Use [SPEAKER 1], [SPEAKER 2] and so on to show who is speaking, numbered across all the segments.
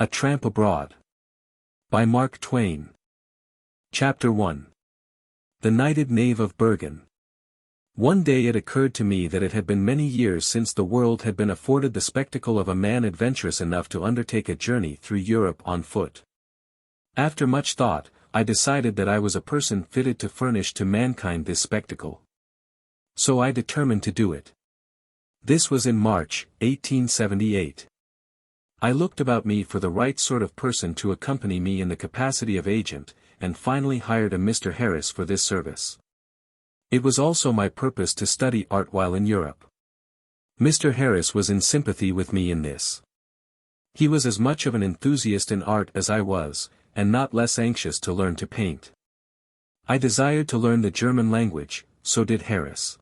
[SPEAKER 1] A Tramp Abroad. By Mark Twain. Chapter 1. The Knighted Knave of Bergen. One day it occurred to me that it had been many years since the world had been afforded the spectacle of a man adventurous enough to undertake a journey through Europe on foot. After much thought, I decided that I was a person fitted to furnish to mankind this spectacle. So I determined to do it. This was in March, 1878. I looked about me for the right sort of person to accompany me in the capacity of agent, and finally hired a Mr. Harris for this service. It was also my purpose to study art while in Europe. Mr. Harris was in sympathy with me in this. He was as much of an enthusiast in art as I was, and not less anxious to learn to paint. I desired to learn the German language, so did Harris.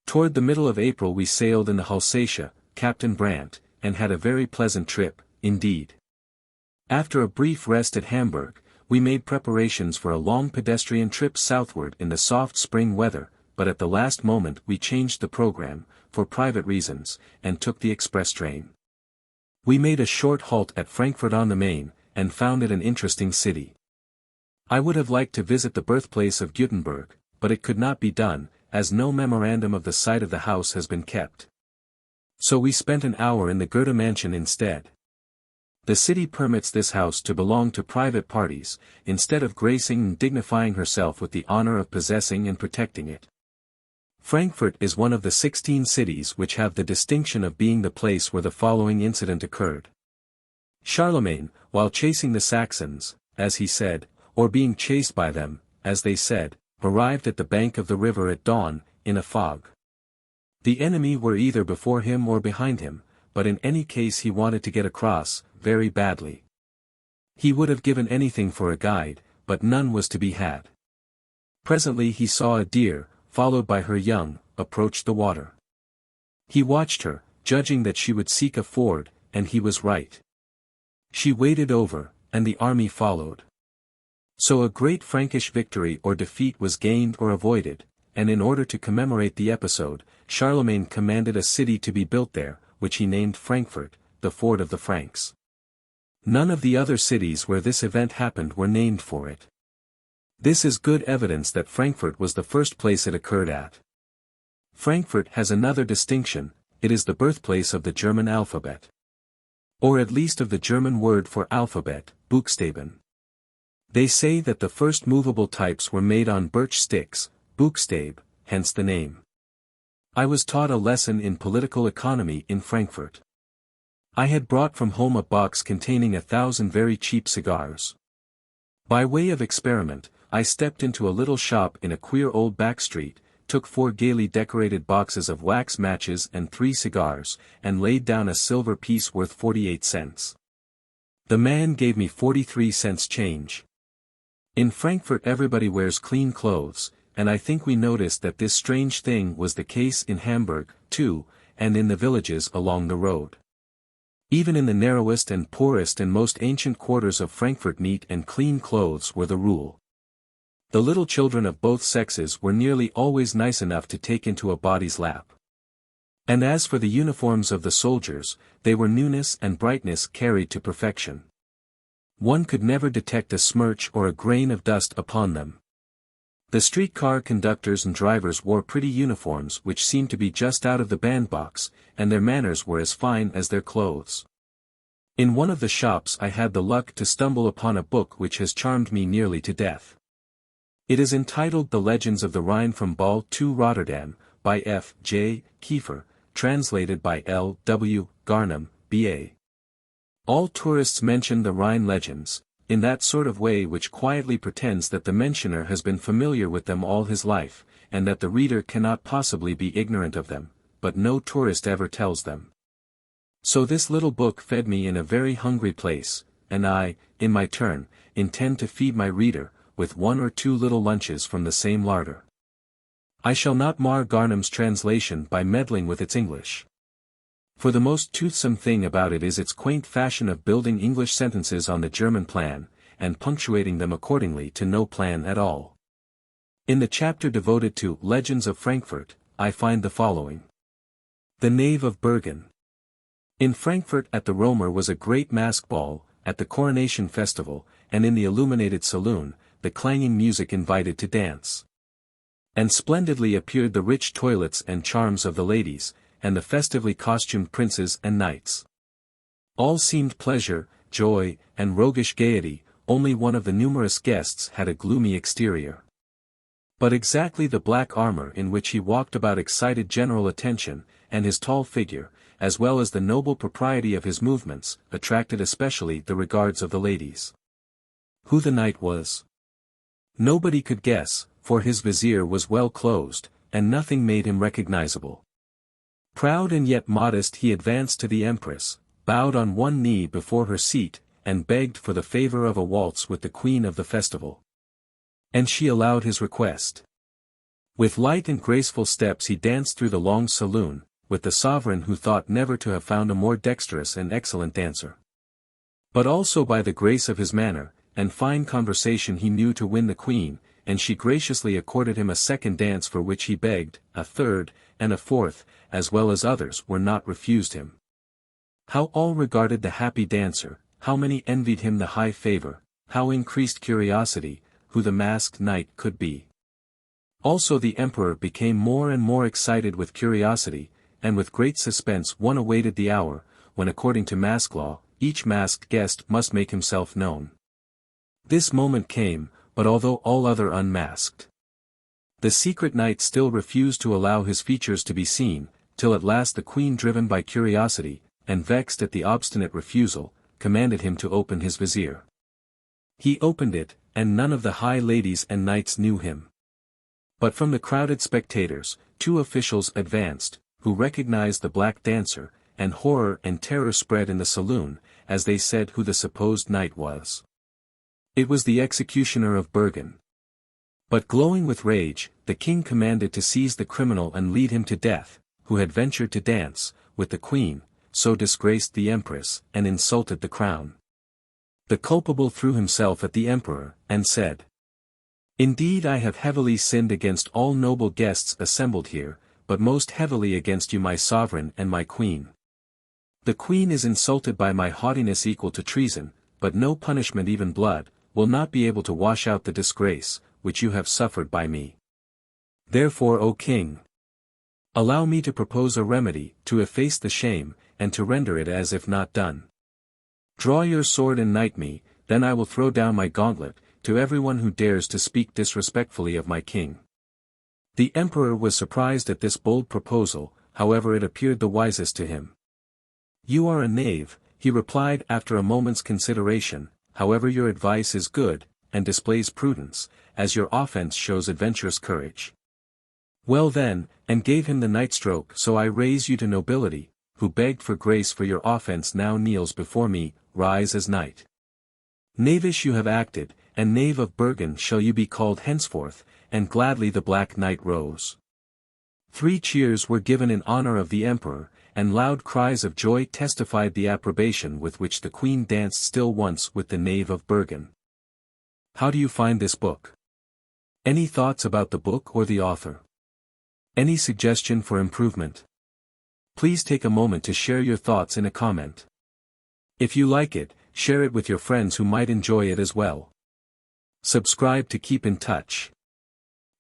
[SPEAKER 1] Toward the middle of April we sailed in the Alsatia, Captain Brandt, and had a very pleasant trip, indeed. After a brief rest at Hamburg, we made preparations for a long pedestrian trip southward in the soft spring weather, but at the last moment we changed the program, for private reasons, and took the express train. We made a short halt at Frankfurt on the Main, and found it an interesting city. I would have liked to visit the birthplace of Gutenberg, but it could not be done, as no memorandum of the site of the house has been kept. So we spent an hour in the Goethe mansion instead. The city permits this house to belong to private parties, instead of gracing and dignifying herself with the honor of possessing and protecting it. Frankfurt is one of the 16 cities which have the distinction of being the place where the following incident occurred. Charlemagne, while chasing the Saxons, as he said, or being chased by them, as they said, arrived at the bank of the river at dawn, in a fog. The enemy were either before him or behind him, but in any case he wanted to get across, very badly. He would have given anything for a guide, but none was to be had. Presently he saw a deer, followed by her young, approach the water. He watched her, judging that she would seek a ford, and he was right. She waded over, and the army followed. So a great Frankish victory or defeat was gained or avoided, and in order to commemorate the episode, Charlemagne commanded a city to be built there, which he named Frankfurt, the ford of the Franks. None of the other cities where this event happened were named for it. This is good evidence that Frankfurt was the first place it occurred at. Frankfurt has another distinction, it is the birthplace of the German alphabet. Or at least of the German word for alphabet, Buchstaben. They say that the first movable types were made on birch sticks, Buchstabe, hence the name. I was taught a lesson in political economy in Frankfurt. I had brought from home a box containing 1,000 very cheap cigars. By way of experiment, I stepped into a little shop in a queer old back street, took 4 gaily decorated boxes of wax matches and 3 cigars, and laid down a silver piece worth 48 cents. The man gave me 43 cents change. In Frankfurt everybody wears clean clothes, and I think we noticed that this strange thing was the case in Hamburg, too, and in the villages along the road. Even in the narrowest and poorest and most ancient quarters of Frankfurt neat and clean clothes were the rule. The little children of both sexes were nearly always nice enough to take into a body's lap. And as for the uniforms of the soldiers, they were newness and brightness carried to perfection. One could never detect a smirch or a grain of dust upon them. The streetcar conductors and drivers wore pretty uniforms which seemed to be just out of the bandbox, and their manners were as fine as their clothes. In one of the shops I had the luck to stumble upon a book which has charmed me nearly to death. It is entitled The Legends of the Rhine from Ball to Rotterdam, by F. J. Kiefer, translated by L. W. Garnham, B.A. All tourists mention the Rhine legends, in that sort of way which quietly pretends that the mentioner has been familiar with them all his life, and that the reader cannot possibly be ignorant of them, but no tourist ever tells them. So this little book fed me in a very hungry place, and I, in my turn, intend to feed my reader, with 1 or 2 little lunches from the same larder. I shall not mar Garnham's translation by meddling with its English. For the most toothsome thing about it is its quaint fashion of building English sentences on the German plan, and punctuating them accordingly to no plan at all. In the chapter devoted to Legends of Frankfurt, I find the following. The Knave of Bergen. In Frankfurt at the Romer was a great mask ball, at the coronation festival, and in the illuminated saloon, the clanging music invited to dance. And splendidly appeared the rich toilets and charms of the ladies, and the festively costumed princes and knights. All seemed pleasure, joy, and roguish gaiety, only one of the numerous guests had a gloomy exterior. But exactly the black armor in which he walked about excited general attention, and his tall figure, as well as the noble propriety of his movements, attracted especially the regards of the ladies. Who the knight was? Nobody could guess, for his vizier was well closed, and nothing made him recognizable. Proud and yet modest he advanced to the empress, bowed on one knee before her seat, and begged for the favor of a waltz with the queen of the festival. And she allowed his request. With light and graceful steps he danced through the long saloon, with the sovereign who thought never to have found a more dexterous and excellent dancer. But also by the grace of his manner, and fine conversation he knew to win the queen, and she graciously accorded him a second dance for which he begged, a third, and a fourth, as well as others were not refused him. How all regarded the happy dancer, how many envied him the high favor, how increased curiosity, who the masked knight could be. Also the emperor became more and more excited with curiosity, and with great suspense one awaited the hour, when according to mask law, each masked guest must make himself known. This moment came, but although all other unmasked, the secret knight still refused to allow his features to be seen, till at last the queen, driven by curiosity, and vexed at the obstinate refusal, commanded him to open his vizier. He opened it, and none of the high ladies and knights knew him. But from the crowded spectators, 2 officials advanced, who recognized the black dancer, and horror and terror spread in the saloon, as they said who the supposed knight was. It was the executioner of Bergen. But glowing with rage, the king commanded to seize the criminal and lead him to death, who had ventured to dance, with the queen, so disgraced the empress, and insulted the crown. The culpable threw himself at the emperor, and said, "Indeed I have heavily sinned against all noble guests assembled here, but most heavily against you my sovereign and my queen. The queen is insulted by my haughtiness equal to treason, but no punishment, even blood, will not be able to wash out the disgrace, which you have suffered by me. Therefore, O king, allow me to propose a remedy, to efface the shame, and to render it as if not done. Draw your sword and knight me, then I will throw down my gauntlet, to everyone who dares to speak disrespectfully of my king." The emperor was surprised at this bold proposal, however it appeared the wisest to him. "You are a knave," he replied after a moment's consideration, "however your advice is good, and displays prudence, as your offense shows adventurous courage. Well then, and gave him the knight stroke. So I raise you to nobility, who begged for grace for your offense now kneels before me, rise as knight. Knavish you have acted, and knave of Bergen shall you be called henceforth," and gladly the black knight rose. 3 cheers were given in honor of the emperor, and loud cries of joy testified the approbation with which the queen danced still once with the knave of Bergen. How do you find this book? Any thoughts about the book or the author? Any suggestion for improvement? Please take a moment to share your thoughts in a comment. If you like it, share it with your friends who might enjoy it as well. Subscribe to keep in touch.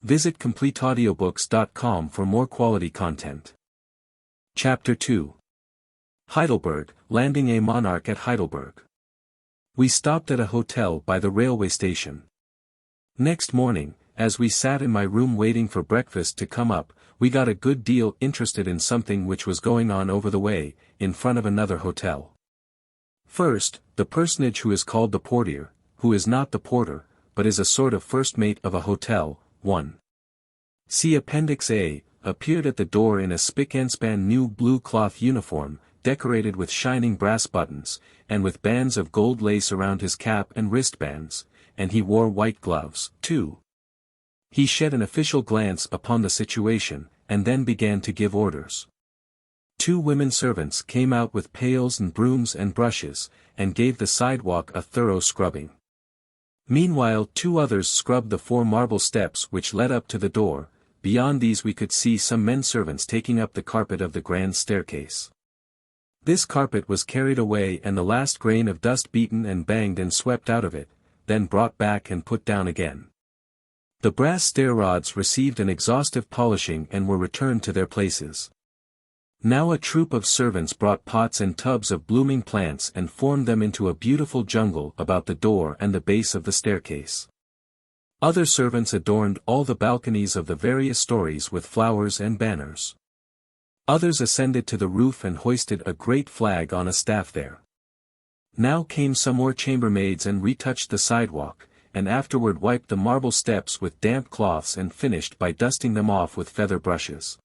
[SPEAKER 1] Visit CompleteAudiobooks.com for more quality content. Chapter 2. Heidelberg, landing a Monarch at Heidelberg. We stopped at a hotel by the railway station. Next morning, as we sat in my room waiting for breakfast to come up, we got a good deal interested in something which was going on over the way, in front of another hotel. First, the personage who is called the portier, who is not the porter, but is a sort of first mate of a hotel, 1. See Appendix A, appeared at the door in a spick-and-span new blue cloth uniform, decorated with shining brass buttons, and with bands of gold lace around his cap and wristbands, and he wore white gloves. 2. He shed an official glance upon the situation, and then began to give orders. 2 women servants came out with pails and brooms and brushes, and gave the sidewalk a thorough scrubbing. Meanwhile 2 others scrubbed the 4 marble steps which led up to the door. Beyond these we could see some men servants taking up the carpet of the grand staircase. This carpet was carried away and the last grain of dust beaten and banged and swept out of it, then brought back and put down again. The brass stair rods received an exhaustive polishing and were returned to their places. Now a troop of servants brought pots and tubs of blooming plants and formed them into a beautiful jungle about the door and the base of the staircase. Other servants adorned all the balconies of the various stories with flowers and banners. Others ascended to the roof and hoisted a great flag on a staff there. Now came some more chambermaids and retouched the sidewalk, and afterward wiped the marble steps with damp cloths and finished by dusting them off with feather brushes.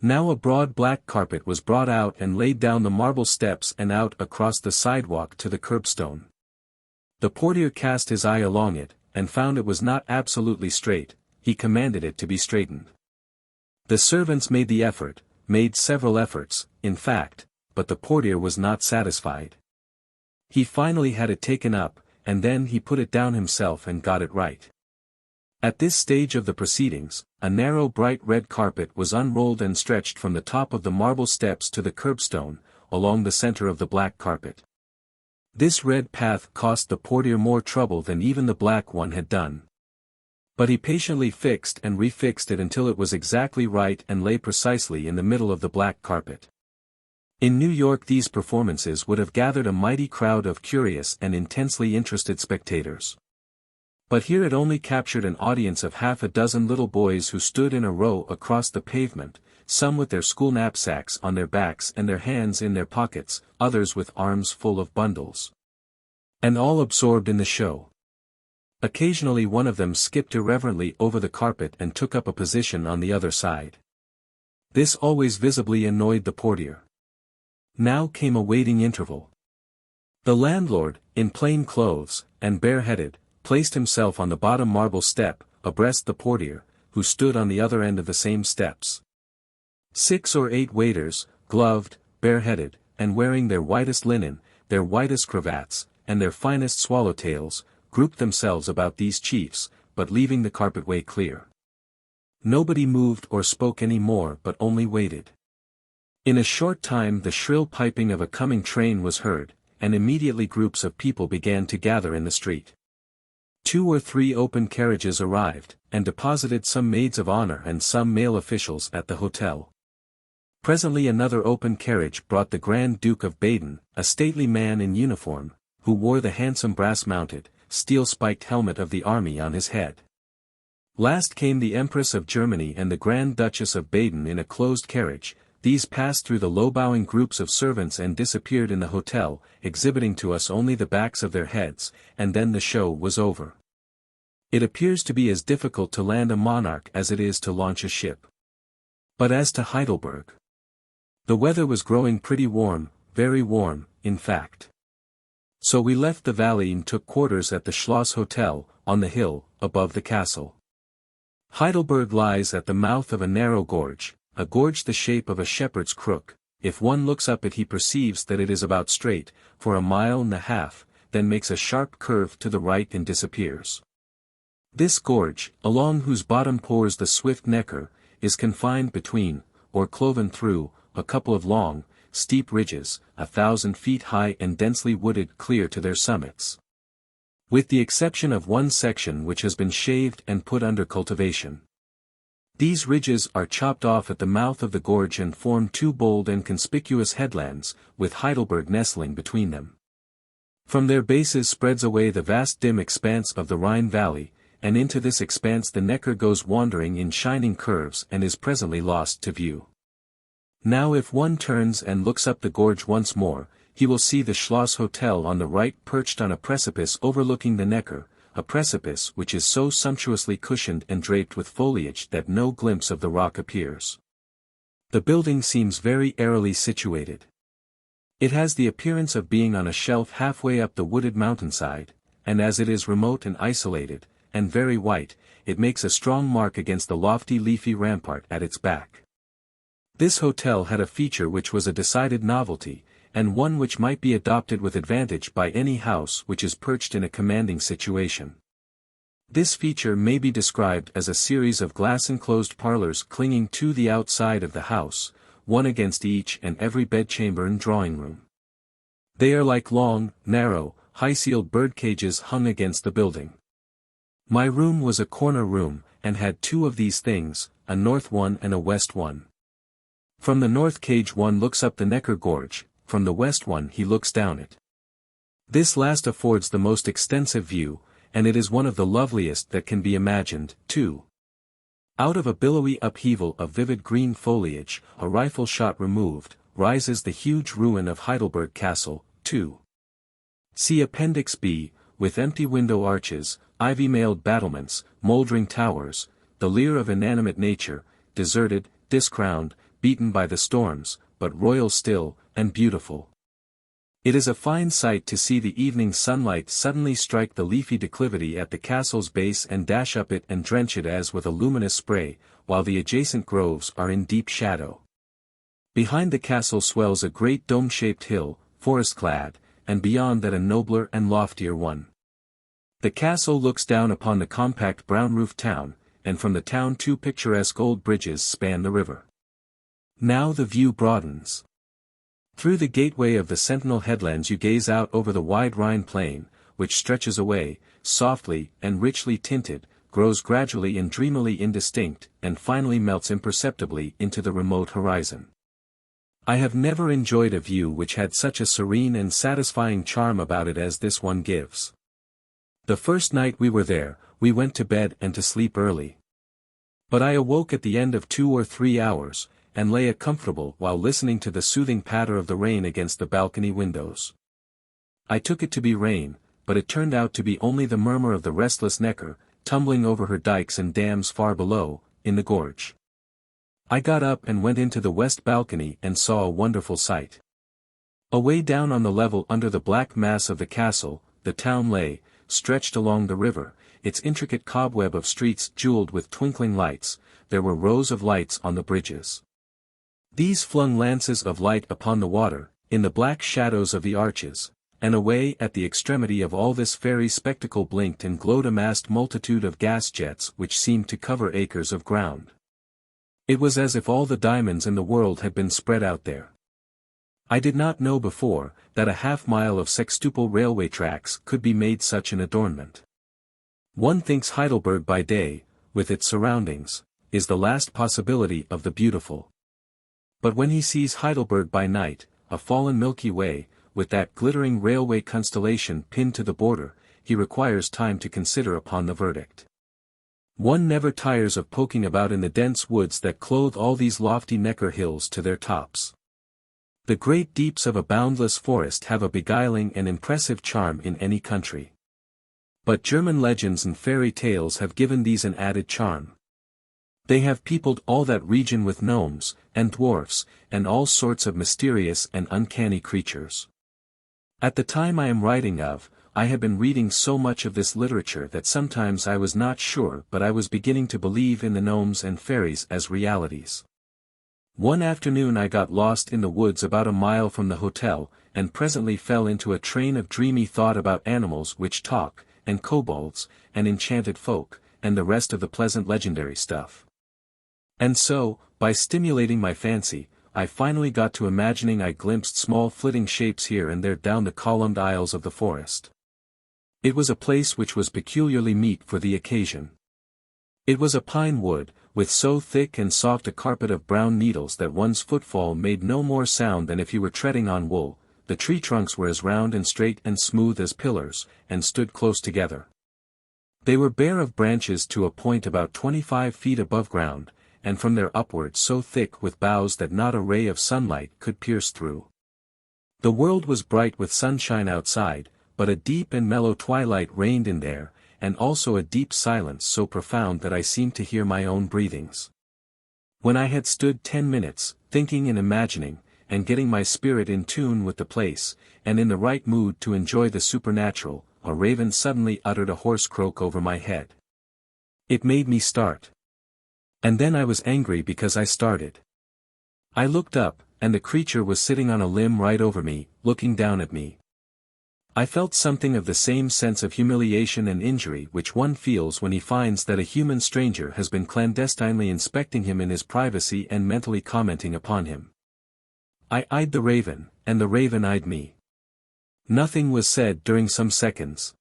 [SPEAKER 1] Now a broad black carpet was brought out and laid down the marble steps and out across the sidewalk to the curbstone. The portier cast his eye along it, and found it was not absolutely straight. He commanded it to be straightened. The servants made the effort, made several efforts, in fact, but the portier was not satisfied. He finally had it taken up, and then he put it down himself and got it right. At this stage of the proceedings, a narrow bright red carpet was unrolled and stretched from the top of the marble steps to the curbstone, along the center of the black carpet. This red path cost the portier more trouble than even the black one had done. But he patiently fixed and refixed it until it was exactly right and lay precisely in the middle of the black carpet. In New York these performances would have gathered a mighty crowd of curious and intensely interested spectators. But here it only captured an audience of half a dozen little boys who stood in a row across the pavement, some with their school knapsacks on their backs and their hands in their pockets, others with arms full of bundles. And all absorbed in the show. Occasionally one of them skipped irreverently over the carpet and took up a position on the other side. This always visibly annoyed the portier. Now came a waiting interval. The landlord, in plain clothes, and bareheaded, placed himself on the bottom marble step, abreast the portier, who stood on the other end of the same steps. 6 or 8 waiters, gloved, bareheaded, and wearing their whitest linen, their whitest cravats, and their finest swallowtails, grouped themselves about these chiefs, but leaving the carpetway clear. Nobody moved or spoke any more but only waited. In a short time the shrill piping of a coming train was heard, and immediately groups of people began to gather in the street. 2 or 3 open carriages arrived, and deposited some maids of honor and some male officials at the hotel. Presently another open carriage brought the Grand Duke of Baden, a stately man in uniform, who wore the handsome brass-mounted, steel-spiked helmet of the army on his head. Last came the Empress of Germany and the Grand Duchess of Baden in a closed carriage. These passed through the low-bowing groups of servants and disappeared in the hotel, exhibiting to us only the backs of their heads, and then the show was over. It appears to be as difficult to land a monarch as it is to launch a ship. But as to Heidelberg, the weather was growing pretty warm, very warm, in fact. So we left the valley and took quarters at the Schloss Hotel, on the hill, above the castle. Heidelberg lies at the mouth of a narrow gorge, a gorge the shape of a shepherd's crook. If one looks up it he perceives that it is about straight, for a mile and a half, then makes a sharp curve to the right and disappears. This gorge, along whose bottom pours the swift Neckar, is confined between, or cloven through, a couple of long, steep ridges, 1,000 feet high and densely wooded clear to their summits. With the exception of one section which has been shaved and put under cultivation. These ridges are chopped off at the mouth of the gorge and form 2 bold and conspicuous headlands, with Heidelberg nestling between them. From their bases spreads away the vast dim expanse of the Rhine Valley, and into this expanse the Neckar goes wandering in shining curves and is presently lost to view. Now if one turns and looks up the gorge once more, he will see the Schloss Hotel on the right perched on a precipice overlooking the Neckar, a precipice which is so sumptuously cushioned and draped with foliage that no glimpse of the rock appears. The building seems very airily situated. It has the appearance of being on a shelf halfway up the wooded mountainside, and as it is remote and isolated, and very white, it makes a strong mark against the lofty leafy rampart at its back. This hotel had a feature which was a decided novelty, and one which might be adopted with advantage by any house which is perched in a commanding situation. This feature may be described as a series of glass-enclosed parlors clinging to the outside of the house, one against each and every bedchamber and drawing-room. They are like long, narrow, high-ceiled birdcages hung against the building. My room was a corner room, and had two of these things, a north one and a west one. From the north cage one looks up the Neckar gorge, from the west one he looks down it. This last affords the most extensive view, and it is one of the loveliest that can be imagined, too. Out of a billowy upheaval of vivid green foliage, a rifle shot removed, rises the huge ruin of Heidelberg Castle, too. See Appendix B, with empty window arches, ivy-mailed battlements, mouldering towers, the leer of inanimate nature, deserted, discrowned, beaten by the storms, but royal still, and beautiful. It is a fine sight to see the evening sunlight suddenly strike the leafy declivity at the castle's base and dash up it and drench it as with a luminous spray, while the adjacent groves are in deep shadow. Behind the castle swells a great dome-shaped hill, forest-clad, and beyond that a nobler and loftier one. The castle looks down upon the compact brown-roofed town, and from the town two picturesque old bridges span the river. Now the view broadens. Through the gateway of the sentinel headlands you gaze out over the wide Rhine plain, which stretches away, softly and richly tinted, grows gradually and dreamily indistinct, and finally melts imperceptibly into the remote horizon. I have never enjoyed a view which had such a serene and satisfying charm about it as this one gives. The first night we were there, we went to bed and to sleep early. But I awoke at the end of 2 or 3 hours, and lay comfortable while listening to the soothing patter of the rain against the balcony windows. I took it to be rain, but it turned out to be only the murmur of the restless Neckar, tumbling over her dikes and dams far below, in the gorge. I got up and went into the west balcony and saw a wonderful sight. Away down on the level under the black mass of the castle, the town lay, stretched along the river, its intricate cobweb of streets jeweled with twinkling lights. There were rows of lights on the bridges. These flung lances of light upon the water, in the black shadows of the arches, and away at the extremity of all this fairy spectacle blinked and glowed a massed multitude of gas jets which seemed to cover acres of ground. It was as if all the diamonds in the world had been spread out there. I did not know before, that a half-mile of sextuple railway tracks could be made such an adornment. One thinks Heidelberg by day, with its surroundings, is the last possibility of the beautiful. But when he sees Heidelberg by night, a fallen Milky Way, with that glittering railway constellation pinned to the border, he requires time to consider upon the verdict. One never tires of poking about in the dense woods that clothe all these lofty Neckar hills to their tops. The great deeps of a boundless forest have a beguiling and impressive charm in any country. But German legends and fairy tales have given these an added charm. They have peopled all that region with gnomes, and dwarfs, and all sorts of mysterious and uncanny creatures. At the time I am writing of, I had been reading so much of this literature that sometimes I was not sure but I was beginning to believe in the gnomes and fairies as realities. One afternoon I got lost in the woods about a mile from the hotel, and presently fell into a train of dreamy thought about animals which talk, and kobolds, and enchanted folk, and the rest of the pleasant legendary stuff. And so, by stimulating my fancy, I finally got to imagining I glimpsed small flitting shapes here and there down the columned aisles of the forest. It was a place which was peculiarly meet for the occasion. It was a pine wood, with so thick and soft a carpet of brown needles that one's footfall made no more sound than if you were treading on wool. The tree trunks were as round and straight and smooth as pillars, and stood close together. They were bare of branches to a point about 25 feet above ground, and from there upward so thick with boughs that not a ray of sunlight could pierce through. The world was bright with sunshine outside, but a deep and mellow twilight reigned in there, and also a deep silence so profound that I seemed to hear my own breathings. When I had stood 10 minutes, thinking and imagining, and getting my spirit in tune with the place, and in the right mood to enjoy the supernatural, a raven suddenly uttered a hoarse croak over my head. It made me start. And then I was angry because I started. I looked up, and the creature was sitting on a limb right over me, looking down at me. I felt something of the same sense of humiliation and injury which one feels when he finds that a human stranger has been clandestinely inspecting him in his privacy and mentally commenting upon him. I eyed the raven, and the raven eyed me. Nothing was said during some seconds.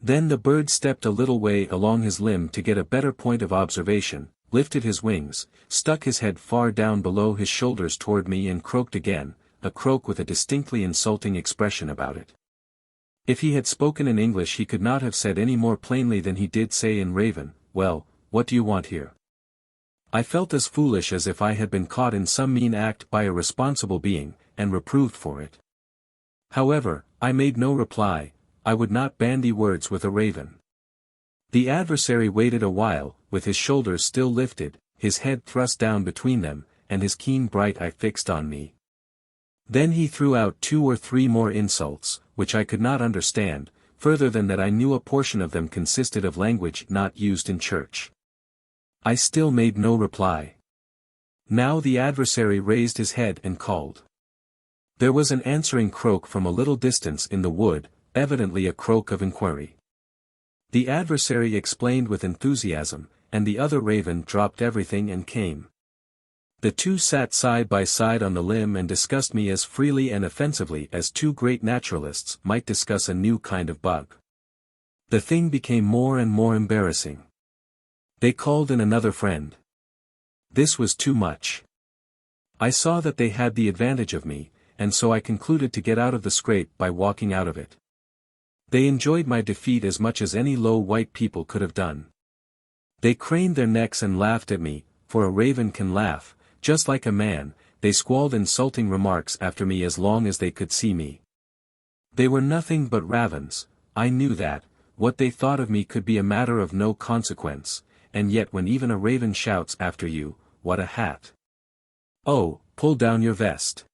[SPEAKER 1] Then the bird stepped a little way along his limb to get a better point of observation, lifted his wings, stuck his head far down below his shoulders toward me and croaked again, a croak with a distinctly insulting expression about it. If he had spoken in English he could not have said any more plainly than he did say in Raven, "Well, what do you want here?" I felt as foolish as if I had been caught in some mean act by a responsible being, and reproved for it. However, I made no reply. I would not bandy words with a raven. The adversary waited a while, with his shoulders still lifted, his head thrust down between them, and his keen bright eye fixed on me. Then he threw out 2 or 3 more insults, which I could not understand, further than that I knew a portion of them consisted of language not used in church. I still made no reply. Now the adversary raised his head and called. There was an answering croak from a little distance in the wood, evidently a croak of inquiry. The adversary explained with enthusiasm, and the other raven dropped everything and came. The two sat side by side on the limb and discussed me as freely and offensively as 2 great naturalists might discuss a new kind of bug. The thing became more and more embarrassing. They called in another friend. This was too much. I saw that they had the advantage of me, and so I concluded to get out of the scrape by walking out of it. They enjoyed my defeat as much as any low white people could have done. They craned their necks and laughed at me, for a raven can laugh, just like a man. They squalled insulting remarks after me as long as they could see me. They were nothing but ravens. I knew that, what they thought of me could be a matter of no consequence, and yet when even a raven shouts after you, "What a hat! Oh, pull down your vest!"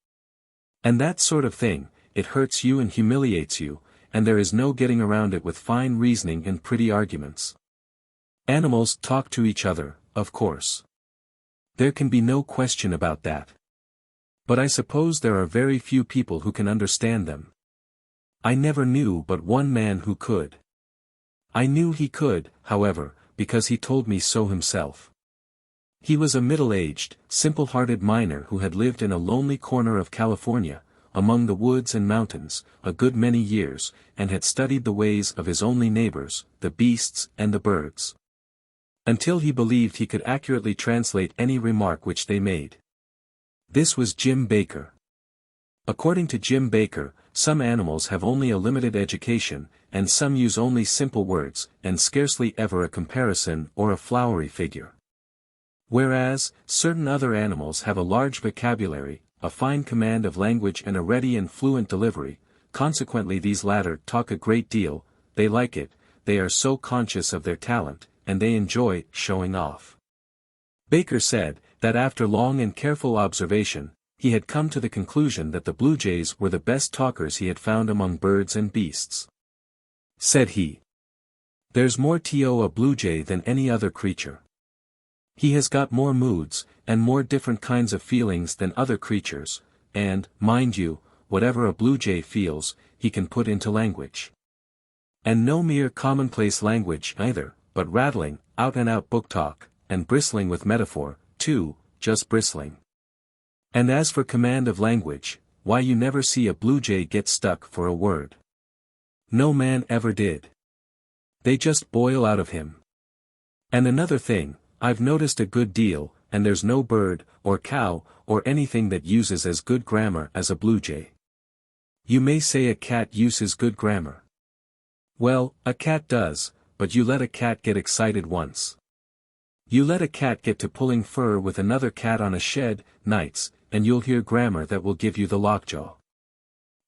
[SPEAKER 1] and that sort of thing, it hurts you and humiliates you, and there is no getting around it with fine reasoning and pretty arguments. Animals talk to each other, of course. There can be no question about that. But I suppose there are very few people who can understand them. I never knew but one man who could. I knew he could, however, because he told me so himself. He was a middle-aged, simple-hearted miner who had lived in a lonely corner of California, among the woods and mountains, a good many years, and had studied the ways of his only neighbors, the beasts and the birds. Until he believed he could accurately translate any remark which they made. This was Jim Baker. According to Jim Baker, some animals have only a limited education, and some use only simple words, and scarcely ever a comparison or a flowery figure. Whereas, certain other animals have a large vocabulary, a fine command of language and a ready and fluent delivery. Consequently these latter talk a great deal, they like it, they are so conscious of their talent, and they enjoy showing off. Baker said, that after long and careful observation, he had come to the conclusion that the bluejays were the best talkers he had found among birds and beasts. Said he, "There's more to a bluejay than any other creature. He has got more moods, and more different kinds of feelings than other creatures, and, mind you, whatever a bluejay feels, he can put into language. And no mere commonplace language either, but rattling, out-and-out book talk, and bristling with metaphor, too, just bristling. And as for command of language, why you never see a bluejay get stuck for a word. No man ever did. They just boil out of him. And another thing, I've noticed a good deal, and there's no bird, or cow, or anything that uses as good grammar as a bluejay. You may say a cat uses good grammar. Well, a cat does, but you let a cat get excited once. You let a cat get to pulling fur with another cat on a shed, nights, and you'll hear grammar that will give you the lockjaw.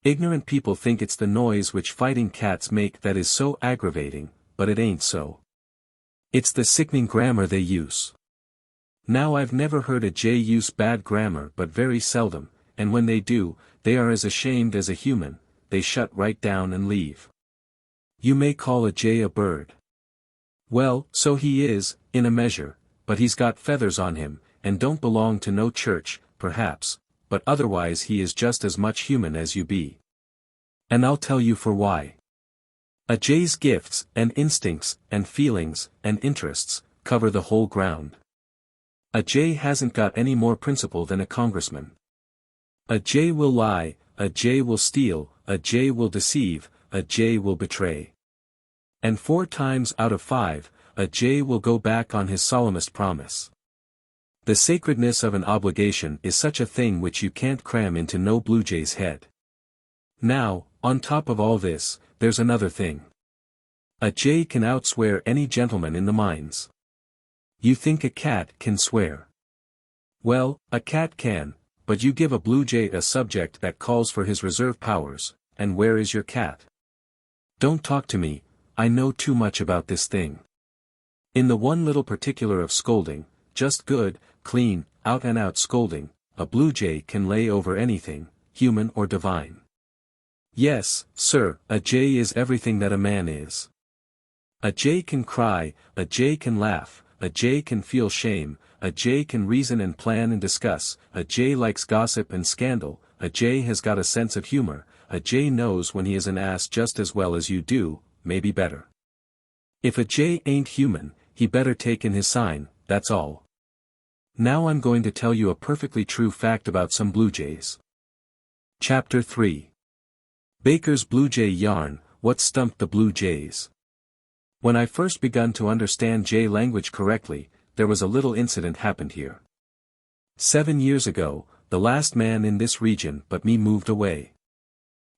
[SPEAKER 1] Ignorant people think it's the noise which fighting cats make that is so aggravating, but it ain't so. It's the sickening grammar they use. Now I've never heard a jay use bad grammar but very seldom, and when they do, they are as ashamed as a human, they shut right down and leave. You may call a jay a bird. Well, so he is, in a measure, but he's got feathers on him, and don't belong to no church, perhaps, but otherwise he is just as much human as you be. And I'll tell you for why. A jay's gifts, and instincts, and feelings, and interests, cover the whole ground. A jay hasn't got any more principle than a congressman. A jay will lie, a jay will steal, a jay will deceive, a jay will betray. And 4 times out of 5, a jay will go back on his solemnest promise. The sacredness of an obligation is such a thing which you can't cram into no bluejay's head. Now, on top of all this, there's another thing. A jay can outswear any gentleman in the mines. You think a cat can swear? Well, a cat can, but you give a bluejay a subject that calls for his reserve powers, and where is your cat? Don't talk to me, I know too much about this thing. In the one little particular of scolding, just good, clean, out-and-out scolding, a bluejay can lay over anything, human or divine. Yes, sir, a jay is everything that a man is. A jay can cry, a jay can laugh, a jay can feel shame, a jay can reason and plan and discuss, a jay likes gossip and scandal, a jay has got a sense of humor, a jay knows when he is an ass just as well as you do, maybe better. If a jay ain't human, he better take in his sign, that's all. Now I'm going to tell you a perfectly true fact about some bluejays. Chapter 3. Baker's Bluejay Yarn, What Stumped the Bluejays. When I first begun to understand jay language correctly, there was a little incident happened here. 7 years ago, the last man in this region but me moved away.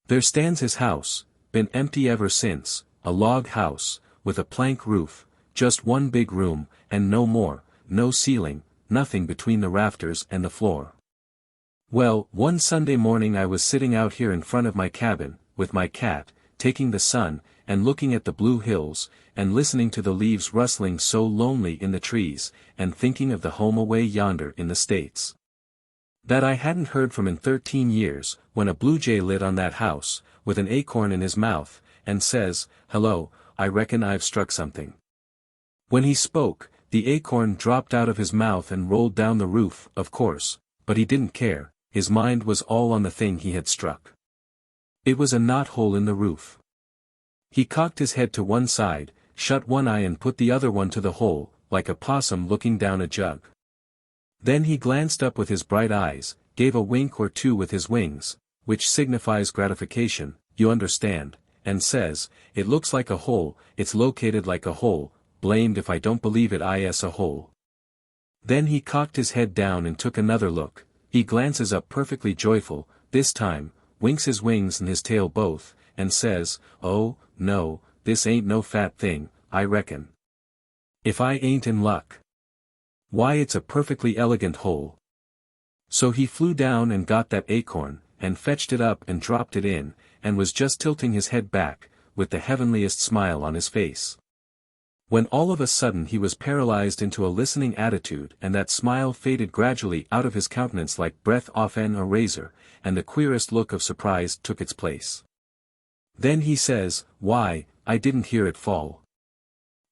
[SPEAKER 1] There stands his house, been empty ever since, a log house, with a plank roof, just one big room, and no more, no ceiling, nothing between the rafters and the floor. Well, one Sunday morning I was sitting out here in front of my cabin, with my cat, taking the sun, and looking at the blue hills, and listening to the leaves rustling so lonely in the trees, and thinking of the home away yonder in the States that I hadn't heard from in 13 years, when a bluejay lit on that house, with an acorn in his mouth, and says, "Hello, I reckon I've struck something." When he spoke, the acorn dropped out of his mouth and rolled down the roof, of course, but he didn't care, his mind was all on the thing he had struck. It was a knothole in the roof. He cocked his head to one side, shut one eye and put the other one to the hole, like a possum looking down a jug. Then he glanced up with his bright eyes, gave a wink or two with his wings, which signifies gratification, you understand, and says, "It looks like a hole, it's located like a hole, blamed if I don't believe it is a hole." Then he cocked his head down and took another look, he glances up perfectly joyful, this time, winks his wings and his tail both, and says, "Oh, no, this ain't no fat thing, I reckon. If I ain't in luck. Why, it's a perfectly elegant hole." So he flew down and got that acorn, and fetched it up and dropped it in, and was just tilting his head back, with the heavenliest smile on his face, when all of a sudden he was paralyzed into a listening attitude, and that smile faded gradually out of his countenance like breath off a razor, and the queerest look of surprise took its place. Then he says, "Why, I didn't hear it fall."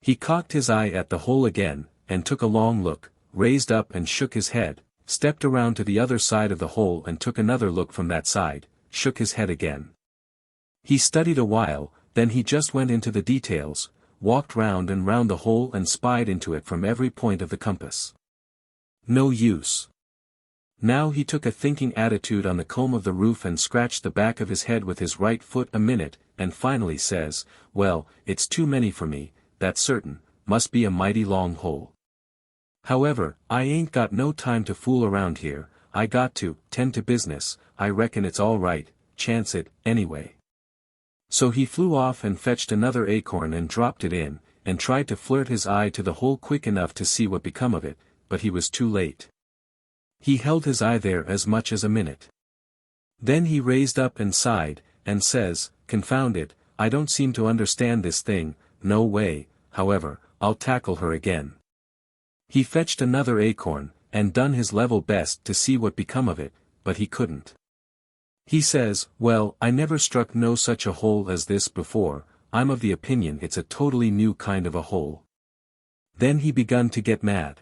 [SPEAKER 1] He cocked his eye at the hole again, and took a long look, raised up and shook his head, stepped around to the other side of the hole and took another look from that side, shook his head again. He studied a while, then he just went into the details, walked round and round the hole and spied into it from every point of the compass. No use. Now he took a thinking attitude on the comb of the roof and scratched the back of his head with his right foot a minute, and finally says, "Well, it's too many for me, that's certain, must be a mighty long hole. However, I ain't got no time to fool around here, I got to tend to business, I reckon it's all right, chance it, anyway." So he flew off and fetched another acorn and dropped it in, and tried to flirt his eye to the hole quick enough to see what become of it, but he was too late. He held his eye there as much as a minute. Then he raised up and sighed, and says, "Confound it, I don't seem to understand this thing, no way, however, I'll tackle her again." He fetched another acorn, and done his level best to see what become of it, but he couldn't. He says, "Well, I never struck no such a hole as this before, I'm of the opinion it's a totally new kind of a hole." Then he begun to get mad.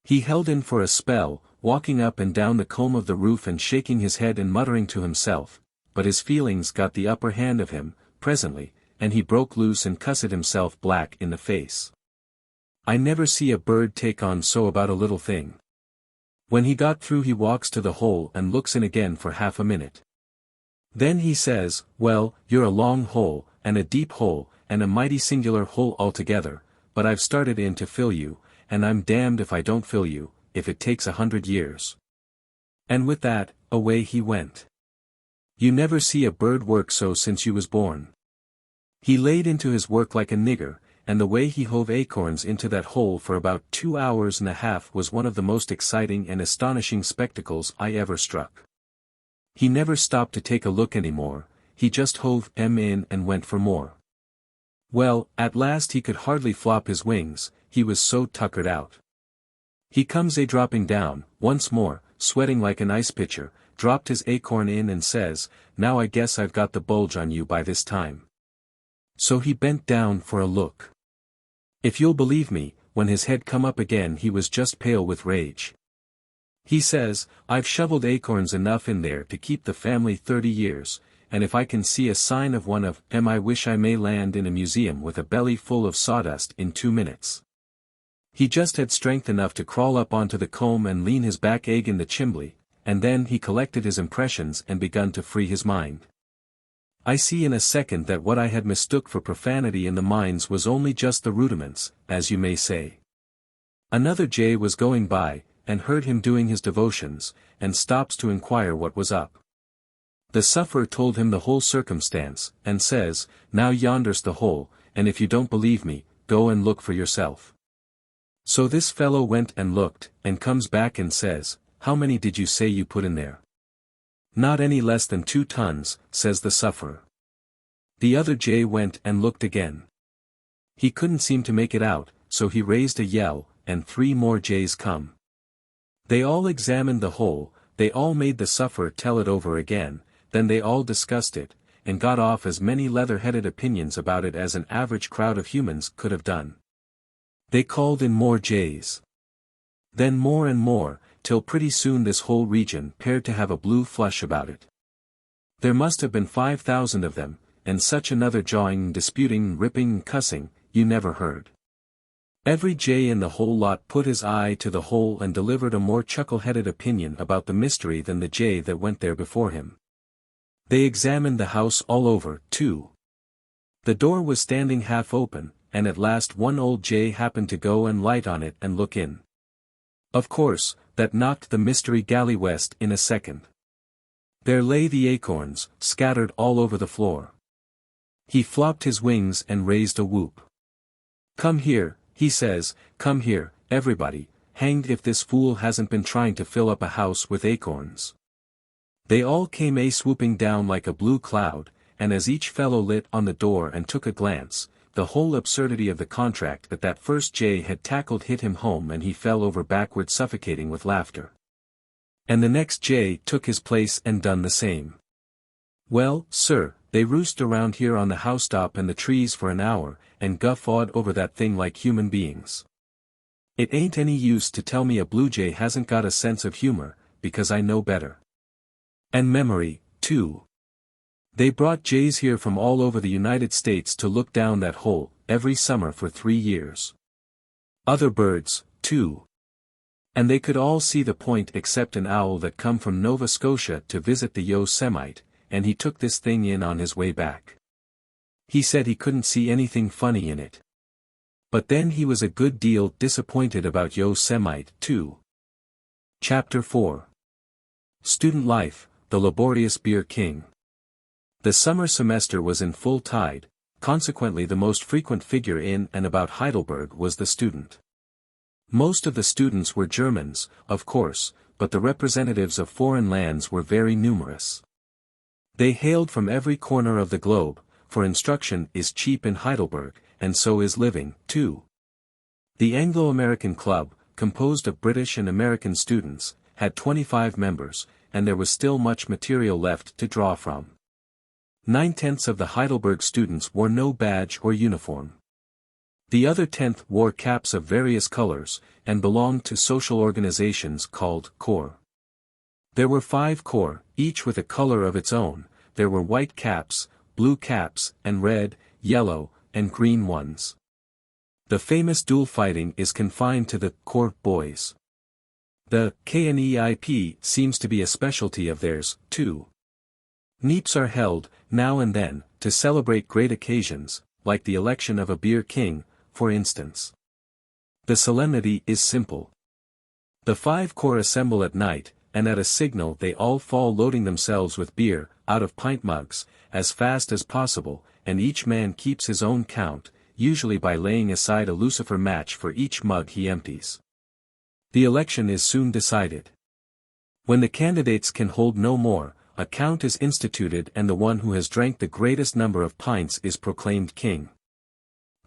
[SPEAKER 1] He held in for a spell, walking up and down the comb of the roof and shaking his head and muttering to himself, but his feelings got the upper hand of him, presently, and he broke loose and cussed himself black in the face. I never see a bird take on so about a little thing. When he got through he walks to the hole and looks in again for half a minute. Then he says, "Well, you're a long hole, and a deep hole, and a mighty singular hole altogether, but I've started in to fill you, and I'm damned if I don't fill you, if it takes 100 years. And with that, away he went. You never see a bird work so since you was born. He laid into his work like a nigger, and the way he hove acorns into that hole for about 2 hours and a half was one of the most exciting and astonishing spectacles I ever struck. He never stopped to take a look anymore, he just hove 'em in and went for more. Well, at last he could hardly flop his wings, he was so tuckered out. He comes a-dropping down, once more, sweating like an ice pitcher, dropped his acorn in and says, 'Now I guess I've got the bulge on you by this time.' So he bent down for a look. If you'll believe me, when his head come up again he was just pale with rage. He says, 'I've shoveled acorns enough in there to keep the family 30 years, and if I can see a sign of one of 'em I wish I may land in a museum with a belly full of sawdust in 2 minutes.' He just had strength enough to crawl up onto the comb and lean his back egg in the chimbley, and then he collected his impressions and begun to free his mind. I see in a second that what I had mistook for profanity in the mines was only just the rudiments, as you may say. Another jay was going by, and heard him doing his devotions, and stops to inquire what was up. The sufferer told him the whole circumstance, and says, 'Now yonder's the hole, and if you don't believe me, go and look for yourself.' So this fellow went and looked, and comes back and says, 'How many did you say you put in there?' 'Not any less than 2 tons, says the sufferer. The other jay went and looked again. He couldn't seem to make it out, so he raised a yell, and 3 more jays come. They all examined the hole, they all made the sufferer tell it over again, then they all discussed it, and got off as many leather-headed opinions about it as an average crowd of humans could have done. They called in more jays. Then more and more, till pretty soon this whole region appeared to have a blue flush about it. There must have been 5,000 of them, and such another jawing, disputing, ripping, cussing, you never heard. Every jay in the whole lot put his eye to the hole and delivered a more chuckle-headed opinion about the mystery than the jay that went there before him. They examined the house all over, too. The door was standing half open, and at last one old jay happened to go and light on it and look in. Of course, that knocked the mystery galley west in a second. There lay the acorns, scattered all over the floor. He flopped his wings and raised a whoop. 'Come here,' he says, 'come here, everybody, hanged if this fool hasn't been trying to fill up a house with acorns.' They all came swooping down like a blue cloud, and as each fellow lit on the door and took a glance, the whole absurdity of the contract that first jay had tackled hit him home and he fell over backward suffocating with laughter. And the next jay took his place and done the same. Well, sir, they roost around here on the housetop and the trees for an hour, and guffawed over that thing like human beings. It ain't any use to tell me a bluejay hasn't got a sense of humor, because I know better. And memory, too. They brought jays here from all over the United States to look down that hole, every summer for 3 years. Other birds, too. And they could all see the point except an owl that come from Nova Scotia to visit the Yosemite, and he took this thing in on his way back. He said he couldn't see anything funny in it. But then he was a good deal disappointed about Yosemite, too. Chapter 4. Student Life, the Laborious Beer King. The summer semester was in full tide, consequently the most frequent figure in and about Heidelberg was the student. Most of the students were Germans, of course, but the representatives of foreign lands were very numerous. They hailed from every corner of the globe, for instruction is cheap in Heidelberg, and so is living, too. The Anglo-American Club, composed of British and American students, had 25 members, and there was still much material left to draw from. 9/10 of the Heidelberg students wore no badge or uniform. The other 10th wore caps of various colors, and belonged to social organizations called corps. There were 5 corps, each with a color of its own. There were white caps, blue caps, and red, yellow, and green ones. The famous duel fighting is confined to the corps boys. The Kneip seems to be a specialty of theirs, too. Kneeps are held, now and then, to celebrate great occasions, like the election of a beer king, for instance. The solemnity is simple. The 5 corps assemble at night, and at a signal they all fall loading themselves with beer, out of pint mugs, as fast as possible, and each man keeps his own count, usually by laying aside a lucifer match for each mug he empties. The election is soon decided. When the candidates can hold no more, a count is instituted and the one who has drank the greatest number of pints is proclaimed king.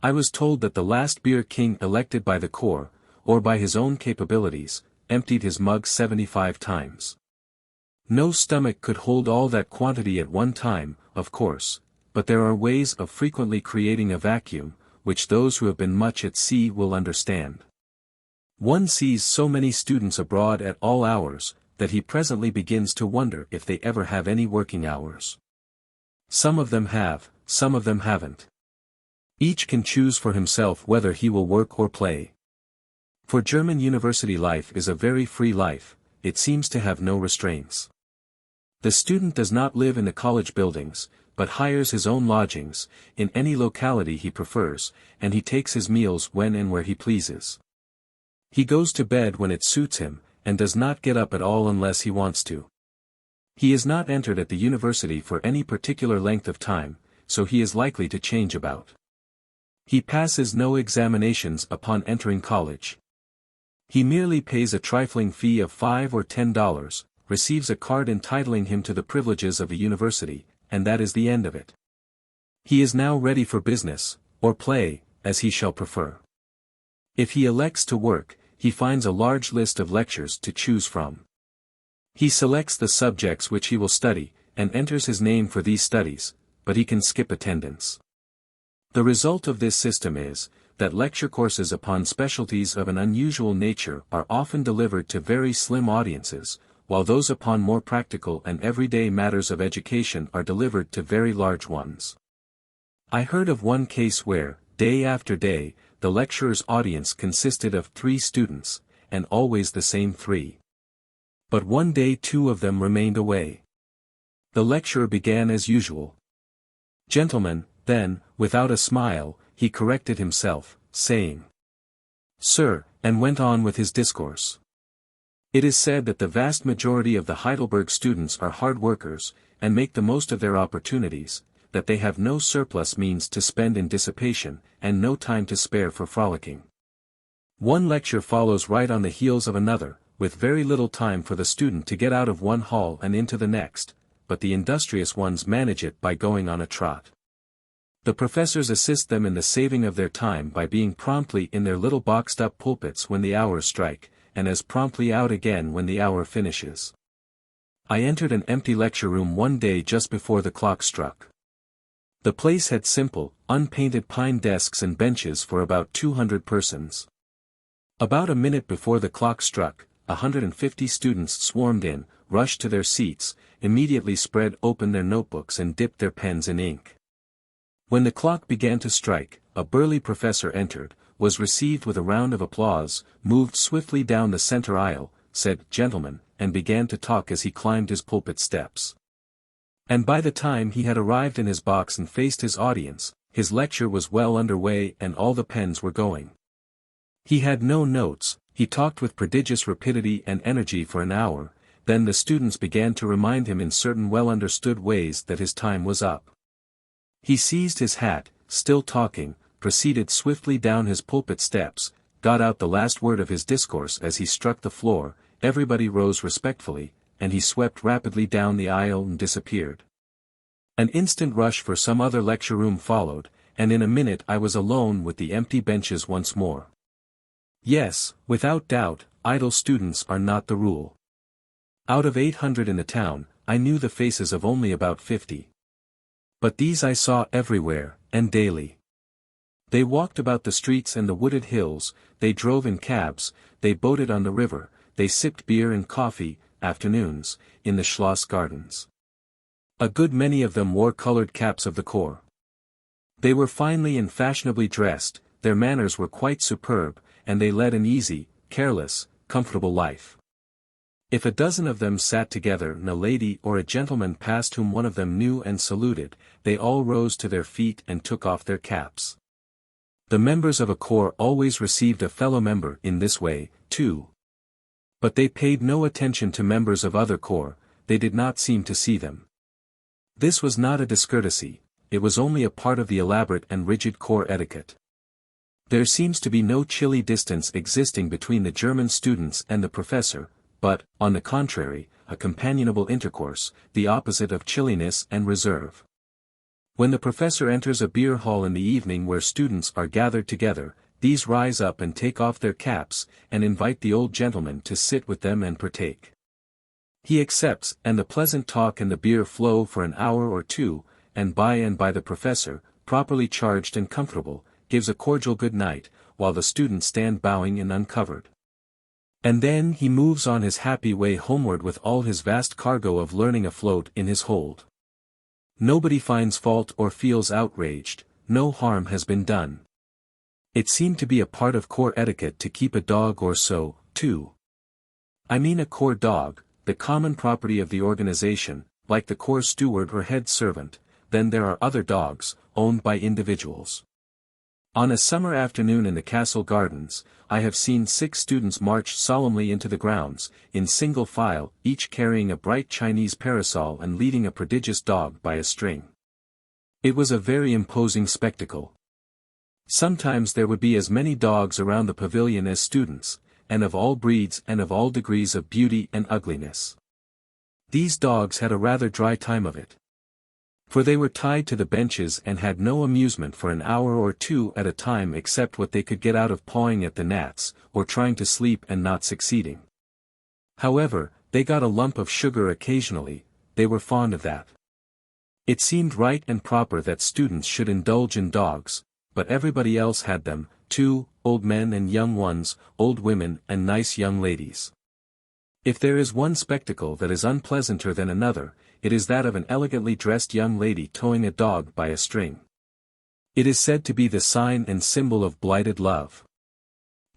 [SPEAKER 1] I was told that the last beer king elected by the corps, or by his own capabilities, emptied his mug 75 times. No stomach could hold all that quantity at one time, of course, but there are ways of frequently creating a vacuum, which those who have been much at sea will understand. One sees so many students abroad at all hours, that he presently begins to wonder if they ever have any working hours. Some of them have, some of them haven't. Each can choose for himself whether he will work or play. For German university life is a very free life, it seems to have no restraints. The student does not live in the college buildings, but hires his own lodgings, in any locality he prefers, and he takes his meals when and where he pleases. He goes to bed when it suits him, and does not get up at all unless he wants to. He is not entered at the university for any particular length of time, so he is likely to change about. He passes no examinations upon entering college. He merely pays a trifling fee of $5 or $10, receives a card entitling him to the privileges of a university, and that is the end of it. He is now ready for business, or play, as he shall prefer. If he elects to work, he finds a large list of lectures to choose from. He selects the subjects which he will study, and enters his name for these studies, but he can skip attendance. The result of this system is, that lecture courses upon specialties of an unusual nature are often delivered to very slim audiences, while those upon more practical and everyday matters of education are delivered to very large ones. I heard of one case where, day after day, the lecturer's audience consisted of 3 students, and always the same 3. But one day 2 of them remained away. The lecturer began as usual. "Gentlemen," then, without a smile, he corrected himself, saying, "Sir," and went on with his discourse. It is said that the vast majority of the Heidelberg students are hard workers, and make the most of their opportunities, that they have no surplus means to spend in dissipation, and no time to spare for frolicking. One lecture follows right on the heels of another, with very little time for the student to get out of one hall and into the next, but the industrious ones manage it by going on a trot. The professors assist them in the saving of their time by being promptly in their little boxed-up pulpits when the hours strike, and as promptly out again when the hour finishes. I entered an empty lecture room one day just before the clock struck. The place had simple, unpainted pine desks and benches for about 200 persons. About a minute before the clock struck, 150 students swarmed in, rushed to their seats, immediately spread open their notebooks and dipped their pens in ink. When the clock began to strike, a burly professor entered, was received with a round of applause, moved swiftly down the center aisle, said, "Gentlemen," and began to talk as he climbed his pulpit steps. And by the time he had arrived in his box and faced his audience, his lecture was well under way and all the pens were going. He had no notes, he talked with prodigious rapidity and energy for an hour, then the students began to remind him in certain well-understood ways that his time was up. He seized his hat, still talking, proceeded swiftly down his pulpit steps, got out the last word of his discourse as he struck the floor, everybody rose respectfully, and he swept rapidly down the aisle and disappeared. An instant rush for some other lecture room followed, and in a minute I was alone with the empty benches once more. Yes, without doubt, idle students are not the rule. Out of 800 in the town, I knew the faces of only about 50. But these I saw everywhere, and daily. They walked about the streets and the wooded hills, they drove in cabs, they boated on the river, they sipped beer and coffee, afternoons, in the Schloss gardens. A good many of them wore colored caps of the corps. They were finely and fashionably dressed, their manners were quite superb, and they led an easy, careless, comfortable life. If a dozen of them sat together and a lady or a gentleman passed whom one of them knew and saluted, they all rose to their feet and took off their caps. The members of a corps always received a fellow member in this way, too. But they paid no attention to members of other corps, they did not seem to see them. This was not a discourtesy, it was only a part of the elaborate and rigid corps etiquette. There seems to be no chilly distance existing between the German students and the professor, but, on the contrary, a companionable intercourse, the opposite of chilliness and reserve. When the professor enters a beer hall in the evening where students are gathered together, these rise up and take off their caps, and invite the old gentleman to sit with them and partake. He accepts, and the pleasant talk and the beer flow for an hour or two, and by the professor, properly charged and comfortable, gives a cordial good night, while the students stand bowing and uncovered. And then he moves on his happy way homeward with all his vast cargo of learning afloat in his hold. Nobody finds fault or feels outraged, no harm has been done. It seemed to be a part of corps etiquette to keep a dog or so, too. I mean a corps dog, the common property of the organization, like the corps steward or head servant. Then there are other dogs, owned by individuals. On a summer afternoon in the castle gardens, I have seen 6 students march solemnly into the grounds, in single file, each carrying a bright Chinese parasol and leading a prodigious dog by a string. It was a very imposing spectacle. Sometimes there would be as many dogs around the pavilion as students, and of all breeds and of all degrees of beauty and ugliness. These dogs had a rather dry time of it. For they were tied to the benches and had no amusement for an hour or two at a time except what they could get out of pawing at the gnats, or trying to sleep and not succeeding. However, they got a lump of sugar occasionally, they were fond of that. It seemed right and proper that students should indulge in dogs, but everybody else had them, too, old men and young ones, old women and nice young ladies. If there is one spectacle that is unpleasanter than another, it is that of an elegantly dressed young lady towing a dog by a string. It is said to be the sign and symbol of blighted love.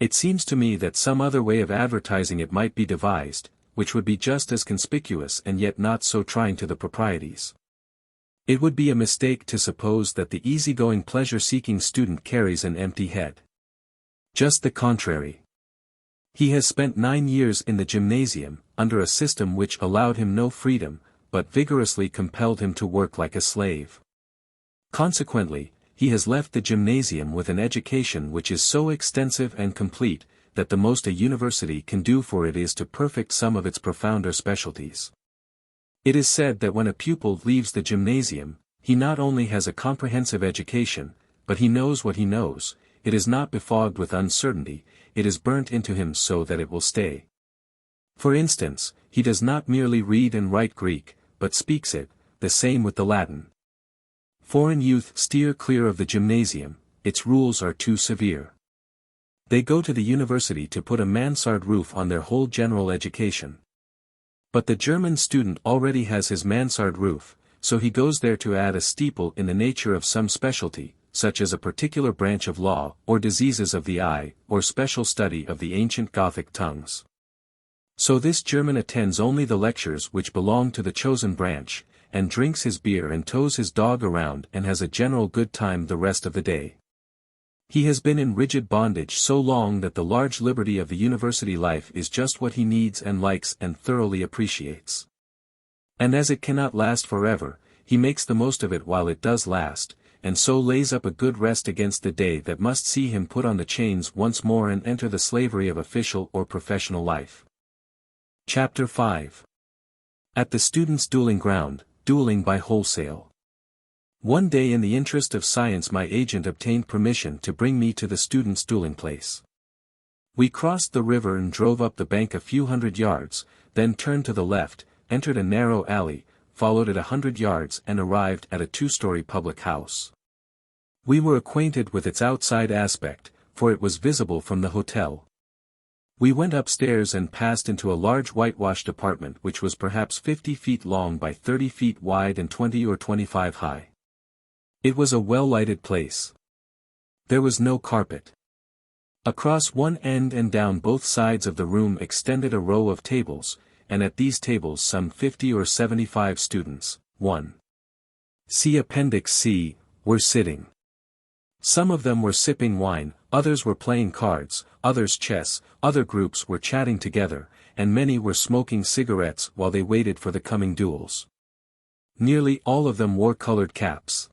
[SPEAKER 1] It seems to me that some other way of advertising it might be devised, which would be just as conspicuous and yet not so trying to the proprieties. It would be a mistake to suppose that the easygoing pleasure-seeking student carries an empty head. Just the contrary. He has spent 9 years in the gymnasium, under a system which allowed him no freedom, but vigorously compelled him to work like a slave. Consequently, he has left the gymnasium with an education which is so extensive and complete, that the most a university can do for it is to perfect some of its profounder specialties. It is said that when a pupil leaves the gymnasium, he not only has a comprehensive education, but he knows what he knows, it is not befogged with uncertainty, it is burnt into him so that it will stay. For instance, he does not merely read and write Greek, but speaks it, the same with the Latin. Foreign youth steer clear of the gymnasium, its rules are too severe. They go to the university to put a mansard roof on their whole general education. But the German student already has his mansard roof, so he goes there to add a steeple in the nature of some specialty, such as a particular branch of law, or diseases of the eye, or special study of the ancient Gothic tongues. So this German attends only the lectures which belong to the chosen branch, and drinks his beer and tows his dog around and has a general good time the rest of the day. He has been in rigid bondage so long that the large liberty of the university life is just what he needs and likes and thoroughly appreciates. And as it cannot last forever, he makes the most of it while it does last, and so lays up a good rest against the day that must see him put on the chains once more and enter the slavery of official or professional life. Chapter 5. At the students' dueling ground, dueling by wholesale. One day in the interest of science my agent obtained permission to bring me to the students' dueling place. We crossed the river and drove up the bank a few hundred yards, then turned to the left, entered a narrow alley, followed it 100 yards and arrived at a 2-story public house. We were acquainted with its outside aspect, for it was visible from the hotel. We went upstairs and passed into a large whitewashed apartment which was perhaps 50 feet long by 30 feet wide and 20 or 25 high. It was a well-lighted place. There was no carpet. Across one end and down both sides of the room extended a row of tables, and at these tables some 50 or 75 students, 1. See Appendix C, were sitting. Some of them were sipping wine, others were playing cards, others chess, other groups were chatting together, and many were smoking cigarettes while they waited for the coming duels. Nearly all of them wore colored caps.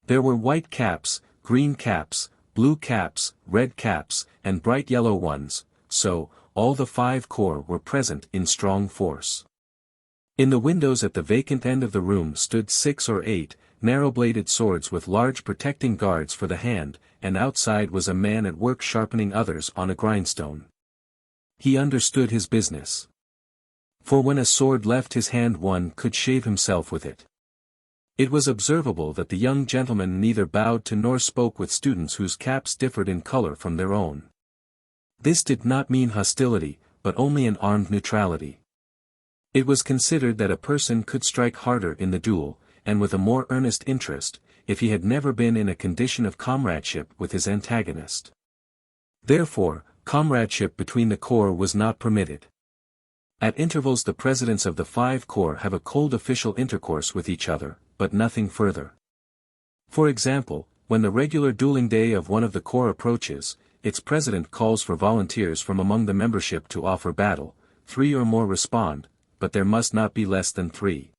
[SPEAKER 1] There were white caps, green caps, blue caps, red caps, and bright yellow ones, so, all the 5 corps were present in strong force. In the windows at the vacant end of the room stood 6 or 8, narrow-bladed swords with large protecting guards for the hand, and outside was a man at work sharpening others on a grindstone. He understood his business. For when a sword left his hand one could shave himself with it. It was observable that the young gentleman neither bowed to nor spoke with students whose caps differed in color from their own. This did not mean hostility, but only an armed neutrality. It was considered that a person could strike harder in the duel, and with a more earnest interest, if he had never been in a condition of comradeship with his antagonist. Therefore, comradeship between the corps was not permitted. At intervals the presidents of the 5 corps have a cold official intercourse with each other, but nothing further. For example, when the regular dueling day of one of the corps approaches, its president calls for volunteers from among the membership to offer battle. 3 or more respond, but there must not be less than 3.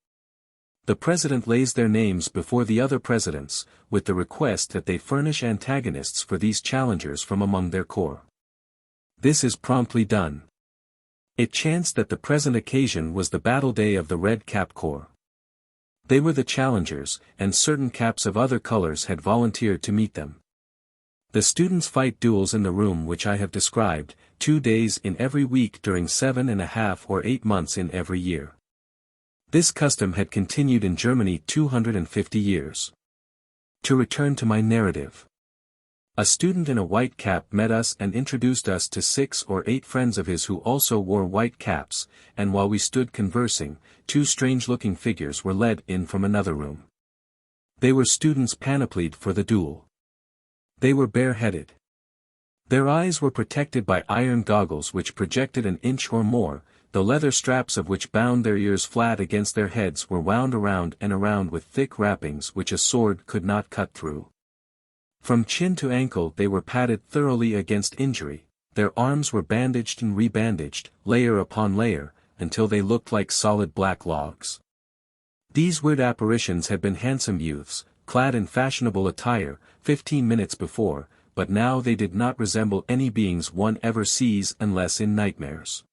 [SPEAKER 1] The president lays their names before the other presidents, with the request that they furnish antagonists for these challengers from among their corps. This is promptly done. It chanced that the present occasion was the battle day of the Red Cap Corps. They were the challengers, and certain caps of other colors had volunteered to meet them. The students fight duels in the room which I have described, 2 days in every week during 7½ or 8 months in every year. This custom had continued in Germany 250 years. To return to my narrative. A student in a white cap met us and introduced us to 6 or 8 friends of his who also wore white caps, and while we stood conversing, 2 strange-looking figures were led in from another room. They were students panoplied for the duel. They were bareheaded. Their eyes were protected by iron goggles which projected an inch or more, the leather straps of which bound their ears flat against their heads were wound around and around with thick wrappings which a sword could not cut through. From chin to ankle they were padded thoroughly against injury, their arms were bandaged and rebandaged, layer upon layer, until they looked like solid black logs. These weird apparitions had been handsome youths, clad in fashionable attire, 15 minutes before, but now they did not resemble any beings one ever sees unless in nightmares.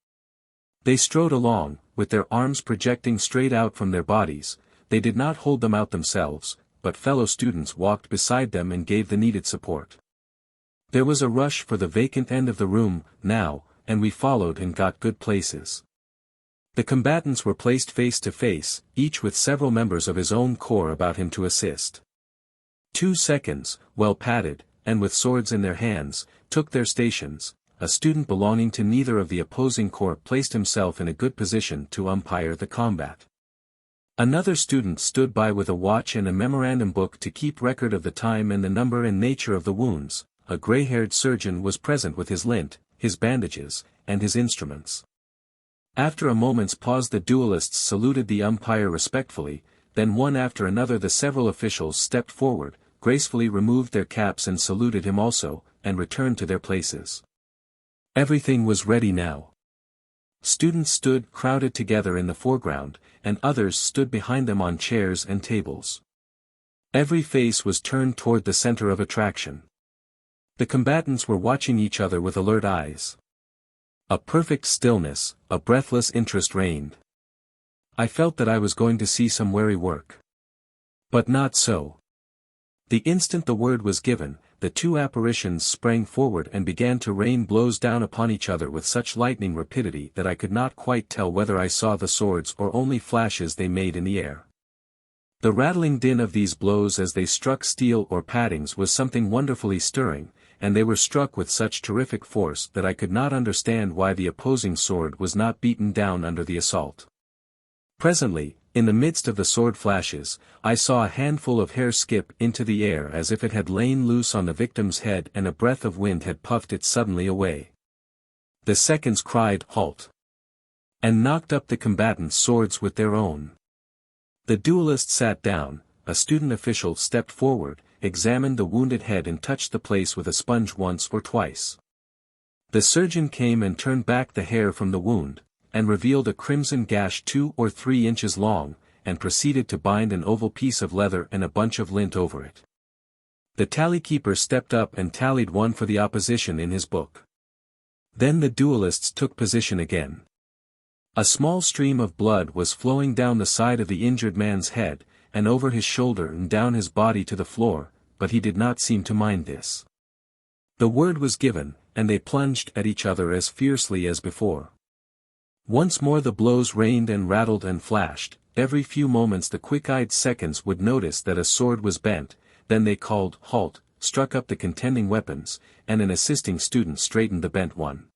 [SPEAKER 1] They strode along, with their arms projecting straight out from their bodies. They did not hold them out themselves, but fellow students walked beside them and gave the needed support. There was a rush for the vacant end of the room, now, and we followed and got good places. The combatants were placed face to face, each with several members of his own corps about him to assist. 2 seconds, well padded, and with swords in their hands, took their stations. A student belonging to neither of the opposing corps placed himself in a good position to umpire the combat. Another student stood by with a watch and a memorandum book to keep record of the time and the number and nature of the wounds. A gray-haired surgeon was present with his lint, his bandages, and his instruments. After a moment's pause the duelists saluted the umpire respectfully, then one after another the several officials stepped forward, gracefully removed their caps and saluted him also, and returned to their places. Everything was ready now. Students stood crowded together in the foreground, and others stood behind them on chairs and tables. Every face was turned toward the center of attraction. The combatants were watching each other with alert eyes. A perfect stillness, a breathless interest reigned. I felt that I was going to see some wary work. But not so. The instant the word was given, the 2 apparitions sprang forward and began to rain blows down upon each other with such lightning rapidity that I could not quite tell whether I saw the swords or only flashes they made in the air. The rattling din of these blows as they struck steel or paddings was something wonderfully stirring, and they were struck with such terrific force that I could not understand why the opposing sword was not beaten down under the assault. Presently, in the midst of the sword flashes, I saw a handful of hair skip into the air as if it had lain loose on the victim's head and a breath of wind had puffed it suddenly away. The seconds cried, "Halt!" and knocked up the combatants' swords with their own. The duelists sat down, a student official stepped forward, examined the wounded head and touched the place with a sponge once or twice. The surgeon came and turned back the hair from the wound, and revealed a crimson gash 2 or 3 inches long, and proceeded to bind an oval piece of leather and a bunch of lint over it. The tally-keeper stepped up and tallied one for the opposition in his book. Then the duelists took position again. A small stream of blood was flowing down the side of the injured man's head, and over his shoulder and down his body to the floor, but he did not seem to mind this. The word was given, and they plunged at each other as fiercely as before. Once more the blows rained and rattled and flashed. Every few moments the quick-eyed seconds would notice that a sword was bent, then they called halt, struck up the contending weapons, and an assisting student straightened the bent one.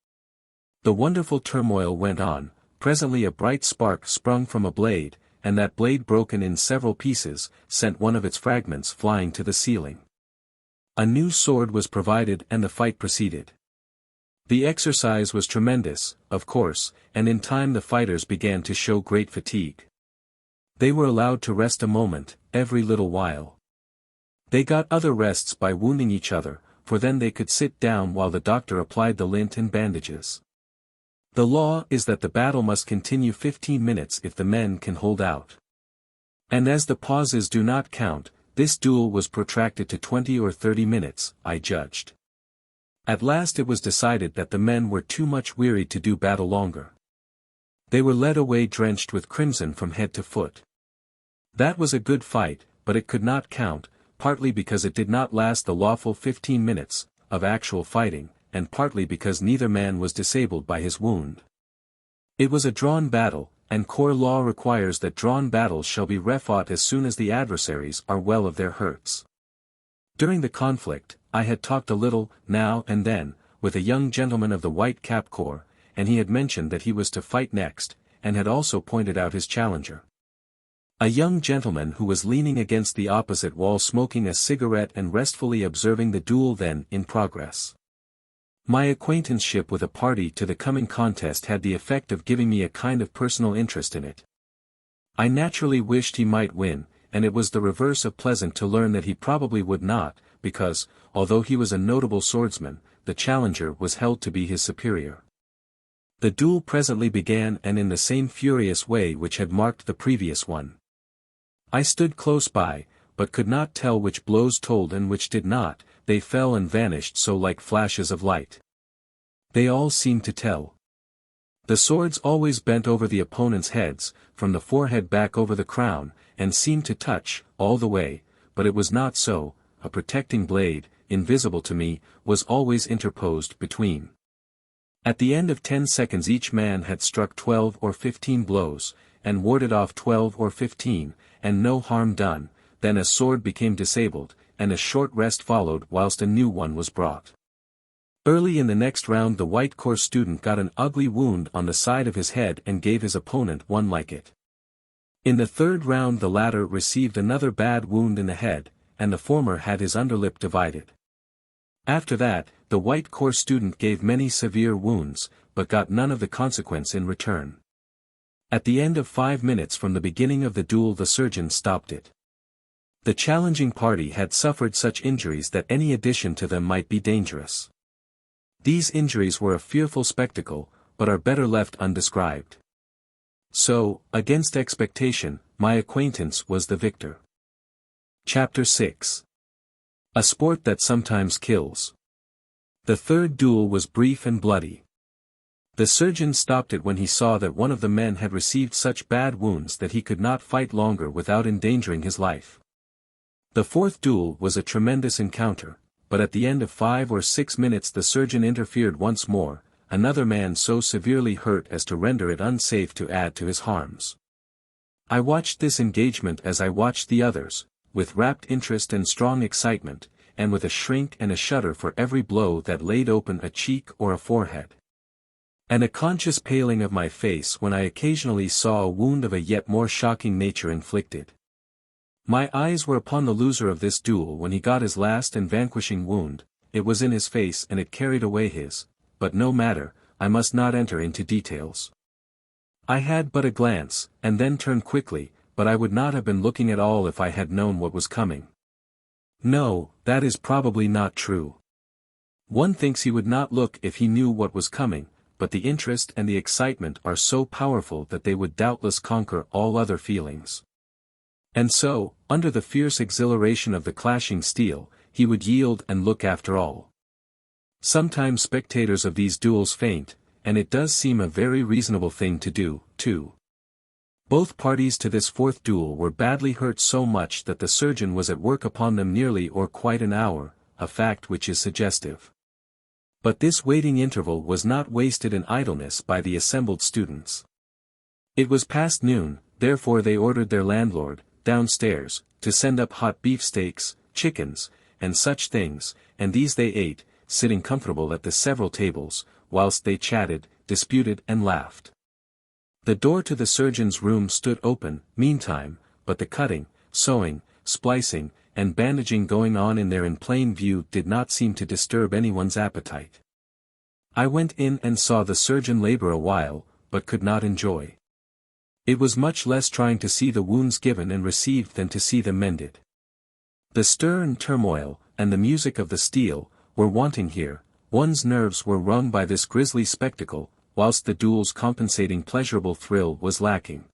[SPEAKER 1] The wonderful turmoil went on. Presently a bright spark sprung from a blade, and that blade broken in several pieces, sent one of its fragments flying to the ceiling. A new sword was provided and the fight proceeded. The exercise was tremendous, of course, and in time the fighters began to show great fatigue. They were allowed to rest a moment, every little while. They got other rests by wounding each other, for then they could sit down while the doctor applied the lint and bandages. The law is that the battle must continue 15 minutes if the men can hold out. And as the pauses do not count, this duel was protracted to 20 or 30 minutes, I judged. At last it was decided that the men were too much wearied to do battle longer. They were led away drenched with crimson from head to foot. That was a good fight, but it could not count, partly because it did not last the lawful 15 minutes, of actual fighting, and partly because neither man was disabled by his wound. It was a drawn battle, and corps law requires that drawn battles shall be refought as soon as the adversaries are well of their hurts. During the conflict, I had talked a little, now and then, with a young gentleman of the White Cap Corps, and he had mentioned that he was to fight next, and had also pointed out his challenger. A young gentleman who was leaning against the opposite wall smoking a cigarette and restfully observing the duel then in progress. My acquaintanceship with a party to the coming contest had the effect of giving me a kind of personal interest in it. I naturally wished he might win, and it was the reverse of pleasant to learn that he probably would not, because, although he was a notable swordsman, the challenger was held to be his superior. The duel presently began and in the same furious way which had marked the previous one. I stood close by, but could not tell which blows told and which did not. They fell and vanished so like flashes of light. They all seemed to tell. The swords always bent over the opponents' heads, from the forehead back over the crown, and seemed to touch, all the way, but it was not so. A protecting blade, invisible to me, was always interposed between. At the end of 10 seconds each man had struck 12 or 15 blows, and warded off 12 or 15, and no harm done. Then a sword became disabled, and a short rest followed whilst a new one was brought. Early in the next round the White Corps student got an ugly wound on the side of his head and gave his opponent one like it. In the third round the latter received another bad wound in the head, and the former had his underlip divided. After that, the White Corps student gave many severe wounds, but got none of the consequence in return. At the end of 5 minutes from the beginning of the duel the surgeon stopped it. The challenging party had suffered such injuries that any addition to them might be dangerous. These injuries were a fearful spectacle, but are better left undescribed. So, against expectation, my acquaintance was the victor. Chapter 6. A sport that sometimes kills. The third duel was brief and bloody. The surgeon stopped it when he saw that one of the men had received such bad wounds that he could not fight longer without endangering his life. The fourth duel was a tremendous encounter, but at the end of 5 or 6 minutes the surgeon interfered once more, another man so severely hurt as to render it unsafe to add to his harms. I watched this engagement as I watched the others, with rapt interest and strong excitement, and with a shrink and a shudder for every blow that laid open a cheek or a forehead. And a conscious paling of my face when I occasionally saw a wound of a yet more shocking nature inflicted. My eyes were upon the loser of this duel when he got his last and vanquishing wound. It was in his face and it carried away his, but no matter, I must not enter into details. I had but a glance, and then turned quickly, but I would not have been looking at all if I had known what was coming. No, that is probably not true. One thinks he would not look if he knew what was coming, but the interest and the excitement are so powerful that they would doubtless conquer all other feelings. And so, under the fierce exhilaration of the clashing steel, he would yield and look after all. Sometimes spectators of these duels faint, and it does seem a very reasonable thing to do, too. Both parties to this fourth duel were badly hurt so much that the surgeon was at work upon them nearly or quite an hour, a fact which is suggestive. But this waiting interval was not wasted in idleness by the assembled students. It was past noon, therefore they ordered their landlord, downstairs, to send up hot beefsteaks, chickens, and such things, and these they ate, sitting comfortable at the several tables, whilst they chatted, disputed and laughed. The door to the surgeon's room stood open, meantime, but the cutting, sewing, splicing, and bandaging going on in there in plain view did not seem to disturb anyone's appetite. I went in and saw the surgeon labor a while, but could not enjoy. It was much less trying to see the wounds given and received than to see them mended. The stir and turmoil, and the music of the steel, were wanting here. One's nerves were wrung by this grisly spectacle, whilst the duel's compensating pleasurable thrill was lacking.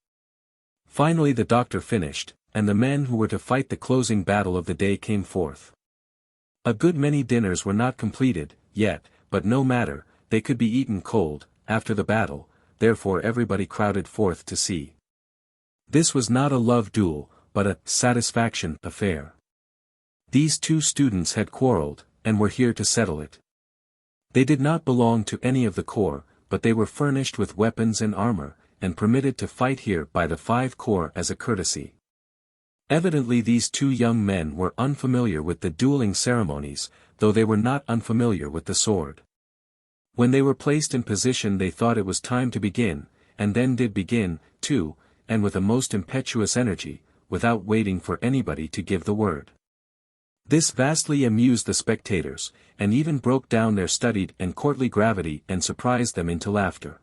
[SPEAKER 1] Finally the doctor finished, and the men who were to fight the closing battle of the day came forth. A good many dinners were not completed, yet, but no matter, they could be eaten cold, after the battle, therefore everybody crowded forth to see. This was not a love duel, but a satisfaction affair. These two students had quarrelled, and were here to settle it. They did not belong to any of the corps, but they were furnished with weapons and armor, and permitted to fight here by the 5 corps as a courtesy. Evidently these two young men were unfamiliar with the dueling ceremonies, though they were not unfamiliar with the sword. When they were placed in position they thought it was time to begin, and then did begin, too, and with a most impetuous energy, without waiting for anybody to give the word. This vastly amused the spectators, and even broke down their studied and courtly gravity and surprised them into laughter.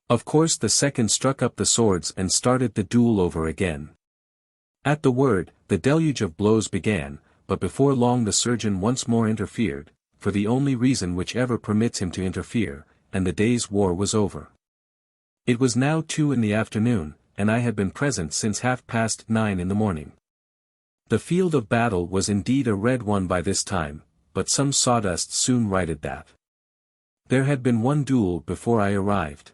[SPEAKER 1] Of course the second struck up the swords and started the duel over again. At the word, the deluge of blows began, but before long the surgeon once more interfered, for the only reason which ever permits him to interfere, and the day's war was over. It was now 2 in the afternoon, and I had been present since 9:30 in the morning. The field of battle was indeed a red one by this time, but some sawdust soon righted that. There had been one duel before I arrived.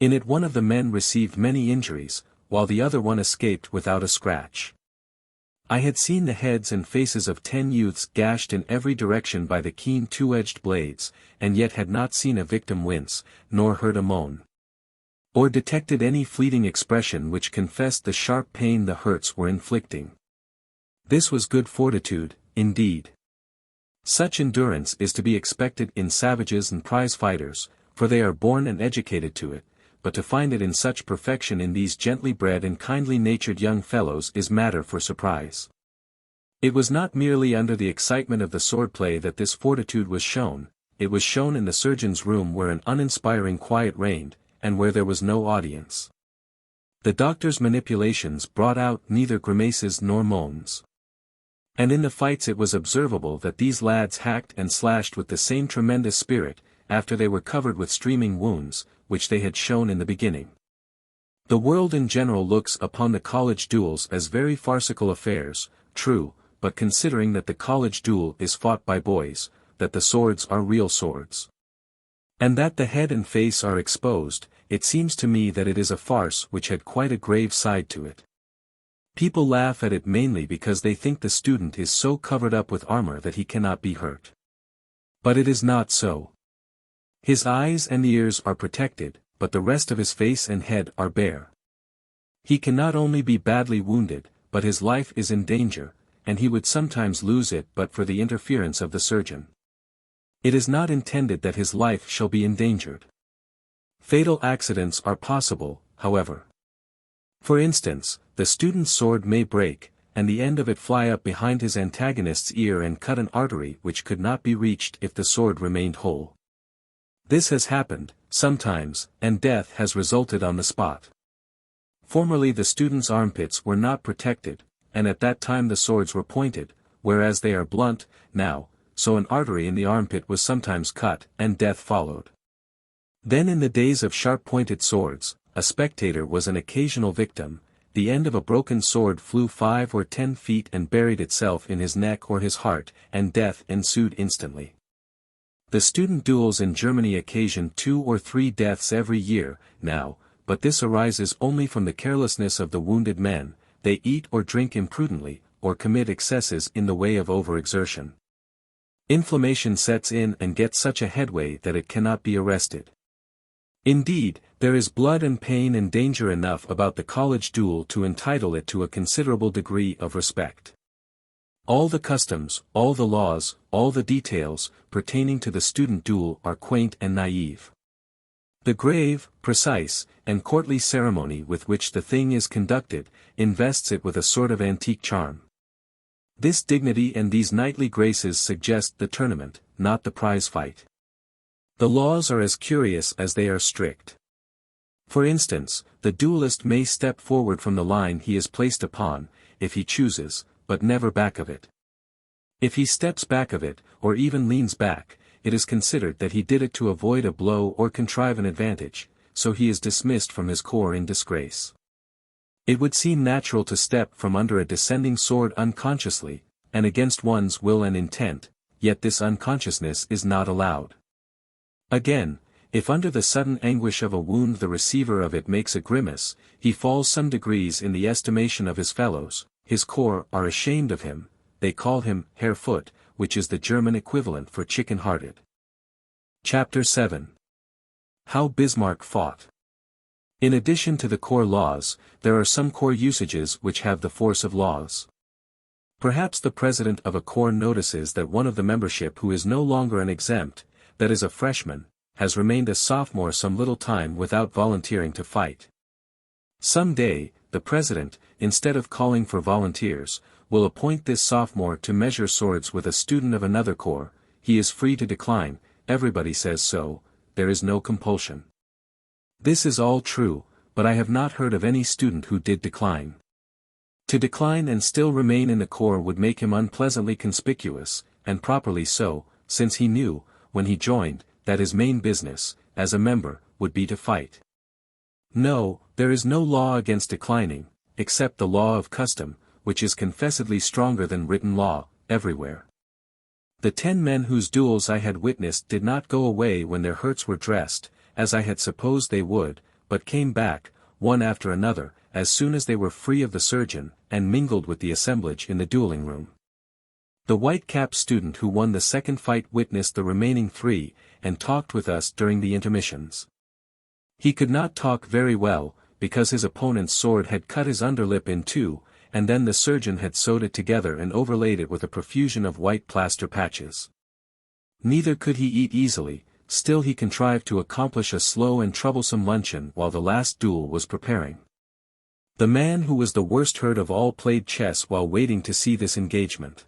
[SPEAKER 1] In it one of the men received many injuries, while the other one escaped without a scratch. I had seen the heads and faces of 10 youths gashed in every direction by the keen 2-edged blades, and yet had not seen a victim wince, nor heard a moan, or detected any fleeting expression which confessed the sharp pain the hurts were inflicting. This was good fortitude, indeed. Such endurance is to be expected in savages and prize fighters, for they are born and educated to it, but to find it in such perfection in these gently bred and kindly natured young fellows is matter for surprise. It was not merely under the excitement of the sword-play that this fortitude was shown, it was shown in the surgeon's room where an uninspiring quiet reigned, and where there was no audience. The doctor's manipulations brought out neither grimaces nor moans. And in the fights it was observable that these lads hacked and slashed with the same tremendous spirit, after they were covered with streaming wounds, which they had shown in the beginning. The world in general looks upon the college duels as very farcical affairs, true, but considering that the college duel is fought by boys, that the swords are real swords, and that the head and face are exposed, it seems to me that it is a farce which had quite a grave side to it. People laugh at it mainly because they think the student is so covered up with armor that he cannot be hurt. But it is not so. His eyes and ears are protected, but the rest of his face and head are bare. He can not only be badly wounded, but his life is in danger, and he would sometimes lose it but for the interference of the surgeon. It is not intended that his life shall be endangered. Fatal accidents are possible, however. For instance, the student's sword may break, and the end of it fly up behind his antagonist's ear and cut an artery which could not be reached if the sword remained whole. This has happened, sometimes, and death has resulted on the spot. Formerly the students' armpits were not protected, and at that time the swords were pointed, whereas they are blunt, now, so an artery in the armpit was sometimes cut, and death followed. Then in the days of sharp-pointed swords, a spectator was an occasional victim, the end of a broken sword flew 5 or 10 feet and buried itself in his neck or his heart, and death ensued instantly. The student duels in Germany occasion 2 or 3 deaths every year, now, but this arises only from the carelessness of the wounded men, they eat or drink imprudently, or commit excesses in the way of overexertion. Inflammation sets in and gets such a headway that it cannot be arrested. Indeed, there is blood and pain and danger enough about the college duel to entitle it to a considerable degree of respect. All the customs, all the laws, all the details, pertaining to the student duel are quaint and naive. The grave, precise, and courtly ceremony with which the thing is conducted, invests it with a sort of antique charm. This dignity and these knightly graces suggest the tournament, not the prize fight. The laws are as curious as they are strict. For instance, the duelist may step forward from the line he is placed upon, if he chooses, but never back of it. If he steps back of it, or even leans back, it is considered that he did it to avoid a blow or contrive an advantage, so he is dismissed from his corps in disgrace. It would seem natural to step from under a descending sword unconsciously, and against one's will and intent, yet this unconsciousness is not allowed. Again, if under the sudden anguish of a wound the receiver of it makes a grimace, he falls some degrees in the estimation of his fellows, his corps are ashamed of him, they call him hare foot, which is the German equivalent for chicken-hearted. Chapter 7. How Bismarck Fought. In addition to the corps laws, there are some corps usages which have the force of laws. Perhaps the president of a corps notices that one of the membership who is no longer an exempt, that is a freshman, has remained a sophomore some little time without volunteering to fight. Some day, the president, instead of calling for volunteers, will appoint this sophomore to measure swords with a student of another corps, he is free to decline, everybody says so, there is no compulsion. This is all true, but I have not heard of any student who did decline. To decline and still remain in the corps would make him unpleasantly conspicuous, and properly so, since he knew, when he joined, that his main business, as a member, would be to fight. No, there is no law against declining, except the law of custom, which is confessedly stronger than written law, everywhere. The 10 men whose duels I had witnessed did not go away when their hurts were dressed, as I had supposed they would, but came back, one after another, as soon as they were free of the surgeon, and mingled with the assemblage in the dueling room. The white-capped student who won the second fight witnessed the remaining 3, and talked with us during the intermissions. He could not talk very well, because his opponent's sword had cut his underlip in 2, and then the surgeon had sewed it together and overlaid it with a profusion of white plaster patches. Neither could he eat easily, still he contrived to accomplish a slow and troublesome luncheon while the last duel was preparing. The man who was the worst hurt of all played chess while waiting to see this engagement.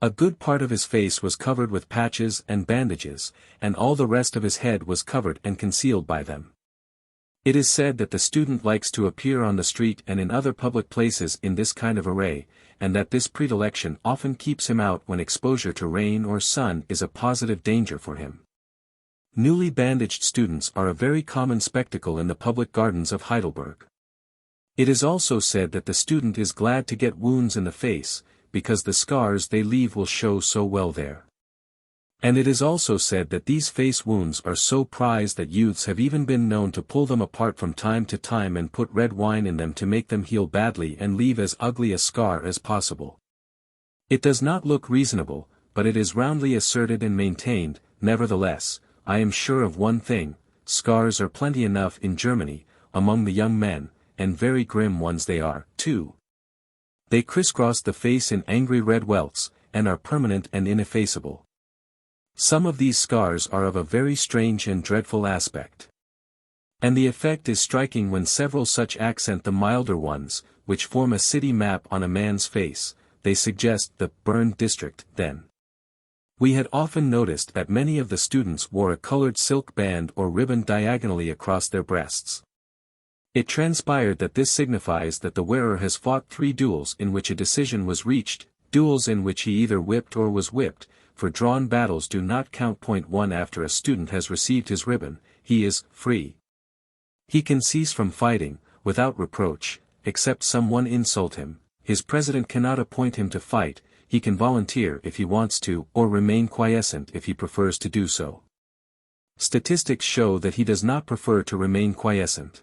[SPEAKER 1] A good part of his face was covered with patches and bandages, and all the rest of his head was covered and concealed by them. It is said that the student likes to appear on the street and in other public places in this kind of array, and that this predilection often keeps him out when exposure to rain or sun is a positive danger for him. Newly bandaged students are a very common spectacle in the public gardens of Heidelberg. It is also said that the student is glad to get wounds in the face, because the scars they leave will show so well there. And it is also said that these face wounds are so prized that youths have even been known to pull them apart from time to time and put red wine in them to make them heal badly and leave as ugly a scar as possible. It does not look reasonable, but it is roundly asserted and maintained. Nevertheless, I am sure of one thing, scars are plenty enough in Germany, among the young men, and very grim ones they are, too. They crisscross the face in angry red welts, and are permanent and ineffaceable. Some of these scars are of a very strange and dreadful aspect. And the effect is striking when several such accent the milder ones, which form a city map on a man's face. They suggest the burned district, then. We had often noticed that many of the students wore a colored silk band or ribbon diagonally across their breasts. It transpired that this signifies that the wearer has fought 3 duels in which a decision was reached, duels in which he either whipped or was whipped, for drawn battles do not count. Point 1 After a student has received his ribbon, he is free. He can cease from fighting, without reproach, except someone insult him. His president cannot appoint him to fight, he can volunteer if he wants to, or remain quiescent if he prefers to do so. Statistics show that he does not prefer to remain quiescent.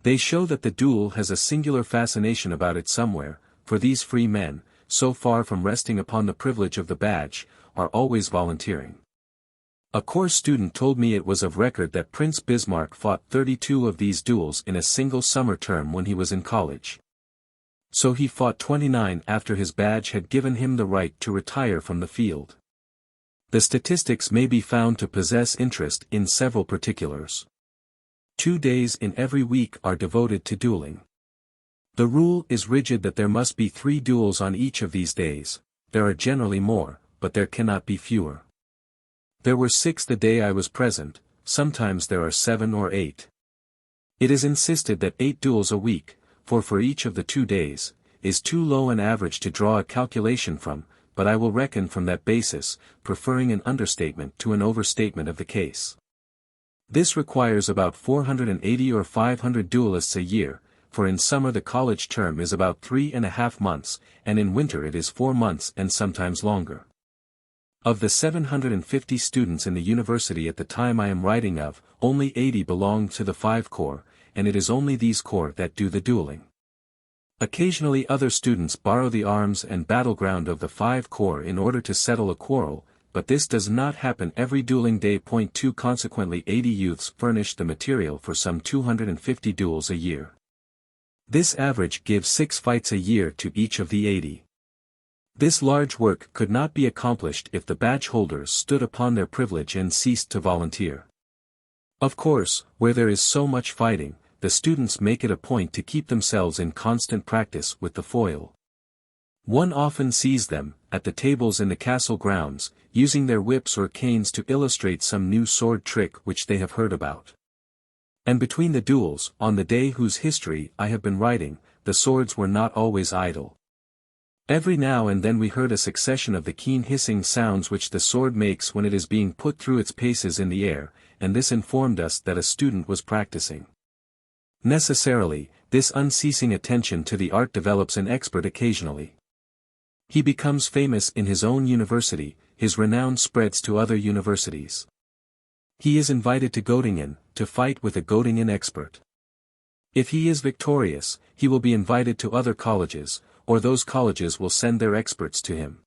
[SPEAKER 1] They show that the duel has a singular fascination about it somewhere, for these free men, so far from resting upon the privilege of the badge, are always volunteering. A course student told me it was of record that Prince Bismarck fought 32 of these duels in a single summer term when he was in college. So he fought 29 after his badge had given him the right to retire from the field. The statistics may be found to possess interest in several particulars. 2 days in every week are devoted to dueling. The rule is rigid that there must be 3 duels on each of these days. There are generally more, but there cannot be fewer. There were 6 the day I was present, sometimes there are 7 or 8. It is insisted that 8 duels a week, for each of the 2 days, is too low an average to draw a calculation from, but I will reckon from that basis, preferring an understatement to an overstatement of the case. This requires about 480 or 500 duelists a year, for in summer the college term is about 3.5 months, and in winter it is 4 months and sometimes longer. Of the 750 students in the university at the time I am writing of, only 80 belong to the 5 corps, and it is only these corps that do the dueling. Occasionally other students borrow the arms and battleground of the 5 corps in order to settle a quarrel, but this does not happen every dueling day. Point 2 Consequently 80 youths furnish the material for some 250 duels a year. This average gives 6 fights a year to each of the 80. This large work could not be accomplished if the badge holders stood upon their privilege and ceased to volunteer. Of course, where there is so much fighting, the students make it a point to keep themselves in constant practice with the foil. One often sees them, at the tables in the castle grounds, using their whips or canes to illustrate some new sword trick which they have heard about. And between the duels, on the day whose history I have been writing, the swords were not always idle. Every now and then we heard a succession of the keen hissing sounds which the sword makes when it is being put through its paces in the air, and this informed us that a student was practicing. Necessarily, this unceasing attention to the art develops an expert occasionally. He becomes famous in his own university, his renown spreads to other universities. He is invited to Göttingen, to fight with a Göttingen expert. If he is victorious, he will be invited to other colleges, or those colleges will send their experts to him.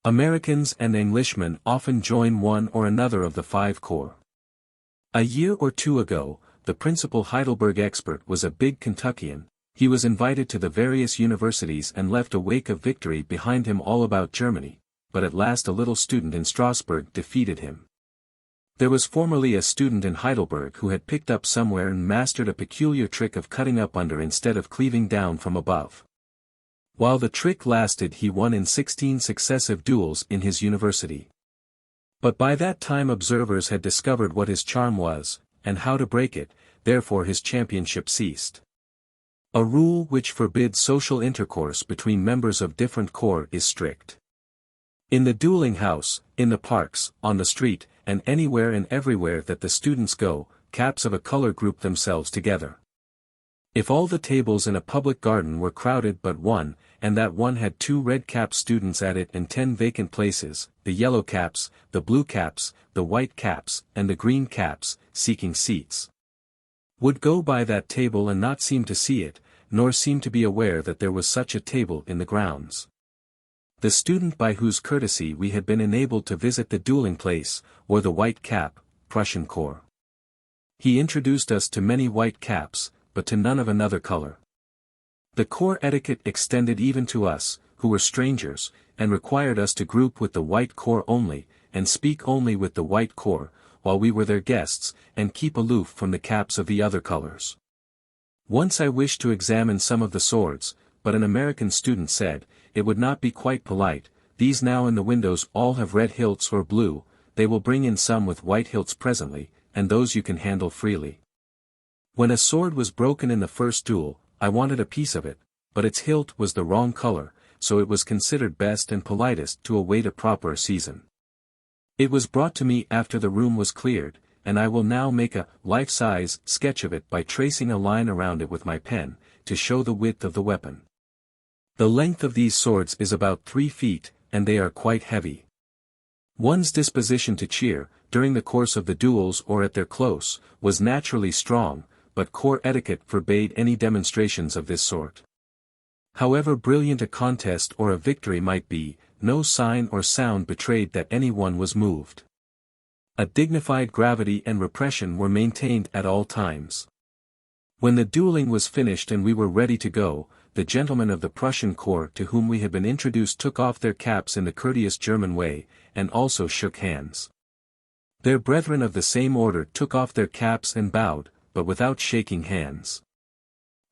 [SPEAKER 1] Americans and Englishmen often join one or another of the 5 corps. A year or 2 ago, the principal Heidelberg expert was a big Kentuckian. He was invited to the various universities and left a wake of victory behind him all about Germany, but at last a little student in Strasbourg defeated him. There was formerly a student in Heidelberg who had picked up somewhere and mastered a peculiar trick of cutting up under instead of cleaving down from above. While the trick lasted, he won in 16 successive duels in his university. But by that time observers had discovered what his charm was, and how to break it, therefore his championship ceased. A rule which forbids social intercourse between members of different corps is strict. In the dueling house, in the parks, on the street, and anywhere and everywhere that the students go, caps of a color group themselves together. If all the tables in a public garden were crowded but one, and that one had 2 red-capped students at it and 10 vacant places, the yellow caps, the blue caps, the white caps, and the green caps, seeking seats, would go by that table and not seem to see it, nor seem to be aware that there was such a table in the grounds. The student by whose courtesy we had been enabled to visit the dueling place, wore the white cap, Prussian corps. He introduced us to many white caps, but to none of another color. The corps etiquette extended even to us, who were strangers, and required us to group with the white corps only, and speak only with the white corps, while we were their guests, and keep aloof from the caps of the other colors. Once I wished to examine some of the swords, but an American student said, it would not be quite polite, these now in the windows all have red hilts or blue, they will bring in some with white hilts presently, and those you can handle freely. When a sword was broken in the first duel, I wanted a piece of it, but its hilt was the wrong color, so it was considered best and politest to await a proper season. It was brought to me after the room was cleared, and I will now make a life-size sketch of it by tracing a line around it with my pen, to show the width of the weapon. The length of these swords is about 3 feet, and they are quite heavy. One's disposition to cheer, during the course of the duels or at their close, was naturally strong, but corps etiquette forbade any demonstrations of this sort. However brilliant a contest or a victory might be, no sign or sound betrayed that anyone was moved. A dignified gravity and repression were maintained at all times. When the dueling was finished and we were ready to go, the gentlemen of the Prussian corps to whom we had been introduced took off their caps in the courteous German way, and also shook hands. Their brethren of the same order took off their caps and bowed, but without shaking hands.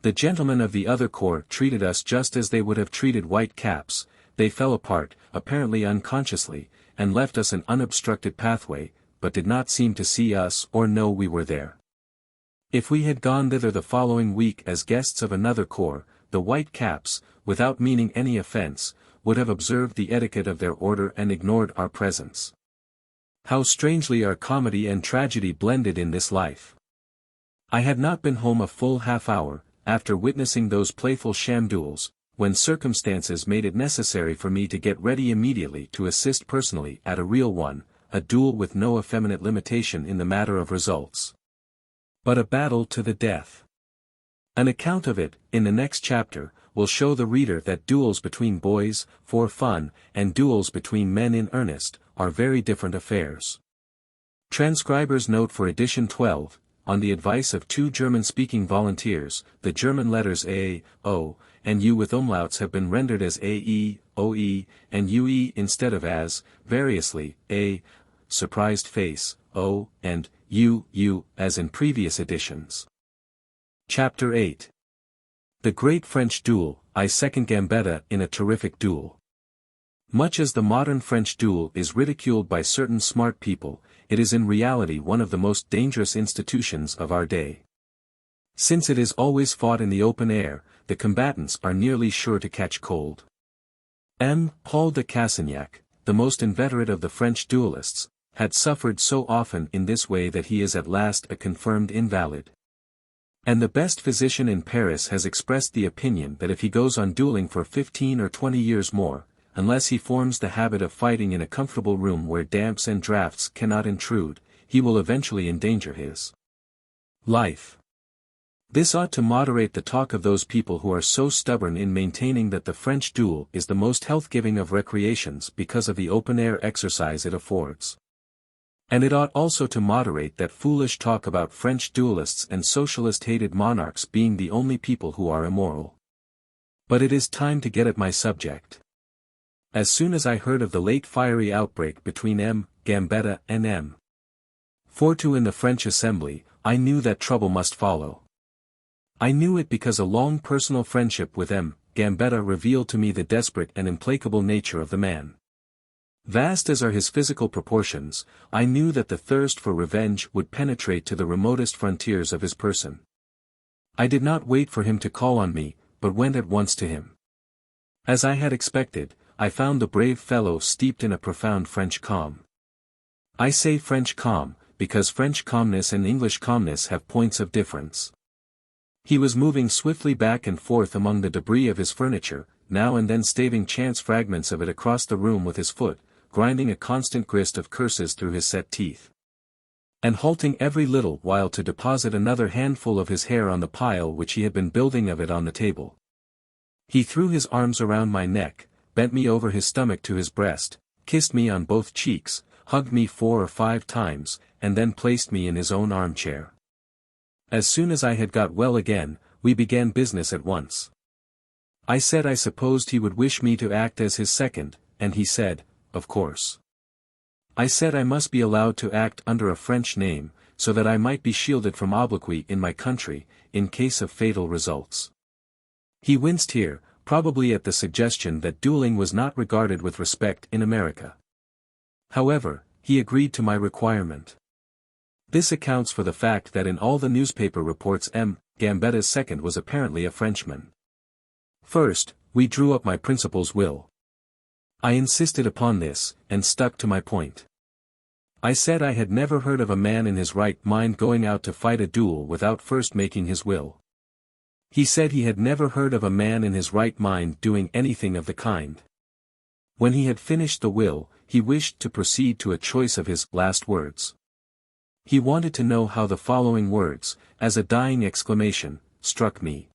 [SPEAKER 1] The gentlemen of the other corps treated us just as they would have treated white caps. They fell apart, apparently unconsciously, and left us an unobstructed pathway, but did not seem to see us or know we were there. If we had gone thither the following week as guests of another corps, the white caps, without meaning any offense, would have observed the etiquette of their order and ignored our presence. How strangely are comedy and tragedy blended in this life! I had not been home a full half-hour, after witnessing those playful sham duels, when circumstances made it necessary for me to get ready immediately to assist personally at a real one, a duel with no effeminate limitation in the matter of results, but a battle to the death. An account of it, in the next chapter, will show the reader that duels between boys, for fun, and duels between men in earnest, are very different affairs. Transcriber's note for edition 12, on the advice of 2 German-speaking volunteers, the German letters A, O, and U with umlauts have been rendered as AE, OE, and UE instead of as, variously, A, surprised face, O, and U, as in previous editions. Chapter 8. The Great French Duel, I second Gambetta in a terrific duel. Much as the modern French duel is ridiculed by certain smart people, it is in reality one of the most dangerous institutions of our day. Since it is always fought in the open air, the combatants are nearly sure to catch cold. Paul de Cassagnac, the most inveterate of the French duelists, had suffered so often in this way that he is at last a confirmed invalid. And the best physician in Paris has expressed the opinion that if he goes on dueling for 15 or 20 years more, unless he forms the habit of fighting in a comfortable room where damps and drafts cannot intrude, he will eventually endanger his life. This ought to moderate the talk of those people who are so stubborn in maintaining that the French duel is the most health-giving of recreations because of the open-air exercise it affords. And it ought also to moderate that foolish talk about French duelists and socialist-hated monarchs being the only people who are immoral. But it is time to get at my subject. As soon as I heard of the late fiery outbreak between Gambetta and Fortu in the French Assembly, I knew that trouble must follow. I knew it because a long personal friendship with Gambetta revealed to me the desperate and implacable nature of the man. Vast as are his physical proportions, I knew that the thirst for revenge would penetrate to the remotest frontiers of his person. I did not wait for him to call on me, but went at once to him. As I had expected, I found the brave fellow steeped in a profound French calm. I say French calm, because French calmness and English calmness have points of difference. He was moving swiftly back and forth among the debris of his furniture, now and then staving chance fragments of it across the room with his foot, grinding a constant grist of curses through his set teeth, and halting every little while to deposit another handful of his hair on the pile which he had been building of it on the table. He threw his arms around my neck, bent me over his stomach to his breast, kissed me on both cheeks, hugged me 4 or 5 times, and then placed me in his own armchair. As soon as I had got well again, we began business at once. I said I supposed he would wish me to act as his second, and he said, of course. I said I must be allowed to act under a French name, so that I might be shielded from obloquy in my country, in case of fatal results. He winced here, probably at the suggestion that dueling was not regarded with respect in America. However, he agreed to my requirement. This accounts for the fact that in all the newspaper reports Gambetta's second was apparently a Frenchman. First, we drew up my principal's will. I insisted upon this, and stuck to my point. I said I had never heard of a man in his right mind going out to fight a duel without first making his will. He said he had never heard of a man in his right mind doing anything of the kind. When he had finished the will, he wished to proceed to a choice of his last words. He wanted to know how the following words, as a dying exclamation, struck me.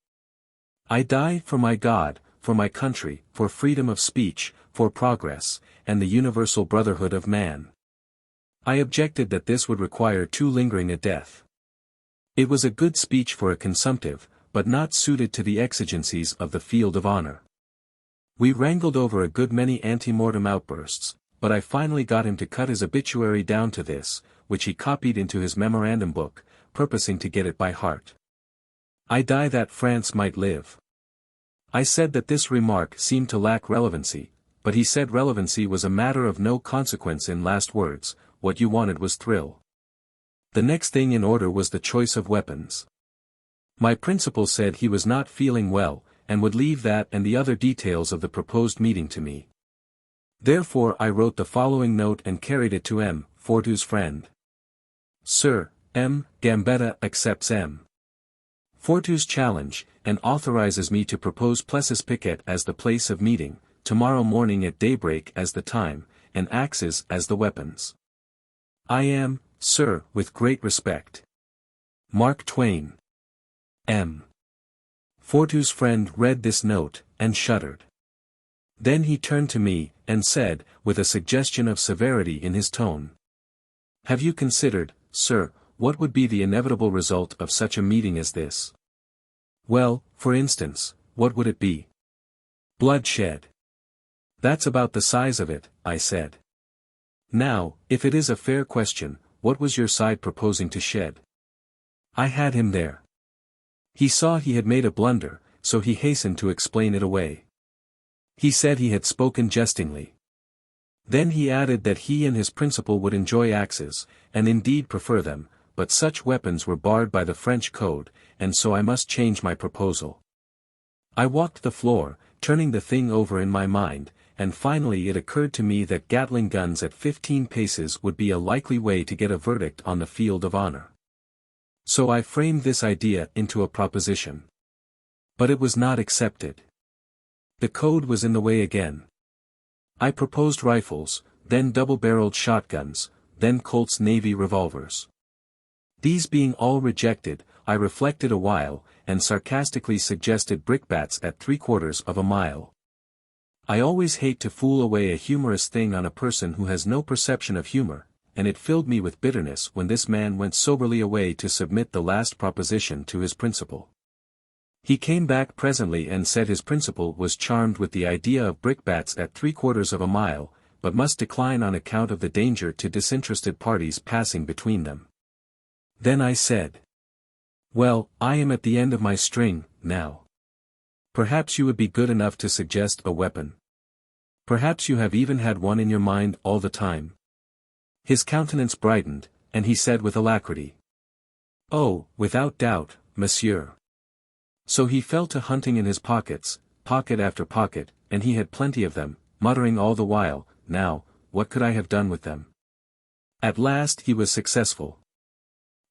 [SPEAKER 1] I die for my God, for my country, for freedom of speech, for progress, and the universal brotherhood of man. I objected that this would require too lingering a death. It was a good speech for a consumptive, but not suited to the exigencies of the field of honor. We wrangled over a good many ante-mortem outbursts, but I finally got him to cut his obituary down to this, which he copied into his memorandum book, purposing to get it by heart. I die that France might live. I said that this remark seemed to lack relevancy, but he said relevancy was a matter of no consequence in last words, what you wanted was thrill. The next thing in order was the choice of weapons. My principal said he was not feeling well, and would leave that and the other details of the proposed meeting to me. Therefore I wrote the following note and carried it to M. Fortou's friend. Sir, M. Gambetta accepts M. Fortou's challenge, and authorizes me to propose Plessis Piquet as the place of meeting, tomorrow morning at daybreak as the time, and axes as the weapons. I am, sir, with great respect. Mark Twain. M. Fortou's friend read this note, and shuddered. Then he turned to me, and said, with a suggestion of severity in his tone. Have you considered, sir, what would be the inevitable result of such a meeting as this? Well, for instance, what would it be? Bloodshed. That's about the size of it, I said. Now, if it is a fair question, what was your side proposing to shed? I had him there. He saw he had made a blunder, so he hastened to explain it away. He said he had spoken jestingly. Then he added that he and his principal would enjoy axes, and indeed prefer them, but such weapons were barred by the French code, and so I must change my proposal. I walked the floor, turning the thing over in my mind, and finally it occurred to me that Gatling guns at 15 paces would be a likely way to get a verdict on the field of honor. So I framed this idea into a proposition. But it was not accepted. The code was in the way again. I proposed rifles, then double-barreled shotguns, then Colt's Navy revolvers. These being all rejected, I reflected a while, and sarcastically suggested brickbats at 3/4 of a mile. I always hate to fool away a humorous thing on a person who has no perception of humor, and it filled me with bitterness when this man went soberly away to submit the last proposition to his principal. He came back presently and said his principal was charmed with the idea of brickbats at 3/4 of a mile, but must decline on account of the danger to disinterested parties passing between them. Then I said, well, I am at the end of my string, now. Perhaps you would be good enough to suggest a weapon. Perhaps you have even had one in your mind all the time. His countenance brightened, and he said with alacrity. Oh, without doubt, monsieur. So he fell to hunting in his pockets, pocket after pocket, and he had plenty of them, muttering all the while, now, what could I have done with them? At last he was successful.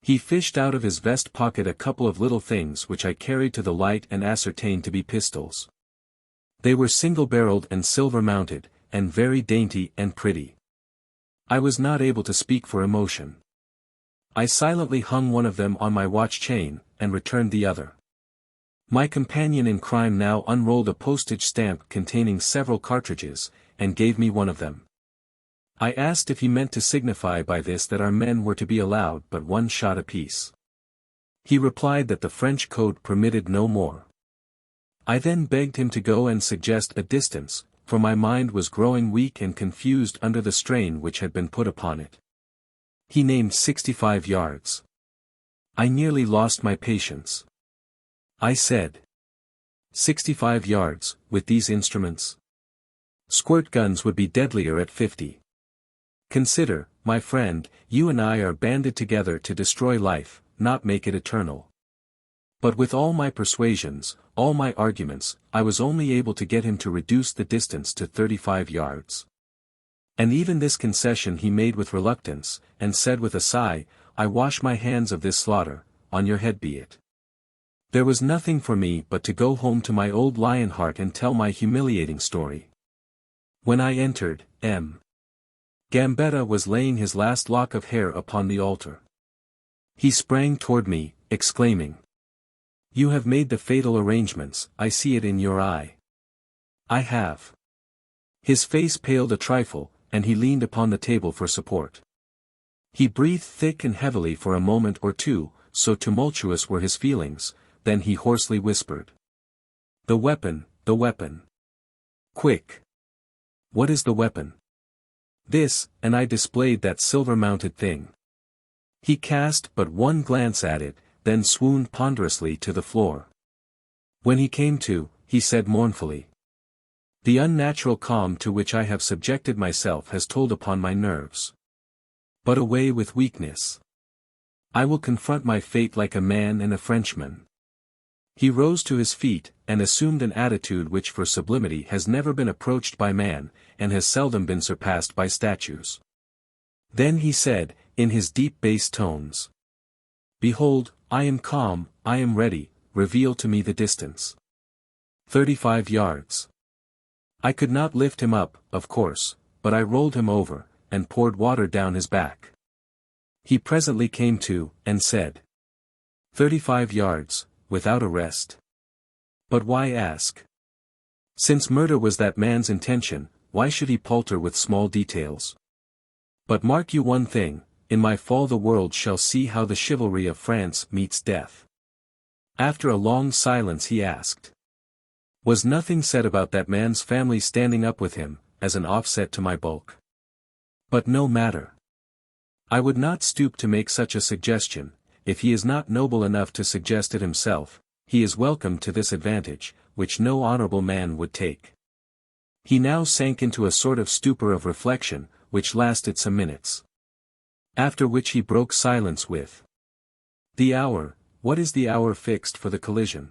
[SPEAKER 1] He fished out of his vest pocket a couple of little things which I carried to the light and ascertained to be pistols. They were single-barreled and silver-mounted, and very dainty and pretty. I was not able to speak for emotion. I silently hung one of them on my watch chain, and returned the other. My companion in crime now unrolled a postage stamp containing several cartridges, and gave me one of them. I asked if he meant to signify by this that our men were to be allowed but one shot apiece. He replied that the French code permitted no more. I then begged him to go and suggest a distance, for my mind was growing weak and confused under the strain which had been put upon it. He named 65 yards. I nearly lost my patience. I said, 65 yards, with these instruments. Squirt guns would be deadlier at 50. Consider, my friend, you and I are banded together to destroy life, not make it eternal. But with all my persuasions, all my arguments, I was only able to get him to reduce the distance to 35 yards. And even this concession he made with reluctance, and said with a sigh, I wash my hands of this slaughter, on your head be it. There was nothing for me but to go home to my old Lionheart and tell my humiliating story. When I entered, M. Gambetta was laying his last lock of hair upon the altar. He sprang toward me, exclaiming, You have made the fatal arrangements, I see it in your eye. I have. His face paled a trifle, and he leaned upon the table for support. He breathed thick and heavily for a moment or two, so tumultuous were his feelings, then he hoarsely whispered. The weapon, the weapon. Quick. What is the weapon? This, and I displayed that silver-mounted thing. He cast but one glance at it, then swooned ponderously to the floor. When he came to, he said mournfully. The unnatural calm to which I have subjected myself has told upon my nerves. But away with weakness. I will confront my fate like a man and a Frenchman. He rose to his feet, and assumed an attitude which for sublimity has never been approached by man, and has seldom been surpassed by statues. Then he said, in his deep bass tones. Behold, I am calm, I am ready, reveal to me the distance. 35 yards. I could not lift him up, of course, but I rolled him over, and poured water down his back. He presently came to, and said. 35 yards, without a rest. But why ask? Since murder was that man's intention, why should he palter with small details? But mark you one thing, in my fall the world shall see how the chivalry of France meets death. After a long silence he asked. Was nothing said about that man's family standing up with him, as an offset to my bulk? But no matter. I would not stoop to make such a suggestion. If he is not noble enough to suggest it himself, he is welcome to this advantage, which no honorable man would take. He now sank into a sort of stupor of reflection, which lasted some minutes. After which he broke silence with. The hour, what is the hour fixed for the collision?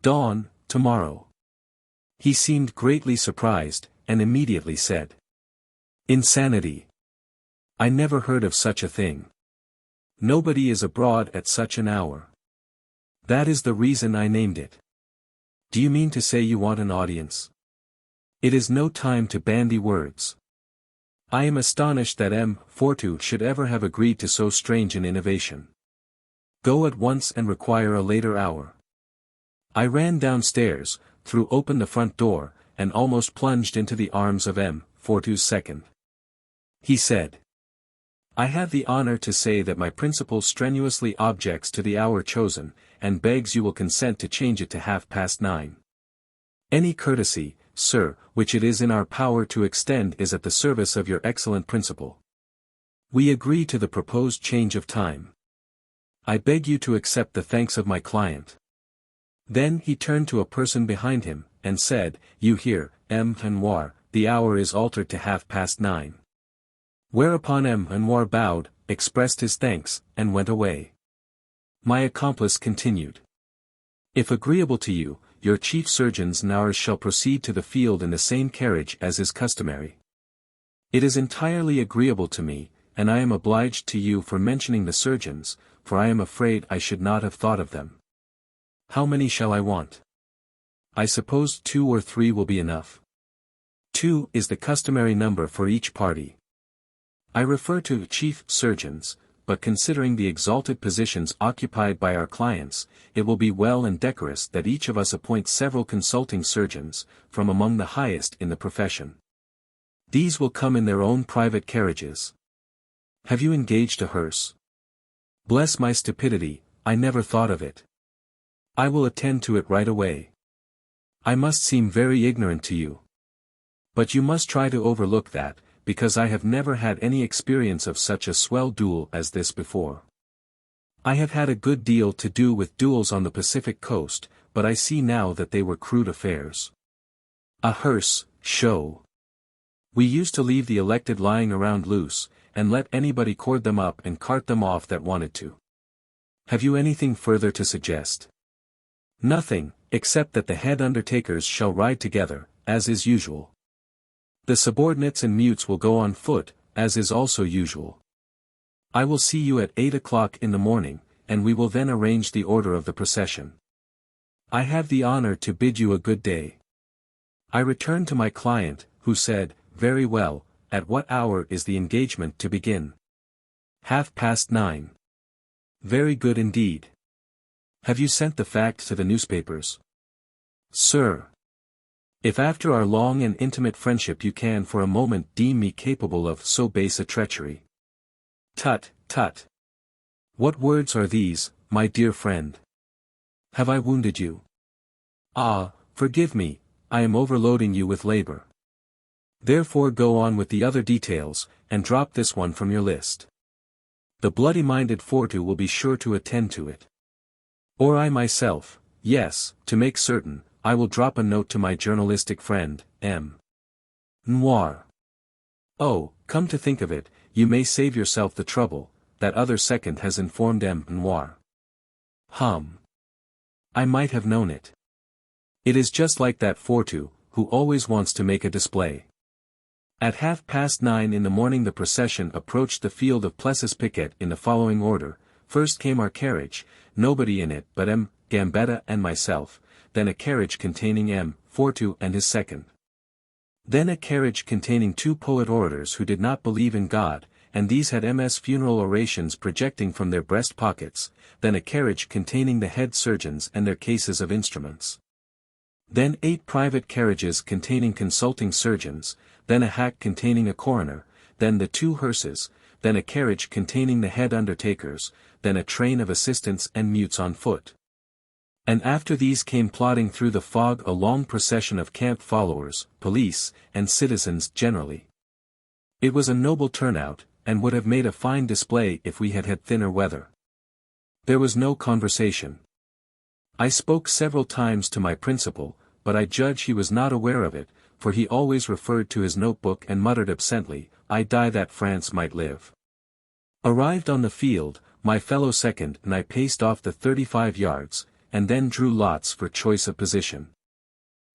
[SPEAKER 1] Dawn, tomorrow. He seemed greatly surprised, and immediately said. Insanity. I never heard of such a thing. Nobody is abroad at such an hour. That is the reason I named it. Do you mean to say you want an audience? It is no time to bandy words. I am astonished that M. Fortu should ever have agreed to so strange an innovation. Go at once and require a later hour. I ran downstairs, threw open the front door, and almost plunged into the arms of M. Fortu's second. He said. I have the honor to say that my principal strenuously objects to the hour chosen, and begs you will consent to change it to 9:30. Any courtesy, sir, which it is in our power to extend is at the service of your excellent principal. We agree to the proposed change of time. I beg you to accept the thanks of my client. Then he turned to a person behind him, and said, You hear, M. Noir, the hour is altered to 9:30. Whereupon M. Noir bowed, expressed his thanks, and went away. My accomplice continued. If agreeable to you, your chief surgeons now shall proceed to the field in the same carriage as is customary. It is entirely agreeable to me, and I am obliged to you for mentioning the surgeons, for I am afraid I should not have thought of them. How many shall I want? I suppose 2 or 3 will be enough. 2 is the customary number for each party. I refer to chief surgeons, but considering the exalted positions occupied by our clients, it will be well and decorous that each of us appoint several consulting surgeons, from among the highest in the profession. These will come in their own private carriages. Have you engaged a hearse? Bless my stupidity, I never thought of it. I will attend to it right away. I must seem very ignorant to you. But you must try to overlook that, because I have never had any experience of such a swell duel as this before. I have had a good deal to do with duels on the Pacific coast, but I see now that they were crude affairs. A hearse, show. We used to leave the elected lying around loose, and let anybody cord them up and cart them off that wanted to. Have you anything further to suggest? Nothing, except that the head undertakers shall ride together, as is usual. The subordinates and mutes will go on foot, as is also usual. I will see you at 8 o'clock in the morning, and we will then arrange the order of the procession. I have the honor to bid you a good day. I returned to my client, who said, very well, at what hour is the engagement to begin? 9:30. Very good indeed. Have you sent the fact to the newspapers? Sir. If after our long and intimate friendship you can for a moment deem me capable of so base a treachery. Tut, tut. What words are these, my dear friend? Have I wounded you? Ah, forgive me, I am overloading you with labor. Therefore go on with the other details, and drop this one from your list. The bloody-minded Fortu will be sure to attend to it. Or I myself, yes, to make certain, I will drop a note to my journalistic friend, M. Noir. Oh, come to think of it, you may save yourself the trouble, that other second has informed M. Noir. I might have known it. It is just like that Fortu, who always wants to make a display. At 9:30 in the morning the procession approached the field of Plessis Piquet in the following order. First came our carriage, nobody in it but M. Gambetta and myself, then a carriage containing M. Fortu and his second. Then a carriage containing two poet orators who did not believe in God, and these had MS funeral orations projecting from their breast pockets, then a carriage containing the head surgeons and their cases of instruments. Then 8 private carriages containing consulting surgeons, then a hack containing a coroner, then the 2 hearses, then a carriage containing the head undertakers, then a train of assistants and mutes on foot. And after these came plodding through the fog a long procession of camp followers, police, and citizens generally. It was a noble turnout, and would have made a fine display if we had had thinner weather. There was no conversation. I spoke several times to my principal, but I judge he was not aware of it, for he always referred to his notebook and muttered absently, I die that France might live. Arrived on the field, my fellow second and I paced off the 35 yards, and then drew lots for choice of position.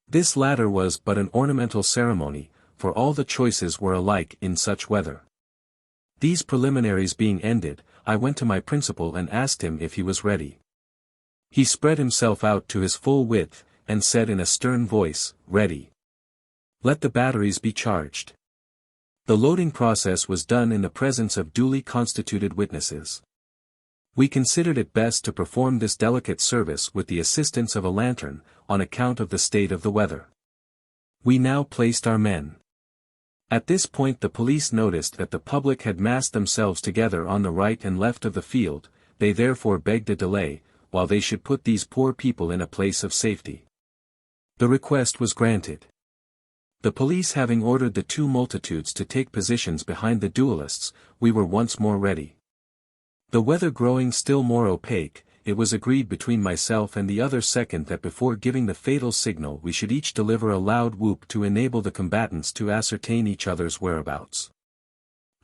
[SPEAKER 1] This latter was but an ornamental ceremony, for all the choices were alike in such weather. These preliminaries being ended, I went to my principal and asked him if he was ready. He spread himself out to his full width, and said in a stern voice, ready. Let the batteries be charged. The loading process was done in the presence of duly constituted witnesses. We considered it best to perform this delicate service with the assistance of a lantern, on account of the state of the weather. We now placed our men. At this point the police noticed that the public had massed themselves together on the right and left of the field, they therefore begged a delay, while they should put these poor people in a place of safety. The request was granted. The police having ordered the 2 multitudes to take positions behind the duelists, we were once more ready. The weather growing still more opaque, it was agreed between myself and the other second that before giving the fatal signal we should each deliver a loud whoop to enable the combatants to ascertain each other's whereabouts.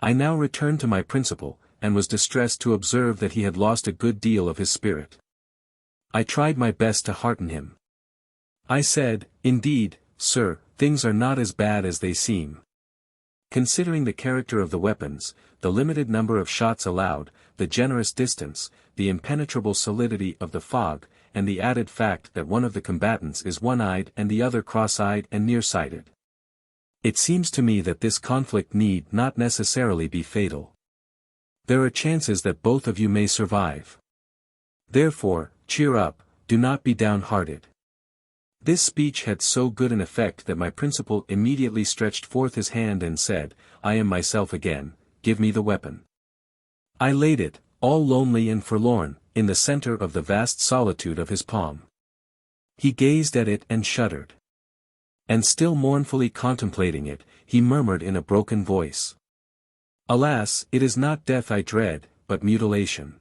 [SPEAKER 1] I now returned to my principal, and was distressed to observe that he had lost a good deal of his spirit. I tried my best to hearten him. I said, indeed, sir, things are not as bad as they seem. Considering the character of the weapons, the limited number of shots allowed, the generous distance, the impenetrable solidity of the fog, and the added fact that one of the combatants is one-eyed and the other cross-eyed and nearsighted. It seems to me that this conflict need not necessarily be fatal. There are chances that both of you may survive. Therefore, cheer up, do not be downhearted. This speech had so good an effect that my principal immediately stretched forth his hand and said, I am myself again, give me the weapon. I laid it, all lonely and forlorn, in the center of the vast solitude of his palm. He gazed at it and shuddered. And still mournfully contemplating it, he murmured in a broken voice. Alas, it is not death I dread, but mutilation.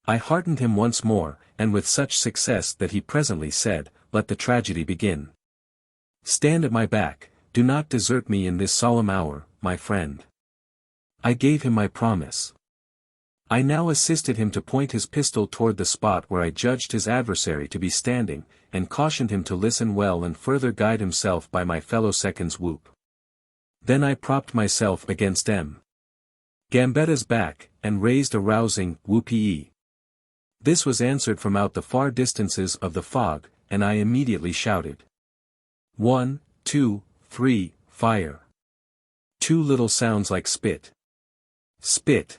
[SPEAKER 1] I heartened him once more, and with such success that he presently said, "Let the tragedy begin. Stand at my back, do not desert me in this solemn hour, my friend." I gave him my promise. I now assisted him to point his pistol toward the spot where I judged his adversary to be standing, and cautioned him to listen well and further guide himself by my fellow second's whoop. Then I propped myself against M. Gambetta's back, and raised a rousing whoopee. This was answered from out the far distances of the fog, and I immediately shouted. 1, 2, 3, fire. 2 little sounds like spit. Spit.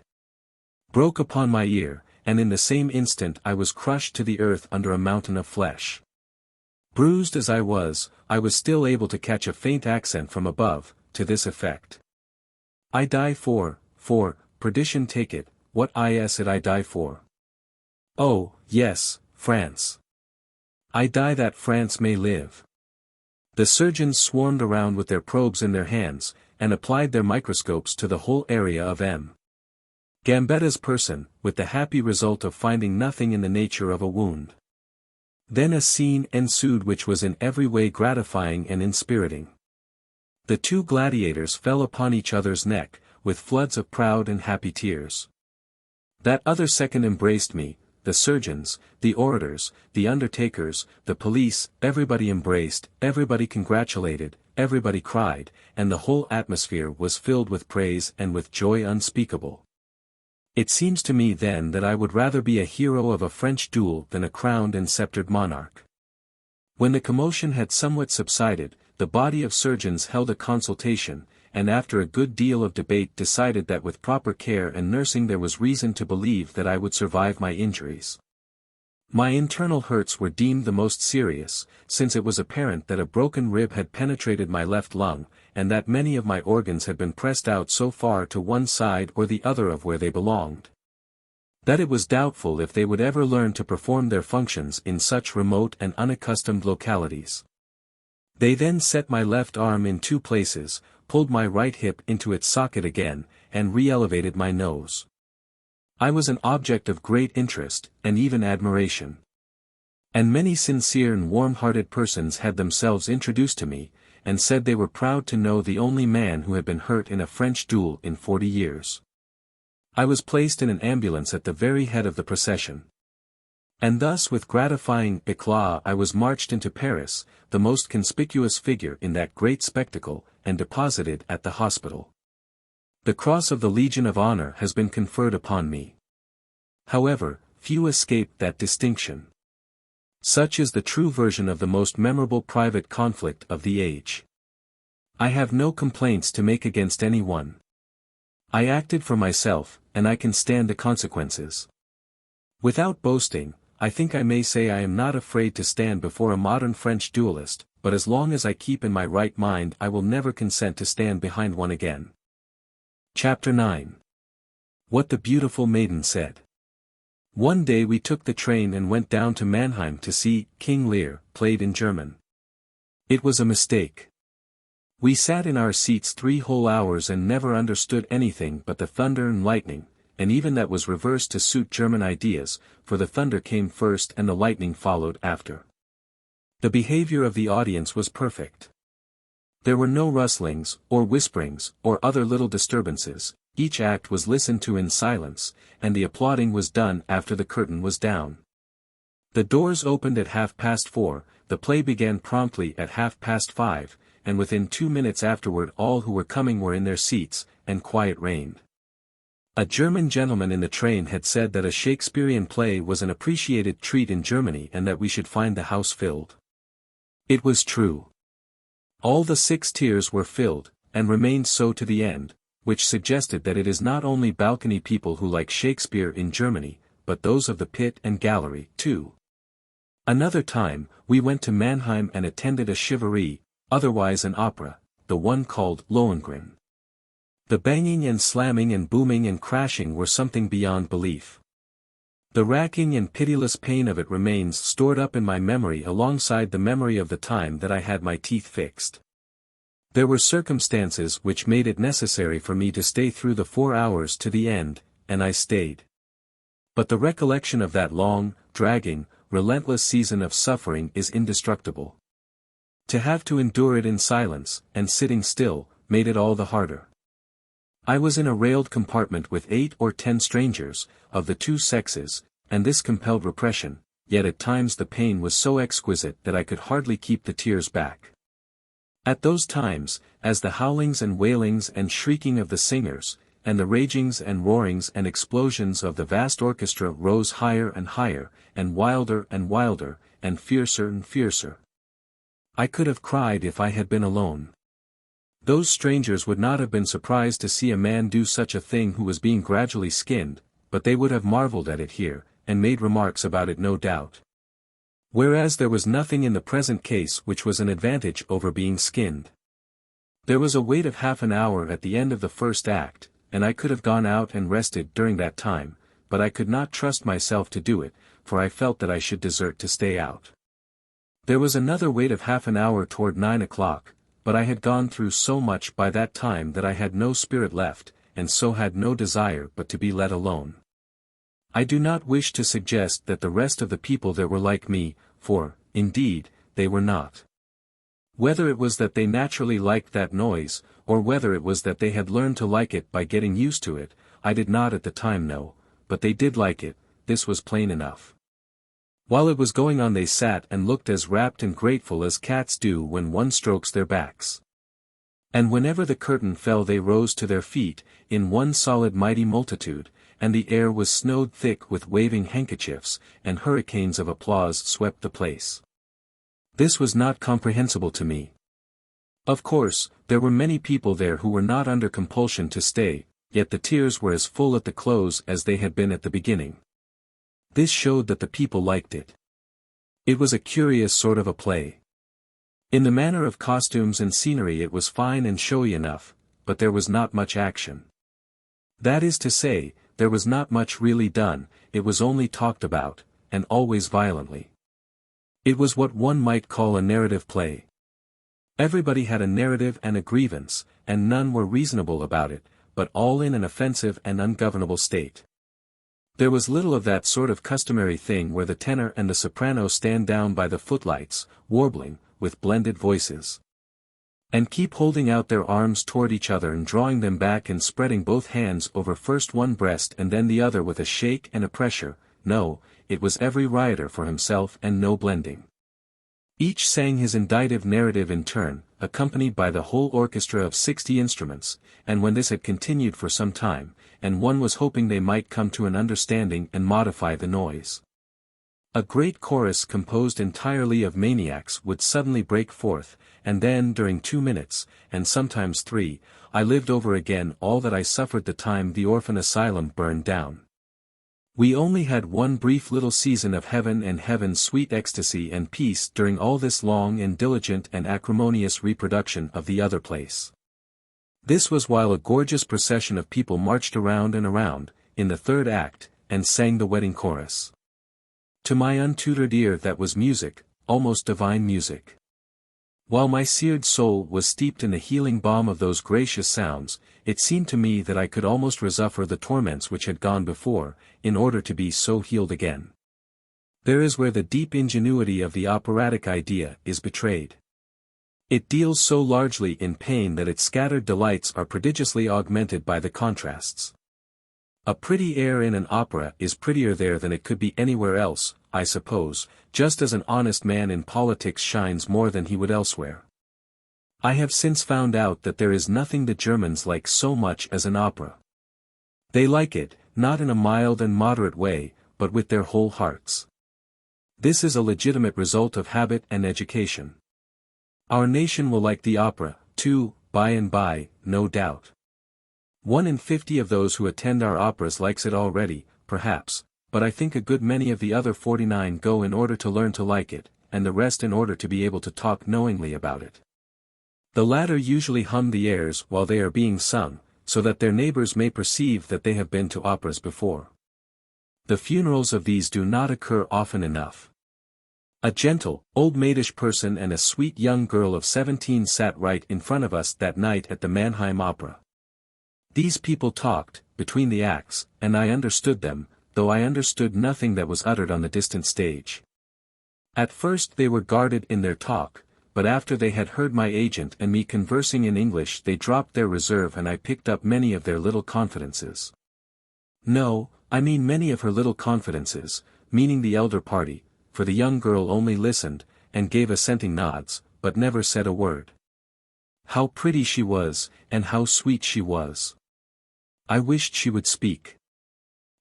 [SPEAKER 1] Broke upon my ear, and in the same instant I was crushed to the earth under a mountain of flesh. Bruised as I was still able to catch a faint accent from above, to this effect. I die for, perdition take it, what is it I die for? Oh, yes, France. I die that France may live. The surgeons swarmed around with their probes in their hands, and applied their microscopes to the whole area of M. Gambetta's person, with the happy result of finding nothing in the nature of a wound. Then a scene ensued which was in every way gratifying and inspiriting. The 2 gladiators fell upon each other's neck, with floods of proud and happy tears. That other second embraced me, the surgeons, the orators, the undertakers, the police, everybody embraced, everybody congratulated, everybody cried, and the whole atmosphere was filled with praise and with joy unspeakable. It seems to me then that I would rather be a hero of a French duel than a crowned and sceptered monarch. When the commotion had somewhat subsided, the body of surgeons held a consultation, and after a good deal of debate decided that with proper care and nursing there was reason to believe that I would survive my injuries. My internal hurts were deemed the most serious, since it was apparent that a broken rib had penetrated my left lung, and that many of my organs had been pressed out so far to one side or the other of where they belonged, that it was doubtful if they would ever learn to perform their functions in such remote and unaccustomed localities. They then set my left arm in 2 places, pulled my right hip into its socket again, and re-elevated my nose. I was an object of great interest, and even admiration. And many sincere and warm-hearted persons had themselves introduced to me, and said they were proud to know the only man who had been hurt in a French duel in 40 years. I was placed in an ambulance at the very head of the procession. And thus with gratifying éclat I was marched into Paris, the most conspicuous figure in that great spectacle, and deposited at the hospital. The Cross of the Legion of Honor has been conferred upon me. However, few escape that distinction. Such is the true version of the most memorable private conflict of the age. I have no complaints to make against any one. I acted for myself, and I can stand the consequences. Without boasting, I think I may say I am not afraid to stand before a modern French duelist, but as long as I keep in my right mind I will never consent to stand behind one again. Chapter 9. What the Beautiful Maiden Said. One day we took the train and went down to Mannheim to see King Lear, played in German. It was a mistake. We sat in our seats 3 whole hours and never understood anything but the thunder and lightning, and even that was reversed to suit German ideas, for the thunder came first and the lightning followed after. The behavior of the audience was perfect. There were no rustlings, or whisperings, or other little disturbances. Each act was listened to in silence, and the applauding was done after the curtain was down. The doors opened at 4:30, the play began promptly at 5:30, and within 2 minutes afterward all who were coming were in their seats, and quiet reigned. A German gentleman in the train had said that a Shakespearean play was an appreciated treat in Germany and that we should find the house filled. It was true. All the 6 tiers were filled, and remained so to the end, which suggested that it is not only balcony people who like Shakespeare in Germany, but those of the pit and gallery, too. Another time, we went to Mannheim and attended a charivari, otherwise an opera, the one called Lohengrin. The banging and slamming and booming and crashing were something beyond belief. The racking and pitiless pain of it remains stored up in my memory alongside the memory of the time that I had my teeth fixed. There were circumstances which made it necessary for me to stay through the 4 hours to the end, and I stayed. But the recollection of that long, dragging, relentless season of suffering is indestructible. To have to endure it in silence, and sitting still, made it all the harder. I was in a railed compartment with 8 or 10 strangers, of the two sexes, and this compelled repression, yet at times the pain was so exquisite that I could hardly keep the tears back. At those times, as the howlings and wailings and shrieking of the singers, and the ragings and roarings and explosions of the vast orchestra rose higher and higher, and wilder, and fiercer and fiercer, I could have cried if I had been alone. Those strangers would not have been surprised to see a man do such a thing who was being gradually skinned, but they would have marveled at it here, and made remarks about it no doubt. Whereas there was nothing in the present case which was an advantage over being skinned. There was a wait of half an hour at the end of the first act, and I could have gone out and rested during that time, but I could not trust myself to do it, for I felt that I should desert to stay out. There was another wait of half an hour toward 9 o'clock, but I had gone through so much by that time that I had no spirit left, and so had no desire but to be let alone. I do not wish to suggest that the rest of the people there were like me, for, indeed, they were not. Whether it was that they naturally liked that noise, or whether it was that they had learned to like it by getting used to it, I did not at the time know, but they did like it, this was plain enough. While it was going on they sat and looked as rapt and grateful as cats do when one strokes their backs. And whenever the curtain fell they rose to their feet, in one solid mighty multitude, and the air was snowed thick with waving handkerchiefs, and hurricanes of applause swept the place. This was not comprehensible to me. Of course, there were many people there who were not under compulsion to stay, yet the tears were as full at the close as they had been at the beginning. This showed that the people liked it. It was a curious sort of a play. In the matter of costumes and scenery it was fine and showy enough, but there was not much action. That is to say, there was not much really done, it was only talked about, and always violently. It was what one might call a narrative play. Everybody had a narrative and a grievance, and none were reasonable about it, but all in an offensive and ungovernable state. There was little of that sort of customary thing where the tenor and the soprano stand down by the footlights, warbling, with blended voices, and keep holding out their arms toward each other and drawing them back and spreading both hands over first one breast and then the other with a shake and a pressure. No, it was every rioter for himself and no blending. Each sang his indicative narrative in turn, accompanied by the whole orchestra of 60 instruments, and when this had continued for some time, and one was hoping they might come to an understanding and modify the noise, a great chorus composed entirely of maniacs would suddenly break forth, and then during 2 minutes, and sometimes 3, I lived over again all that I suffered the time the orphan asylum burned down. We only had one brief little season of heaven and heaven's sweet ecstasy and peace during all this long and diligent and acrimonious reproduction of the other place. This was while a gorgeous procession of people marched around and around, in the third act, and sang the wedding chorus. To my untutored ear that was music, almost divine music. While my seared soul was steeped in the healing balm of those gracious sounds, it seemed to me that I could almost resuffer the torments which had gone before, in order to be so healed again. There is where the deep ingenuity of the operatic idea is betrayed. It deals so largely in pain that its scattered delights are prodigiously augmented by the contrasts. A pretty air in an opera is prettier there than it could be anywhere else, I suppose, just as an honest man in politics shines more than he would elsewhere. I have since found out that there is nothing the Germans like so much as an opera. They like it, not in a mild and moderate way, but with their whole hearts. This is a legitimate result of habit and education. Our nation will like the opera, too, by and by, no doubt. 1 in 50 of those who attend our operas likes it already, perhaps, but I think a good many of the other 49 go in order to learn to like it, and the rest in order to be able to talk knowingly about it. The latter usually hum the airs while they are being sung, so that their neighbors may perceive that they have been to operas before. The funerals of these do not occur often enough. A gentle, old maidish person and a sweet young girl of 17 sat right in front of us that night at the Mannheim Opera. These people talked, between the acts, and I understood them, though I understood nothing that was uttered on the distant stage. At first they were guarded in their talk, but after they had heard my agent and me conversing in English they dropped their reserve and I picked up many of their little confidences. No, I mean many of her little confidences, meaning the elder party, for the young girl only listened, and gave assenting nods, but never said a word. How pretty she was, and how sweet she was. I wished she would speak.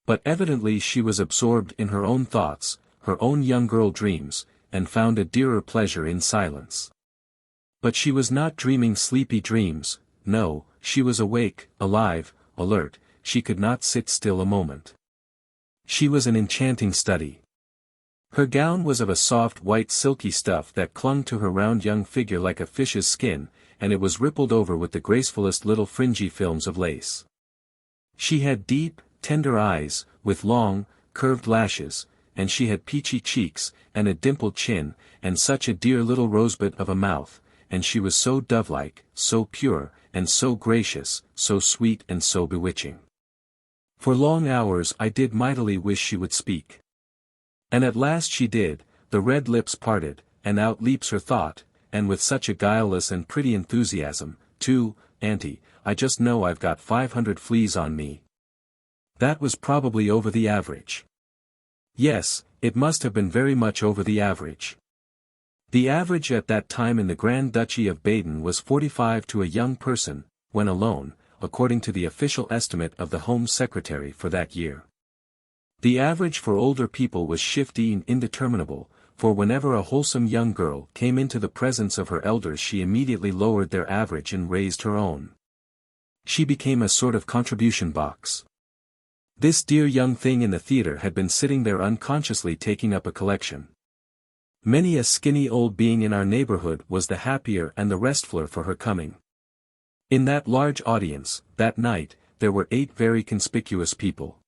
[SPEAKER 1] But evidently she was absorbed in her own thoughts, her own young girl dreams, and found a dearer pleasure in silence. But she was not dreaming sleepy dreams, no, she was awake, alive, alert, she could not sit still a moment. She was an enchanting study. Her gown was of a soft white silky stuff that clung to her round young figure like a fish's skin, and it was rippled over with the gracefulest little fringy films of lace. She had deep, tender eyes, with long, curved lashes, and she had peachy cheeks, and a dimpled chin, and such a dear little rosebud of a mouth, and she was so dove-like, so pure, and so gracious, so sweet and so bewitching. For long hours I did mightily wish she would speak. And at last she did, the red lips parted, and out leaps her thought, and with such a guileless and pretty enthusiasm, too, Auntie, I just know I've got 500 fleas on me. That was probably over the average. Yes, it must have been very much over the average. The average at that time in the Grand Duchy of Baden was 45 to a young person, when alone, according to the official estimate of the Home Secretary for that year. The average for older people was shifty and indeterminable, for whenever a wholesome young girl came into the presence of her elders she immediately lowered their average and raised her own. She became a sort of contribution box. This dear young thing in the theatre had been sitting there unconsciously taking up a collection. Many a skinny old being in our neighborhood was the happier and the restfuler for her coming. In that large audience, that night, there were 8 very conspicuous people.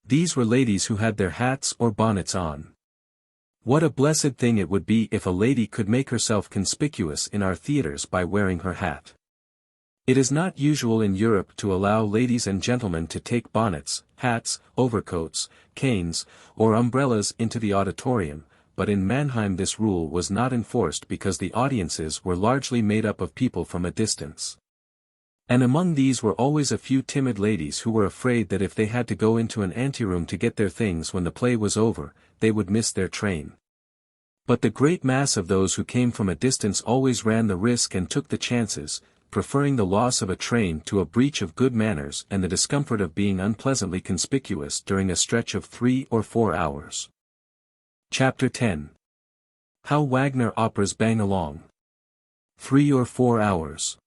[SPEAKER 1] These were ladies who had their hats or bonnets on. What a blessed thing it would be if a lady could make herself conspicuous in our theatres by wearing her hat. It is not usual in Europe to allow ladies and gentlemen to take bonnets, hats, overcoats, canes, or umbrellas into the auditorium, but in Mannheim this rule was not enforced because the audiences were largely made up of people from a distance. And among these were always a few timid ladies who were afraid that if they had to go into an anteroom to get their things when the play was over, they would miss their train. But the great mass of those who came from a distance always ran the risk and took the chances, preferring the loss of a train to a breach of good manners and the discomfort of being unpleasantly conspicuous during a stretch of 3 or 4 hours. Chapter 10. How Wagner Operas Bang Along. 3 or 4 hours.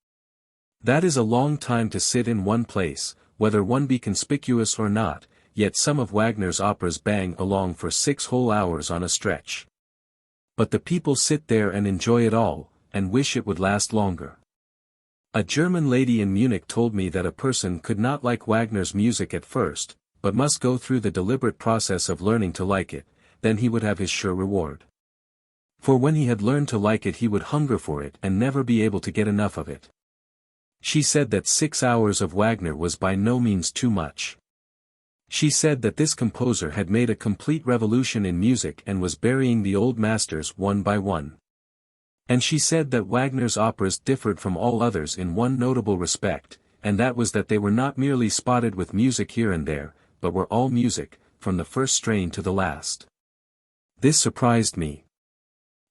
[SPEAKER 1] That is a long time to sit in one place, whether one be conspicuous or not, yet some of Wagner's operas bang along for 6 whole hours on a stretch. But the people sit there and enjoy it all, and wish it would last longer. A German lady in Munich told me that a person could not like Wagner's music at first, but must go through the deliberate process of learning to like it, then he would have his sure reward. For when he had learned to like it he would hunger for it and never be able to get enough of it. She said that 6 hours of Wagner was by no means too much. She said that this composer had made a complete revolution in music and was burying the old masters one by one. And she said that Wagner's operas differed from all others in one notable respect, and that was that they were not merely spotted with music here and there, but were all music, from the first strain to the last. This surprised me.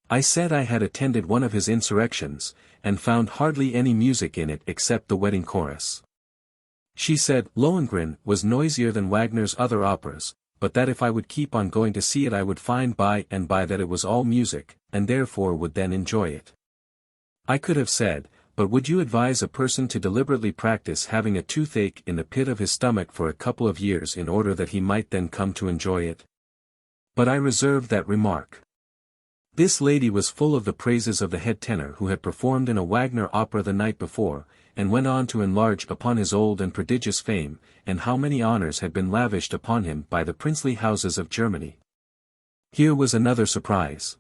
[SPEAKER 1] I said I had attended one of his insurrections, and found hardly any music in it except the wedding chorus. She said Lohengrin was noisier than Wagner's other operas, but that if I would keep on going to see it I would find by and by that it was all music, and therefore would then enjoy it. I could have said, but would you advise a person to deliberately practice having a toothache in the pit of his stomach for a couple of years in order that he might then come to enjoy it? But I reserved that remark. This lady was full of the praises of the head tenor who had performed in a Wagner opera the night before, and went on to enlarge upon his old and prodigious fame, and how many honors had been lavished upon him by the princely houses of Germany. Here was another surprise.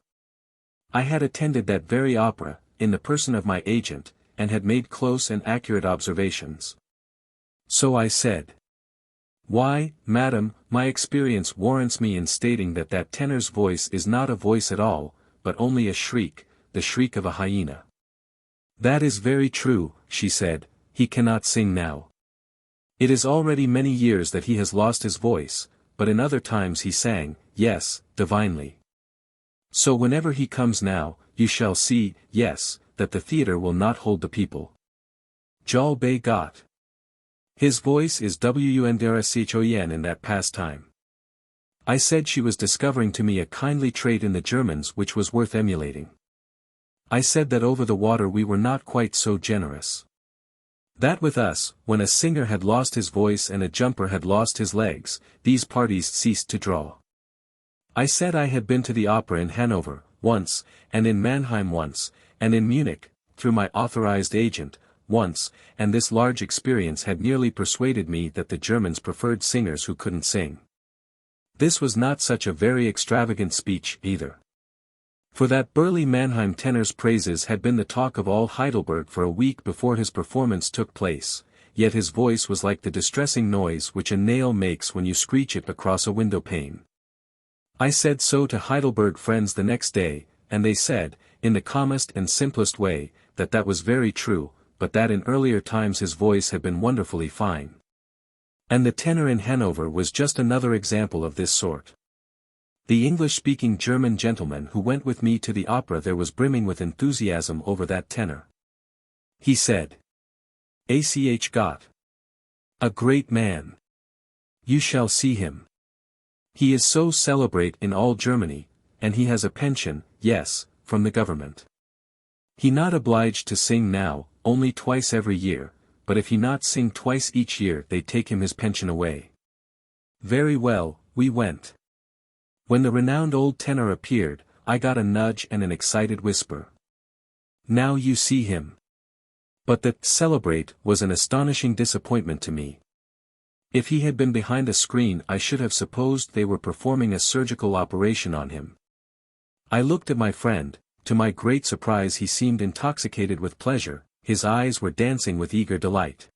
[SPEAKER 1] I had attended that very opera, in the person of my agent, and had made close and accurate observations. So I said. Why, madam, my experience warrants me in stating that that tenor's voice is not a voice at all, but only a shriek, the shriek of a hyena. That is very true, she said, he cannot sing now. It is already many years that he has lost his voice, but in other times he sang, yes, divinely. So whenever he comes now, you shall see, yes, that the theatre will not hold the people. Jal Bay Got. His voice is wunderschön in that pastime. I said she was discovering to me a kindly trait in the Germans which was worth emulating. I said that over the water we were not quite so generous. That with us, when a singer had lost his voice and a jumper had lost his legs, these parties ceased to draw. I said I had been to the opera in Hanover, once, and in Mannheim once, and in Munich, through my authorized agent, once, and this large experience had nearly persuaded me that the Germans preferred singers who couldn't sing. This was not such a very extravagant speech, either. For that burly Mannheim tenor's praises had been the talk of all Heidelberg for a week before his performance took place, yet his voice was like the distressing noise which a nail makes when you screech it across a window pane. I said so to Heidelberg friends the next day, and they said, in the calmest and simplest way, that that was very true, but that in earlier times his voice had been wonderfully fine. And the tenor in Hanover was just another example of this sort. The English-speaking German gentleman who went with me to the opera there was brimming with enthusiasm over that tenor. He said, "Ach Gott. A great man. You shall see him. He is so celebrate in all Germany, and he has a pension, yes, from the government. He not obliged to sing now, only twice every year, but if he not sing twice each year they take him his pension away." Very well, we went. When the renowned old tenor appeared, I got a nudge and an excited whisper. "Now you see him." But the "celebrate" was an astonishing disappointment to me. If he had been behind a screen I should have supposed they were performing a surgical operation on him. I looked at my friend. To my great surprise he seemed intoxicated with pleasure, his eyes were dancing with eager delight.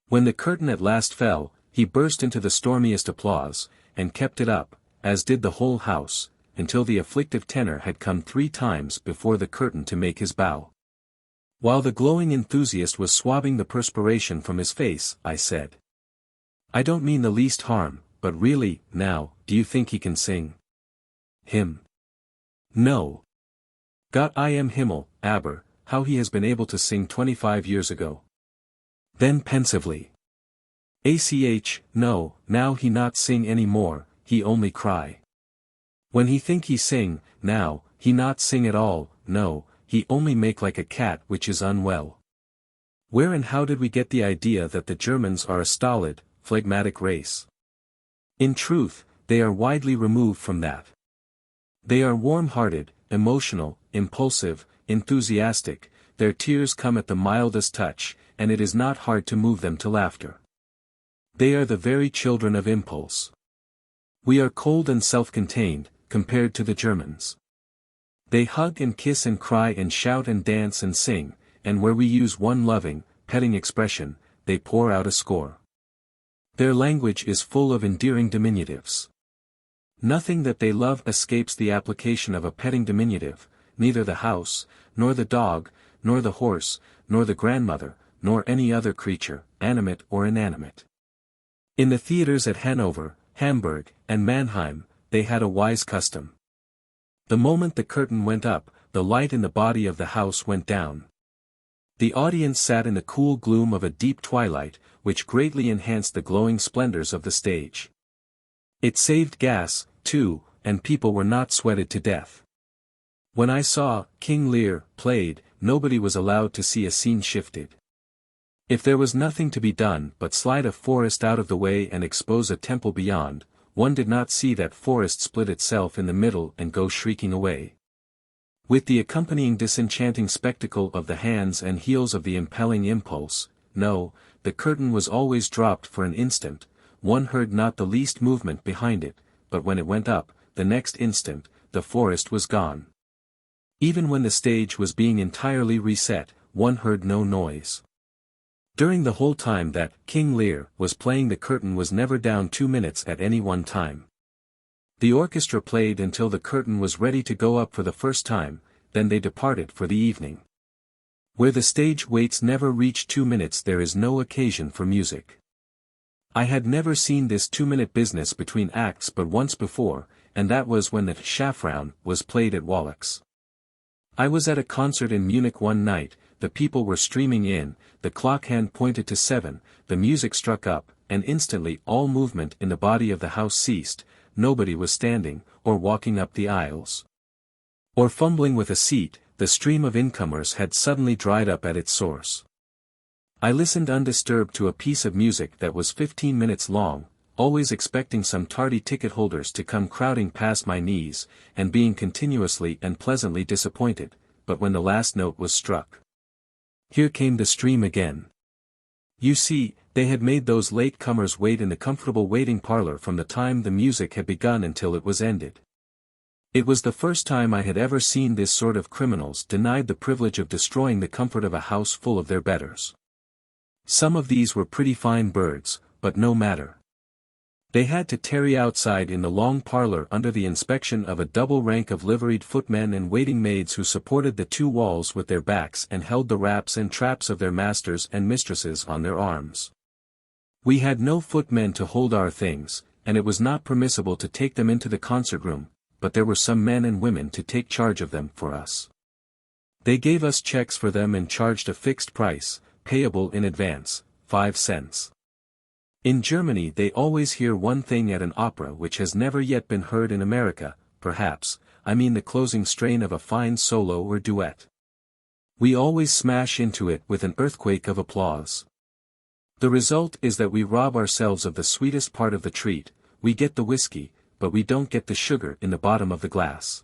[SPEAKER 1] When the curtain at last fell, he burst into the stormiest applause, and kept it up, as did the whole house, until the afflictive tenor had come 3 times before the curtain to make his bow. While the glowing enthusiast was swabbing the perspiration from his face, I said, "I don't mean the least harm, but really, now, do you think he can sing? Him? No. Gott im Himmel, aber, how he has been able to sing 25 years ago." Then pensively, "Ach, no, now he not sing any more, he only cry. When he think he sing, now, he not sing at all, no, he only make like a cat which is unwell." Where and how did we get the idea that the Germans are a stolid, phlegmatic race? In truth, they are widely removed from that. They are warm-hearted, emotional, impulsive, enthusiastic, their tears come at the mildest touch, and it is not hard to move them to laughter. They are the very children of impulse. We are cold and self-contained, compared to the Germans. They hug and kiss and cry and shout and dance and sing, and where we use one loving, petting expression, they pour out a score. Their language is full of endearing diminutives. Nothing that they love escapes the application of a petting diminutive, neither the house, nor the dog, nor the horse, nor the grandmother, nor any other creature, animate or inanimate. In the theatres at Hanover, Hamburg, and Mannheim, they had a wise custom. The moment the curtain went up, the light in the body of the house went down. The audience sat in the cool gloom of a deep twilight, which greatly enhanced the glowing splendors of the stage. It saved gas, too, and people were not sweated to death. When I saw King Lear played, nobody was allowed to see a scene shifted. If there was nothing to be done but slide a forest out of the way and expose a temple beyond, one did not see that forest split itself in the middle and go shrieking away. With the accompanying disenchanting spectacle of the hands and heels of the impelling impulse, no, the curtain was always dropped for an instant, one heard not the least movement behind it, but when it went up, the next instant, the forest was gone. Even when the stage was being entirely reset, one heard no noise. During the whole time that King Lear was playing, the curtain was never down 2 minutes at any one time. The orchestra played until the curtain was ready to go up for the first time, then they departed for the evening. Where the stage waits never reach 2 minutes, there is no occasion for music. I had never seen this 2-minute business between acts but once before, and that was when the Schaffraun was played at Wallach's. I was at a concert in Munich one night, the people were streaming in, the clock hand pointed to 7, the music struck up, and instantly all movement in the body of the house ceased. Nobody was standing, or walking up the aisles, or fumbling with a seat. The stream of incomers had suddenly dried up at its source. I listened undisturbed to a piece of music that was 15 minutes long, always expecting some tardy ticket holders to come crowding past my knees, and being continuously and pleasantly disappointed, but when the last note was struck, here came the stream again. You see, they had made those late comers wait in the comfortable waiting parlor from the time the music had begun until it was ended. It was the first time I had ever seen this sort of criminals denied the privilege of destroying the comfort of a house full of their betters. Some of these were pretty fine birds, but no matter. They had to tarry outside in the long parlor under the inspection of a double rank of liveried footmen and waiting maids who supported the 2 walls with their backs and held the wraps and traps of their masters and mistresses on their arms. We had no footmen to hold our things, and it was not permissible to take them into the concert room, but there were some men and women to take charge of them for us. They gave us checks for them and charged a fixed price, payable in advance, 5 cents. In Germany they always hear one thing at an opera which has never yet been heard in America, perhaps, I mean the closing strain of a fine solo or duet. We always smash into it with an earthquake of applause. The result is that we rob ourselves of the sweetest part of the treat. We get the whiskey, but we don't get the sugar in the bottom of the glass.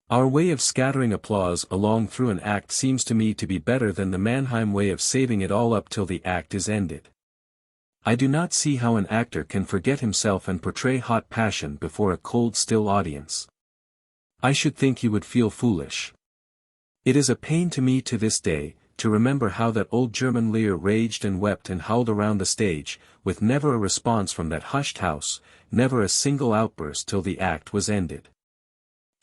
[SPEAKER 1] Our way of scattering applause along through an act seems to me to be better than the Mannheim way of saving it all up till the act is ended. I do not see how an actor can forget himself and portray hot passion before a cold still audience. I should think he would feel foolish. It is a pain to me to this day, to remember how that old German Lear raged and wept and howled around the stage, with never a response from that hushed house, never a single outburst till the act was ended.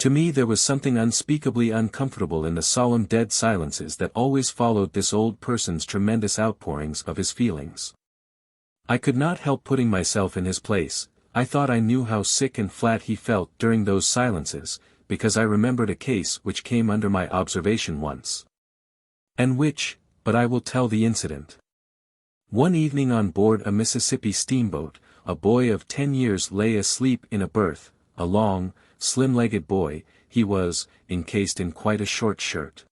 [SPEAKER 1] To me there was something unspeakably uncomfortable in the solemn dead silences that always followed this old person's tremendous outpourings of his feelings. I could not help putting myself in his place. I thought I knew how sick and flat he felt during those silences, because I remembered a case which came under my observation once. And which, but I will tell the incident. One evening on board a Mississippi steamboat, a boy of 10 years lay asleep in a berth, a long, slim-legged boy. He was encased in quite a short shirt.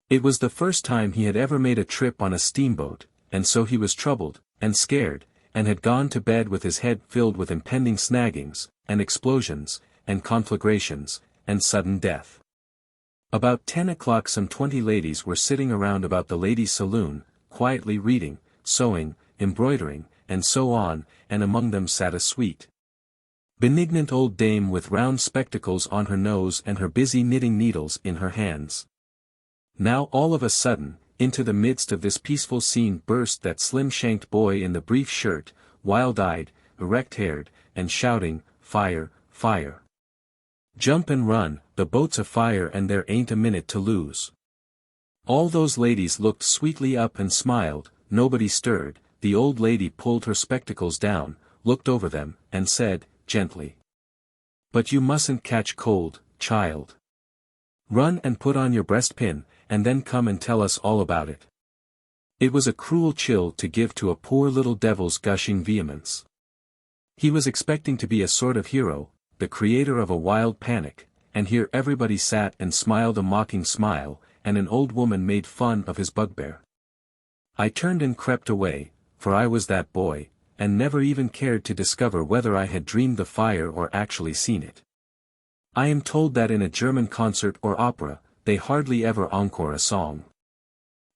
[SPEAKER 1] It was the first time he had ever made a trip on a steamboat, and so he was troubled, and scared, and had gone to bed with his head filled with impending snaggings, and explosions, and conflagrations, and sudden death. About 10 o'clock some 20 ladies were sitting around about the ladies' saloon, quietly reading, sewing, embroidering, and so on, and among them sat a sweet, benignant old dame with round spectacles on her nose and her busy knitting needles in her hands. Now all of a sudden, into the midst of this peaceful scene burst that slim-shanked boy in the brief shirt, wild-eyed, erect-haired, and shouting, "Fire, fire! Jump and run, the boat's afire and there ain't a minute to lose." All those ladies looked sweetly up and smiled, nobody stirred. The old lady pulled her spectacles down, looked over them, and said, gently, "But you mustn't catch cold, child. Run and put on your breastpin, and then come and tell us all about it." It was a cruel chill to give to a poor little devil's gushing vehemence. He was expecting to be a sort of hero, the creator of a wild panic, and here everybody sat and smiled a mocking smile, and an old woman made fun of his bugbear. I turned and crept away, for I was that boy, and never even cared to discover whether I had dreamed the fire or actually seen it. I am told that in a German concert or opera, they hardly ever encore a song.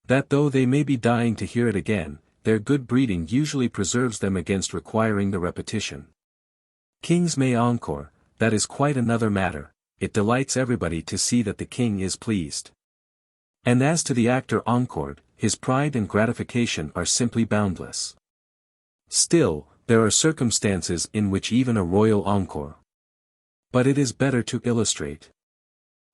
[SPEAKER 1] That though they may be dying to hear it again, their good breeding usually preserves them against requiring the repetition. Kings may encore, that is quite another matter. It delights everybody to see that the king is pleased. And as to the actor encored, his pride and gratification are simply boundless. Still, there are circumstances in which even a royal encore. But it is better to illustrate.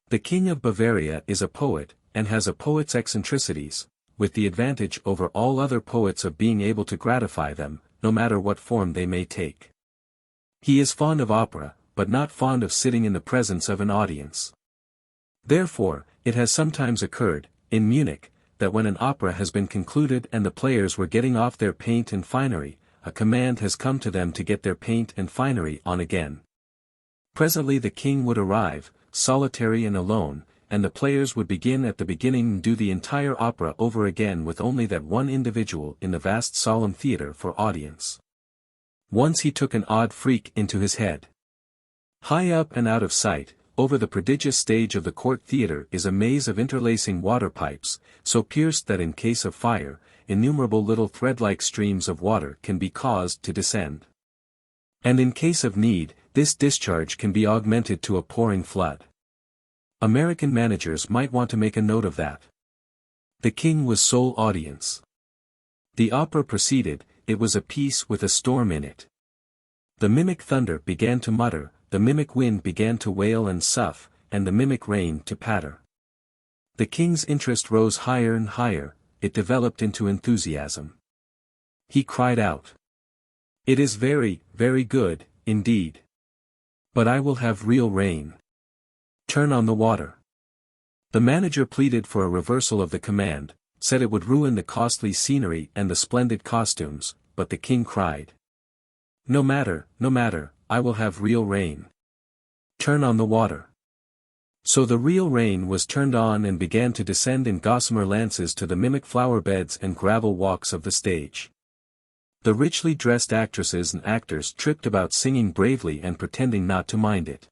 [SPEAKER 1] The King of Bavaria is a poet, and has a poet's eccentricities, with the advantage over all other poets of being able to gratify them, no matter what form they may take. He is fond of opera, but not fond of sitting in the presence of an audience. Therefore, it has sometimes occurred, in Munich, that when an opera has been concluded and the players were getting off their paint and finery, a command has come to them to get their paint and finery on again. Presently the king would arrive, solitary and alone, and the players would begin at the beginning and do the entire opera over again with only that one individual in the vast solemn theatre for audience. Once he took an odd freak into his head. High up and out of sight, over the prodigious stage of the court theatre is a maze of interlacing water pipes, so pierced that in case of fire, innumerable little thread-like streams of water can be caused to descend. And in case of need, this discharge can be augmented to a pouring flood. American managers might want to make a note of that. The king was sole audience. The opera proceeded, it was a piece with a storm in it. The mimic thunder began to mutter, the mimic wind began to wail and sough, and the mimic rain to patter. The king's interest rose higher and higher, it developed into enthusiasm. He cried out. "It is very, very good, indeed. But I will have real rain. Turn on the water." The manager pleaded for a reversal of the command, said it would ruin the costly scenery and the splendid costumes, but the king cried. No matter, I will have real rain. Turn on the water." So the real rain was turned on and began to descend in gossamer lances to the mimic flower beds and gravel walks of the stage. The richly dressed actresses and actors tripped about singing bravely and pretending not to mind it.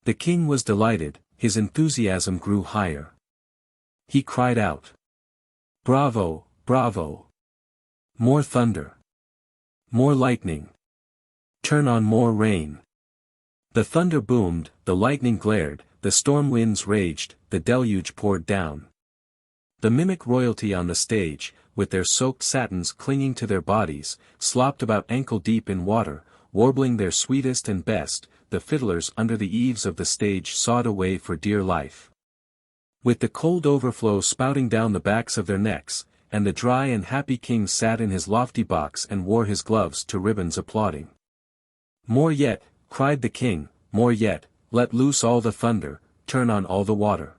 [SPEAKER 1] The king was delighted, his enthusiasm grew higher. He cried out. "Bravo, bravo! More thunder! More lightning! Turn on more rain!" The thunder boomed, the lightning glared, the storm winds raged, the deluge poured down. The mimic royalty on the stage, with their soaked satins clinging to their bodies, slopped about ankle-deep in water, warbling their sweetest and best, the fiddlers under the eaves of the stage sawed away for dear life. With the cold overflow spouting down the backs of their necks, and the dry and happy king sat in his lofty box and wore his gloves to ribbons applauding. "More yet," cried the king, "more yet, let loose all the thunder, turn on all the water.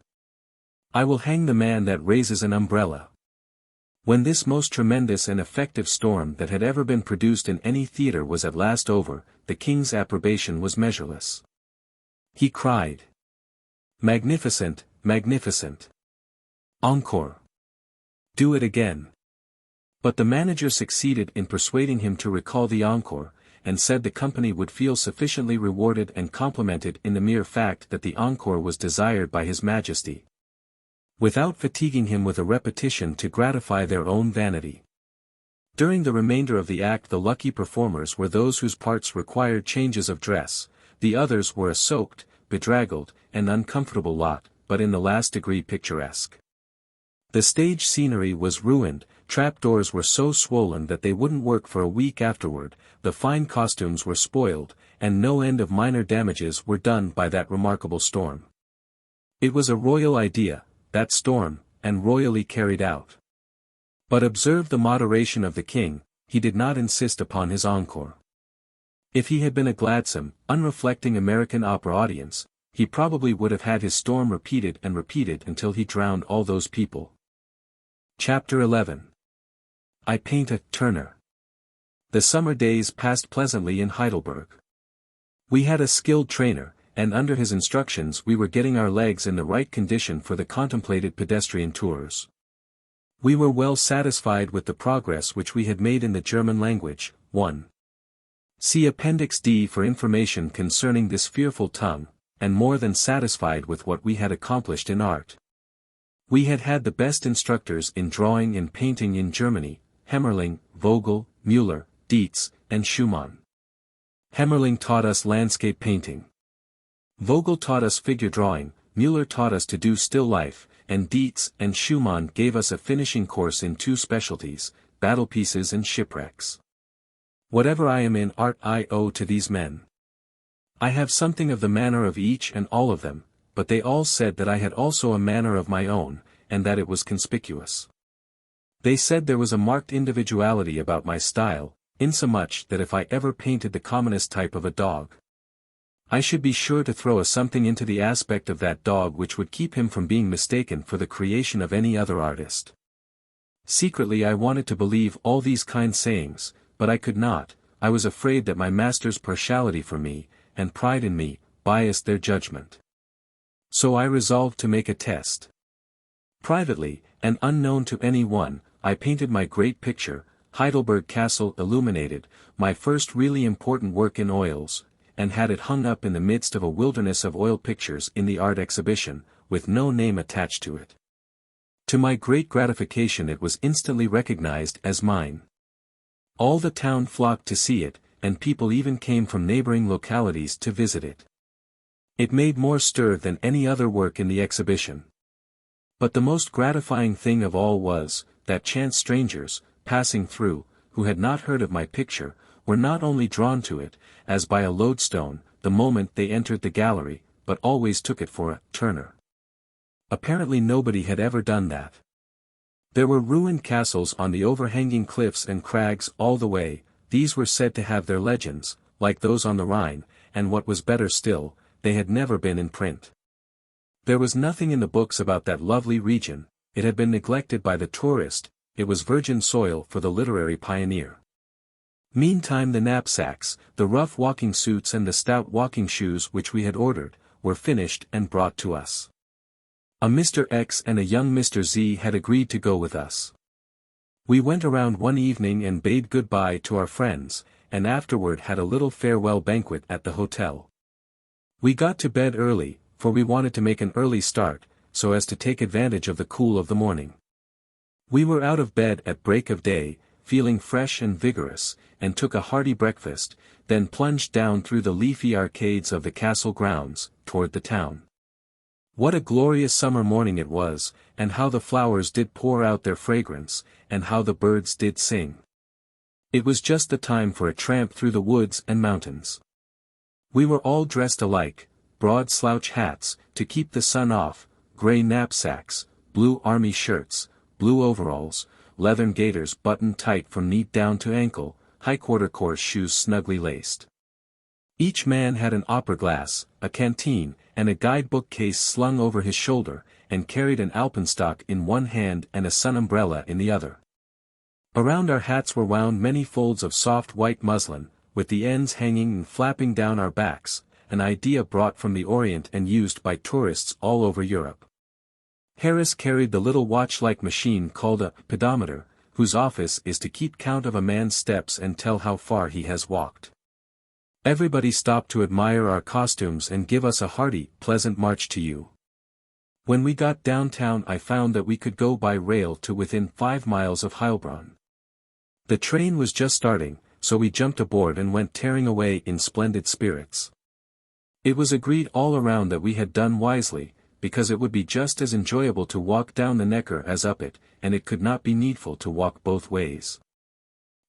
[SPEAKER 1] I will hang the man that raises an umbrella." When this most tremendous and effective storm that had ever been produced in any theatre was at last over, the king's approbation was measureless. He cried. "Magnificent, magnificent! Encore! Do it again!" But the manager succeeded in persuading him to recall the encore, and said the company would feel sufficiently rewarded and complimented in the mere fact that the encore was desired by His Majesty, without fatiguing him with a repetition to gratify their own vanity. During the remainder of the act the lucky performers were those whose parts required changes of dress, the others were a soaked, bedraggled, and uncomfortable lot, but in the last degree picturesque. The stage scenery was ruined, trapdoors were so swollen that they wouldn't work for a week afterward, the fine costumes were spoiled, and no end of minor damages were done by that remarkable storm. It was a royal idea, that storm, and royally carried out. But observe the moderation of the king, he did not insist upon his encore. If he had been a gladsome, unreflecting American opera audience, he probably would have had his storm repeated and repeated until he drowned all those people. Chapter 11. I paint a Turner. The summer days passed pleasantly in Heidelberg. We had a skilled trainer, and under his instructions we were getting our legs in the right condition for the contemplated pedestrian tours. We were well satisfied with the progress which we had made in the German language. 1. See Appendix D for information concerning this fearful tongue, and more than satisfied with what we had accomplished in art. We had had the best instructors in drawing and painting in Germany, Hemmerling, Vogel, Müller, Dietz, and Schumann. Hemmerling taught us landscape painting. Vogel taught us figure drawing, Müller taught us to do still life, and Dietz and Schumann gave us a finishing course in two specialties, battlepieces and shipwrecks. Whatever I am in art I owe to these men. I have something of the manner of each and all of them, but they all said that I had also a manner of my own, and that it was conspicuous. They said there was a marked individuality about my style, insomuch that if I ever painted the commonest type of a dog, I should be sure to throw a something into the aspect of that dog which would keep him from being mistaken for the creation of any other artist. Secretly I wanted to believe all these kind sayings, but I could not. I was afraid that my master's partiality for me, and pride in me, biased their judgment. So I resolved to make a test. Privately, and unknown to any one, I painted my great picture, Heidelberg Castle Illuminated, my first really important work in oils, and had it hung up in the midst of a wilderness of oil pictures in the art exhibition, with no name attached to it. To my great gratification it was instantly recognized as mine. All the town flocked to see it, and people even came from neighboring localities to visit it. It made more stir than any other work in the exhibition. But the most gratifying thing of all was, that chance strangers, passing through, who had not heard of my picture, were not only drawn to it, as by a lodestone, the moment they entered the gallery, but always took it for a Turner. Apparently nobody had ever done that. There were ruined castles on the overhanging cliffs and crags all the way. These were said to have their legends, like those on the Rhine, and what was better still, they had never been in print. There was nothing in the books about that lovely region, it had been neglected by the tourist, it was virgin soil for the literary pioneer. Meantime the knapsacks, the rough walking suits and the stout walking shoes which we had ordered, were finished and brought to us. A Mr. X and a young Mr. Z had agreed to go with us. We went around one evening and bade goodbye to our friends, and afterward had a little farewell banquet at the hotel. We got to bed early, for we wanted to make an early start, so as to take advantage of the cool of the morning. We were out of bed at break of day, feeling fresh and vigorous, and took a hearty breakfast, then plunged down through the leafy arcades of the castle grounds, toward the town. What a glorious summer morning it was, and how the flowers did pour out their fragrance, and how the birds did sing. It was just the time for a tramp through the woods and mountains. We were all dressed alike, broad slouch hats, to keep the sun off, grey knapsacks, blue army shirts, blue overalls, leathern gaiters buttoned tight from knee down to ankle, high-quarter coarse shoes snugly laced. Each man had an opera glass, a canteen, and a guidebook case slung over his shoulder, and carried an alpenstock in one hand and a sun umbrella in the other. Around our hats were wound many folds of soft white muslin, with the ends hanging and flapping down our backs, an idea brought from the Orient and used by tourists all over Europe. Harris carried the little watch-like machine called a pedometer, whose office is to keep count of a man's steps and tell how far he has walked. Everybody stopped to admire our costumes and give us a hearty, pleasant march to you. When we got downtown I found that we could go by rail to within 5 miles of Heilbronn. The train was just starting, so we jumped aboard and went tearing away in splendid spirits. It was agreed all around that we had done wisely, because it would be just as enjoyable to walk down the Neckar as up it, and it could not be needful to walk both ways.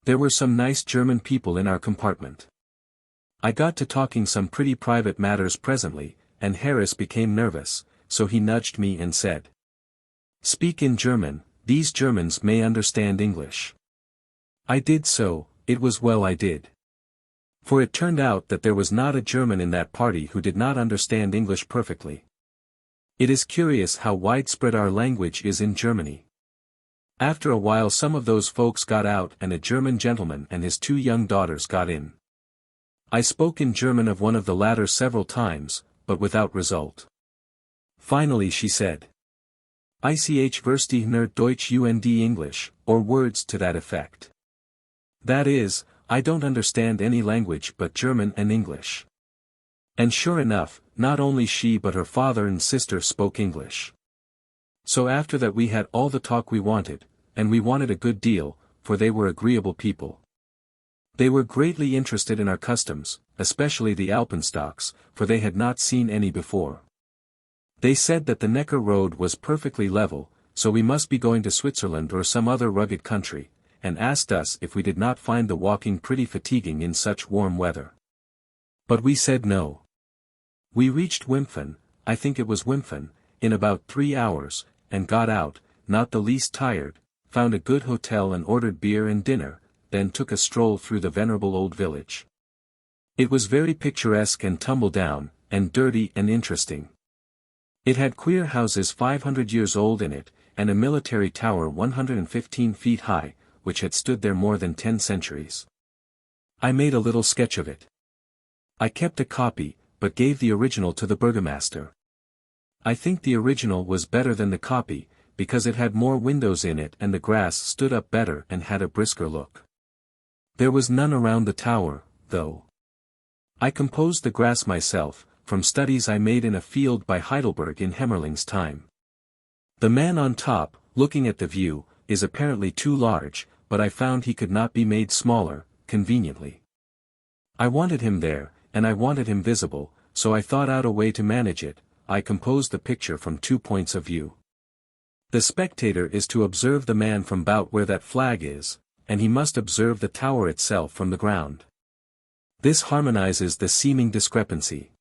[SPEAKER 1] There were some nice German people in our compartment. I got to talking some pretty private matters presently, and Harris became nervous, so he nudged me and said, "Speak in German, these Germans may understand English." I did so, it was well I did. For it turned out that there was not a German in that party who did not understand English perfectly. It is curious how widespread our language is in Germany. After a while some of those folks got out and a German gentleman and his 2 young daughters got in. I spoke in German of one of the latter several times, but without result. Finally she said, "Ich verstehe nur Deutsch und English," or words to that effect. That is, I don't understand any language but German and English. And sure enough, not only she but her father and sister spoke English. So after that we had all the talk we wanted, and we wanted a good deal, for they were agreeable people. They were greatly interested in our customs, especially the alpenstocks, for they had not seen any before. They said that the Neckar road was perfectly level, so we must be going to Switzerland or some other rugged country, and asked us if we did not find the walking pretty fatiguing in such warm weather. But we said no. We reached Wimpfen, I think it was Wimpfen, in about 3 hours, and got out, not the least tired, found a good hotel and ordered beer and dinner, then took a stroll through the venerable old village. It was very picturesque and tumble-down, and dirty and interesting. It had queer houses 500 years old in it, and a military tower 115 feet high, which had stood there more than 10 centuries. I made a little sketch of it. I kept a copy, but gave the original to the burgomaster. I think the original was better than the copy, because it had more windows in it and the grass stood up better and had a brisker look. There was none around the tower, though. I composed the grass myself, from studies I made in a field by Heidelberg in Hemmerling's time. The man on top, looking at the view, is apparently too large, but I found he could not be made smaller, conveniently. I wanted him there, and I wanted him visible, so I thought out a way to manage it. I composed the picture from 2 points of view. The spectator is to observe the man from about where that flag is, and he must observe the tower itself from the ground. This harmonizes the seeming discrepancy.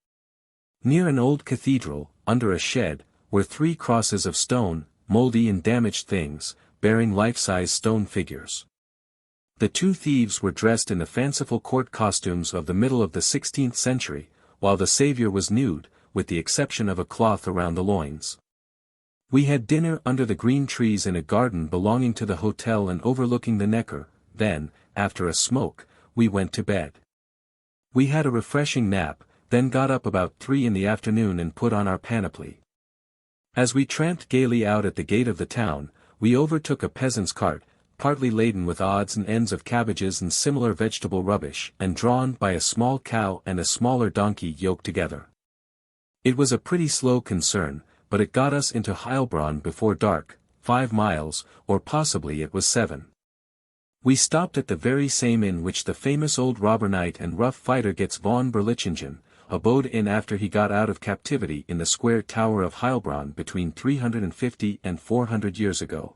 [SPEAKER 1] Near an old cathedral, under a shed, were 3 crosses of stone, moldy and damaged things, bearing life-size stone figures. The 2 thieves were dressed in the fanciful court costumes of the middle of the 16th century, while the Saviour was nude, with the exception of a cloth around the loins. We had dinner under the green trees in a garden belonging to the hotel and overlooking the Neckar. Then, after a smoke, we went to bed. We had a refreshing nap, then got up about 3 in the afternoon and put on our panoply. As we tramped gaily out at the gate of the town, we overtook a peasant's cart, partly laden with odds and ends of cabbages and similar vegetable rubbish, and drawn by a small cow and a smaller donkey yoked together. It was a pretty slow concern, but it got us into Heilbronn before dark, 5 miles, or possibly it was 7. We stopped at the very same inn which the famous old robber knight and rough fighter Getz von Berlichingen abode in after he got out of captivity in the square tower of Heilbronn between 350 and 400 years ago.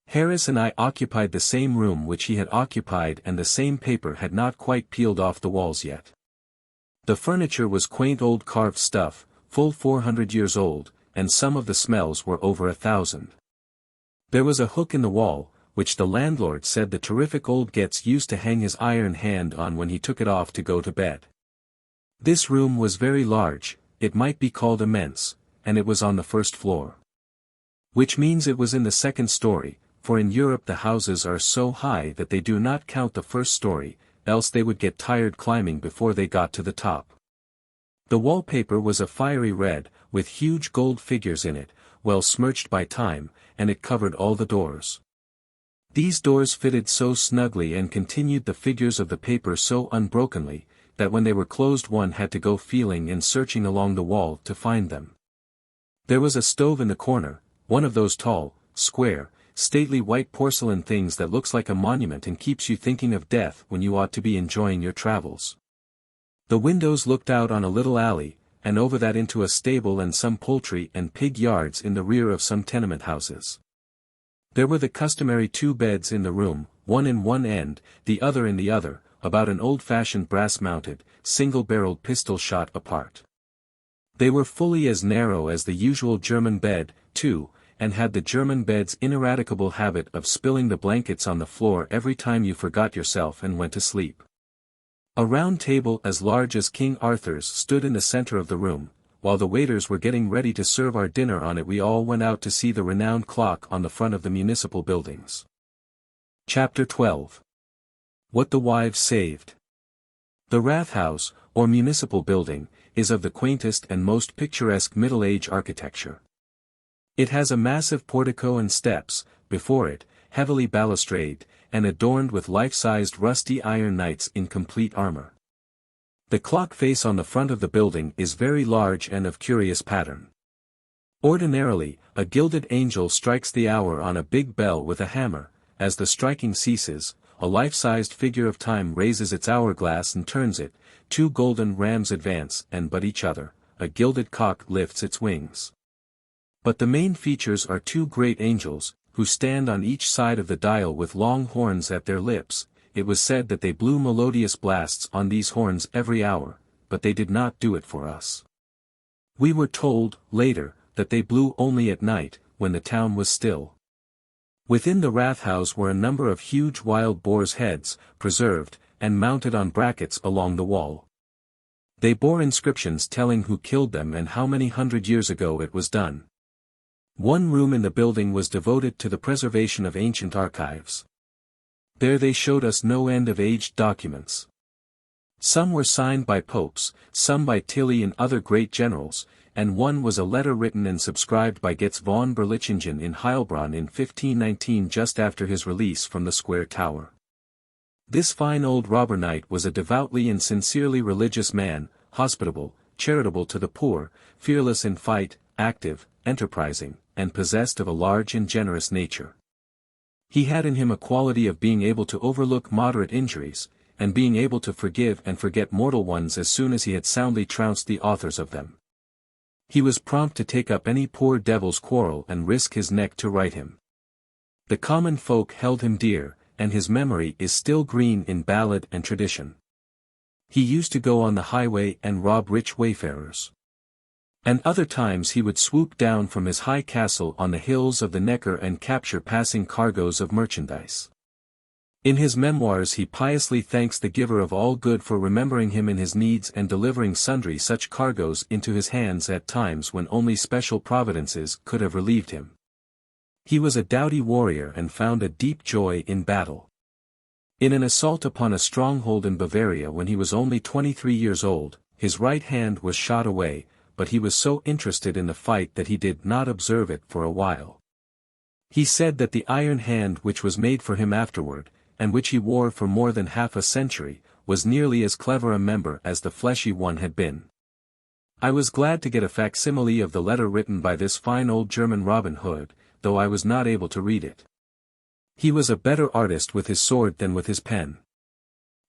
[SPEAKER 1] Harris and I occupied the same room which he had occupied, and the same paper had not quite peeled off the walls yet. The furniture was quaint old carved stuff, full 400 years old, and some of the smells were over 1,000. There was a hook in the wall, which the landlord said the terrific old Getz used to hang his iron hand on when he took it off to go to bed. This room was very large, it might be called immense, and it was on the 1st floor. Which means it was in the 2nd story, for in Europe the houses are so high that they do not count the 1st story, else they would get tired climbing before they got to the top. The wallpaper was a fiery red, with huge gold figures in it, well smirched by time, and it covered all the doors. These doors fitted so snugly and continued the figures of the paper so unbrokenly, that when they were closed one had to go feeling and searching along the wall to find them. There was a stove in the corner, one of those tall, square, stately white porcelain things that looks like a monument and keeps you thinking of death when you ought to be enjoying your travels. The windows looked out on a little alley, and over that into a stable and some poultry and pig yards in the rear of some tenement houses. There were the customary 2 beds in the room, one in one end, the other in the other, about an old-fashioned brass-mounted, single-barreled pistol shot apart. They were fully as narrow as the usual German bed, too, and had the German bed's ineradicable habit of spilling the blankets on the floor every time you forgot yourself and went to sleep. A round table as large as King Arthur's stood in the center of the room. While the waiters were getting ready to serve our dinner on it, we all went out to see the renowned clock on the front of the municipal buildings. Chapter 12. What the Wives Saved. The Rathaus, or municipal building, is of the quaintest and most picturesque Middle-Age architecture. It has a massive portico and steps, before it, heavily balustraded, and adorned with life-sized rusty iron knights in complete armor. The clock face on the front of the building is very large and of curious pattern. Ordinarily, a gilded angel strikes the hour on a big bell with a hammer. As the striking ceases, a life-sized figure of time raises its hourglass and turns it. 2 golden rams advance and butt each other, a gilded cock lifts its wings. But the main features are two great angels, who stand on each side of the dial with long horns at their lips. It was said that they blew melodious blasts on these horns every hour, but they did not do it for us. We were told, later, that they blew only at night, when the town was still. Within the Rathaus were a number of huge wild boars' heads, preserved, and mounted on brackets along the wall. They bore inscriptions telling who killed them and how many hundred years ago it was done. One room in the building was devoted to the preservation of ancient archives. There they showed us no end of aged documents. Some were signed by popes, some by Tilly and other great generals, and one was a letter written and subscribed by Getz von Berlichingen in Heilbronn in 1519 just after his release from the Square Tower. This fine old robber knight was a devoutly and sincerely religious man, hospitable, charitable to the poor, fearless in fight, active, enterprising, and possessed of a large and generous nature. He had in him a quality of being able to overlook moderate injuries, and being able to forgive and forget mortal ones as soon as he had soundly trounced the authors of them. He was prompt to take up any poor devil's quarrel and risk his neck to right him. The common folk held him dear, and his memory is still green in ballad and tradition. He used to go on the highway and rob rich wayfarers. And other times he would swoop down from his high castle on the hills of the Neckar and capture passing cargoes of merchandise. In his memoirs he piously thanks the giver of all good for remembering him in his needs and delivering sundry such cargoes into his hands at times when only special providences could have relieved him. He was a doughty warrior and found a deep joy in battle. In an assault upon a stronghold in Bavaria when he was only 23 years old, his right hand was shot away, but he was so interested in the fight that he did not observe it for a while. He said that the iron hand which was made for him afterward, and which he wore for more than half a century, was nearly as clever a member as the fleshy one had been. I was glad to get a facsimile of the letter written by this fine old German Robin Hood, though I was not able to read it. He was a better artist with his sword than with his pen.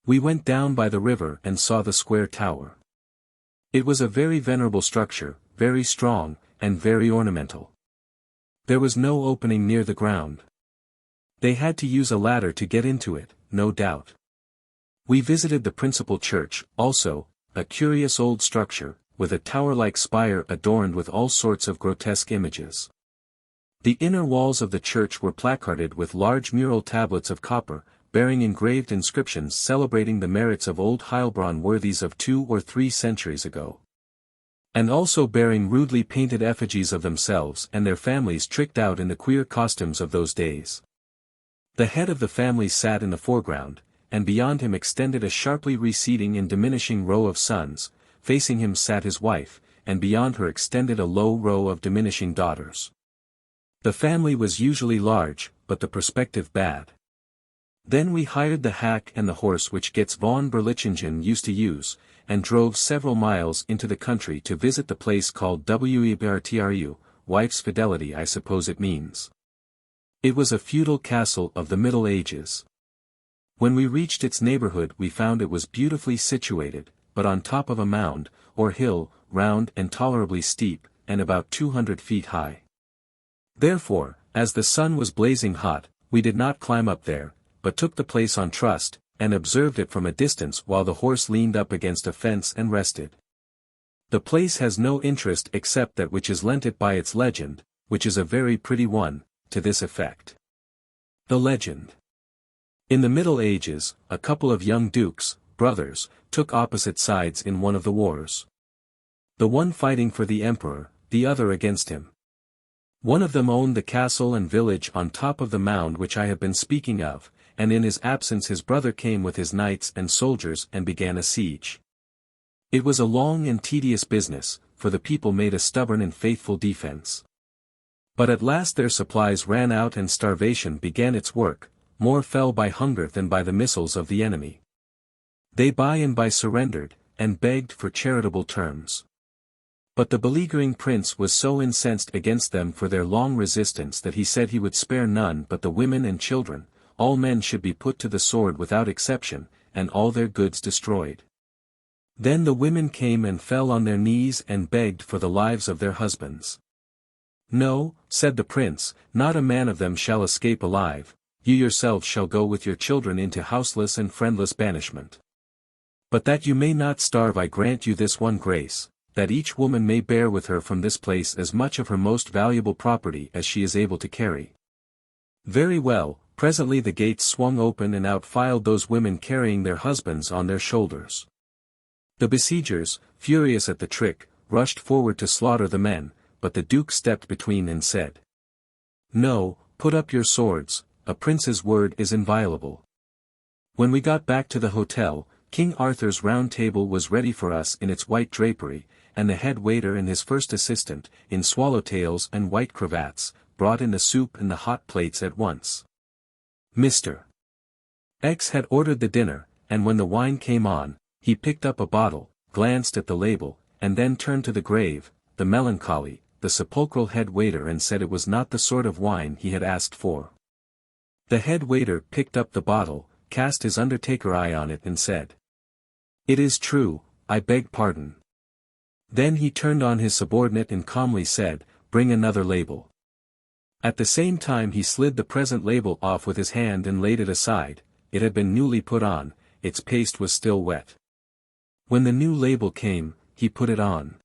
[SPEAKER 1] We went down by the river and saw the Square Tower. It was a very venerable structure, very strong, and very ornamental. There was no opening near the ground. They had to use a ladder to get into it, no doubt. We visited the principal church, also, a curious old structure, with a tower-like spire adorned with all sorts of grotesque images. The inner walls of the church were placarded with large mural tablets of copper, bearing engraved inscriptions celebrating the merits of old Heilbronn worthies of 2 or 3 centuries ago. And also bearing rudely painted effigies of themselves and their families tricked out in the queer costumes of those days. The head of the family sat in the foreground, and beyond him extended a sharply receding and diminishing row of sons, facing him sat his wife, and beyond her extended a low row of diminishing daughters. The family was usually large, but the perspective bad. Then we hired the hack and the horse which Getz von Berlichingen used to use, and drove several miles into the country to visit the place called Webertru, wife's fidelity I suppose it means. It was a feudal castle of the Middle Ages. When we reached its neighborhood we found it was beautifully situated, but on top of a mound, or hill, round and tolerably steep, and about 200 feet high. Therefore, as the sun was blazing hot, we did not climb up there, but took the place on trust, and observed it from a distance while the horse leaned up against a fence and rested. The place has no interest except that which is lent it by its legend, which is a very pretty one, to this effect. The legend. In the Middle Ages, a couple of young dukes, brothers, took opposite sides in one of the wars. The one fighting for the emperor, the other against him. One of them owned the castle and village on top of the mound which I have been speaking of, and in his absence his brother came with his knights and soldiers and began a siege. It was a long and tedious business, for the people made a stubborn and faithful defense. But at last their supplies ran out and starvation began its work, more fell by hunger than by the missiles of the enemy. They by and by surrendered, and begged for charitable terms. But the beleaguering prince was so incensed against them for their long resistance that he said he would spare none but the women and children, all men should be put to the sword without exception, and all their goods destroyed. Then the women came and fell on their knees and begged for the lives of their husbands. No, said the prince, not a man of them shall escape alive, you yourselves shall go with your children into houseless and friendless banishment. But that you may not starve I grant you this one grace, that each woman may bear with her from this place as much of her most valuable property as she is able to carry. Very well, presently the gates swung open and out filed those women carrying their husbands on their shoulders. The besiegers, furious at the trick, rushed forward to slaughter the men, but the duke stepped between and said, "No, put up your swords, a prince's word is inviolable." When we got back to the hotel, King Arthur's round table was ready for us in its white drapery, and the head waiter and his first assistant, in swallowtails and white cravats, brought in the soup and the hot plates at once. Mr. X had ordered the dinner, and when the wine came on, he picked up a bottle, glanced at the label, and then turned to the grave, the melancholy, the sepulchral head waiter and said it was not the sort of wine he had asked for. The head waiter picked up the bottle, cast his undertaker eye on it and said, "It is true, I beg pardon." Then he turned on his subordinate and calmly said, "Bring another label." At the same time he slid the present label off with his hand and laid it aside, it had been newly put on, its paste was still wet. When the new label came, he put it on.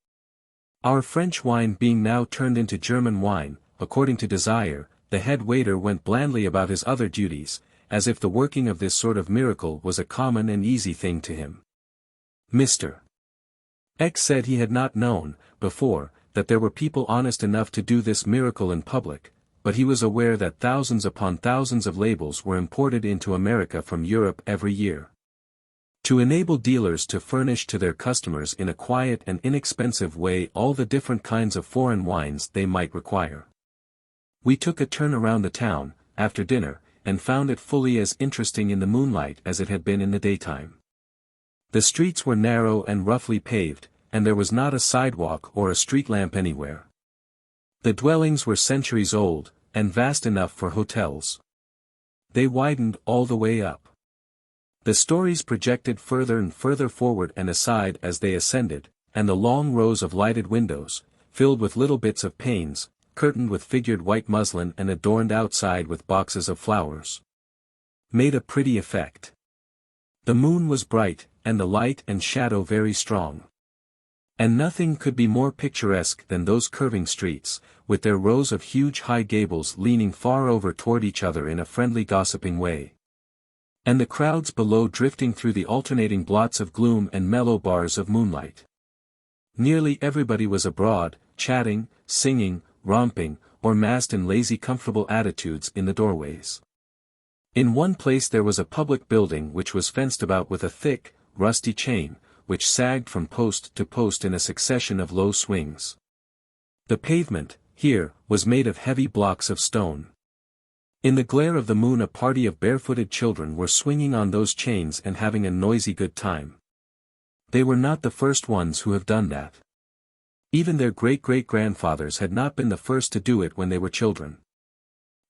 [SPEAKER 1] Our French wine being now turned into German wine, according to desire, the head waiter went blandly about his other duties, as if the working of this sort of miracle was a common and easy thing to him. Mr. X said he had not known, before, that there were people honest enough to do this miracle in public, but he was aware that thousands upon thousands of labels were imported into America from Europe every year. To enable dealers to furnish to their customers in a quiet and inexpensive way all the different kinds of foreign wines they might require. We took a turn around the town, after dinner, and found it fully as interesting in the moonlight as it had been in the daytime. The streets were narrow and roughly paved, and there was not a sidewalk or a street lamp anywhere. The dwellings were centuries old, and vast enough for hotels. They widened all the way up. The stories projected further and further forward and aside as they ascended, and the long rows of lighted windows, filled with little bits of panes, curtained with figured white muslin and adorned outside with boxes of flowers, made a pretty effect. The moon was bright, and the light and shadow very strong. And nothing could be more picturesque than those curving streets, with their rows of huge high gables leaning far over toward each other in a friendly gossiping way. And the crowds below drifting through the alternating blots of gloom and mellow bars of moonlight. Nearly everybody was abroad, chatting, singing, romping, or massed in lazy comfortable attitudes in the doorways. In one place there was a public building which was fenced about with a thick, rusty chain, which sagged from post to post in a succession of low swings. The pavement, here, was made of heavy blocks of stone. In the glare of the moon a party of barefooted children were swinging on those chains and having a noisy good time. They were not the first ones who have done that. Even their great-great-grandfathers had not been the first to do it when they were children.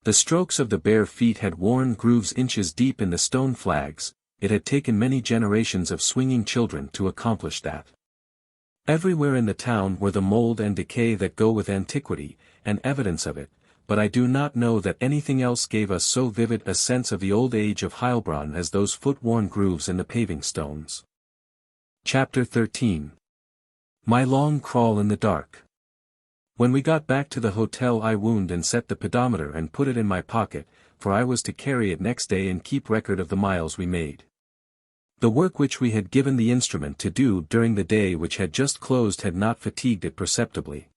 [SPEAKER 1] The strokes of the bare feet had worn grooves inches deep in the stone flags, it had taken many generations of swinging children to accomplish that. Everywhere in the town were the mold and decay that go with antiquity, and evidence of it, but I do not know that anything else gave us so vivid a sense of the old age of Heilbronn as those foot-worn grooves in the paving stones. Chapter 13. My long crawl in the dark. When we got back to the hotel I wound and set the pedometer and put it in my pocket, for I was to carry it next day and keep record of the miles we made. The work which we had given the instrument to do during the day which had just closed had not fatigued it perceptibly.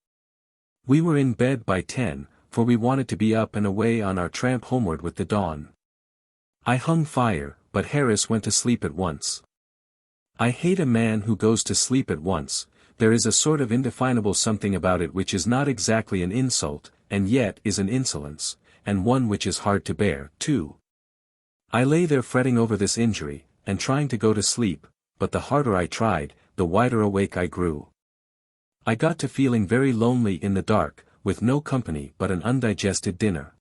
[SPEAKER 1] We were in bed by 10, for we wanted to be up and away on our tramp homeward with the dawn. I hung fire, but Harris went to sleep at once. I hate a man who goes to sleep at once, there is a sort of indefinable something about it which is not exactly an insult, and yet is an insolence, and one which is hard to bear, too. I lay there fretting over this injury, and trying to go to sleep, but the harder I tried, the wider awake I grew. I got to feeling very lonely in the dark, with no company but an undigested dinner.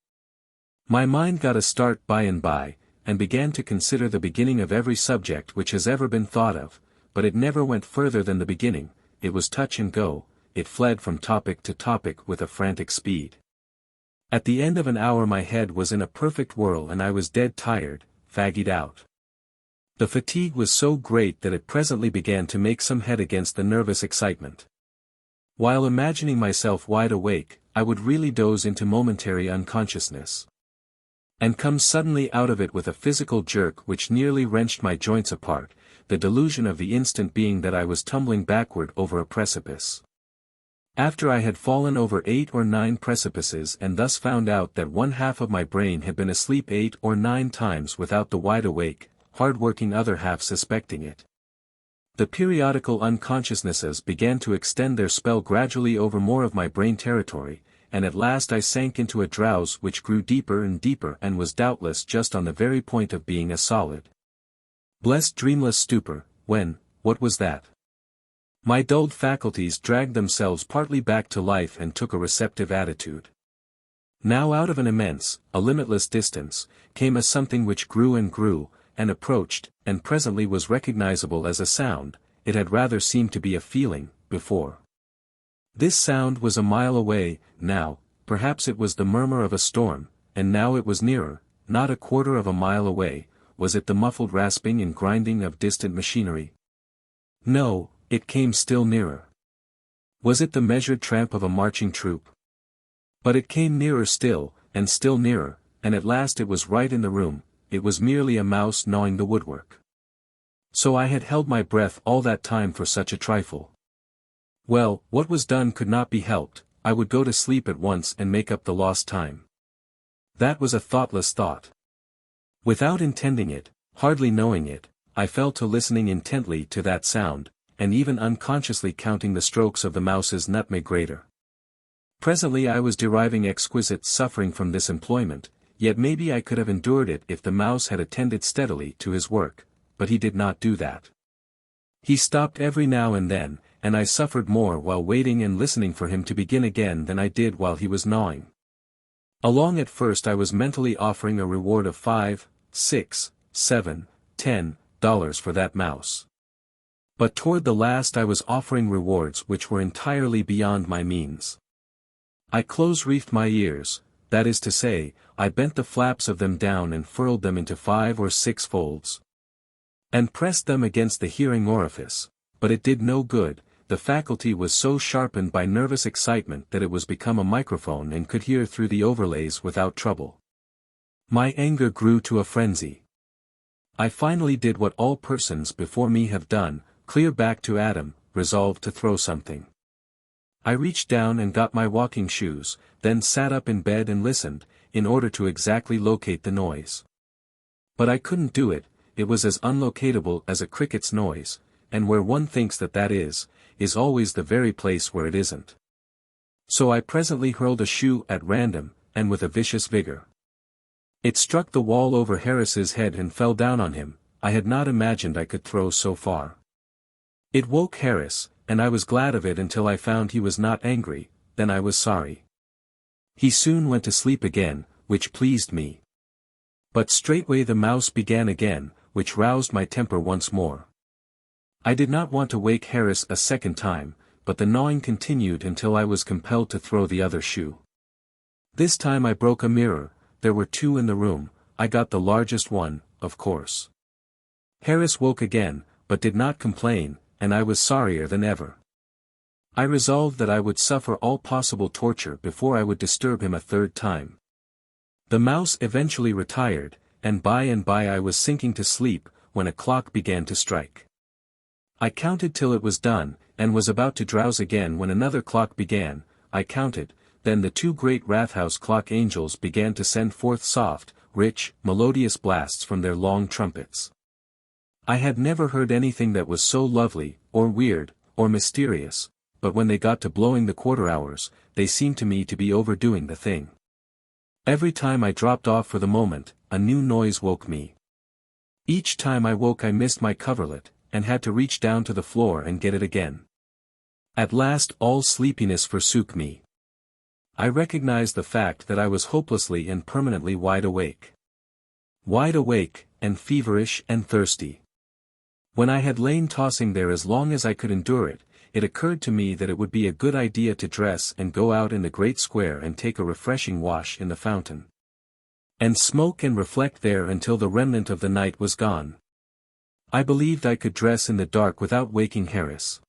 [SPEAKER 1] My mind got a start by and by, and began to consider the beginning of every subject which has ever been thought of, but it never went further than the beginning. It was touch and go, it fled from topic to topic with a frantic speed. At the end of an hour my head was in a perfect whirl and I was dead tired, fagged out. The fatigue was so great that it presently began to make some head against the nervous excitement. While imagining myself wide awake, I would really doze into momentary unconsciousness, and come suddenly out of it with a physical jerk which nearly wrenched my joints apart, the delusion of the instant being that I was tumbling backward over a precipice. After I had fallen over 8 or 9 precipices and thus found out that one half of my brain had been asleep 8 or 9 times without the wide-awake, hard-working other half suspecting it. The periodical unconsciousnesses began to extend their spell gradually over more of my brain territory, and at last I sank into a drowse which grew deeper and deeper and was doubtless just on the very point of being a solid, blessed dreamless stupor, when, what was that? My dulled faculties dragged themselves partly back to life and took a receptive attitude. Now out of an immense, a limitless distance, came a something which grew, and approached, and presently was recognizable as a sound. It had rather seemed to be a feeling, before. This sound was a mile away, now, perhaps it was the murmur of a storm, and now it was nearer, not a quarter of a mile away. Was it the muffled rasping and grinding of distant machinery? No, it came still nearer. Was it the measured tramp of a marching troop? But it came nearer still, and still nearer, and at last it was right in the room. It was merely a mouse gnawing the woodwork. So I had held my breath all that time for such a trifle. Well, what was done could not be helped. I would go to sleep at once and make up the lost time. That was a thoughtless thought. Without intending it, hardly knowing it, I fell to listening intently to that sound, and even unconsciously counting the strokes of the mouse's nutmeg grater. Presently I was deriving exquisite suffering from this employment, yet maybe I could have endured it if the mouse had attended steadily to his work, but he did not do that. He stopped every now and then, and I suffered more while waiting and listening for him to begin again than I did while he was gnawing. Along at first I was mentally offering a reward of $5, $6, $7, $10 for that mouse. But toward the last I was offering rewards which were entirely beyond my means. I close-reefed my ears, that is to say, I bent the flaps of them down and furled them into 5 or 6 folds, and pressed them against the hearing orifice, but it did no good. The faculty was so sharpened by nervous excitement that it was become a microphone and could hear through the overlays without trouble. My anger grew to a frenzy. I finally did what all persons before me have done, clear back to Adam, resolved to throw something. I reached down and got my walking shoes, then sat up in bed and listened, in order to exactly locate the noise. But I couldn't do it. It was as unlocatable as a cricket's noise, and where one thinks that is always the very place where it isn't. So I presently hurled a shoe at random, and with a vicious vigor. It struck the wall over Harris's head and fell down on him. I had not imagined I could throw so far. It woke Harris, and I was glad of it until I found he was not angry, then I was sorry. He soon went to sleep again, which pleased me. But straightway the mouse began again, which roused my temper once more. I did not want to wake Harris a second time, but the gnawing continued until I was compelled to throw the other shoe. This time I broke a mirror. There were 2 in the room. I got the largest one, of course. Harris woke again, but did not complain, and I was sorrier than ever. I resolved that I would suffer all possible torture before I would disturb him a third time. The mouse eventually retired, and by I was sinking to sleep, when a clock began to strike. I counted till it was done, and was about to drowse again when another clock began. I counted, then the 2 great Rathaus clock angels began to send forth soft, rich, melodious blasts from their long trumpets. I had never heard anything that was so lovely, or weird, or mysterious, but when they got to blowing the quarter hours, they seemed to me to be overdoing the thing. Every time I dropped off for the moment, a new noise woke me. Each time I woke I missed my coverlet, and had to reach down to the floor and get it again. At last all sleepiness forsook me. I recognized the fact that I was hopelessly and permanently wide awake. Wide awake, and feverish and thirsty. When I had lain tossing there as long as I could endure it, it occurred to me that it would be a good idea to dress and go out in the great square and take a refreshing wash in the fountain. And smoke and reflect there until the remnant of the night was gone. I believed I could dress in the dark without waking Harris.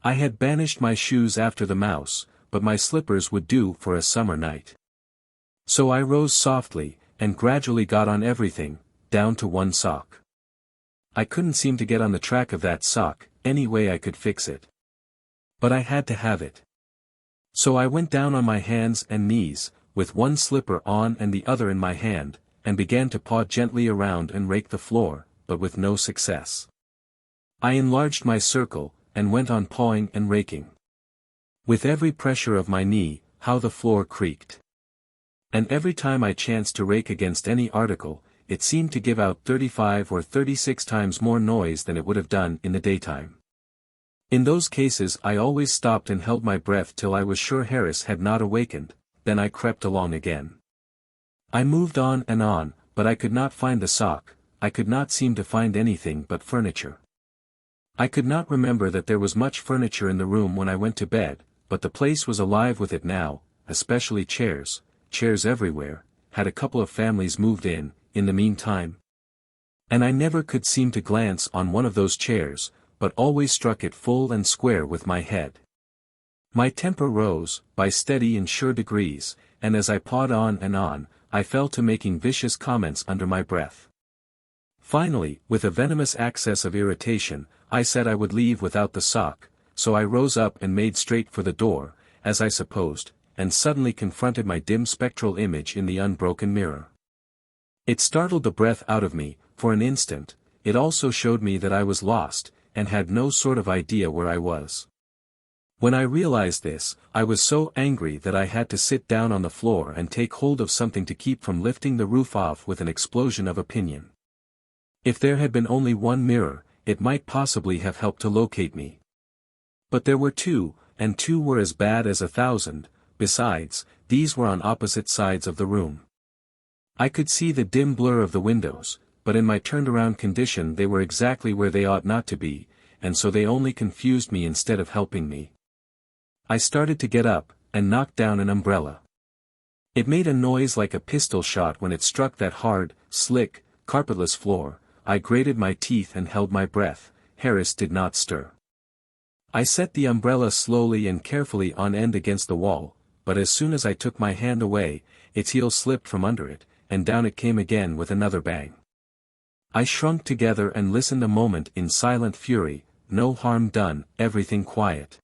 [SPEAKER 1] I had banished my shoes after the mouse, but my slippers would do for a summer night. So I rose softly, and gradually got on everything, down to one sock. I couldn't seem to get on the track of that sock, any way I could fix it. But I had to have it. So I went down on my hands and knees, with one slipper on and the other in my hand, and began to paw gently around and rake the floor, but with no success. I enlarged my circle, and went on pawing and raking. With every pressure of my knee, how the floor creaked. And every time I chanced to rake against any article, it seemed to give out 35 or 36 times more noise than it would have done in the daytime. In those cases I always stopped and held my breath till I was sure Harris had not awakened, then I crept along again. I moved on, but I could not find the sock, I could not seem to find anything but furniture. I could not remember that there was much furniture in the room when I went to bed, but the place was alive with it now, especially chairs everywhere, had a couple of families moved in the meantime. And I never could seem to glance on one of those chairs, but always struck it full and square with my head. My temper rose, by steady and sure degrees, and as I pawed on, I fell to making vicious comments under my breath. Finally, with a venomous access of irritation, I said I would leave without the sock, so I rose up and made straight for the door, as I supposed, and suddenly confronted my dim spectral image in the unbroken mirror. It startled the breath out of me, for an instant. It also showed me that I was lost, and had no sort of idea where I was. When I realized this, I was so angry that I had to sit down on the floor and take hold of something to keep from lifting the roof off with an explosion of opinion. If there had been only one mirror, it might possibly have helped to locate me. But there were two, and two were as bad as 1,000, besides, these were on opposite sides of the room. I could see the dim blur of the windows, but in my turned-around condition they were exactly where they ought not to be, and so they only confused me instead of helping me. I started to get up, and knocked down an umbrella. It made a noise like a pistol shot when it struck that hard, slick, carpetless floor. I grated my teeth and held my breath. Harris did not stir. I set the umbrella slowly and carefully on end against the wall, but as soon as I took my hand away, its heel slipped from under it, and down it came again with another bang. I shrunk together and listened a moment in silent fury. No harm done, everything quiet.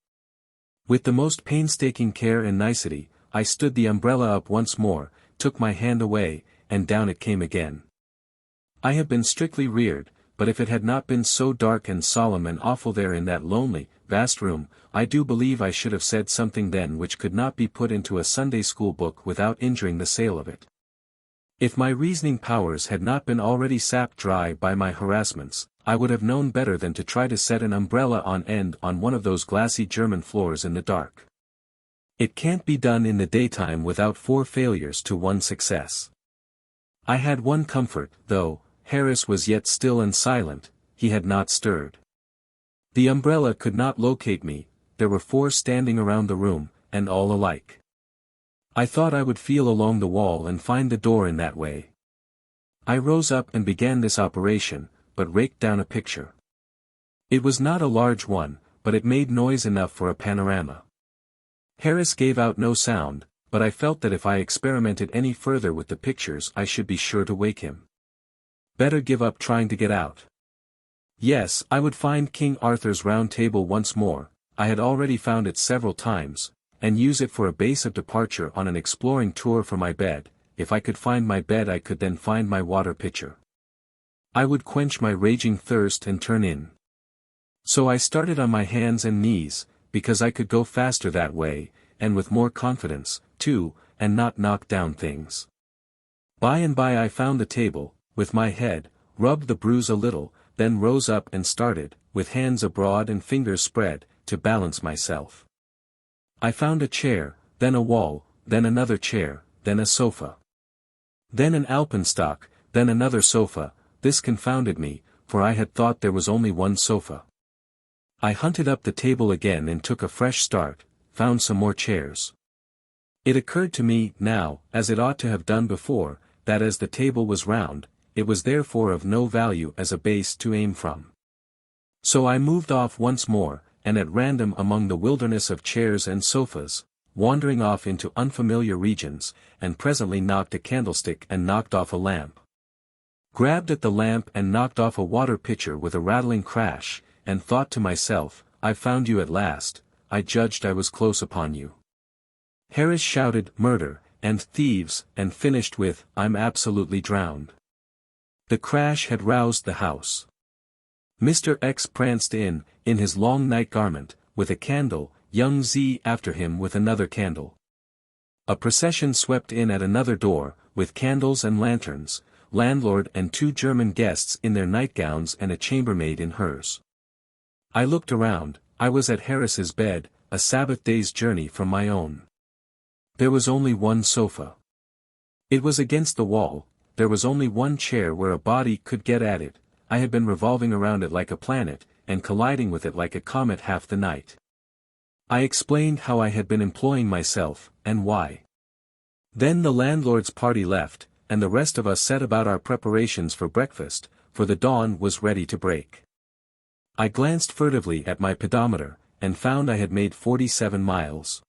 [SPEAKER 1] With the most painstaking care and nicety, I stood the umbrella up once more, took my hand away, and down it came again. I have been strictly reared, but if it had not been so dark and solemn and awful there in that lonely, vast room, I do believe I should have said something then which could not be put into a Sunday school book without injuring the sale of it. If my reasoning powers had not been already sapped dry by my harassments, I would have known better than to try to set an umbrella on end on one of those glassy German floors in the dark. It can't be done in the daytime without 4 failures to 1 success. I had one comfort, though. Harris was yet still and silent, he had not stirred. The umbrella could not locate me, there were 4 standing around the room, and all alike. I thought I would feel along the wall and find the door in that way. I rose up and began this operation, but raked down a picture. It was not a large one, but it made noise enough for a panorama. Harris gave out no sound, but I felt that if I experimented any further with the pictures I should be sure to wake him. Better give up trying to get out. Yes, I would find King Arthur's Round Table once more, I had already found it several times, and use it for a base of departure on an exploring tour for my bed. If I could find my bed I could then find my water pitcher. I would quench my raging thirst and turn in. So I started on my hands and knees, because I could go faster that way, and with more confidence, too, and not knock down things. By and by I found the table, with my head, rubbed the bruise a little, then rose up and started, with hands abroad and fingers spread, to balance myself. I found a chair, then a wall, then another chair, then a sofa. Then an alpenstock, then another sofa. This confounded me, for I had thought there was only one sofa. I hunted up the table again and took a fresh start, found some more chairs. It occurred to me, now, as it ought to have done before, that as the table was round, it was therefore of no value as a base to aim from. So I moved off once more, and at random among the wilderness of chairs and sofas, wandering off into unfamiliar regions, and presently knocked a candlestick and knocked off a lamp. Grabbed at the lamp and knocked off a water pitcher with a rattling crash, and thought to myself, I've found you at last. I judged I was close upon you. Harris shouted, murder, and thieves, and finished with, I'm absolutely drowned. The crash had roused the house. Mr. X pranced in his long night garment, with a candle, young Z after him with another candle. A procession swept in at another door, with candles and lanterns, landlord and 2 German guests in their nightgowns and a chambermaid in hers. I looked around. I was at Harris's bed, a Sabbath day's journey from my own. There was only one sofa. It was against the wall. There was only one chair where a body could get at it. I had been revolving around it like a planet, and colliding with it like a comet half the night. I explained how I had been employing myself, and why. Then the landlord's party left, and the rest of us set about our preparations for breakfast, for the dawn was ready to break. I glanced furtively at my pedometer, and found I had made 47 miles.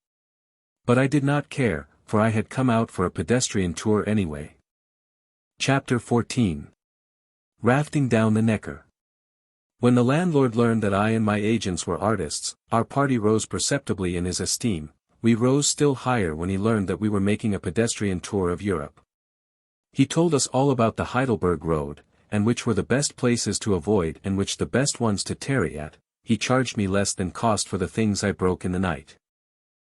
[SPEAKER 1] But I did not care, for I had come out for a pedestrian tour anyway. Chapter 14. Rafting down the Neckar. When the landlord learned that I and my agents were artists, our party rose perceptibly in his esteem. We rose still higher when he learned that we were making a pedestrian tour of Europe. He told us all about the Heidelberg road, and which were the best places to avoid and which the best ones to tarry at. He charged me less than cost for the things I broke in the night.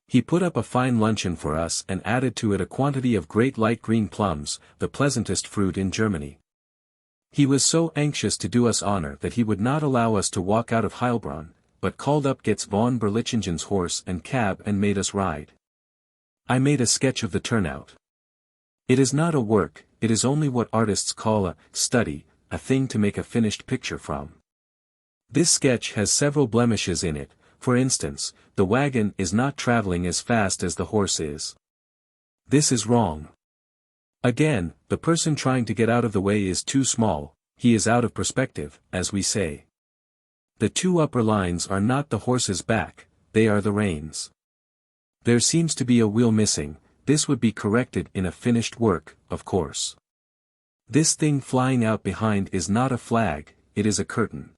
[SPEAKER 1] He put up a fine luncheon for us and added to it a quantity of great light green plums, the pleasantest fruit in Germany. He was so anxious to do us honor that he would not allow us to walk out of Heilbronn, but called up Getz von Berlichingen's horse and cab and made us ride. I made a sketch of the turnout. It is not a work, it is only what artists call a study, a thing to make a finished picture from. This sketch has several blemishes in it. For instance, the wagon is not traveling as fast as the horse is. This is wrong. Again, the person trying to get out of the way is too small, he is out of perspective, as we say. The 2 upper lines are not the horse's back, they are the reins. There seems to be a wheel missing. This would be corrected in a finished work, of course. This thing flying out behind is not a flag, it is a curtain.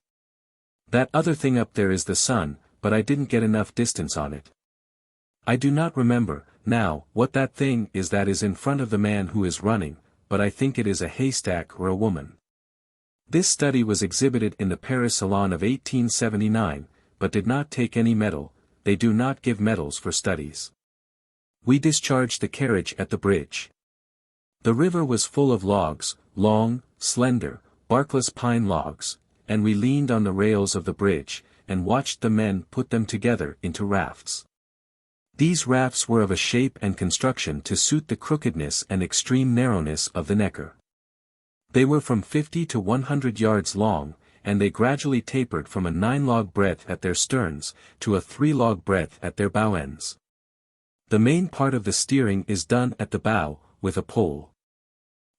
[SPEAKER 1] That other thing up there is the sun, but I didn't get enough distance on it. I do not remember, now, what that thing is that is in front of the man who is running, but I think it is a haystack or a woman. This study was exhibited in the Paris Salon of 1879, but did not take any medal. They do not give medals for studies. We discharged the carriage at the bridge. The river was full of logs, long, slender, barkless pine logs, and we leaned on the rails of the bridge, and watched the men put them together into rafts. These rafts were of a shape and construction to suit the crookedness and extreme narrowness of the Neckar. They were from 50 to 100 yards long, and they gradually tapered from a 9-log breadth at their sterns, to a 3-log breadth at their bow ends. The main part of the steering is done at the bow, with a pole.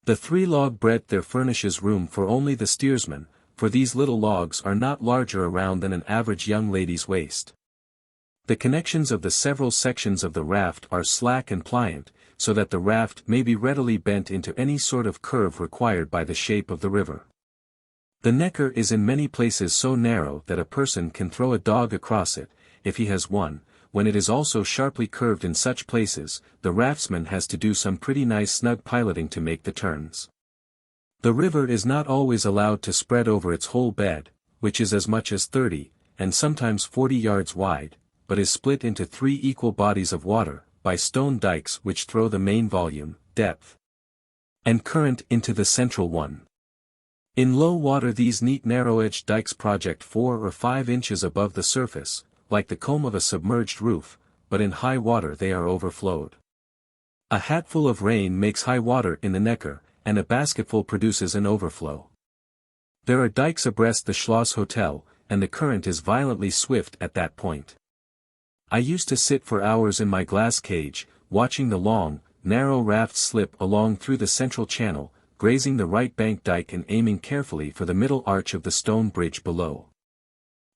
[SPEAKER 1] The 3-log breadth there furnishes room for only the steersman, for these little logs are not larger around than an average young lady's waist. The connections of the several sections of the raft are slack and pliant, so that the raft may be readily bent into any sort of curve required by the shape of the river. The Neckar is in many places so narrow that a person can throw a dog across it, if he has one. When it is also sharply curved in such places, the raftsman has to do some pretty nice snug piloting to make the turns. The river is not always allowed to spread over its whole bed, which is as much as 30, and sometimes 40 yards wide, but is split into 3 equal bodies of water, by stone dikes which throw the main volume, depth, and current into the central one. In low water these neat narrow-edged dikes project 4 or 5 inches above the surface, like the comb of a submerged roof, but in high water they are overflowed. A hatful of rain makes high water in the Neckar, and a basketful produces an overflow. There are dikes abreast the Schloss Hotel, and the current is violently swift at that point. I used to sit for hours in my glass cage, watching the long, narrow rafts slip along through the central channel, grazing the right bank dike and aiming carefully for the middle arch of the stone bridge below.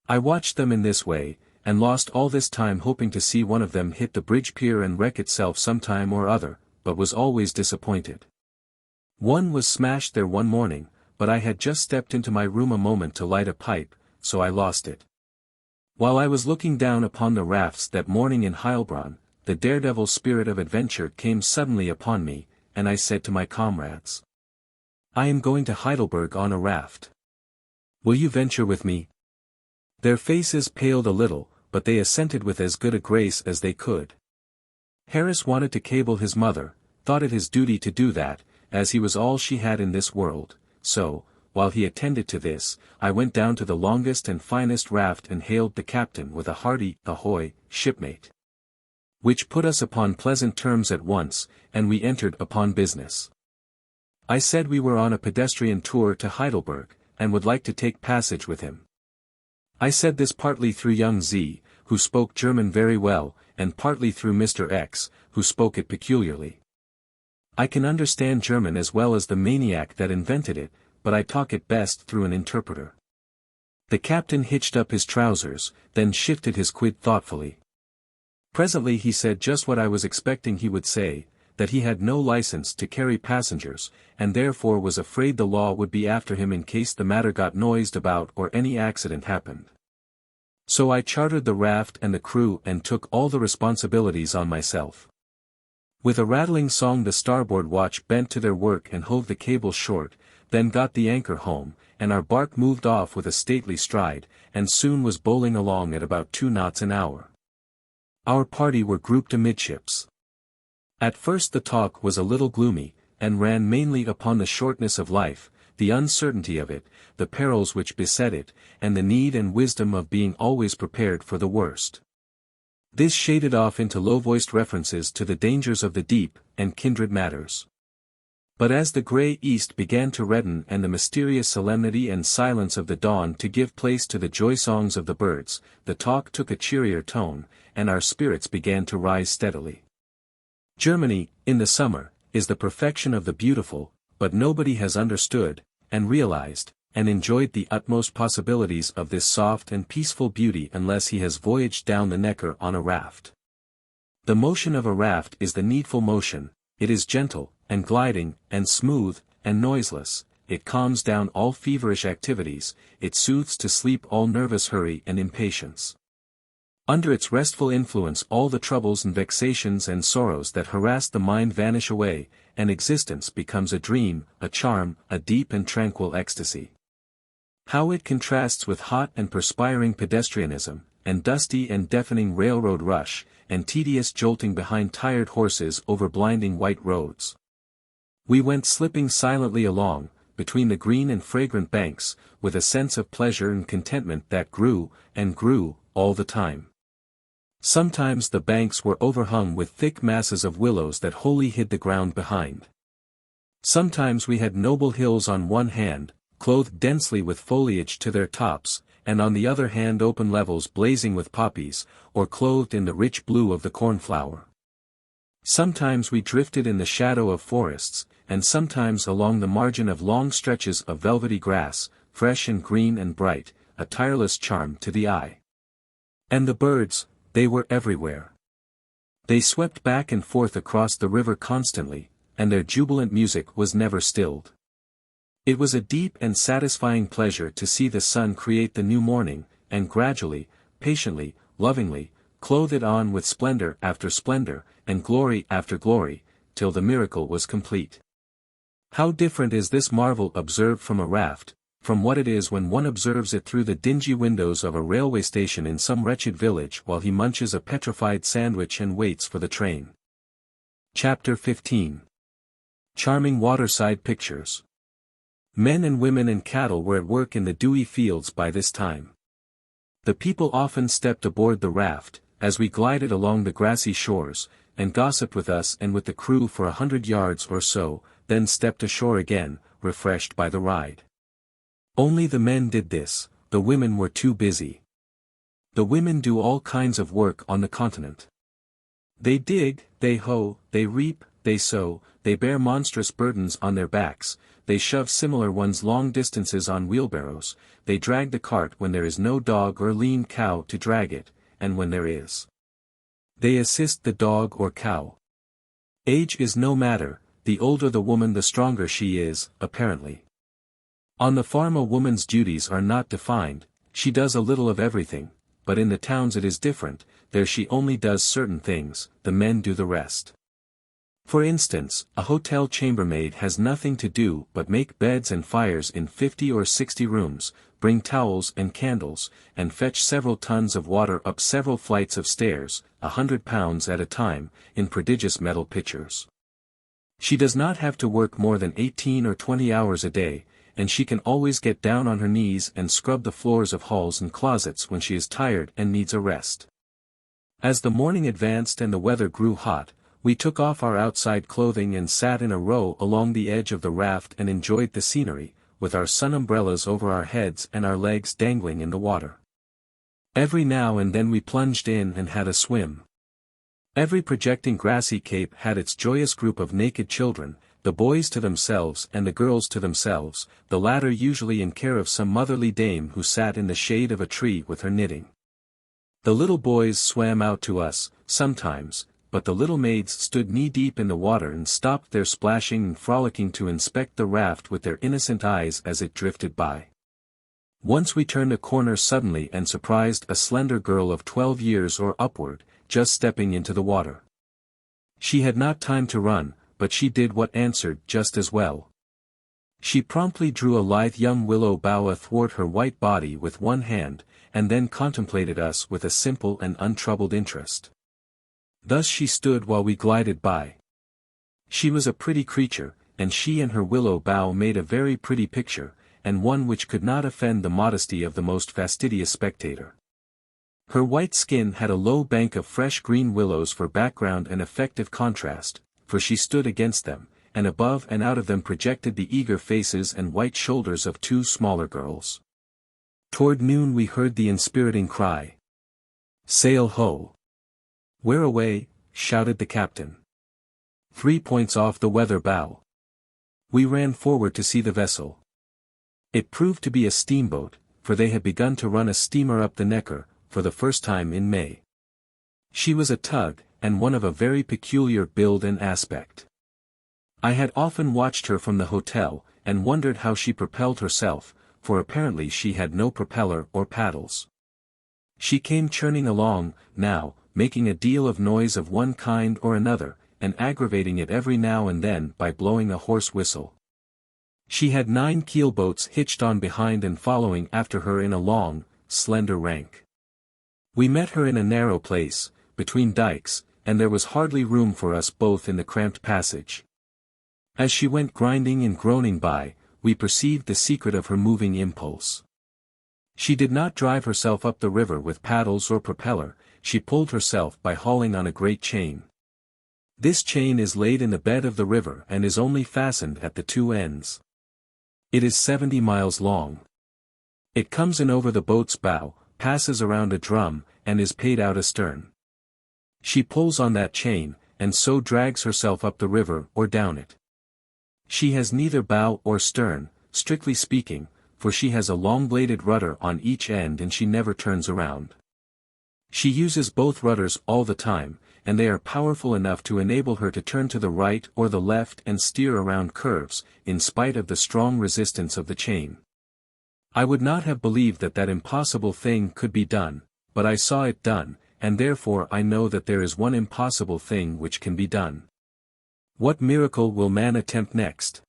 [SPEAKER 1] I watched them in this way, and lost all this time hoping to see one of them hit the bridge pier and wreck itself sometime or other, but was always disappointed. One was smashed there one morning, but I had just stepped into my room a moment to light a pipe, so I lost it. While I was looking down upon the rafts that morning in Heilbronn, the daredevil spirit of adventure came suddenly upon me, and I said to my comrades, "I am going to Heidelberg on a raft. Will you venture with me?" Their faces paled a little, but they assented with as good a grace as they could. Harris wanted to cable his mother, thought it his duty to do that, as he was all she had in this world, so, while he attended to this, I went down to the longest and finest raft and hailed the captain with a hearty "Ahoy, shipmate," which put us upon pleasant terms at once, and we entered upon business. I said we were on a pedestrian tour to Heidelberg, and would like to take passage with him. I said this partly through young Z, who spoke German very well, and partly through Mr. X, who spoke it peculiarly. I can understand German as well as the maniac that invented it, but I talk it best through an interpreter. The captain hitched up his trousers, then shifted his quid thoughtfully. Presently he said just what I was expecting he would say, that he had no license to carry passengers, and therefore was afraid the law would be after him in case the matter got noised about or any accident happened. So I chartered the raft and the crew and took all the responsibilities on myself. With a rattling song the starboard watch bent to their work and hove the cable short, then got the anchor home, and our bark moved off with a stately stride, and soon was bowling along at about 2 knots an hour. Our party were grouped amidships. At first the talk was a little gloomy, and ran mainly upon the shortness of life, the uncertainty of it, the perils which beset it, and the need and wisdom of being always prepared for the worst. This shaded off into low-voiced references to the dangers of the deep, and kindred matters. But as the grey east began to redden and the mysterious solemnity and silence of the dawn to give place to the joy-songs of the birds, the talk took a cheerier tone, and our spirits began to rise steadily. Germany, in the summer, is the perfection of the beautiful, but nobody has understood, and realized, and enjoyed the utmost possibilities of this soft and peaceful beauty unless he has voyaged down the Neckar on a raft. The motion of a raft is the needful motion, it is gentle, and gliding, and smooth, and noiseless, it calms down all feverish activities, it soothes to sleep all nervous hurry and impatience. Under its restful influence all the troubles and vexations and sorrows that harass the mind vanish away, and existence becomes a dream, a charm, a deep and tranquil ecstasy. How it contrasts with hot and perspiring pedestrianism, and dusty and deafening railroad rush, and tedious jolting behind tired horses over blinding white roads. We went slipping silently along, between the green and fragrant banks, with a sense of pleasure and contentment that grew, and grew, all the time. Sometimes the banks were overhung with thick masses of willows that wholly hid the ground behind. Sometimes we had noble hills on one hand, clothed densely with foliage to their tops, and on the other hand open levels blazing with poppies, or clothed in the rich blue of the cornflower. Sometimes we drifted in the shadow of forests, and sometimes along the margin of long stretches of velvety grass, fresh and green and bright, a tireless charm to the eye. And the birds, they were everywhere. They swept back and forth across the river constantly, and their jubilant music was never stilled. It was a deep and satisfying pleasure to see the sun create the new morning, and gradually, patiently, lovingly, clothe it on with splendor after splendor, and glory after glory, till the miracle was complete. How different is this marvel observed from a raft, from what it is when one observes it through the dingy windows of a railway station in some wretched village while he munches a petrified sandwich and waits for the train. Chapter 15. Charming Waterside Pictures. Men and women and cattle were at work in the dewy fields by this time. The people often stepped aboard the raft, as we glided along the grassy shores, and gossiped with us and with the crew for 100 yards or so, then stepped ashore again, refreshed by the ride. Only the men did this, the women were too busy. The women do all kinds of work on the continent. They dig, they hoe, they reap, they sow, they bear monstrous burdens on their backs, they shove similar ones long distances on wheelbarrows, they drag the cart when there is no dog or lean cow to drag it, and when there is, they assist the dog or cow. Age is no matter, the older the woman the stronger she is, apparently. On the farm a woman's duties are not defined, she does a little of everything, but in the towns it is different, there she only does certain things, the men do the rest. For instance, a hotel chambermaid has nothing to do but make beds and fires in 50 or 60 rooms, bring towels and candles, and fetch several tons of water up several flights of stairs, 100 pounds at a time, in prodigious metal pitchers. She does not have to work more than 18 or 20 hours a day, and she can always get down on her knees and scrub the floors of halls and closets when she is tired and needs a rest. As the morning advanced and the weather grew hot, we took off our outside clothing and sat in a row along the edge of the raft and enjoyed the scenery, with our sun umbrellas over our heads and our legs dangling in the water. Every now and then we plunged in and had a swim. Every projecting grassy cape had its joyous group of naked children, the boys to themselves and the girls to themselves, the latter usually in care of some motherly dame who sat in the shade of a tree with her knitting. The little boys swam out to us, sometimes, but the little maids stood knee-deep in the water and stopped their splashing and frolicking to inspect the raft with their innocent eyes as it drifted by. Once we turned a corner suddenly and surprised a slender girl of 12 years or upward, just stepping into the water. She had not time to run, but she did what answered just as well. She promptly drew a lithe young willow bough athwart her white body with one hand, and then contemplated us with a simple and untroubled interest. Thus she stood while we glided by. She was a pretty creature, and she and her willow bough made a very pretty picture, and one which could not offend the modesty of the most fastidious spectator. Her white skin had a low bank of fresh green willows for background and effective contrast, for she stood against them, and above and out of them projected the eager faces and white shoulders of two smaller girls. Toward noon we heard the inspiriting cry, "Sail ho!" "Where away?" shouted the captain. 3 points off the weather bow. We ran forward to see the vessel. It proved to be a steamboat, for they had begun to run a steamer up the Neckar, for the first time in May. She was a tug, and one of a very peculiar build and aspect. I had often watched her from the hotel, and wondered how she propelled herself, for apparently she had no propeller or paddles. She came churning along, now, making a deal of noise of one kind or another, and aggravating it every now and then by blowing a hoarse whistle. She had 9 keelboats hitched on behind and following after her in a long, slender rank. We met her in a narrow place, between dikes, and there was hardly room for us both in the cramped passage. As she went grinding and groaning by, we perceived the secret of her moving impulse. She did not drive herself up the river with paddles or propeller, she pulled herself by hauling on a great chain. This chain is laid in the bed of the river and is only fastened at the 2 ends. It is 70 miles long. It comes in over the boat's bow, passes around a drum, and is paid out astern. She pulls on that chain, and so drags herself up the river or down it. She has neither bow or stern, strictly speaking, for she has a long-bladed rudder on each end and she never turns around. She uses both rudders all the time, and they are powerful enough to enable her to turn to the right or the left and steer around curves, in spite of the strong resistance of the chain. I would not have believed that that impossible thing could be done, but I saw it done, and therefore I know that there is one impossible thing which can be done. What miracle will man attempt next?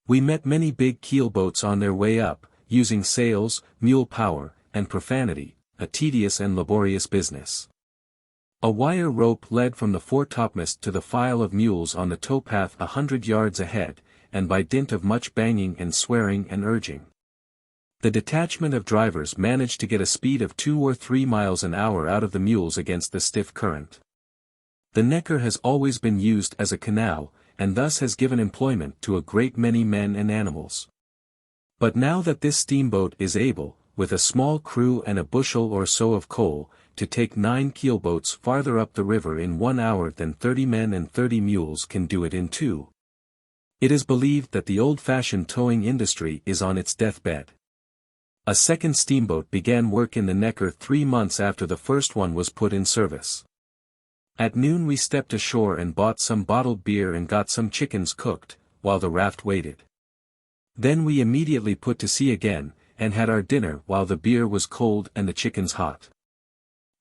[SPEAKER 1] We met many big keelboats on their way up, using sails, mule power, and profanity, a tedious and laborious business. A wire rope led from the foretopmast to the file of mules on the towpath 100 yards ahead, and by dint of much banging and swearing and urging, the detachment of drivers managed to get a speed of 2 or 3 miles an hour out of the mules against the stiff current. The Neckar has always been used as a canal, and thus has given employment to a great many men and animals. But now that this steamboat is able, with a small crew and a bushel or so of coal, to take 9 keelboats farther up the river in 1 hour than 30 men and 30 mules can do it in 2. It is believed that the old-fashioned towing industry is on its deathbed. A second steamboat began work in the Neckar 3 months after the first one was put in service. At noon we stepped ashore and bought some bottled beer and got some chickens cooked, while the raft waited. Then we immediately put to sea again, and had our dinner while the beer was cold and the chickens hot.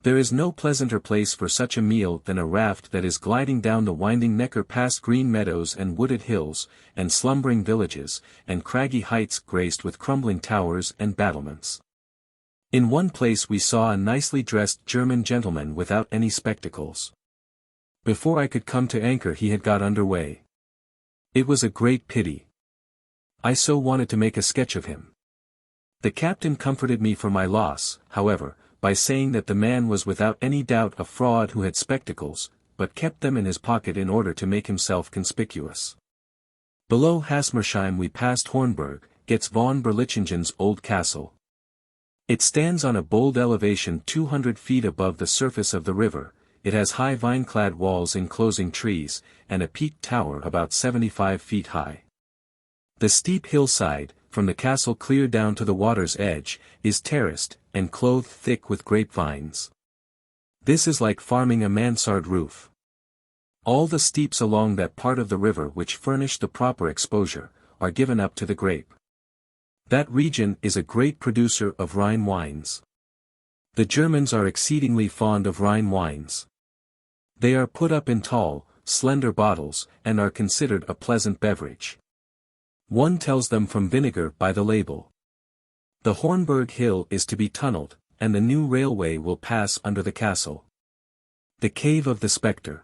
[SPEAKER 1] There is no pleasanter place for such a meal than a raft that is gliding down the winding Neckar past green meadows and wooded hills, and slumbering villages, and craggy heights graced with crumbling towers and battlements. In one place we saw a nicely dressed German gentleman without any spectacles. Before I could come to anchor he had got under way. It was a great pity. I so wanted to make a sketch of him. The captain comforted me for my loss, however, by saying that the man was without any doubt a fraud who had spectacles, but kept them in his pocket in order to make himself conspicuous. Below Hasmersheim we passed Hornberg, Getz von Berlichingen's old castle. It stands on a bold elevation 200 feet above the surface of the river. It has high vine-clad walls enclosing trees, and a peaked tower about 75 feet high. The steep hillside, from the castle clear down to the water's edge, is terraced, and clothed thick with grapevines. This is like farming a mansard roof. All the steeps along that part of the river which furnish the proper exposure, are given up to the grape. That region is a great producer of Rhine wines. The Germans are exceedingly fond of Rhine wines. They are put up in tall, slender bottles, and are considered a pleasant beverage. One tells them from vinegar by the label. The Hornberg hill is to be tunneled, and the new railway will pass under the castle. The Cave of the Spectre.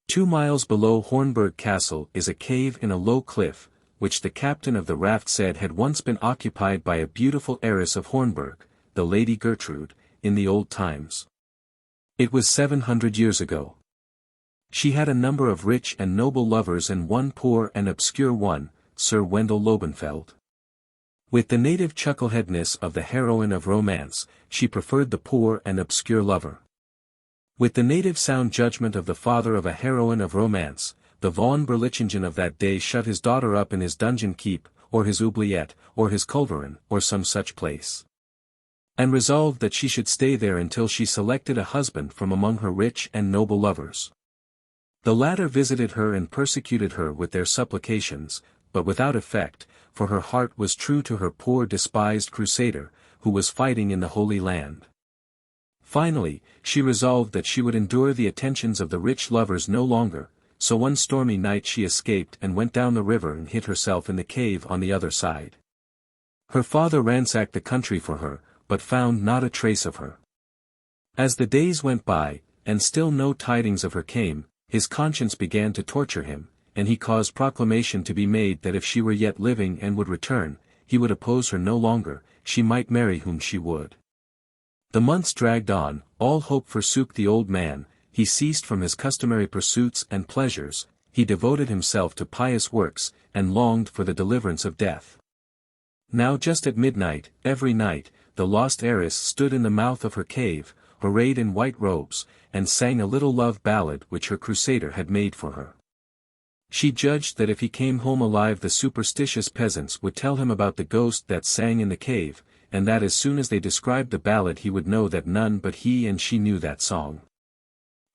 [SPEAKER 1] 2 miles below Hornberg Castle is a cave in a low cliff, which the captain of the raft said had once been occupied by a beautiful heiress of Hornberg, the Lady Gertrude, in the old times. It was 700 years ago. She had a number of rich and noble lovers and one poor and obscure one, Sir Wendell Lobenfeld. With the native chuckleheadness of the heroine of romance, she preferred the poor and obscure lover. With the native sound judgment of the father of a heroine of romance, the von Berlichingen of that day shut his daughter up in his dungeon keep, or his oubliette, or his culverin, or some such place. And resolved that she should stay there until she selected a husband from among her rich and noble lovers. The latter visited her and persecuted her with their supplications, but without effect, for her heart was true to her poor despised crusader, who was fighting in the Holy Land. Finally, she resolved that she would endure the attentions of the rich lovers no longer, so one stormy night she escaped and went down the river and hid herself in the cave on the other side. Her father ransacked the country for her, but found not a trace of her. As the days went by, and still no tidings of her came, his conscience began to torture him, and he caused proclamation to be made that if she were yet living and would return, he would oppose her no longer, she might marry whom she would. The months dragged on, all hope forsook the old man, he ceased from his customary pursuits and pleasures, he devoted himself to pious works, and longed for the deliverance of death. Now just at midnight, every night, the lost heiress stood in the mouth of her cave, arrayed in white robes, and sang a little love ballad which her crusader had made for her. She judged that if he came home alive the superstitious peasants would tell him about the ghost that sang in the cave, and that as soon as they described the ballad he would know that none but he and she knew that song.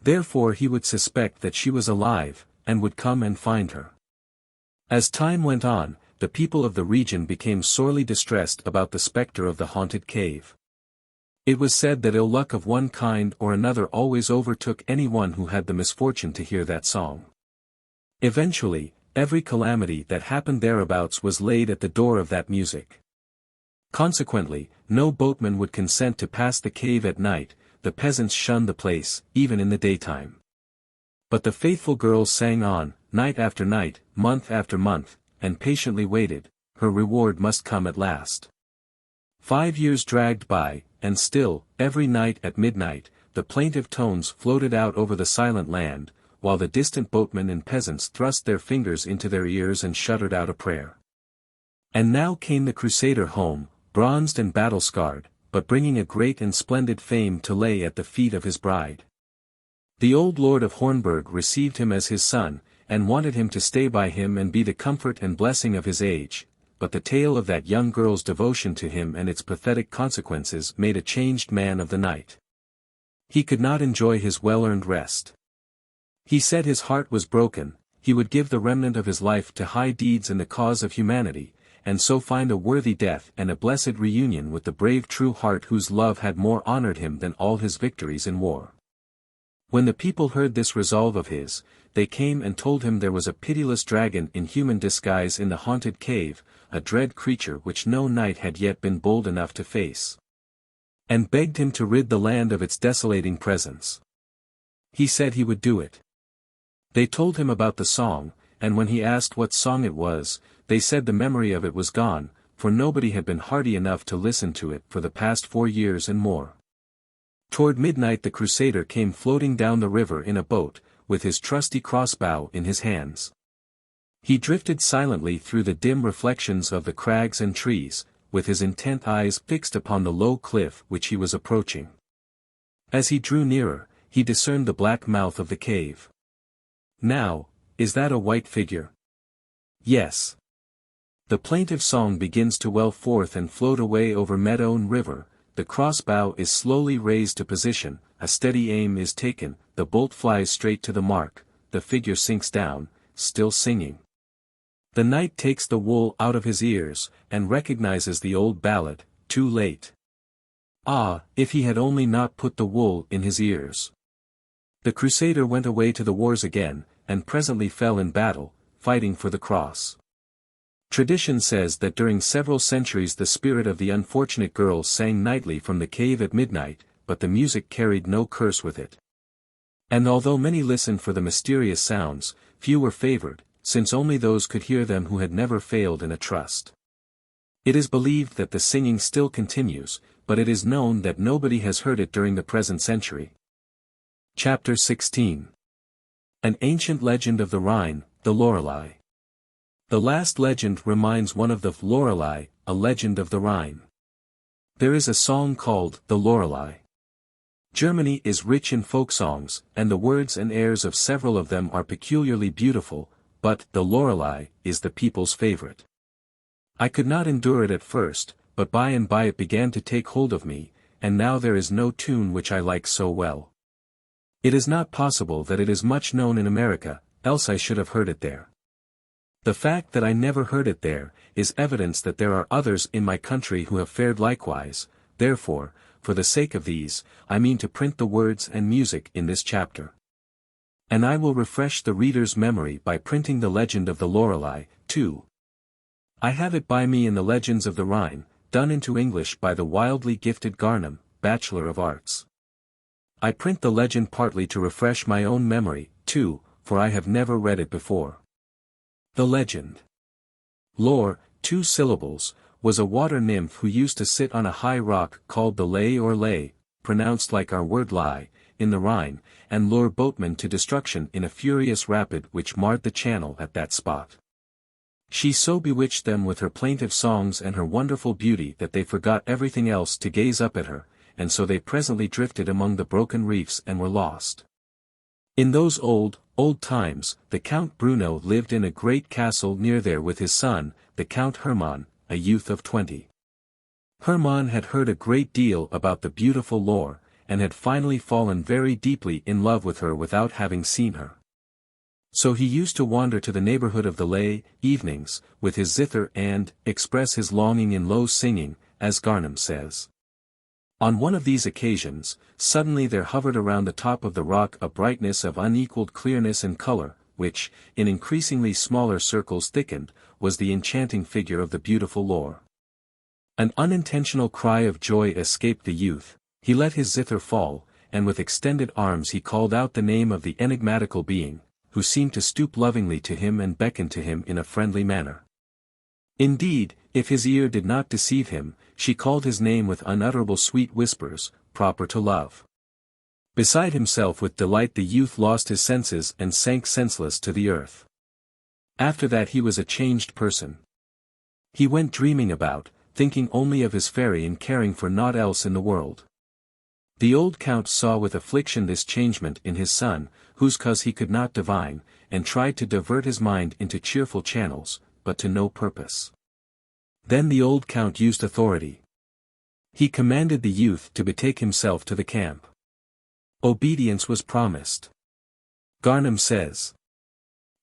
[SPEAKER 1] Therefore he would suspect that she was alive, and would come and find her. As time went on, the people of the region became sorely distressed about the spectre of the haunted cave. It was said that ill luck of one kind or another always overtook anyone who had the misfortune to hear that song. Eventually, every calamity that happened thereabouts was laid at the door of that music. Consequently, no boatman would consent to pass the cave at night, the peasants shunned the place, even in the daytime. But the faithful girl sang on, night after night, month after month, and patiently waited, her reward must come at last. 5 years dragged by, and still, every night at midnight, the plaintive tones floated out over the silent land, while the distant boatmen and peasants thrust their fingers into their ears and shuddered out a prayer. And now came the crusader home, bronzed and battle-scarred, but bringing a great and splendid fame to lay at the feet of his bride. The old lord of Hornburg received him as his son, and wanted him to stay by him and be the comfort and blessing of his age, but the tale of that young girl's devotion to him and its pathetic consequences made a changed man of the knight. He could not enjoy his well-earned rest. He said his heart was broken, he would give the remnant of his life to high deeds in the cause of humanity, and so find a worthy death and a blessed reunion with the brave true heart whose love had more honored him than all his victories in war. When the people heard this resolve of his, they came and told him there was a pitiless dragon in human disguise in the haunted cave, a dread creature which no knight had yet been bold enough to face. And begged him to rid the land of its desolating presence. He said he would do it. They told him about the song, and when he asked what song it was, they said the memory of it was gone, for nobody had been hardy enough to listen to it for the past 4 years and more. Toward midnight the crusader came floating down the river in a boat, with his trusty crossbow in his hands. He drifted silently through the dim reflections of the crags and trees, with his intent eyes fixed upon the low cliff which he was approaching. As he drew nearer, he discerned the black mouth of the cave. Now, is that a white figure? Yes. The plaintive song begins to well forth and float away over meadow and river. The crossbow is slowly raised to position, a steady aim is taken, the bolt flies straight to the mark, the figure sinks down, still singing. The knight takes the wool out of his ears, and recognizes the old ballad, too late. Ah, if he had only not put the wool in his ears. The crusader went away to the wars again, and presently fell in battle, fighting for the cross. Tradition says that during several centuries the spirit of the unfortunate girl sang nightly from the cave at midnight, but the music carried no curse with it. And although many listened for the mysterious sounds, few were favored, since only those could hear them who had never failed in a trust. It is believed that the singing still continues, but it is known that nobody has heard it during the present century. Chapter 16. An ancient legend of the Rhine, the Lorelei. The last legend reminds one of the Lorelei, a legend of the Rhine. There is a song called the Lorelei. Germany is rich in folk songs, and the words and airs of several of them are peculiarly beautiful, but the Lorelei is the people's favorite. I could not endure it at first, but by and by it began to take hold of me, and now there is no tune which I like so well. It is not possible that it is much known in America, else I should have heard it there. The fact that I never heard it there, is evidence that there are others in my country who have fared likewise, therefore, for the sake of these, I mean to print the words and music in this chapter. And I will refresh the reader's memory by printing the legend of the Lorelei, too. I have it by me in the Legends of the Rhine, done into English by the wildly gifted Garnham, Bachelor of Arts. I print the legend partly to refresh my own memory, too, for I have never read it before. The legend. Lore, 2 syllables, was a water nymph who used to sit on a high rock called the Lay or Lay, pronounced like our word lie, in the Rhine, and lure boatmen to destruction in a furious rapid which marred the channel at that spot. She so bewitched them with her plaintive songs and her wonderful beauty that they forgot everything else to gaze up at her, and so they presently drifted among the broken reefs and were lost. In those old times, the Count Bruno lived in a great castle near there with his son, the Count Hermann, a youth of 20. Hermann had heard a great deal about the beautiful Lore, and had finally fallen very deeply in love with her without having seen her. So he used to wander to the neighborhood of the Lay, evenings, with his zither and express his longing in low singing, as Garnham says. On one of these occasions, suddenly there hovered around the top of the rock a brightness of unequaled clearness and color, which, in increasingly smaller circles thickened, was the enchanting figure of the beautiful Lore. An unintentional cry of joy escaped the youth, he let his zither fall, and with extended arms he called out the name of the enigmatical being, who seemed to stoop lovingly to him and beckon to him in a friendly manner. Indeed, if his ear did not deceive him, she called his name with unutterable sweet whispers, proper to love. Beside himself with delight the youth lost his senses and sank senseless to the earth. After that he was a changed person. He went dreaming about, thinking only of his fairy and caring for naught else in the world. The old count saw with affliction this changement in his son, whose cause he could not divine, and tried to divert his mind into cheerful channels, but to no purpose. Then the old count used authority. He commanded the youth to betake himself to the camp. Obedience was promised. Garnham says,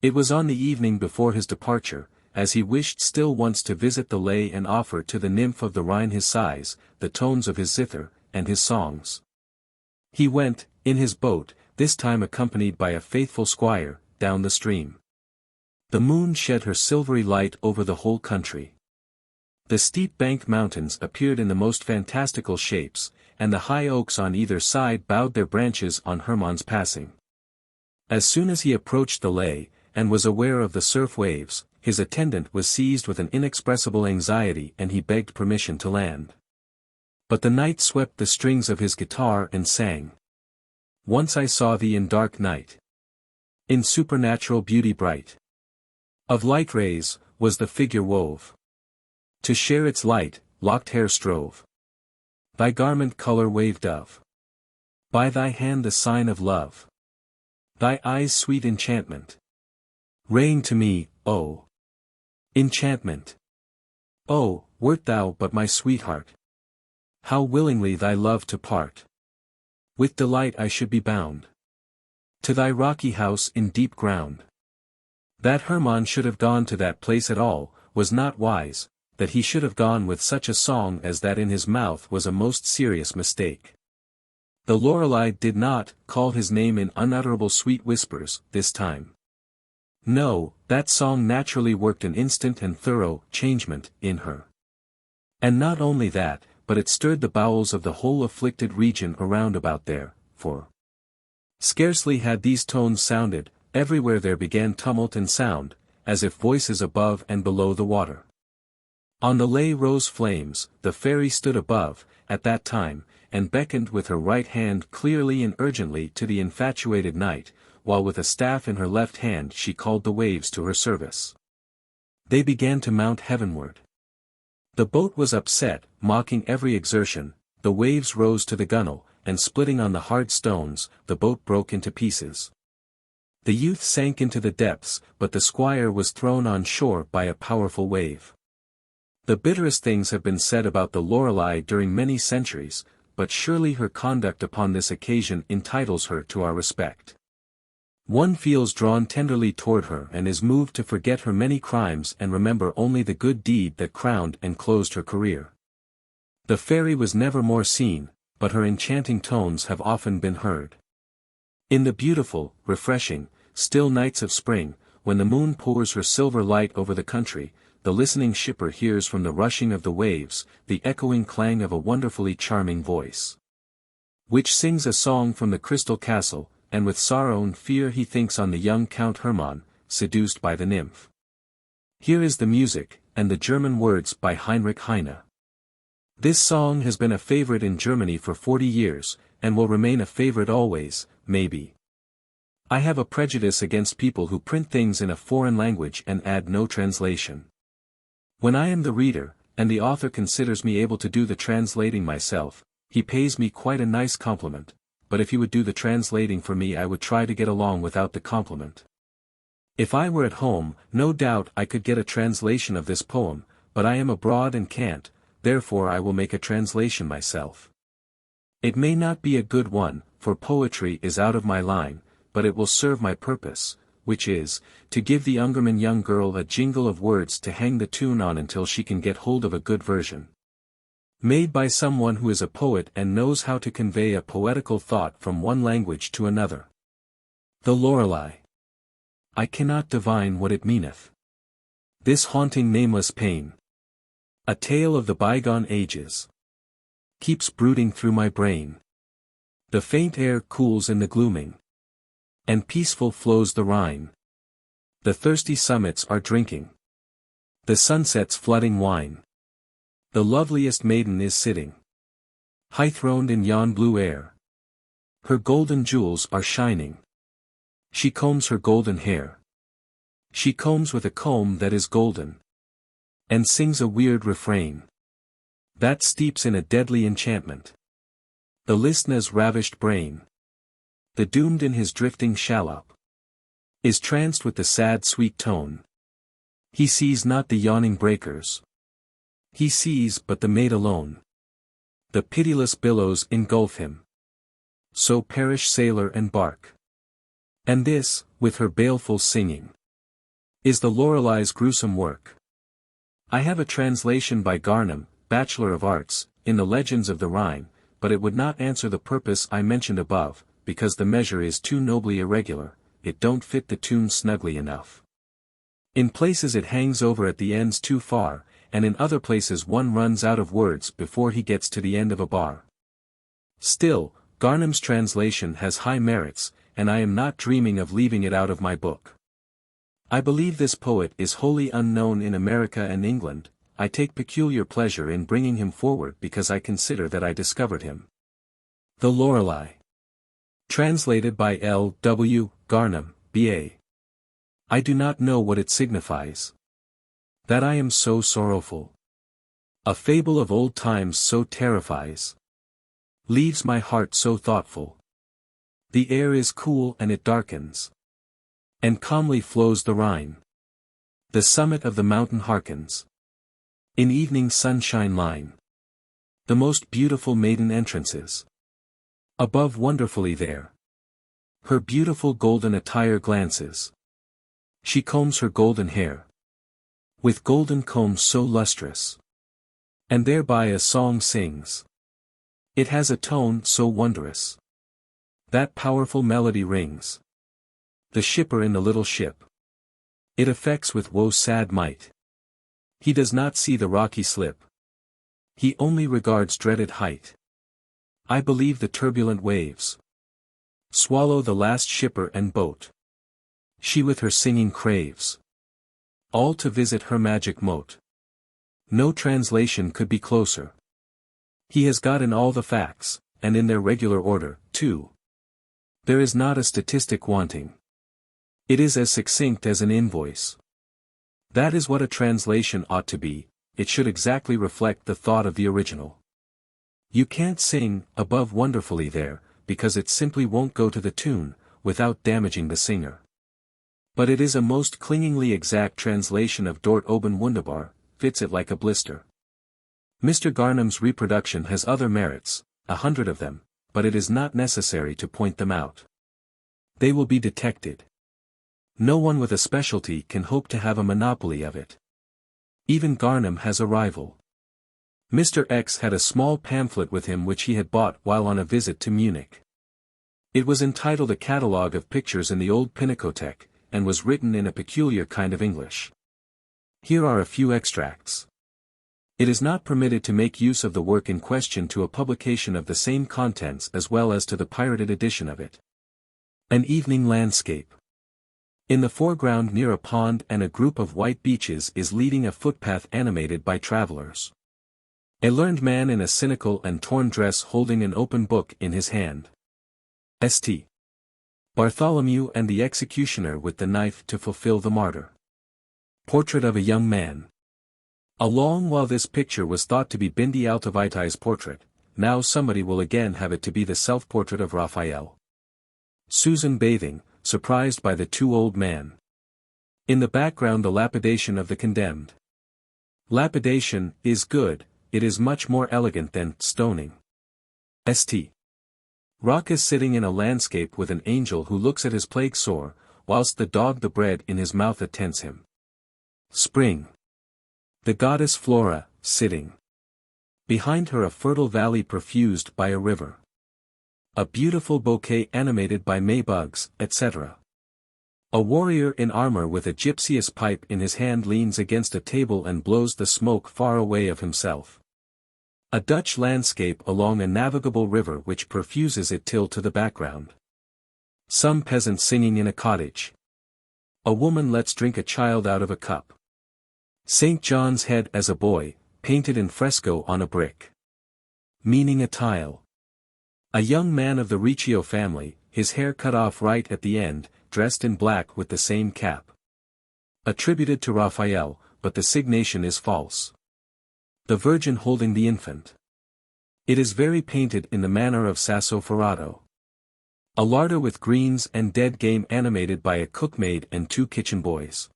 [SPEAKER 1] "It was on the evening before his departure, as he wished still once to visit the lay and offer to the nymph of the Rhine his sighs, the tones of his zither, and his songs. He went, in his boat, this time accompanied by a faithful squire, down the stream. The moon shed her silvery light over the whole country. The steep banked mountains appeared in the most fantastical shapes, and the high oaks on either side bowed their branches on Hermann's passing. As soon as he approached the lay, and was aware of the surf waves, his attendant was seized with an inexpressible anxiety and he begged permission to land. But the knight swept the strings of his guitar and sang. Once I saw thee in dark night. In supernatural beauty bright. Of light rays, was the figure wove. To share its light, locked hair strove. Thy garment color waved of. By thy hand the sign of love. Thy eyes sweet enchantment. Raying to me, oh! Enchantment. Oh, wert thou but my sweetheart! How willingly thy love to part! With delight I should be bound. To thy rocky house in deep ground. That Hermann should have gone to that place at all, was not wise, that he should have gone with such a song as that in his mouth was a most serious mistake. The Lorelei did not call his name in unutterable sweet whispers, this time. No, that song naturally worked an instant and thorough changement in her. And not only that, but it stirred the bowels of the whole afflicted region around about there, for scarcely had these tones sounded, everywhere there began tumult and sound, as if voices above and below the water. On the lay rose flames, the fairy stood above, at that time, and beckoned with her right hand clearly and urgently to the infatuated knight, while with a staff in her left hand she called the waves to her service. They began to mount heavenward. The boat was upset, mocking every exertion, the waves rose to the gunwale, and splitting on the hard stones, the boat broke into pieces. The youth sank into the depths, but the squire was thrown on shore by a powerful wave. The bitterest things have been said about the Lorelei during many centuries, but surely her conduct upon this occasion entitles her to our respect. One feels drawn tenderly toward her and is moved to forget her many crimes and remember only the good deed that crowned and closed her career. The fairy was never more seen, but her enchanting tones have often been heard. In the beautiful, refreshing, still nights of spring, when the moon pours her silver light over the country, the listening shipper hears from the rushing of the waves, the echoing clang of a wonderfully charming voice, which sings a song from the crystal castle, and with sorrow and fear he thinks on the young Count Hermann, seduced by the nymph. Here is the music, and the German words by Heinrich Heine. This song has been a favorite in Germany for 40 years, and will remain a favorite always, maybe. I have a prejudice against people who print things in a foreign language and add no translation. When I am the reader, and the author considers me able to do the translating myself, he pays me quite a nice compliment, but if he would do the translating for me I would try to get along without the compliment. If I were at home, no doubt I could get a translation of this poem, but I am abroad and can't, therefore I will make a translation myself. It may not be a good one, for poetry is out of my line, but it will serve my purpose, which is, to give the Ungerman young girl a jingle of words to hang the tune on until she can get hold of a good version, made by someone who is a poet and knows how to convey a poetical thought from one language to another. The Lorelei. I cannot divine what it meaneth. This haunting nameless pain, a tale of the bygone ages, keeps brooding through my brain. The faint air cools in the gloaming, and peaceful flows the Rhine. The thirsty summits are drinking, the sunset's flooding wine. The loveliest maiden is sitting, high-throned in yon blue air. Her golden jewels are shining. She combs her golden hair. She combs with a comb that is golden. and sings a weird refrain that steeps in a deadly enchantment. The listener's ravished brain, the doomed in his drifting shallop, is tranced with the sad sweet tone. He sees not the yawning breakers. He sees but the maid alone. The pitiless billows engulf him. So perish sailor and bark. And this, with her baleful singing, is the Lorelei's gruesome work. I have a translation by Garnham, Bachelor of Arts, in the Legends of the Rhine, but it would not answer the purpose I mentioned above, because the measure is too nobly irregular, it don't fit the tune snugly enough. In places it hangs over at the ends too far, and in other places one runs out of words before he gets to the end of a bar. Still, Garnham's translation has high merits, and I am not dreaming of leaving it out of my book. I believe this poet is wholly unknown in America and England. I take peculiar pleasure in bringing him forward because I consider that I discovered him. The Lorelei. Translated by L. W. Garnham, B.A. I do not know what it signifies. That I am so sorrowful. A fable of old times so terrifies. Leaves my heart so thoughtful. The air is cool and it darkens. And calmly flows the Rhine. The summit of the mountain hearkens. In evening sunshine line. The most beautiful maiden entrances. Above wonderfully there. Her beautiful golden attire glances. She combs her golden hair. With golden combs so lustrous. And thereby a song sings. It has a tone so wondrous. That powerful melody rings. The shipper in the little ship. It affects with woe sad might. He does not see the rocky slip. He only regards dreaded height. I believe the turbulent waves swallow the last shipper and boat. She with her singing craves all to visit her magic moat. No translation could be closer. He has got in all the facts, and in their regular order, too. There is not a statistic wanting. It is as succinct as an invoice. That is what a translation ought to be, it should exactly reflect the thought of the original. You can't sing, above wonderfully there, because it simply won't go to the tune, without damaging the singer. But it is a most clingingly exact translation of Dort oben wunderbar, fits it like a blister. Mr. Garnham's reproduction has other merits, 100 of them, but it is not necessary to point them out. They will be detected. No one with a specialty can hope to have a monopoly of it. Even Garnham has a rival. Mr. X had a small pamphlet with him which he had bought while on a visit to Munich. It was entitled A Catalogue of Pictures in the Old Pinakothek, and was written in a peculiar kind of English. Here are a few extracts. It is not permitted to make use of the work in question to a publication of the same contents as well as to the pirated edition of it. An evening landscape. In the foreground near a pond and a group of white beeches is leading a footpath animated by travelers. A learned man in a cynical and torn dress holding an open book in his hand. St. Bartholomew and the executioner with the knife to fulfill the martyr. Portrait of a young man. A long while this picture was thought to be Bindi Altavita's portrait, now somebody will again have it to be the self-portrait of Raphael. Susan bathing, surprised by the too old man. In the background the lapidation of the condemned. Lapidation is good, it is much more elegant than stoning. St. Rock is sitting in a landscape with an angel who looks at his plague sore, whilst the dog the bread in his mouth attends him. Spring. The goddess Flora, sitting. Behind her a fertile valley perfused by a river. A beautiful bouquet animated by Maybugs, etc. A warrior in armor with a gypsious pipe in his hand leans against a table and blows the smoke far away of himself. A Dutch landscape along a navigable river which perfuses it till to the background. Some peasant singing in a cottage. A woman lets drink a child out of a cup. St. John's head as a boy, painted in fresco on a brick. Meaning a tile. A young man of the Riccio family, his hair cut off right at the end, dressed in black with the same cap. Attributed to Raphael, but the signation is false. The Virgin holding the infant. It is very painted in the manner of Sassoferrato. A larder with greens and dead game animated by a cookmaid and 2 kitchen boys.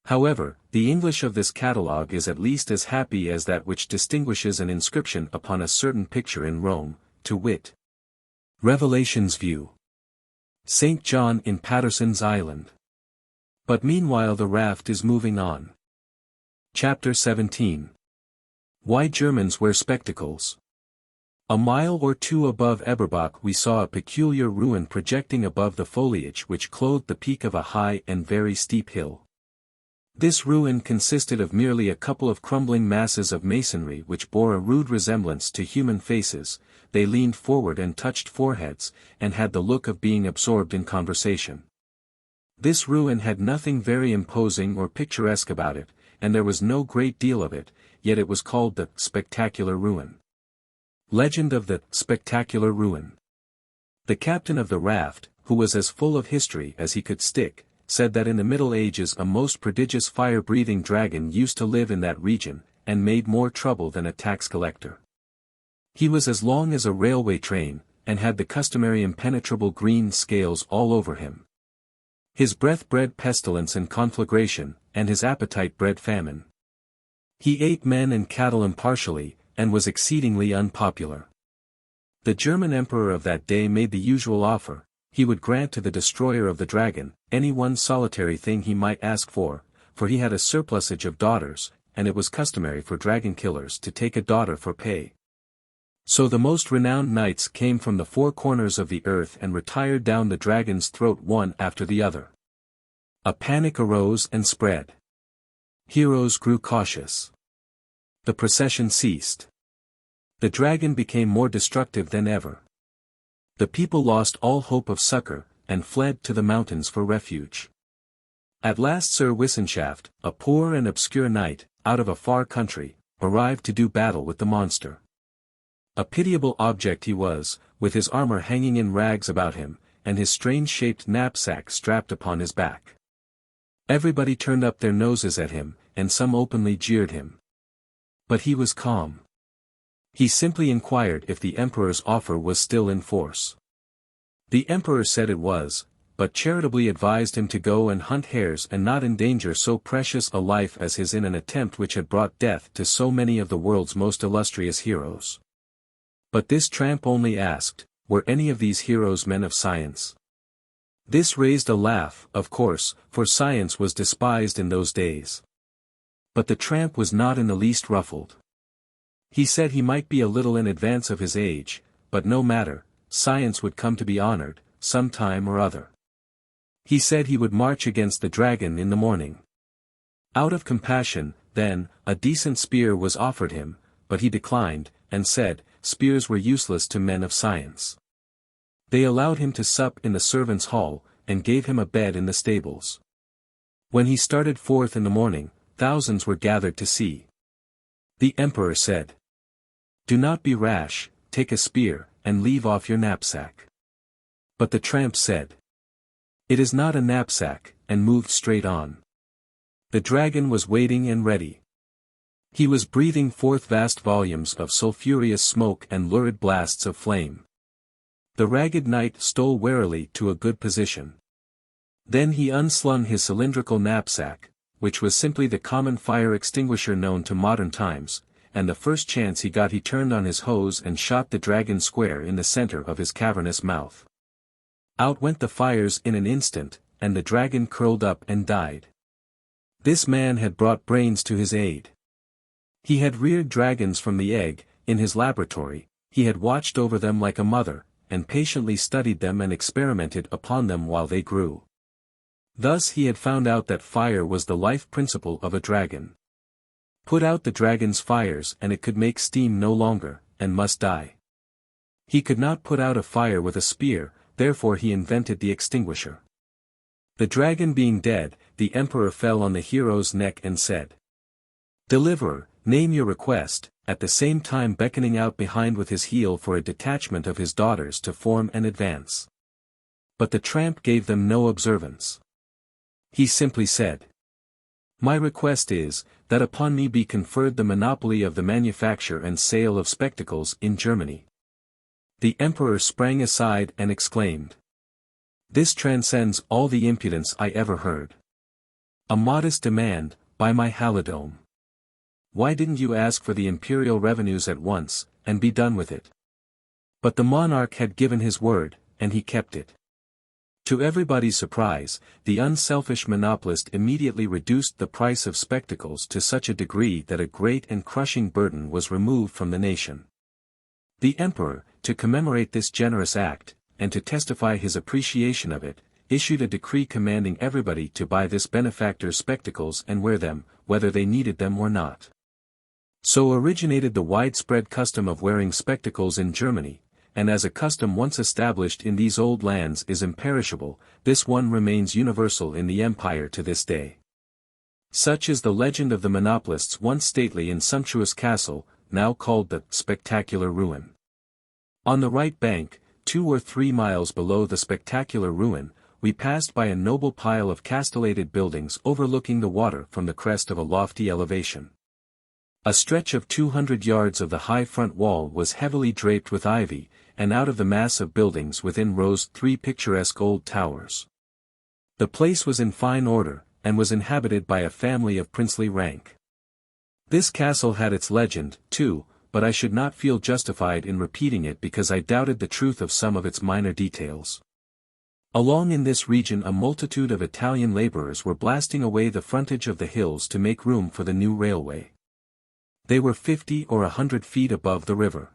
[SPEAKER 1] However, the English of this catalogue is at least as happy as that which distinguishes an inscription upon a certain picture in Rome, to wit. Revelation's View. St. John in Patterson's Island. But meanwhile the raft is moving on. Chapter 17. Why Germans Wear Spectacles. A mile or 2 above Eberbach we saw a peculiar ruin projecting above the foliage which clothed the peak of a high and very steep hill. This ruin consisted of merely a couple of crumbling masses of masonry which bore a rude resemblance to human faces. They leaned forward and touched foreheads, and had the look of being absorbed in conversation. This ruin had nothing very imposing or picturesque about it, and there was no great deal of it, yet it was called the Spectacular Ruin. Legend of the Spectacular Ruin. The captain of the raft, who was as full of history as he could stick, said that in the Middle Ages a most prodigious fire-breathing dragon used to live in that region, and made more trouble than a tax collector. He was as long as a railway train, and had the customary impenetrable green scales all over him. His breath bred pestilence and conflagration, and his appetite bred famine. He ate men and cattle impartially, and was exceedingly unpopular. The German emperor of that day made the usual offer: he would grant to the destroyer of the dragon any one solitary thing he might ask for he had a surplusage of daughters, and it was customary for dragon killers to take a daughter for pay. So the most renowned knights came from the 4 corners of the earth and retired down the dragon's throat one after the other. A panic arose and spread. Heroes grew cautious. The procession ceased. The dragon became more destructive than ever. The people lost all hope of succor, and fled to the mountains for refuge. At last Sir Wissenschaft, a poor and obscure knight, out of a far country, arrived to do battle with the monster. A pitiable object he was, with his armor hanging in rags about him, and his strange-shaped knapsack strapped upon his back. Everybody turned up their noses at him, and some openly jeered him. But he was calm. He simply inquired if the emperor's offer was still in force. The emperor said it was, but charitably advised him to go and hunt hares and not endanger so precious a life as his in an attempt which had brought death to so many of the world's most illustrious heroes. But this tramp only asked, were any of these heroes men of science? This raised a laugh, of course, for science was despised in those days. But the tramp was not in the least ruffled. He said he might be a little in advance of his age, but no matter, science would come to be honored, some time or other. He said he would march against the dragon in the morning. Out of compassion, then, a decent spear was offered him, but he declined, and said, spears were useless to men of science. They allowed him to sup in the servants' hall, and gave him a bed in the stables. When he started forth in the morning, thousands were gathered to see. The emperor said, do not be rash, take a spear, and leave off your knapsack. But the tramp said, it is not a knapsack, and moved straight on. The dragon was waiting and ready. He was breathing forth vast volumes of sulphurous smoke and lurid blasts of flame. The ragged knight stole warily to a good position. Then he unslung his cylindrical knapsack, which was simply the common fire extinguisher known to modern times, and the first chance he got he turned on his hose and shot the dragon square in the center of his cavernous mouth. Out went the fires in an instant, and the dragon curled up and died. This man had brought brains to his aid. He had reared dragons from the egg, in his laboratory, he had watched over them like a mother, and patiently studied them and experimented upon them while they grew. Thus he had found out that fire was the life principle of a dragon. Put out the dragon's fires and it could make steam no longer, and must die. He could not put out a fire with a spear, therefore he invented the extinguisher. The dragon being dead, the emperor fell on the hero's neck and said, Deliverer, name your request, at the same time beckoning out behind with his heel for a detachment of his daughters to form and advance. But the tramp gave them no observance. He simply said, My request is, that upon me be conferred the monopoly of the manufacture and sale of spectacles in Germany. The emperor sprang aside and exclaimed. This transcends all the impudence I ever heard. A modest demand, by my halidome. Why didn't you ask for the imperial revenues at once, and be done with it? But the monarch had given his word, and he kept it. To everybody's surprise, the unselfish monopolist immediately reduced the price of spectacles to such a degree that a great and crushing burden was removed from the nation. The emperor, to commemorate this generous act, and to testify his appreciation of it, issued a decree commanding everybody to buy this benefactor's spectacles and wear them, whether they needed them or not. So originated the widespread custom of wearing spectacles in Germany, and as a custom once established in these old lands is imperishable, this one remains universal in the empire to this day. Such is the legend of the monopolist's once stately and sumptuous castle, now called the Spectacular Ruin. On the right bank, 2 or 3 miles below the spectacular ruin, we passed by a noble pile of castellated buildings overlooking the water from the crest of a lofty elevation. A stretch of 200 yards of the high front wall was heavily draped with ivy, and out of the mass of buildings within rose 3 picturesque old towers. The place was in fine order, and was inhabited by a family of princely rank. This castle had its legend, too, but I should not feel justified in repeating it because I doubted the truth of some of its minor details. Along in this region a multitude of Italian laborers were blasting away the frontage of the hills to make room for the new railway. They were 50 or 100 feet above the river.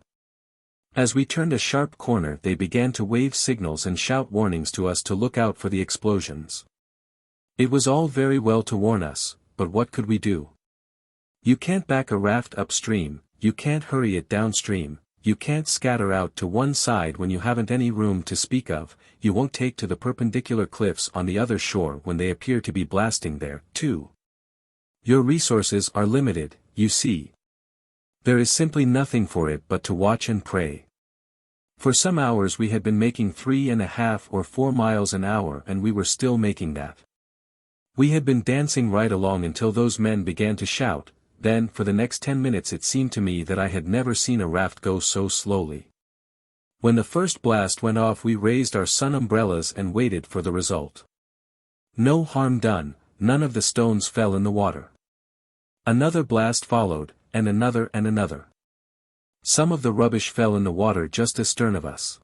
[SPEAKER 1] As we turned a sharp corner they began to wave signals and shout warnings to us to look out for the explosions. It was all very well to warn us, but what could we do? You can't back a raft upstream, you can't hurry it downstream, you can't scatter out to one side when you haven't any room to speak of, you won't take to the perpendicular cliffs on the other shore when they appear to be blasting there, too. Your resources are limited, you see. There is simply nothing for it but to watch and pray. For some hours we had been making 3.5 or 4 miles an hour and we were still making that. We had been dancing right along until those men began to shout, then for the next 10 minutes it seemed to me that I had never seen a raft go so slowly. When the first blast went off we raised our sun umbrellas and waited for the result. No harm done, none of the stones fell in the water. Another blast followed, and another and another. Some of the rubbish fell in the water just astern of us.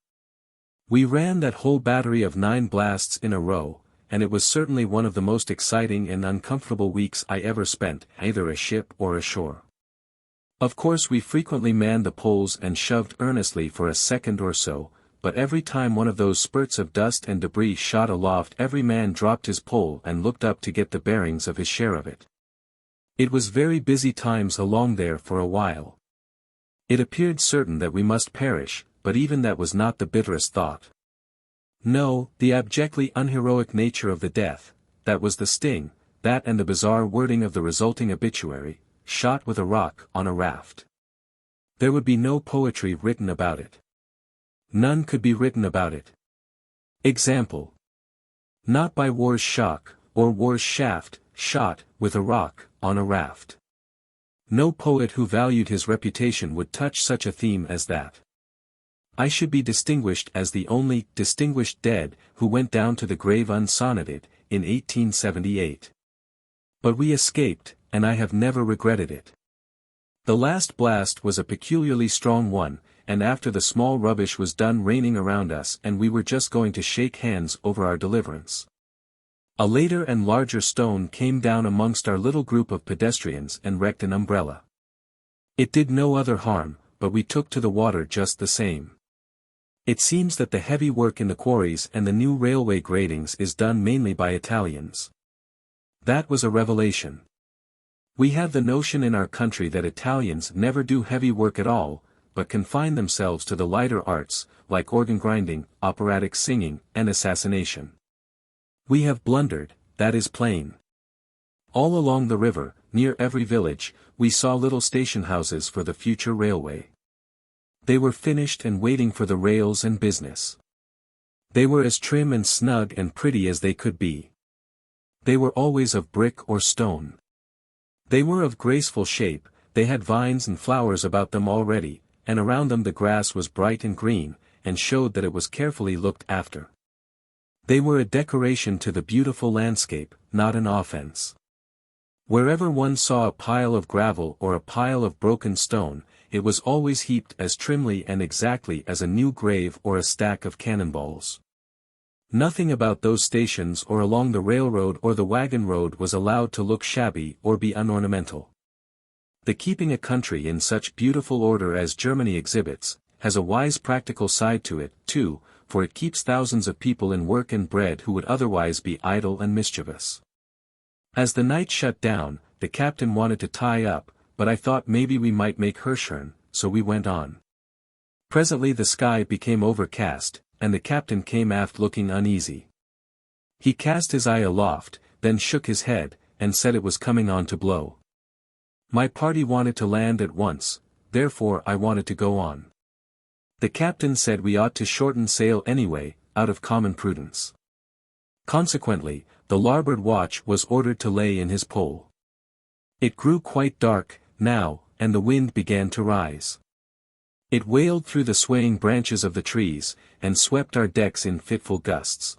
[SPEAKER 1] We ran that whole battery of 9 blasts in a row, and it was certainly one of the most exciting and uncomfortable weeks I ever spent, either aship or ashore. Of course we frequently manned the poles and shoved earnestly for a second or so, but every time one of those spurts of dust and debris shot aloft every man dropped his pole and looked up to get the bearings of his share of it. It was very busy times along there for a while. It appeared certain that we must perish, but even that was not the bitterest thought. No, the abjectly unheroic nature of the death, that was the sting, that and the bizarre wording of the resulting obituary, shot with a rock on a raft. There would be no poetry written about it. None could be written about it. Example. Not by war's shock, or war's shaft, shot, with a rock, on a raft. No poet who valued his reputation would touch such a theme as that. I should be distinguished as the only distinguished dead who went down to the grave unsonneted, in 1878. But we escaped, and I have never regretted it. The last blast was a peculiarly strong one, and after the small rubbish was done raining around us and we were just going to shake hands over our deliverance, a later and larger stone came down amongst our little group of pedestrians and wrecked an umbrella. It did no other harm, but we took to the water just the same. It seems that the heavy work in the quarries and the new railway gratings is done mainly by Italians. That was a revelation. We have the notion in our country that Italians never do heavy work at all, but confine themselves to the lighter arts, like organ grinding, operatic singing, and assassination. We have blundered, that is plain. All along the river, near every village, we saw little station houses for the future railway. They were finished and waiting for the rails and business. They were as trim and snug and pretty as they could be. They were always of brick or stone. They were of graceful shape, they had vines and flowers about them already, and around them the grass was bright and green, and showed that it was carefully looked after. They were a decoration to the beautiful landscape, not an offense. Wherever one saw a pile of gravel or a pile of broken stone, it was always heaped as trimly and exactly as a new grave or a stack of cannonballs. Nothing about those stations or along the railroad or the wagon road was allowed to look shabby or be unornamental. The keeping a country in such beautiful order as Germany exhibits, has a wise practical side to it, too, for it keeps thousands of people in work and bread who would otherwise be idle and mischievous. As the night shut down, the captain wanted to tie up, but I thought maybe we might make Lucerne, so we went on. Presently the sky became overcast, and the captain came aft looking uneasy. He cast his eye aloft, then shook his head, and said it was coming on to blow. My party wanted to land at once, therefore I wanted to go on. The captain said we ought to shorten sail anyway, out of common prudence. Consequently, the larboard watch was ordered to lay in his pole. It grew quite dark, now, and the wind began to rise. It wailed through the swaying branches of the trees, and swept our decks in fitful gusts.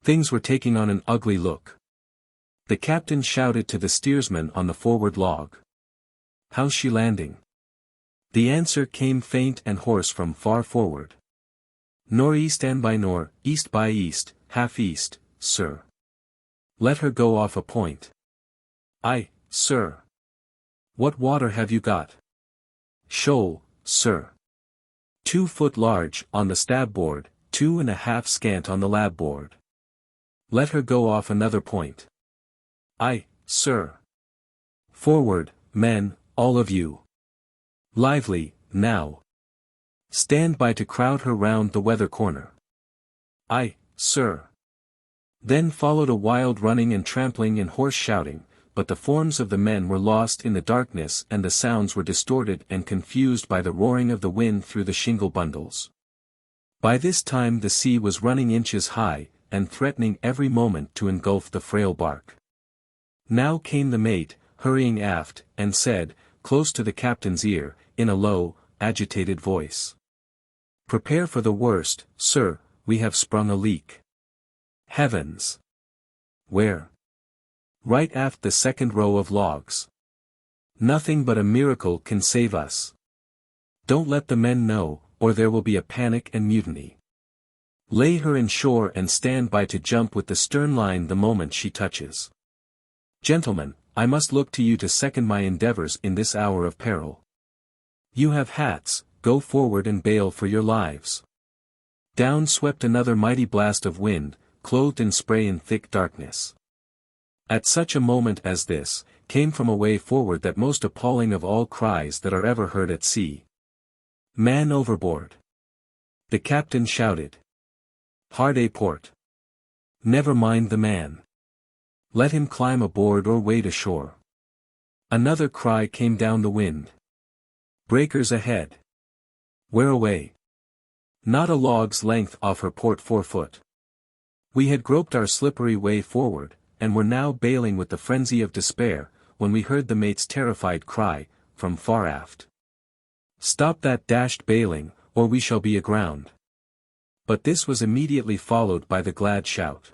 [SPEAKER 1] Things were taking on an ugly look. The captain shouted to the steersman on the forward log. "How's she landing?" The answer came faint and hoarse from far forward. "Nor'east and by nor, east by east, half east, sir." "Let her go off a point." "Aye, sir." "What water have you got?" "Shoal, sir. 2 foot large on the stabboard, 2.5 scant on the labboard." "Let her go off another point." "Aye, sir." "Forward, men, all of you. Lively, now. Stand by to crowd her round the weather corner." "Aye, sir." Then followed a wild running and trampling and hoarse shouting, but the forms of the men were lost in the darkness and the sounds were distorted and confused by the roaring of the wind through the shingle bundles. By this time the sea was running inches high, and threatening every moment to engulf the frail bark. Now came the mate, hurrying aft, and said, close to the captain's ear, in a low, agitated voice. "Prepare for the worst, sir, we have sprung a leak." "Heavens! Where?" "Right aft the second row of logs. Nothing but a miracle can save us. Don't let the men know, or there will be a panic and mutiny. Lay her in shore and stand by to jump with the stern line the moment she touches. Gentlemen, I must look to you to second my endeavors in this hour of peril. You have hats, go forward and bail for your lives." Down swept another mighty blast of wind, clothed in spray and thick darkness. At such a moment as this, came from away forward that most appalling of all cries that are ever heard at sea. "Man overboard!" The captain shouted. "Hard a port! Never mind the man. Let him climb aboard or wade ashore." Another cry came down the wind. "Breakers ahead! Where away?" "Not a log's length off her port forefoot." We had groped our slippery way forward, and were now bailing with the frenzy of despair, when we heard the mate's terrified cry, from far aft. "Stop that dashed bailing, or we shall be aground." But this was immediately followed by the glad shout.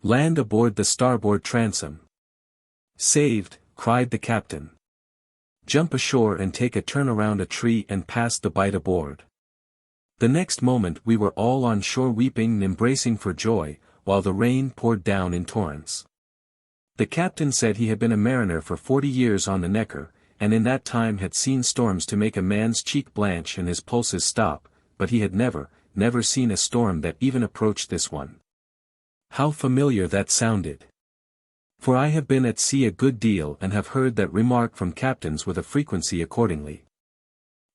[SPEAKER 1] "Land aboard the starboard transom." "Saved," cried the captain. "Jump ashore and take a turn around a tree and pass the bight aboard." The next moment we were all on shore weeping and embracing for joy, while the rain poured down in torrents. The captain said he had been a mariner for 40 years on the Neckar, and in that time had seen storms to make a man's cheek blanch and his pulses stop, but he had never seen a storm that even approached this one. How familiar that sounded! For I have been at sea a good deal and have heard that remark from captains with a frequency accordingly.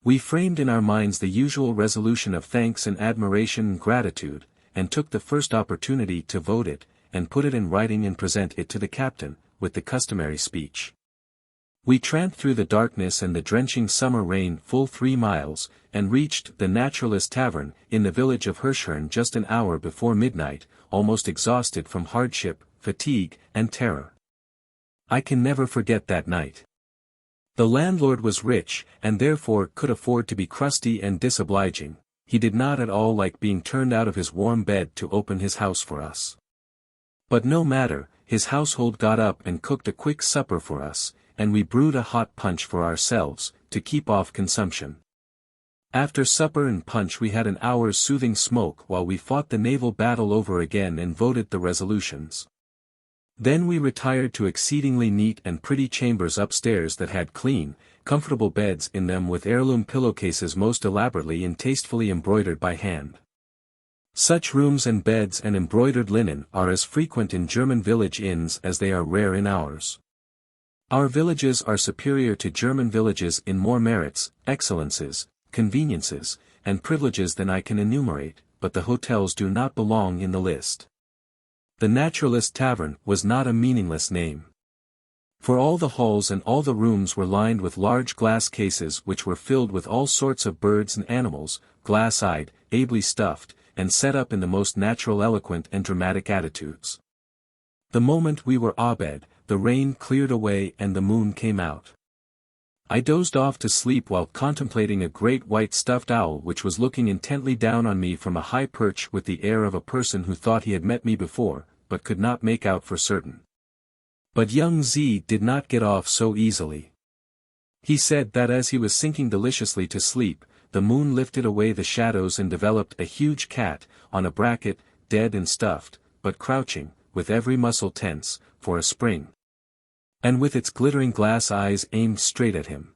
[SPEAKER 1] We framed in our minds the usual resolution of thanks and admiration and gratitude, and took the first opportunity to vote it, and put it in writing and present it to the captain, with the customary speech. We tramped through the darkness and the drenching summer rain full 3 miles, and reached the Naturalist Tavern, in the village of Lucerne just an hour before midnight, almost exhausted from hardship, fatigue, and terror. I can never forget that night. The landlord was rich, and therefore could afford to be crusty and disobliging. He did not at all like being turned out of his warm bed to open his house for us. But no matter, his household got up and cooked a quick supper for us, and we brewed a hot punch for ourselves, to keep off consumption. After supper and punch we had an hour's soothing smoke while we fought the naval battle over again and voted the resolutions. Then we retired to exceedingly neat and pretty chambers upstairs that had clean, comfortable beds in them with heirloom pillowcases most elaborately and tastefully embroidered by hand. Such rooms and beds and embroidered linen are as frequent in German village inns as they are rare in ours. Our villages are superior to German villages in more merits, excellences, conveniences, and privileges than I can enumerate, but the hotels do not belong in the list. The Naturalist Tavern was not a meaningless name. For all the halls and all the rooms were lined with large glass cases which were filled with all sorts of birds and animals, glass-eyed, ably stuffed, and set up in the most natural, eloquent and dramatic attitudes. The moment we were abed, the rain cleared away and the moon came out. I dozed off to sleep while contemplating a great white stuffed owl which was looking intently down on me from a high perch with the air of a person who thought he had met me before, but could not make out for certain. But young Z did not get off so easily. He said that as he was sinking deliciously to sleep, the moon lifted away the shadows and developed a huge cat, on a bracket, dead and stuffed, but crouching, with every muscle tense, for a spring. And with its glittering glass eyes aimed straight at him.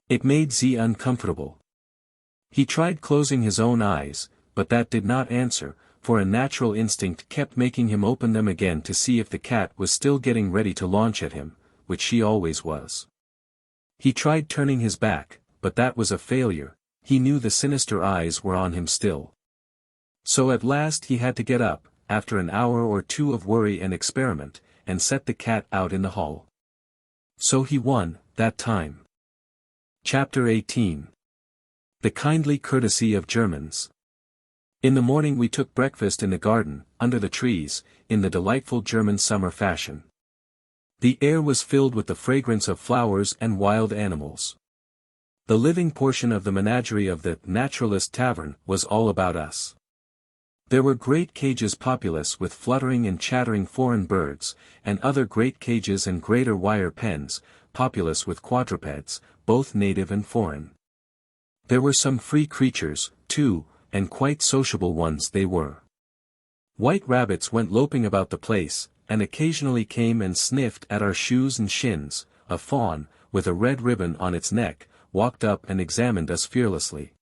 [SPEAKER 1] It made Z uncomfortable. He tried closing his own eyes, but that did not answer, for a natural instinct kept making him open them again to see if the cat was still getting ready to launch at him, which she always was. He tried turning his back, but that was a failure. He knew the sinister eyes were on him still. So at last he had to get up, after an hour or two of worry and experiment, and set the cat out in the hall. So he won, that time. Chapter 18. The kindly courtesy of Germans. In the morning we took breakfast in the garden, under the trees, in the delightful German summer fashion. The air was filled with the fragrance of flowers and wild animals. The living portion of the menagerie of the Naturalist Tavern was all about us. There were great cages populous with fluttering and chattering foreign birds, and other great cages and greater wire pens, populous with quadrupeds, both native and foreign. There were some free creatures, too, and quite sociable ones they were. White rabbits went loping about the place, and occasionally came and sniffed at our shoes and shins. A fawn, with a red ribbon on its neck, walked up and examined us fearlessly.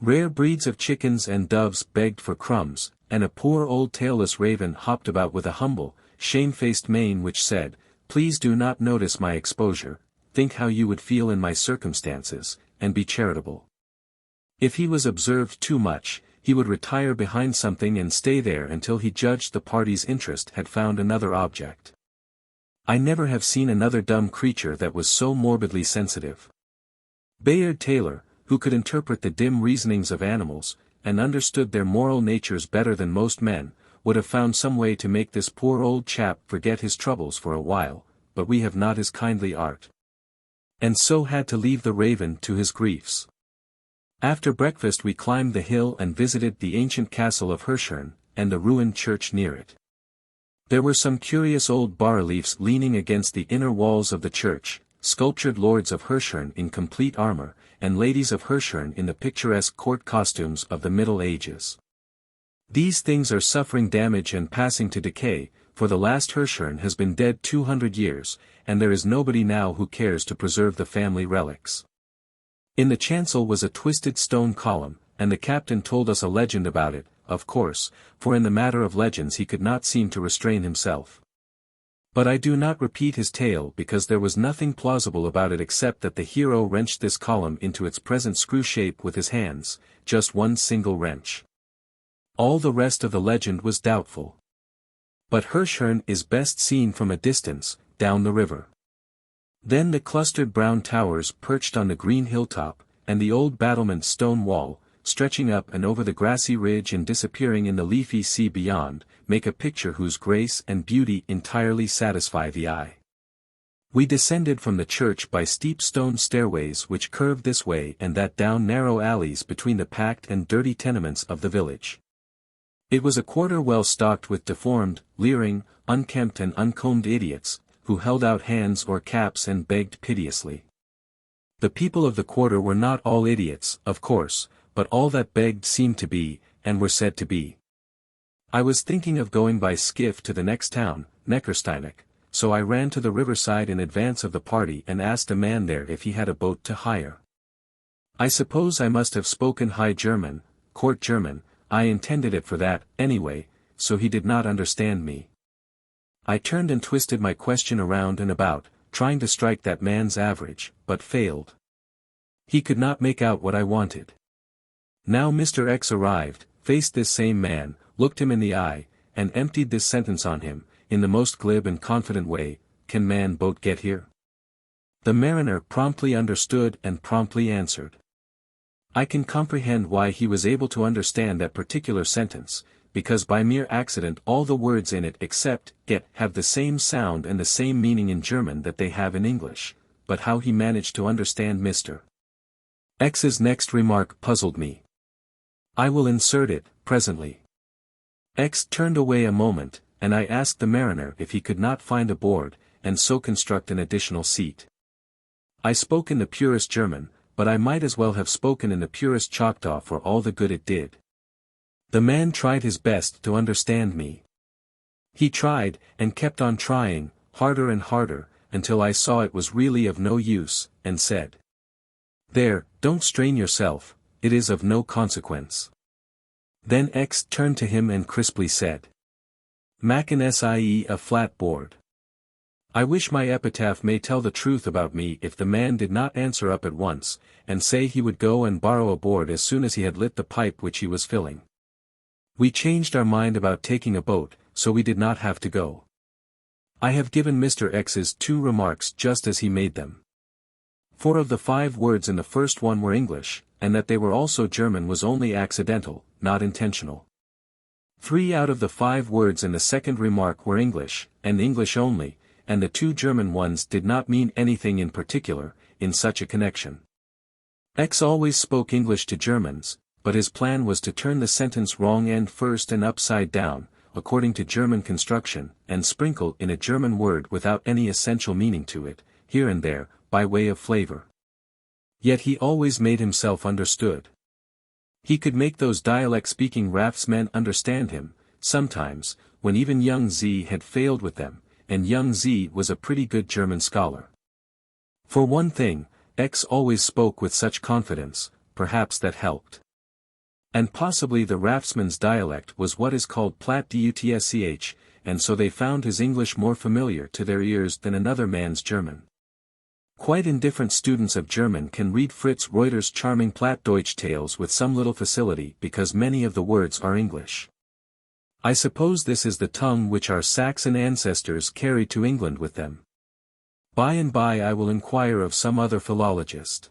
[SPEAKER 1] Rare breeds of chickens and doves begged for crumbs, and a poor old tailless raven hopped about with a humble, shamefaced mane which said, "Please do not notice my exposure, think how you would feel in my circumstances, and be charitable." If he was observed too much, he would retire behind something and stay there until he judged the party's interest had found another object. I never have seen another dumb creature that was so morbidly sensitive. Bayard Taylor, who could interpret the dim reasonings of animals, and understood their moral natures better than most men, would have found some way to make this poor old chap forget his troubles for a while, but we have not his kindly art. And so had to leave the raven to his griefs. After breakfast we climbed the hill and visited the ancient castle of Hirschhorn, and the ruined church near it. There were some curious old bas-reliefs leaning against the inner walls of the church, sculptured lords of Hirschhorn in complete armor, and ladies of Hirschhorn in the picturesque court costumes of the Middle Ages. These things are suffering damage and passing to decay, for the last Hirschhorn has been dead 200 years, and there is nobody now who cares to preserve the family relics. In the chancel was a twisted stone column, and the captain told us a legend about it, of course, for in the matter of legends he could not seem to restrain himself. But I do not repeat his tale because there was nothing plausible about it except that the hero wrenched this column into its present screw shape with his hands, just one single wrench. All the rest of the legend was doubtful. But Hirschhorn is best seen from a distance, down the river. Then the clustered brown towers perched on the green hilltop, and the old battlement's stone wall, stretching up and over the grassy ridge and disappearing in the leafy sea beyond, make a picture whose grace and beauty entirely satisfy the eye. We descended from the church by steep stone stairways which curved this way and that down narrow alleys between the packed and dirty tenements of the village. It was a quarter well stocked with deformed, leering, unkempt and uncombed idiots, who held out hands or caps and begged piteously. The people of the quarter were not all idiots, of course, but all that begged seemed to be, and were said to be. I was thinking of going by skiff to the next town, Neckar, so I ran to the riverside in advance of the party and asked a man there if he had a boat to hire. I suppose I must have spoken High German, Court German, I intended it for that, anyway, so he did not understand me. I turned and twisted my question around and about, trying to strike that man's average, but failed. He could not make out what I wanted. Now Mr. X arrived, faced this same man, looked him in the eye, and emptied this sentence on him, in the most glib and confident way, "Can man boat get here?" The mariner promptly understood and promptly answered. I can comprehend why he was able to understand that particular sentence, because by mere accident all the words in it except get have the same sound and the same meaning in German that they have in English, but how he managed to understand Mr. X's next remark puzzled me. I will insert it, presently. X turned away a moment, and I asked the mariner if he could not find a board, and so construct an additional seat. I spoke in the purest German, but I might as well have spoken in the purest Choctaw for all the good it did. The man tried his best to understand me. He tried, and kept on trying, harder and harder, until I saw it was really of no use, and said, "There, don't strain yourself, it is of no consequence." Then X turned to him and crisply said, "Machen Sie a flat board." I wish my epitaph may tell the truth about me if the man did not answer up at once, and say he would go and borrow a board as soon as he had lit the pipe which he was filling. We changed our mind about taking a boat, so we did not have to go. I have given Mr. X's 2 remarks just as he made them. 4 of the 5 words in the first one were English, and that they were also German was only accidental, not intentional. 3 out of the 5 words in the second remark were English, and English only, and the 2 German ones did not mean anything in particular, in such a connection. X always spoke English to Germans, but his plan was to turn the sentence wrong end first and upside down, according to German construction, and sprinkle in a German word without any essential meaning to it, here and there, by way of flavor. Yet he always made himself understood. He could make those dialect-speaking raftsmen understand him, sometimes, when even young Z had failed with them, and young Z was a pretty good German scholar. For one thing, X always spoke with such confidence, perhaps that helped. And possibly the raftsman's dialect was what is called Platt Dutsch, and so they found his English more familiar to their ears than another man's German. Quite indifferent students of German can read Fritz Reuter's charming Plattdeutsch tales with some little facility because many of the words are English. I suppose this is the tongue which our Saxon ancestors carried to England with them. By and by I will inquire of some other philologist.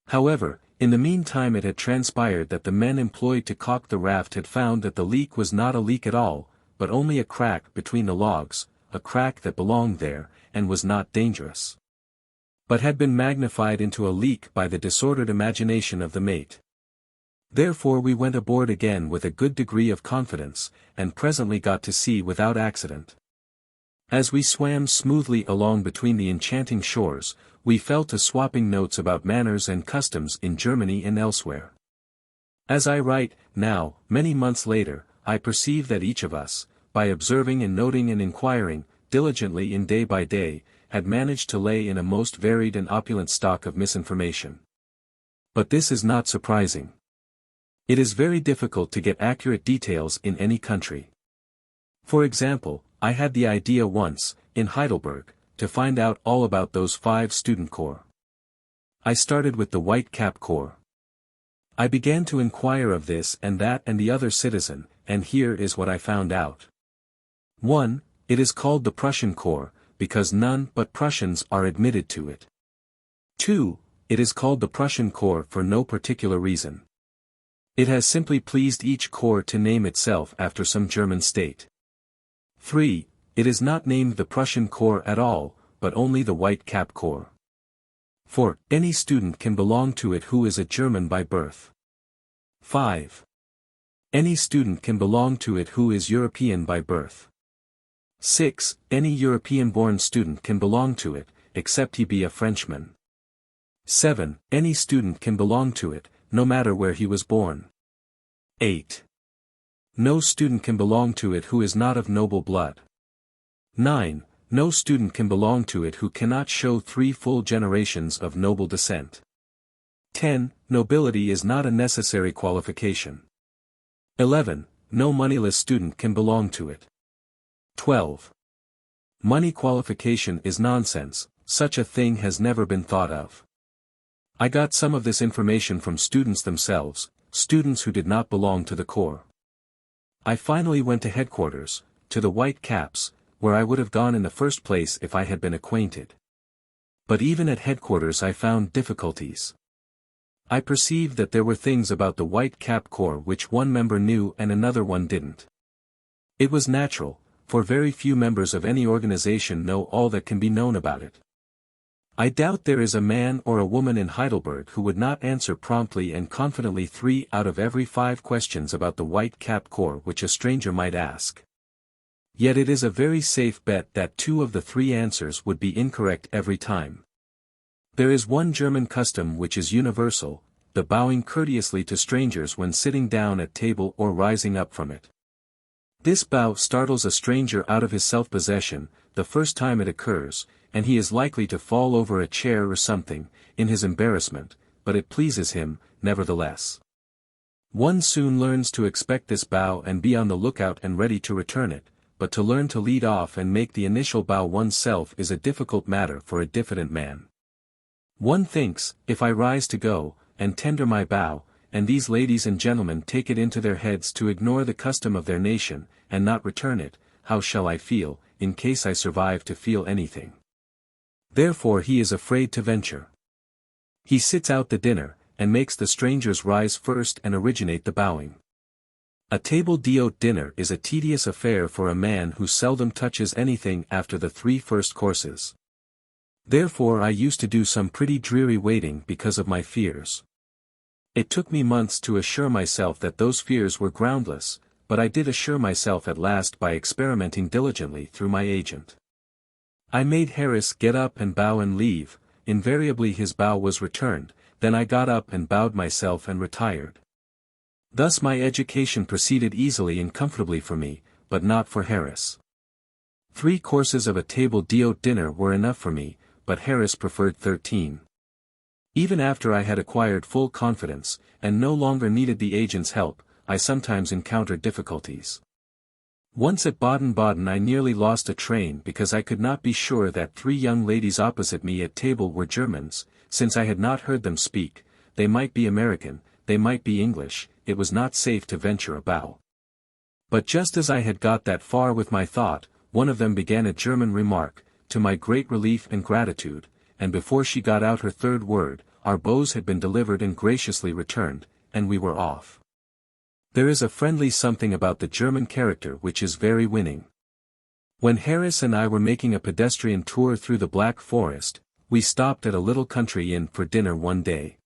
[SPEAKER 1] However, in the meantime it had transpired that the men employed to caulk the raft had found that the leak was not a leak at all, but only a crack between the logs, a crack that belonged there, and was not dangerous, but had been magnified into a leak by the disordered imagination of the mate. Therefore we went aboard again with a good degree of confidence, and presently got to sea without accident. As we swam smoothly along between the enchanting shores, we fell to swapping notes about manners and customs in Germany and elsewhere. As I write, now, many months later, I perceive that each of us, by observing and noting and inquiring, diligently in day by day, had managed to lay in a most varied and opulent stock of misinformation. But this is not surprising. It is very difficult to get accurate details in any country. For example, I had the idea once, in Heidelberg, to find out all about those 5 student corps. I started with the White Cap Corps. I began to inquire of this and that and the other citizen, and here is what I found out. 1. It is called the Prussian Corps, because none but Prussians are admitted to it. 2. It is called the Prussian Corps for no particular reason. It has simply pleased each corps to name itself after some German state. 3. It is not named the Prussian Corps at all, but only the White Cap Corps. For, any student can belong to it who is a German by birth. 5. Any student can belong to it who is European by birth. 6. Any European-born student can belong to it, except he be a Frenchman. 7. Any student can belong to it, no matter where he was born. 8. No student can belong to it who is not of noble blood. 9. No student can belong to it who cannot show 3 full generations of noble descent. 10. Nobility is not a necessary qualification. 11. No moneyless student can belong to it. 12. Money qualification is nonsense, such a thing has never been thought of. I got some of this information from students themselves, students who did not belong to the Corps. I finally went to headquarters, to the White Caps, where I would have gone in the first place if I had been acquainted. But even at headquarters I found difficulties. I perceived that there were things about the White Cap Corps which one member knew and another one didn't. It was natural, for very few members of any organization know all that can be known about it. I doubt there is a man or a woman in Heidelberg who would not answer promptly and confidently 3 out of every 5 questions about the White Cap Corps which a stranger might ask. Yet it is a very safe bet that 2 of the 3 answers would be incorrect every time. There is one German custom which is universal, the bowing courteously to strangers when sitting down at table or rising up from it. This bow startles a stranger out of his self-possession, the first time it occurs, and he is likely to fall over a chair or something, in his embarrassment, but it pleases him, nevertheless. One soon learns to expect this bow and be on the lookout and ready to return it, but to learn to lead off and make the initial bow oneself is a difficult matter for a diffident man. One thinks, if I rise to go, and tender my bow, and these ladies and gentlemen take it into their heads to ignore the custom of their nation, and not return it, how shall I feel, in case I survive to feel anything? Therefore he is afraid to venture. He sits out the dinner, and makes the strangers rise first and originate the bowing. A table d'hôte dinner is a tedious affair for a man who seldom touches anything after the 3 first courses. Therefore I used to do some pretty dreary waiting because of my fears. It took me months to assure myself that those fears were groundless, but I did assure myself at last by experimenting diligently through my agent. I made Harris get up and bow and leave, invariably his bow was returned, then I got up and bowed myself and retired. Thus my education proceeded easily and comfortably for me, but not for Harris. 3 courses of a table d'hôte dinner were enough for me, but Harris preferred 13. Even after I had acquired full confidence, and no longer needed the agent's help, I sometimes encountered difficulties. Once at Baden-Baden I nearly lost a train because I could not be sure that 3 young ladies opposite me at table were Germans, since I had not heard them speak. They might be American, they might be English, it was not safe to venture a bow. But just as I had got that far with my thought, one of them began a German remark, to my great relief and gratitude, and before she got out her 3rd word, our bows had been delivered and graciously returned, and we were off. There is a friendly something about the German character which is very winning. When Harris and I were making a pedestrian tour through the Black Forest, we stopped at a little country inn for dinner one day.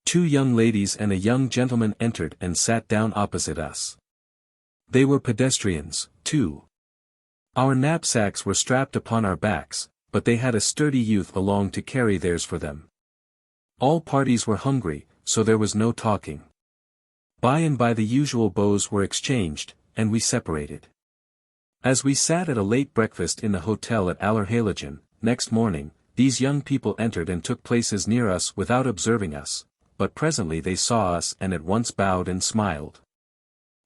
[SPEAKER 1] 2 young ladies and a young gentleman entered and sat down opposite us. They were pedestrians, too. Our knapsacks were strapped upon our backs, but they had a sturdy youth along to carry theirs for them. All parties were hungry, so there was no talking. By and by the usual bows were exchanged, and we separated. As we sat at a late breakfast in the hotel at Allerheiligen, next morning, these young people entered and took places near us without observing us, but presently they saw us and at once bowed and smiled.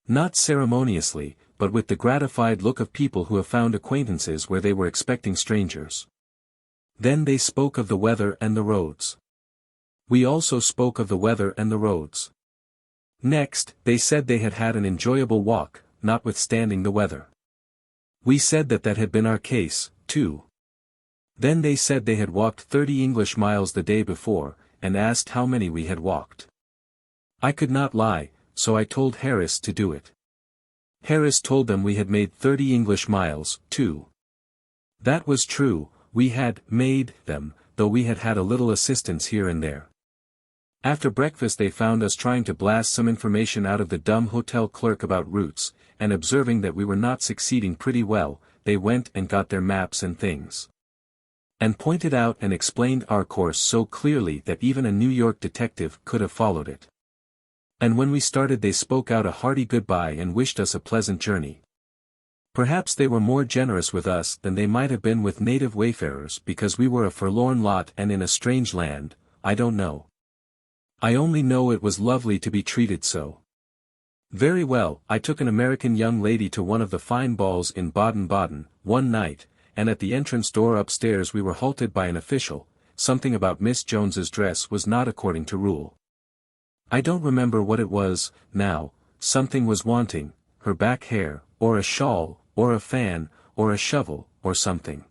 [SPEAKER 1] Not ceremoniously, but with the gratified look of people who have found acquaintances where they were expecting strangers. Then they spoke of the weather and the roads. We also spoke of the weather and the roads. Next, they said they had had an enjoyable walk, notwithstanding the weather. We said that that had been our case, too. Then they said they had walked 30 English miles the day before, and asked how many we had walked. I could not lie, so I told Harris to do it. Harris told them we had made 30 English miles, too. That was true, We had made them, though we had had a little assistance here and there. After breakfast they found us trying to blast some information out of the dumb hotel clerk about routes, and observing that we were not succeeding pretty well, they went and got their maps and things. And pointed out and explained our course so clearly that even a New York detective could have followed it. And when we started they spoke out a hearty goodbye and wished us a pleasant journey. Perhaps they were more generous with us than they might have been with native wayfarers because we were a forlorn lot and in a strange land, I don't know. I only know it was lovely to be treated so. Very well, I took an American young lady to one of the fine balls in Baden-Baden, one night, and at the entrance door upstairs we were halted by an official. Something about Miss Jones's dress was not according to rule. I don't remember what it was, now, something was wanting, her back hair, or a shawl, or a fan, or a shovel, or something.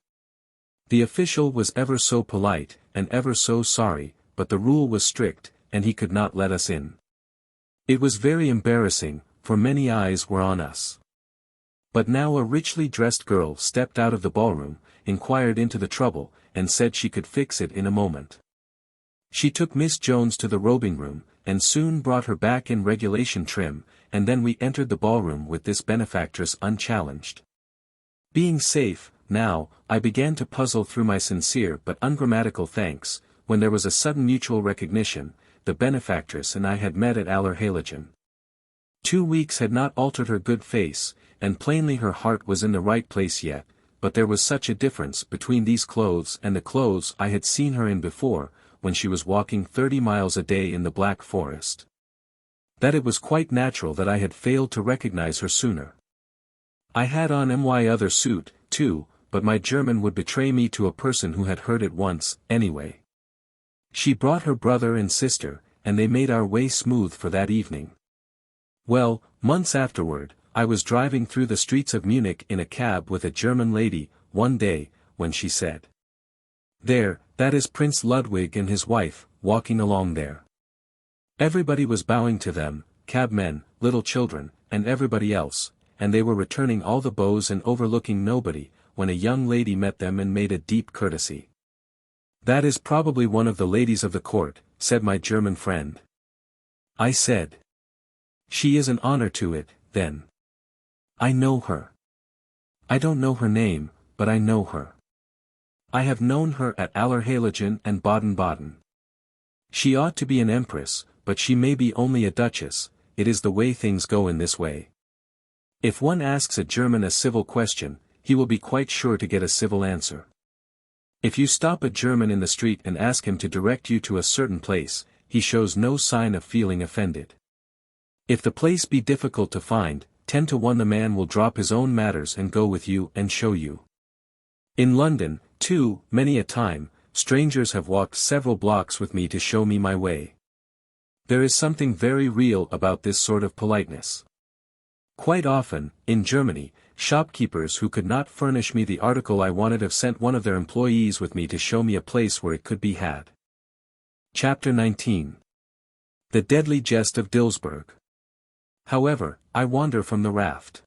[SPEAKER 1] The official was ever so polite, and ever so sorry, but the rule was strict, and he could not let us in. It was very embarrassing, for many eyes were on us. But now a richly dressed girl stepped out of the ballroom, inquired into the trouble, and said she could fix it in a moment. She took Miss Jones to the robing room, and soon brought her back in regulation trim, and then we entered the ballroom with this benefactress unchallenged. Being safe, now, I began to puzzle through my sincere but ungrammatical thanks, when there was a sudden mutual recognition. The benefactress and I had met at Alp-Scaling. 2 weeks had not altered her good face, and plainly her heart was in the right place yet, but there was such a difference between these clothes and the clothes I had seen her in before, when she was walking 30 miles a day in the Black Forest, that it was quite natural that I had failed to recognize her sooner. I had on my other suit, too, but my German would betray me to a person who had heard it once, anyway. She brought her brother and sister, and they made our way smooth for that evening. Well, months afterward, I was driving through the streets of Munich in a cab with a German lady, one day, when she said, "There, that is Prince Ludwig and his wife, walking along there." Everybody was bowing to them, cabmen, little children, and everybody else, and they were returning all the bows and overlooking nobody, when a young lady met them and made a deep courtesy. "That is probably one of the ladies of the court," said my German friend. I said, "She is an honor to it, then. I know her. I don't know her name, but I know her. I have known her at Alp-Scaling and Baden-Baden. She ought to be an empress, but she may be only a duchess. It is the way things go in this way. If one asks a German a civil question, he will be quite sure to get a civil answer. If you stop a German in the street and ask him to direct you to a certain place, he shows no sign of feeling offended. If the place be difficult to find, 10 to 1 the man will drop his own matters and go with you and show you. In London, too, many a time, strangers have walked several blocks with me to show me my way. There is something very real about this sort of politeness. Quite often, in Germany, shopkeepers who could not furnish me the article I wanted have sent one of their employees with me to show me a place where it could be had. Chapter 19. The Deadly Jest of Dilsberg. However, I wander from the raft.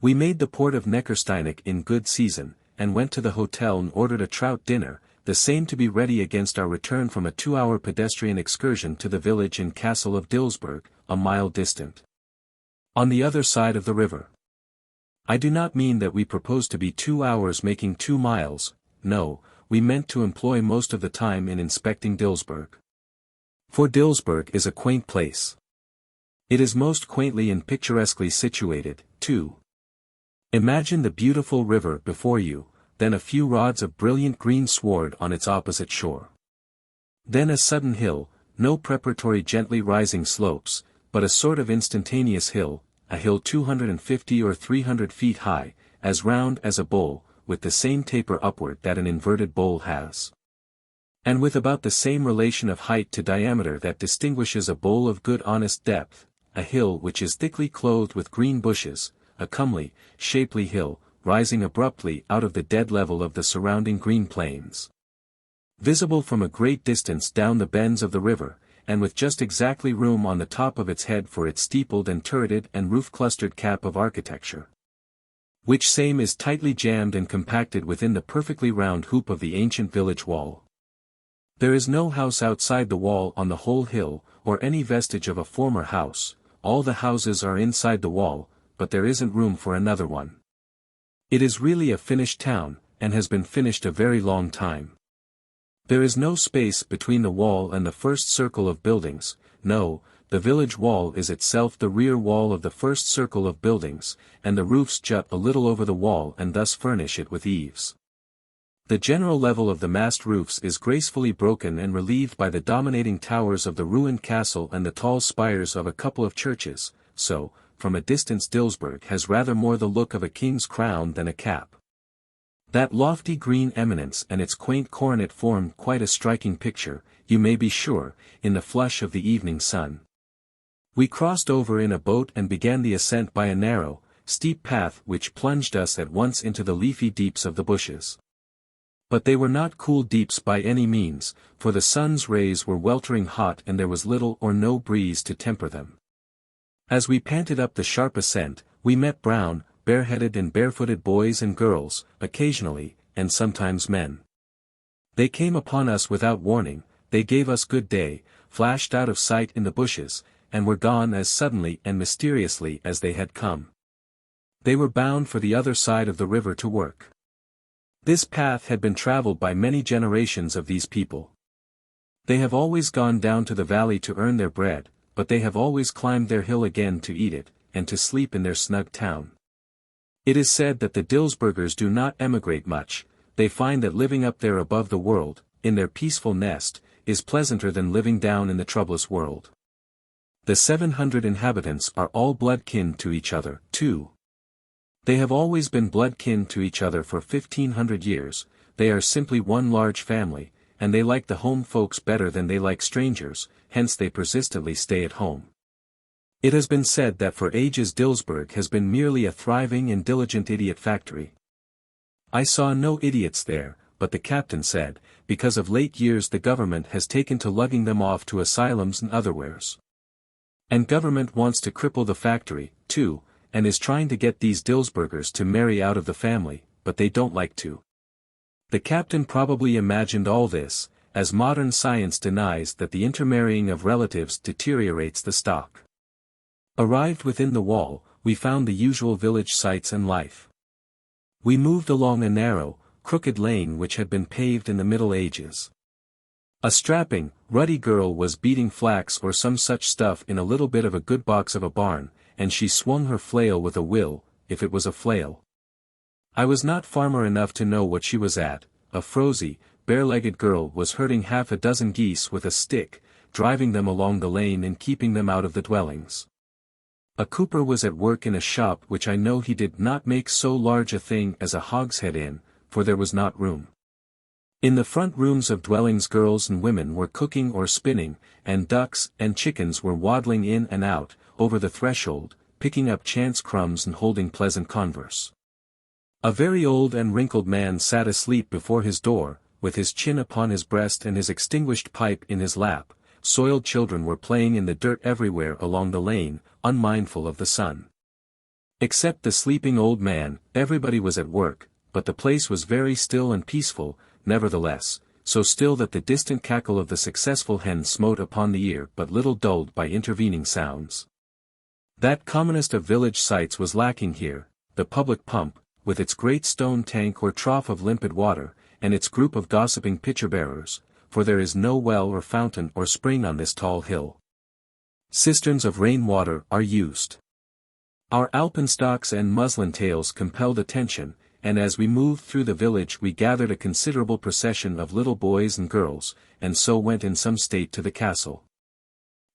[SPEAKER 1] We made the port of Neckarsteinach in good season, and went to the hotel and ordered a trout dinner, the same to be ready against our return from a 2-hour pedestrian excursion to the village and castle of Dilsberg, a mile distant, on the other side of the river. I do not mean that we proposed to be 2 hours making 2 miles, no, we meant to employ most of the time in inspecting Dilsberg. For Dilsberg is a quaint place. It is most quaintly and picturesquely situated, too. Imagine the beautiful river before you, then a few rods of brilliant green sward on its opposite shore. Then a sudden hill, no preparatory gently rising slopes, but a sort of instantaneous hill, a hill 250 or 300 feet high, as round as a bowl, with the same taper upward that an inverted bowl has. And with about the same relation of height to diameter that distinguishes a bowl of good honest depth, a hill which is thickly clothed with green bushes, a comely, shapely hill, rising abruptly out of the dead level of the surrounding green plains. Visible from a great distance down the bends of the river, and with just exactly room on the top of its head for its steepled and turreted and roof-clustered cap of architecture. which same is tightly jammed and compacted within the perfectly round hoop of the ancient village wall. There is no house outside the wall on the whole hill, or any vestige of a former house. All the houses are inside the wall, but there isn't room for another one. It is really a finished town, and has been finished a very long time. There is no space between the wall and the first circle of buildings. No, the village wall is itself the rear wall of the first circle of buildings, and the roofs jut a little over the wall and thus furnish it with eaves. The general level of the massed roofs is gracefully broken and relieved by the dominating towers of the ruined castle and the tall spires of a couple of churches, so, from a distance Dilsberg has rather more the look of a king's crown than a cap. That lofty green eminence and its quaint coronet form quite a striking picture, you may be sure, in the flush of the evening sun. We crossed over in a boat and began the ascent by a narrow, steep path which plunged us at once into the leafy deeps of the bushes. But they were not cool deeps by any means, for the sun's rays were weltering hot and there was little or no breeze to temper them. As we panted up the sharp ascent, we met brown, bareheaded and barefooted boys and girls, occasionally, and sometimes men. They came upon us without warning, they gave us good day, flashed out of sight in the bushes, and were gone as suddenly and mysteriously as they had come. They were bound for the other side of the river to work. This path had been traveled by many generations of these people. They have always gone down to the valley to earn their bread, but they have always climbed their hill again to eat it, and to sleep in their snug town. It is said that the Dilsbergers do not emigrate much. They find that living up there above the world, in their peaceful nest, is pleasanter than living down in the troublous world. The 700 inhabitants are all blood kin to each other, too. They have always been blood kin to each other for 1500 years, they are simply one large family, and they like the home folks better than they like strangers, hence they persistently stay at home. It has been said that for ages Dilsberg has been merely a thriving and diligent idiot factory. I saw no idiots there, but the captain said, because of late years the government has taken to lugging them off to asylums and otherwheres. And government wants to cripple the factory, too, and is trying to get these Dilsbergers to marry out of the family, but they don't like to. The captain probably imagined all this, as modern science denies that the intermarrying of relatives deteriorates the stock. Arrived within the wall, we found the usual village sights and life. We moved along a narrow, crooked lane which had been paved in the Middle Ages. A strapping, ruddy girl was beating flax or some such stuff in a little bit of a good box of a barn, and she swung her flail with a will, if it was a flail. I was not farmer enough to know what she was at. A frowsy, bare-legged girl was herding half a dozen geese with a stick, driving them along the lane and keeping them out of the dwellings. A cooper was at work in a shop which I know he did not make so large a thing as a hogshead in, for there was not room. In the front rooms of dwellings girls and women were cooking or spinning, and ducks and chickens were waddling in and out, over the threshold, picking up chance crumbs and holding pleasant converse. A very old and wrinkled man sat asleep before his door, with his chin upon his breast and his extinguished pipe in his lap. Soiled children were playing in the dirt everywhere along the lane, unmindful of the sun. Except the sleeping old man, everybody was at work, but the place was very still and peaceful, nevertheless, so still that the distant cackle of the successful hen smote upon the ear but little dulled by intervening sounds. That commonest of village sights was lacking here, the public pump, with its great stone tank or trough of limpid water, and its group of gossiping pitcher-bearers, for there is no well or fountain or spring on this tall hill. Cisterns of rain-water are used. Our alpenstocks and muslin tails compelled attention, and as we moved through the village we gathered a considerable procession of little boys and girls, and so went in some state to the castle.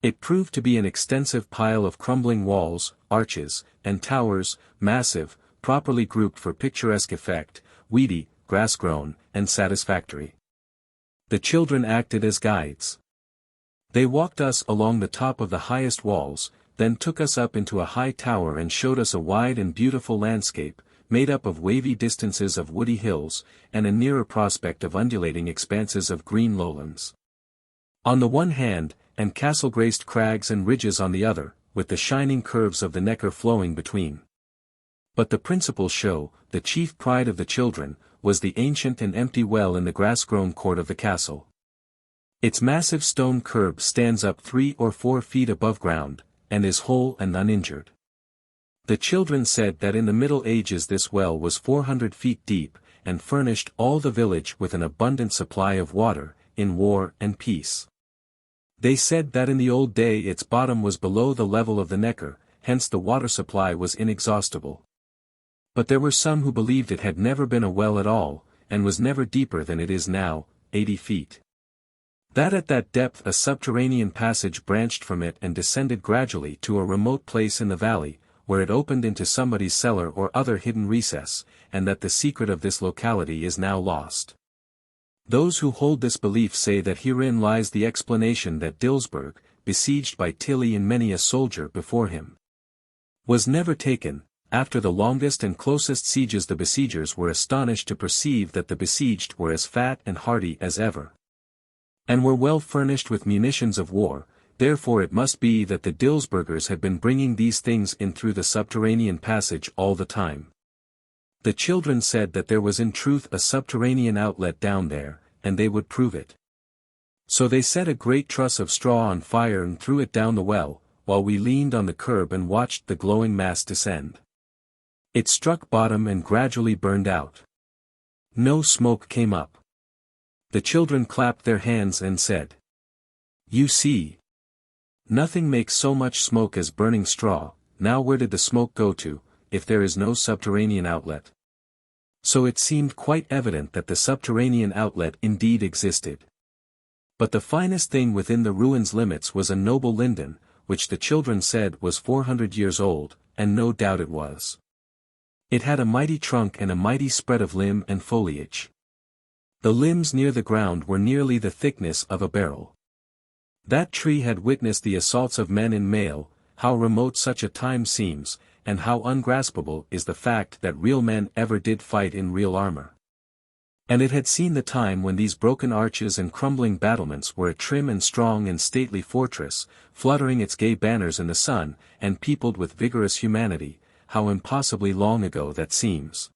[SPEAKER 1] It proved to be an extensive pile of crumbling walls, arches, and towers, massive, properly grouped for picturesque effect, weedy, grass-grown, and satisfactory. The children acted as guides. They walked us along the top of the highest walls, then took us up into a high tower and showed us a wide and beautiful landscape, made up of wavy distances of woody hills, and a nearer prospect of undulating expanses of green lowlands. On the one hand, and castle-graced crags and ridges on the other, with the shining curves of the Neckar flowing between. But the principal show, the chief pride of the children, was the ancient and empty well in the grass-grown court of the castle. Its massive stone curb stands up 3 or 4 feet above ground, and is whole and uninjured. The children said that in the Middle Ages this well was 400 feet deep, and furnished all the village with an abundant supply of water, in war and peace. They said that in the old day its bottom was below the level of the Neckar, hence the water supply was inexhaustible. But there were some who believed it had never been a well at all, and was never deeper than it is now, 80 feet. That at that depth a subterranean passage branched from it and descended gradually to a remote place in the valley, where it opened into somebody's cellar or other hidden recess, and that the secret of this locality is now lost. Those who hold this belief say that herein lies the explanation that Dilsberg, besieged by Tilly and many a soldier before him, was never taken. After the longest and closest sieges the besiegers were astonished to perceive that the besieged were as fat and hearty as ever, and were well furnished with munitions of war. Therefore it must be that the Dilsbergers had been bringing these things in through the subterranean passage all the time. The children said that there was in truth a subterranean outlet down there, and they would prove it. So they set a great truss of straw on fire and threw it down the well, while we leaned on the curb and watched the glowing mass descend. It struck bottom and gradually burned out. No smoke came up. The children clapped their hands and said, "You see. Nothing makes so much smoke as burning straw. Now where did the smoke go to, if there is no subterranean outlet?" So it seemed quite evident that the subterranean outlet indeed existed. But the finest thing within the ruins' limits was a noble linden, which the children said was 400 years old, and no doubt it was. It had a mighty trunk and a mighty spread of limb and foliage. The limbs near the ground were nearly the thickness of a barrel. That tree had witnessed the assaults of men in mail. How remote such a time seems, and how ungraspable is the fact that real men ever did fight in real armor. And it had seen the time when these broken arches and crumbling battlements were a trim and strong and stately fortress, fluttering its gay banners in the sun, and peopled with vigorous humanity. How impossibly long ago that seems.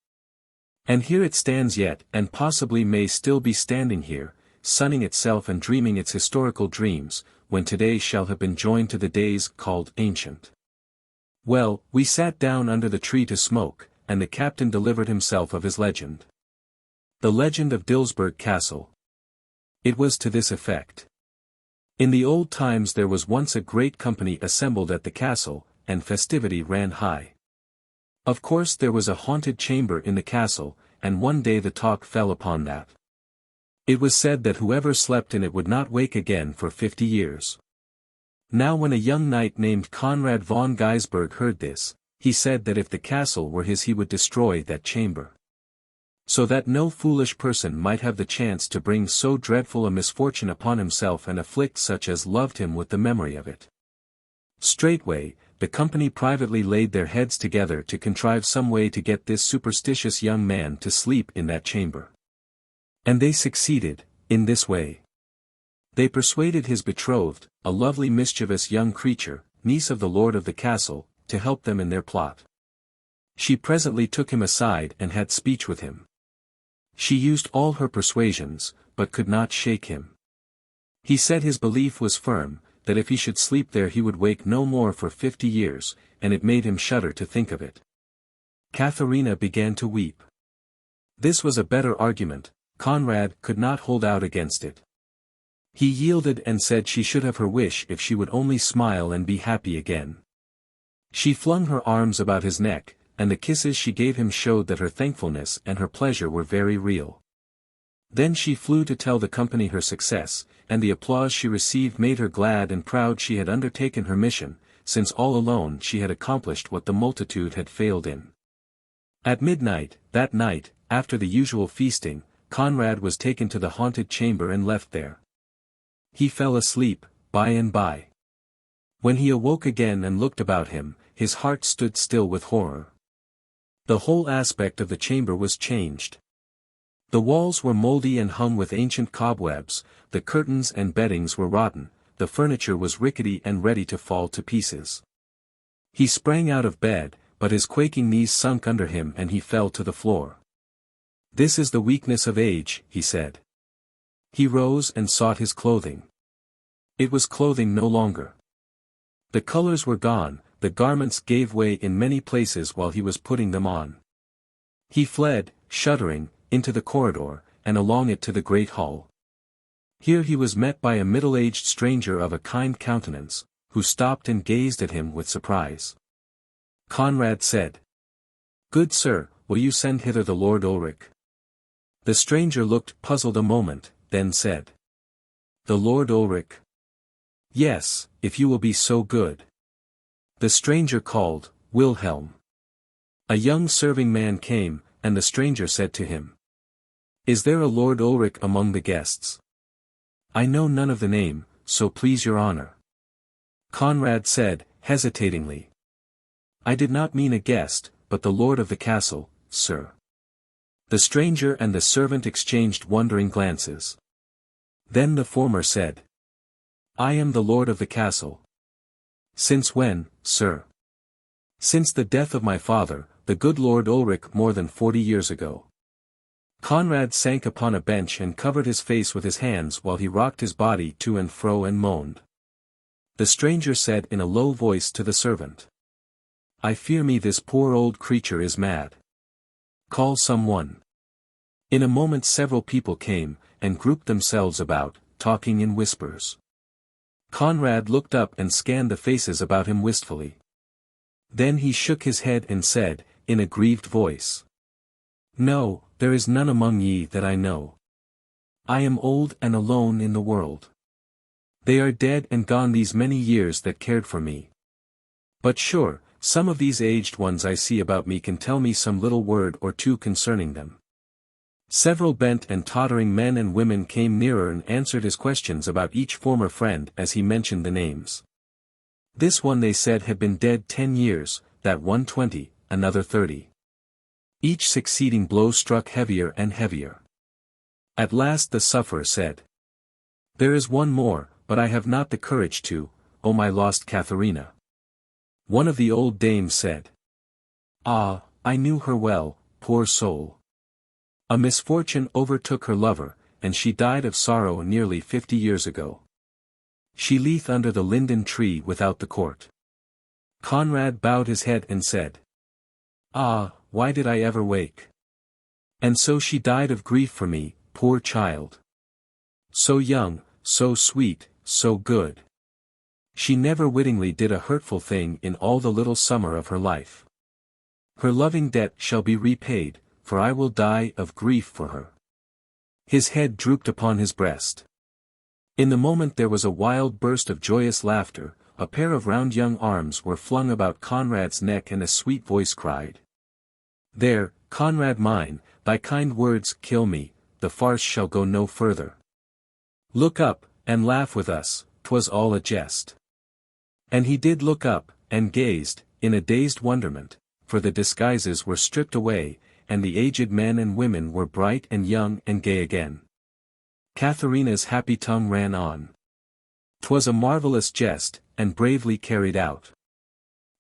[SPEAKER 1] And here it stands yet, and possibly may still be standing here, sunning itself and dreaming its historical dreams, when today shall have been joined to the days called ancient. Well, we sat down under the tree to smoke, and the captain delivered himself of his legend. The legend of Dilsberg Castle. It was to this effect. In the old times there was once a great company assembled at the castle, and festivity ran high. Of course there was a haunted chamber in the castle, and one day the talk fell upon that. It was said that whoever slept in it would not wake again for 50 years. Now when a young knight named Conrad von Geisberg heard this, he said that if the castle were his he would destroy that chamber, so that no foolish person might have the chance to bring so dreadful a misfortune upon himself and afflict such as loved him with the memory of it. Straightway, the company privately laid their heads together to contrive some way to get this superstitious young man to sleep in that chamber. And they succeeded, in this way. They persuaded his betrothed, a lovely mischievous young creature, niece of the lord of the castle, to help them in their plot. She presently took him aside and had speech with him. She used all her persuasions, but could not shake him. He said his belief was firm, that if he should sleep there he would wake no more for 50 years, and it made him shudder to think of it. Katharina began to weep. This was a better argument. Conrad could not hold out against it. He yielded and said she should have her wish if she would only smile and be happy again. She flung her arms about his neck, and the kisses she gave him showed that her thankfulness and her pleasure were very real. Then she flew to tell the company her success, and the applause she received made her glad and proud she had undertaken her mission, since all alone she had accomplished what the multitude had failed in. At midnight, that night, after the usual feasting, Conrad was taken to the haunted chamber and left there. He fell asleep, by and by. When he awoke again and looked about him, his heart stood still with horror. The whole aspect of the chamber was changed. The walls were mouldy and hung with ancient cobwebs, the curtains and beddings were rotten, the furniture was rickety and ready to fall to pieces. He sprang out of bed, but his quaking knees sunk under him and he fell to the floor. "This is the weakness of age," he said. He rose and sought his clothing. It was clothing no longer. The colors were gone, the garments gave way in many places while he was putting them on. He fled, shuddering, into the corridor, and along it to the great hall. Here he was met by a middle-aged stranger of a kind countenance, who stopped and gazed at him with surprise. Conrad said, "Good sir, will you send hither the Lord Ulrich?" The stranger looked puzzled a moment, then said, "The Lord Ulrich?" "Yes, if you will be so good." The stranger called, "Wilhelm." A young serving man came, and the stranger said to him, "Is there a Lord Ulrich among the guests?" "I know none of the name, so please your honor." Conrad said, hesitatingly, "I did not mean a guest, but the lord of the castle, sir." The stranger and the servant exchanged wondering glances. Then the former said, "I am the lord of the castle." "Since when, sir?" "Since the death of my father, the good Lord Ulrich, more than 40 years ago." Conrad sank upon a bench and covered his face with his hands while he rocked his body to and fro and moaned. The stranger said in a low voice to the servant, "I fear me this poor old creature is mad. Call someone." In a moment several people came, and grouped themselves about, talking in whispers. Conrad looked up and scanned the faces about him wistfully. Then he shook his head and said, in a grieved voice, "No, there is none among ye that I know. I am old and alone in the world. They are dead and gone these many years that cared for me. But sure, some of these aged ones I see about me can tell me some little word or two concerning them." Several bent and tottering men and women came nearer and answered his questions about each former friend as he mentioned the names. This one they said had been dead 10 years, that one 20, another 30. Each succeeding blow struck heavier and heavier. At last the sufferer said, "There is one more, but I have not the courage to, O my lost Katharina." One of the old dames said, "Ah, I knew her well, poor soul. A misfortune overtook her lover, and she died of sorrow nearly 50 years ago. She lieth under the linden tree without the court." Conrad bowed his head and said, "Ah, why did I ever wake? And so she died of grief for me, poor child. So young, so sweet, so good. She never wittingly did a hurtful thing in all the little summer of her life. Her loving debt shall be repaid, for I will die of grief for her." His head drooped upon his breast. In the moment there was a wild burst of joyous laughter, a pair of round young arms were flung about Conrad's neck and a sweet voice cried, "There, Conrad mine, thy kind words kill me, the farce shall go no further. Look up, and laugh with us, 'twas all a jest." And he did look up, and gazed, in a dazed wonderment, for the disguises were stripped away, and the aged men and women were bright and young and gay again. Katharina's happy tongue ran on. "'Twas a marvelous jest, and bravely carried out.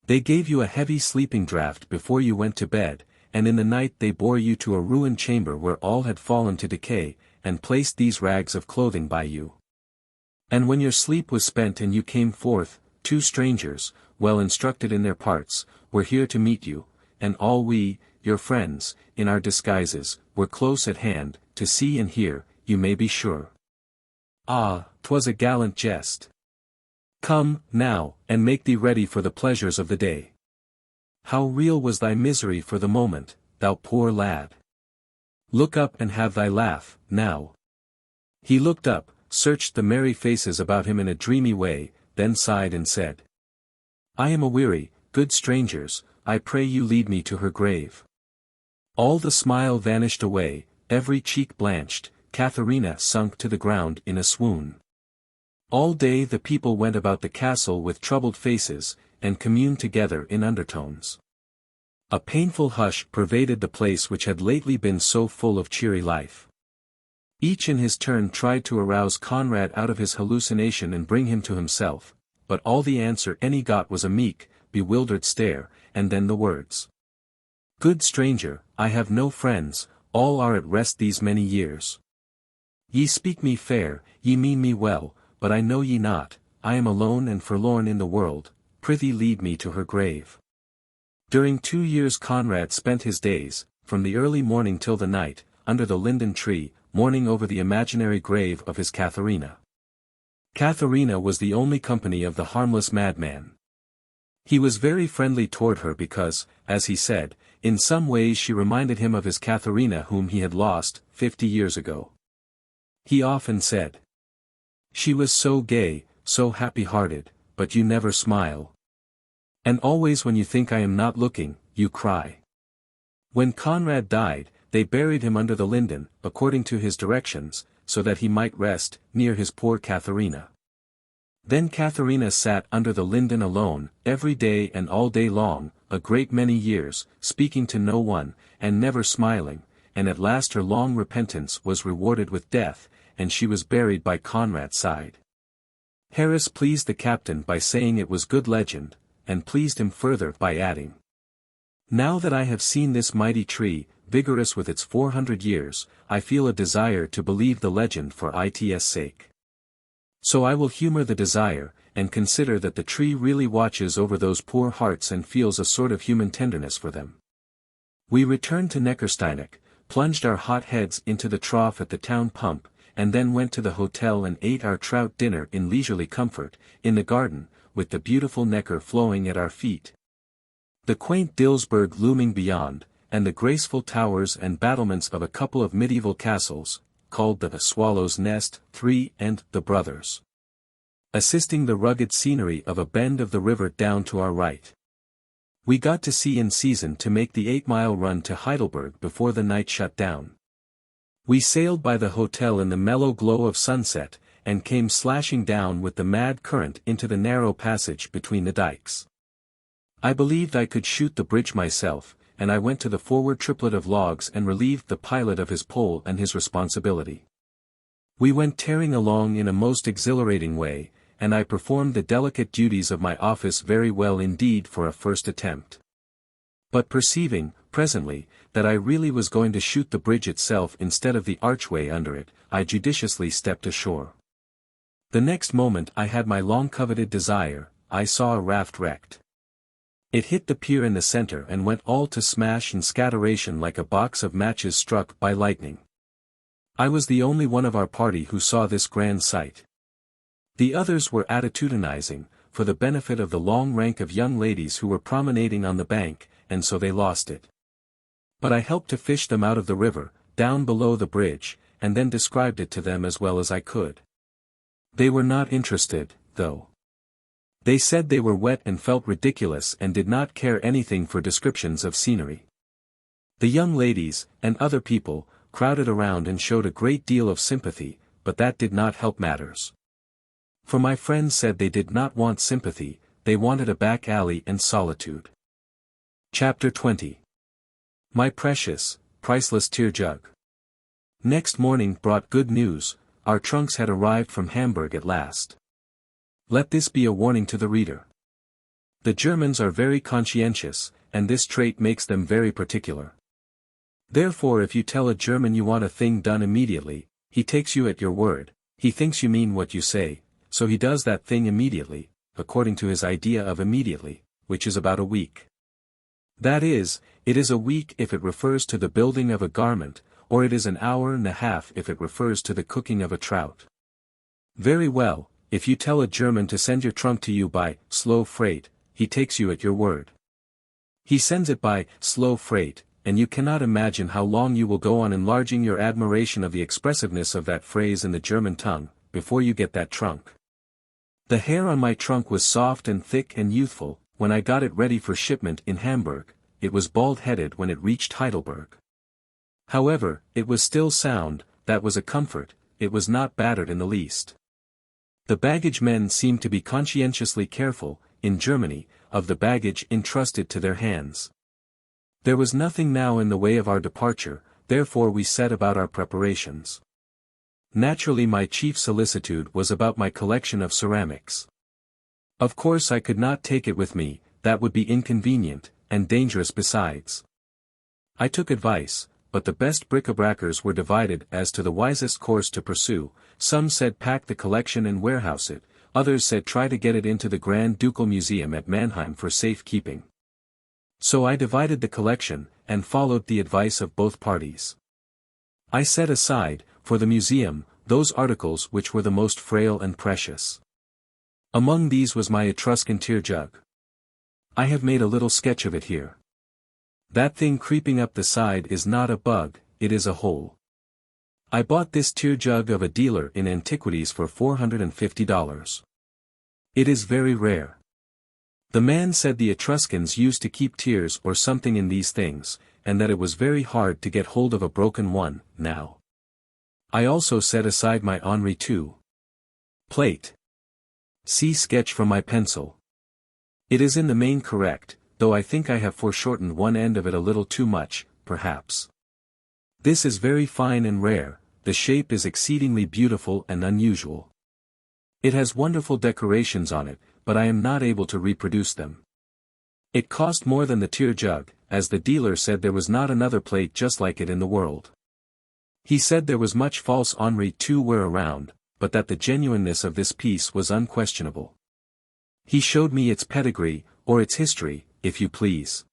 [SPEAKER 1] They gave you a heavy sleeping draught before you went to bed, and in the night they bore you to a ruined chamber where all had fallen to decay, and placed these rags of clothing by you. And when your sleep was spent and you came forth, 2 strangers, well instructed in their parts, were here to meet you, and all we, your friends, in our disguises, were close at hand, to see and hear, you may be sure. Ah, 'twas a gallant jest. Come, now, and make thee ready for the pleasures of the day. How real was thy misery for the moment, thou poor lad. Look up and have thy laugh, now." He looked up, searched the merry faces about him in a dreamy way, then sighed and said, "I am aweary, good strangers, I pray you lead me to her grave." All the smile vanished away, every cheek blanched, Katharina sunk to the ground in a swoon. All day the people went about the castle with troubled faces, and communed together in undertones. A painful hush pervaded the place which had lately been so full of cheery life. Each in his turn tried to arouse Conrad out of his hallucination and bring him to himself, but all the answer any got was a meek, bewildered stare, and then the words. Good stranger, I have no friends, all are at rest these many years. Ye speak me fair, ye mean me well, but I know ye not, I am alone and forlorn in the world, prithee lead me to her grave. During 2 years Conrad spent his days, from the early morning till the night, under the linden tree, mourning over the imaginary grave of his Katharina. Katharina was the only company of the harmless madman. He was very friendly toward her because, as he said, in some ways she reminded him of his Katharina whom he had lost, 50 years ago. He often said, "She was so gay, so happy-hearted, but you never smile. And always when you think I am not looking, you cry." When Conrad died, they buried him under the linden, according to his directions, so that he might rest, near his poor Katharina. Then Katharina sat under the linden alone, every day and all day long, a great many years, speaking to no one, and never smiling, and at last her long repentance was rewarded with death, and she was buried by Conrad's side. Harris pleased the captain by saying it was good legend, and pleased him further by adding, "Now that I have seen this mighty tree, vigorous with its 400 years, I feel a desire to believe the legend for its sake. So I will humor the desire, and consider that the tree really watches over those poor hearts and feels a sort of human tenderness for them." We returned to Neckarsteinach, plunged our hot heads into the trough at the town pump, and then went to the hotel and ate our trout dinner in leisurely comfort, in the garden, with the beautiful Neckar flowing at our feet. The quaint Dilsberg looming beyond, and the graceful towers and battlements of a couple of medieval castles, called the Swallow's Nest, 3 and the Brothers, assisting the rugged scenery of a bend of the river down to our right. We got to see in season to make the 8-mile run to Heidelberg before the night shut down. We sailed by the hotel in the mellow glow of sunset, and came slashing down with the mad current into the narrow passage between the dikes. I believed I could shoot the bridge myself, and I went to the forward triplet of logs and relieved the pilot of his pole and his responsibility. We went tearing along in a most exhilarating way, and I performed the delicate duties of my office very well indeed for a first attempt. But perceiving, presently, that I really was going to shoot the bridge itself instead of the archway under it, I judiciously stepped ashore. The next moment I had my long-coveted desire, I saw a raft wrecked. It hit the pier in the center and went all to smash and scatteration like a box of matches struck by lightning. I was the only one of our party who saw this grand sight. The others were attitudinizing, for the benefit of the long rank of young ladies who were promenading on the bank, and so they lost it. But I helped to fish them out of the river, down below the bridge, and then described it to them as well as I could. They were not interested, though. They said they were wet and felt ridiculous and did not care anything for descriptions of scenery. The young ladies, and other people, crowded around and showed a great deal of sympathy, but that did not help matters. For my friends said they did not want sympathy, they wanted a back alley and solitude. Chapter 20. My precious, priceless Tear-Jug. Next morning brought good news, our trunks had arrived from Hamburg at last. Let this be a warning to the reader. The Germans are very conscientious, and this trait makes them very particular. Therefore if you tell a German you want a thing done immediately, he takes you at your word, he thinks you mean what you say, so he does that thing immediately, according to his idea of immediately, which is about a week. That is, it is a week if it refers to the building of a garment, or it is an hour and a half if it refers to the cooking of a trout. Very well, if you tell a German to send your trunk to you by slow freight, he takes you at your word. He sends it by slow freight, and you cannot imagine how long you will go on enlarging your admiration of the expressiveness of that phrase in the German tongue, before you get that trunk. The hair on my trunk was soft and thick and youthful, when I got it ready for shipment in Hamburg, it was bald-headed when it reached Heidelberg. However, it was still sound, that was a comfort, it was not battered in the least. The baggage men seemed to be conscientiously careful, in Germany, of the baggage entrusted to their hands. There was nothing now in the way of our departure, therefore we set about our preparations. Naturally my chief solicitude was about my collection of ceramics. Of course I could not take it with me, that would be inconvenient, and dangerous besides. I took advice, but the best bric-a-brackers were divided as to the wisest course to pursue. Some said pack the collection and warehouse it, others said try to get it into the Grand Ducal Museum at Mannheim for safe keeping. So I divided the collection, and followed the advice of both parties. I set aside, for the museum, those articles which were the most frail and precious. Among these was my Etruscan Tear-Jug. I have made a little sketch of it here. That thing creeping up the side is not a bug, it is a hole. I bought this Tear-Jug of a dealer in antiquities for $450. It is very rare. The man said the Etruscans used to keep tears or something in these things, and that it was very hard to get hold of a broken one, now. I also set aside my Henri II plate. See sketch from my pencil. It is in the main correct, though I think I have foreshortened one end of it a little too much, perhaps. This is very fine and rare, the shape is exceedingly beautiful and unusual. It has wonderful decorations on it, but I am not able to reproduce them. It cost more than the Tear-Jug, as the dealer said there was not another plate just like it in the world. He said there was much false Henri II ware around, but that the genuineness of this piece was unquestionable. He showed me its pedigree, or its history, if you please.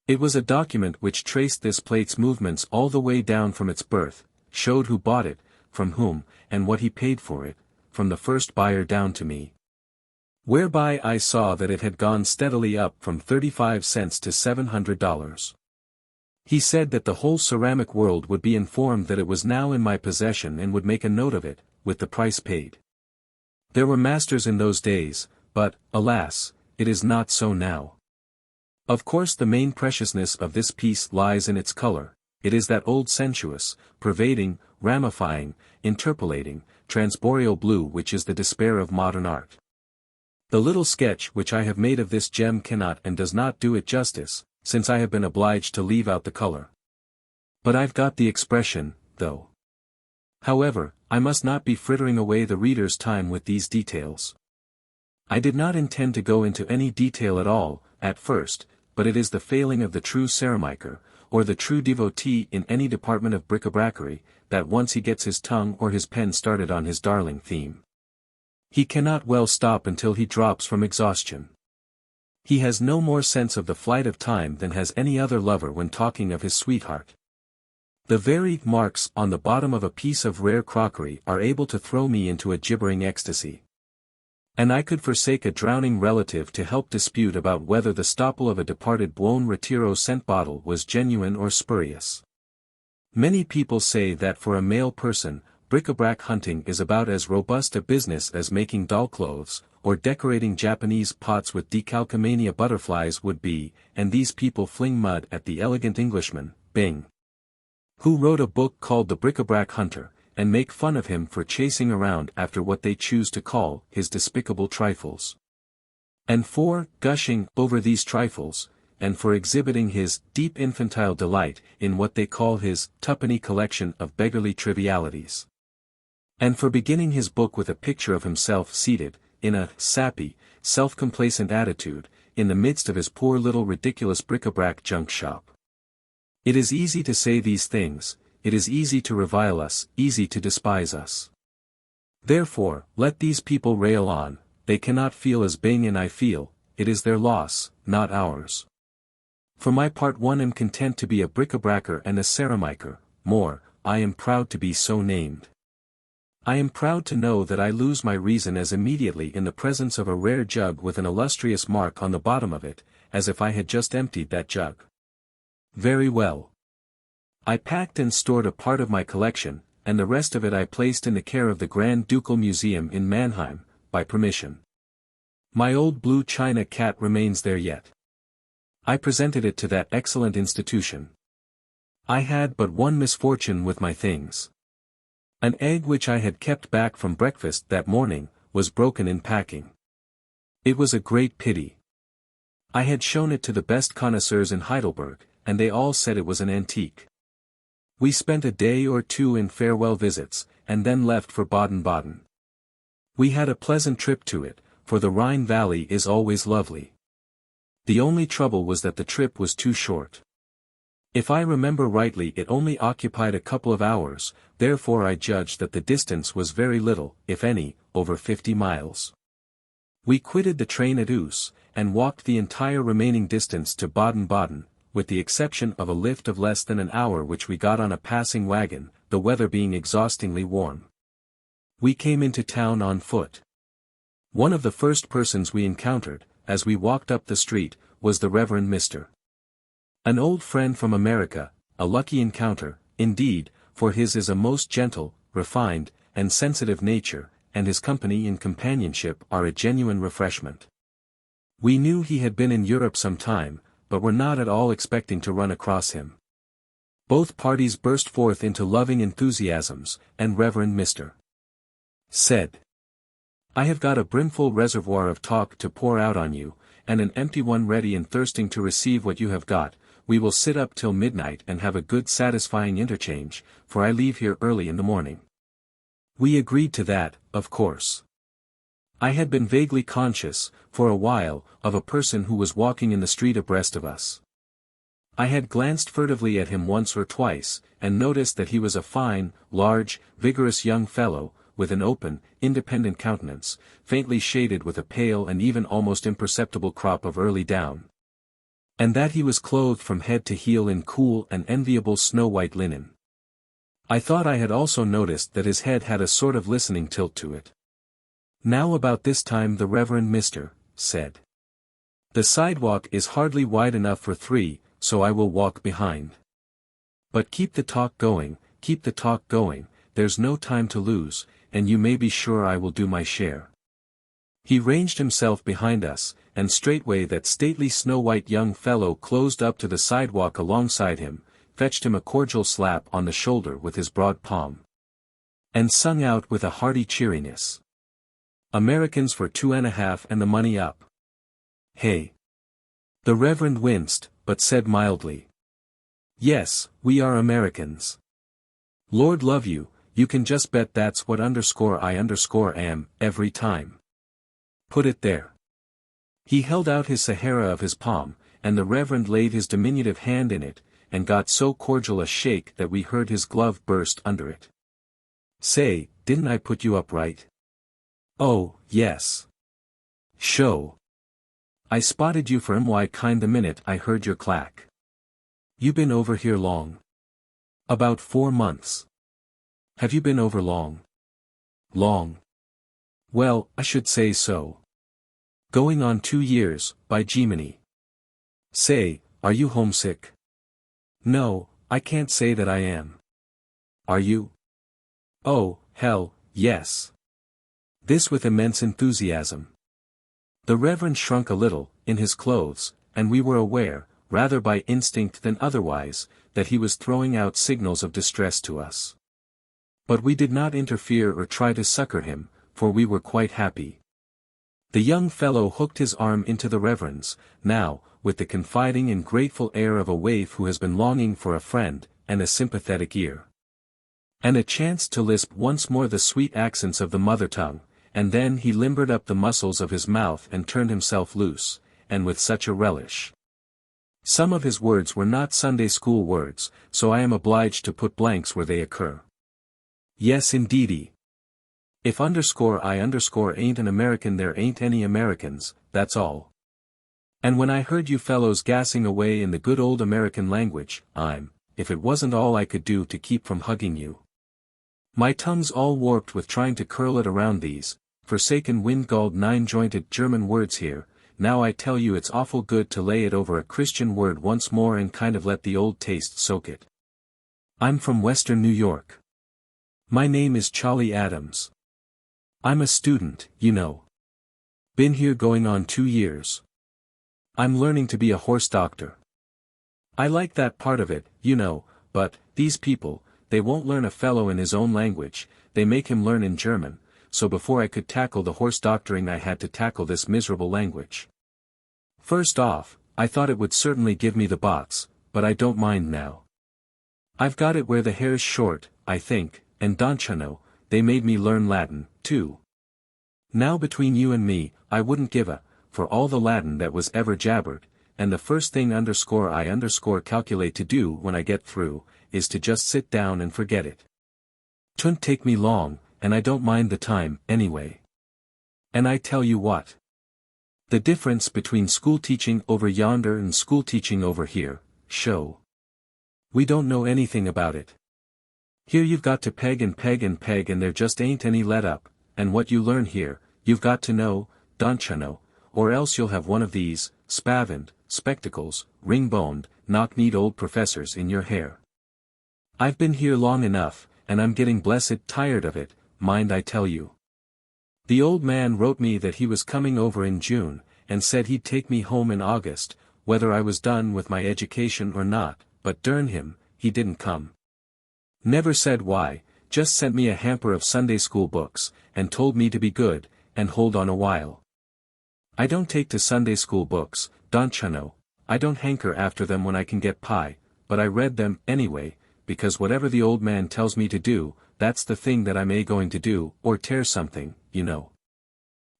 [SPEAKER 1] It was a document which traced this plate's movements all the way down from its birth, showed who bought it, from whom, and what he paid for it, from the first buyer down to me. Whereby I saw that it had gone steadily up from 35 cents to $700. He said that the whole ceramic world would be informed that it was now in my possession and would make a note of it, with the price paid. There were masters in those days, but, alas, it is not so now. Of course the main preciousness of this piece lies in its color, it is that old sensuous, pervading, ramifying, interpolating, transboreal blue which is the despair of modern art. The little sketch which I have made of this gem cannot and does not do it justice, since I have been obliged to leave out the color. But I've got the expression, though. However, I must not be frittering away the reader's time with these details. I did not intend to go into any detail at all, at first, but it is the failing of the true ceramiker, or the true devotee in any department of bric-a-brackery, that once he gets his tongue or his pen started on his darling theme, he cannot well stop until he drops from exhaustion. He has no more sense of the flight of time than has any other lover when talking of his sweetheart. The very marks on the bottom of a piece of rare crockery are able to throw me into a gibbering ecstasy. And I could forsake a drowning relative to help dispute about whether the stopple of a departed Buon Retiro scent bottle was genuine or spurious. Many people say that for a male person, bric-a-brac hunting is about as robust a business as making doll clothes, or decorating Japanese pots with decalcomania butterflies would be, and these people fling mud at the elegant Englishman, Byng, who wrote a book called The Bric-a-Brac Hunter, and make fun of him for chasing around after what they choose to call his despicable trifles. And for gushing over these trifles, and for exhibiting his deep infantile delight in what they call his twopenny collection of beggarly trivialities. And for beginning his book with a picture of himself seated, in a sappy, self-complacent attitude, in the midst of his poor little ridiculous bric-a-brac junk shop. It is easy to say these things, it is easy to revile us, easy to despise us. Therefore, let these people rail on, they cannot feel as Byng and I feel, it is their loss, not ours. For my part one am content to be a bric-a-bracker and a ceramiker, more, I am proud to be so named. I am proud to know that I lose my reason as immediately in the presence of a rare jug with an illustrious mark on the bottom of it, as if I had just emptied that jug. Very well. I packed and stored a part of my collection, and the rest of it I placed in the care of the Grand Ducal Museum in Mannheim, by permission. My old blue china cat remains there yet. I presented it to that excellent institution. I had but one misfortune with my things. An egg which I had kept back from breakfast that morning, was broken in packing. It was a great pity. I had shown it to the best connoisseurs in Heidelberg, and they all said it was an antique. We spent a day or two in farewell visits, and then left for Baden-Baden. We had a pleasant trip to it, for the Rhine Valley is always lovely. The only trouble was that the trip was too short. If I remember rightly, it only occupied a couple of hours, therefore I judged that the distance was very little, if any, over 50 miles. We quitted the train at Oos, and walked the entire remaining distance to Baden-Baden, with the exception of a lift of less than an hour which we got on a passing wagon, the weather being exhaustingly warm. We came into town on foot. One of the first persons we encountered, as we walked up the street, was the Reverend Mr. An old friend from America, a lucky encounter, indeed, for his is a most gentle, refined, and sensitive nature, and his company and companionship are a genuine refreshment. We knew he had been in Europe some time, but were not at all expecting to run across him. Both parties burst forth into loving enthusiasms, and Reverend Mr. said, "I have got a brimful reservoir of talk to pour out on you, and an empty one ready and thirsting to receive what you have got. We will sit up till midnight and have a good satisfying interchange, for I leave here early in the morning." We agreed to that, of course. I had been vaguely conscious, for a while, of a person who was walking in the street abreast of us. I had glanced furtively at him once or twice, and noticed that he was a fine, large, vigorous young fellow, with an open, independent countenance, faintly shaded with a pale and even almost imperceptible crop of early down. And that he was clothed from head to heel in cool and enviable snow-white linen. I thought I had also noticed that his head had a sort of listening tilt to it. Now about this time the Reverend Mr. said, "The sidewalk is hardly wide enough for 3, so I will walk behind. But keep the talk going, there's no time to lose, and you may be sure I will do my share." He ranged himself behind us, and straightway that stately snow-white young fellow closed up to the sidewalk alongside him, fetched him a cordial slap on the shoulder with his broad palm, and sung out with a hearty cheeriness, "Americans for 2.5 and the money up. Hey!" The Reverend winced, but said mildly, "Yes, we are Americans. Lord love you, you can just bet that's what I am, every time. Put it there." He held out his Sahara of his palm, and the Reverend laid his diminutive hand in it, and got so cordial a shake that we heard his glove burst under it. "Say, didn't I put you up right?" "Oh, yes. Show. I spotted you for my kind the minute I heard your clack. You been over here long?" "About 4 months. Have you been over long?" "Long. Well, I should say so. Going on 2 years, by Gemini. Say, are you homesick?" "No, I can't say that I am." "Are you?" "Oh, hell, yes." This with immense enthusiasm. The Reverend shrunk a little, in his clothes, and we were aware, rather by instinct than otherwise, that he was throwing out signals of distress to us. But we did not interfere or try to succor him, for we were quite happy. The young fellow hooked his arm into the Reverend's, now, with the confiding and grateful air of a waif who has been longing for a friend, and a sympathetic ear. And a chance to lisp once more the sweet accents of the mother tongue, and then he limbered up the muscles of his mouth and turned himself loose, and with such a relish. Some of his words were not Sunday school words, so I am obliged to put blanks where they occur. Yes indeedy. If I ain't an American, there ain't any Americans, that's all. And when I heard you fellows gassing away in the good old American language, if it wasn't all I could do to keep from hugging you. My tongue's all warped with trying to curl it around these forsaken wind-galled 9-jointed German words here. Now I tell you it's awful good to lay it over a Christian word once more and kind of let the old taste soak it. I'm from Western New York. My name is Charlie Adams. I'm a student, you know. Been here going on 2 years. I'm learning to be a horse doctor. I like that part of it, you know, but, these people, they won't learn a fellow in his own language, they make him learn in German, so before I could tackle the horse doctoring I had to tackle this miserable language. First off, I thought it would certainly give me the bots, but I don't mind now. I've got it where the hair's short, I think, and Donchano, they made me learn Latin, too. Now between you and me, I wouldn't give for all the Latin that was ever jabbered, and the first thing I calculate to do when I get through, is to just sit down and forget it. 'Twouldn't take me long, and I don't mind the time, anyway. And I tell you what. The difference between school teaching over yonder and school teaching over here, show. We don't know anything about it. Here you've got to peg and peg and peg and there just ain't any let up, and what you learn here, you've got to know, don't you know, or else you'll have one of these, spavined, spectacles, ring-boned, knock-kneed old professors in your hair. I've been here long enough, and I'm getting blessed tired of it, mind I tell you. The old man wrote me that he was coming over in June, and said he'd take me home in August, whether I was done with my education or not, but darn him, he didn't come. Never said why, just sent me a hamper of Sunday school books, and told me to be good, and hold on a while. I don't take to Sunday school books, don't you know, I don't hanker after them when I can get pie, but I read them, anyway, because whatever the old man tells me to do, that's the thing that I'm going to do, or tear something, you know.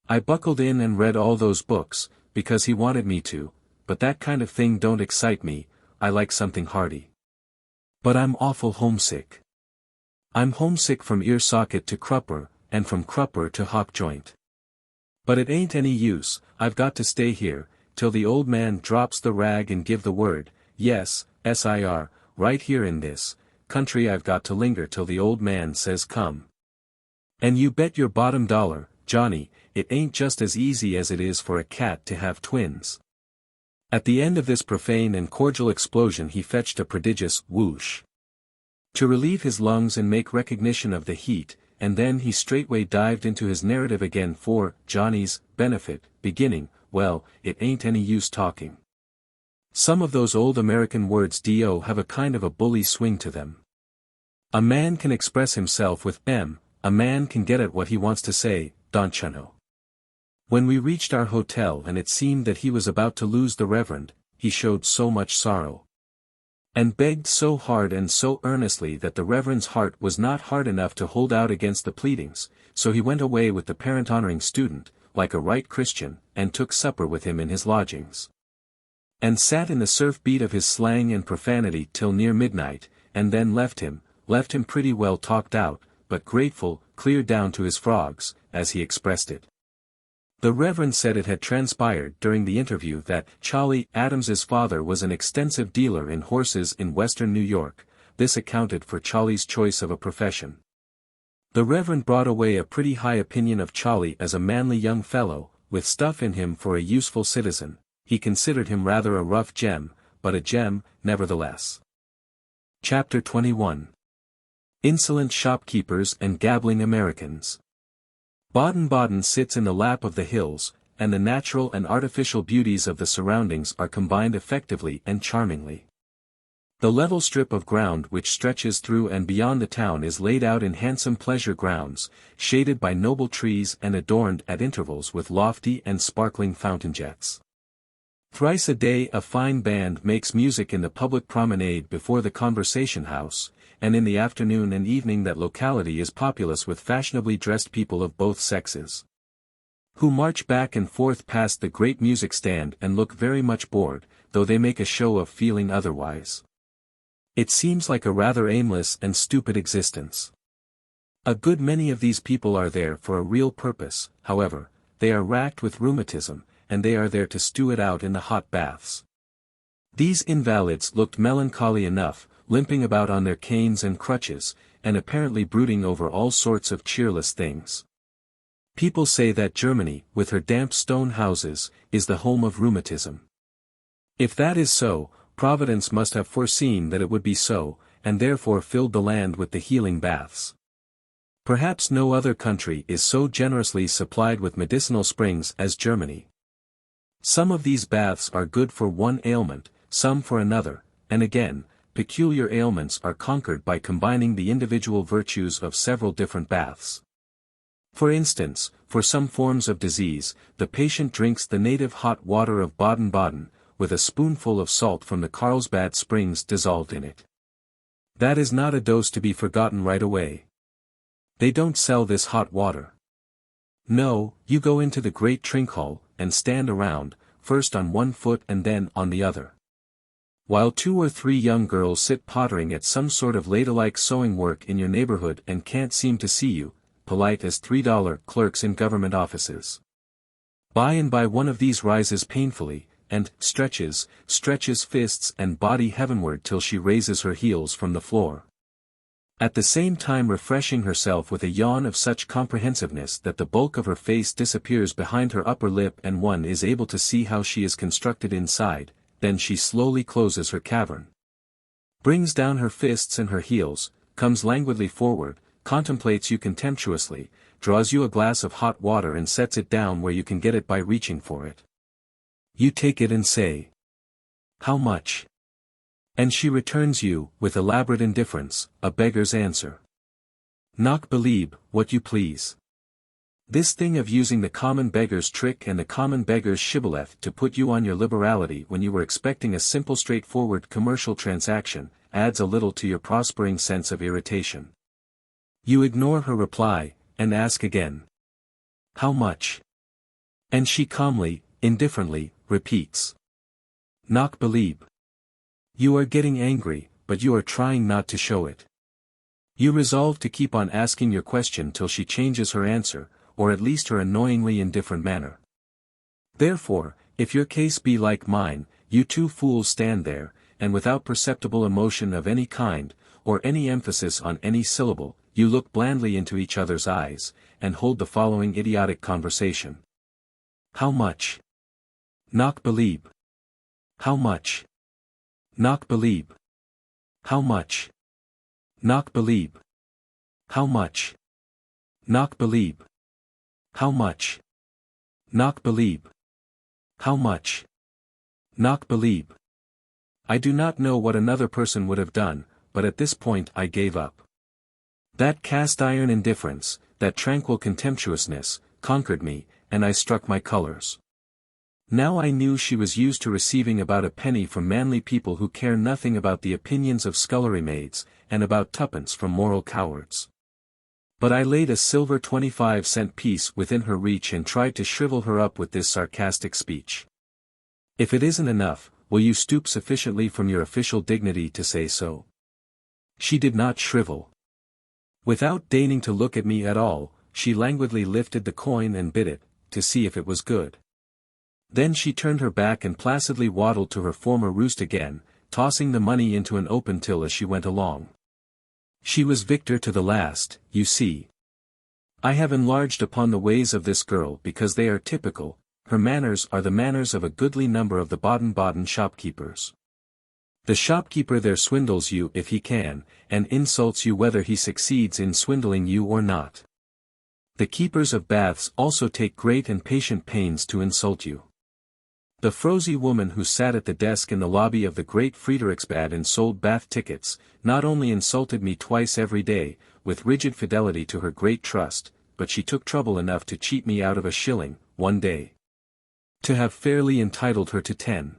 [SPEAKER 1] I buckled in and read all those books, because he wanted me to, but that kind of thing don't excite me, I like something hearty. But I'm awful homesick. I'm homesick from ear socket to crupper, and from crupper to hop joint. But it ain't any use, I've got to stay here, till the old man drops the rag and give the word, yes, sir, right here in this country I've got to linger till the old man says come. And you bet your bottom dollar, Johnny, it ain't just as easy as it is for a cat to have twins. At the end of this profane and cordial explosion he fetched a prodigious whoosh. To relieve his lungs and make recognition of the heat, and then he straightway dived into his narrative again for Johnny's benefit, beginning, well, it ain't any use talking. Some of those old American words do have a kind of a bully swing to them. A man can express himself with a man can get at what he wants to say, don't you know. When we reached our hotel and it seemed that he was about to lose the Reverend, he showed so much sorrow. And begged so hard and so earnestly that the Reverend's heart was not hard enough to hold out against the pleadings, so he went away with the parent-honoring student, like a right Christian, and took supper with him in his lodgings. And sat in the surf beat of his slang and profanity till near midnight, and then left him pretty well talked out, but grateful, clear down to his frogs, as he expressed it. The Reverend said it had transpired during the interview that Charlie Adams's father was an extensive dealer in horses in western New York. This accounted for Charlie's choice of a profession. The Reverend brought away a pretty high opinion of Charlie as a manly young fellow, with stuff in him for a useful citizen. He considered him rather a rough gem, but a gem, nevertheless. Chapter 21. Insolent Shopkeepers and Gabbling Americans. Baden-Baden sits in the lap of the hills, and the natural and artificial beauties of the surroundings are combined effectively and charmingly. The level strip of ground which stretches through and beyond the town is laid out in handsome pleasure grounds, shaded by noble trees and adorned at intervals with lofty and sparkling fountain jets. Thrice a day a fine band makes music in the public promenade before the Conversation House, and in the afternoon and evening that locality is populous with fashionably dressed people of both sexes, who march back and forth past the great music stand and look very much bored, though they make a show of feeling otherwise. It seems like a rather aimless and stupid existence. A good many of these people are there for a real purpose, however, they are racked with rheumatism, and they are there to stew it out in the hot baths. These invalids looked melancholy enough, limping about on their canes and crutches, and apparently brooding over all sorts of cheerless things. People say that Germany, with her damp stone houses, is the home of rheumatism. If that is so, Providence must have foreseen that it would be so, and therefore filled the land with the healing baths. Perhaps no other country is so generously supplied with medicinal springs as Germany. Some of these baths are good for one ailment, some for another, and again, peculiar ailments are conquered by combining the individual virtues of several different baths. For instance, for some forms of disease, the patient drinks the native hot water of Baden-Baden, with a spoonful of salt from the Carlsbad springs dissolved in it. That is not a dose to be forgotten right away. They don't sell this hot water. No, you go into the great Trinkhall, and stand around, first on one foot and then on the other. While 2 or 3 young girls sit pottering at some sort of ladylike sewing work in your neighborhood and can't seem to see you, polite as $3 clerks in government offices. By and by one of these rises painfully, and stretches fists and body heavenward till she raises her heels from the floor. At the same time refreshing herself with a yawn of such comprehensiveness that the bulk of her face disappears behind her upper lip and one is able to see how she is constructed inside, then she slowly closes her cavern. Brings down her fists and her heels, comes languidly forward, contemplates you contemptuously, draws you a glass of hot water and sets it down where you can get it by reaching for it. You take it and say, "How much?" And she returns you, with elaborate indifference, a beggar's answer. Knock believe, what you please. This thing of using the common beggar's trick and the common beggar's shibboleth to put you on your liberality when you were expecting a simple straightforward commercial transaction, adds a little to your prospering sense of irritation. You ignore her reply, and ask again. How much? And she calmly, indifferently, repeats. Knock believe. You are getting angry, but you are trying not to show it. You resolve to keep on asking your question till she changes her answer, or at least her annoyingly indifferent manner. Therefore, if your case be like mine, you 2 fools stand there, and without perceptible emotion of any kind, or any emphasis on any syllable, you look blandly into each other's eyes, and hold the following idiotic conversation. How much? Knock believe. How much? Knock believe. How much? Knock believe. How much? Knock believe. How much? Knock believe. How much? Knock believe. I do not know what another person would have done, but at this point I gave up. That cast-iron indifference, that tranquil contemptuousness, conquered me, and I struck my colors. Now I knew she was used to receiving about a penny from manly people who care nothing about the opinions of scullery maids, and about 2pence from moral cowards. But I laid a silver 25-cent piece within her reach and tried to shrivel her up with this sarcastic speech. If it isn't enough, will you stoop sufficiently from your official dignity to say so? She did not shrivel. Without deigning to look at me at all, she languidly lifted the coin and bit it, to see if it was good. Then she turned her back and placidly waddled to her former roost again, tossing the money into an open till as she went along. She was victor to the last, you see. I have enlarged upon the ways of this girl because they are typical. Her manners are the manners of a goodly number of the Baden-Baden shopkeepers. The shopkeeper there swindles you if he can, and insults you whether he succeeds in swindling you or not. The keepers of baths also take great and patient pains to insult you. The frowsy woman who sat at the desk in the lobby of the great Friedrichsbad and sold bath tickets, not only insulted me twice every day, with rigid fidelity to her great trust, but she took trouble enough to cheat me out of a shilling, one day. To have fairly entitled her to 10.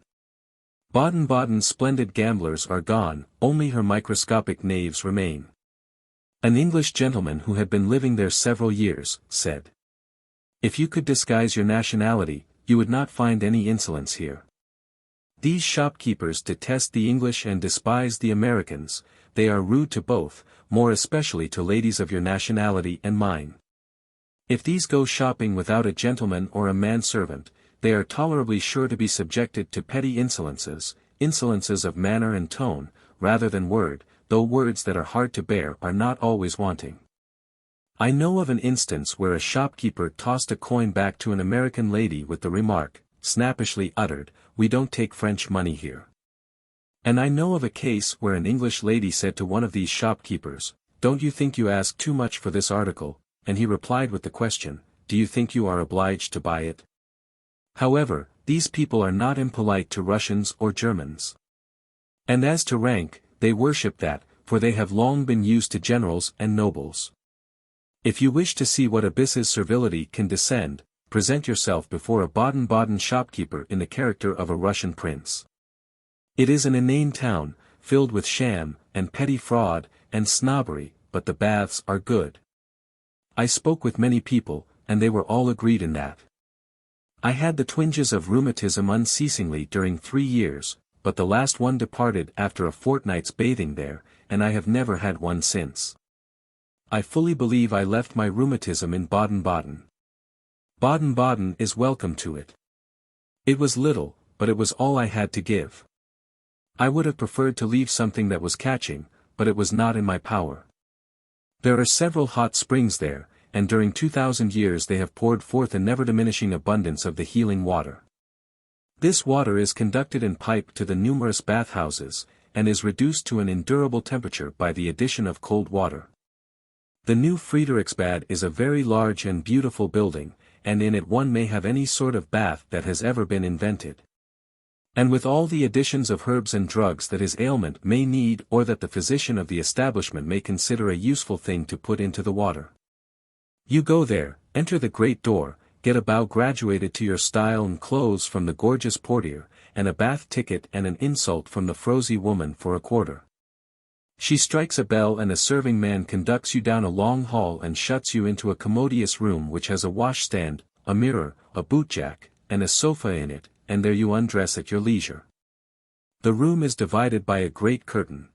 [SPEAKER 1] Baden-Baden's splendid gamblers are gone, only her microscopic knaves remain. An English gentleman who had been living there several years, said. If you could disguise your nationality, you would not find any insolence here. These shopkeepers detest the English and despise the Americans, they are rude to both, more especially to ladies of your nationality and mine. If these go shopping without a gentleman or a manservant, they are tolerably sure to be subjected to petty insolences of manner and tone, rather than word, though words that are hard to bear are not always wanting. I know of an instance where a shopkeeper tossed a coin back to an American lady with the remark, snappishly uttered, "We don't take French money here." And I know of a case where an English lady said to one of these shopkeepers, "Don't you think you ask too much for this article?" and he replied with the question, "Do you think you are obliged to buy it?" However, these people are not impolite to Russians or Germans. And as to rank, they worship that, for they have long been used to generals and nobles. If you wish to see what abysses servility can descend, present yourself before a Baden-Baden shopkeeper in the character of a Russian prince. It is an inane town, filled with sham, and petty fraud, and snobbery, but the baths are good. I spoke with many people, and they were all agreed in that. I had the twinges of rheumatism unceasingly during 3 years, but the last one departed after a fortnight's bathing there, and I have never had one since. I fully believe I left my rheumatism in Baden-Baden. Baden-Baden is welcome to it. It was little, but it was all I had to give. I would have preferred to leave something that was catching, but it was not in my power. There are several hot springs there, and during 2,000 years they have poured forth a never-diminishing abundance of the healing water. This water is conducted in pipe to the numerous bathhouses, and is reduced to an endurable temperature by the addition of cold water. The new Friedrichsbad is a very large and beautiful building, and in it one may have any sort of bath that has ever been invented. And with all the additions of herbs and drugs that his ailment may need or that the physician of the establishment may consider a useful thing to put into the water. You go there, enter the great door, get a bow graduated to your style and clothes from the gorgeous portier, and a bath ticket and an insult from the frowsy woman for a quarter. She strikes a bell and a serving man conducts you down a long hall and shuts you into a commodious room which has a washstand, a mirror, a bootjack, and a sofa in it, and there you undress at your leisure. The room is divided by a great curtain.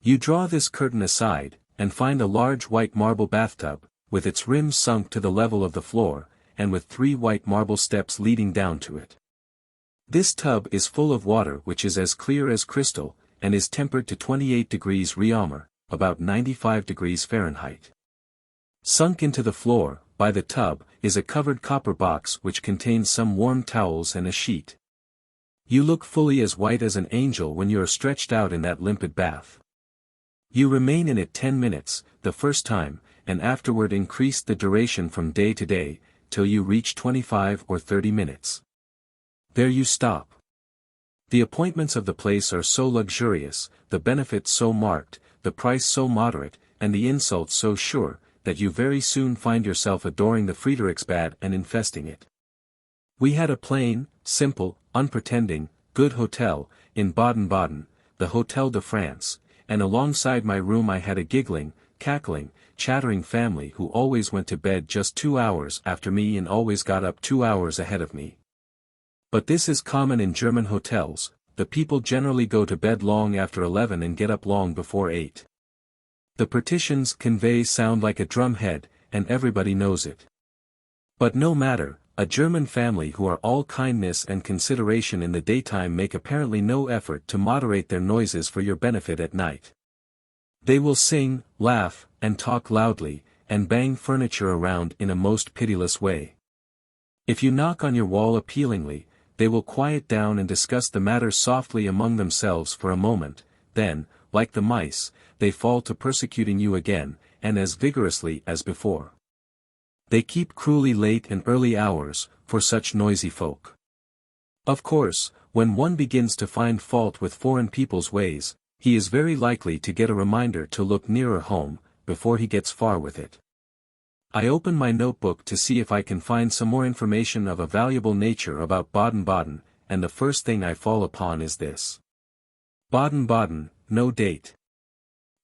[SPEAKER 1] You draw this curtain aside, and find a large white marble bathtub, with its rim sunk to the level of the floor, and with 3 white marble steps leading down to it. This tub is full of water which is as clear as crystal, and is tempered to 28 degrees Réaumur, about 95 degrees Fahrenheit. Sunk into the floor, by the tub, is a covered copper box which contains some warm towels and a sheet. You look fully as white as an angel when you are stretched out in that limpid bath. You remain in it 10 minutes, the first time, and afterward increase the duration from day to day, till you reach 25 or 30 minutes. There you stop. The appointments of the place are so luxurious, the benefits so marked, the price so moderate, and the insults so sure, that you very soon find yourself adoring the Friedrichsbad and infesting it. We had a plain, simple, unpretending, good hotel, in Baden-Baden, the Hotel de France, and alongside my room I had a giggling, cackling, chattering family who always went to bed just 2 hours after me and always got up 2 hours ahead of me. But this is common in German hotels, the people generally go to bed long after 11 and get up long before 8. The partitions convey sound like a drum head, and everybody knows it. But no matter, a German family who are all kindness and consideration in the daytime make apparently no effort to moderate their noises for your benefit at night. They will sing, laugh, and talk loudly, and bang furniture around in a most pitiless way. If you knock on your wall appealingly, they will quiet down and discuss the matter softly among themselves for a moment, then, like the mice, they fall to persecuting you again, and as vigorously as before. They keep cruelly late and early hours, for such noisy folk. Of course, when one begins to find fault with foreign people's ways, he is very likely to get a reminder to look nearer home, before he gets far with it. I open my notebook to see if I can find some more information of a valuable nature about Baden-Baden, and the first thing I fall upon is this. Baden-Baden, no date.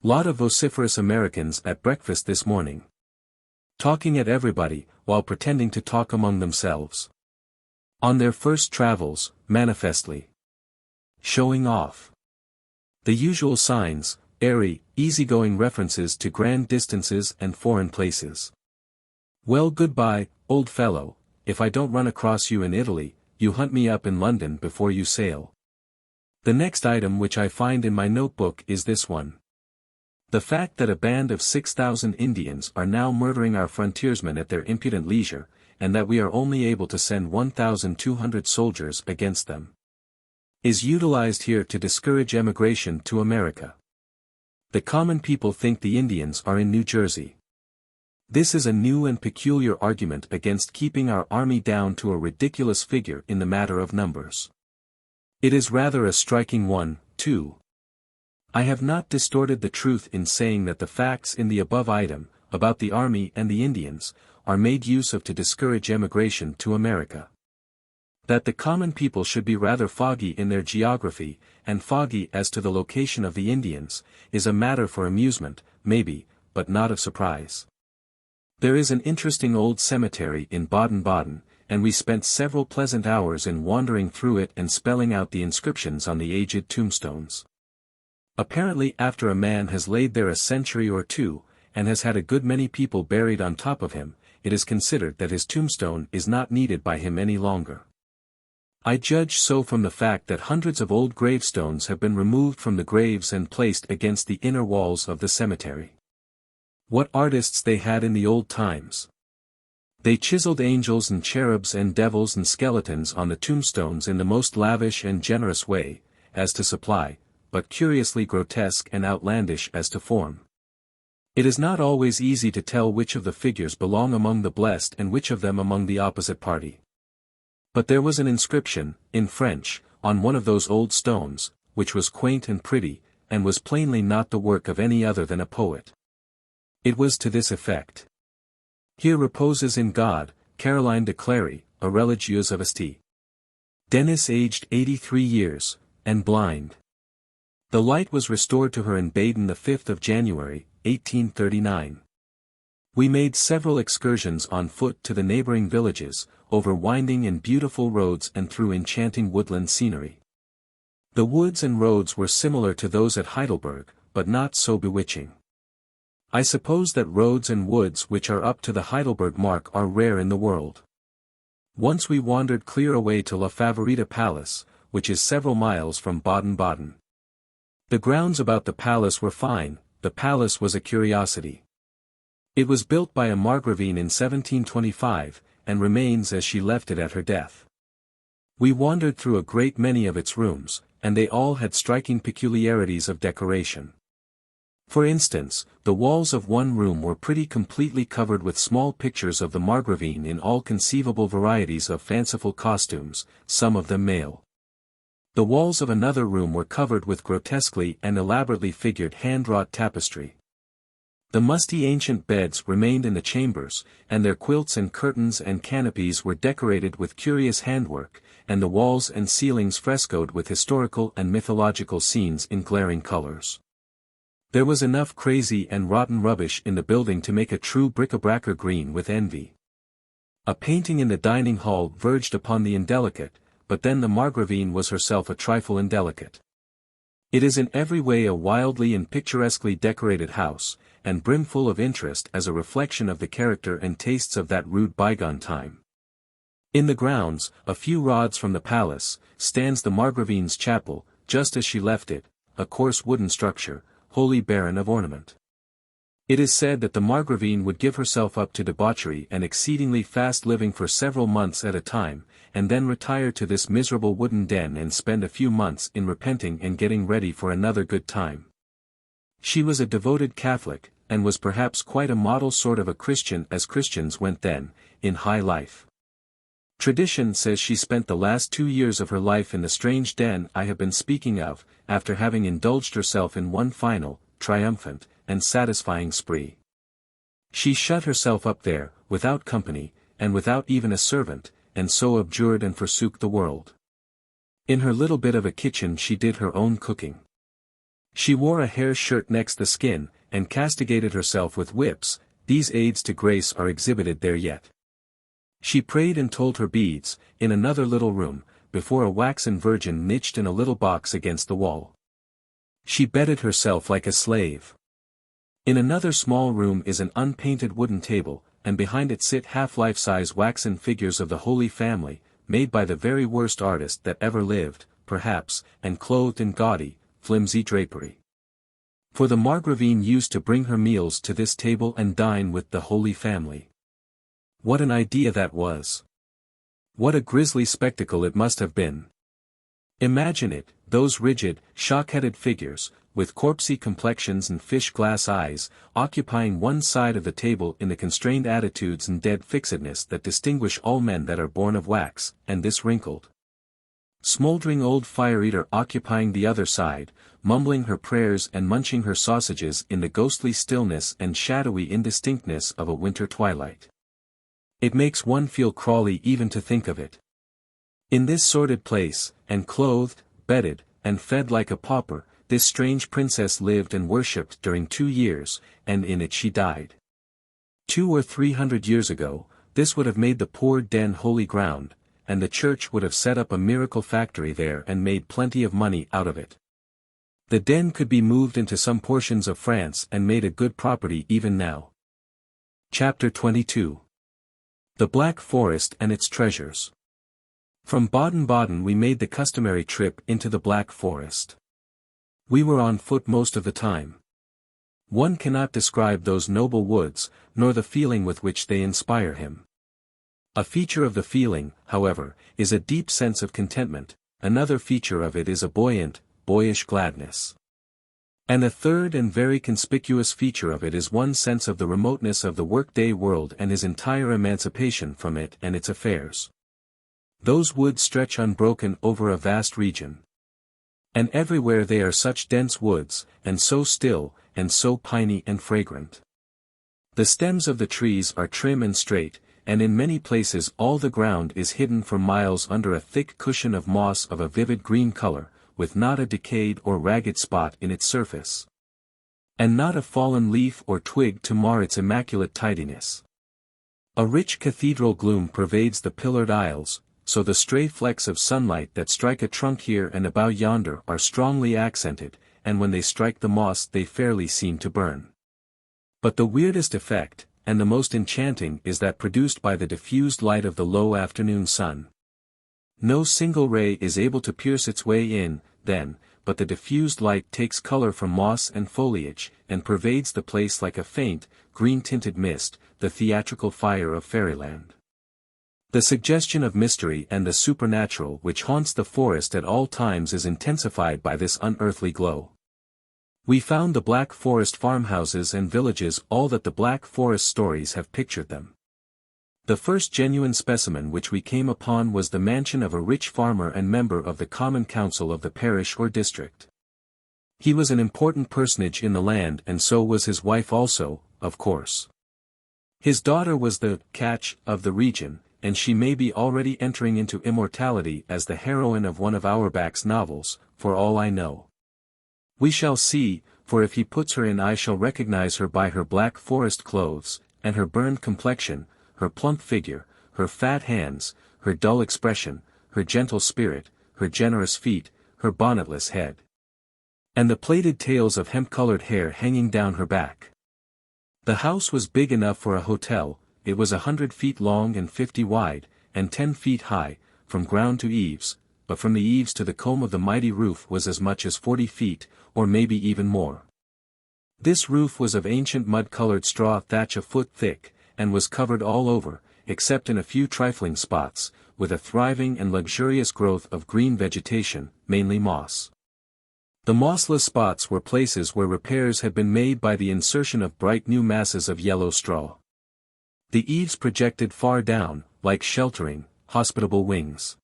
[SPEAKER 1] Lot of vociferous Americans at breakfast this morning. Talking at everybody, while pretending to talk among themselves. On their first travels, manifestly. Showing off. The usual signs, airy, easygoing references to grand distances and foreign places. Well, goodbye, old fellow, if I don't run across you in Italy, you hunt me up in London before you sail. The next item which I find in my notebook is this one. The fact that a band of 6,000 Indians are now murdering our frontiersmen at their impudent leisure, and that we are only able to send 1,200 soldiers against them, is utilized here to discourage emigration to America. The common people think the Indians are in New Jersey. This is a new and peculiar argument against keeping our army down to a ridiculous figure in the matter of numbers. It is rather a striking one, too. I have not distorted the truth in saying that the facts in the above item, about the army and the Indians, are made use of to discourage emigration to America. That the common people should be rather foggy in their geography, and foggy as to the location of the Indians, is a matter for amusement, maybe, but not of surprise. There is an interesting old cemetery in Baden-Baden, and we spent several pleasant hours in wandering through it and spelling out the inscriptions on the aged tombstones. Apparently after a man has laid there a century or two, and has had a good many people buried on top of him, it is considered that his tombstone is not needed by him any longer. I judge so from the fact that hundreds of old gravestones have been removed from the graves and placed against the inner walls of the cemetery. What artists they had in the old times! They chiseled angels and cherubs and devils and skeletons on the tombstones in the most lavish and generous way, as to supply, but curiously grotesque and outlandish as to form. It is not always easy to tell which of the figures belong among the blessed and which of them among the opposite party. But there was an inscription, in French, on one of those old stones, which was quaint and pretty, and was plainly not the work of any other than a poet. It was to this effect: Here reposes in God, Caroline de Clary, a religieuse of St. Denis aged 83 years, and blind. The light was restored to her in Baden the 5th of January, 1839. We made several excursions on foot to the neighboring villages, over winding and beautiful roads and through enchanting woodland scenery. The woods and roads were similar to those at Heidelberg, but not so bewitching. I suppose that roads and woods which are up to the Heidelberg mark are rare in the world. Once we wandered clear away to La Favorita Palace, which is several miles from Baden-Baden. The grounds about the palace were fine. The palace was a curiosity. It was built by a Margravine in 1725, and remains as she left it at her death. We wandered through a great many of its rooms, and they all had striking peculiarities of decoration. For instance, the walls of one room were pretty completely covered with small pictures of the Margravine in all conceivable varieties of fanciful costumes, some of them male. The walls of another room were covered with grotesquely and elaborately figured hand-wrought tapestry. The musty ancient beds remained in the chambers, and their quilts and curtains and canopies were decorated with curious handwork, and the walls and ceilings frescoed with historical and mythological scenes in glaring colors. There was enough crazy and rotten rubbish in the building to make a true bric-a-bracer green with envy. A painting in the dining hall verged upon the indelicate, but then the Margravine was herself a trifle indelicate. It is in every way a wildly and picturesquely decorated house, and brimful of interest as a reflection of the character and tastes of that rude bygone time. In the grounds, a few rods from the palace, stands the Margravine's chapel, just as she left it, a coarse wooden structure, wholly barren of ornament. It is said that the Margravine would give herself up to debauchery and exceedingly fast living for several months at a time, and then retire to this miserable wooden den and spend a few months in repenting and getting ready for another good time. She was a devoted Catholic, and was perhaps quite a model sort of a Christian as Christians went then, in high life. Tradition says she spent the last 2 years of her life in the strange den I have been speaking of, after having indulged herself in one final, triumphant, and satisfying spree. She shut herself up there, without company, and without even a servant, and so abjured and forsook the world. In her little bit of a kitchen she did her own cooking. She wore a hair shirt next the skin, and castigated herself with whips. These aids to grace are exhibited there yet. She prayed and told her beads, in another little room, before a waxen Virgin niched in a little box against the wall. She bedded herself like a slave. In another small room is an unpainted wooden table, and behind it sit half-life-size waxen figures of the Holy Family, made by the very worst artist that ever lived, perhaps, and clothed in gaudy, flimsy drapery. For the Margravine used to bring her meals to this table and dine with the Holy Family. What an idea that was! What a grisly spectacle it must have been! Imagine it, those rigid, shock-headed figures, with corpsey complexions and fish-glass eyes, occupying one side of the table in the constrained attitudes and dead fixedness that distinguish all men that are born of wax, and this wrinkled, smoldering old fire-eater occupying the other side, mumbling her prayers and munching her sausages in the ghostly stillness and shadowy indistinctness of a winter twilight. It makes one feel crawly even to think of it. In this sordid place, and clothed, bedded, and fed like a pauper, this strange princess lived and worshipped during 2 years, and in it she died. 200 or 300 years ago, this would have made the poor den holy ground, and the church would have set up a miracle factory there and made plenty of money out of it. The den could be moved into some portions of France and made a good property even now. Chapter 22. The Black Forest and its Treasures. From Baden-Baden we made the customary trip into the Black Forest. We were on foot most of the time. One cannot describe those noble woods, nor the feeling with which they inspire him. A feature of the feeling, however, is a deep sense of contentment, another feature of it is a buoyant, boyish gladness. And a third and very conspicuous feature of it is one's sense of the remoteness of the workday world and his entire emancipation from it and its affairs. Those woods stretch unbroken over a vast region. And everywhere they are such dense woods, and so still, and so piney and fragrant. The stems of the trees are trim and straight, and in many places all the ground is hidden for miles under a thick cushion of moss of a vivid green color, with not a decayed or ragged spot in its surface. And not a fallen leaf or twig to mar its immaculate tidiness. A rich cathedral gloom pervades the pillared aisles, so the stray flecks of sunlight that strike a trunk here and a bough yonder are strongly accented, and when they strike the moss they fairly seem to burn. But the weirdest effect, and the most enchanting, is that produced by the diffused light of the low afternoon sun. No single ray is able to pierce its way in, then, but the diffused light takes color from moss and foliage, and pervades the place like a faint, green-tinted mist, the theatrical fire of fairyland. The suggestion of mystery and the supernatural which haunts the forest at all times is intensified by this unearthly glow. We found the Black Forest farmhouses and villages all that the Black Forest stories have pictured them. The first genuine specimen which we came upon was the mansion of a rich farmer and member of the common council of the parish or district. He was an important personage in the land, and so was his wife also, of course. His daughter was the catch of the region, and she may be already entering into immortality as the heroine of one of Auerbach's novels, for all I know. We shall see, for if he puts her in I shall recognize her by her Black Forest clothes, and her burned complexion, her plump figure, her fat hands, her dull expression, her gentle spirit, her generous feet, her bonnetless head. And the plaited tails of hemp-colored hair hanging down her back. The house was big enough for a hotel. It was 100 feet long and 50 wide, and 10 feet high, from ground to eaves, but from the eaves to the comb of the mighty roof was as much as 40 feet, or maybe even more. This roof was of ancient mud-colored straw thatch a foot thick, and was covered all over, except in a few trifling spots, with a thriving and luxurious growth of green vegetation, mainly moss. The mossless spots were places where repairs had been made by the insertion of bright new masses of yellow straw. The eaves projected far down, like sheltering, hospitable wings.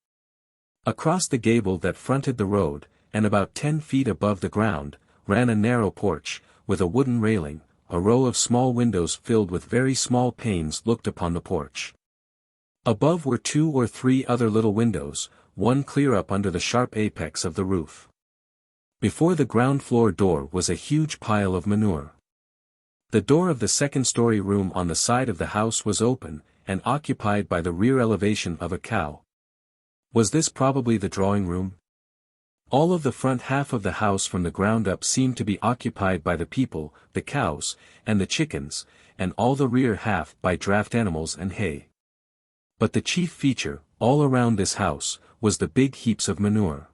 [SPEAKER 1] Across the gable that fronted the road, and about 10 feet above the ground, ran a narrow porch, with a wooden railing. A row of small windows filled with very small panes looked upon the porch. Above were 2 or 3 other little windows, one clear up under the sharp apex of the roof. Before the ground floor door was a huge pile of manure. The door of the second-story room on the side of the house was open, and occupied by the rear elevation of a cow. Was this probably the drawing room? All of the front half of the house from the ground up seemed to be occupied by the people, the cows, and the chickens, and all the rear half by draft animals and hay. But the chief feature, all around this house, was the big heaps of manure.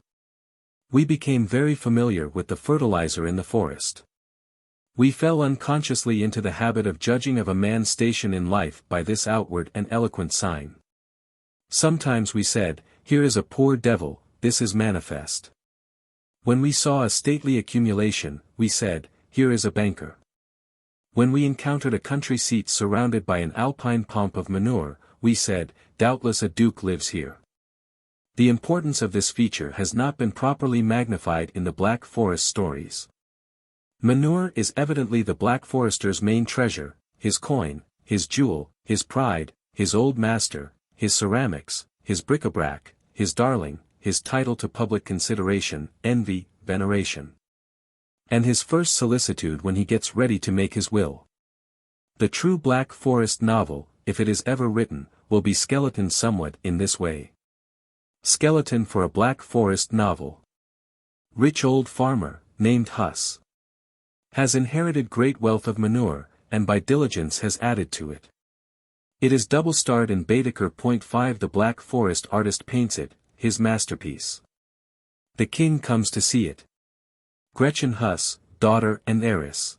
[SPEAKER 1] We became very familiar with the fertilizer in the forest. We fell unconsciously into the habit of judging of a man's station in life by this outward and eloquent sign. Sometimes we said, "Here is a poor devil, this is manifest." When we saw a stately accumulation, we said, "Here is a banker." When we encountered a country seat surrounded by an alpine pomp of manure, we said, "Doubtless a duke lives here." The importance of this feature has not been properly magnified in the Black Forest stories. Manure is evidently the Black Forester's main treasure, his coin, his jewel, his pride, his old master, his ceramics, his bric-a-brac, his darling, his title to public consideration, envy, veneration. And his first solicitude when he gets ready to make his will. The true Black Forest novel, if it is ever written, will be skeleton somewhat in this way. Skeleton for a Black Forest novel. Rich old farmer, named Huss. Has inherited great wealth of manure, and by diligence has added to it. It is double-starred in Baedeker.5. The Black Forest artist paints it, his masterpiece. The king comes to see it. Gretchen Huss, daughter and heiress.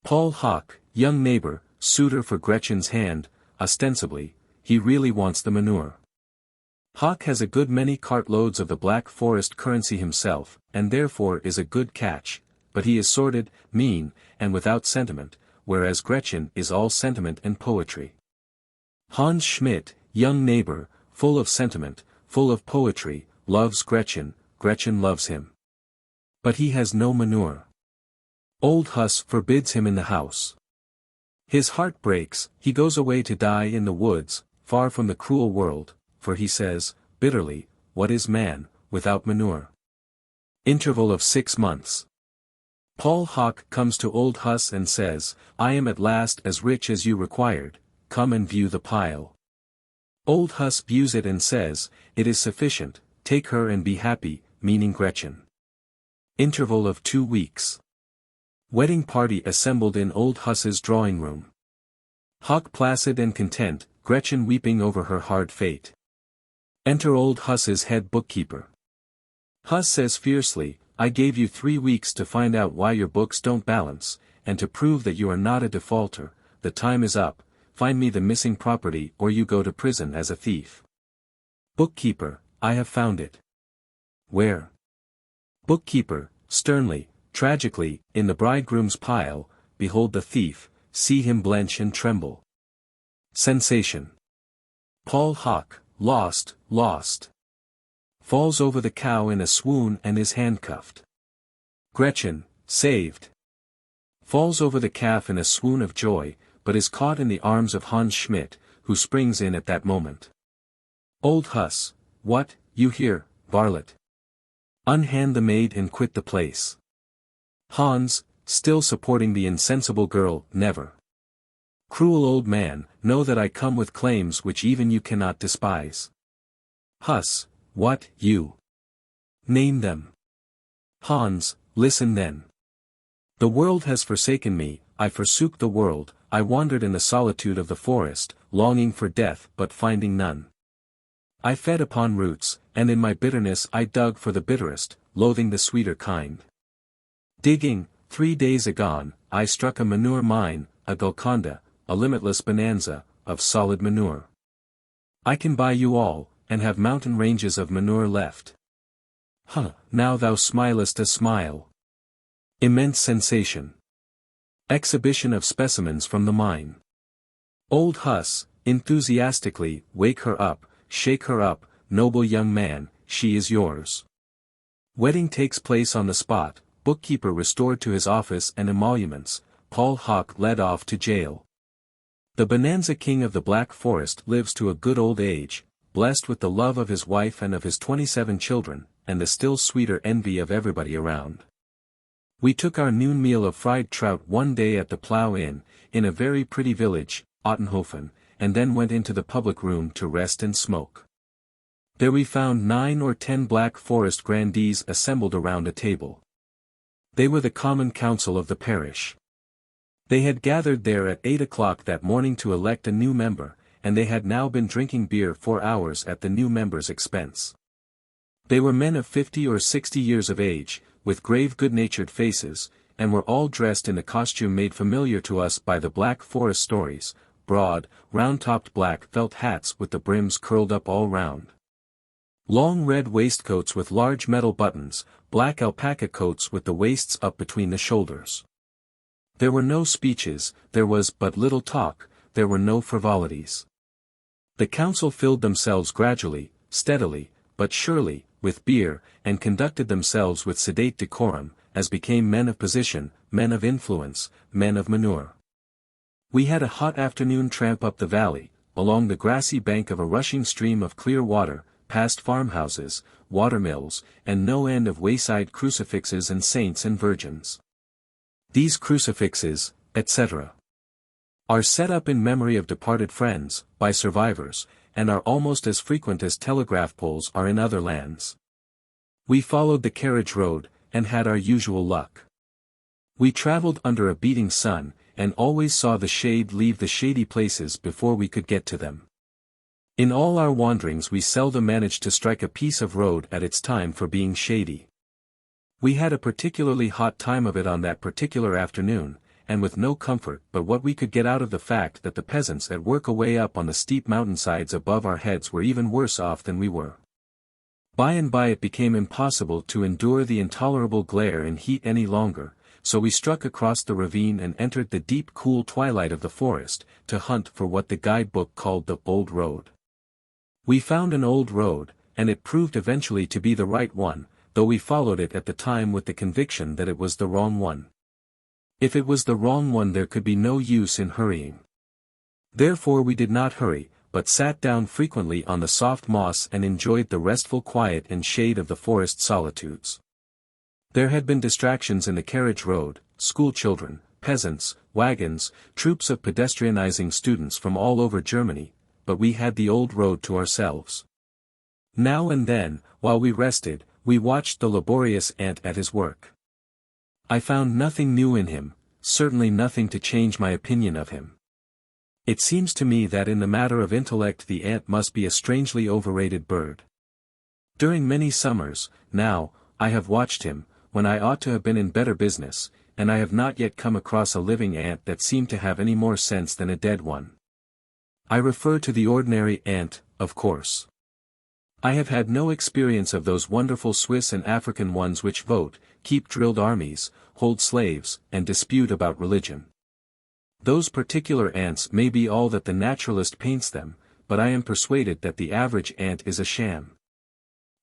[SPEAKER 1] Paul Hock, young neighbor, suitor for Gretchen's hand, ostensibly, he really wants the manure. Hock has a good many cartloads of the Black Forest currency himself, and therefore is a good catch, but he is sordid, mean, and without sentiment, whereas Gretchen is all sentiment and poetry. Hans Schmidt, young neighbor, full of sentiment, full of poetry, loves Gretchen, Gretchen loves him. But he has no manure. Old Huss forbids him in the house. His heart breaks, he goes away to die in the woods, far from the cruel world, for he says, bitterly, what is man, without manure? Interval of 6 months. Paul Hock comes to old Huss and says, I am at last as rich as you required, come and view the pile. Old Huss views it and says, it is sufficient, take her and be happy, meaning Gretchen. Interval of 2 weeks. Wedding party assembled in old Huss's drawing room. Hock placid and content, Gretchen weeping over her hard fate. Enter old Huss's head bookkeeper. Huss says fiercely, I gave you 3 weeks to find out why your books don't balance, and to prove that you are not a defaulter. The time is up, find me the missing property or you go to prison as a thief. Bookkeeper, I have found it. Where? Bookkeeper, sternly, tragically, in the bridegroom's pile, behold the thief, see him blench and tremble. Sensation. Paul Hock, lost, lost. Falls over the cow in a swoon and is handcuffed. Gretchen, saved. Falls over the calf in a swoon of joy, but is caught in the arms of Hans Schmidt, who springs in at that moment. Old Huss, what, you here, varlet? Unhand the maid and quit the place. Hans, still supporting the insensible girl, never. Cruel old man, know that I come with claims which even you cannot despise. Huss, what, you? Name them. Hans, listen then. The world has forsaken me, I forsook the world, I wandered in the solitude of the forest, longing for death but finding none. I fed upon roots, and in my bitterness I dug for the bitterest, loathing the sweeter kind. Digging, 3 days agone, I struck a manure mine, a Golconda, a limitless bonanza, of solid manure. I can buy you all, and have mountain ranges of manure left. Now thou smilest a smile. Immense sensation. Exhibition of specimens from the mine. Old Huss, enthusiastically, wake her up, shake her up, noble young man, she is yours. Wedding takes place on the spot, bookkeeper restored to his office and emoluments, Paul Hock led off to jail. The bonanza king of the Black Forest lives to a good old age, blessed with the love of his wife and of his 27 children, and the still sweeter envy of everybody around. We took our noon meal of fried trout one day at the Plough Inn, in a very pretty village, Ottenhofen, and then went into the public room to rest and smoke. There we found 9 or 10 Black Forest grandees assembled around a table. They were the common council of the parish. They had gathered there at 8 o'clock that morning to elect a new member, and they had now been drinking beer 4 hours at the new member's expense. They were men of 50 or 60 years of age, with grave good-natured faces, and were all dressed in the costume made familiar to us by the Black Forest stories, broad, round-topped black felt hats with the brims curled up all round. Long red waistcoats with large metal buttons, black alpaca coats with the waists up between the shoulders. There were no speeches, there was but little talk, there were no frivolities. The council filled themselves gradually, steadily, but surely, with beer, and conducted themselves with sedate decorum, as became men of position, men of influence, men of manure. We had a hot afternoon tramp up the valley, along the grassy bank of a rushing stream of clear water, past farmhouses, watermills, and no end of wayside crucifixes and saints and virgins. These crucifixes, etc. are set up in memory of departed friends, by survivors, and are almost as frequent as telegraph poles are in other lands. We followed the carriage road, and had our usual luck. We traveled under a beating sun, and always saw the shade leave the shady places before we could get to them. In all our wanderings we seldom managed to strike a piece of road at its time for being shady. We had a particularly hot time of it on that particular afternoon, and with no comfort but what we could get out of the fact that the peasants at work away up on the steep mountainsides above our heads were even worse off than we were. By and by it became impossible to endure the intolerable glare and heat any longer, so we struck across the ravine and entered the deep cool twilight of the forest, to hunt for what the guidebook called the old road. We found an old road, and it proved eventually to be the right one, though we followed it at the time with the conviction that it was the wrong one. If it was the wrong one there could be no use in hurrying. Therefore we did not hurry, but sat down frequently on the soft moss and enjoyed the restful quiet and shade of the forest solitudes. There had been distractions in the carriage road, school children, peasants, wagons, troops of pedestrianizing students from all over Germany, but we had the old road to ourselves. Now and then, while we rested, we watched the laborious ant at his work. I found nothing new in him, certainly nothing to change my opinion of him. It seems to me that in the matter of intellect the ant must be a strangely overrated bird. During many summers, now, I have watched him, when I ought to have been in better business, and I have not yet come across a living ant that seemed to have any more sense than a dead one. I refer to the ordinary ant, of course. I have had no experience of those wonderful Swiss and African ones which vote, keep drilled armies, hold slaves, and dispute about religion. Those particular ants may be all that the naturalist paints them, but I am persuaded that the average ant is a sham.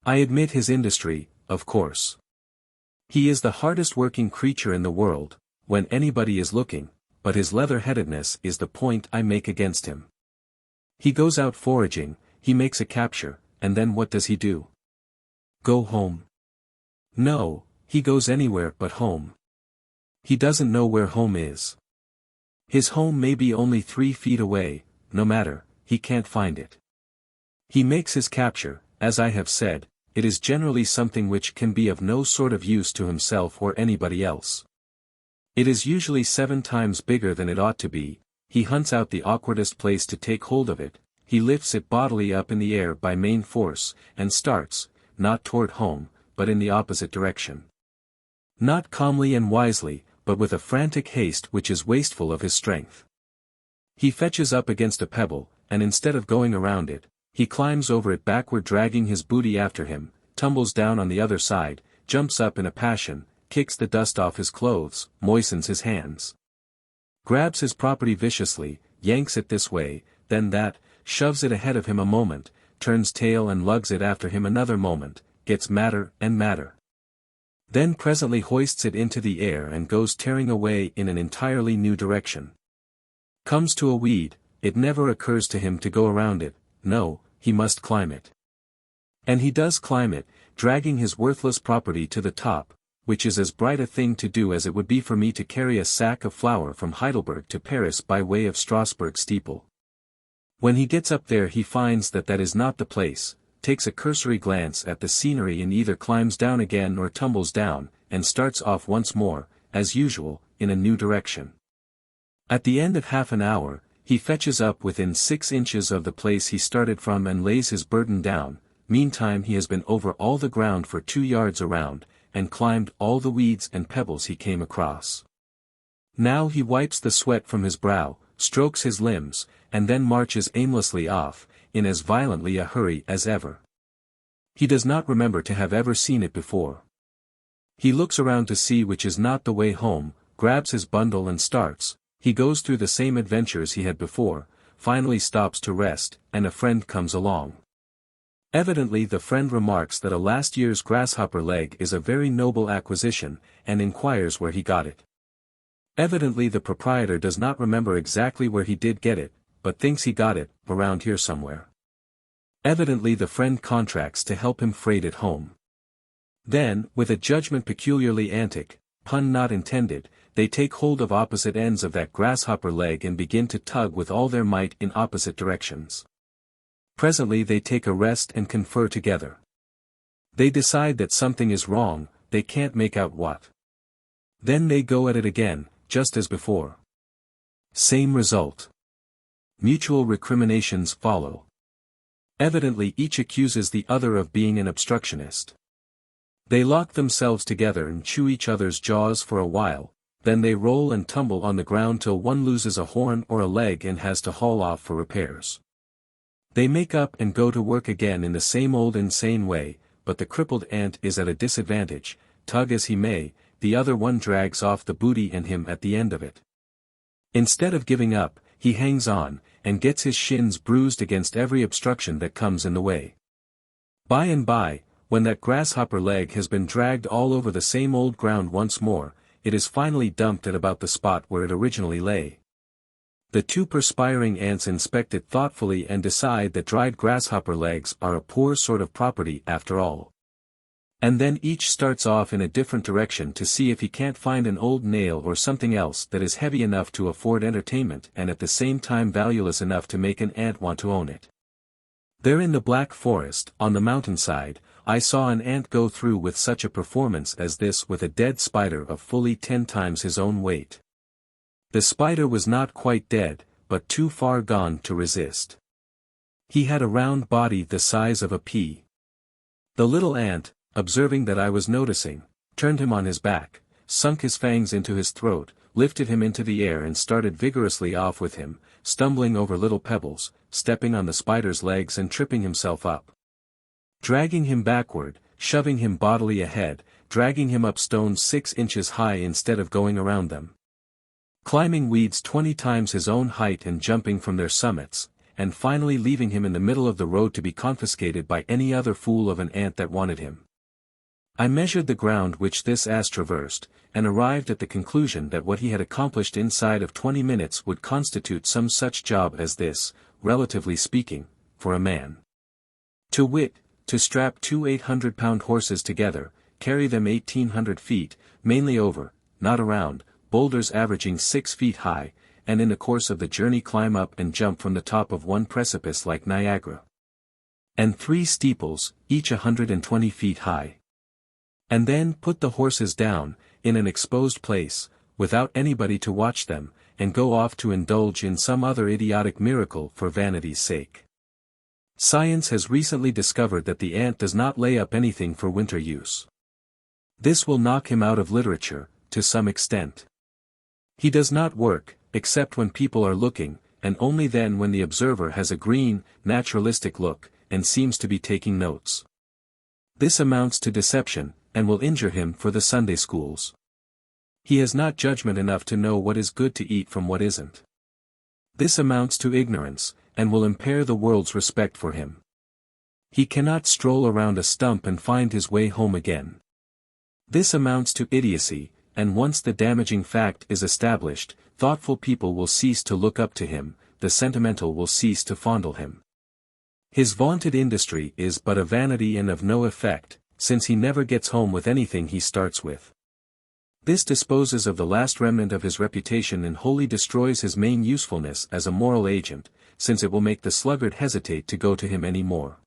[SPEAKER 1] I admit his industry, of course. He is the hardest working creature in the world, when anybody is looking, but his leather-headedness is the point I make against him. He goes out foraging, he makes a capture, and then what does he do? Go home? No, he goes anywhere but home. He doesn't know where home is. His home may be only 3 feet away, no matter, he can't find it. He makes his capture, as I have said, it is generally something which can be of no sort of use to himself or anybody else. It is usually 7 times bigger than it ought to be, he hunts out the awkwardest place to take hold of it, he lifts it bodily up in the air by main force, and starts, not toward home, but in the opposite direction. Not calmly and wisely, but with a frantic haste which is wasteful of his strength. He fetches up against a pebble, and instead of going around it, he climbs over it backward dragging his booty after him, tumbles down on the other side, jumps up in a passion, kicks the dust off his clothes, moistens his hands. Grabs his property viciously, yanks it this way, then that, shoves it ahead of him a moment, turns tail and lugs it after him another moment, gets madder and madder. Then presently hoists it into the air and goes tearing away in an entirely new direction. Comes to a weed, it never occurs to him to go around it, no, he must climb it. And he does climb it, dragging his worthless property to the top, which is as bright a thing to do as it would be for me to carry a sack of flour from Heidelberg to Paris by way of Strasbourg steeple. When he gets up there he finds that that is not the place, takes a cursory glance at the scenery and either climbs down again or tumbles down, and starts off once more, as usual, in a new direction. At the end of half an hour, he fetches up within 6 inches of the place he started from and lays his burden down. Meantime he has been over all the ground for 2 yards around, and climbed all the weeds and pebbles he came across. Now he wipes the sweat from his brow, strokes his limbs, and then marches aimlessly off, in as violently a hurry as ever. He does not remember to have ever seen it before. He looks around to see which is not the way home, grabs his bundle and starts. He goes through the same adventures he had before, finally stops to rest, and a friend comes along. Evidently the friend remarks that a last year's grasshopper leg is a very noble acquisition, and inquires where he got it. Evidently the proprietor does not remember exactly where he did get it, but thinks he got it, around here somewhere. Evidently the friend contracts to help him freight it home. Then, with a judgment peculiarly antic, pun not intended, they take hold of opposite ends of that grasshopper leg and begin to tug with all their might in opposite directions. Presently they take a rest and confer together. They decide that something is wrong, they can't make out what. Then they go at it again, just as before. Same result. Mutual recriminations follow. Evidently each accuses the other of being an obstructionist. They lock themselves together and chew each other's jaws for a while, then they roll and tumble on the ground till one loses a horn or a leg and has to haul off for repairs. They make up and go to work again in the same old insane way, but the crippled ant is at a disadvantage, tug as he may, the other one drags off the booty and him at the end of it. Instead of giving up, he hangs on, and gets his shins bruised against every obstruction that comes in the way. By and by, when that grasshopper leg has been dragged all over the same old ground once more, it is finally dumped at about the spot where it originally lay. The two perspiring ants inspect it thoughtfully and decide that dried grasshopper legs are a poor sort of property after all. And then each starts off in a different direction to see if he can't find an old nail or something else that is heavy enough to afford entertainment and at the same time valueless enough to make an ant want to own it. There in the Black Forest, on the mountainside, I saw an ant go through with such a performance as this with a dead spider of fully 10 times his own weight. The spider was not quite dead, but too far gone to resist. He had a round body the size of a pea. The little ant, observing that I was noticing, turned him on his back, sunk his fangs into his throat, lifted him into the air and started vigorously off with him, stumbling over little pebbles, stepping on the spider's legs and tripping himself up. Dragging him backward, shoving him bodily ahead, dragging him up stones 6 inches high instead of going around them. Climbing weeds 20 times his own height and jumping from their summits, and finally leaving him in the middle of the road to be confiscated by any other fool of an ant that wanted him. I measured the ground which this ass traversed, and arrived at the conclusion that what he had accomplished inside of 20 minutes would constitute some such job as this, relatively speaking, for a man. To wit, to strap 2 800-pound horses together, carry them 1,800 feet, mainly over, not around, boulders averaging 6 feet high, and in the course of the journey climb up and jump from the top of one precipice like Niagara. And 3 steeples, each 120 feet high. And then put the horses down, in an exposed place, without anybody to watch them, and go off to indulge in some other idiotic miracle for vanity's sake. Science has recently discovered that the ant does not lay up anything for winter use. This will knock him out of literature, to some extent. He does not work, except when people are looking, and only then when the observer has a green, naturalistic look, and seems to be taking notes. This amounts to deception, and will injure him for the Sunday schools. He has not judgment enough to know what is good to eat from what isn't. This amounts to ignorance, and will impair the world's respect for him. He cannot stroll around a stump and find his way home again. This amounts to idiocy, and once the damaging fact is established, thoughtful people will cease to look up to him, the sentimental will cease to fondle him. His vaunted industry is but a vanity and of no effect, since he never gets home with anything he starts with. This disposes of the last remnant of his reputation and wholly destroys his main usefulness as a moral agent, since it will make the sluggard hesitate to go to him any more.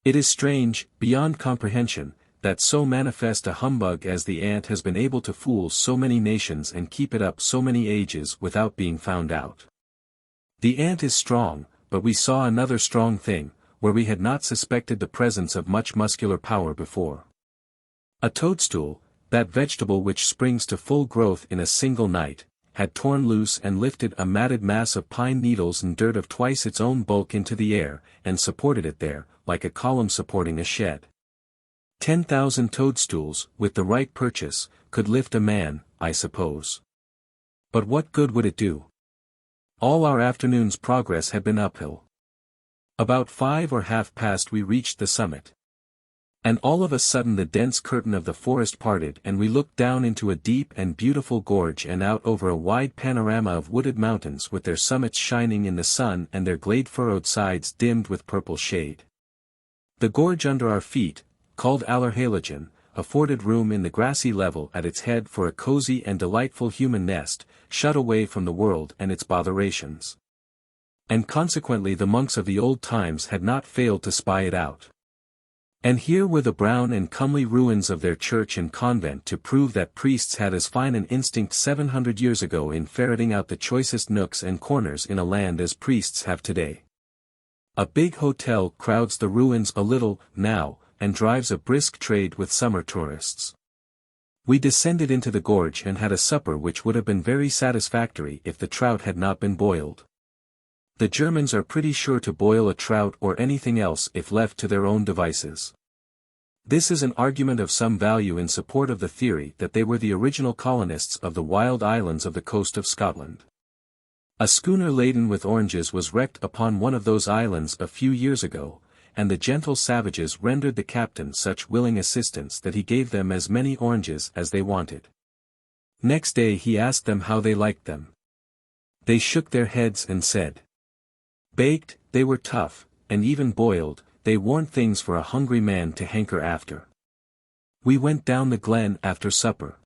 [SPEAKER 1] It is strange, beyond comprehension, that so manifest a humbug as the ant has been able to fool so many nations and keep it up so many ages without being found out. The ant is strong, but we saw another strong thing, where we had not suspected the presence of much muscular power before. A toadstool, that vegetable which springs to full growth in a single night, had torn loose and lifted a matted mass of pine needles and dirt of twice its own bulk into the air, and supported it there, like a column supporting a shed. 10,000 toadstools, with the right purchase, could lift a man, I suppose. But what good would it do? All our afternoon's progress had been uphill. About 5 or half past we reached the summit. And all of a sudden the dense curtain of the forest parted and we looked down into a deep and beautiful gorge and out over a wide panorama of wooded mountains with their summits shining in the sun and their glade-furrowed sides dimmed with purple shade. The gorge under our feet, called Allerheiligen, afforded room in the grassy level at its head for a cozy and delightful human nest, shut away from the world and its botherations. And consequently the monks of the old times had not failed to spy it out. And here were the brown and comely ruins of their church and convent to prove that priests had as fine an instinct 700 years ago in ferreting out the choicest nooks and corners in a land as priests have today. A big hotel crowds the ruins a little, now, and drives a brisk trade with summer tourists. We descended into the gorge and had a supper which would have been very satisfactory if the trout had not been boiled. The Germans are pretty sure to boil a trout or anything else if left to their own devices. This is an argument of some value in support of the theory that they were the original colonists of the wild islands of the coast of Scotland. A schooner laden with oranges was wrecked upon one of those islands a few years ago, and the gentle savages rendered the captain such willing assistance that he gave them as many oranges as they wanted. Next day he asked them how they liked them. They shook their heads and said, "Baked, they were tough, and even boiled, they weren't things for a hungry man to hanker after." We went down the glen after supper.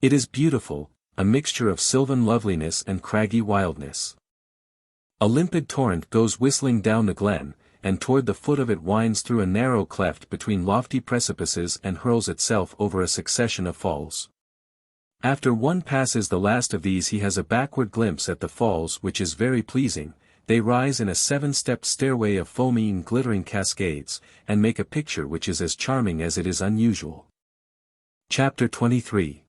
[SPEAKER 1] It is beautiful, a mixture of sylvan loveliness and craggy wildness. A limpid torrent goes whistling down the glen, and toward the foot of it winds through a narrow cleft between lofty precipices and hurls itself over a succession of falls. After one passes the last of these he has a backward glimpse at the falls which is very pleasing. They rise in a 7-stepped stairway of foaming glittering cascades, and make a picture which is as charming as it is unusual. Chapter 23.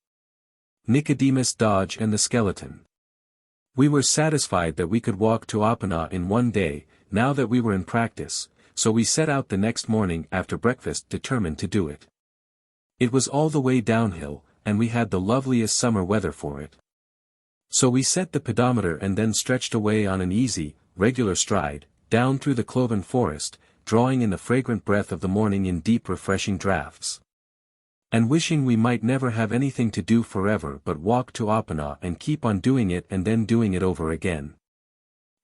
[SPEAKER 1] Nicodemus Dodge and the Skeleton. We were satisfied that we could walk to Oppenau in one day, now that we were in practice, so we set out the next morning after breakfast determined to do it. It was all the way downhill, and we had the loveliest summer weather for it. So we set the pedometer and then stretched away on an easy, regular stride, down through the cloven forest, drawing in the fragrant breath of the morning in deep refreshing draughts. And wishing we might never have anything to do forever but walk to Oppenau and keep on doing it and then doing it over again.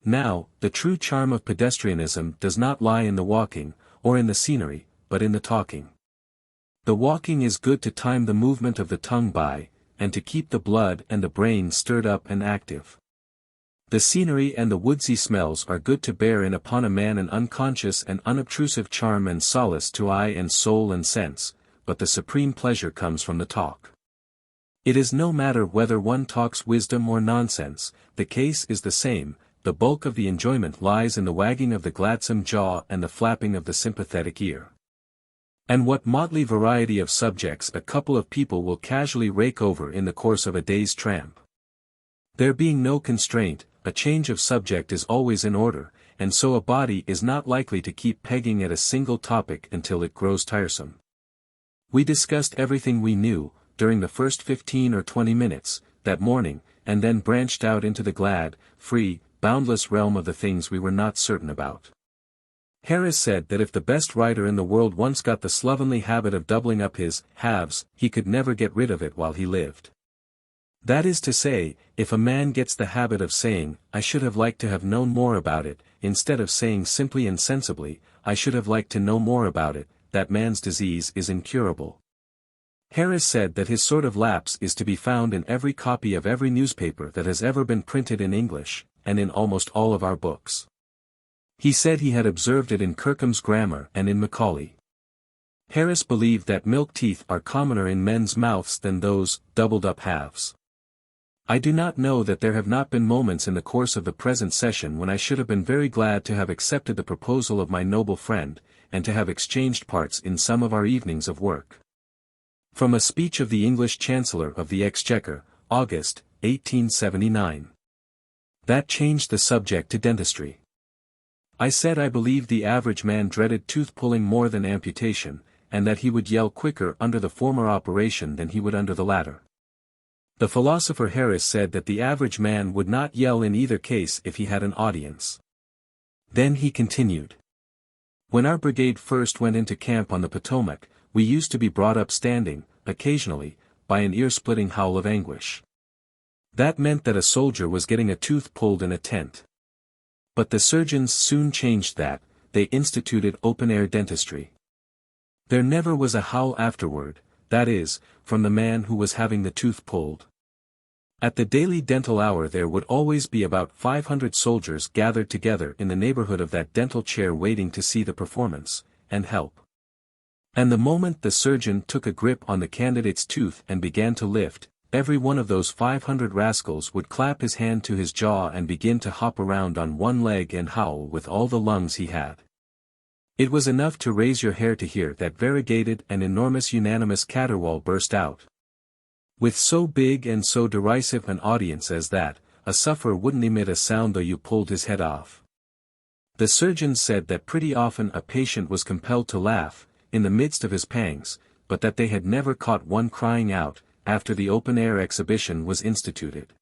[SPEAKER 1] Now, the true charm of pedestrianism does not lie in the walking, or in the scenery, but in the talking. The walking is good to time the movement of the tongue by, and to keep the blood and the brain stirred up and active. The scenery and the woodsy smells are good to bear in upon a man an unconscious and unobtrusive charm and solace to eye and soul and sense, but the supreme pleasure comes from the talk. It is no matter whether one talks wisdom or nonsense, the case is the same, the bulk of the enjoyment lies in the wagging of the gladsome jaw and the flapping of the sympathetic ear. And what motley variety of subjects a couple of people will casually rake over in the course of a day's tramp. There being no constraint, a change of subject is always in order, and so a body is not likely to keep pegging at a single topic until it grows tiresome. We discussed everything we knew, during the first 15 or 20 minutes, that morning, and then branched out into the glad, free, boundless realm of the things we were not certain about. Harris said that if the best writer in the world once got the slovenly habit of doubling up his halves, he could never get rid of it while he lived. That is to say, if a man gets the habit of saying, "I should have liked to have known more about it," instead of saying simply and sensibly, "I should have liked to know more about it," that man's disease is incurable. Harris said that his sort of lapse is to be found in every copy of every newspaper that has ever been printed in English, and in almost all of our books. He said he had observed it in Kirkham's Grammar and in Macaulay. Harris believed that milk teeth are commoner in men's mouths than those doubled-up halves. I do not know that there have not been moments in the course of the present session when I should have been very glad to have accepted the proposal of my noble friend, and to have exchanged parts in some of our evenings of work. From a speech of the English Chancellor of the Exchequer, August, 1879. That changed the subject to dentistry. I said I believed the average man dreaded tooth-pulling more than amputation, and that he would yell quicker under the former operation than he would under the latter. The philosopher Harris said that the average man would not yell in either case if he had an audience. Then he continued. When our brigade first went into camp on the Potomac, we used to be brought up standing, occasionally, by an ear-splitting howl of anguish. That meant that a soldier was getting a tooth pulled in a tent. But the surgeons soon changed that, they instituted open-air dentistry. There never was a howl afterward, that is, from the man who was having the tooth pulled. At the daily dental hour there would always be about 500 soldiers gathered together in the neighborhood of that dental chair waiting to see the performance, and help. And the moment the surgeon took a grip on the candidate's tooth and began to lift, every one of those 500 rascals would clap his hand to his jaw and begin to hop around on one leg and howl with all the lungs he had. It was enough to raise your hair to hear that variegated and enormous unanimous caterwaul burst out. With so big and so derisive an audience as that, a sufferer wouldn't emit a sound though you pulled his head off. The surgeons said that pretty often a patient was compelled to laugh, in the midst of his pangs, but that they had never caught one crying out, after the open-air exhibition was instituted.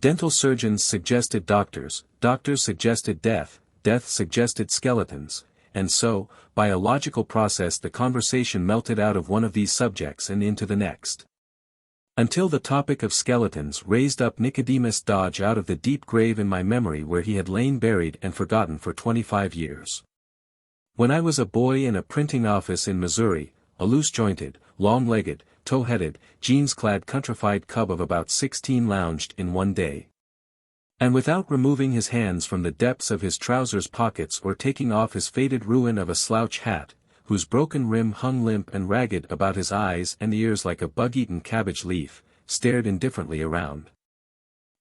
[SPEAKER 1] Dental surgeons suggested doctors, doctors suggested death, death suggested skeletons, and so, by a logical process the conversation melted out of one of these subjects and into the next. Until the topic of skeletons raised up Nicodemus Dodge out of the deep grave in my memory where he had lain buried and forgotten for 25 years. When I was a boy in a printing office in Missouri, a loose-jointed, long-legged, tow-headed, jeans-clad countrified cub of about 16 lounged in one day. And without removing his hands from the depths of his trousers pockets or taking off his faded ruin of a slouch hat, whose broken rim hung limp and ragged about his eyes and ears like a bug-eaten cabbage leaf, stared indifferently around.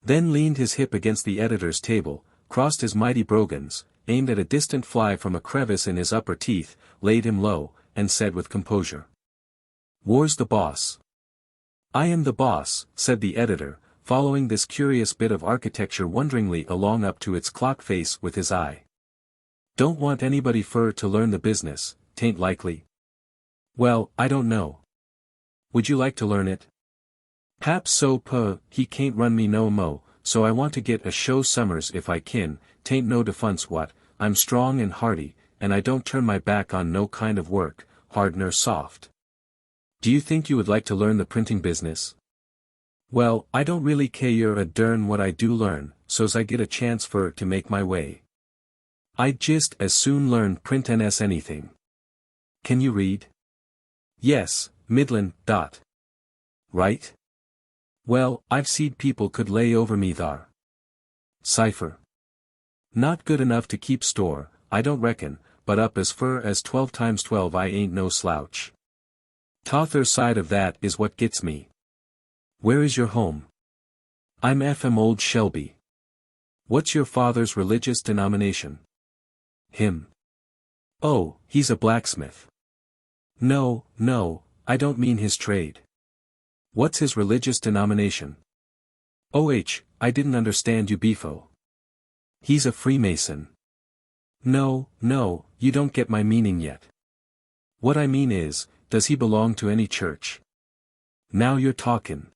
[SPEAKER 1] Then leaned his hip against the editor's table, crossed his mighty brogans, aimed at a distant fly from a crevice in his upper teeth, laid him low, and said with composure, "War's the boss." "I am the boss," said the editor, following this curious bit of architecture wonderingly along up to its clock face with his eye. "Don't want anybody fur to learn the business, 'tain't likely." "Well, I don't know. Would you like to learn it?" "P'aps so, he can't run me no mo, so I want to get a show summers if I kin, 'tain't no defunce what, I'm strong and hearty, and I don't turn my back on no kind of work, hard nor soft." "Do you think you would like to learn the printing business?" "Well, I don't really care a dern what I do learn, so's I get a chance fur to make my way. I'd just as soon learn print as anything." "Can you read?" "Yes, middlin', dot." "Right?" "Well, I've seed people could lay over me thar." "Cipher?" "Not good enough to keep store, I don't reckon, but up as fur as 12 times 12 I ain't no slouch. T'other side of that is what gets me." "Where is your home?" "I'm F.M. Old Shelby." "What's your father's religious denomination?" "Him." "Oh, he's a blacksmith." "No, I don't mean his trade." "What's his religious denomination?" I didn't understand you befo." "He's a Freemason." No, you don't get my meaning yet." "What I mean is, does he belong to any church?" "Now you're talkin'."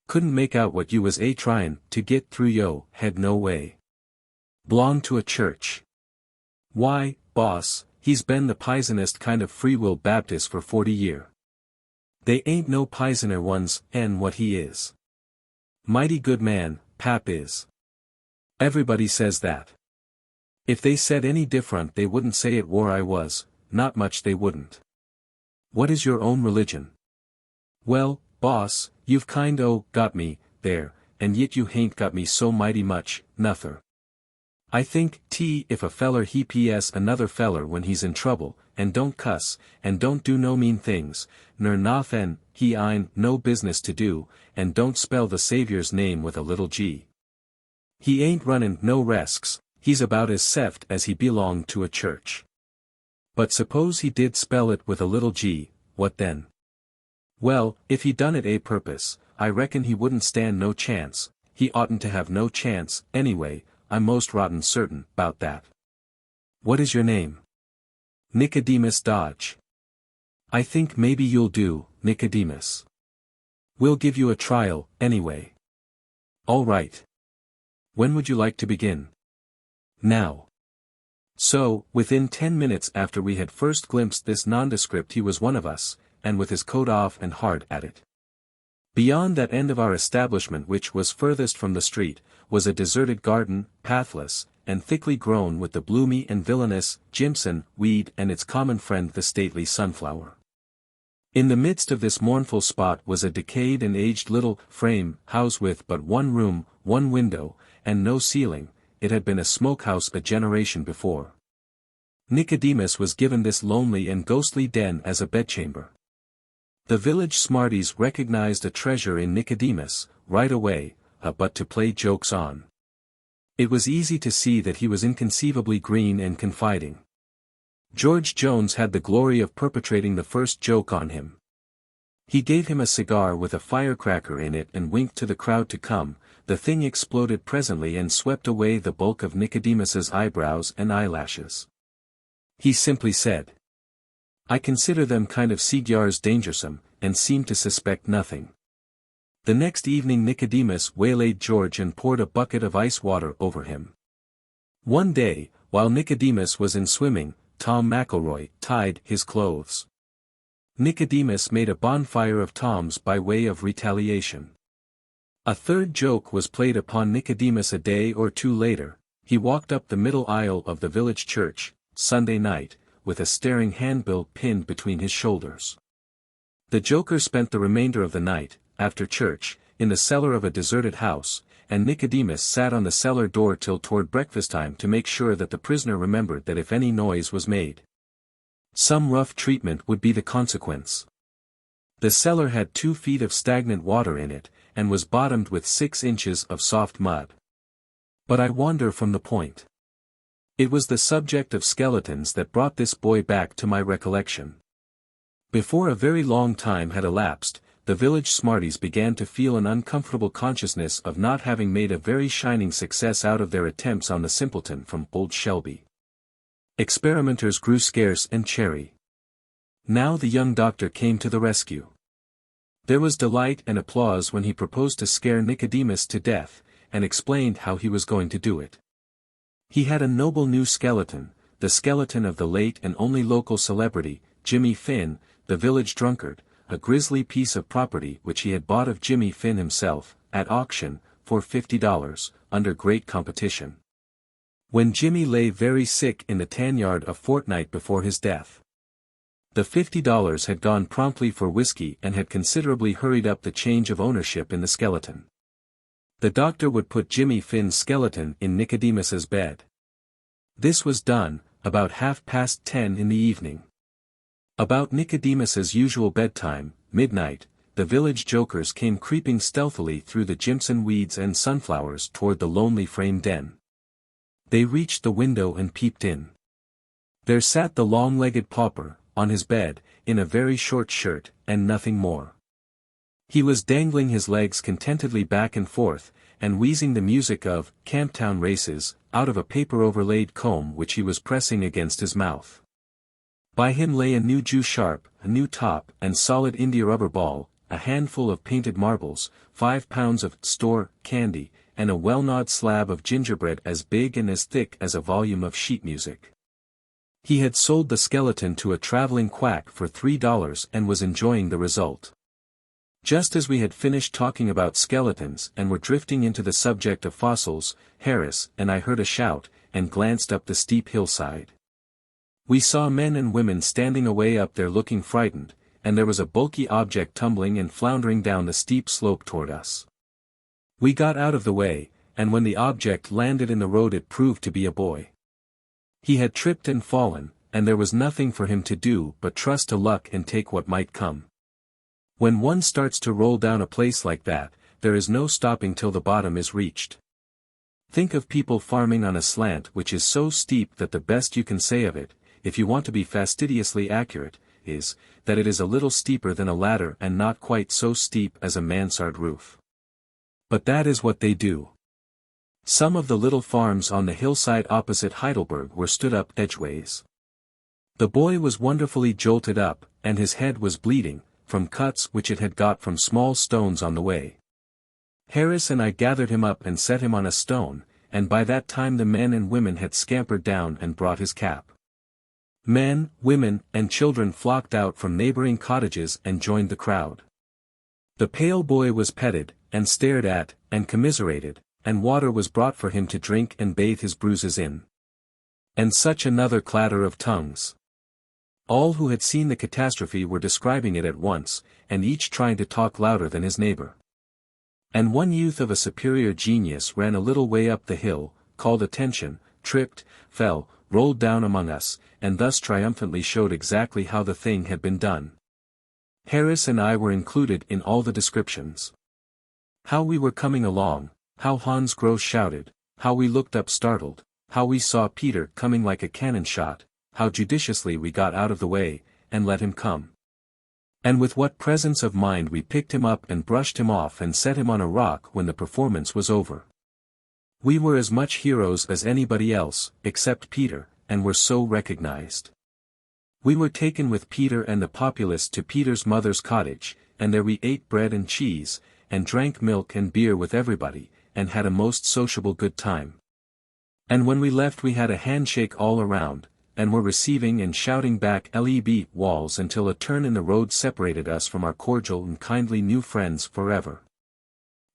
[SPEAKER 1] "Couldn't make out what you was tryin' to get through yo' head no way." "Belong to a church?" "Why, boss, he's been the pizenest kind of free will Baptist for 40 year. They ain't no pizener ones, and what he is. Mighty good man, pap is." "Everybody says that." "If they said any different they wouldn't say it where I was, not much they wouldn't." "What is your own religion?" "Well, boss, you've kind o' got me, there, and yet you hain't got me so mighty much, nuther. I think, if a feller he ps another feller when he's in trouble, and don't cuss, and don't do no mean things, ner nothin', he ain't no business to do, and don't spell the Savior's name with a little g. He ain't runnin' no risks, he's about as seft as he belonged to a church. But suppose he did spell it with a little g, what then?" "Well, if he done it a purpose, I reckon he wouldn't stand no chance, he oughtn't to have no chance, anyway, I'm most rotten certain 'bout that." "What is your name?" "Nicodemus Dodge." "I think maybe you'll do, Nicodemus. We'll give you a trial, anyway." "All right. When would you like to begin?" "Now." So, within 10 minutes after we had first glimpsed this nondescript he was one of us, and with his coat off and hard at it. Beyond that end of our establishment which was furthest from the street, was a deserted garden, pathless, and thickly grown with the bloomy and villainous Jimson weed and its common friend the stately sunflower. In the midst of this mournful spot was a decayed and aged little frame house with but one room, one window, and no ceiling. It had been a smokehouse a generation before. Nicodemus was given this lonely and ghostly den as a bedchamber. The village smarties recognized a treasure in Nicodemus, right away, but to play jokes on. It was easy to see that he was inconceivably green and confiding. George Jones had the glory of perpetrating the first joke on him. He gave him a cigar with a firecracker in it and winked to the crowd to come. The thing exploded presently and swept away the bulk of Nicodemus's eyebrows and eyelashes. He simply said, "I consider them kind of cigars dangersome," and seemed to suspect nothing. The next evening Nicodemus waylaid George and poured a bucket of ice water over him. One day, while Nicodemus was in swimming, Tom McElroy tied his clothes. Nicodemus made a bonfire of Tom's by way of retaliation. A third joke was played upon Nicodemus a day or two later. He walked up the middle aisle of the village church, Sunday night, with a staring handbill pinned between his shoulders. The joker spent the remainder of the night, after church, in the cellar of a deserted house, and Nicodemus sat on the cellar door till toward breakfast time to make sure that the prisoner remembered that if any noise was made, some rough treatment would be the consequence. The cellar had 2 feet of stagnant water in it, and was bottomed with 6 inches of soft mud. But I wander from the point. It was the subject of skeletons that brought this boy back to my recollection. Before a very long time had elapsed, the village smarties began to feel an uncomfortable consciousness of not having made a very shining success out of their attempts on the simpleton from Old Shelby. Experimenters grew scarce and chary. Now the young doctor came to the rescue. There was delight and applause when he proposed to scare Nicodemus to death, and explained how he was going to do it. He had a noble new skeleton, the skeleton of the late and only local celebrity, Jimmy Finn, the village drunkard, a grisly piece of property which he had bought of Jimmy Finn himself, at auction, for $50, under great competition. When Jimmy lay very sick in the tan yard a fortnight before his death, the $50 had gone promptly for whiskey and had considerably hurried up the change of ownership in the skeleton. The doctor would put Jimmy Finn's skeleton in Nicodemus's bed. This was done, about 10:30 in the evening. About Nicodemus's usual bedtime, midnight, the village jokers came creeping stealthily through the Jimson weeds and sunflowers toward the lonely frame den. They reached the window and peeped in. There sat the long-legged pauper, on his bed, in a very short shirt, and nothing more. He was dangling his legs contentedly back and forth, and wheezing the music of Camptown races, out of a paper-overlaid comb which he was pressing against his mouth. By him lay a new Jew sharp, a new top and solid India rubber ball, a handful of painted marbles, 5 pounds of store candy, and a well-gnawed slab of gingerbread as big and as thick as a volume of sheet music. He had sold the skeleton to a traveling quack for $3 and was enjoying the result. Just as we had finished talking about skeletons and were drifting into the subject of fossils, Harris and I heard a shout, and glanced up the steep hillside. We saw men and women standing away up there looking frightened, and there was a bulky object tumbling and floundering down the steep slope toward us. We got out of the way, and when the object landed in the road it proved to be a boy. He had tripped and fallen, and there was nothing for him to do but trust to luck and take what might come. When one starts to roll down a place like that, there is no stopping till the bottom is reached. Think of people farming on a slant which is so steep that the best you can say of it, if you want to be fastidiously accurate, is, that it is a little steeper than a ladder and not quite so steep as a mansard roof. But that is what they do. Some of the little farms on the hillside opposite Heidelberg were stood up edgeways. The boy was wonderfully jolted up, and his head was bleeding, from cuts which it had got from small stones on the way. Harris and I gathered him up and set him on a stone, and by that time the men and women had scampered down and brought his cap. Men, women, and children flocked out from neighboring cottages and joined the crowd. The pale boy was petted, and stared at, and commiserated, and water was brought for him to drink and bathe his bruises in. And such another clatter of tongues. All who had seen the catastrophe were describing it at once, and each trying to talk louder than his neighbor. And one youth of a superior genius ran a little way up the hill, called attention, tripped, fell, rolled down among us, and thus triumphantly showed exactly how the thing had been done. Harris and I were included in all the descriptions. How we were coming along, how Hans Gross shouted, how we looked up startled, how we saw Peter coming like a cannon shot, how judiciously we got out of the way, and let him come. And with what presence of mind we picked him up and brushed him off and set him on a rock when the performance was over. We were as much heroes as anybody else, except Peter, and were so recognized. We were taken with Peter and the populace to Peter's mother's cottage, and there we ate bread and cheese, and drank milk and beer with everybody, and had a most sociable good time. And when we left we had a handshake all around, and were receiving and shouting back LEB walls until a turn in the road separated us from our cordial and kindly new friends forever.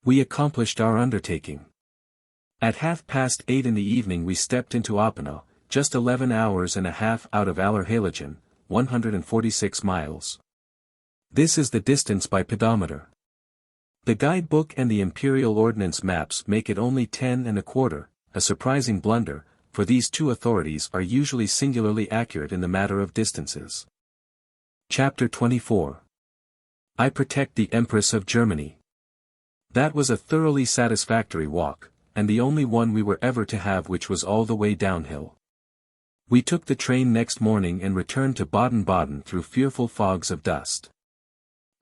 [SPEAKER 1] We accomplished our undertaking. At 8:30 in the evening we stepped into Oppenau, just 11 hours and a half out of Allerheiligen, 146 miles. This is the distance by pedometer. The guidebook and the imperial ordnance maps make it only 10 1/4, a surprising blunder, for these two authorities are usually singularly accurate in the matter of distances. Chapter 24. I Protect the Empress of Germany. That was a thoroughly satisfactory walk, and the only one we were ever to have, which was all the way downhill. We took the train next morning and returned to Baden-Baden through fearful fogs of dust.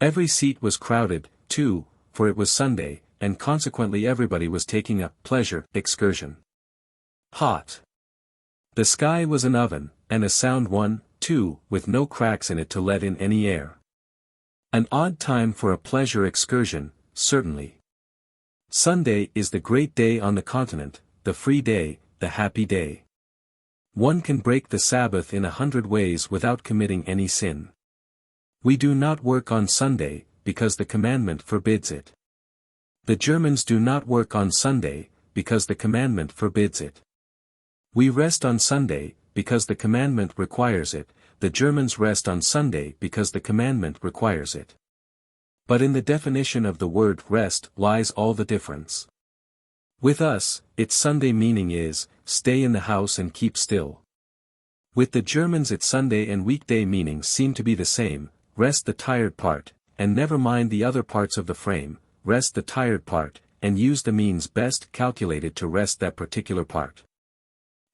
[SPEAKER 1] Every seat was crowded, too, for it was Sunday, and consequently everybody was taking a pleasure excursion. Hot. The sky was an oven, and a sound one, too, with no cracks in it to let in any air. An odd time for a pleasure excursion, certainly. Sunday is the great day on the continent, the free day, the happy day. One can break the Sabbath in 100 ways without committing any sin. We do not work on Sunday, because the commandment forbids it. The Germans do not work on Sunday, because the commandment forbids it. We rest on Sunday, because the commandment requires it. The Germans rest on Sunday because the commandment requires it. But in the definition of the word rest lies all the difference. With us, its Sunday meaning is, stay in the house and keep still. With the Germans its Sunday and weekday meanings seem to be the same, rest the tired part, and never mind the other parts of the frame, rest the tired part, and use the means best calculated to rest that particular part.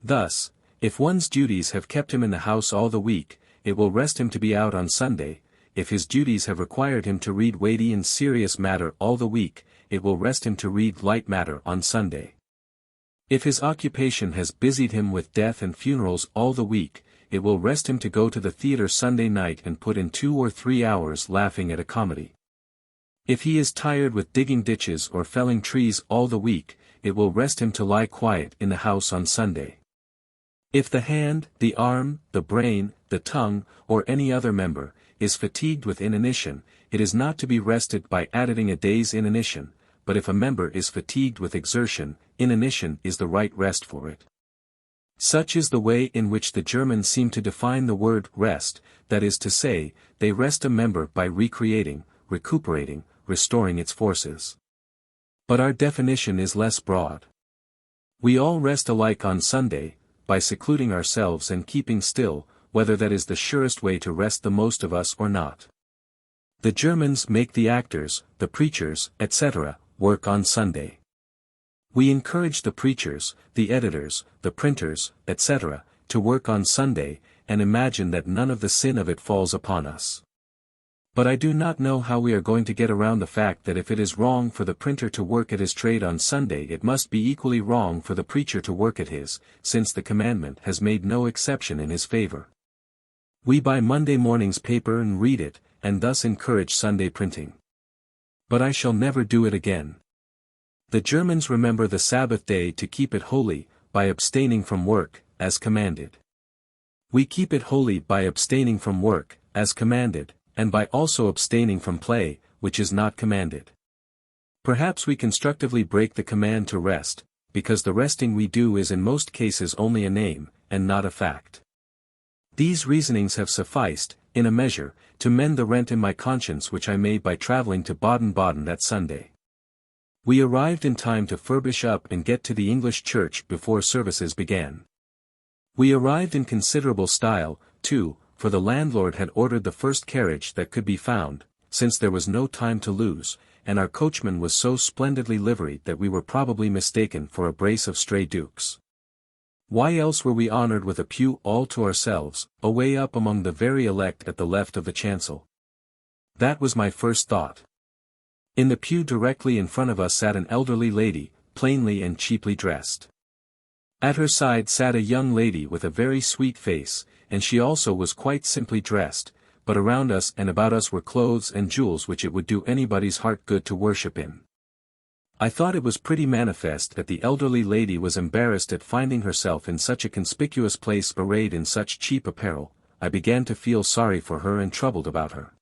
[SPEAKER 1] Thus, if one's duties have kept him in the house all the week, it will rest him to be out on Sunday. If his duties have required him to read weighty and serious matter all the week, it will rest him to read light matter on Sunday. If his occupation has busied him with death and funerals all the week, it will rest him to go to the theater Sunday night and put in 2 or 3 hours laughing at a comedy. If he is tired with digging ditches or felling trees all the week, it will rest him to lie quiet in the house on Sunday. If the hand, the arm, the brain, the tongue, or any other member, is fatigued with inanition, it is not to be rested by adding a day's inanition, but if a member is fatigued with exertion, inanition is the right rest for it. Such is the way in which the Germans seem to define the word rest, that is to say, they rest a member by recreating, recuperating, restoring its forces. But our definition is less broad. We all rest alike on Sunday, by secluding ourselves and keeping still, whether that is the surest way to rest the most of us or not. The Germans make the actors, the preachers, etc., work on Sunday. We encourage the preachers, the editors, the printers, etc., to work on Sunday, and imagine that none of the sin of it falls upon us. But I do not know how we are going to get around the fact that if it is wrong for the printer to work at his trade on Sunday, it must be equally wrong for the preacher to work at his, since the commandment has made no exception in his favor. We buy Monday morning's paper and read it, and thus encourage Sunday printing. But I shall never do it again. The Germans remember the Sabbath day to keep it holy, by abstaining from work, as commanded. We keep it holy by abstaining from work, as commanded, and by also abstaining from play, which is not commanded. Perhaps we constructively break the command to rest, because the resting we do is in most cases only a name, and not a fact. These reasonings have sufficed, in a measure, to mend the rent in my conscience which I made by travelling to Baden-Baden that Sunday. We arrived in time to furbish up and get to the English church before services began. We arrived in considerable style, too, for the landlord had ordered the first carriage that could be found, since there was no time to lose, and our coachman was so splendidly liveried that we were probably mistaken for a brace of stray dukes. Why else were we honoured with a pew all to ourselves, away up among the very elect at the left of the chancel? That was my first thought. In the pew directly in front of us sat an elderly lady, plainly and cheaply dressed. At her side sat a young lady with a very sweet face, and she also was quite simply dressed, but around us and about us were clothes and jewels which it would do anybody's heart good to worship in. I thought it was pretty manifest that the elderly lady was embarrassed at finding herself in such a conspicuous place arrayed in such cheap apparel. I began to feel sorry for her and troubled about her.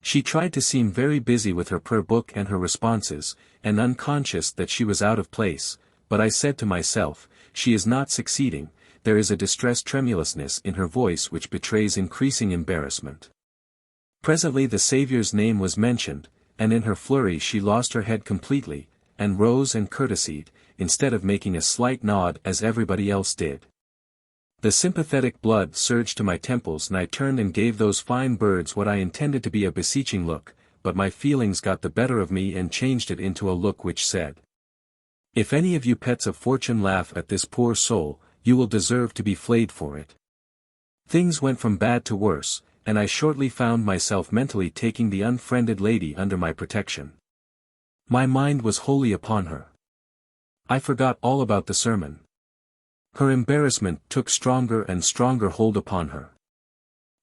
[SPEAKER 1] She tried to seem very busy with her prayer book and her responses, and unconscious that she was out of place, but I said to myself, she is not succeeding. There is a distressed tremulousness in her voice which betrays increasing embarrassment. Presently the Saviour's name was mentioned, and in her flurry she lost her head completely, and rose and courtesied, instead of making a slight nod as everybody else did. The sympathetic blood surged to my temples and I turned and gave those fine birds what I intended to be a beseeching look, but my feelings got the better of me and changed it into a look which said, "If any of you pets of fortune laugh at this poor soul, you will deserve to be flayed for it." Things went from bad to worse, and I shortly found myself mentally taking the unfriended lady under my protection. My mind was wholly upon her. I forgot all about the sermon. Her embarrassment took stronger and stronger hold upon her.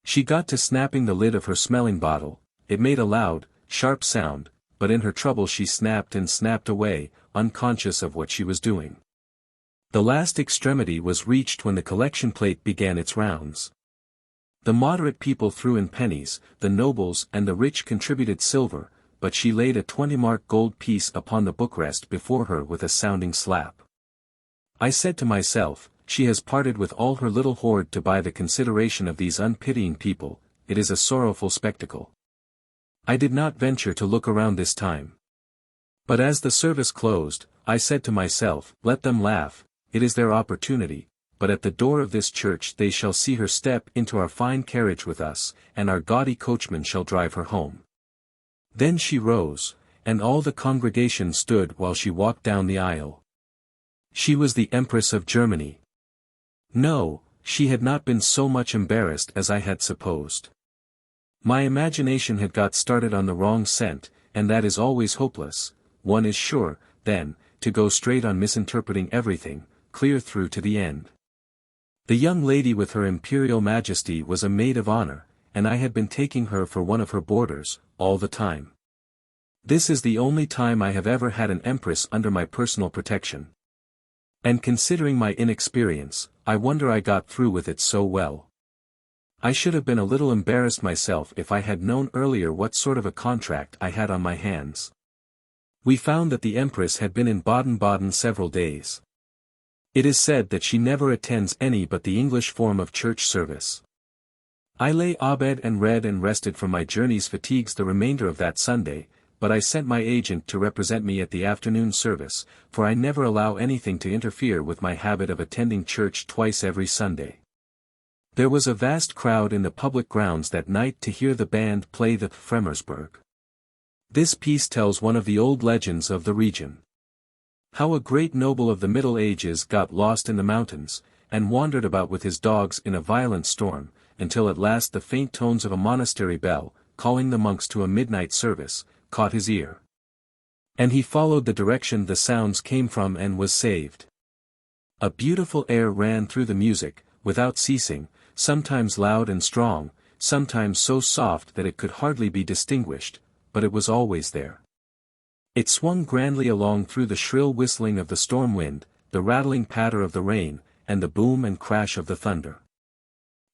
[SPEAKER 1] She got to snapping the lid of her smelling bottle. It made a loud, sharp sound, but in her trouble she snapped and snapped away, unconscious of what she was doing. The last extremity was reached when the collection plate began its rounds. The moderate people threw in pennies, the nobles and the rich contributed silver, but she laid a 20-mark gold piece upon the bookrest before her with a sounding slap. I said to myself, she has parted with all her little hoard to buy the consideration of these unpitying people. It is a sorrowful spectacle. I did not venture to look around this time. But as the service closed, I said to myself, let them laugh, it is their opportunity, but at the door of this church they shall see her step into our fine carriage with us, and our gaudy coachman shall drive her home. Then she rose, and all the congregation stood while she walked down the aisle. She was the Empress of Germany. No, she had not been so much embarrassed as I had supposed. My imagination had got started on the wrong scent, and that is always hopeless. One is sure, then, to go straight on misinterpreting everything, clear through to the end. The young lady with her imperial majesty was a maid of honor, and I had been taking her for one of her boarders, all the time. This is the only time I have ever had an empress under my personal protection. And considering my inexperience, I wonder I got through with it so well. I should have been a little embarrassed myself if I had known earlier what sort of a contract I had on my hands. We found that the Empress had been in Baden-Baden several days. It is said that she never attends any but the English form of church service. I lay abed and read and rested from my journey's fatigues the remainder of that Sunday, but I sent my agent to represent me at the afternoon service, for I never allow anything to interfere with my habit of attending church twice every Sunday. There was a vast crowd in the public grounds that night to hear the band play the Fremersberg. This piece tells one of the old legends of the region. How a great noble of the Middle Ages got lost in the mountains, and wandered about with his dogs in a violent storm, until at last the faint tones of a monastery bell, calling the monks to a midnight service, caught his ear. And he followed the direction the sounds came from and was saved. A beautiful air ran through the music, without ceasing, sometimes loud and strong, sometimes so soft that it could hardly be distinguished, but it was always there. It swung grandly along through the shrill whistling of the storm wind, the rattling patter of the rain, and the boom and crash of the thunder.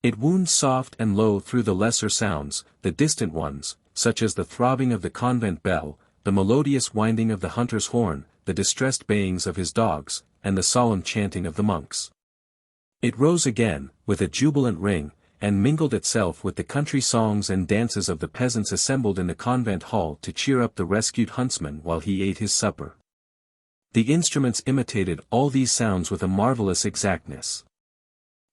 [SPEAKER 1] It wound soft and low through the lesser sounds, the distant ones, such as the throbbing of the convent bell, the melodious winding of the hunter's horn, the distressed bayings of his dogs, and the solemn chanting of the monks. It rose again, with a jubilant ring, and mingled itself with the country songs and dances of the peasants assembled in the convent hall to cheer up the rescued huntsman while he ate his supper. The instruments imitated all these sounds with a marvelous exactness.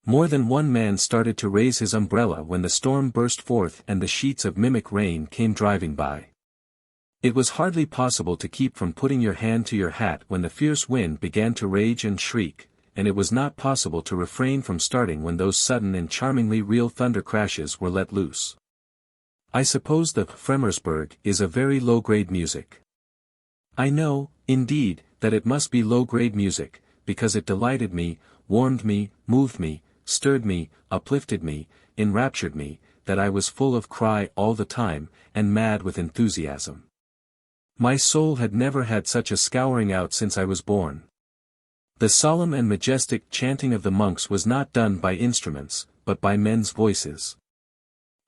[SPEAKER 1] More than one man started to raise his umbrella when the storm burst forth and the sheets of mimic rain came driving by. It was hardly possible to keep from putting your hand to your hat when the fierce wind began to rage and shriek, and it was not possible to refrain from starting when those sudden and charmingly real thunder crashes were let loose. I suppose the Fremersberg is a very low-grade music. I know, indeed, that it must be low-grade music, because it delighted me, warmed me, moved me, stirred me, uplifted me, enraptured me, that I was full of cry all the time, and mad with enthusiasm. My soul had never had such a scouring out since I was born. The solemn and majestic chanting of the monks was not done by instruments, but by men's voices.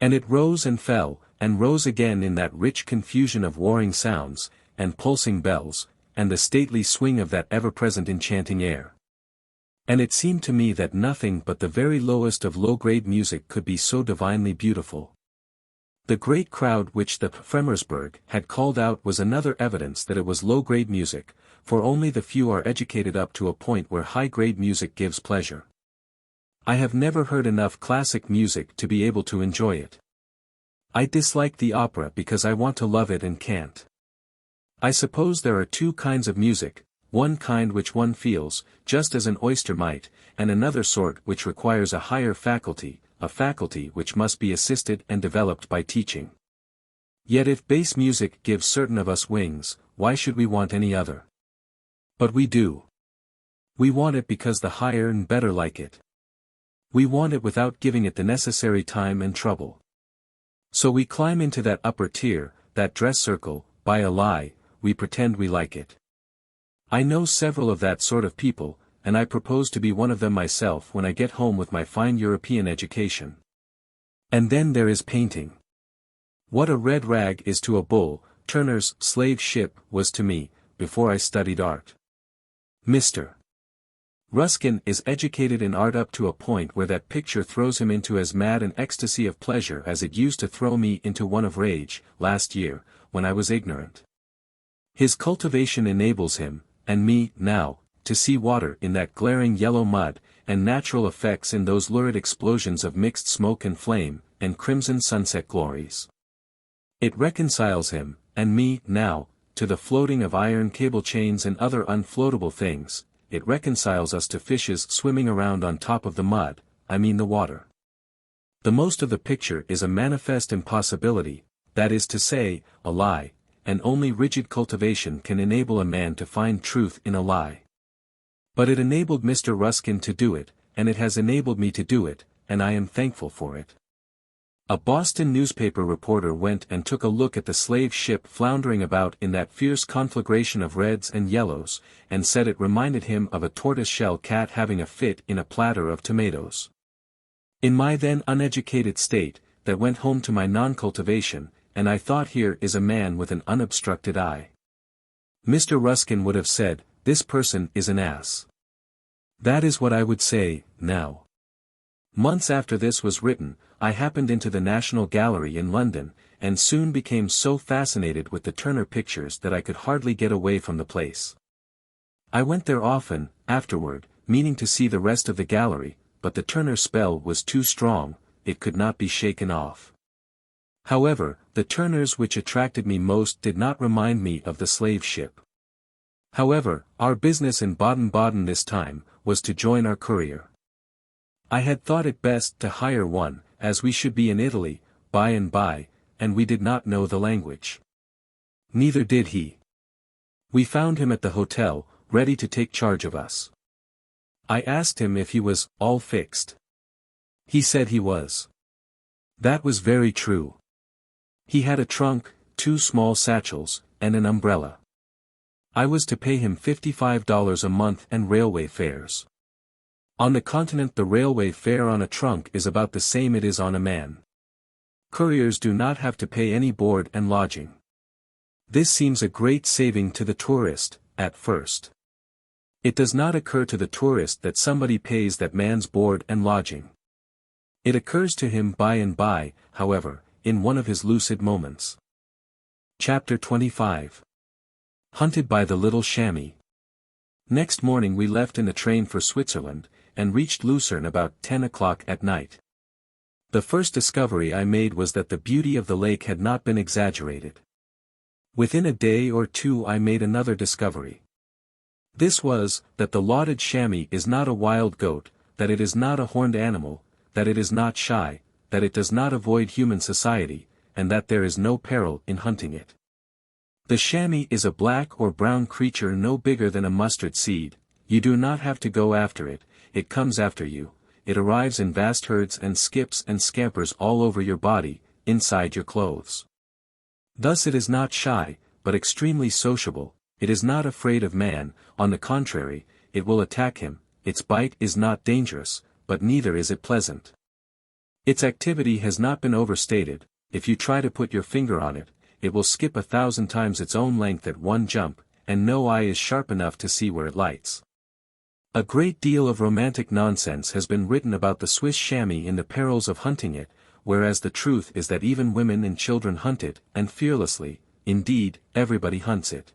[SPEAKER 1] And it rose and fell, and rose again in that rich confusion of warring sounds, and pulsing bells, and the stately swing of that ever-present enchanting air. And it seemed to me that nothing but the very lowest of low-grade music could be so divinely beautiful. The great crowd which the Fremersberg had called out was another evidence that it was low-grade music, for only the few are educated up to a point where high-grade music gives pleasure. I have never heard enough classic music to be able to enjoy it. I dislike the opera because I want to love it and can't. I suppose there are two kinds of music, one kind which one feels, just as an oyster might, and another sort which requires a higher faculty, a faculty which must be assisted and developed by teaching. Yet if bass music gives certain of us wings, why should we want any other? But we do. We want it because the higher and better like it. We want it without giving it the necessary time and trouble. So we climb into that upper tier, that dress circle, by a lie, we pretend we like it. I know several of that sort of people, and I propose to be one of them myself when I get home with my fine European education. And then there is painting. What a red rag is to a bull, Turner's Slave Ship was to me, before I studied art. Mr. Ruskin is educated in art up to a point where that picture throws him into as mad an ecstasy of pleasure as it used to throw me into one of rage, last year, when I was ignorant. His cultivation enables him, and me, now, to see water in that glaring yellow mud, and natural effects in those lurid explosions of mixed smoke and flame, and crimson sunset glories. It reconciles him, and me, now, to the floating of iron cable chains and other unfloatable things. It reconciles us to fishes swimming around on top of the mud, I mean the water. The most of the picture is a manifest impossibility, that is to say, a lie, and only rigid cultivation can enable a man to find truth in a lie. But it enabled Mr. Ruskin to do it, and it has enabled me to do it, and I am thankful for it. A Boston newspaper reporter went and took a look at the slave ship floundering about in that fierce conflagration of reds and yellows, and said it reminded him of a tortoise-shell cat having a fit in a platter of tomatoes. In my then uneducated state, that went home to my non-cultivation, and I thought here is a man with an unobstructed eye. Mr. Ruskin would have said, this person is an ass. That is what I would say, now. Months after this was written, I happened into the National Gallery in London, and soon became so fascinated with the Turner pictures that I could hardly get away from the place. I went there often, afterward, meaning to see the rest of the gallery, but the Turner spell was too strong, it could not be shaken off. However, the Turners which attracted me most did not remind me of the slave ship. However, our business in Baden-Baden this time, was to join our courier. I had thought it best to hire one, as we should be in Italy, by and by, and we did not know the language. Neither did he. We found him at the hotel, ready to take charge of us. I asked him if he was all fixed. He said he was. That was very true. He had a trunk, 2 small satchels, and an umbrella. I was to pay him $55 a month and railway fares. On the continent the railway fare on a trunk is about the same it is on a man. Couriers do not have to pay any board and lodging. This seems a great saving to the tourist, at first. It does not occur to the tourist that somebody pays that man's board and lodging. It occurs to him by and by, however, in one of his lucid moments. Chapter 25. Hunted by the Little Chamois. Next morning we left in a train for Switzerland, and reached Lucerne about 10 o'clock at night. The first discovery I made was that the beauty of the lake had not been exaggerated. Within a day or two I made another discovery. This was, that the lauded chamois is not a wild goat, that it is not a horned animal, that it is not shy, that it does not avoid human society, and that there is no peril in hunting it. The chamois is a black or brown creature no bigger than a mustard seed. You do not have to go after it, it comes after you, it arrives in vast herds and skips and scampers all over your body, inside your clothes. Thus it is not shy, but extremely sociable, it is not afraid of man, on the contrary, it will attack him, its bite is not dangerous, but neither is it pleasant. Its activity has not been overstated. If you try to put your finger on it, it will skip 1,000 times its own length at one jump, and no eye is sharp enough to see where it lights. A great deal of romantic nonsense has been written about the Swiss chamois and the perils of hunting it, whereas the truth is that even women and children hunt it, and fearlessly, indeed, everybody hunts it.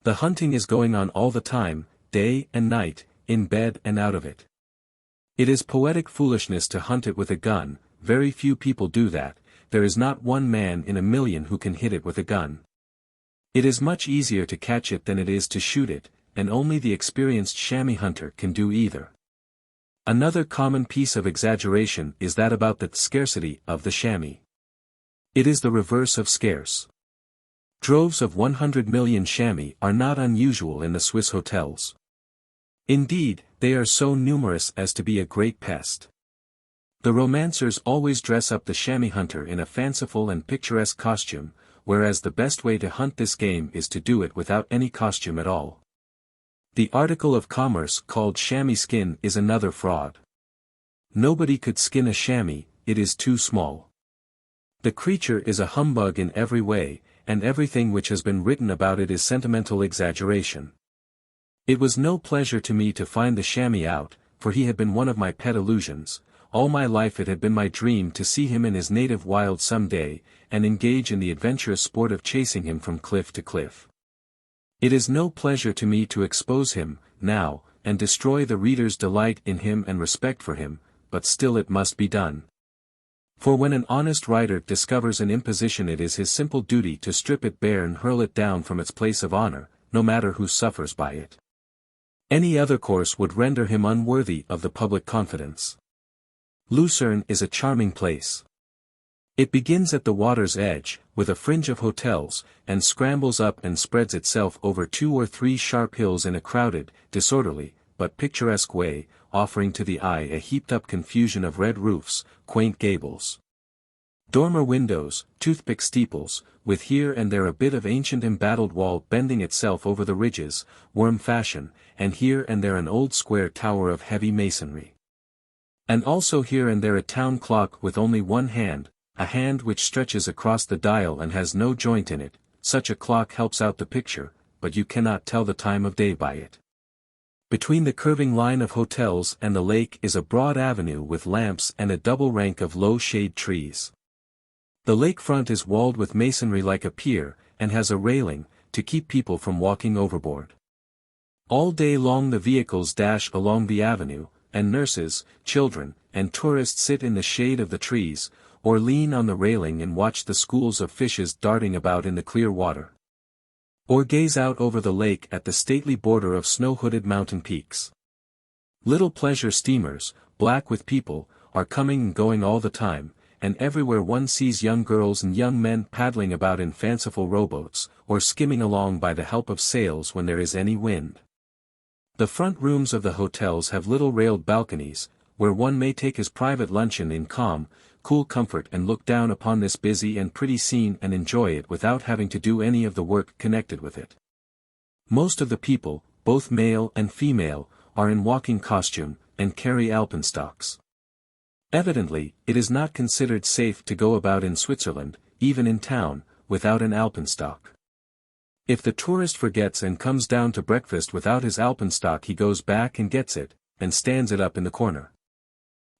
[SPEAKER 1] The hunting is going on all the time, day and night, in bed and out of it. It is poetic foolishness to hunt it with a gun, very few people do that, there is not one man in a million who can hit it with a gun. It is much easier to catch it than it is to shoot it, and only the experienced chamois hunter can do either. Another common piece of exaggeration is that about the scarcity of the chamois. It is the reverse of scarce. Droves of 100 million chamois are not unusual in the Swiss hotels. Indeed, they are so numerous as to be a great pest. The romancers always dress up the chamois hunter in a fanciful and picturesque costume, whereas the best way to hunt this game is to do it without any costume at all. The article of commerce called chamois skin is another fraud. Nobody could skin a chamois, it is too small. The creature is a humbug in every way, and everything which has been written about it is sentimental exaggeration. It was no pleasure to me to find the chamois out, for he had been one of my pet illusions. All my life it had been my dream to see him in his native wild some day, and engage in the adventurous sport of chasing him from cliff to cliff. It is no pleasure to me to expose him, now, and destroy the reader's delight in him and respect for him, but still it must be done. For when an honest writer discovers an imposition it is his simple duty to strip it bare and hurl it down from its place of honor, no matter who suffers by it. Any other course would render him unworthy of the public confidence. Lucerne is a charming place. It begins at the water's edge, with a fringe of hotels, and scrambles up and spreads itself over 2 or 3 sharp hills in a crowded, disorderly, but picturesque way, offering to the eye a heaped-up confusion of red roofs, quaint gables, dormer windows, toothpick steeples, with here and there a bit of ancient embattled wall bending itself over the ridges, worm fashion, and here and there an old square tower of heavy masonry. And also here and there a town clock with only one hand, a hand which stretches across the dial and has no joint in it. Such a clock helps out the picture, but you cannot tell the time of day by it. Between the curving line of hotels and the lake is a broad avenue with lamps and a double rank of low shade trees. The lake front is walled with masonry like a pier, and has a railing, to keep people from walking overboard. All day long the vehicles dash along the avenue, and nurses, children, and tourists sit in the shade of the trees, or lean on the railing and watch the schools of fishes darting about in the clear water. Or gaze out over the lake at the stately border of snow-hooded mountain peaks. Little pleasure steamers, black with people, are coming and going all the time, and everywhere one sees young girls and young men paddling about in fanciful rowboats, or skimming along by the help of sails when there is any wind. The front rooms of the hotels have little railed balconies, where one may take his private luncheon in calm, cool comfort and look down upon this busy and pretty scene and enjoy it without having to do any of the work connected with it. Most of the people, both male and female, are in walking costume, and carry alpenstocks. Evidently, it is not considered safe to go about in Switzerland, even in town, without an alpenstock. If the tourist forgets and comes down to breakfast without his alpenstock, he goes back and gets it, and stands it up in the corner.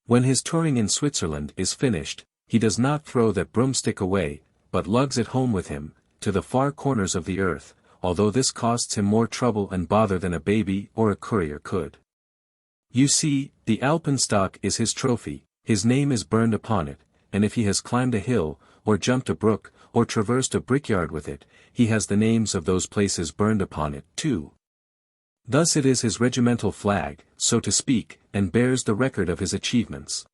[SPEAKER 1] When his touring in Switzerland is finished, he does not throw that broomstick away, but lugs it home with him, to the far corners of the earth, although this costs him more trouble and bother than a baby or a courier could. You see, the alpenstock is his trophy, his name is burned upon it, and if he has climbed a hill, or jumped a brook, or traversed a brickyard with it, he has the names of those places burned upon it, too. Thus it is his regimental flag, so to speak, and bears the record of his achievements.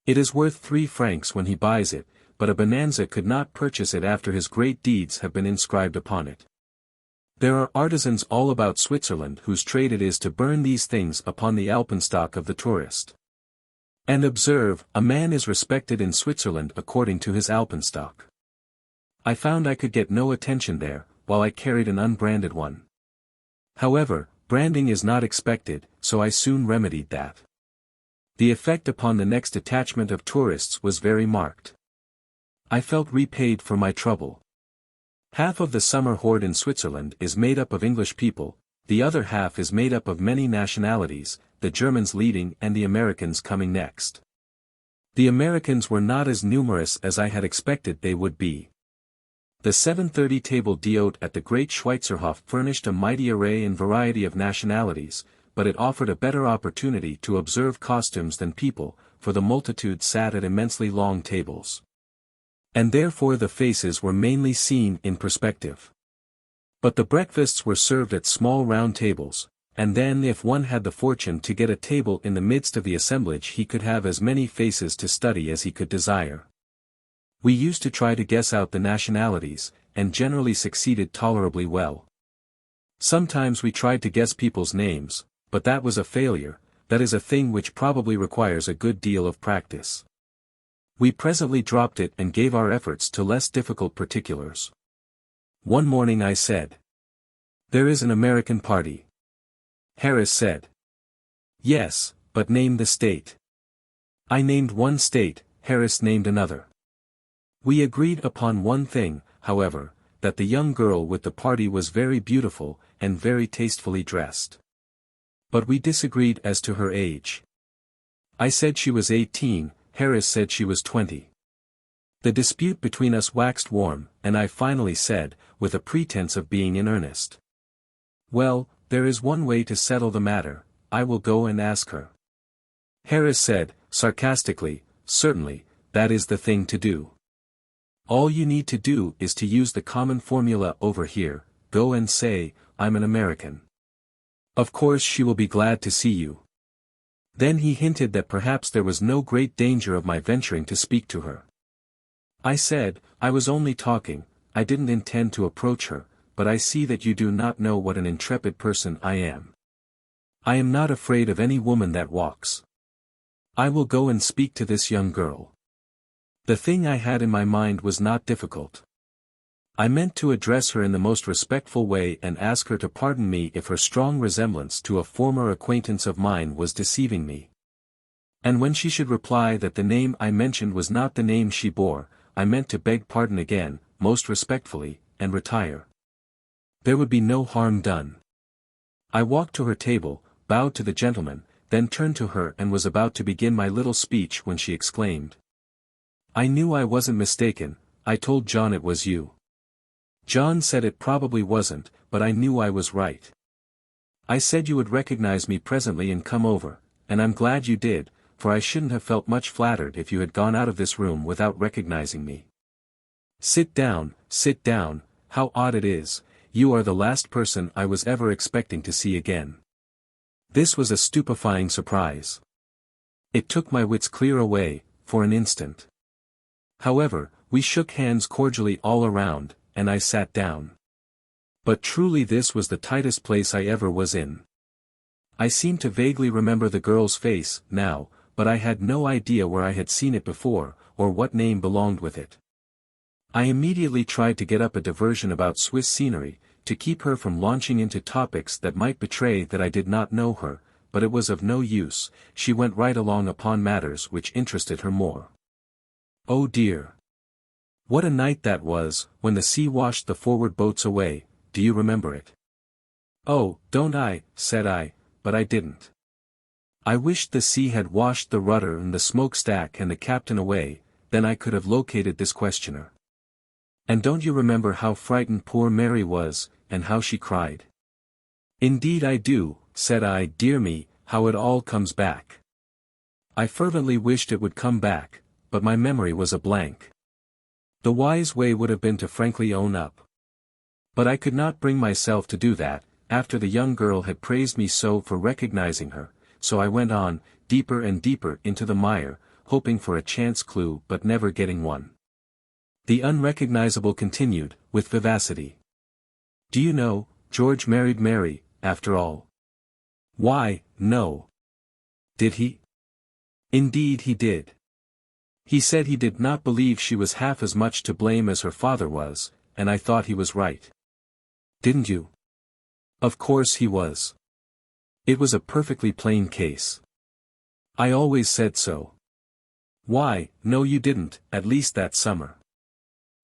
[SPEAKER 1] It is worth 3 francs when he buys it, but a bonanza could not purchase it after his great deeds have been inscribed upon it. There are artisans all about Switzerland whose trade it is to burn these things upon the alpenstock of the tourist. And observe, a man is respected in Switzerland according to his alpenstock. I found I could get no attention there, while I carried an unbranded one. However, branding is not expected, so I soon remedied that. The effect upon the next detachment of tourists was very marked. I felt repaid for my trouble. Half of the summer horde in Switzerland is made up of English people, the other half is made up of many nationalities, the Germans leading and the Americans coming next. The Americans were not as numerous as I had expected they would be. The 7:30 table d'hôte at the Great Schweizerhof furnished a mighty array and variety of nationalities, but it offered a better opportunity to observe costumes than people, for the multitude sat at immensely long tables. And therefore the faces were mainly seen in perspective. But the breakfasts were served at small round tables, and then if one had the fortune to get a table in the midst of the assemblage he could have as many faces to study as he could desire. We used to try to guess out the nationalities, and generally succeeded tolerably well. Sometimes we tried to guess people's names, but that was a failure, that is a thing which probably requires a good deal of practice. We presently dropped it and gave our efforts to less difficult particulars. One morning I said, "There is an American party." Harris said, "Yes, but name the state." I named one state, Harris named another. We agreed upon one thing, however, that the young girl with the party was very beautiful, and very tastefully dressed. But we disagreed as to her age. I said she was 18, Harris said she was 20. The dispute between us waxed warm, and I finally said, with a pretense of being in earnest, "Well, there is one way to settle the matter, I will go and ask her." Harris said, sarcastically, "Certainly, that is the thing to do. All you need to do is to use the common formula over here, go and say, 'I'm an American.' Of course she will be glad to see you." Then he hinted that perhaps there was no great danger of my venturing to speak to her. I said, "I was only talking, I didn't intend to approach her, but I see that you do not know what an intrepid person I am. I am not afraid of any woman that walks. I will go and speak to this young girl." The thing I had in my mind was not difficult. I meant to address her in the most respectful way and ask her to pardon me if her strong resemblance to a former acquaintance of mine was deceiving me. And when she should reply that the name I mentioned was not the name she bore, I meant to beg pardon again, most respectfully, and retire. There would be no harm done. I walked to her table, bowed to the gentleman, then turned to her and was about to begin my little speech when she exclaimed, "I knew I wasn't mistaken, I told John it was you." John said it probably wasn't, but I knew I was right. I said you would recognize me presently and come over, and I'm glad you did, for I shouldn't have felt much flattered if you had gone out of this room without recognizing me. Sit down, how odd it is, you are the last person I was ever expecting to see again." This was a stupefying surprise. It took my wits clear away, for an instant. However, we shook hands cordially all around, and I sat down. But truly this was the tightest place I ever was in. I seem to vaguely remember the girl's face, now, but I had no idea where I had seen it before, or what name belonged with it. I immediately tried to get up a diversion about Swiss scenery, to keep her from launching into topics that might betray that I did not know her, but it was of no use, she went right along upon matters which interested her more. Oh dear! What a night that was, when the sea washed the forward boats away, do you remember it? Oh, don't I, said I, but I didn't. I wished the sea had washed the rudder and the smokestack and the captain away, then I could have located this questioner. And don't you remember how frightened poor Mary was, and how she cried? Indeed I do, said I. Dear me, how it all comes back. I fervently wished it would come back, but my memory was a blank. The wise way would have been to frankly own up. But I could not bring myself to do that, after the young girl had praised me so for recognizing her, so I went on, deeper and deeper into the mire, hoping for a chance clue but never getting one. The unrecognizable continued, with vivacity. Do you know, George married Mary, after all? Why, no. Did he? Indeed he did. He said he did not believe she was half as much to blame as her father was, and I thought he was right. Didn't you? Of course he was. It was a perfectly plain case. I always said so. Why, no you didn't, at least that summer.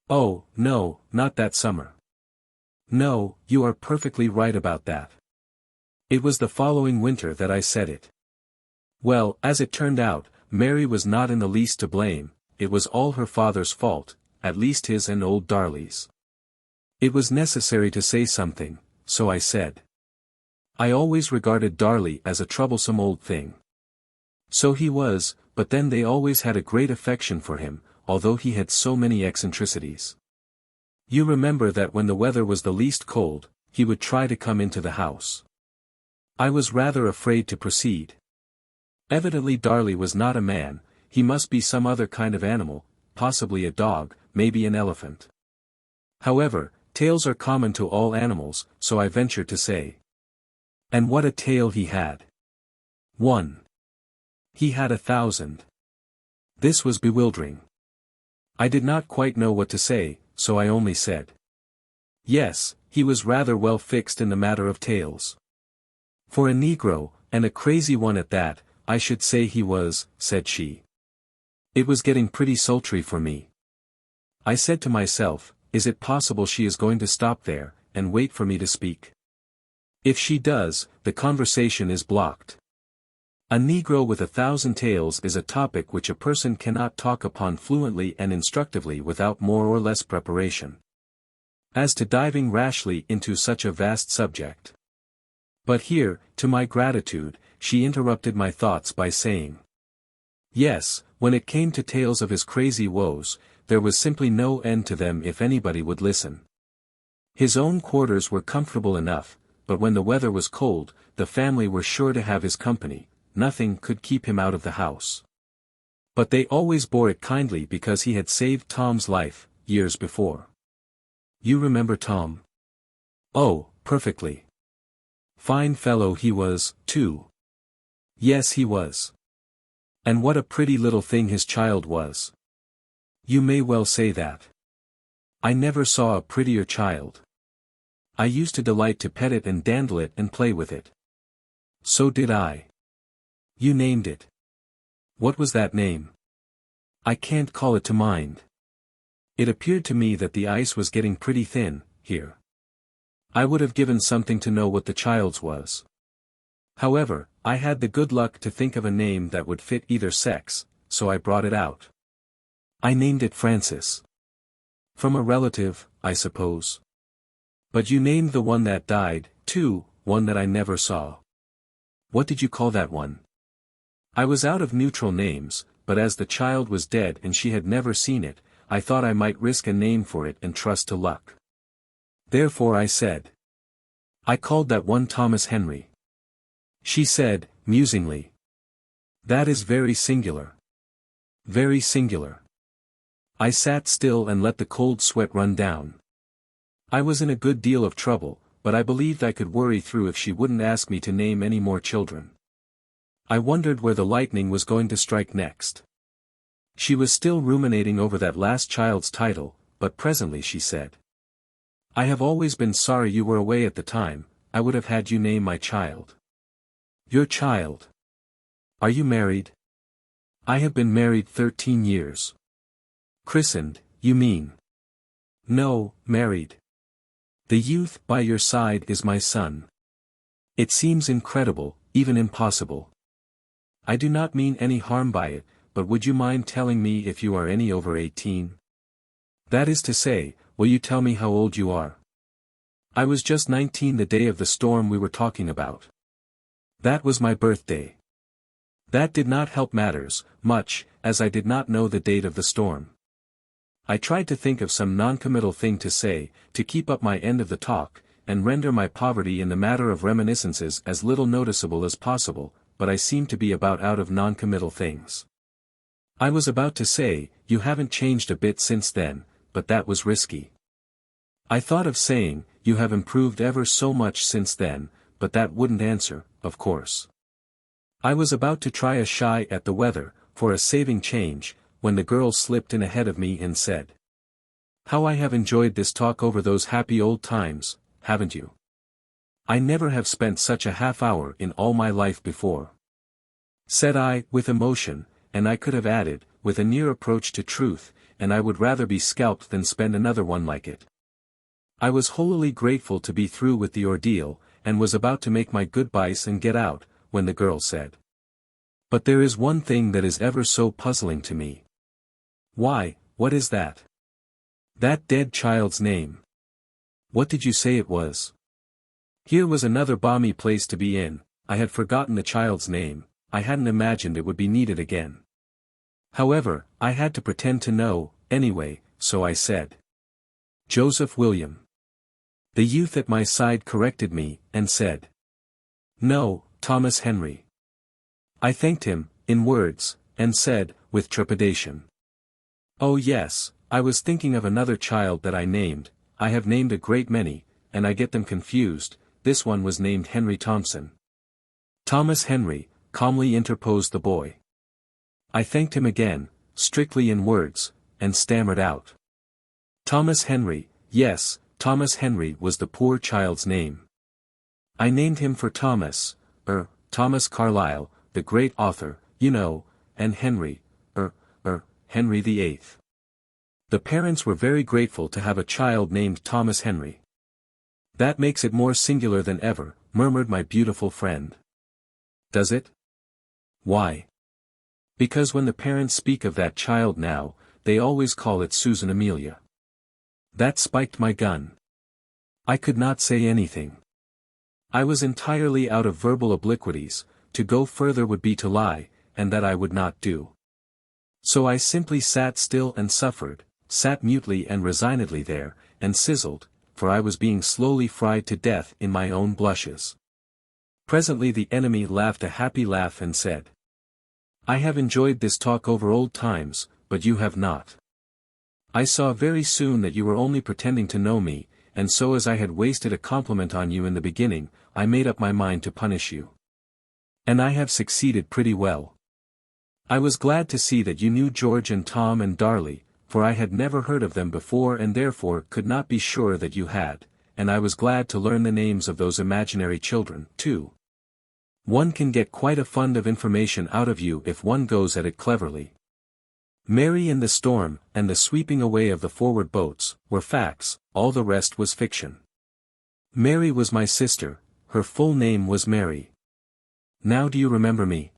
[SPEAKER 1] Oh, no, not that summer. No, you are perfectly right about that. It was the following winter that I said it. Well, as it turned out, Mary was not in the least to blame, it was all her father's fault, at least his and old Darley's. It was necessary to say something, so I said. I always regarded Darley as a troublesome old thing. So he was, but then they always had a great affection for him, although he had so many eccentricities. You remember that when the weather was the least cold, he would try to come into the house. I was rather afraid to proceed. Evidently Darley was not a man, he must be some other kind of animal, possibly a dog, maybe an elephant. However, tails are common to all animals, so I ventured to say. And what a tail he had! 1. He had 1,000. This was bewildering. I did not quite know what to say, so I only said. Yes, he was rather well fixed in the matter of tails. For a Negro, and a crazy one at that, I should say he was, said she. It was getting pretty sultry for me. I said to myself, is it possible she is going to stop there, and wait for me to speak? If she does, the conversation is blocked. A Negro with 1,000 tails is a topic which a person cannot talk upon fluently and instructively without more or less preparation. As to diving rashly into such a vast subject. But here, to my gratitude, she interrupted my thoughts by saying. Yes, when it came to tales of his crazy woes, there was simply no end to them if anybody would listen. His own quarters were comfortable enough, but when the weather was cold, the family were sure to have his company, nothing could keep him out of the house. But they always bore it kindly because he had saved Tom's life, years before. You remember Tom? Oh, perfectly. Fine fellow he was, too. Yes he was. And what a pretty little thing his child was. You may well say that. I never saw a prettier child. I used to delight to pet it and dandle it and play with it. So did I. You named it. What was that name? I can't call it to mind. It appeared to me that the ice was getting pretty thin, here. I would have given something to know what the child's was. However, I had the good luck to think of a name that would fit either sex, so I brought it out. I named it Francis. From a relative, I suppose. But you named the one that died, too, one that I never saw. What did you call that one? I was out of neutral names, but as the child was dead and she had never seen it, I thought I might risk a name for it and trust to luck. Therefore I said. I called that one Thomas Henry. She said, musingly. That is very singular. Very singular. I sat still and let the cold sweat run down. I was in a good deal of trouble, but I believed I could worry through if she wouldn't ask me to name any more children. I wondered where the lightning was going to strike next. She was still ruminating over that last child's title, but presently she said. I have always been sorry you were away at the time, I would have had you name my child. Your child. Are you married? I have been married 13 years. Christened, you mean? No, married. The youth by your side is my son. It seems incredible, even impossible. I do not mean any harm by it, but would you mind telling me if you are any over 18? That is to say, will you tell me how old you are? I was just 19 the day of the storm we were talking about. That was my birthday. That did not help matters much, as I did not know the date of the storm. I tried to think of some non-committal thing to say, to keep up my end of the talk, and render my poverty in the matter of reminiscences as little noticeable as possible, but I seemed to be about out of non-committal things. I was about to say, you haven't changed a bit since then, but that was risky. I thought of saying, you have improved ever so much since then, but that wouldn't answer, of course. I was about to try a shy at the weather, for a saving change, when the girl slipped in ahead of me and said, "How I have enjoyed this talk over those happy old times, haven't you? I never have spent such a half hour in all my life before." Said I, with emotion, and I could have added, with a near approach to truth, and I would rather be scalped than spend another one like it. I was holily grateful to be through with the ordeal, and was about to make my goodbyes and get out, when the girl said, "But there is one thing that is ever so puzzling to me." "Why, what is that?" "That dead child's name." "What did you say it was?" Here was another balmy place to be in. I had forgotten the child's name. I hadn't imagined it would be needed again. However, I had to pretend to know, anyway, so I said, "Joseph William." The youth at my side corrected me, and said, "No, Thomas Henry." I thanked him, in words, and said, with trepidation, "Oh yes, I was thinking of another child that I named. I have named a great many, and I get them confused. This one was named Henry Thompson." "Thomas Henry," calmly interposed the boy. I thanked him again, strictly in words, and stammered out, "Thomas Henry, yes, Thomas Henry was the poor child's name. I named him for Thomas Carlyle, the great author, you know, and Henry, Henry VIII. The parents were very grateful to have a child named Thomas Henry." "That makes it more singular than ever," murmured my beautiful friend. "Does it? Why?" "Because when the parents speak of that child now, they always call it Susan Amelia." That spiked my gun. I could not say anything. I was entirely out of verbal obliquities. To go further would be to lie, and that I would not do. So I simply sat still and suffered, sat mutely and resignedly there, and sizzled, for I was being slowly fried to death in my own blushes. Presently the enemy laughed a happy laugh and said, "I have enjoyed this talk over old times, but you have not. I saw very soon that you were only pretending to know me, and so as I had wasted a compliment on you in the beginning, I made up my mind to punish you. And I have succeeded pretty well. I was glad to see that you knew George and Tom and Darley, for I had never heard of them before and therefore could not be sure that you had, and I was glad to learn the names of those imaginary children, too. One can get quite a fund of information out of you if one goes at it cleverly. Mary and the storm, and the sweeping away of the forward boats, were facts, all the rest was fiction. Mary was my sister, her full name was Mary. Now do you remember me?"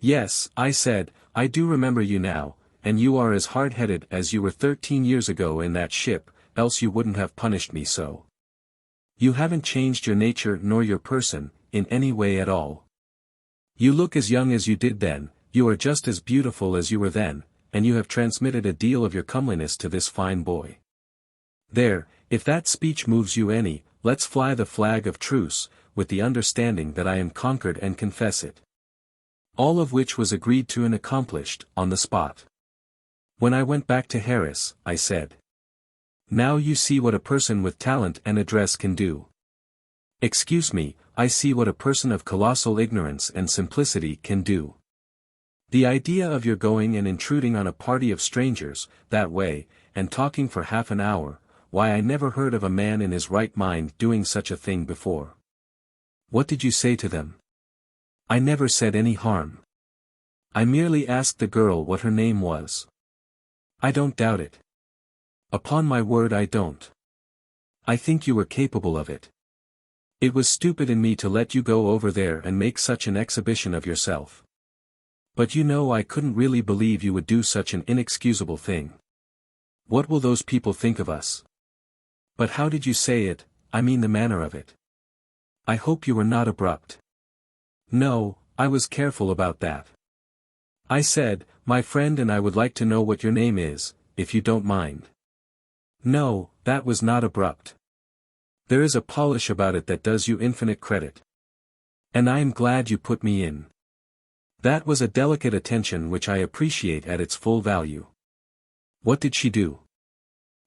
[SPEAKER 1] "Yes," I said, "I do remember you now, and you are as hard-headed as you were 13 years ago in that ship, else you wouldn't have punished me so. You haven't changed your nature nor your person, in any way at all. You look as young as you did then, you are just as beautiful as you were then, and you have transmitted a deal of your comeliness to this fine boy. There, if that speech moves you any, let's fly the flag of truce, with the understanding that I am conquered and confess it." All of which was agreed to and accomplished, on the spot. When I went back to Harris, I said, "Now you see what a person with talent and address can do." "Excuse me, I see what a person of colossal ignorance and simplicity can do. The idea of your going and intruding on a party of strangers, that way, and talking for half an hour, why I never heard of a man in his right mind doing such a thing before." "What did you say to them?" "I never said any harm. I merely asked the girl what her name was." "I don't doubt it. Upon my word I don't. I think you were capable of it. It was stupid in me to let you go over there and make such an exhibition of yourself. But you know I couldn't really believe you would do such an inexcusable thing. What will those people think of us? But how did you say it? I mean the manner of it. I hope you were not abrupt. No, I was careful about that. I said, my friend, and I would like to know what your name is, if you don't mind. No, that was not abrupt. There is a polish about it that does you infinite credit. And I am glad you put me in. That was a delicate attention which I appreciate at its full value. What did she do?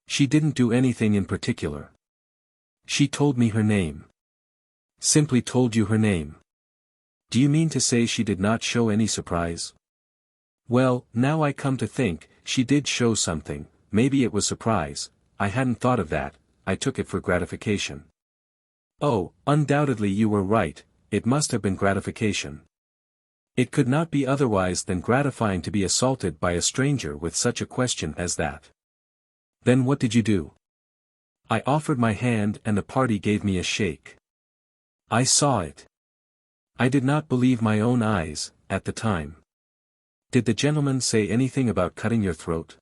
[SPEAKER 1] She didn't do anything in particular. She told me her name. Simply told you her name. Do you mean to say she did not show any surprise? Well, now I come to think, she did show something. Maybe it was surprise. I hadn't thought of that. I took it for gratification. Oh, undoubtedly you were right, it must have been gratification. It could not be otherwise than gratifying to be assaulted by a stranger with such a question as that. Then what did you do? I offered my hand and the party gave me a shake. I saw it. I did not believe my own eyes, at the time. Did the gentleman say anything about cutting your throat?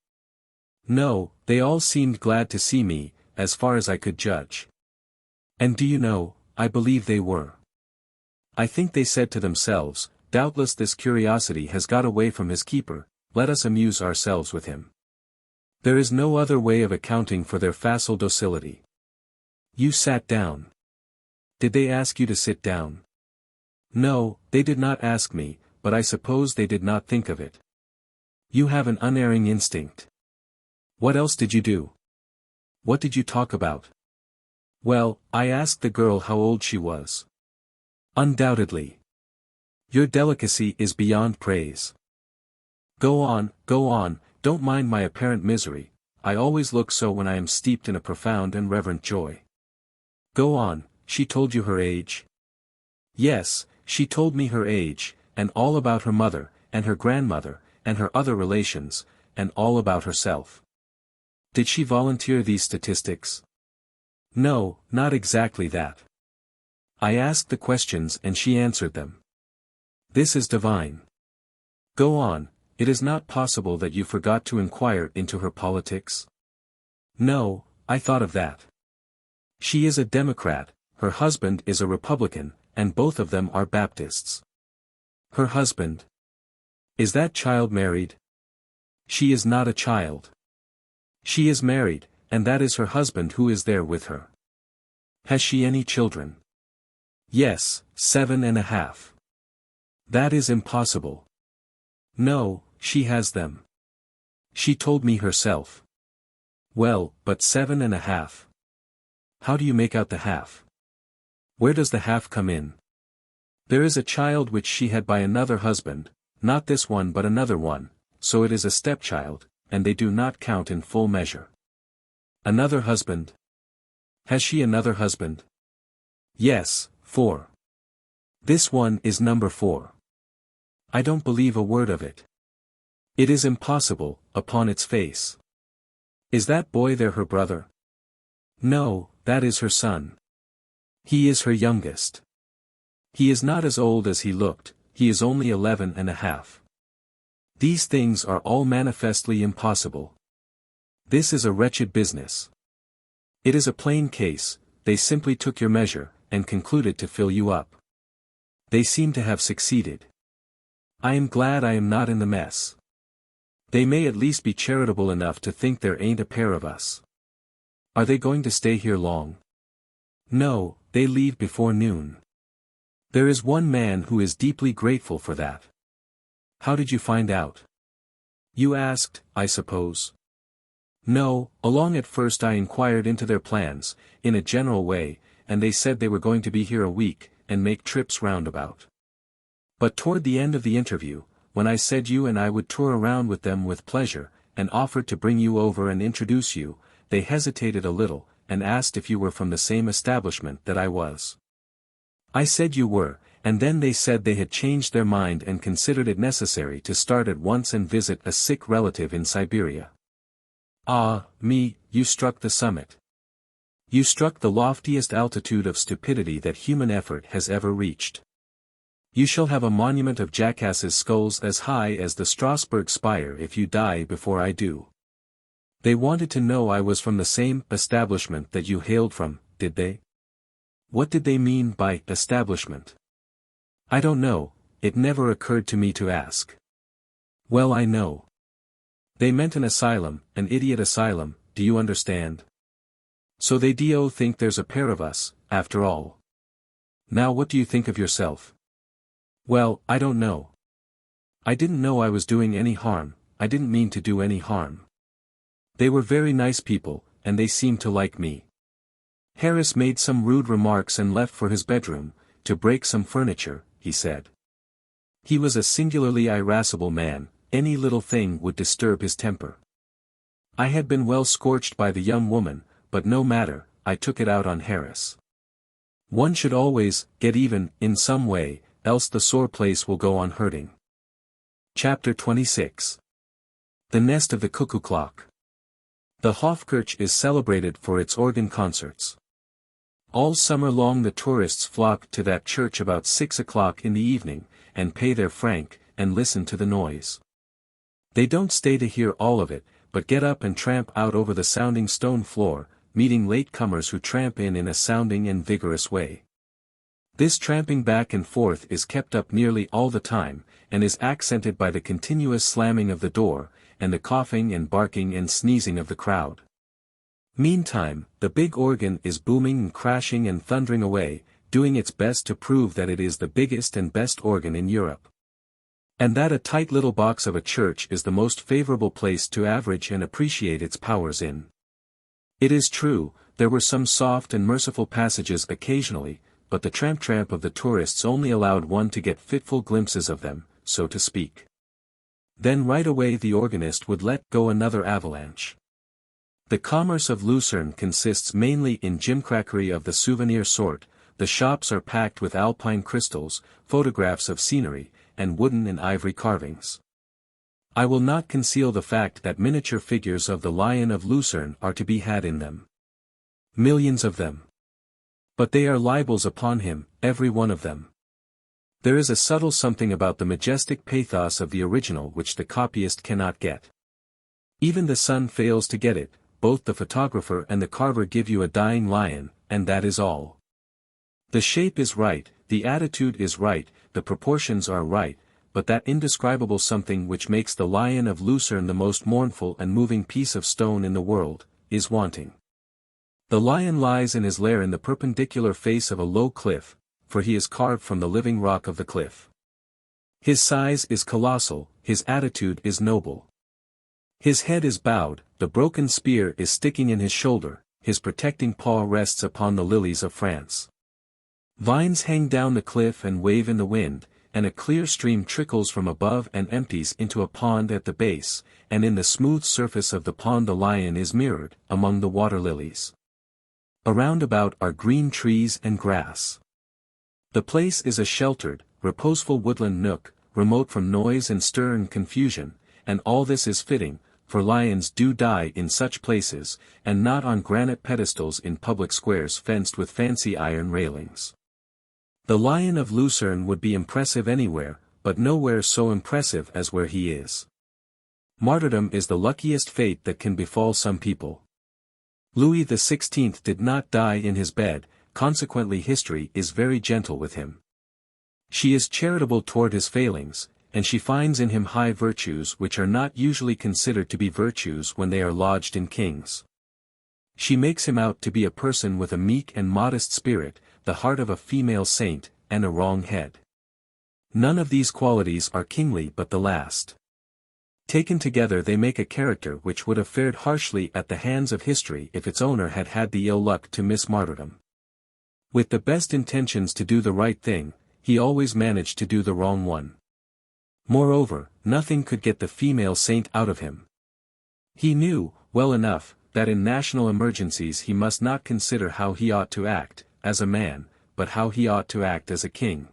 [SPEAKER 1] No, they all seemed glad to see me, as far as I could judge. And do you know, I believe they were. I think they said to themselves, doubtless this curiosity has got away from his keeper, let us amuse ourselves with him. There is no other way of accounting for their facile docility. You sat down. Did they ask you to sit down? No, they did not ask me, but I suppose they did not think of it. You have an unerring instinct. What else did you do? What did you talk about? Well, I asked the girl how old she was. Undoubtedly. Your delicacy is beyond praise. Go on, don't mind my apparent misery, I always look so when I am steeped in a profound and reverent joy. Go on, she told you her age? Yes, she told me her age, and all about her mother, and her grandmother, and her other relations, and all about herself. Did she volunteer these statistics? No, not exactly that. I asked the questions and she answered them. This is divine. Go on, it is not possible that you forgot to inquire into her politics? No, I thought of that. She is a Democrat, her husband is a Republican, and both of them are Baptists. Her husband. Is that child married? She is not a child. She is married, and that is her husband who is there with her. Has she any children? Yes, 7.5. That is impossible. No, she has them. She told me herself. Well, but 7.5. How do you make out the half? Where does the half come in? There is a child which she had by another husband, not this one but another one, so it is a stepchild, and they do not count in full measure. Another husband? Has she another husband? Yes, 4. This one is number 4. I don't believe a word of it. It is impossible, upon its face. Is that boy there her brother? No, that is her son. He is her youngest. He is not as old as he looked, he is only 11.5. These things are all manifestly impossible. This is a wretched business. It is a plain case, they simply took your measure, and concluded to fill you up. They seem to have succeeded. I am glad I am not in the mess. They may at least be charitable enough to think there ain't a pair of us. Are they going to stay here long? No, they leave before noon. There is one man who is deeply grateful for that. How did you find out? You asked, I suppose. No, along at first I inquired into their plans, in a general way, and they said they were going to be here a week, and make trips roundabout. But toward the end of the interview, when I said you and I would tour around with them with pleasure, and offered to bring you over and introduce you, they hesitated a little, and asked if you were from the same establishment that I was. I said you were, and then they said they had changed their mind and considered it necessary to start at once and visit a sick relative in Siberia. Ah, me, you struck the summit. You struck the loftiest altitude of stupidity that human effort has ever reached. You shall have a monument of jackasses' skulls as high as the Strasbourg spire if you die before I do. They wanted to know I was from the same establishment that you hailed from, did they? What did they mean by establishment? I don't know, it never occurred to me to ask. Well, I know. They meant an asylum, an idiot asylum, do you understand? So they do think there's a pair of us, after all. Now what do you think of yourself? Well, I don't know. I didn't know I was doing any harm, I didn't mean to do any harm. They were very nice people, and they seemed to like me. Harris made some rude remarks and left for his bedroom, to break some furniture, he said. He was a singularly irascible man, any little thing would disturb his temper. I had been well scorched by the young woman, but no matter, I took it out on Harris. One should always get even, in some way, else the sore place will go on hurting. Chapter 26. The Nest of the Cuckoo-Clock. The Hofkirche is celebrated for its organ concerts. All summer long the tourists flock to that church about 6 o'clock in the evening, and pay their franc, and listen to the noise. They don't stay to hear all of it, but get up and tramp out over the sounding stone floor, meeting late-comers who tramp in a sounding and vigorous way. This tramping back and forth is kept up nearly all the time, and is accented by the continuous slamming of the door, and the coughing and barking and sneezing of the crowd. Meantime, the big organ is booming and crashing and thundering away, doing its best to prove that it is the biggest and best organ in Europe. And that a tight little box of a church is the most favorable place to average and appreciate its powers in. It is true, there were some soft and merciful passages occasionally, but the tramp of the tourists only allowed one to get fitful glimpses of them, so to speak. Then right away the organist would let go another avalanche. The commerce of Lucerne consists mainly in gimcrackery of the souvenir sort. The shops are packed with alpine crystals, photographs of scenery, and wooden and ivory carvings. I will not conceal the fact that miniature figures of the Lion of Lucerne are to be had in them. Millions of them. But they are libels upon him, every one of them. There is a subtle something about the majestic pathos of the original which the copyist cannot get. Even the sun fails to get it, both the photographer and the carver give you a dying lion, and that is all. The shape is right, the attitude is right, the proportions are right, but that indescribable something which makes the Lion of Lucerne the most mournful and moving piece of stone in the world, is wanting. The lion lies in his lair in the perpendicular face of a low cliff, for he is carved from the living rock of the cliff. His size is colossal, his attitude is noble. His head is bowed, the broken spear is sticking in his shoulder, his protecting paw rests upon the lilies of France. Vines hang down the cliff and wave in the wind, and a clear stream trickles from above and empties into a pond at the base, and in the smooth surface of the pond the lion is mirrored, among the water lilies. Around about are green trees and grass. The place is a sheltered, reposeful woodland nook, remote from noise and stir and confusion, and all this is fitting, for lions do die in such places, and not on granite pedestals in public squares fenced with fancy iron railings. The Lion of Lucerne would be impressive anywhere, but nowhere so impressive as where he is. Martyrdom is the luckiest fate that can befall some people. Louis XVI did not die in his bed, consequently history is very gentle with him. She is charitable toward his failings, and she finds in him high virtues which are not usually considered to be virtues when they are lodged in kings. She makes him out to be a person with a meek and modest spirit, the heart of a female saint, and a wrong head. None of these qualities are kingly but the last. Taken together they make a character which would have fared harshly at the hands of history if its owner had had the ill luck to miss martyrdom. With the best intentions to do the right thing, he always managed to do the wrong one. Moreover, nothing could get the female saint out of him. He knew, well enough, that in national emergencies he must not consider how he ought to act, as a man, but how he ought to act as a king.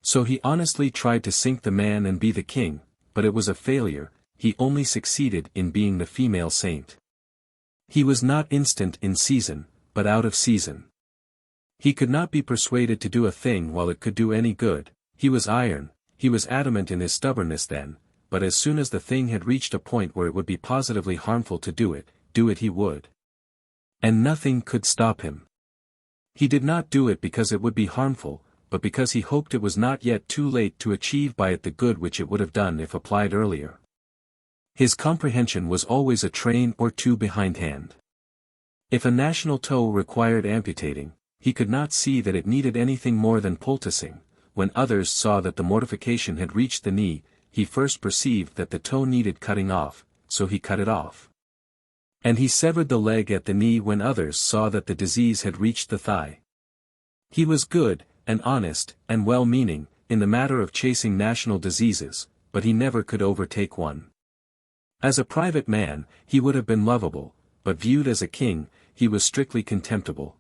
[SPEAKER 1] So he honestly tried to sink the man and be the king, but it was a failure, he only succeeded in being the female saint. He was not instant in season, but out of season. He could not be persuaded to do a thing while it could do any good. He was iron, he was adamant in his stubbornness then, but as soon as the thing had reached a point where it would be positively harmful to do it he would. And nothing could stop him. He did not do it because it would be harmful, but because he hoped it was not yet too late to achieve by it the good which it would have done if applied earlier. His comprehension was always a train or two behindhand. If a national toe required amputating, he could not see that it needed anything more than poulticing. When others saw that the mortification had reached the knee, he first perceived that the toe needed cutting off, so he cut it off. And he severed the leg at the knee when others saw that the disease had reached the thigh. He was good, and honest, and well-meaning, in the matter of chasing national diseases, but he never could overtake one. As a private man, he would have been lovable, but viewed as a king, he was strictly contemptible.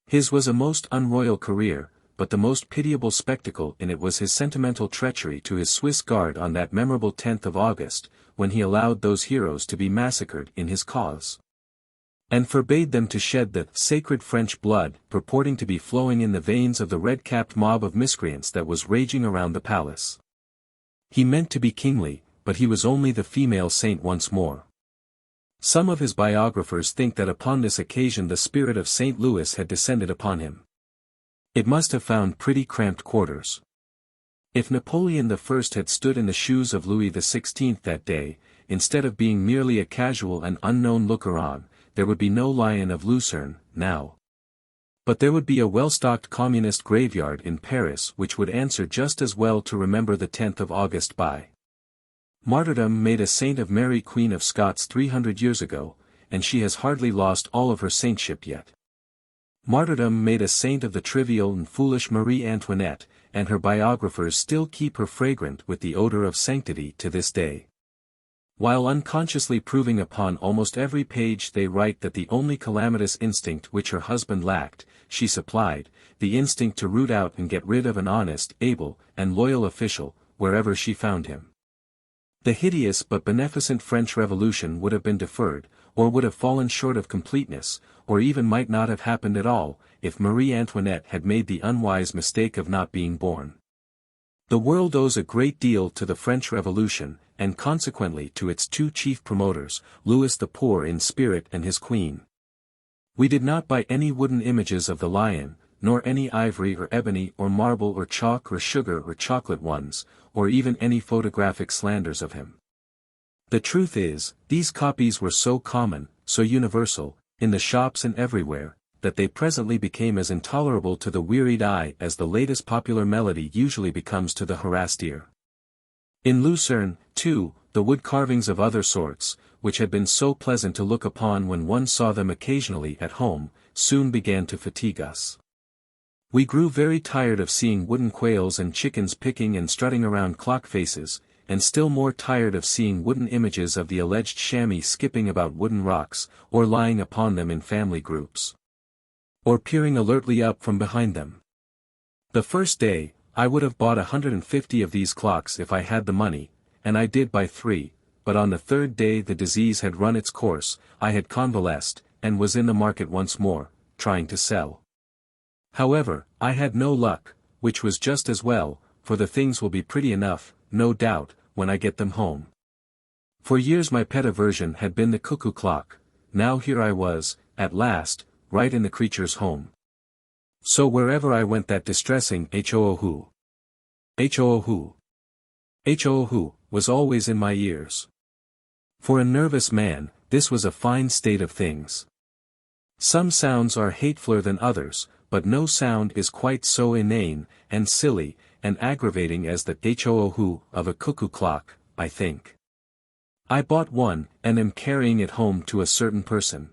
[SPEAKER 1] His was a most unroyal career, but the most pitiable spectacle in it was his sentimental treachery to his Swiss guard on that memorable 10th of August, when he allowed those heroes to be massacred in his cause, and forbade them to shed the sacred French blood purporting to be flowing in the veins of the red-capped mob of miscreants that was raging around the palace. He meant to be kingly, but he was only the female saint once more. Some of his biographers think that upon this occasion the spirit of St. Louis had descended upon him. It must have found pretty cramped quarters. If Napoleon I had stood in the shoes of Louis XVI that day, instead of being merely a casual and unknown looker-on, there would be no Lion of Lucerne, now. But there would be a well-stocked communist graveyard in Paris which would answer just as well to remember the 10th of August by. Martyrdom made a saint of Mary Queen of Scots 300 years ago, and she has hardly lost all of her saintship yet. Martyrdom made a saint of the trivial and foolish Marie Antoinette, and her biographers still keep her fragrant with the odor of sanctity to this day. While unconsciously proving upon almost every page they write that the only calamitous instinct which her husband lacked, she supplied, the instinct to root out and get rid of an honest, able, and loyal official, wherever she found him. The hideous but beneficent French Revolution would have been deferred, or would have fallen short of completeness, or even might not have happened at all, if Marie Antoinette had made the unwise mistake of not being born. The world owes a great deal to the French Revolution, and consequently to its two chief promoters, Louis the Poor in spirit and his queen. We did not buy any wooden images of the lion, nor any ivory or ebony or marble or chalk or sugar or chocolate ones, or even any photographic slanders of him. The truth is, these copies were so common, so universal, in the shops and everywhere, that they presently became as intolerable to the wearied eye as the latest popular melody usually becomes to the harassed ear. In Lucerne, too, the wood carvings of other sorts, which had been so pleasant to look upon when one saw them occasionally at home, soon began to fatigue us. We grew very tired of seeing wooden quails and chickens picking and strutting around clock faces, and still more tired of seeing wooden images of the alleged chamois skipping about wooden rocks, or lying upon them in family groups, or peering alertly up from behind them. The first day, I would have bought 150 of these clocks if I had the money, and I did buy 3, but on the third day the disease had run its course, I had convalesced, and was in the market once more, trying to sell. However, I had no luck, which was just as well, for the things will be pretty enough, no doubt, when I get them home. For years my pet aversion had been the cuckoo-clock, now here I was, at last, right in the creature's home. So wherever I went that distressing hoo-hoo, hoo-hoo, hoo-hoo, was always in my ears. For a nervous man, this was a fine state of things. Some sounds are hatefuller than others, but no sound is quite so inane, and silly, and aggravating as the hoo-hoo of a cuckoo-clock, I think. I bought one, and am carrying it home to a certain person.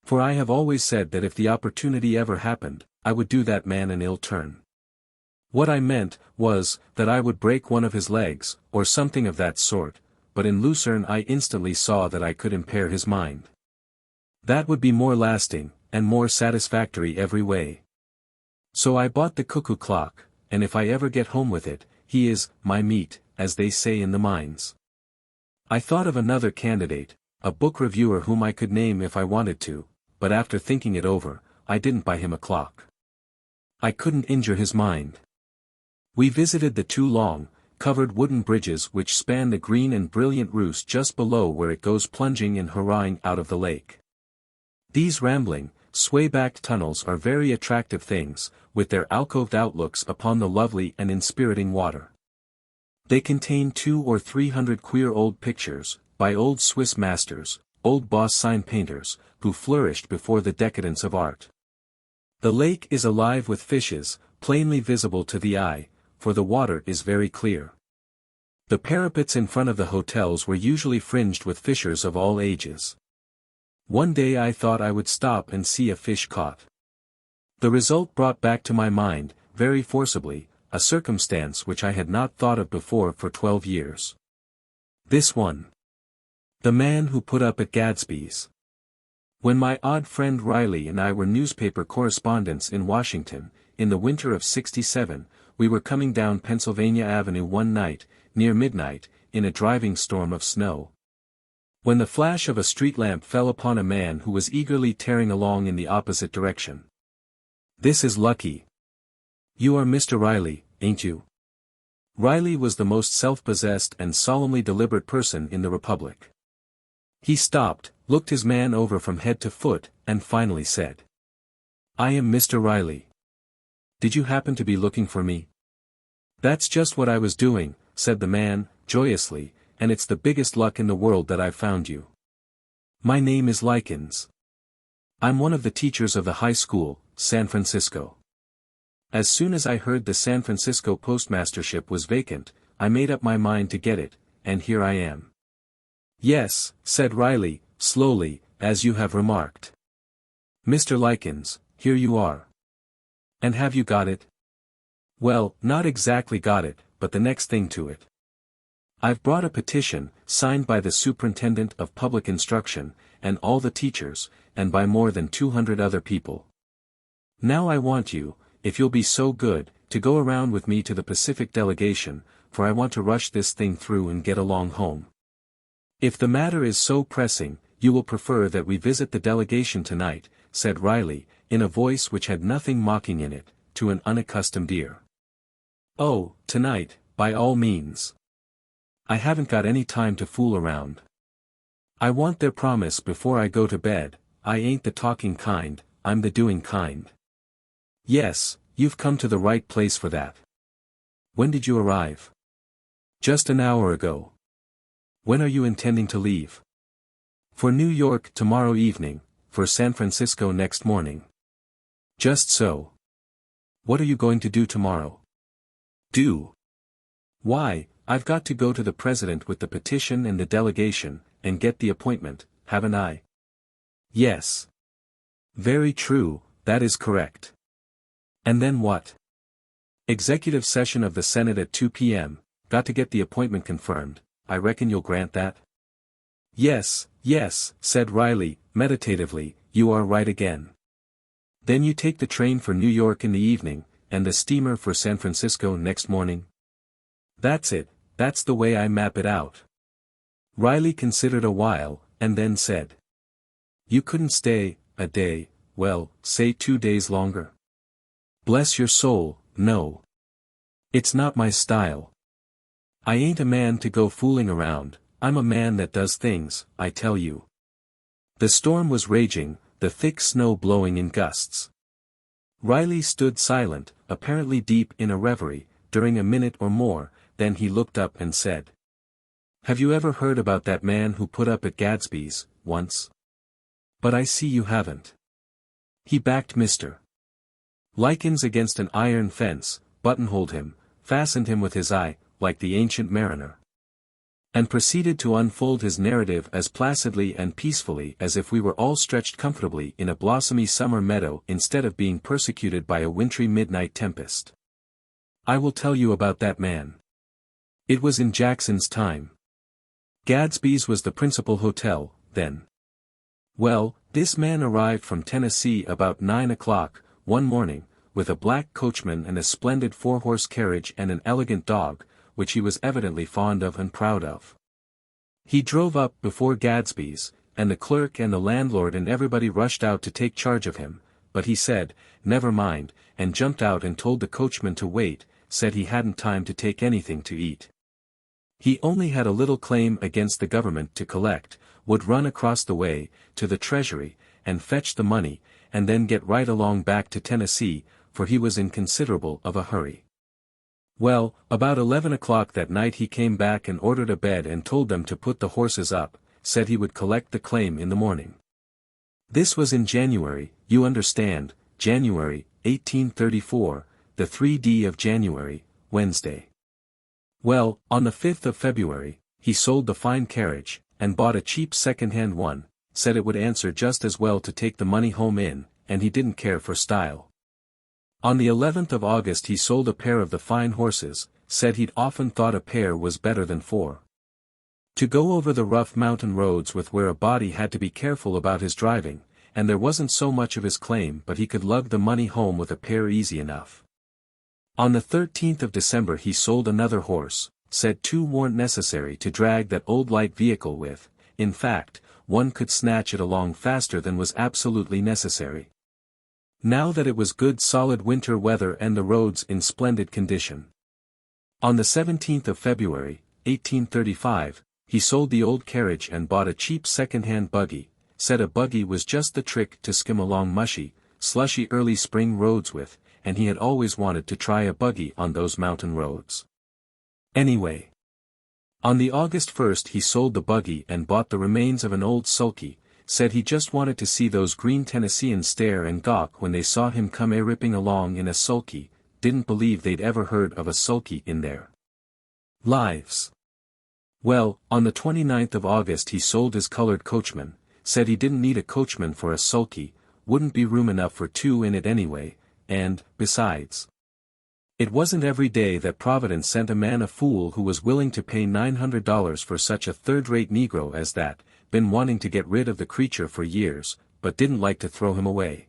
[SPEAKER 1] For I have always said that if the opportunity ever happened, I would do that man an ill turn. What I meant, was, that I would break one of his legs, or something of that sort, but in Lucerne I instantly saw that I could impair his mind. That would be more lasting, and more satisfactory every way. So I bought the cuckoo-clock, and if I ever get home with it, he is my meat, as they say in the mines. I thought of another candidate, a book reviewer whom I could name if I wanted to, but after thinking it over, I didn't buy him a clock. I couldn't injure his mind. We visited the two long, covered wooden bridges which span the green and brilliant Reuss just below where it goes plunging and hurrahing out of the lake. These rambling, sway-backed tunnels are very attractive things, with their alcoved outlooks upon the lovely and inspiriting water. They contain 200 or 300 queer old pictures, by old Swiss masters, old boss sign painters, who flourished before the decadence of art. The lake is alive with fishes, plainly visible to the eye, for the water is very clear. The parapets in front of the hotels were usually fringed with fishers of all ages. One day I thought I would stop and see a fish caught. The result brought back to my mind, very forcibly, a circumstance which I had not thought of before for 12 years. This one. The man who put up at Gadsby's. When my odd friend Riley and I were newspaper correspondents in Washington, in the winter of '67, we were coming down Pennsylvania Avenue one night, near midnight, in a driving storm of snow. When the flash of a street lamp fell upon a man who was eagerly tearing along in the opposite direction. "This is lucky. You are Mr. Riley, ain't you?" Riley was the most self-possessed and solemnly deliberate person in the Republic. He stopped, looked his man over from head to foot, and finally said, "I am Mr. Riley. Did you happen to be looking for me?" "That's just what I was doing," said the man, joyously, "and it's the biggest luck in the world that I've found you. My name is Likens. I'm one of the teachers of the high school, San Francisco. As soon as I heard the San Francisco postmastership was vacant, I made up my mind to get it, and here I am." "Yes," said Riley, slowly, "as you have remarked. Mr. Likens, here you are. And have you got it?" "Well, not exactly got it, but the next thing to it. I've brought a petition, signed by the Superintendent of Public Instruction, and all the teachers, and by more than 200 other people. Now I want you, if you'll be so good, to go around with me to the Pacific delegation, for I want to rush this thing through and get along home. If the matter is so pressing, you will prefer that we visit the delegation tonight," said Riley, in a voice which had nothing mocking in it, to an unaccustomed ear. "Oh, tonight, by all means. I haven't got any time to fool around. I want their promise before I go to bed. I ain't the talking kind, I'm the doing kind." "Yes, you've come to the right place for that. When did you arrive?" "Just an hour ago." "When are you intending to leave?" "For New York tomorrow evening, for San Francisco next morning." "Just so. What are you going to do tomorrow?" "Do? Why, I've got to go to the president with the petition and the delegation, and get the appointment, haven't I?" "Yes. Very true, that is correct. And then what?" "Executive session of the Senate at 2 p.m., got to get the appointment confirmed. I reckon you'll grant that?" "Yes, yes," said Riley, meditatively, "you are right again. Then you take the train for New York in the evening, and the steamer for San Francisco next morning?" "That's it, that's the way I map it out." Riley considered a while, and then said, "You couldn't stay a day, well, say 2 days longer?" "Bless your soul, no. It's not my style. I ain't a man to go fooling around, I'm a man that does things, I tell you." The storm was raging, the thick snow blowing in gusts. Riley stood silent, apparently deep in a reverie, during a minute or more, then he looked up and said, "Have you ever heard about that man who put up at Gadsby's, once? But I see you haven't. He backed Mr. Likens against an iron fence, buttonholed him, fastened him with his eye, like the ancient mariner, and proceeded to unfold his narrative as placidly and peacefully as if we were all stretched comfortably in a blossomy summer meadow instead of being persecuted by a wintry midnight tempest. "I will tell you about that man. It was in Jackson's time. Gadsby's was the principal hotel, then. Well, this man arrived from Tennessee about 9 o'clock, one morning, with a black coachman and a splendid 4-horse carriage and an elegant dog, which he was evidently fond of and proud of. He drove up before Gadsby's, and the clerk and the landlord and everybody rushed out to take charge of him, but he said, "Never mind," and jumped out and told the coachman to wait, said he hadn't time to take anything to eat. He only had a little claim against the government to collect, would run across the way, to the treasury, and fetch the money, and then get right along back to Tennessee, for he was in considerable of a hurry. Well, about 11 o'clock that night he came back and ordered a bed and told them to put the horses up, said he would collect the claim in the morning. This was in January, you understand, January, 1834, the 3d of January, Wednesday. Well, on the 5th of February, he sold the fine carriage, and bought a cheap second-hand one, said it would answer just as well to take the money home in, and he didn't care for style. On the 11th of August he sold a pair of the fine horses, said he'd often thought a pair was better than four. To go over the rough mountain roads with where a body had to be careful about his driving, and there wasn't so much of his claim but he could lug the money home with a pair easy enough. On the 13th of December he sold another horse, said two weren't necessary to drag that old light vehicle with, in fact, one could snatch it along faster than was absolutely necessary. Now that it was good solid winter weather and the roads in splendid condition. On the 17th of February, 1835, he sold the old carriage and bought a cheap second-hand buggy, said a buggy was just the trick to skim along mushy, slushy early spring roads with, and he had always wanted to try a buggy on those mountain roads. Anyway. On the August 1st he sold the buggy and bought the remains of an old sulky, said he just wanted to see those green Tennesseans stare and gawk when they saw him come ripping along in a sulky, didn't believe they'd ever heard of a sulky in their lives. Well, on the 29th of August he sold his colored coachman, said he didn't need a coachman for a sulky, wouldn't be room enough for two in it anyway, and, besides, it wasn't every day that Providence sent a man a fool who was willing to pay $900 for such a third-rate Negro as that, been wanting to get rid of the creature for years, but didn't like to throw him away.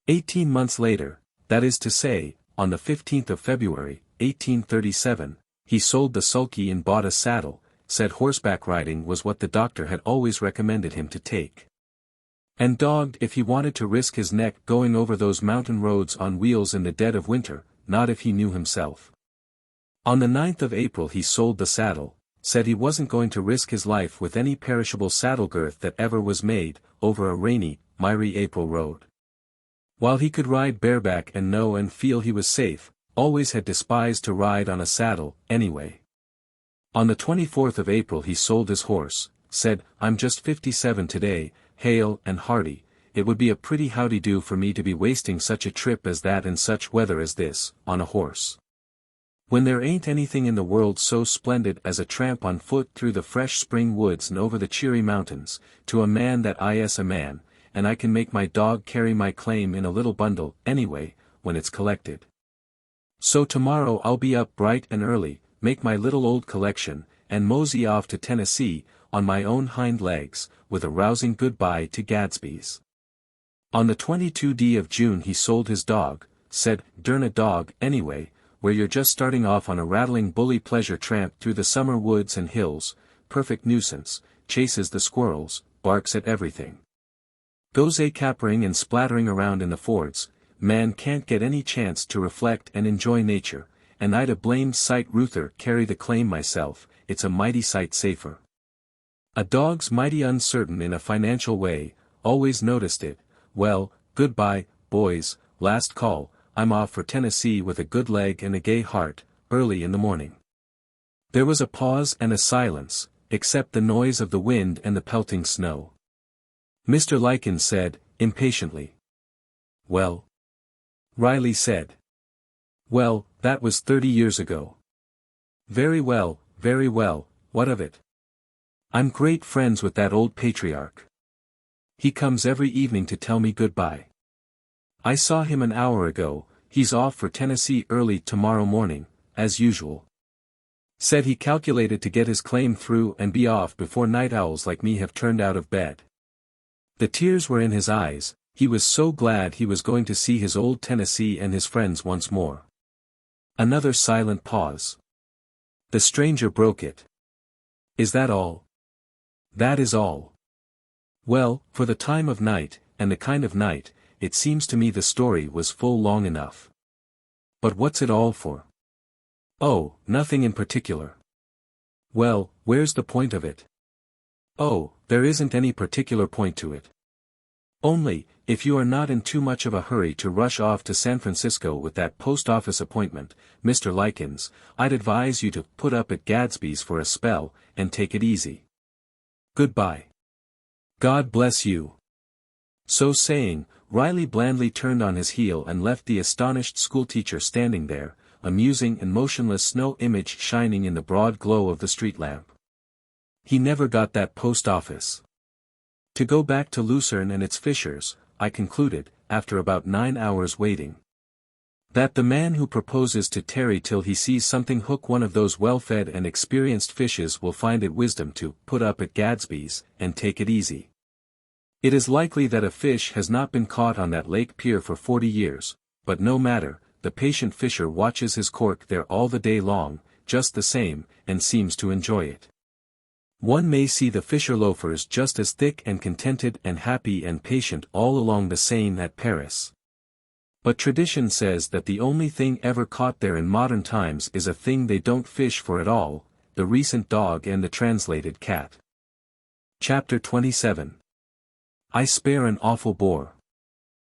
[SPEAKER 1] 18 months later, that is to say, on the 15th of February, 1837, he sold the sulky and bought a saddle, said horseback riding was what the doctor had always recommended him to take. And dogged if he wanted to risk his neck going over those mountain roads on wheels in the dead of winter, not if he knew himself. On the 9th of April he sold the saddle, said he wasn't going to risk his life with any perishable saddle girth that ever was made, over a rainy, miry April road. While he could ride bareback and know and feel he was safe, always had despised to ride on a saddle, anyway. On the 24th of April he sold his horse, said, "I'm just 57 today, hale and hearty, it would be a pretty howdy-do for me to be wasting such a trip as that in such weather as this, on a horse. When there ain't anything in the world so splendid as a tramp on foot through the fresh spring woods and over the cheery mountains, to a man that is a man, and I can make my dog carry my claim in a little bundle, anyway, when it's collected. So tomorrow I'll be up bright and early, make my little old collection, and mosey off to Tennessee, on my own hind legs, with a rousing goodbye to Gadsby's." On the 22d of June he sold his dog, said, "Durn a dog, anyway, where you're just starting off on a rattling bully pleasure tramp through the summer woods and hills, perfect nuisance, chases the squirrels, barks at everything. Goes capering and splattering around in the fords, man can't get any chance to reflect and enjoy nature, and I'd a blamed sight ruther carry the claim myself, it's a mighty sight safer. A dog's mighty uncertain in a financial way, always noticed it. Well, goodbye, boys, last call, I'm off for Tennessee with a good leg and a gay heart, early in the morning." There was a pause and a silence, except the noise of the wind and the pelting snow. Mr. Likens said, impatiently. "Well?" Riley said. "Well, that was 30 years ago." Very well, what of it?" "I'm great friends with that old patriarch. He comes every evening to tell me goodbye. I saw him an hour ago, he's off for Tennessee early tomorrow morning, as usual. Said he calculated to get his claim through and be off before night owls like me have turned out of bed." The tears were in his eyes, he was so glad he was going to see his old Tennessee and his friends once more. Another silent pause. The stranger broke it. "Is that all?" "That is all." Well, for the time of night, and the kind of night, it seems to me the story was full long enough. But what's it all for? Oh, nothing in particular. Well, where's the point of it? Oh, there isn't any particular point to it. Only, if you are not in too much of a hurry to rush off to San Francisco with that post office appointment, Mr. Likens, I'd advise you to put up at Gadsby's for a spell, and take it easy. Goodbye. God bless you. So saying, Riley blandly turned on his heel and left the astonished schoolteacher standing there, a musing and motionless snow image shining in the broad glow of the street lamp. He never got that post office. To go back to Lucerne and its fishers, I concluded, after about 9 hours waiting. That the man who proposes to tarry till he sees something hook one of those well-fed and experienced fishes will find it wisdom to put up at Gadsby's, and take it easy. It is likely that a fish has not been caught on that lake pier for 40 years, but no matter, the patient fisher watches his cork there all the day long, just the same, and seems to enjoy it. One may see the fisher loafers just as thick and contented and happy and patient all along the Seine at Paris. But tradition says that the only thing ever caught there in modern times is a thing they don't fish for at all, the recent dog and the translated cat. Chapter 27. I spare an awful bore.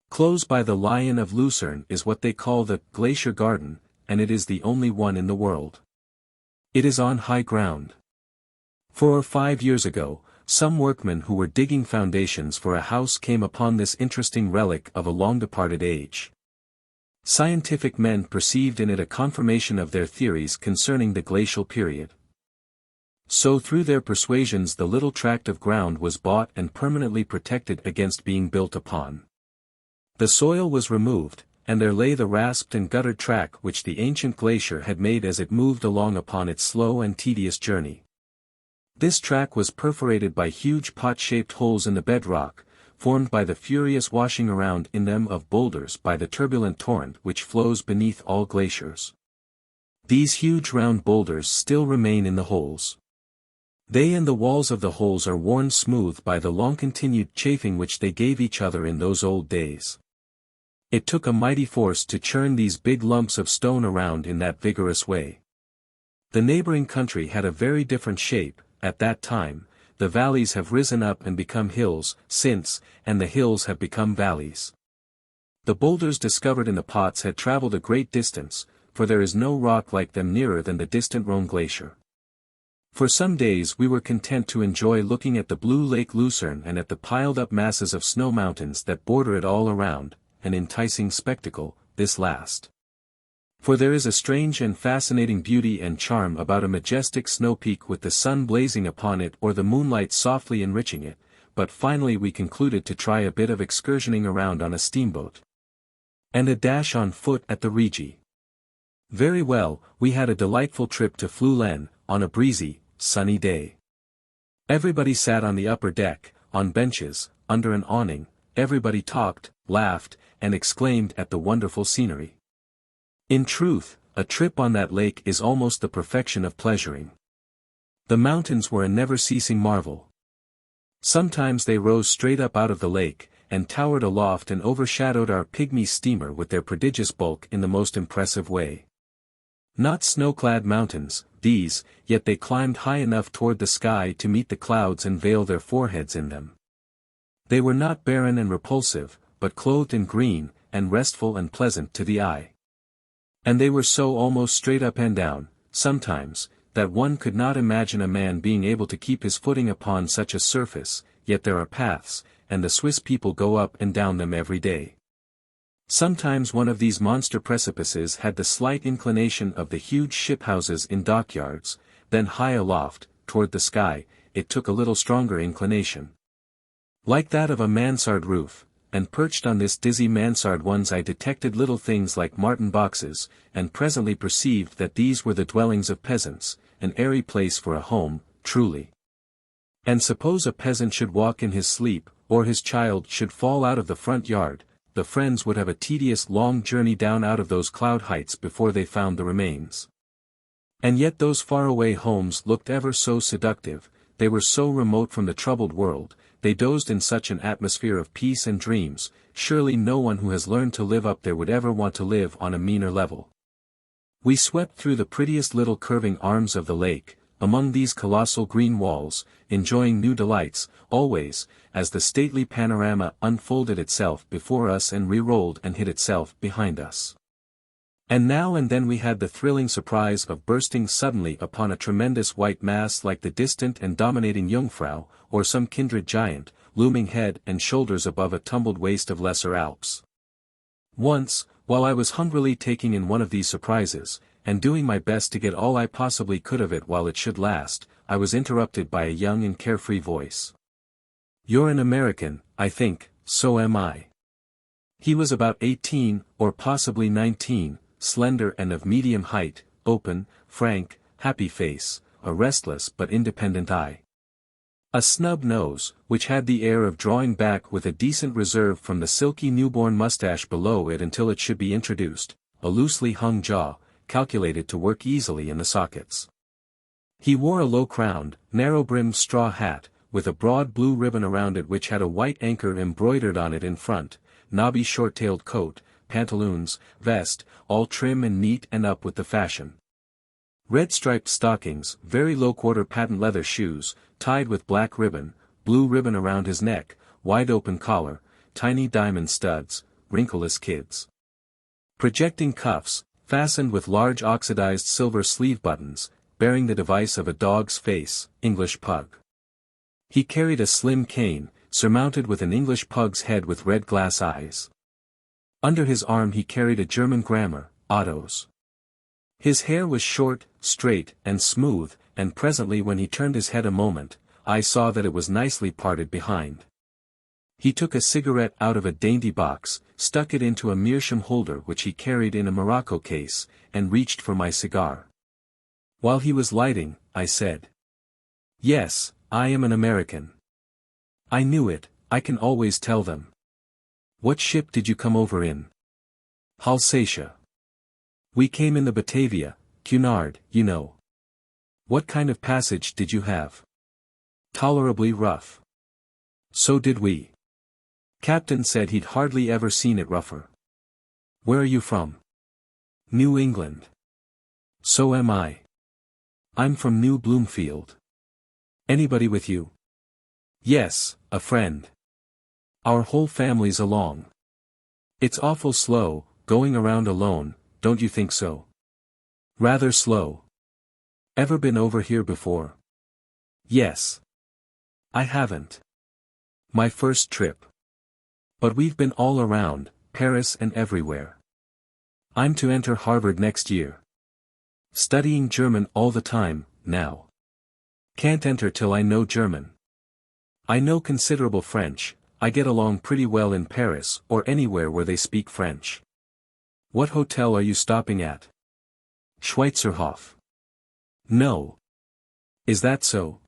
[SPEAKER 1] Close by the Lion of Lucerne is what they call the Glacier Garden, and it is the only one in the world. It is on high ground. 4 or 5 years ago, some workmen who were digging foundations for a house came upon this interesting relic of a long-departed age. Scientific men perceived in it a confirmation of their theories concerning the glacial period. So through their persuasions the little tract of ground was bought and permanently protected against being built upon. The soil was removed, and there lay the rasped and guttered track which the ancient glacier had made as it moved along upon its slow and tedious journey. This track was perforated by huge pot-shaped holes in the bedrock, formed by the furious washing around in them of boulders by the turbulent torrent which flows beneath all glaciers. These huge round boulders still remain in the holes. They and the walls of the holes are worn smooth by the long-continued chafing which they gave each other in those old days. It took a mighty force to churn these big lumps of stone around in that vigorous way. The neighboring country had a very different shape, at that time. The valleys have risen up and become hills, since, and the hills have become valleys. The boulders discovered in the pots had traveled a great distance, for there is no rock like them nearer than the distant Rhone glacier. For some days we were content to enjoy looking at the blue Lake Lucerne and at the piled-up masses of snow mountains that border it all around, an enticing spectacle, this last. For there is a strange and fascinating beauty and charm about a majestic snow peak with the sun blazing upon it or the moonlight softly enriching it, but finally we concluded to try a bit of excursioning around on a steamboat. And a dash on foot at the Rigi. Very well, we had a delightful trip to Fleulen, on a breezy, sunny day. Everybody sat on the upper deck, on benches, under an awning, everybody talked, laughed, and exclaimed at the wonderful scenery. In truth, a trip on that lake is almost the perfection of pleasuring. The mountains were a never-ceasing marvel. Sometimes they rose straight up out of the lake, and towered aloft and overshadowed our pygmy steamer with their prodigious bulk in the most impressive way. Not snow-clad mountains, these, yet they climbed high enough toward the sky to meet the clouds and veil their foreheads in them. They were not barren and repulsive, but clothed in green, and restful and pleasant to the eye. And they were so almost straight up and down, sometimes, that one could not imagine a man being able to keep his footing upon such a surface, yet there are paths, and the Swiss people go up and down them every day. Sometimes one of these monster precipices had the slight inclination of the huge shiphouses in dockyards, then high aloft, toward the sky, it took a little stronger inclination. Like that of a mansard roof, and perched on this dizzy mansard ones I detected little things like martin boxes, and presently perceived that these were the dwellings of peasants, an airy place for a home, truly. And suppose a peasant should walk in his sleep, or his child should fall out of the front yard, the friends would have a tedious long journey down out of those cloud heights before they found the remains. And yet those faraway homes looked ever so seductive, they were so remote from the troubled world, they dozed in such an atmosphere of peace and dreams, surely no one who has learned to live up there would ever want to live on a meaner level. We swept through the prettiest little curving arms of the lake, among these colossal green walls, enjoying new delights, always, as the stately panorama unfolded itself before us and re-rolled and hid itself behind us. And now and then we had the thrilling surprise of bursting suddenly upon a tremendous white mass like the distant and dominating Jungfrau, or some kindred giant, looming head and shoulders above a tumbled waste of lesser Alps. Once, while I was hungrily taking in one of these surprises, and doing my best to get all I possibly could of it while it should last, I was interrupted by a young and carefree voice. "You're an American, I think, so am I." He was about 18, or possibly 19, slender and of medium height, open, frank, happy face, a restless but independent eye. A snub nose, which had the air of drawing back with a decent reserve from the silky newborn mustache below it until it should be introduced, a loosely hung jaw, calculated to work easily in the sockets. He wore a low-crowned, narrow-brimmed straw hat, with a broad blue ribbon around it which had a white anchor embroidered on it in front, knobby short-tailed coat, pantaloons, vest, all trim and neat and up with the fashion. Red striped stockings, very low-quarter patent leather shoes, tied with black ribbon, blue ribbon around his neck, wide-open collar, tiny diamond studs, wrinkleless kids. Projecting cuffs, fastened with large oxidized silver sleeve buttons, bearing the device of a dog's face, English pug. He carried a slim cane, surmounted with an English pug's head with red glass eyes. Under his arm he carried a German grammar, Otto's. His hair was short, straight, and smooth, and presently when he turned his head a moment, I saw that it was nicely parted behind. He took a cigarette out of a dainty box, stuck it into a meerschaum holder which he carried in a morocco case, and reached for my cigar. While he was lighting, I said, "Yes, I am an American." "I knew it, I can always tell them." "What ship did you come over in?" "Halsatia." "We came in the Batavia, Cunard, you know." "What kind of passage did you have?" "Tolerably rough." "So did we." Captain said he'd hardly ever seen it rougher. "Where are you from?" "New England." "So am I." "I'm from New Bloomfield." "Anybody with you?" "Yes, a friend. Our whole family's along." "It's awful slow, going around alone, don't you think so?" "Rather slow." "Ever been over here before?" "Yes." "I haven't. My first trip. But we've been all around, Paris and everywhere. I'm to enter Harvard next year. Studying German all the time, now. Can't enter till I know German. I know considerable French, I get along pretty well in Paris or anywhere where they speak French. What hotel are you stopping at?" "Schweizerhof." "No. Is that so?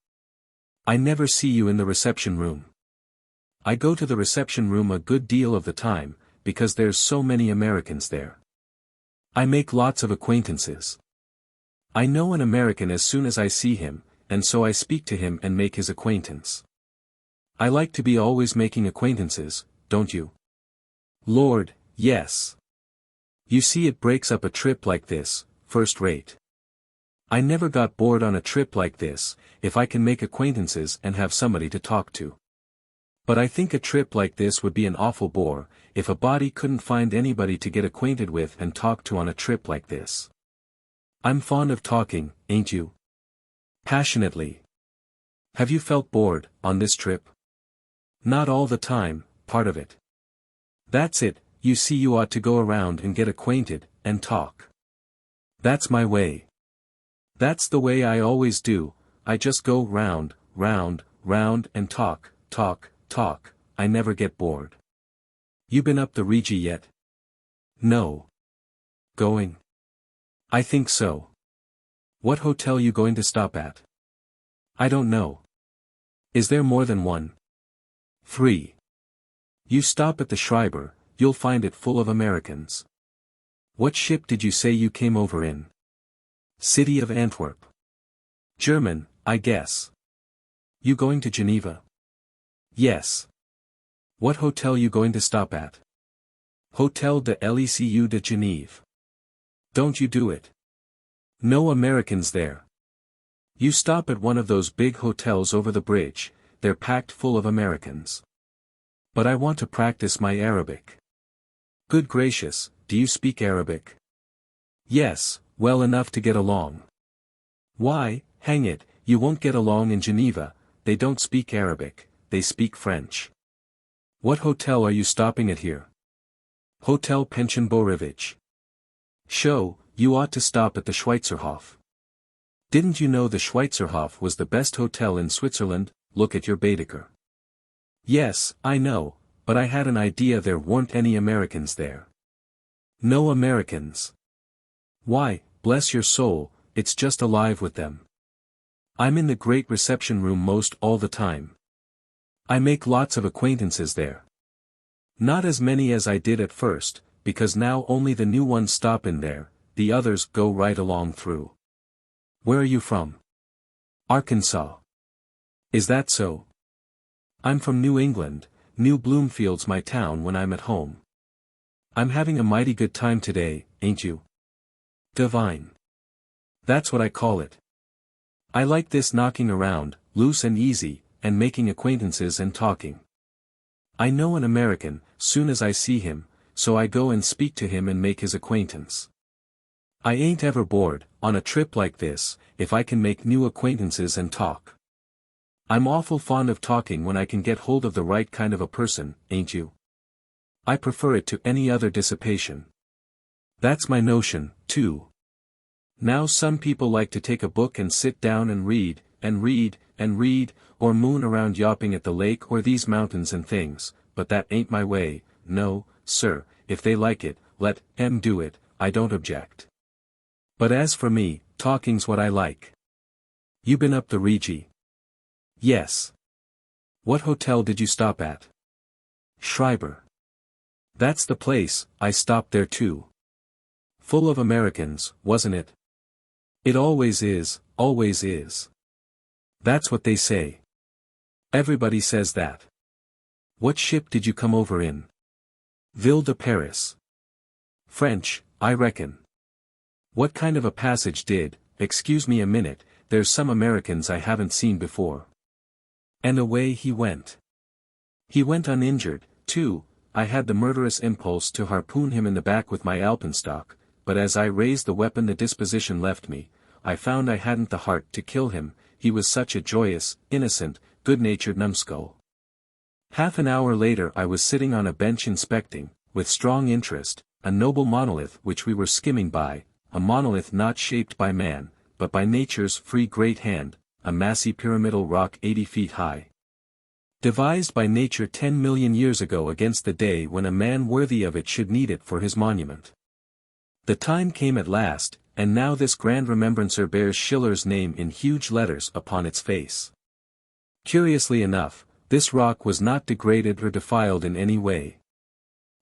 [SPEAKER 1] I never see you in the reception room." "I go to the reception room a good deal of the time, because there's so many Americans there. I make lots of acquaintances. I know an American as soon as I see him, and so I speak to him and make his acquaintance. I like to be always making acquaintances, don't you?" "Lord, yes. You see it breaks up a trip like this, first rate. I never got bored on a trip like this, if I can make acquaintances and have somebody to talk to. But I think a trip like this would be an awful bore, if a body couldn't find anybody to get acquainted with and talk to on a trip like this. I'm fond of talking, ain't you?" "Passionately." "Have you felt bored, on this trip?" "Not all the time, part of it." "That's it, you see you ought to go around and get acquainted, and talk." "That's my way. That's the way I always do, I just go round, round, round and talk, talk, talk, I never get bored." "You been up the Rigi yet?" "No." "Going?" "I think so." "What hotel you going to stop at?" "I don't know." "Is there more than one?" "3. You stop at the Schreiber, you'll find it full of Americans." "What ship did you say you came over in?" "City of Antwerp." "German, I guess." "You going to Geneva?" Yes. What hotel you going to stop at? Hotel de l'Ecu de Genève. Don't you do it. No Americans there. You stop at one of those big hotels over the bridge, they're packed full of Americans. But I want to practice my Arabic. Good gracious, do you speak Arabic? Yes, well enough to get along. Why, hang it, you won't get along in Geneva, they don't speak Arabic, they speak French. What hotel are you stopping at here? Hotel Pension Borevich. Show, you ought to stop at the Schweizerhof. Didn't you know the Schweizerhof was the best hotel in Switzerland? Look at your Baedeker. Yes, I know, but I had an idea there weren't any Americans there. No Americans. Why, bless your soul, it's just alive with them. I'm in the great reception room most all the time. I make lots of acquaintances there. Not as many as I did at first, because now only the new ones stop in there, the others go right along through. Where are you from? Arkansas. Is that so? I'm from New England, New Bloomfield's my town when I'm at home. I'm having a mighty good time today, ain't you? Divine. That's what I call it. I like this knocking around, loose and easy, and making acquaintances and talking. I know an American, soon as I see him, so I go and speak to him and make his acquaintance. I ain't ever bored, on a trip like this, if I can make new acquaintances and talk. I'm awful fond of talking when I can get hold of the right kind of a person, ain't you? I prefer it to any other dissipation. That's my notion, too. Now some people like to take a book and sit down and read, and read, and read, or moon around yawping at the lake or these mountains and things, but that ain't my way. No, sir, if they like it, let 'em do it, I don't object. But as for me, talking's what I like. You been up the Rigi? Yes. What hotel did you stop at? Schreiber. That's the place, I stopped there too. Full of Americans, wasn't it? It always is, always is. That's what they say. Everybody says that. What ship did you come over in? Ville de Paris. French, I reckon. What kind of a passage did, excuse me a minute, there's some Americans I haven't seen before. And away he went. He went uninjured, too. I had the murderous impulse to harpoon him in the back with my alpenstock, but as I raised the weapon the disposition left me. I found I hadn't the heart to kill him, he was such a joyous, innocent, good-natured numbskull. Half an hour later I was sitting on a bench inspecting, with strong interest, a noble monolith which we were skimming by, a monolith not shaped by man, but by nature's free great hand, a massy pyramidal rock 80 feet high. Devised by nature 10 million years ago against the day when a man worthy of it should need it for his monument. The time came at last, and now this grand remembrancer bears Schiller's name in huge letters upon its face. Curiously enough, this rock was not degraded or defiled in any way.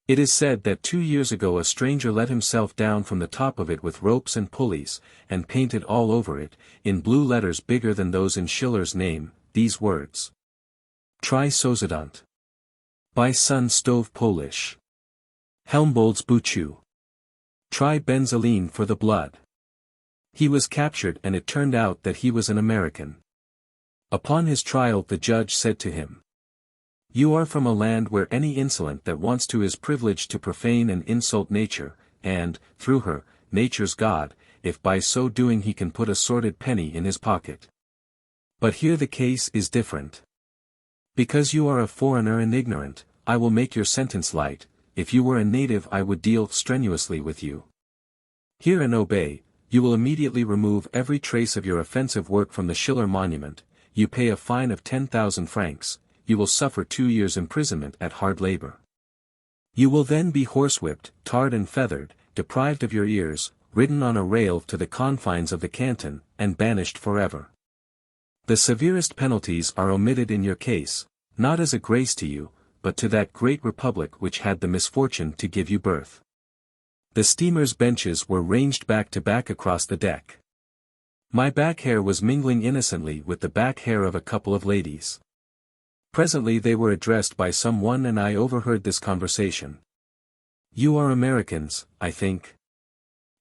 [SPEAKER 1] It is said that 2 years ago a stranger let himself down from the top of it with ropes and pulleys, and painted all over it, in blue letters bigger than those in Schiller's name, these words. Tri Sozadant. By Sun Stove Polish. Helmbold's Buchu. Tri Benzaline for the blood. He was captured and it turned out that he was an American. Upon his trial the judge said to him, "You are from a land where any insolent that wants to is privileged to profane and insult nature, and, through her, nature's God, if by so doing he can put a sordid penny in his pocket. But here the case is different. Because you are a foreigner and ignorant, I will make your sentence light, if you were a native I would deal strenuously with you. Hear and obey, you will immediately remove every trace of your offensive work from the Schiller monument, you pay a fine of 10,000 francs, you will suffer 2 years' imprisonment at hard labor. You will then be horsewhipped, tarred and feathered, deprived of your ears, ridden on a rail to the confines of the canton, and banished forever. The severest penalties are omitted in your case, not as a grace to you, but to that great republic which had the misfortune to give you birth." The steamer's benches were ranged back to back across the deck. My back hair was mingling innocently with the back hair of a couple of ladies. Presently they were addressed by someone and I overheard this conversation. "You are Americans, I think."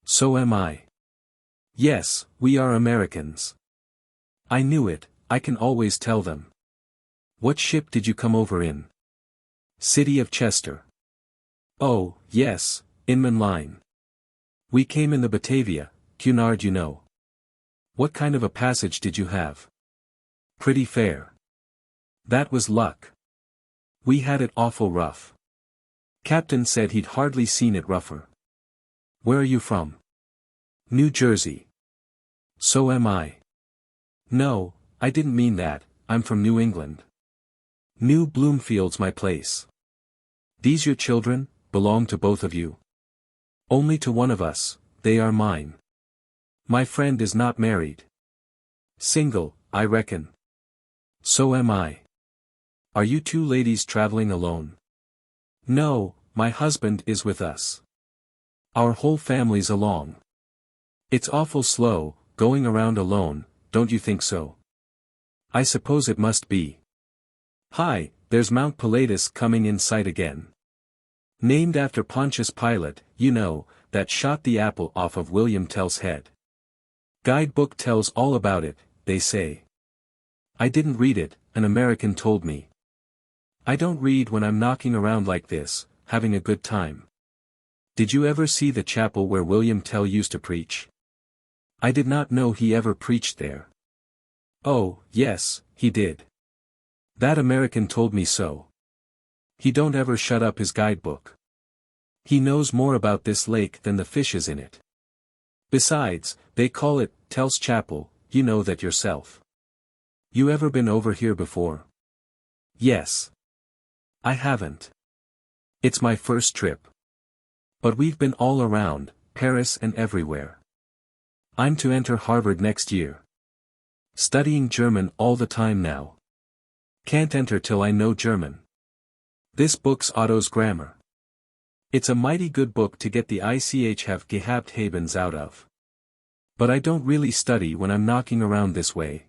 [SPEAKER 1] "So am I." "Yes, we are Americans." I knew it, I can always tell them. "What ship did you come over in?" "City of Chester." "Oh, yes, Inman Line. We came in the Batavia, Cunard, you know." "What kind of a passage did you have?" "Pretty fair." "That was luck. We had it awful rough." Captain said he'd hardly seen it rougher. "Where are you from?" "New Jersey." "So am I." "No, I didn't mean that, I'm from New England. New Bloomfield's my place." "These your children, belong to both of you?" "Only to one of us, they are mine. My friend is not married." "Single, I reckon." "So am I." "Are you two ladies traveling alone?" "No, my husband is with us. Our whole family's along." "It's awful slow, going around alone, don't you think so?" "I suppose it must be." "Hi, there's Mount Pilatus coming in sight again. Named after Pontius Pilate, you know, that shot the apple off of William Tell's head. Guidebook tells all about it, they say. I didn't read it, an American told me. I don't read when I'm knocking around like this, having a good time." "Did you ever see the chapel where William Tell used to preach?" "I did not know he ever preached there." "Oh, yes, he did. That American told me so. He don't ever shut up his guidebook. He knows more about this lake than the fishes in it. Besides, they call it Tell's Chapel, you know that yourself. You ever been over here before?" "Yes. I haven't. It's my first trip. But we've been all around, Paris and everywhere. I'm to enter Harvard next year. Studying German all the time now. Can't enter till I know German. This book's Otto's grammar. It's a mighty good book to get the Ich have gehabt Habens out of. But I don't really study when I'm knocking around this way.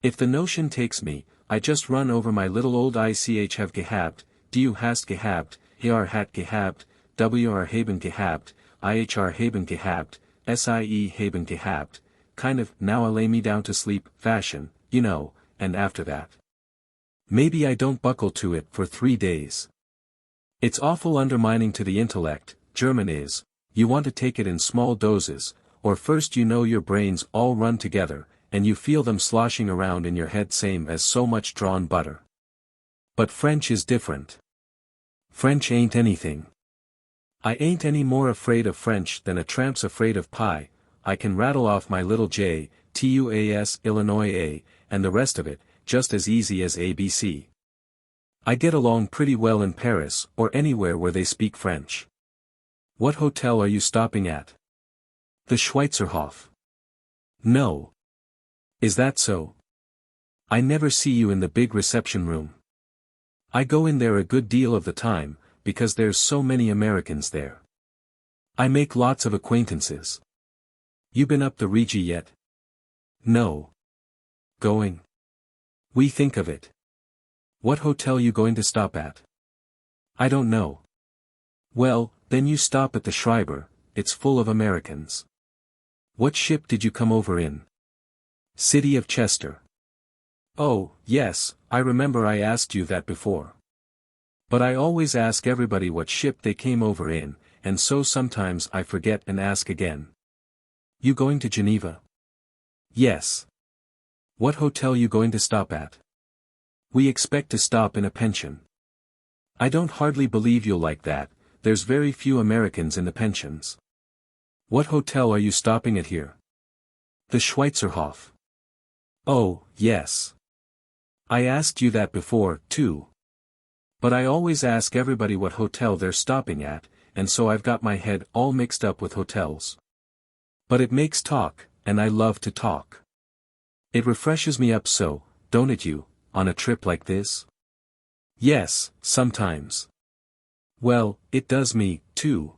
[SPEAKER 1] If the notion takes me, I just run over my little old Ich have gehabt, du hast gehabt, hat gehabt, wr haben gehabt, ihr haben gehabt, sie haben gehabt, kind of now I lay me down to sleep fashion, you know, and after that. Maybe I don't buckle to it for 3 days. It's awful undermining to the intellect, German is, you want to take it in small doses, or first you know your brains all run together, and you feel them sloshing around in your head same as so much drawn butter. But French is different. French ain't anything. I ain't any more afraid of French than a tramp's afraid of pie. I can rattle off my little J, TUAS Illinois A, and the rest of it, just as easy as ABC. I get along pretty well in Paris or anywhere where they speak French. What hotel are you stopping at? The Schweizerhof. No. Is that so? I never see you in the big reception room. I go in there a good deal of the time, because there's so many Americans there. I make lots of acquaintances. You been up the Rigi yet? No. Going? We think of it. What hotel you going to stop at? I don't know. Well, then you stop at the Schreiber, it's full of Americans. What ship did you come over in? City of Chester. Oh, yes, I remember I asked you that before. But I always ask everybody what ship they came over in, and so sometimes I forget and ask again. You going to Geneva? Yes. What hotel you going to stop at? We expect to stop in a pension. I don't hardly believe you'll like that, there's very few Americans in the pensions. What hotel are you stopping at here? The Schweizerhof. Oh, yes. I asked you that before, too. But I always ask everybody what hotel they're stopping at, and so I've got my head all mixed up with hotels. But it makes talk, and I love to talk. It refreshes me up so, don't it you, on a trip like this? Yes, sometimes. Well, it does me, too.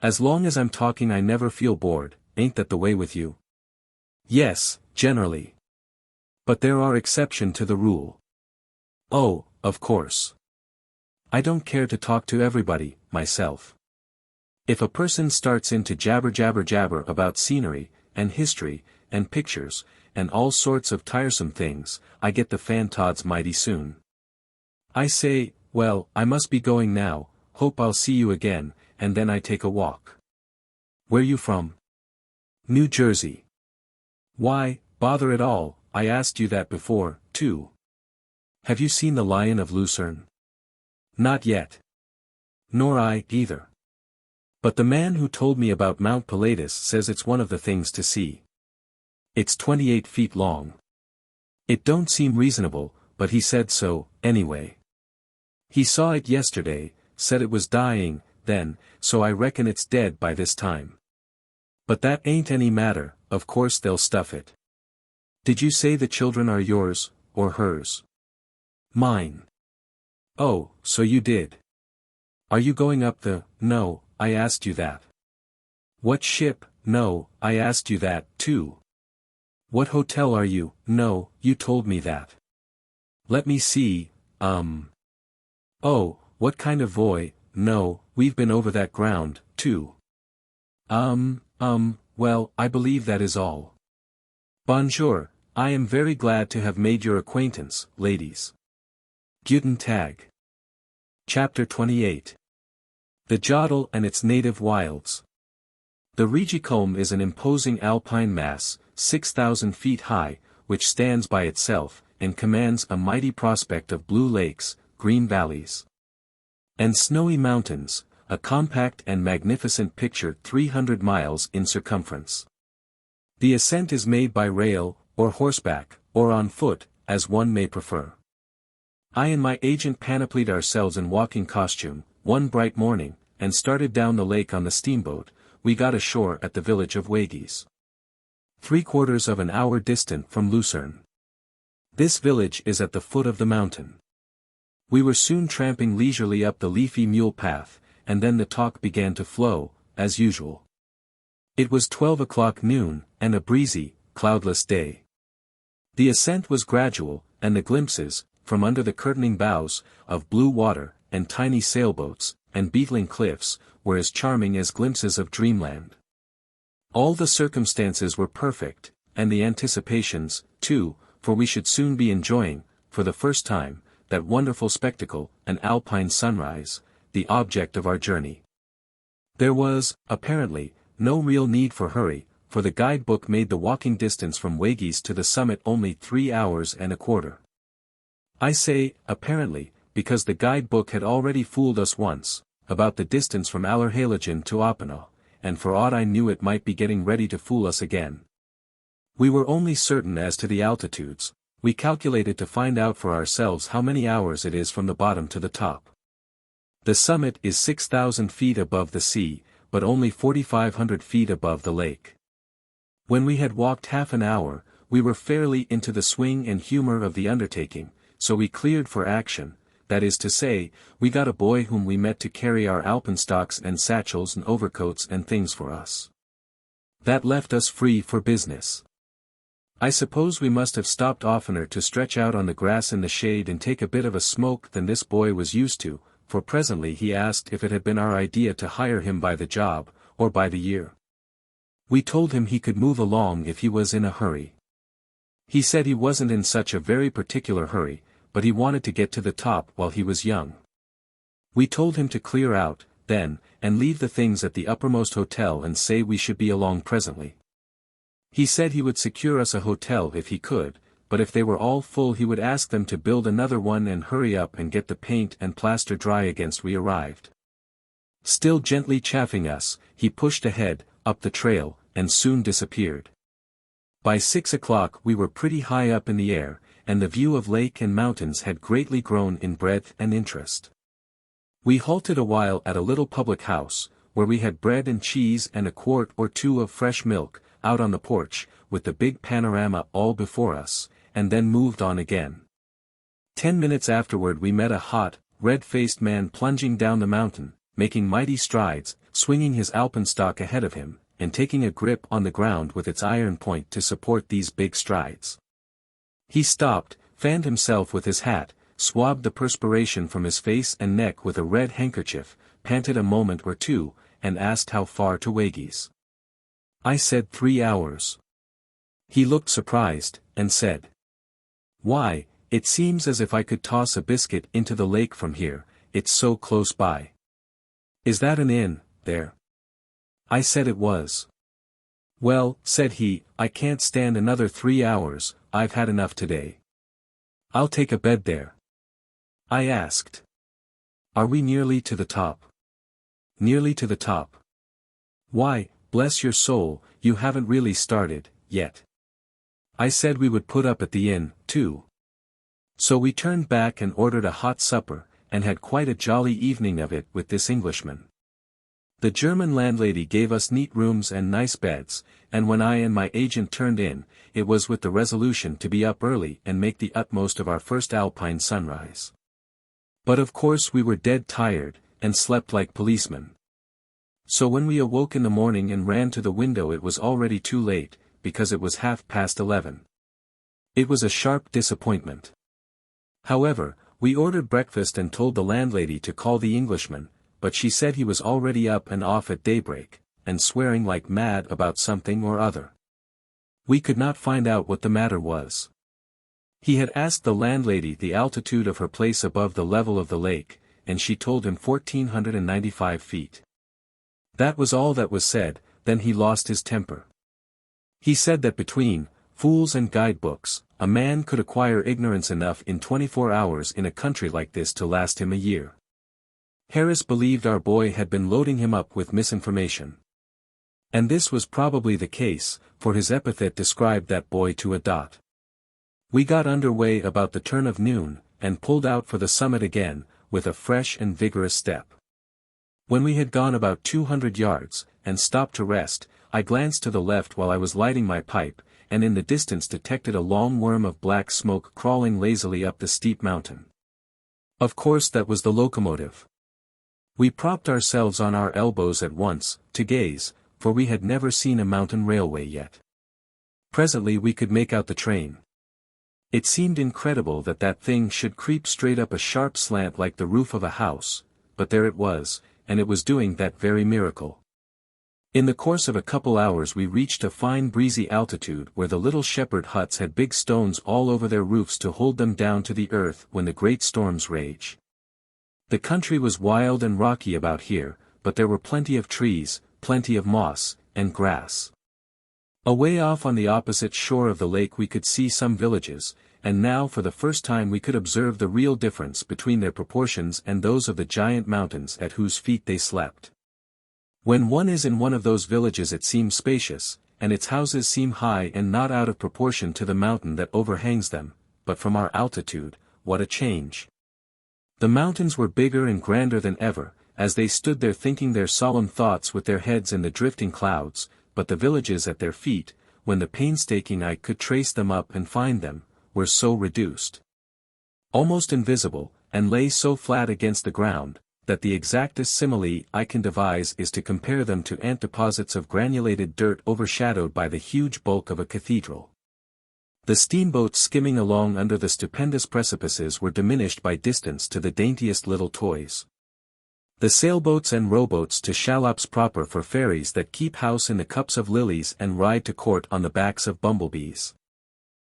[SPEAKER 1] As long as I'm talking I never feel bored, ain't that the way with you? Yes, generally. But there are exceptions to the rule. Oh, of course. I don't care to talk to everybody, myself. If a person starts in to jabber about scenery, and history, and pictures, and all sorts of tiresome things, I get the fan-tods mighty soon. I say, well, I must be going now, hope I'll see you again, and then I take a walk. Where you from? New Jersey. Why, bother it all, I asked you that before, too. Have you seen the Lion of Lucerne? Not yet. Nor I, either. But the man who told me about Mount Pilatus says it's one of the things to see. It's 28 feet long. It don't seem reasonable, but he said so, anyway. He saw it yesterday, said it was dying, then, so I reckon it's dead by this time. But that ain't any matter, of course they'll stuff it. Did you say the children are yours, or hers? Mine. Oh, so you did. Are you going up the, no, I asked you that. What ship, no, I asked you that, too. What hotel are you, no, you told me that. Let me see, Oh, what kind of voy, no, we've been over that ground, too. Well, I believe that is all. Bonjour, I am very glad to have made your acquaintance, ladies. Guten Tag. Chapter 28. The Jodl and its native wilds. The Rigi-Kulm is an imposing alpine mass, 6,000 feet high, which stands by itself, and commands a mighty prospect of blue lakes, green valleys, and snowy mountains, a compact and magnificent picture 300 miles in circumference. The ascent is made by rail, or horseback, or on foot, as one may prefer. I and my agent panoplied ourselves in walking costume, one bright morning, and started down the lake on the steamboat. We got ashore at the village of Wegis, 3/4 of an hour distant from Lucerne. This village is at the foot of the mountain. We were soon tramping leisurely up the leafy mule path, and then the talk began to flow, as usual. It was 12 o'clock noon, and a breezy, cloudless day. The ascent was gradual, and the glimpses, from under the curtaining boughs, of blue water, and tiny sailboats, and beetling cliffs, were as charming as glimpses of dreamland. All the circumstances were perfect, and the anticipations, too, for we should soon be enjoying, for the first time, that wonderful spectacle, an alpine sunrise, the object of our journey. There was, apparently, no real need for hurry, for the guidebook made the walking distance from Wegis to the summit only 3 hours and a quarter. I say, apparently, because the guidebook had already fooled us once, about the distance from Allerheiligen to Oppenau, and for aught I knew it might be getting ready to fool us again. We were only certain as to the altitudes. We calculated to find out for ourselves how many hours it is from the bottom to the top. The summit is 6,000 feet above the sea, but only 4,500 feet above the lake. When we had walked half an hour, we were fairly into the swing and humor of the undertaking, so we cleared for action. That is to say, we got a boy whom we met to carry our alpenstocks and satchels and overcoats and things for us. That left us free for business. I suppose we must have stopped oftener to stretch out on the grass in the shade and take a bit of a smoke than this boy was used to, for presently he asked if it had been our idea to hire him by the job, or by the year. We told him he could move along if he was in a hurry. He said he wasn't in such a very particular hurry, but he wanted to get to the top while he was young. We told him to clear out, then, and leave the things at the uppermost hotel and say we should be along presently. He said he would secure us a hotel if he could, but if they were all full he would ask them to build another one and hurry up and get the paint and plaster dry against we arrived. Still gently chaffing us, he pushed ahead, up the trail, and soon disappeared. By 6 o'clock we were pretty high up in the air, and the view of lake and mountains had greatly grown in breadth and interest. We halted a while at a little public house, where we had bread and cheese and a quart or two of fresh milk, out on the porch, with the big panorama all before us, and then moved on again. 10 minutes afterward we met a hot, red-faced man plunging down the mountain, making mighty strides, swinging his alpenstock ahead of him, and taking a grip on the ground with its iron point to support these big strides. He stopped, fanned himself with his hat, swabbed the perspiration from his face and neck with a red handkerchief, panted a moment or two, and asked how far to Wegis. I said 3 hours. He looked surprised, and said, "Why, it seems as if I could toss a biscuit into the lake from here, it's so close by." "Is that an inn, there?" I said it was. "Well," said he, "I can't stand another 3 hours, I've had enough today. I'll take a bed there." I asked, "Are we nearly to the top?" "Nearly to the top." "Why, bless your soul, you haven't really started, yet." I said we would put up at the inn, too. So we turned back and ordered a hot supper, and had quite a jolly evening of it with this Englishman. The German landlady gave us neat rooms and nice beds, and when I and my agent turned in, it was with the resolution to be up early and make the utmost of our first alpine sunrise. But of course we were dead tired, and slept like policemen. So when we awoke in the morning and ran to the window it was already too late, because it was 11:30. It was a sharp disappointment. However, we ordered breakfast and told the landlady to call the Englishman, but she said he was already up and off at daybreak, and swearing like mad about something or other. We could not find out what the matter was. He had asked the landlady the altitude of her place above the level of the lake, and she told him 1495 feet. That was all that was said, then he lost his temper. He said that between fools and guidebooks, a man could acquire ignorance enough in 24 hours in a country like this to last him a year. Harris believed our boy had been loading him up with misinformation. And this was probably the case, for his epithet described that boy to a dot. We got under way about the turn of noon, and pulled out for the summit again, with a fresh and vigorous step. When we had gone about 200 yards, and stopped to rest, I glanced to the left while I was lighting my pipe, and in the distance detected a long worm of black smoke crawling lazily up the steep mountain. Of course that was the locomotive. We propped ourselves on our elbows at once, to gaze, for we had never seen a mountain railway yet. Presently we could make out the train. It seemed incredible that that thing should creep straight up a sharp slant like the roof of a house, but there it was, and it was doing that very miracle. In the course of a couple hours we reached a fine breezy altitude where the little shepherd huts had big stones all over their roofs to hold them down to the earth when the great storms rage. The country was wild and rocky about here, but there were plenty of trees, plenty of moss, and grass. Away off on the opposite shore of the lake we could see some villages, and now for the first time we could observe the real difference between their proportions and those of the giant mountains at whose feet they slept. When one is in one of those villages it seems spacious, and its houses seem high and not out of proportion to the mountain that overhangs them, but from our altitude, what a change! The mountains were bigger and grander than ever, as they stood there thinking their solemn thoughts with their heads in the drifting clouds, but the villages at their feet, when the painstaking eye could trace them up and find them, were so reduced, almost invisible, and lay so flat against the ground, that the exactest simile I can devise is to compare them to ant deposits of granulated dirt overshadowed by the huge bulk of a cathedral. The steamboats skimming along under the stupendous precipices were diminished by distance to the daintiest little toys. The sailboats and rowboats to shallops proper for ferries that keep house in the cups of lilies and ride to court on the backs of bumblebees.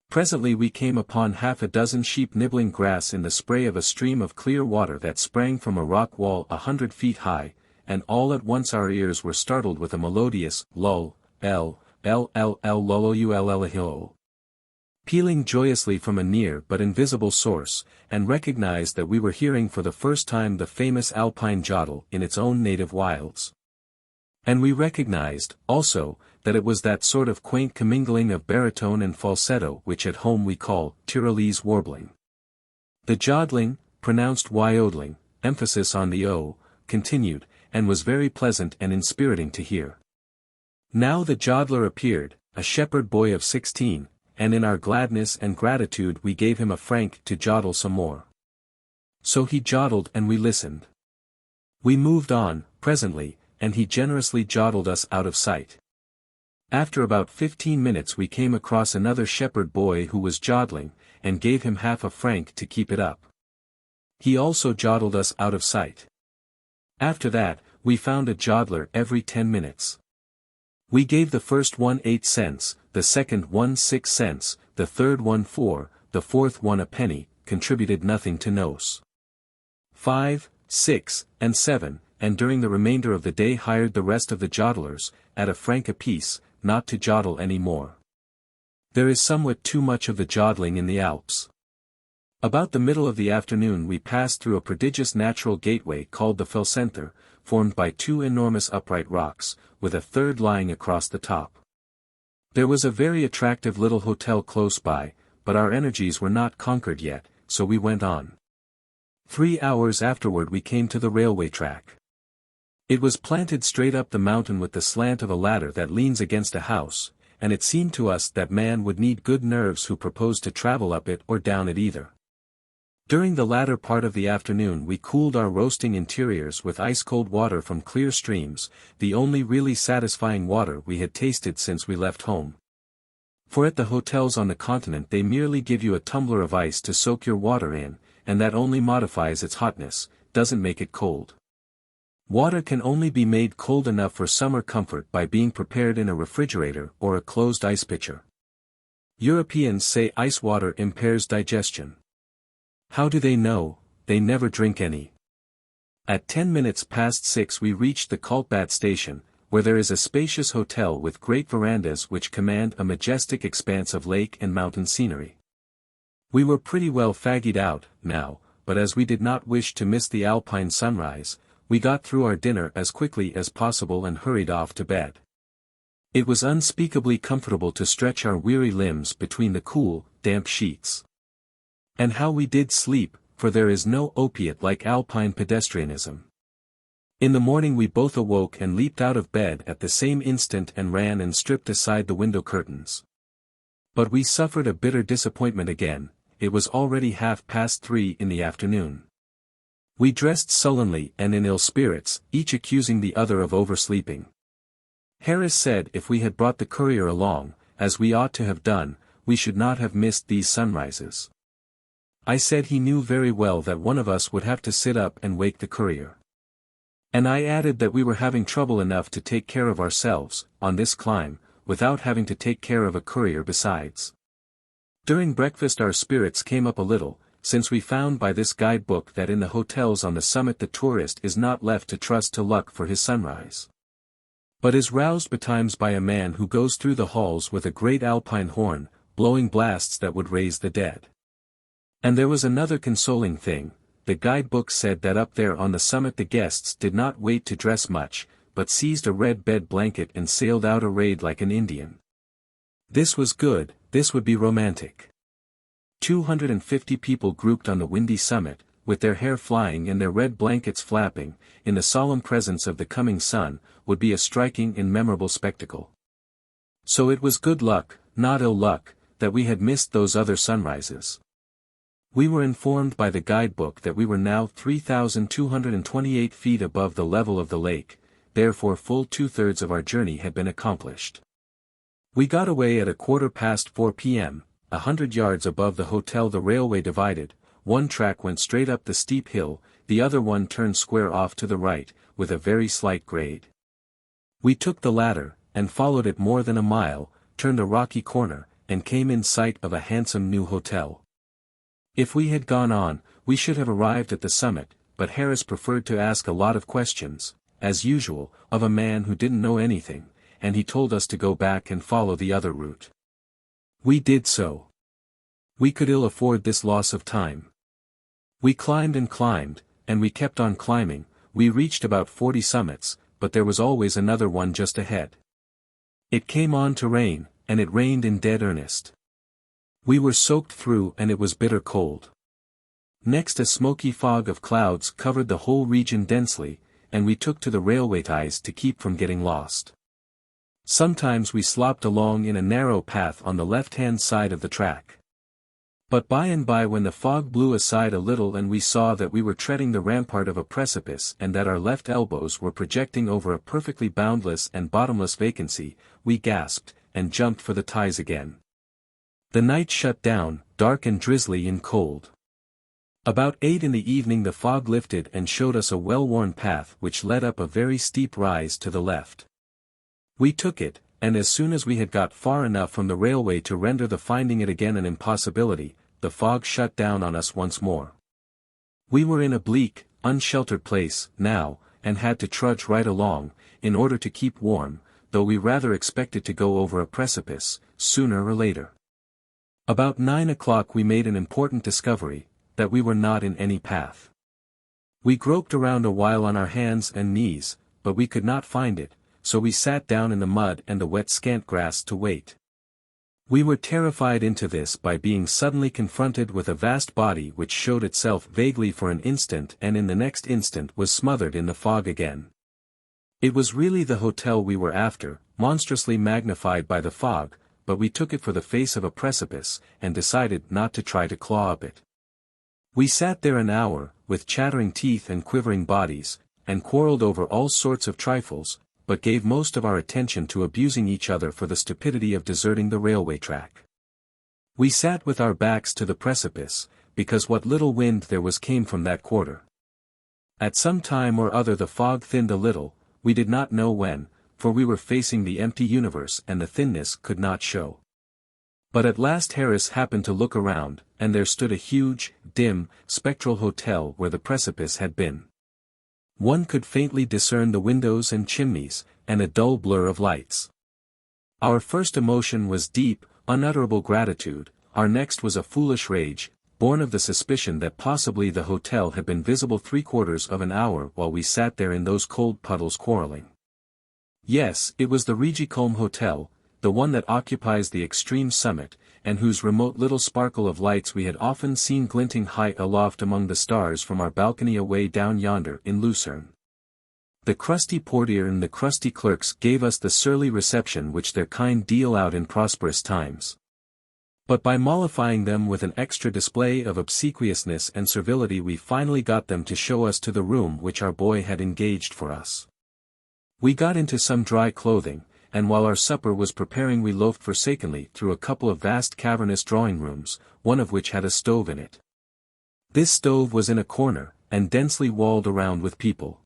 [SPEAKER 1] Presently we came upon half a dozen sheep nibbling grass in the spray of a stream of clear water that sprang from a rock wall 100 feet high, and all at once our ears were startled with a melodious lull, lull, pealing joyously from a near but invisible source, and recognized that we were hearing for the first time the famous alpine jodel in its own native wilds. And we recognized, also, that it was that sort of quaint commingling of baritone and falsetto which at home we call Tyrolese warbling. The jodling, pronounced yodling, emphasis on the o, continued, and was very pleasant and inspiriting to hear. Now the jodler appeared, a shepherd boy of 16, and in our gladness and gratitude we gave him a franc to jodle some more. So he jodled and we listened. We moved on, presently, and he generously jodled us out of sight. After about 15 minutes we came across another shepherd boy who was jodling, and gave him half a franc to keep it up. He also jodled us out of sight. After that, we found a jodler every 10 minutes. We gave the first one 8 cents, the second one 6 cents, the third one 4, the fourth one a penny, contributed nothing to nos. 5, 6, and 7, and during the remainder of the day hired the rest of the jodlers, at a franc apiece, not to jodle any more. There is somewhat too much of the jodling in the Alps. About the middle of the afternoon we passed through a prodigious natural gateway called the Felsenthor, formed by 2 enormous upright rocks, with a third lying across the top. There was a very attractive little hotel close by, but our energies were not conquered yet, so we went on. 3 hours afterward we came to the railway track. It was planted straight up the mountain with the slant of a ladder that leans against a house, and it seemed to us that man would need good nerves who proposed to travel up it or down it either. During the latter part of the afternoon we cooled our roasting interiors with ice-cold water from clear streams, the only really satisfying water we had tasted since we left home. For at the hotels on the continent they merely give you a tumbler of ice to soak your water in, and that only modifies its hotness, doesn't make it cold. Water can only be made cold enough for summer comfort by being prepared in a refrigerator or a closed ice pitcher. Europeans say ice water impairs digestion. How do they know? They never drink any. At 10 minutes past 6 we reached the Kaltbad station, where there is a spacious hotel with great verandas which command a majestic expanse of lake and mountain scenery. We were pretty well faggied out, now, but as we did not wish to miss the alpine sunrise, we got through our dinner as quickly as possible and hurried off to bed. It was unspeakably comfortable to stretch our weary limbs between the cool, damp sheets. And how we did sleep, for there is no opiate like alpine pedestrianism. In the morning we both awoke and leaped out of bed at the same instant and ran and stripped aside the window curtains. But we suffered a bitter disappointment again. It was already 3:30 in the afternoon. We dressed sullenly and in ill spirits, each accusing the other of oversleeping. Harris said if we had brought the courier along, as we ought to have done, we should not have missed these sunrises. I said he knew very well that one of us would have to sit up and wake the courier. And I added that we were having trouble enough to take care of ourselves, on this climb, without having to take care of a courier besides. During breakfast our spirits came up a little, since we found by this guidebook that in the hotels on the summit the tourist is not left to trust to luck for his sunrise, but is roused betimes by a man who goes through the halls with a great alpine horn, blowing blasts that would raise the dead. And there was another consoling thing. The guidebook said that up there on the summit the guests did not wait to dress much, but seized a red bed blanket and sailed out arrayed like an Indian. This was good, this would be romantic. 250 people grouped on the windy summit, with their hair flying and their red blankets flapping, in the solemn presence of the coming sun, would be a striking and memorable spectacle. So it was good luck, not ill luck, that we had missed those other sunrises. We were informed by the guidebook that we were now 3,228 feet above the level of the lake, therefore full 2/3 of our journey had been accomplished. We got away at 4:15 p.m., 100 yards above the hotel the railway divided, one track went straight up the steep hill, the other one turned square off to the right, with a very slight grade. We took the latter, and followed it more than a mile, turned a rocky corner, and came in sight of a handsome new hotel. If we had gone on, we should have arrived at the summit, but Harris preferred to ask a lot of questions, as usual, of a man who didn't know anything, and he told us to go back and follow the other route. We did so. We could ill afford this loss of time. We climbed, and we kept on climbing. We reached about 40 summits, but there was always another one just ahead. It came on to rain, and it rained in dead earnest. We were soaked through and it was bitter cold. Next a smoky fog of clouds covered the whole region densely, and we took to the railway ties to keep from getting lost. Sometimes we slopped along in a narrow path on the left-hand side of the track. But by and by when the fog blew aside a little and we saw that we were treading the rampart of a precipice and that our left elbows were projecting over a perfectly boundless and bottomless vacancy, we gasped, and jumped for the ties again. The night shut down, dark and drizzly and cold. About 8 in the evening the fog lifted and showed us a well-worn path which led up a very steep rise to the left. We took it, and as soon as we had got far enough from the railway to render the finding it again an impossibility, the fog shut down on us once more. We were in a bleak, unsheltered place, now, and had to trudge right along, in order to keep warm, though we rather expected to go over a precipice, sooner or later. About 9 o'clock we made an important discovery, that we were not in any path. We groped around a while on our hands and knees, but we could not find it, so we sat down in the mud and the wet scant grass to wait. We were terrified into this by being suddenly confronted with a vast body which showed itself vaguely for an instant and in the next instant was smothered in the fog again. It was really the hotel we were after, monstrously magnified by the fog, but we took it for the face of a precipice, and decided not to try to claw up it. We sat there an hour, with chattering teeth and quivering bodies, and quarreled over all sorts of trifles, but gave most of our attention to abusing each other for the stupidity of deserting the railway track. We sat with our backs to the precipice, because what little wind there was came from that quarter. At some time or other the fog thinned a little, we did not know when, for we were facing the empty universe and the thinness could not show. But at last Harris happened to look around, and there stood a huge, dim, spectral hotel where the precipice had been. One could faintly discern the windows and chimneys, and a dull blur of lights. Our first emotion was deep, unutterable gratitude, our next was a foolish rage, born of the suspicion that possibly the hotel had been visible 3/4 of an hour while we sat there in those cold puddles quarreling. Yes, it was the Rigi-Kulm Hotel, the one that occupies the extreme summit, and whose remote little sparkle of lights we had often seen glinting high aloft among the stars from our balcony away down yonder in Lucerne. The crusty portier and the crusty clerks gave us the surly reception which their kind deal out in prosperous times. But by mollifying them with an extra display of obsequiousness and servility we finally got them to show us to the room which our boy had engaged for us. We got into some dry clothing, and while our supper was preparing we loafed forsakenly through a couple of vast cavernous drawing-rooms, one of which had a stove in it. This stove was in a corner, and densely walled around with people.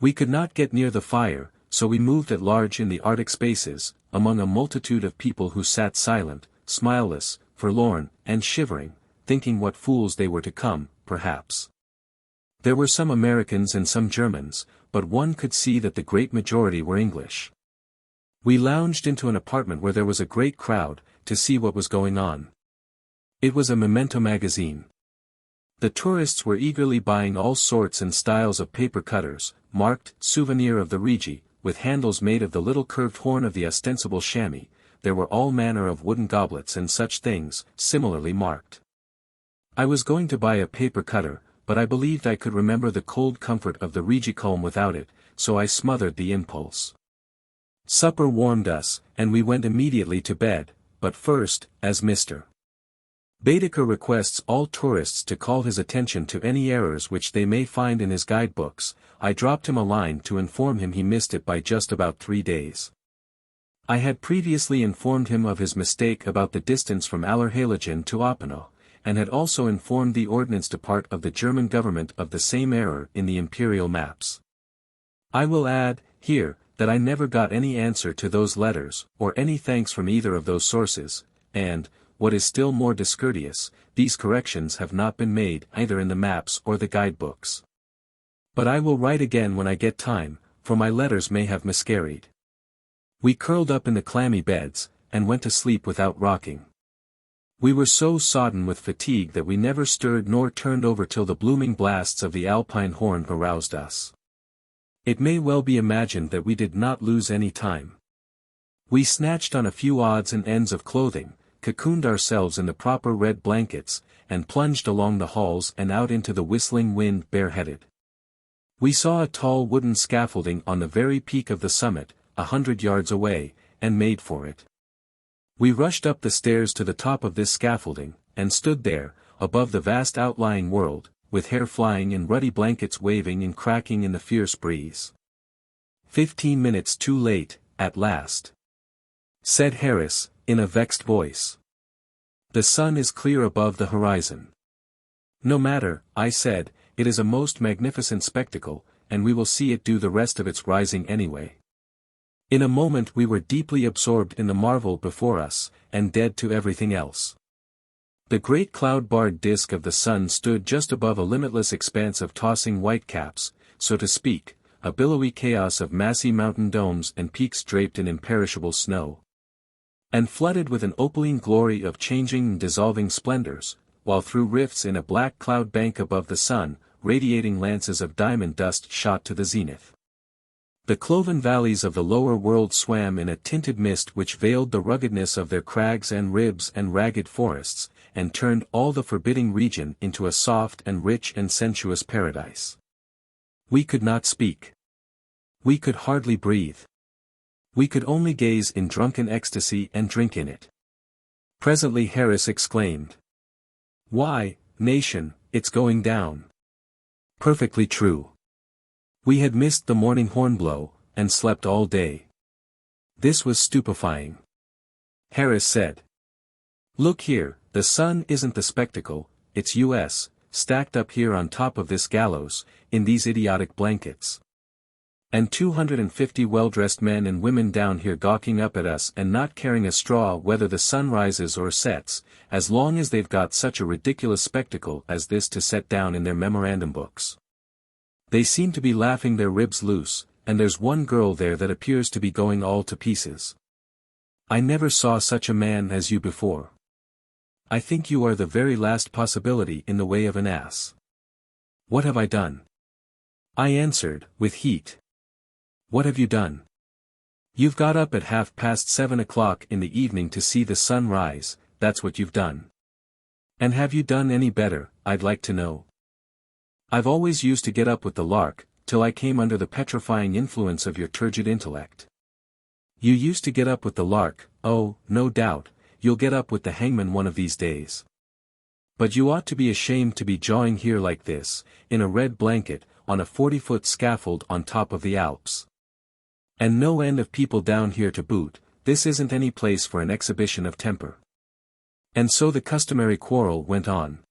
[SPEAKER 1] We could not get near the fire, so we moved at large in the arctic spaces, among a multitude of people who sat silent, smileless, forlorn, and shivering, thinking what fools they were to come, perhaps. There were some Americans and some Germans, but one could see that the great majority were English. We lounged into an apartment where there was a great crowd, to see what was going on. It was a memento magazine. The tourists were eagerly buying all sorts and styles of paper cutters, marked, souvenir of the Rigi, with handles made of the little curved horn of the ostensible chamois. There were all manner of wooden goblets and such things, similarly marked. I was going to buy a paper cutter, but I believed I could remember the cold comfort of the Rigi-Kulm without it, so I smothered the impulse. Supper warmed us, and we went immediately to bed, but first, as Mr. Baedeker requests all tourists to call his attention to any errors which they may find in his guidebooks, I dropped him a line to inform him he missed it by just about 3 days. I had previously informed him of his mistake about the distance from Allerheiligen to Oppenau, and had also informed the Ordnance Department of the German government of the same error in the imperial maps. I will add, here, that I never got any answer to those letters, or any thanks from either of those sources, and, what is still more discourteous, these corrections have not been made either in the maps or the guidebooks. But I will write again when I get time, for my letters may have miscarried. We curled up in the clammy beds, and went to sleep without rocking. We were so sodden with fatigue that we never stirred nor turned over till the blooming blasts of the Alpine horn aroused us. It may well be imagined that we did not lose any time. We snatched on a few odds and ends of clothing, cocooned ourselves in the proper red blankets, and plunged along the halls and out into the whistling wind bareheaded. We saw a tall wooden scaffolding on the very peak of the summit, 100 yards away, and made for it. We rushed up the stairs to the top of this scaffolding, and stood there, above the vast outlying world, with hair flying and ruddy blankets waving and cracking in the fierce breeze. 15 minutes too late, at last, said Harris, in a vexed voice. The sun is clear above the horizon. No matter, I said, it is a most magnificent spectacle, and we will see it do the rest of its rising anyway. In a moment we were deeply absorbed in the marvel before us, and dead to everything else. The great cloud-barred disk of the sun stood just above a limitless expanse of tossing white caps, so to speak, a billowy chaos of massy mountain domes and peaks draped in imperishable snow. And flooded with an opaline glory of changing and dissolving splendors, while through rifts in a black cloud bank above the sun, radiating lances of diamond dust shot to the zenith. The cloven valleys of the lower world swam in a tinted mist which veiled the ruggedness of their crags and ribs and ragged forests, and turned all the forbidding region into a soft and rich and sensuous paradise. We could not speak. We could hardly breathe. We could only gaze in drunken ecstasy and drink in it. Presently Harris exclaimed. "Why, nation, it's going down." Perfectly true. We had missed the morning hornblow, and slept all day. This was stupefying. Harris said. "Look here, the sun isn't the spectacle, it's us, stacked up here on top of this gallows, in these idiotic blankets. And 250 well-dressed men and women down here gawking up at us and not caring a straw whether the sun rises or sets, as long as they've got such a ridiculous spectacle as this to set down in their memorandum books. They seem to be laughing their ribs loose, and there's one girl there that appears to be going all to pieces. I never saw such a man as you before. I think you are the very last possibility in the way of an ass." "What have I done?" I answered, with heat. "What have you done? You've got up at 7:30 in the evening to see the sun rise, that's what you've done. And have you done any better, I'd like to know? I've always used to get up with the lark, till I came under the petrifying influence of your turgid intellect. You used to get up with the lark, oh, no doubt, you'll get up with the hangman one of these days. But you ought to be ashamed to be jawing here like this, in a red blanket, on a 40-foot scaffold on top of the Alps. And no end of people down here to boot, this isn't any place for an exhibition of temper." And so the customary quarrel went on.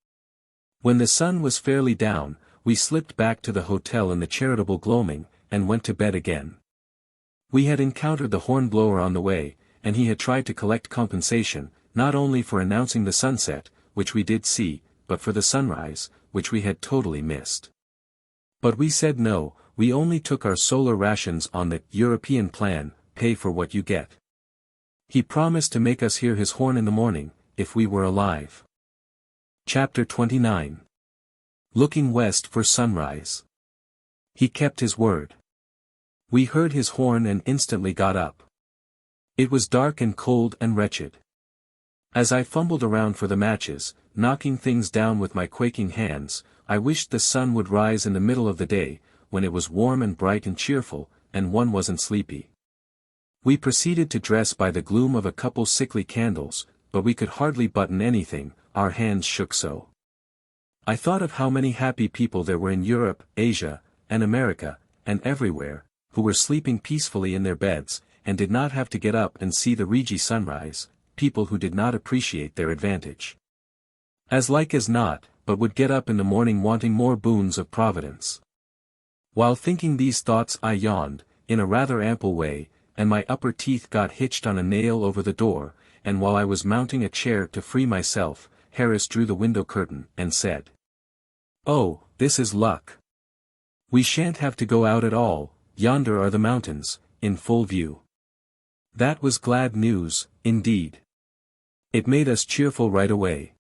[SPEAKER 1] When the sun was fairly down, we slipped back to the hotel in the charitable gloaming, and went to bed again. We had encountered the hornblower on the way, and he had tried to collect compensation, not only for announcing the sunset, which we did see, but for the sunrise, which we had totally missed. But we said no, we only took our solar rations on the European plan, pay for what you get. He promised to make us hear his horn in the morning, if we were alive. Chapter 29. Looking west for sunrise. He kept his word. We heard his horn and instantly got up. It was dark and cold and wretched. As I fumbled around for the matches, knocking things down with my quaking hands, I wished the sun would rise in the middle of the day, when it was warm and bright and cheerful, and one wasn't sleepy. We proceeded to dress by the gloom of a couple sickly candles, but we could hardly button anything, our hands shook so. I thought of how many happy people there were in Europe, Asia, and America, and everywhere, who were sleeping peacefully in their beds, and did not have to get up and see the Rigi sunrise, people who did not appreciate their advantage. As like as not, but would get up in the morning wanting more boons of Providence. While thinking these thoughts I yawned, in a rather ample way, and my upper teeth got hitched on a nail over the door, and while I was mounting a chair to free myself, Harris drew the window curtain, and said, "Oh, this is luck. We shan't have to go out at all, yonder are the mountains, in full view." That was glad news, indeed. It made us cheerful right away.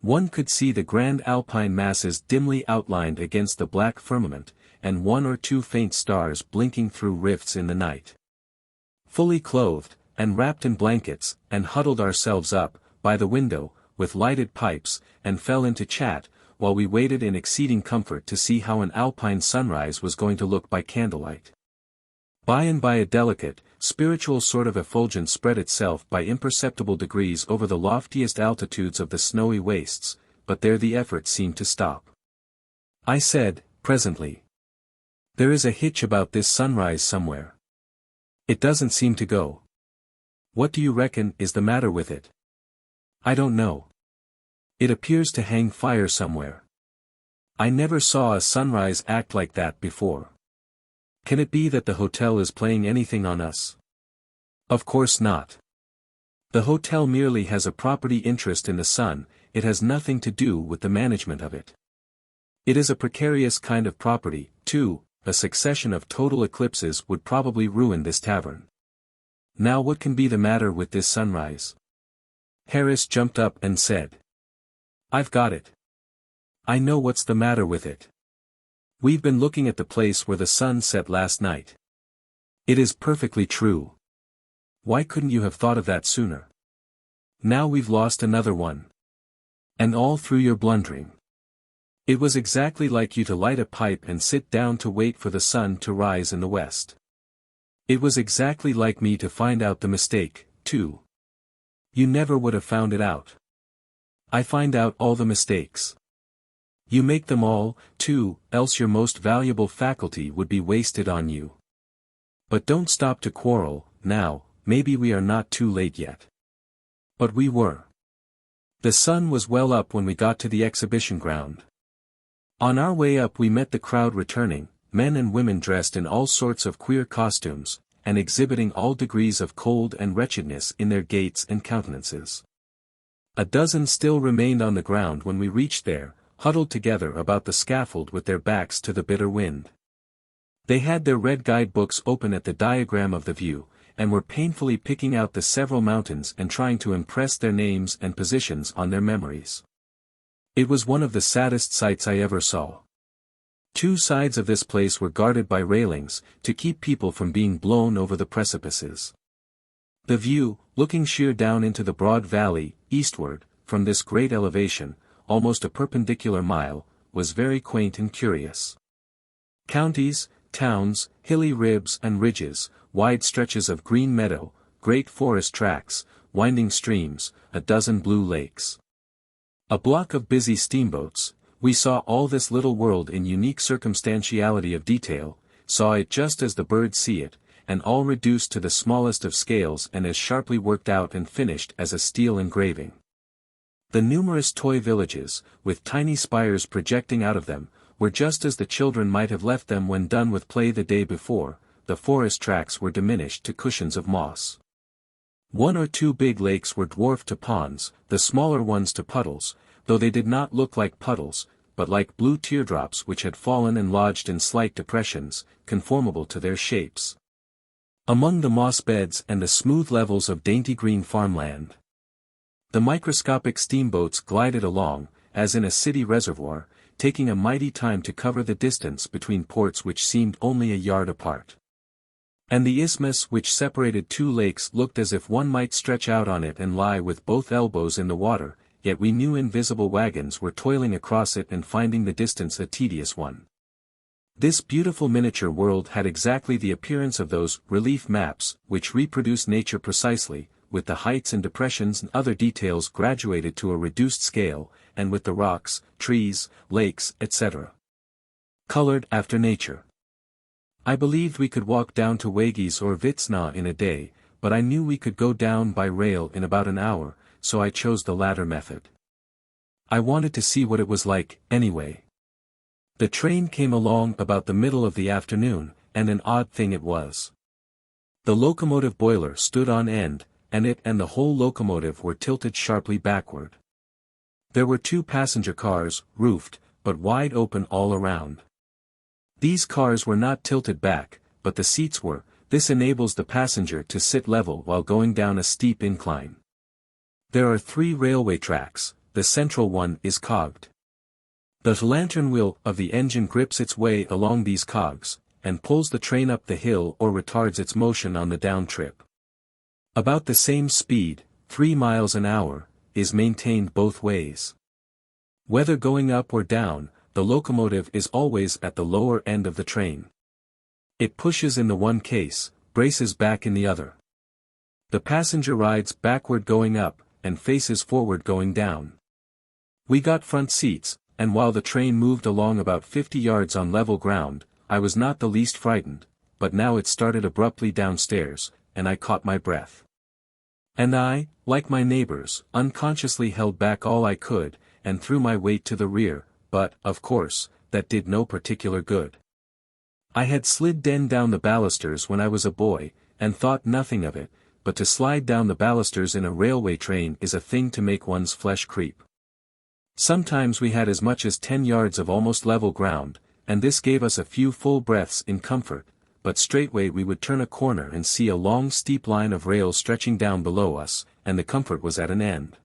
[SPEAKER 1] One could see the grand alpine masses dimly outlined against the black firmament, and one or two faint stars blinking through rifts in the night. Fully clothed, and wrapped in blankets, and huddled ourselves up, by the window, with lighted pipes, and fell into chat, while we waited in exceeding comfort to see how an alpine sunrise was going to look by candlelight. By and by a delicate, spiritual sort of effulgence spread itself by imperceptible degrees over the loftiest altitudes of the snowy wastes, but there the effort seemed to stop. I said, presently, "There is a hitch about this sunrise somewhere. It doesn't seem to go. What do you reckon is the matter with it?" "I don't know. It appears to hang fire somewhere. I never saw a sunrise act like that before. Can it be that the hotel is playing anything on us? Of course not. The hotel merely has a property interest in the sun, it has nothing to do with the management of it. It is a precarious kind of property, too. A succession of total eclipses would probably ruin this tavern. Now what can be the matter with this sunrise? Harris jumped up and said. I've got it. I know what's the matter with it. We've been looking at the place where the sun set last night. It is perfectly true. Why couldn't you have thought of that sooner? Now we've lost another one. And all through your blundering. It was exactly like you to light a pipe and sit down to wait for the sun to rise in the west. It was exactly like me to find out the mistake, too. You never would have found it out. I find out all the mistakes. You make them all, too, else your most valuable faculty would be wasted on you. But don't stop to quarrel, now, maybe we are not too late yet. But we were. The sun was well up when we got to the exhibition ground. On our way up we met the crowd returning, men and women dressed in all sorts of queer costumes, and exhibiting all degrees of cold and wretchedness in their gaits and countenances. A dozen still remained on the ground when we reached there, huddled together about the scaffold with their backs to the bitter wind. They had their red guidebooks open at the diagram of the view, and were painfully picking out the several mountains and trying to impress their names and positions on their memories. It was one of the saddest sights I ever saw. Two sides of this place were guarded by railings, to keep people from being blown over the precipices. The view, looking sheer down into the broad valley, eastward, from this great elevation, almost a perpendicular mile, was very quaint and curious. Counties, towns, hilly ribs and ridges, wide stretches of green meadow, great forest tracts, winding streams, a dozen blue lakes. A block of busy steamboats. We saw all this little world in unique circumstantiality of detail, saw it just as the birds see it, and all reduced to the smallest of scales and as sharply worked out and finished as a steel engraving. The numerous toy villages, with tiny spires projecting out of them, were just as the children might have left them when done with play the day before. The forest tracks were diminished to cushions of moss. One or two big lakes were dwarfed to ponds, the smaller ones to puddles, though they did not look like puddles, but like blue teardrops which had fallen and lodged in slight depressions, conformable to their shapes. Among the moss beds and the smooth levels of dainty green farmland, the microscopic steamboats glided along, as in a city reservoir, taking a mighty time to cover the distance between ports which seemed only a yard apart. And the isthmus which separated two lakes looked as if one might stretch out on it and lie with both elbows in the water, yet we knew invisible wagons were toiling across it and finding the distance a tedious one. This beautiful miniature world had exactly the appearance of those relief maps which reproduce nature precisely, with the heights and depressions and other details graduated to a reduced scale, and with the rocks, trees, lakes, etc. colored after nature. I believed we could walk down to Wagis or Vitsna in a day, but I knew we could go down by rail in about an hour, so I chose the latter method. I wanted to see what it was like, anyway. The train came along about the middle of the afternoon, and an odd thing it was. The locomotive boiler stood on end, and it and the whole locomotive were tilted sharply backward. There were two passenger cars, roofed, but wide open all around. These cars were not tilted back, but the seats were. This enables the passenger to sit level while going down a steep incline. There are 3 railway tracks, the central one is cogged. The lantern wheel of the engine grips its way along these cogs, and pulls the train up the hill or retards its motion on the down trip. About the same speed, 3 miles an hour, is maintained both ways. Whether going up or down, the locomotive is always at the lower end of the train. It pushes in the one case, braces back in the other. The passenger rides backward going up, and faces forward going down. We got front seats, and while the train moved along about 50 yards on level ground, I was not the least frightened, but now it started abruptly downstairs, and I caught my breath. And I, like my neighbors, unconsciously held back all I could, and threw my weight to the rear, but, of course, that did no particular good. I had slid down the balusters when I was a boy, and thought nothing of it, but to slide down the balusters in a railway train is a thing to make one's flesh creep. Sometimes we had as much as 10 yards of almost level ground, and this gave us a few full breaths in comfort, but straightway we would turn a corner and see a long steep line of rails stretching down below us, and the comfort was at an end.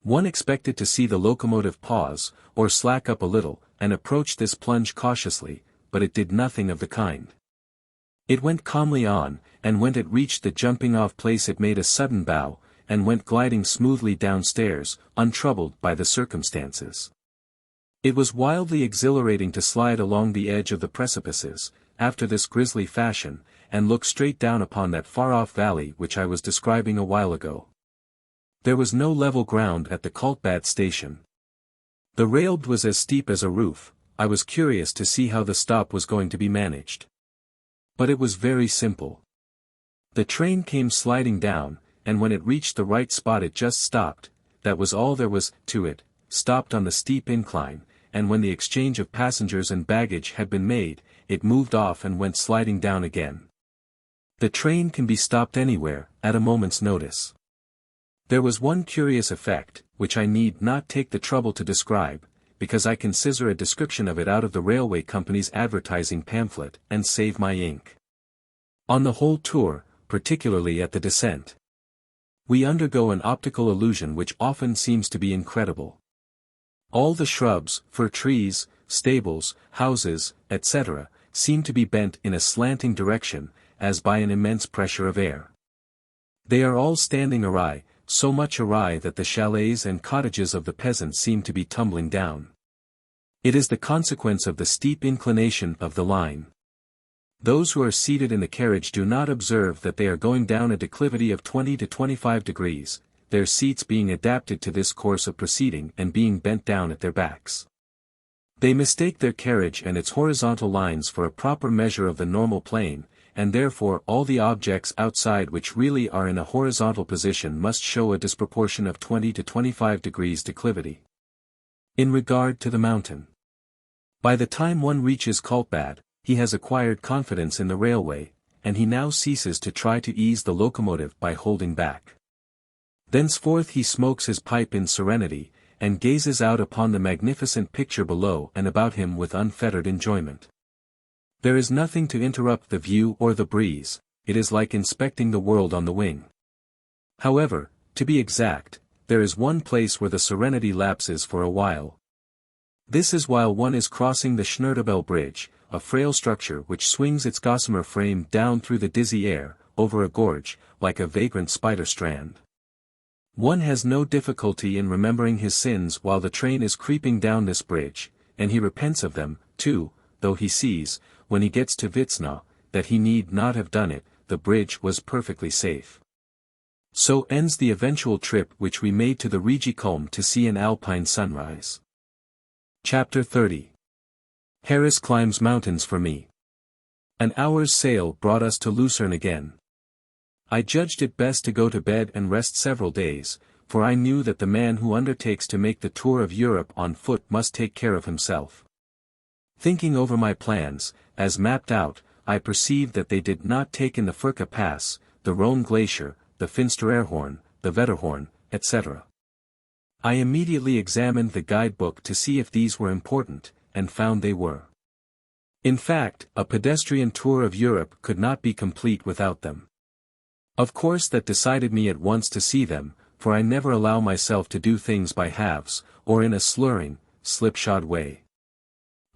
[SPEAKER 1] One expected to see the locomotive pause, or slack up a little, and approach this plunge cautiously, but it did nothing of the kind. It went calmly on, and when it reached the jumping-off place it made a sudden bow, and went gliding smoothly downstairs, untroubled by the circumstances. It was wildly exhilarating to slide along the edge of the precipices, after this grisly fashion, and look straight down upon that far-off valley which I was describing a while ago. There was no level ground at the Kaltbad station. The railed was as steep as a roof. I was curious to see how the stop was going to be managed. But it was very simple. The train came sliding down, and when it reached the right spot it just stopped. That was all there was to it, stopped on the steep incline, and when the exchange of passengers and baggage had been made, it moved off and went sliding down again. The train can be stopped anywhere, at a moment's notice. There was one curious effect, which I need not take the trouble to describe, because I can scissor a description of it out of the railway company's advertising pamphlet, and save my ink. On the whole tour, particularly at the descent, we undergo an optical illusion which often seems to be incredible. All the shrubs, fir trees, stables, houses, etc., seem to be bent in a slanting direction, as by an immense pressure of air. They are all standing awry, so much awry that the chalets and cottages of the peasants seem to be tumbling down. It is the consequence of the steep inclination of the line. Those who are seated in the carriage do not observe that they are going down a declivity of 20 to 25 degrees, their seats being adapted to this course of proceeding and being bent down at their backs. They mistake their carriage and its horizontal lines for a proper measure of the normal plane, and therefore all the objects outside which really are in a horizontal position must show a disproportion of 20 to 25 degrees declivity. In regard to the mountain, by the time one reaches Kaltbad, he has acquired confidence in the railway, and he now ceases to try to ease the locomotive by holding back. Thenceforth he smokes his pipe in serenity, and gazes out upon the magnificent picture below and about him with unfettered enjoyment. There is nothing to interrupt the view or the breeze, it is like inspecting the world on the wing. However, to be exact, there is one place where the serenity lapses for a while. This is while one is crossing the Schnurtebel Bridge, a frail structure which swings its gossamer frame down through the dizzy air, over a gorge, like a vagrant spider strand. One has no difficulty in remembering his sins while the train is creeping down this bridge, and he repents of them, too, though he sees, when he gets to Vitsna, that he need not have done it, the bridge was perfectly safe. So ends the eventual trip which we made to the Rigi-Kulm to see an alpine sunrise. Chapter 30. Harris climbs mountains for me. An hour's sail brought us to Lucerne again. I judged it best to go to bed and rest several days, for I knew that the man who undertakes to make the tour of Europe on foot must take care of himself. Thinking over my plans, as mapped out, I perceived that they did not take in the Furka Pass, the Rhone Glacier, the Finsteraarhorn, the Wetterhorn, etc. I immediately examined the guidebook to see if these were important, and found they were. In fact, a pedestrian tour of Europe could not be complete without them. Of course that decided me at once to see them, for I never allow myself to do things by halves, or in a slurring, slipshod way.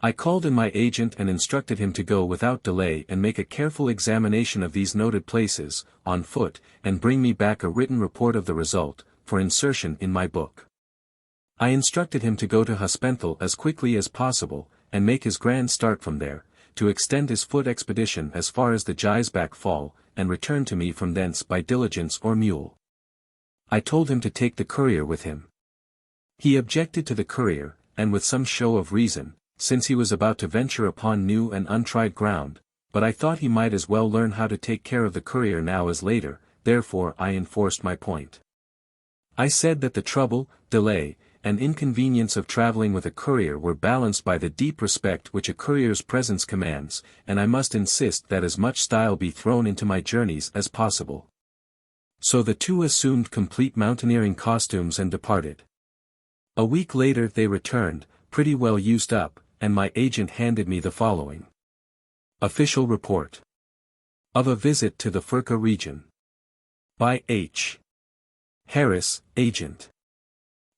[SPEAKER 1] I called in my agent and instructed him to go without delay and make a careful examination of these noted places, on foot, and bring me back a written report of the result, for insertion in my book. I instructed him to go to Hospenthal as quickly as possible, and make his grand start from there, to extend his foot expedition as far as the Geisbach Fall, and return to me from thence by diligence or mule. I told him to take the courier with him. He objected to the courier, and with some show of reason, since he was about to venture upon new and untried ground, but I thought he might as well learn how to take care of the courier now as later, therefore I enforced my point. I said that the trouble, delay, and inconvenience of traveling with a courier were balanced by the deep respect which a courier's presence commands, and I must insist that as much style be thrown into my journeys as possible. So the two assumed complete mountaineering costumes and departed. A week later they returned, pretty well used up, and my agent handed me the following. Official report of a visit to the Furka region. By H. Harris, agent.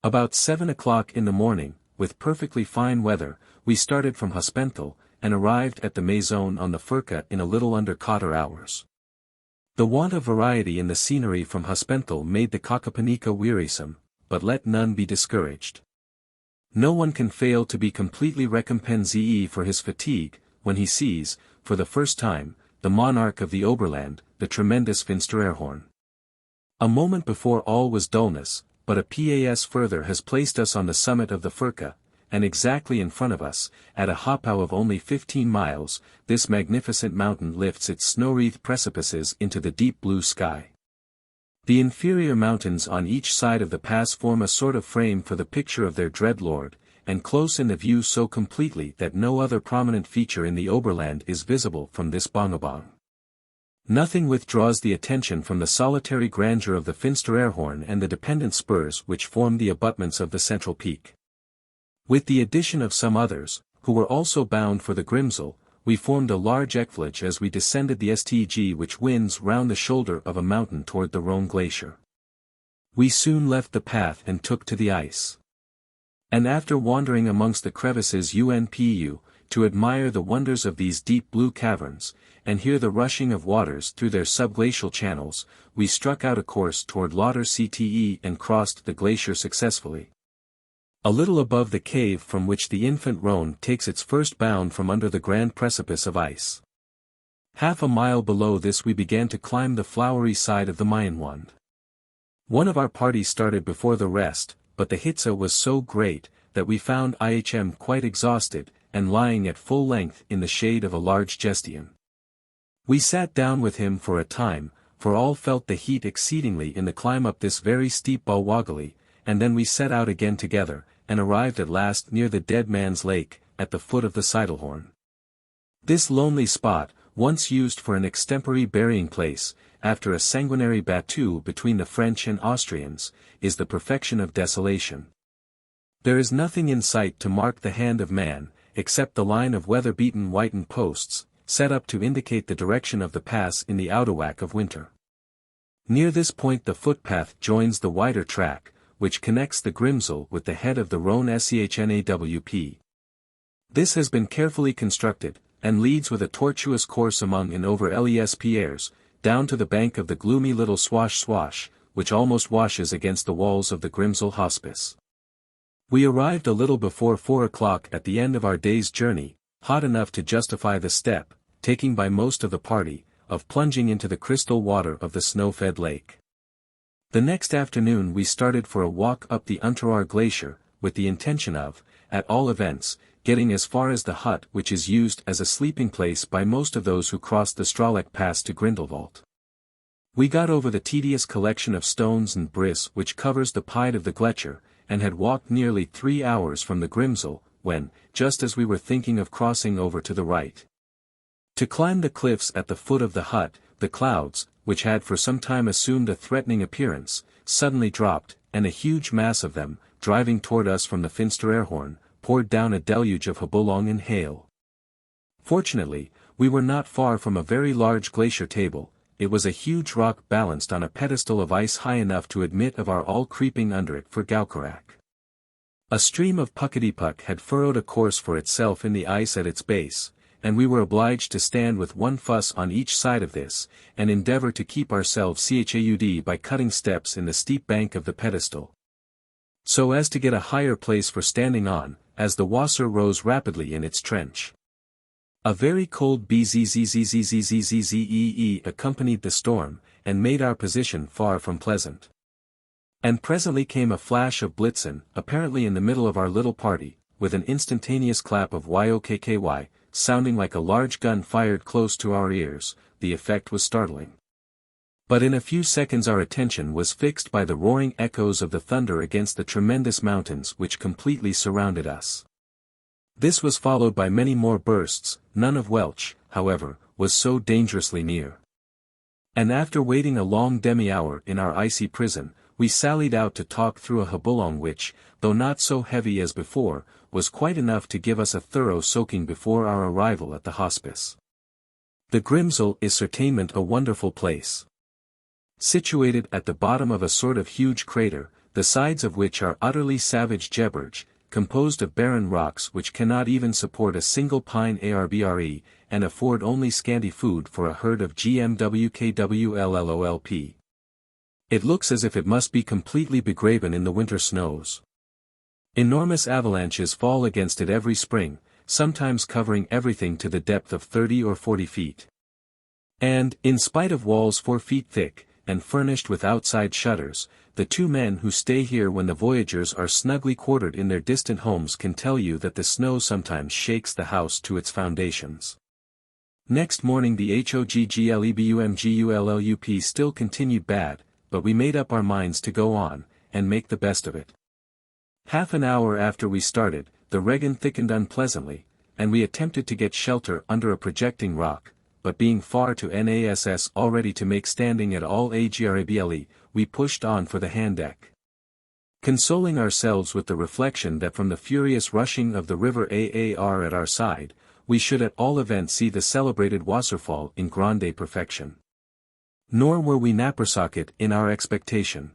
[SPEAKER 1] About 7 o'clock in the morning, with perfectly fine weather, we started from Hospenthal, and arrived at the Maison on the Furka in a little under 4 hours. The want of variety in the scenery from Hospenthal made the Kokopanika wearisome, but let none be discouraged. No one can fail to be completely recompensé for his fatigue, when he sees, for the first time, the monarch of the Oberland, the tremendous Finsteraarhorn. A moment before all was dullness, but a pas further has placed us on the summit of the Furka, and exactly in front of us, at a hopow of only 15 miles, this magnificent mountain lifts its snow-wreathed precipices into the deep blue sky. The inferior mountains on each side of the pass form a sort of frame for the picture of their dread lord, and close in the view so completely that no other prominent feature in the Oberland is visible from this bongabong. Nothing withdraws the attention from the solitary grandeur of the Finsteraarhorn and the dependent spurs which form the abutments of the central peak. With the addition of some others, who were also bound for the Grimsel, we formed a large ekvillage as we descended the Stg which winds round the shoulder of a mountain toward the Rhone glacier. We soon left the path and took to the ice. And after wandering amongst the crevices unpu, to admire the wonders of these deep blue caverns, and hear the rushing of waters through their subglacial channels, we struck out a course toward Lauter Cte and crossed the glacier successfully. A little above the cave from which the infant Rhone takes its first bound from under the grand precipice of ice. Half a mile below this we began to climb the flowery side of the Mayenwand. One of our party started before the rest, but the hitza was so great, that we found Ihm quite exhausted, and lying at full length in the shade of a large gestian. We sat down with him for a time, for all felt the heat exceedingly in the climb up this very steep Balwagali, and then we set out again together, and arrived at last near the Dead Man's Lake, at the foot of the Seidelhorn. This lonely spot, once used for an extempore burying place, after a sanguinary battue between the French and Austrians, is the perfection of desolation. There is nothing in sight to mark the hand of man, except the line of weather-beaten whitened posts, set up to indicate the direction of the pass in the Outawak of winter. Near this point the footpath joins the wider track, which connects the Grimsel with the head of the Rhone Schnawp. This has been carefully constructed, and leads with a tortuous course among and over Les Pierres, down to the bank of the gloomy little Swash, which almost washes against the walls of the Grimsel Hospice. We arrived a little before 4 o'clock at the end of our day's journey, hot enough to justify the step, taking by most of the party, of plunging into the crystal water of the snow-fed lake. The next afternoon we started for a walk up the Unteraar glacier, with the intention of, at all events, getting as far as the hut which is used as a sleeping place by most of those who cross the Strahleck Pass to Grindelwald. We got over the tedious collection of stones and bris which covers the Pied of the Gletscher, and had walked nearly 3 hours from the Grimsel, when, just as we were thinking of crossing over to the right, to climb the cliffs at the foot of the hut, the clouds, which had for some time assumed a threatening appearance, suddenly dropped, and a huge mass of them, driving toward us from the Finsteraarhorn, poured down a deluge of habulong and hail. Fortunately, we were not far from a very large glacier table. It was a huge rock balanced on a pedestal of ice high enough to admit of our all creeping under it for Gaukerak. A stream of Puckety-Puck had furrowed a course for itself in the ice at its base, and we were obliged to stand with one fuss on each side of this, and endeavor to keep ourselves chaud by cutting steps in the steep bank of the pedestal, so as to get a higher place for standing on, as the Wasser rose rapidly in its trench. A very cold bzzzzzzzzzzee accompanied the storm, and made our position far from pleasant. And presently came a flash of Blitzen, apparently in the middle of our little party, with an instantaneous clap of YOKKY, sounding like a large gun fired close to our ears. The effect was startling. But in a few seconds our attention was fixed by the roaring echoes of the thunder against the tremendous mountains which completely surrounded us. This was followed by many more bursts, none of which, however, was so dangerously near. And after waiting a long demi-hour in our icy prison, we sallied out to talk through a habulong which, though not so heavy as before, was quite enough to give us a thorough soaking before our arrival at the hospice. The Grimsel is certainement a wonderful place. Situated at the bottom of a sort of huge crater, the sides of which are utterly savage geberge, composed of barren rocks which cannot even support a single pine arbre, and afford only scanty food for a herd of GMWKWLLOLP. It looks as if it must be completely begraven in the winter snows. Enormous avalanches fall against it every spring, sometimes covering everything to the depth of 30 or 40 feet. And, in spite of walls 4 feet thick, and furnished with outside shutters, the 2 men who stay here when the voyagers are snugly quartered in their distant homes can tell you that the snow sometimes shakes the house to its foundations. Next morning the HOGGLEBUMGULLUP still continued bad, but we made up our minds to go on, and make the best of it. Half an hour after we started, the regen thickened unpleasantly, and we attempted to get shelter under a projecting rock, but being far to NASS already to make standing at all agrable, we pushed on for the hand-deck. Consoling ourselves with the reflection that from the furious rushing of the river Aar at our side, we should at all events see the celebrated Wasserfall in grande perfection. Nor were we knappersocket in our expectation.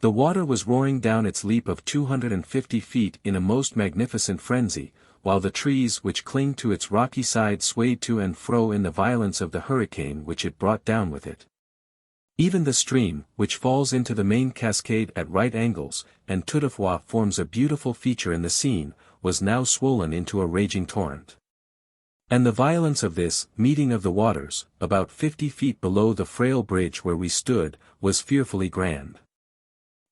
[SPEAKER 1] The water was roaring down its leap of 250 feet in a most magnificent frenzy, while the trees which cling to its rocky side swayed to and fro in the violence of the hurricane which it brought down with it. Even the stream, which falls into the main cascade at right angles, and toutefois forms a beautiful feature in the scene, was now swollen into a raging torrent. And the violence of this meeting of the waters, about 50 feet below the frail bridge where we stood, was fearfully grand.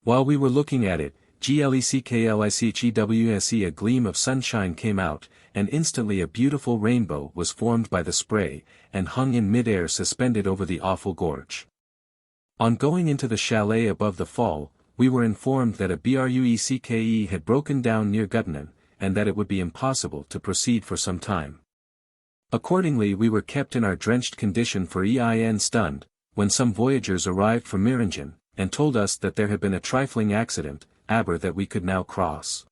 [SPEAKER 1] While we were looking at it, GLECKLICHEWSE a gleam of sunshine came out, and instantly a beautiful rainbow was formed by the spray, and hung in mid-air suspended over the awful gorge. On going into the chalet above the fall, we were informed that a BRUECKE had broken down near Göttingen, and that it would be impossible to proceed for some time. Accordingly we were kept in our drenched condition for EIN stunned, when some voyagers arrived from Meiringen, and told us that there had been a trifling accident, aber that we could now cross.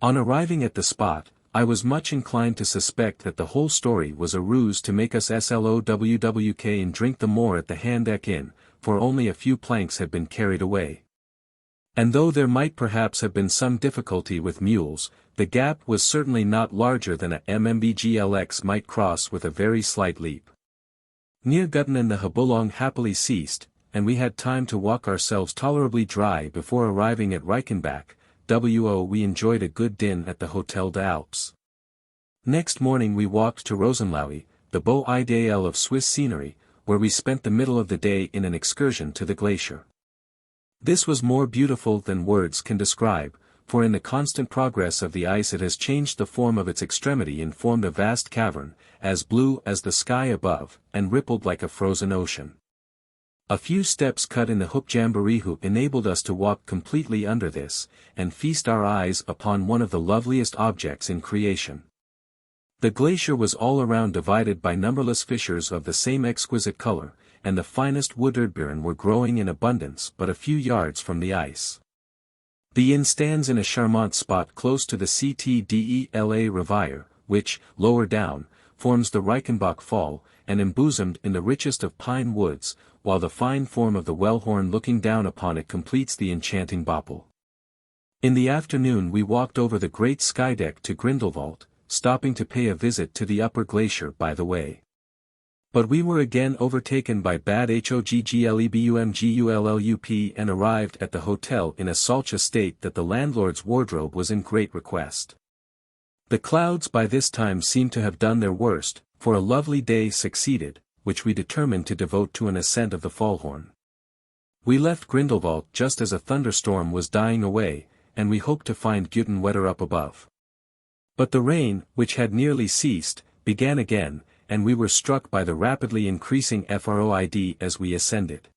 [SPEAKER 1] On arriving at the spot, I was much inclined to suspect that the whole story was a ruse to make us SLOWWK and drink the more at the hand-deck inn, for only a few planks had been carried away. And though there might perhaps have been some difficulty with mules, the gap was certainly not larger than a MMBGLX might cross with a very slight leap. Near Göttingen the habulong happily ceased, and we had time to walk ourselves tolerably dry before arriving at Reichenbach. We enjoyed a good din at the Hotel des Alpes. Next morning we walked to Rosenlaui, the beau ideal of Swiss scenery, where we spent the middle of the day in an excursion to the glacier. This was more beautiful than words can describe, for in the constant progress of the ice it has changed the form of its extremity and formed a vast cavern, as blue as the sky above, and rippled like a frozen ocean. A few steps cut in the Hook-Jamboree enabled us to walk completely under this, and feast our eyes upon one of the loveliest objects in creation. The glacier was all around divided by numberless fissures of the same exquisite color, and the finest wooderdbeeren were growing in abundance but a few yards from the ice. The inn stands in a charmant spot close to the Ctdela Revier, which, lower down, forms the Reichenbach Fall, and embosomed in the richest of pine woods, while the fine form of the Wellhorn looking down upon it completes the enchanting Boppel. In the afternoon we walked over the great skydeck to Grindelwald, stopping to pay a visit to the upper glacier by the way. But we were again overtaken by bad HOGGLEBUMGULLUP and arrived at the hotel in a such a state that the landlord's wardrobe was in great request. The clouds by this time seemed to have done their worst, for a lovely day succeeded, which we determined to devote to an ascent of the Fallhorn. We left Grindelwald just as a thunderstorm was dying away, and we hoped to find Güttenwetter up above. But the rain, which had nearly ceased, began again, and we were struck by the rapidly increasing FROID as we ascended.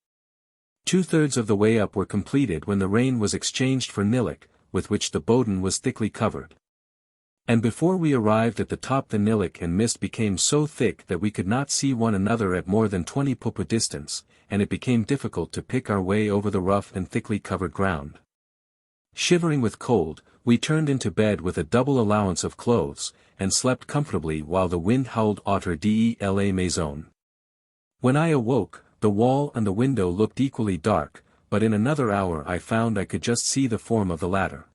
[SPEAKER 1] 2/3 of the way up were completed when the rain was exchanged for nilic, with which the Boden was thickly covered. And before we arrived at the top the nilic and mist became so thick that we could not see one another at more than 20 pupa distance, and it became difficult to pick our way over the rough and thickly covered ground. Shivering with cold, we turned into bed with a double allowance of clothes, and slept comfortably while the wind howled Otter de la maison. When I awoke, the wall and the window looked equally dark, but in another hour I found I could just see the form of the latter.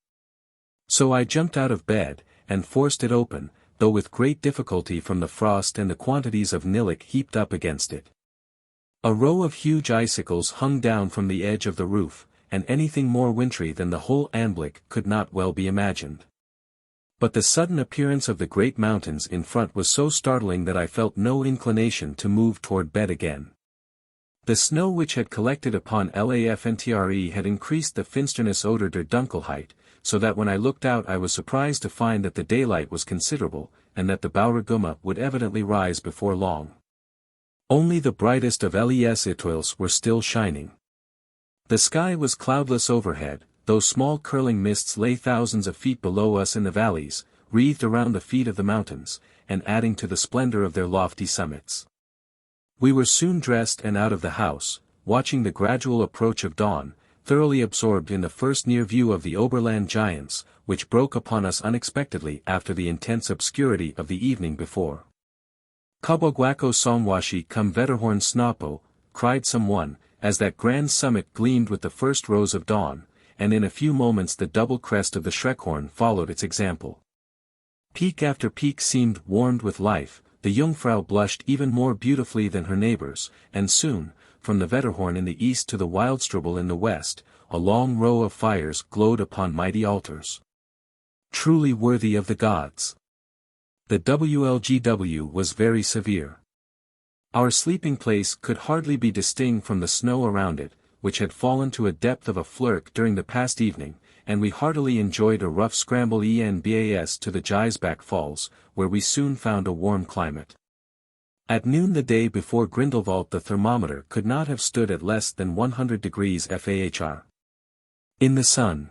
[SPEAKER 1] So I jumped out of bed, and forced it open, though with great difficulty from the frost and the quantities of nilic heaped up against it. A row of huge icicles hung down from the edge of the roof, and anything more wintry than the whole Anblick could not well be imagined. But the sudden appearance of the great mountains in front was so startling that I felt no inclination to move toward bed again. The snow which had collected upon Lafntre had increased the finsternis oder der Dunkelheit, so that when I looked out I was surprised to find that the daylight was considerable, and that the Bauraguma would evidently rise before long. Only the brightest of les étoiles were still shining. The sky was cloudless overhead, though small curling mists lay thousands of feet below us in the valleys, wreathed around the feet of the mountains, and adding to the splendor of their lofty summits. We were soon dressed and out of the house, watching the gradual approach of dawn, thoroughly absorbed in the first near view of the Oberland giants, which broke upon us unexpectedly after the intense obscurity of the evening before. Kobogwako Songwashi cum Vetterhorn Snapo, cried someone, as that grand summit gleamed with the first rose of dawn, and in a few moments the double crest of the Schreckhorn followed its example. Peak after peak seemed warmed with life, the Jungfrau blushed even more beautifully than her neighbors, and soon, from the Vetterhorn in the east to the Wildstrubel in the west, a long row of fires glowed upon mighty altars. Truly worthy of the gods. The WLGW was very severe. Our sleeping place could hardly be distinguished from the snow around it, which had fallen to a depth of a flirk during the past evening, and we heartily enjoyed a rough scramble enbas to the Geisbach Falls, where we soon found a warm climate. At noon the day before Grindelwald the thermometer could not have stood at less than 100 degrees Fahr. In the sun.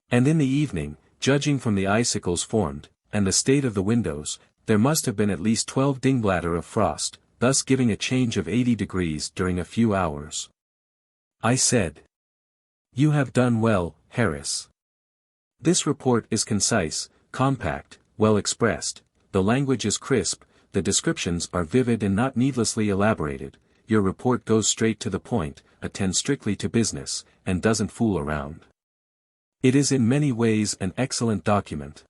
[SPEAKER 1] And in the evening, judging from the icicles formed, and the state of the windows, there must have been at least 12 dingbladder of frost, thus giving a change of 80 degrees during a few hours. I said, "You have done well, Harris. This report is concise, compact, well expressed, the language is crisp, the descriptions are vivid and not needlessly elaborated, your report goes straight to the point, attends strictly to business, and doesn't fool around. It is in many ways an excellent document.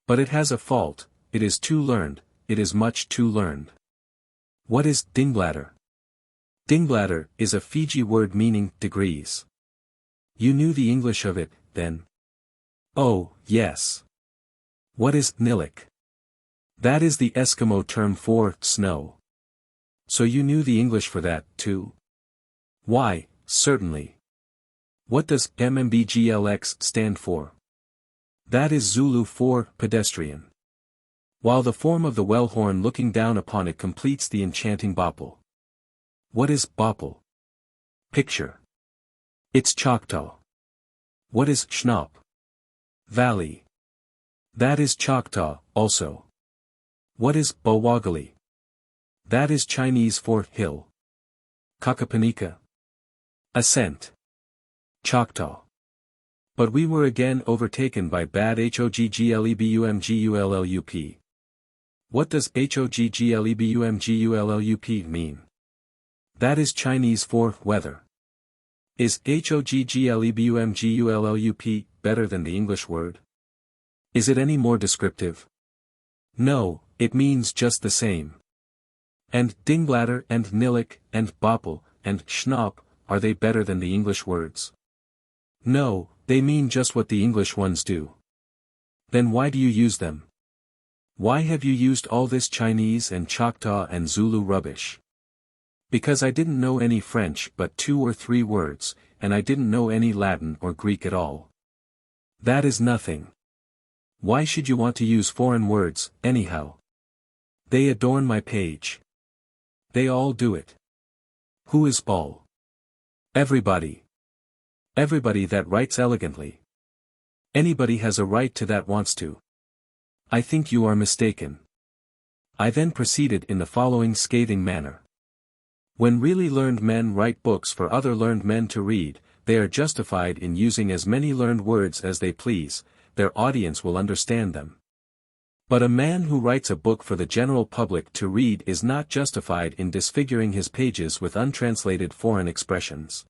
[SPEAKER 1] But it has a fault, it is too learned, it is much too learned." What is dingbladder? Dingbladder is a Fiji word meaning degrees. You knew the English of it, then? Oh, yes. What is nilic? That is the Eskimo term for snow. So you knew the English for that, too? Why, certainly. What does MMBGLX stand for? That is Zulu for pedestrian. While the form of the Wellhorn looking down upon it completes the enchanting bopple. What is bopple? Picture. It's Choctaw. What is Schnapp? Valley. That is Choctaw, also. What is Bawagali? That is Chinese for hill. Kakapanika. Ascent. Choctaw. But we were again overtaken by bad HOGGLEBUMGULLUP. What does HOGGLEBUMGULLUP mean? That is Chinese for weather. Is HOGGLEBUMGULLUP better than the English word? Is it any more descriptive? No, it means just the same. And dingbladder and nilic and bopple and schnapp, are they better than the English words? No, they mean just what the English ones do. Then why do you use them? Why have you used all this Chinese and Choctaw and Zulu rubbish? Because I didn't know any French but 2 or 3 words, and I didn't know any Latin or Greek at all. That is nothing. Why should you want to use foreign words, anyhow? They adorn my page. They all do it. Who is all? Everybody. Everybody that writes elegantly. Anybody has a right to that wants to. I think you are mistaken. I then proceeded in the following scathing manner. When really learned men write books for other learned men to read, they are justified in using as many learned words as they please, their audience will understand them. But a man who writes a book for the general public to read is not justified in disfiguring his pages with untranslated foreign expressions.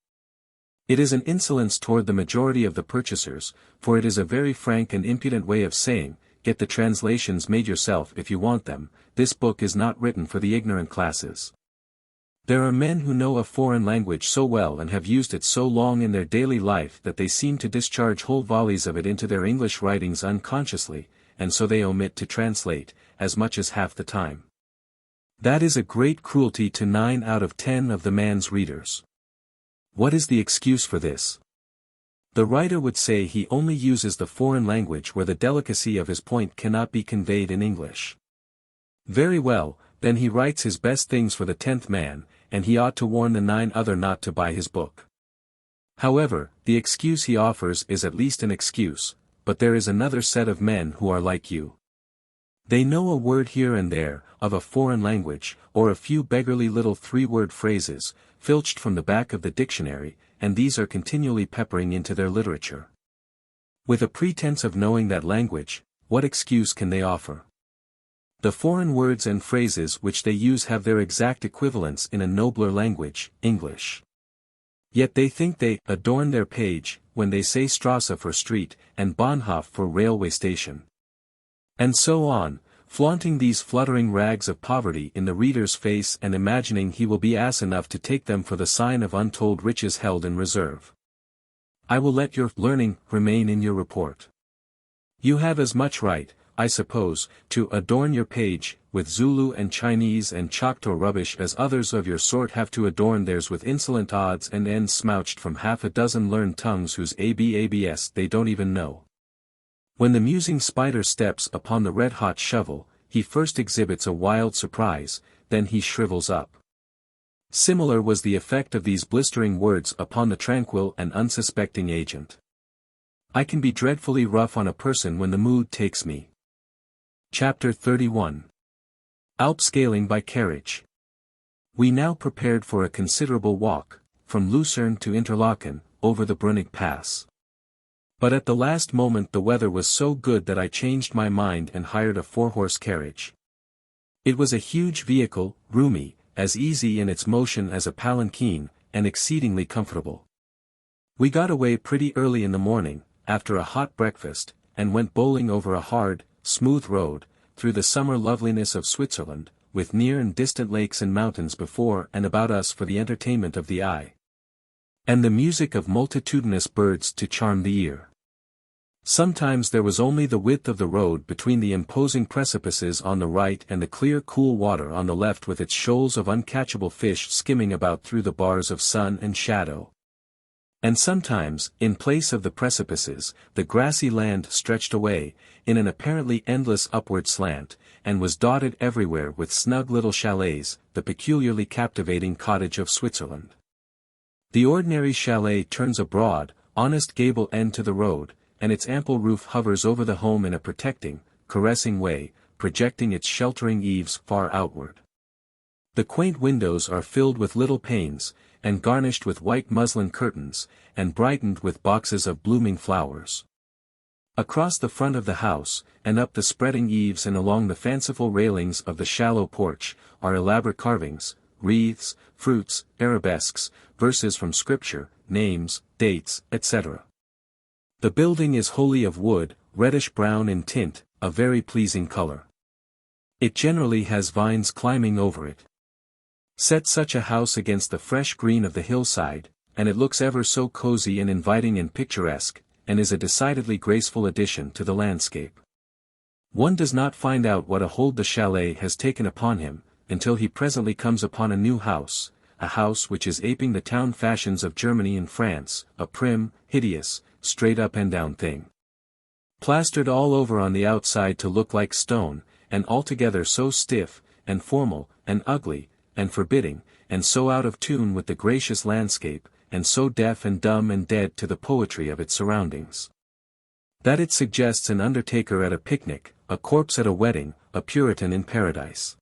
[SPEAKER 1] It is an insolence toward the majority of the purchasers, for it is a very frank and impudent way of saying, get the translations made yourself if you want them, this book is not written for the ignorant classes. There are men who know a foreign language so well and have used it so long in their daily life that they seem to discharge whole volleys of it into their English writings unconsciously, and so they omit to translate, as much as half the time. That is a great cruelty to 9 out of 10 of the man's readers. What is the excuse for this? The writer would say he only uses the foreign language where the delicacy of his point cannot be conveyed in English. Very well, then he writes his best things for the 10th man, and he ought to warn the 9 other not to buy his book. However, the excuse he offers is at least an excuse, but there is another set of men who are like you. They know a word here and there, of a foreign language, or a few beggarly little 3-word phrases, filched from the back of the dictionary, and these are continually peppering into their literature. With a pretense of knowing that language, what excuse can they offer? The foreign words and phrases which they use have their exact equivalents in a nobler language, English. Yet they think they adorn their page, when they say Strasse for street, and Bahnhof for railway station. And so on, flaunting these fluttering rags of poverty in the reader's face and imagining he will be ass enough to take them for the sign of untold riches held in reserve. I will let your learning remain in your report. You have as much right, I suppose, to adorn your page with Zulu and Chinese and Choctaw rubbish as others of your sort have to adorn theirs with insolent odds and ends smouched from half a dozen learned tongues whose abs they don't even know. When the musing spider steps upon the red-hot shovel, he first exhibits a wild surprise, then he shrivels up. Similar was the effect of these blistering words upon the tranquil and unsuspecting agent. I can be dreadfully rough on a person when the mood takes me. Chapter 31. Alp-Scaling by carriage. We now prepared for a considerable walk, from Lucerne to Interlaken, over the Bruneck Pass. But at the last moment the weather was so good that I changed my mind and hired a 4-horse carriage. It was a huge vehicle, roomy, as easy in its motion as a palanquin, and exceedingly comfortable. We got away pretty early in the morning, after a hot breakfast, and went bowling over a hard, smooth road, through the summer loveliness of Switzerland, with near and distant lakes and mountains before and about us for the entertainment of the eye, and the music of multitudinous birds to charm the ear. Sometimes there was only the width of the road between the imposing precipices on the right and the clear cool water on the left with its shoals of uncatchable fish skimming about through the bars of sun and shadow. And sometimes, in place of the precipices, the grassy land stretched away, in an apparently endless upward slant, and was dotted everywhere with snug little chalets, the peculiarly captivating cottage of Switzerland. The ordinary chalet turns a broad, honest gable end to the road, and its ample roof hovers over the home in a protecting, caressing way, projecting its sheltering eaves far outward. The quaint windows are filled with little panes, and garnished with white muslin curtains, and brightened with boxes of blooming flowers. Across the front of the house, and up the spreading eaves and along the fanciful railings of the shallow porch, are elaborate carvings, wreaths, fruits, arabesques, verses from Scripture, names, dates, etc. The building is wholly of wood, reddish-brown in tint, a very pleasing color. It generally has vines climbing over it. Set such a house against the fresh green of the hillside, and it looks ever so cozy and inviting and picturesque, and is a decidedly graceful addition to the landscape. One does not find out what a hold the chalet has taken upon him, until he presently comes upon a new house, a house which is aping the town fashions of Germany and France, a prim, hideous, straight up and down thing. Plastered all over on the outside to look like stone, and altogether so stiff, and formal, and ugly, and forbidding, and so out of tune with the gracious landscape, and so deaf and dumb and dead to the poetry of its surroundings, that it suggests an undertaker at a picnic, a corpse at a wedding, a Puritan in paradise.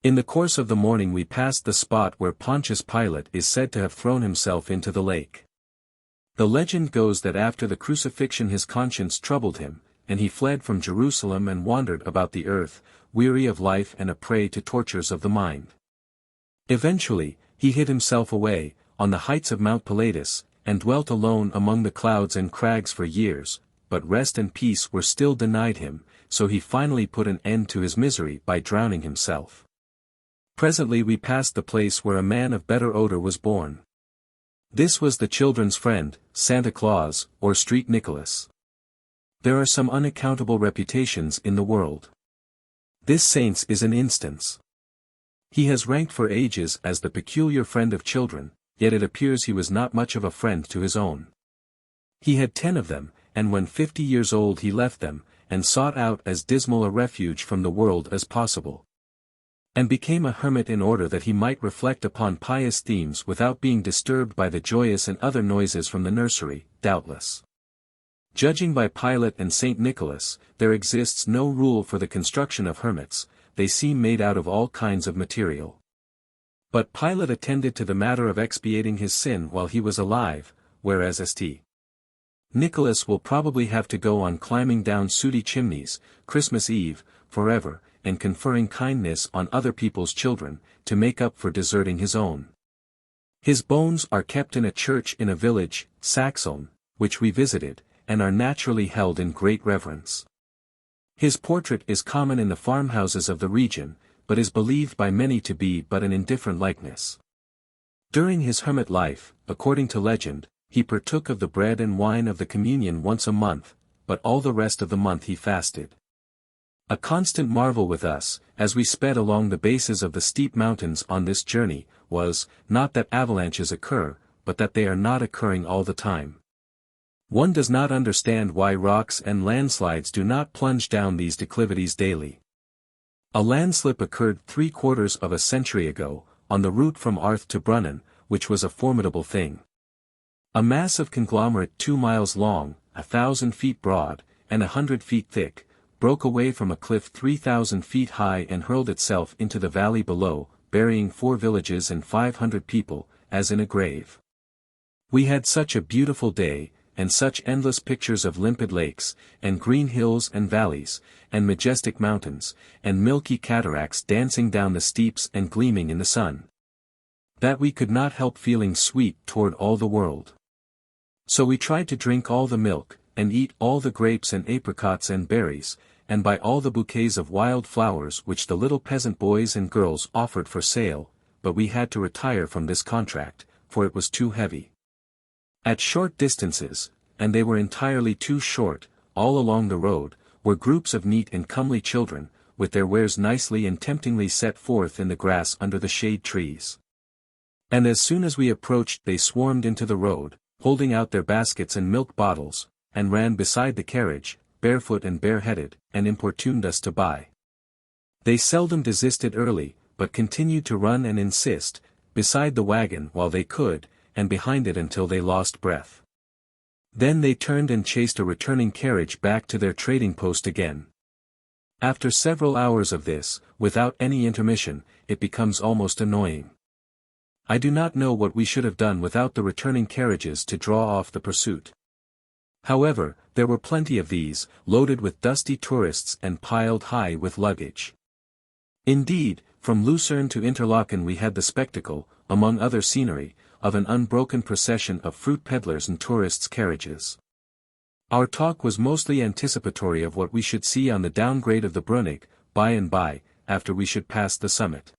[SPEAKER 1] In the course of the morning we passed the spot where Pontius Pilate is said to have thrown himself into the lake. The legend goes that after the crucifixion his conscience troubled him, and he fled from Jerusalem and wandered about the earth, weary of life and a prey to tortures of the mind. Eventually, he hid himself away, on the heights of Mount Pilatus, and dwelt alone among the clouds and crags for years, but rest and peace were still denied him, so he finally put an end to his misery by drowning himself. Presently we passed the place where a man of better odor was born. This was the children's friend, Santa Claus, or Street Nicholas. There are some unaccountable reputations in the world. This saint's is an instance. He has ranked for ages as the peculiar friend of children, yet it appears he was not much of a friend to his own. He had 10 of them, and when 50 years old he left them, and sought out as dismal a refuge from the world as possible, and became a hermit in order that he might reflect upon pious themes without being disturbed by the joyous and other noises from the nursery, doubtless. Judging by Pilate and St. Nicholas, there exists no rule for the construction of hermits, they seem made out of all kinds of material. But Pilate attended to the matter of expiating his sin while he was alive, whereas St. Nicholas will probably have to go on climbing down sooty chimneys, Christmas Eve, forever, and conferring kindness on other people's children, to make up for deserting his own. His bones are kept in a church in a village, Saxholm, which we visited, and are naturally held in great reverence. His portrait is common in the farmhouses of the region, but is believed by many to be but an indifferent likeness. During his hermit life, according to legend, he partook of the bread and wine of the communion once a month, but all the rest of the month he fasted. A constant marvel with us, as we sped along the bases of the steep mountains on this journey, was, not that avalanches occur, but that they are not occurring all the time. One does not understand why rocks and landslides do not plunge down these declivities daily. A landslip occurred 3/4 of a century ago, on the route from Arth to Brunnen, which was a formidable thing. A mass of conglomerate 2 miles long, 1,000 feet broad, and 100 feet thick, broke away from a cliff 3,000 feet high and hurled itself into the valley below, burying 4 villages and 500 people, as in a grave. We had such a beautiful day, and such endless pictures of limpid lakes, and green hills and valleys, and majestic mountains, and milky cataracts dancing down the steeps and gleaming in the sun, that we could not help feeling sweet toward all the world. So we tried to drink all the milk, and eat all the grapes and apricots and berries, and buy all the bouquets of wild flowers which the little peasant boys and girls offered for sale, but we had to retire from this contract, for it was too heavy. At short distances, and they were entirely too short, all along the road, were groups of neat and comely children, with their wares nicely and temptingly set forth in the grass under the shade trees. And as soon as we approached they swarmed into the road, holding out their baskets and milk bottles, and ran beside the carriage, barefoot and bareheaded, and importuned us to buy. They seldom desisted early, but continued to run and insist, beside the wagon while they could, and behind it until they lost breath. Then they turned and chased a returning carriage back to their trading post again. After several hours of this, without any intermission, it becomes almost annoying. I do not know what we should have done without the returning carriages to draw off the pursuit. However, there were plenty of these, loaded with dusty tourists and piled high with luggage. Indeed, from Lucerne to Interlaken we had the spectacle, among other scenery, of an unbroken procession of fruit peddlers and tourists' carriages. Our talk was mostly anticipatory of what we should see on the downgrade of the Brunig, by and by, after we should pass the summit.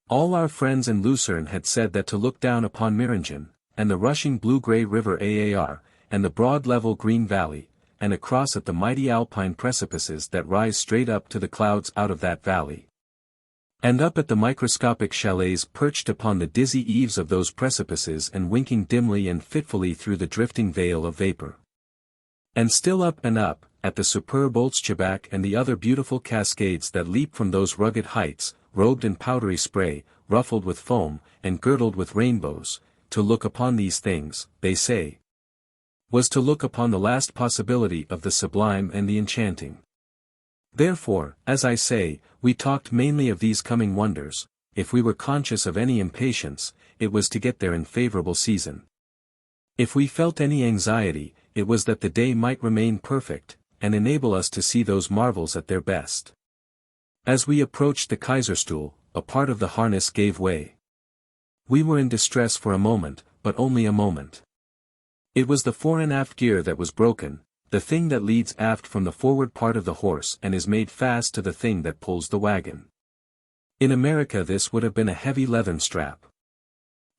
[SPEAKER 1] All our friends in Lucerne had said that to look down upon Meiringen, and the rushing blue-grey river Aar, and the broad level green valley, and across at the mighty alpine precipices that rise straight up to the clouds out of that valley, and up at the microscopic chalets perched upon the dizzy eaves of those precipices and winking dimly and fitfully through the drifting veil of vapor. And still up and up, at the superb Alp-Scaling and the other beautiful cascades that leap from those rugged heights, robed in powdery spray, ruffled with foam, and girdled with rainbows, to look upon these things, they say, was to look upon the last possibility of the sublime and the enchanting. Therefore, as I say, we talked mainly of these coming wonders. If we were conscious of any impatience, it was to get there in favorable season. If we felt any anxiety, it was that the day might remain perfect, and enable us to see those marvels at their best. As we approached the Kaiserstuhl, a part of the harness gave way. We were in distress for a moment, but only a moment. It was the fore and aft gear that was broken, the thing that leads aft from the forward part of the horse and is made fast to the thing that pulls the wagon. In America this would have been a heavy leathern strap.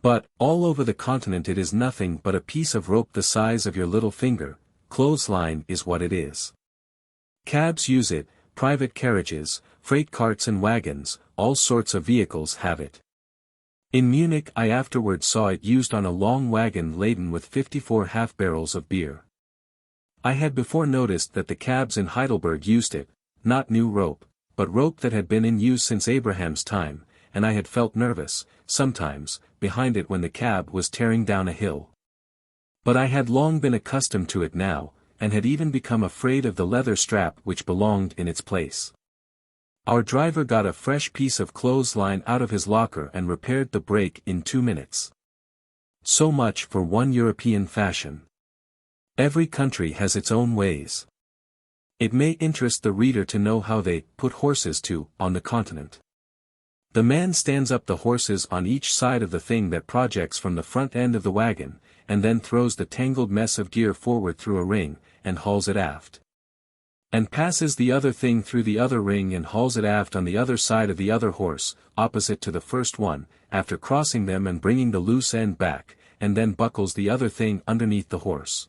[SPEAKER 1] But, all over the continent it is nothing but a piece of rope the size of your little finger. Clothesline is what it is. Cabs use it, private carriages, freight carts and wagons, all sorts of vehicles have it. In Munich I afterward saw it used on a long wagon laden with 54 half-barrels of beer. I had before noticed that the cabs in Heidelberg used it, not new rope, but rope that had been in use since Abraham's time, and I had felt nervous, sometimes, behind it when the cab was tearing down a hill. But I had long been accustomed to it now, and had even become afraid of the leather strap which belonged in its place. Our driver got a fresh piece of clothesline out of his locker and repaired the break in 2 minutes. So much for one European fashion. Every country has its own ways. It may interest the reader to know how they put horses to on the continent. The man stands up the horses on each side of the thing that projects from the front end of the wagon, and then throws the tangled mess of gear forward through a ring, and hauls it aft. And passes the other thing through the other ring and hauls it aft on the other side of the other horse, opposite to the first one, after crossing them and bringing the loose end back, and then buckles the other thing underneath the horse.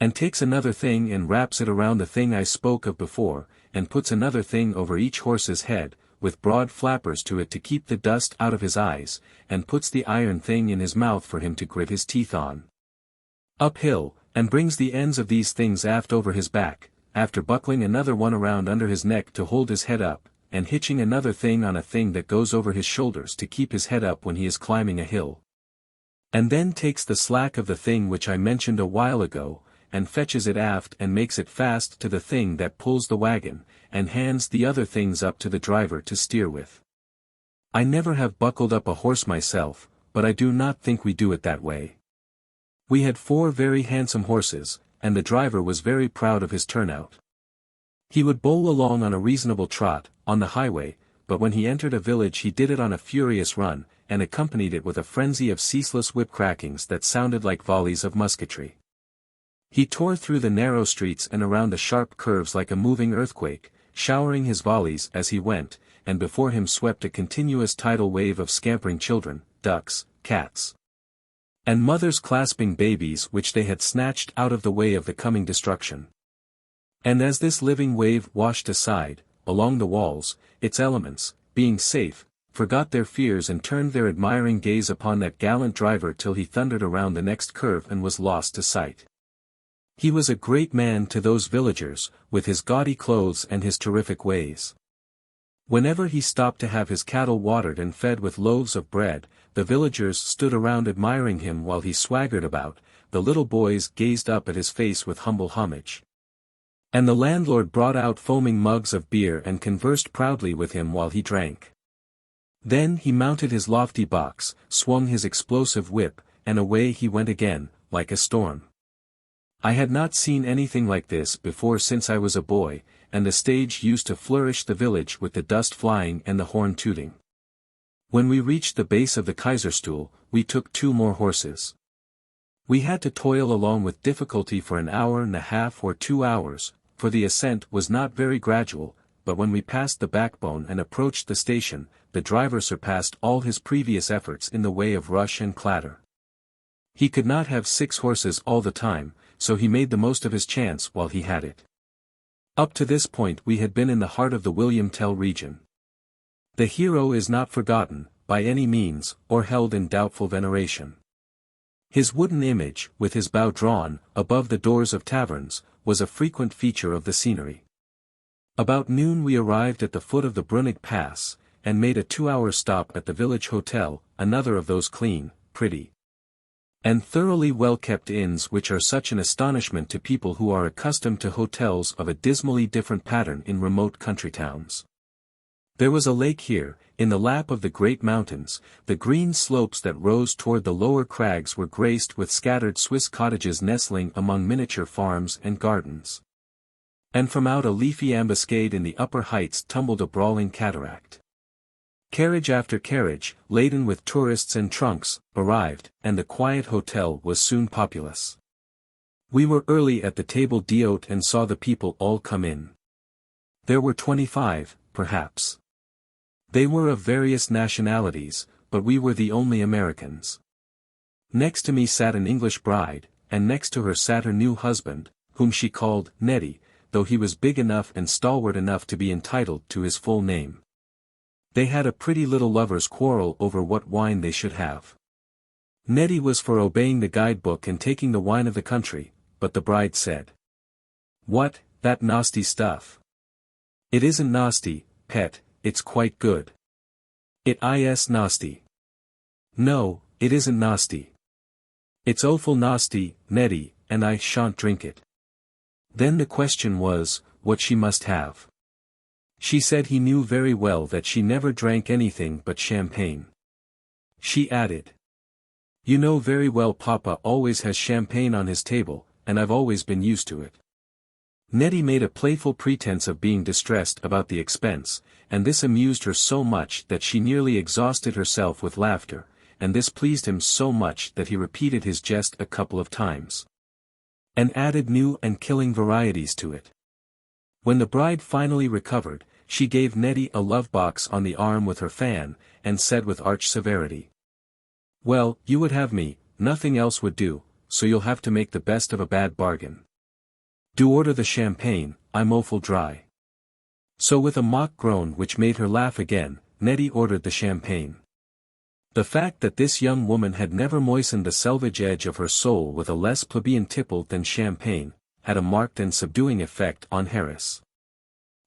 [SPEAKER 1] And takes another thing and wraps it around the thing I spoke of before, and puts another thing over each horse's head, with broad flappers to it to keep the dust out of his eyes, and puts the iron thing in his mouth for him to grit his teeth on. Uphill, and brings the ends of these things aft over his back, after buckling another one around under his neck to hold his head up, and hitching another thing on a thing that goes over his shoulders to keep his head up when he is climbing a hill. And then takes the slack of the thing which I mentioned a while ago, and fetches it aft and makes it fast to the thing that pulls the wagon, and hands the other things up to the driver to steer with. I never have buckled up a horse myself, but I do not think we do it that way. We had 4 very handsome horses, and the driver was very proud of his turnout. He would bowl along on a reasonable trot, on the highway, but when he entered a village he did it on a furious run, and accompanied it with a frenzy of ceaseless whip-crackings that sounded like volleys of musketry. He tore through the narrow streets and around the sharp curves like a moving earthquake, showering his volleys as he went, and before him swept a continuous tidal wave of scampering children, ducks, cats, and mothers clasping babies which they had snatched out of the way of the coming destruction. And as this living wave washed aside, along the walls, its elements, being safe, forgot their fears and turned their admiring gaze upon that gallant driver till he thundered around the next curve and was lost to sight. He was a great man to those villagers, with his gaudy clothes and his terrific ways. Whenever he stopped to have his cattle watered and fed with loaves of bread, the villagers stood around admiring him while he swaggered about, the little boys gazed up at his face with humble homage. And the landlord brought out foaming mugs of beer and conversed proudly with him while he drank. Then he mounted his lofty box, swung his explosive whip, and away he went again, like a storm. I had not seen anything like this before since I was a boy, and the stage used to flourish the village with the dust flying and the horn tooting. When we reached the base of the Kaiserstuhl, we took 2 more horses. We had to toil along with difficulty for an hour and a half or 2 hours, for the ascent was not very gradual, but when we passed the backbone and approached the station, the driver surpassed all his previous efforts in the way of rush and clatter. He could not have 6 horses all the time, so he made the most of his chance while he had it. Up to this point we had been in the heart of the William Tell region. The hero is not forgotten, by any means, or held in doubtful veneration. His wooden image, with his bow drawn, above the doors of taverns, was a frequent feature of the scenery. About noon we arrived at the foot of the Brunig Pass, and made a 2-hour stop at the village hotel, another of those clean, pretty, and thoroughly well-kept inns which are such an astonishment to people who are accustomed to hotels of a dismally different pattern in remote country towns. There was a lake here, in the lap of the great mountains. The green slopes that rose toward the lower crags were graced with scattered Swiss cottages nestling among miniature farms and gardens. And from out a leafy ambuscade in the upper heights tumbled a brawling cataract. Carriage after carriage, laden with tourists and trunks, arrived, and the quiet hotel was soon populous. We were early at the table d'hôte and saw the people all come in. There were 25, perhaps. They were of various nationalities, but we were the only Americans. Next to me sat an English bride, and next to her sat her new husband, whom she called Neddy, though he was big enough and stalwart enough to be entitled to his full name. They had a pretty little lovers' quarrel over what wine they should have. Neddy was for obeying the guidebook and taking the wine of the country, but the bride said, "What, that nasty stuff?" "It isn't nasty, pet, it's quite good." "It is nasty." "No, it isn't nasty." "It's awful nasty, Neddy, and I shan't drink it." Then the question was, what she must have. She said he knew very well that she never drank anything but champagne. She added, "You know very well Papa always has champagne on his table, and I've always been used to it." Neddy made a playful pretense of being distressed about the expense, and this amused her so much that she nearly exhausted herself with laughter, and this pleased him so much that he repeated his jest a couple of times, and added new and killing varieties to it. When the bride finally recovered, she gave Neddy a love-box on the arm with her fan, and said with arch severity, "Well, you would have me, nothing else would do, so you'll have to make the best of a bad bargain. Do order the champagne, I'm awful dry." So with a mock groan which made her laugh again, Neddy ordered the champagne. The fact that this young woman had never moistened the selvage edge of her soul with a less plebeian tipple than champagne, had a marked and subduing effect on Harris.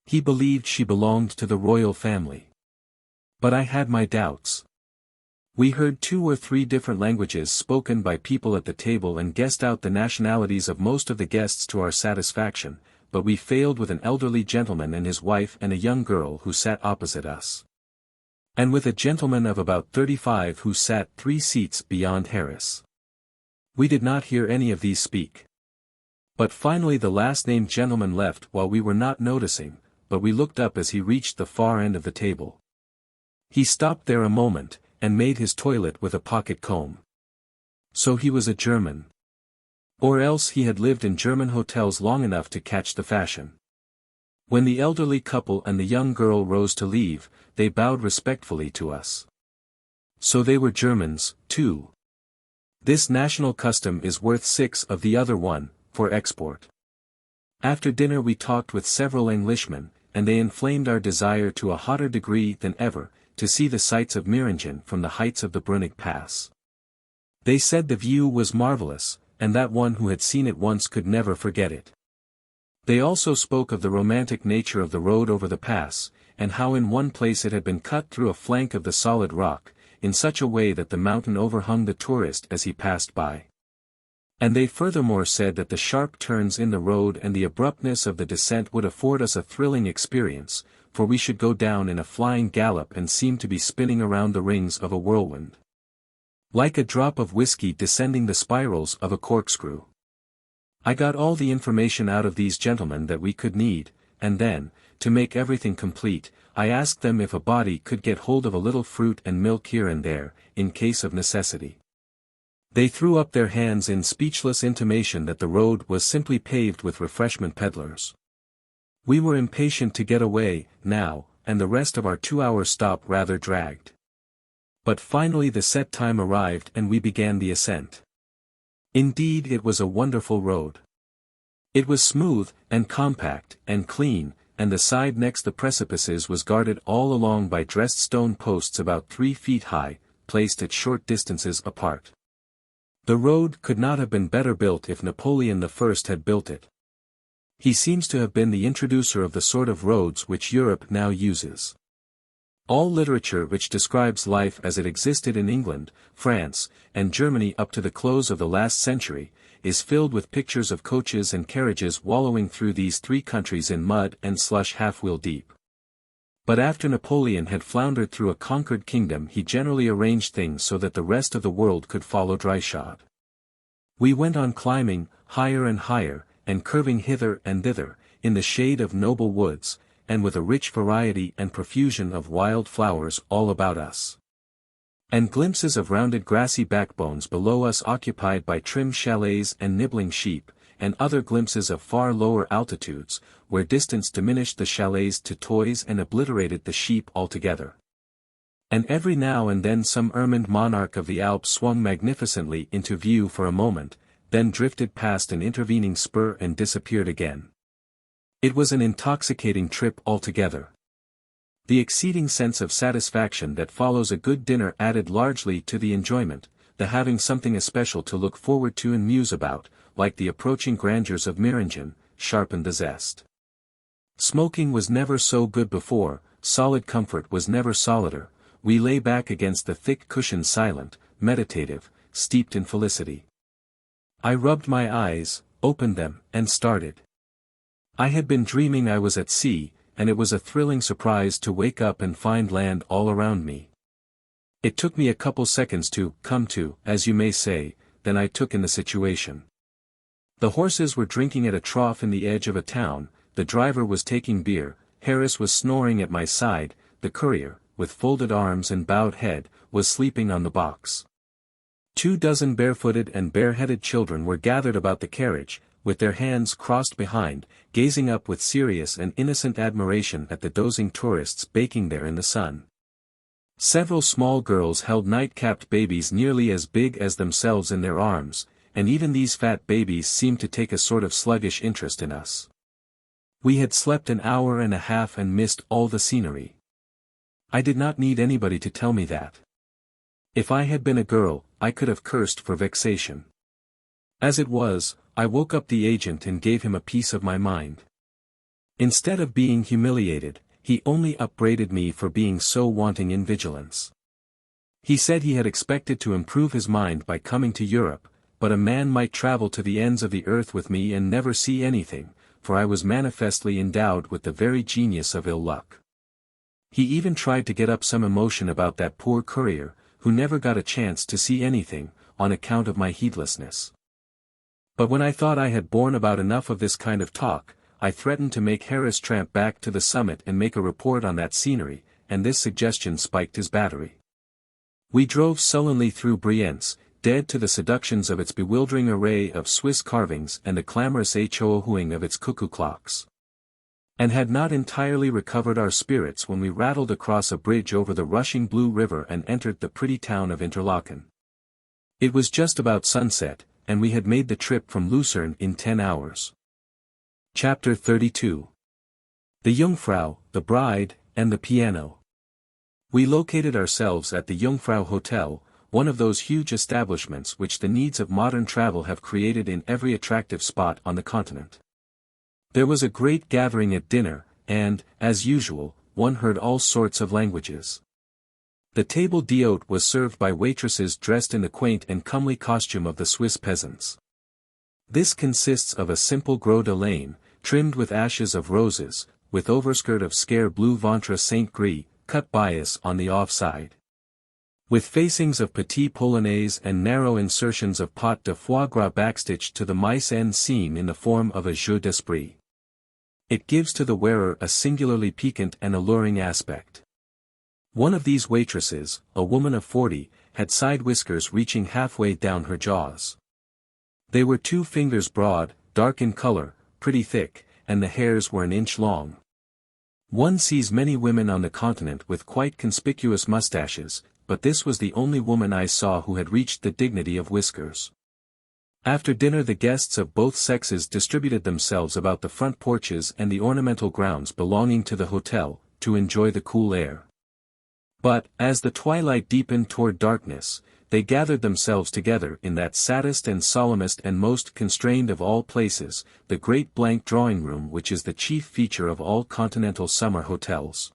[SPEAKER 1] He believed she belonged to the royal family. But I had my doubts. We heard 2 or 3 different languages spoken by people at the table and guessed out the nationalities of most of the guests to our satisfaction, but we failed with an elderly gentleman and his wife and a young girl who sat opposite us, and with a gentleman of about 35 who sat 3 seats beyond Harris. We did not hear any of these speak. But finally the last-named gentleman left while we were not noticing, but we looked up as he reached the far end of the table. He stopped there a moment, and made his toilet with a pocket comb. So he was a German. Or else he had lived in German hotels long enough to catch the fashion. When the elderly couple and the young girl rose to leave, they bowed respectfully to us. So they were Germans, too. This national custom is worth 6 of the other one, for export. After dinner we talked with several Englishmen, and they inflamed our desire to a hotter degree than ever, to see the sights of Meiringen from the heights of the Brunig Pass. They said the view was marvelous, and that one who had seen it once could never forget it. They also spoke of the romantic nature of the road over the pass, and how in one place it had been cut through a flank of the solid rock, in such a way that the mountain overhung the tourist as he passed by. And they furthermore said that the sharp turns in the road and the abruptness of the descent would afford us a thrilling experience, for we should go down in a flying gallop and seem to be spinning around the rings of a whirlwind, like a drop of whiskey descending the spirals of a corkscrew. I got all the information out of these gentlemen that we could need, and then, to make everything complete, I asked them if a body could get hold of a little fruit and milk here and there, in case of necessity. They threw up their hands in speechless intimation that the road was simply paved with refreshment peddlers. We were impatient to get away, now, and the rest of our 2-hour stop rather dragged. But finally the set time arrived and we began the ascent. Indeed it was a wonderful road. It was smooth, and compact, and clean, and the side next the precipices was guarded all along by dressed stone posts about 3 feet high, placed at short distances apart. The road could not have been better built if Napoleon I had built it. He seems to have been the introducer of the sort of roads which Europe now uses. All literature which describes life as it existed in England, France, and Germany up to the close of the last century, is filled with pictures of coaches and carriages wallowing through these three countries in mud and slush half-wheel deep. But after Napoleon had floundered through a conquered kingdom, he generally arranged things so that the rest of the world could follow dryshod. We went on climbing, higher and higher, and curving hither and thither, in the shade of noble woods, and with a rich variety and profusion of wild flowers all about us. And glimpses of rounded grassy backbones below us occupied by trim chalets and nibbling sheep, and other glimpses of far lower altitudes, where distance diminished the chalets to toys and obliterated the sheep altogether. And every now and then some ermined monarch of the Alps swung magnificently into view for a moment, then drifted past an intervening spur and disappeared again. It was an intoxicating trip altogether. The exceeding sense of satisfaction that follows a good dinner added largely to the enjoyment, the having something especial to look forward to and muse about, like the approaching grandeurs of Meiringen, sharpened the zest. Smoking was never so good before, solid comfort was never solider, we lay back against the thick cushions silent, meditative, steeped in felicity. I rubbed my eyes, opened them, and started. I had been dreaming I was at sea, and it was a thrilling surprise to wake up and find land all around me. It took me a couple seconds to come to, as you may say, then I took in the situation. The horses were drinking at a trough in the edge of a town, the driver was taking beer, Harris was snoring at my side, the courier, with folded arms and bowed head, was sleeping on the box. 24 barefooted and bareheaded children were gathered about the carriage, with their hands crossed behind, gazing up with serious and innocent admiration at the dozing tourists baking there in the sun. Several small girls held night-capped babies nearly as big as themselves in their arms, and even these fat babies seemed to take a sort of sluggish interest in us. We had slept an hour and a half and missed all the scenery. I did not need anybody to tell me that. If I had been a girl, I could have cursed for vexation. As it was, I woke up the agent and gave him a piece of my mind. Instead of being humiliated, he only upbraided me for being so wanting in vigilance. He said he had expected to improve his mind by coming to Europe, but a man might travel to the ends of the earth with me and never see anything, for I was manifestly endowed with the very genius of ill luck. He even tried to get up some emotion about that poor courier, who never got a chance to see anything, on account of my heedlessness. But when I thought I had borne about enough of this kind of talk, I threatened to make Harris tramp back to the summit and make a report on that scenery, and this suggestion spiked his battery. We drove sullenly through Brienz, dead to the seductions of its bewildering array of Swiss carvings and the clamorous echo-hooing of its cuckoo clocks. And had not entirely recovered our spirits when we rattled across a bridge over the rushing Blue River and entered the pretty town of Interlaken. It was just about sunset, and we had made the trip from Lucerne in 10 hours. Chapter 32. The Jungfrau, the Bride, and the Piano. We located ourselves at the Jungfrau Hotel, one of those huge establishments which the needs of modern travel have created in every attractive spot on the continent. There was a great gathering at dinner, and, as usual, one heard all sorts of languages. The table d'hôte was served by waitresses dressed in the quaint and comely costume of the Swiss peasants. This consists of a simple gros de laine, trimmed with ashes of roses, with overskirt of scare blue ventre Saint Gris, cut bias on the off-side. With facings of petit polonaise and narrow insertions of pot de foie gras backstitched to the mise en scène in the form of a jeu d'esprit. It gives to the wearer a singularly piquant and alluring aspect. One of these waitresses, a woman of 40, had side whiskers reaching halfway down her jaws. They were 2 fingers broad, dark in color, pretty thick, and the hairs were an inch long. One sees many women on the continent with quite conspicuous mustaches, but this was the only woman I saw who had reached the dignity of whiskers. After dinner the guests of both sexes distributed themselves about the front porches and the ornamental grounds belonging to the hotel, to enjoy the cool air. But, as the twilight deepened toward darkness, they gathered themselves together in that saddest and solemnest and most constrained of all places, the great blank drawing-room which is the chief feature of all continental summer hotels.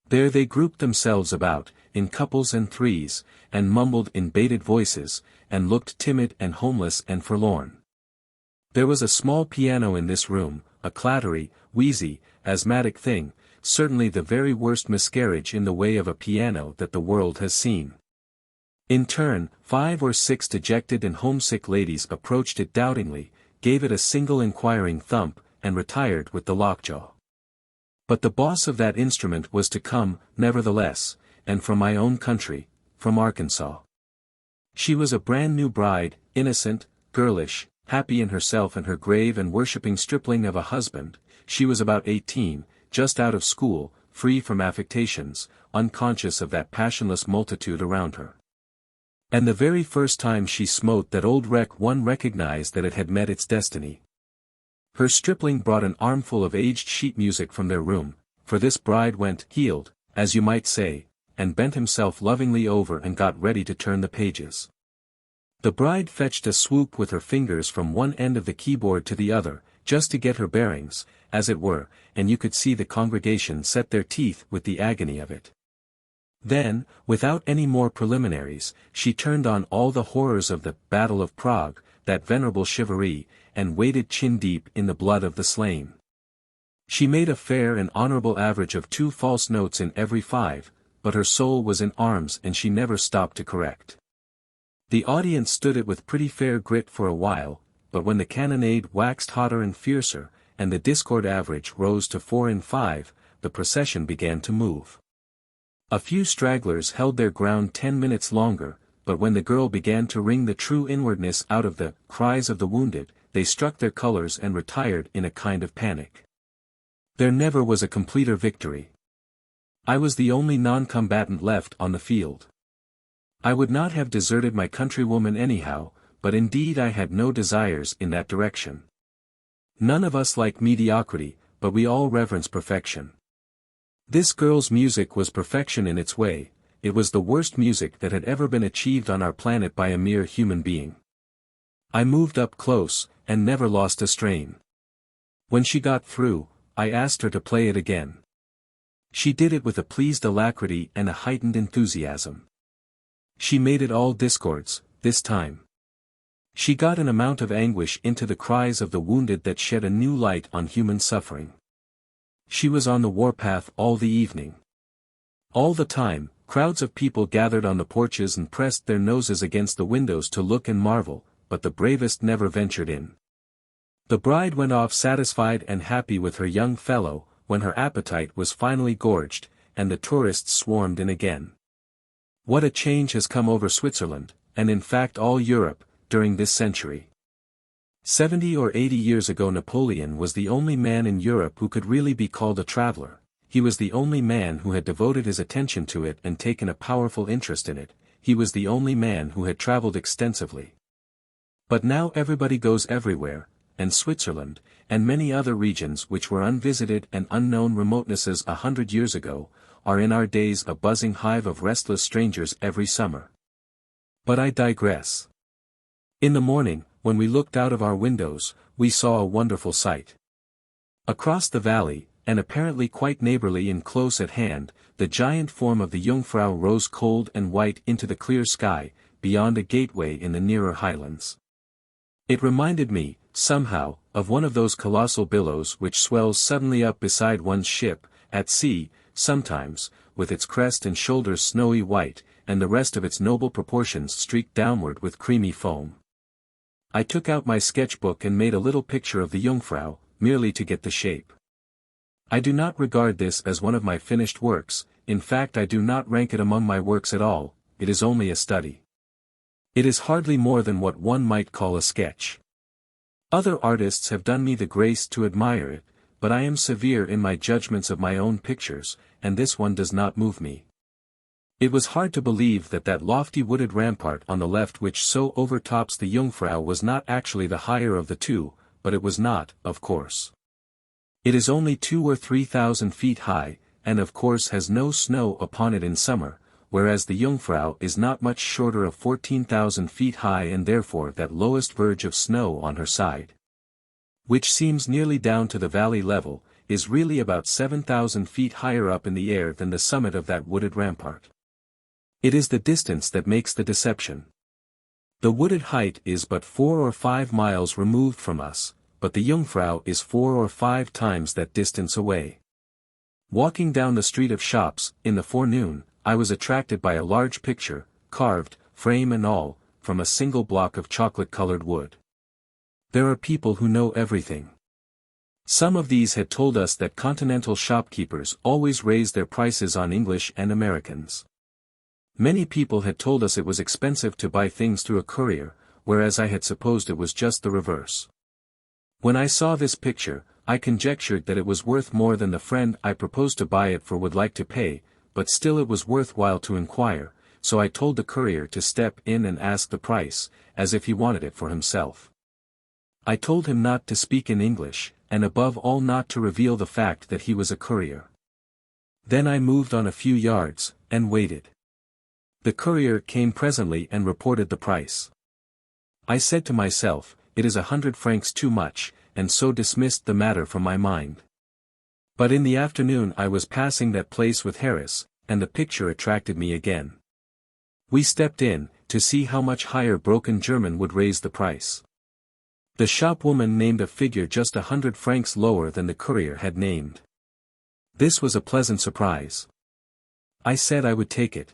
[SPEAKER 1] There they grouped themselves about, in couples and threes, and mumbled in bated voices, and looked timid and homeless and forlorn. There was a small piano in this room, a clattery, wheezy, asthmatic thing, certainly the very worst miscarriage in the way of a piano that the world has seen. In turn, 5 or 6 dejected and homesick ladies approached it doubtingly, gave it a single inquiring thump, and retired with the lockjaw. But the boss of that instrument was to come, nevertheless, and from my own country, from Arkansas. She was a brand new bride, innocent, girlish, happy in herself and her grave and worshipping stripling of a husband. She was about 18, just out of school, free from affectations, unconscious of that passionless multitude around her. And the very first time she smote that old wreck one recognized that it had met its destiny. Her stripling brought an armful of aged sheet music from their room, for this bride went heeled, as you might say, and bent himself lovingly over and got ready to turn the pages. The bride fetched a swoop with her fingers from one end of the keyboard to the other, just to get her bearings, as it were, and you could see the congregation set their teeth with the agony of it. Then, without any more preliminaries, she turned on all the horrors of the Battle of Prague, that venerable chivalry, and waded chin-deep in the blood of the slain. She made a fair and honorable average of 2 false notes in every 5, but her soul was in arms and she never stopped to correct. The audience stood it with pretty fair grit for a while, but when the cannonade waxed hotter and fiercer, and the discord average rose to 4 in 5, the procession began to move. A few stragglers held their ground 10 minutes longer, but when the girl began to wring the true inwardness out of the cries of the wounded, they struck their colors and retired in a kind of panic. There never was a completer victory. I was the only non-combatant left on the field. I would not have deserted my countrywoman anyhow, but indeed I had no desires in that direction. None of us like mediocrity, but we all reverence perfection. This girl's music was perfection in its way. It was the worst music that had ever been achieved on our planet by a mere human being. I moved up close, and never lost a strain. When she got through, I asked her to play it again. She did it with a pleased alacrity and a heightened enthusiasm. She made it all discords, this time. She got an amount of anguish into the cries of the wounded that shed a new light on human suffering. She was on the warpath all the evening. All the time, crowds of people gathered on the porches and pressed their noses against the windows to look and marvel, but the bravest never ventured in. The bride went off satisfied and happy with her young fellow, when her appetite was finally gorged, and the tourists swarmed in again. What a change has come over Switzerland, and in fact all Europe, during this century. 70 or 80 years ago Napoleon was the only man in Europe who could really be called a traveler. He was the only man who had devoted his attention to it and taken a powerful interest in it. He was the only man who had traveled extensively. But now everybody goes everywhere, and Switzerland, and many other regions which were unvisited and unknown remotenesses 100 years ago, are in our days a buzzing hive of restless strangers every summer. But I digress. In the morning, when we looked out of our windows, we saw a wonderful sight. Across the valley, and apparently quite neighborly and close at hand, the giant form of the Jungfrau rose cold and white into the clear sky, beyond a gateway in the nearer highlands. It reminded me, somehow, of one of those colossal billows which swells suddenly up beside one's ship, at sea, sometimes, with its crest and shoulders snowy white, and the rest of its noble proportions streaked downward with creamy foam. I took out my sketchbook and made a little picture of the Jungfrau, merely to get the shape. I do not regard this as one of my finished works, in fact I do not rank it among my works at all, it is only a study. It is hardly more than what one might call a sketch. Other artists have done me the grace to admire it, but I am severe in my judgments of my own pictures, and this one does not move me. It was hard to believe that that lofty wooded rampart on the left which so overtops the Jungfrau was not actually the higher of the two, but it was not, of course. It is only 2,000 or 3,000 feet high, and of course has no snow upon it in summer, whereas the Jungfrau is not much shorter of 14,000 feet high and therefore that lowest verge of snow on her side, which seems nearly down to the valley level, is really about 7,000 feet higher up in the air than the summit of that wooded rampart. It is the distance that makes the deception. The wooded height is but 4 or 5 miles removed from us, but the Jungfrau is 4 or 5 times that distance away. Walking down the street of shops, in the forenoon, I was attracted by a large picture, carved, frame and all, from a single block of chocolate-colored wood. There are people who know everything. Some of these had told us that continental shopkeepers always raise their prices on English and Americans. Many people had told us it was expensive to buy things through a courier, whereas I had supposed it was just the reverse. When I saw this picture, I conjectured that it was worth more than the friend I proposed to buy it for would like to pay, but still it was worthwhile to inquire, so I told the courier to step in and ask the price, as if he wanted it for himself. I told him not to speak in English, and above all not to reveal the fact that he was a courier. Then I moved on a few yards, and waited. The courier came presently and reported the price. I said to myself, it is 100 francs too much, and so dismissed the matter from my mind. But in the afternoon I was passing that place with Harris, and the picture attracted me again. We stepped in, to see how much higher broken German would raise the price. The shopwoman named a figure just 100 francs lower than the courier had named. This was a pleasant surprise. I said I would take it.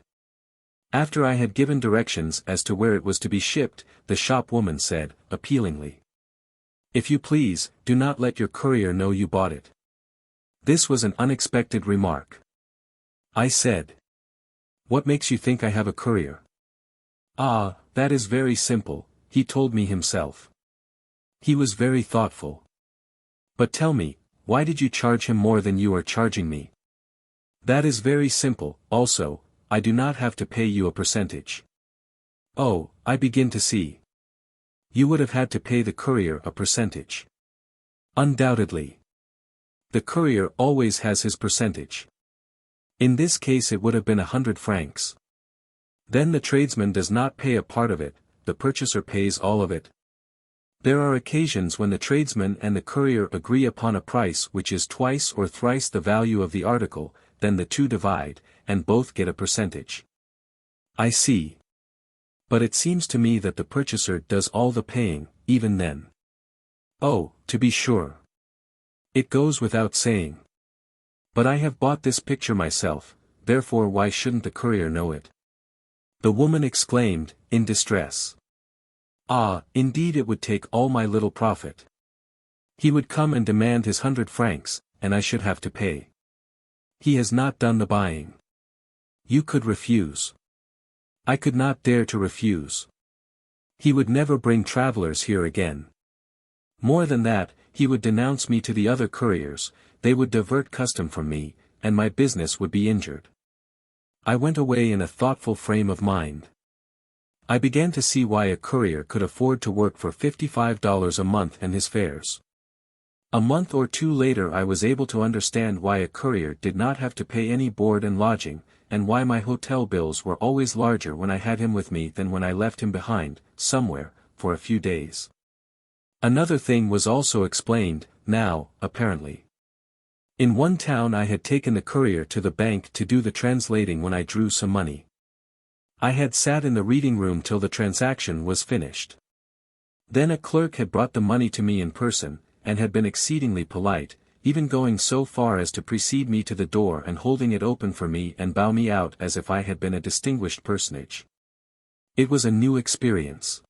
[SPEAKER 1] After I had given directions as to where it was to be shipped, the shopwoman said, appealingly, "If you please, do not let your courier know you bought it." This was an unexpected remark. I said, "What makes you think I have a courier?" "Ah, that is very simple," he told me himself. He was very thoughtful. "But tell me, why did you charge him more than you are charging me?" "That is very simple, also, I do not have to pay you a percentage." "Oh, I begin to see. You would have had to pay the courier a percentage." "Undoubtedly. The courier always has his percentage. In this case it would have been 100 francs. Then the tradesman does not pay a part of it, the purchaser pays all of it. There are occasions when the tradesman and the courier agree upon a price which is twice or thrice the value of the article, then the two divide, and both get a percentage." "I see. But it seems to me that the purchaser does all the paying, even then." "Oh, to be sure. It goes without saying. But I have bought this picture myself, therefore why shouldn't the courier know it?" The woman exclaimed, in distress. "Ah, indeed it would take all my little profit. He would come and demand his 100 francs, and I should have to pay. He has not done the buying. You could refuse." "I could not dare to refuse. He would never bring travelers here again. More than that, he would denounce me to the other couriers, they would divert custom from me, and my business would be injured." I went away in a thoughtful frame of mind. I began to see why a courier could afford to work for $55 a month and his fares. A month or two later I was able to understand why a courier did not have to pay any board and lodging, and why my hotel bills were always larger when I had him with me than when I left him behind, somewhere, for a few days. Another thing was also explained, now, apparently. In one town I had taken the courier to the bank to do the translating when I drew some money. I had sat in the reading room till the transaction was finished. Then a clerk had brought the money to me in person, and had been exceedingly polite, even going so far as to precede me to the door and holding it open for me and bow me out as if I had been a distinguished personage. It was a new experience.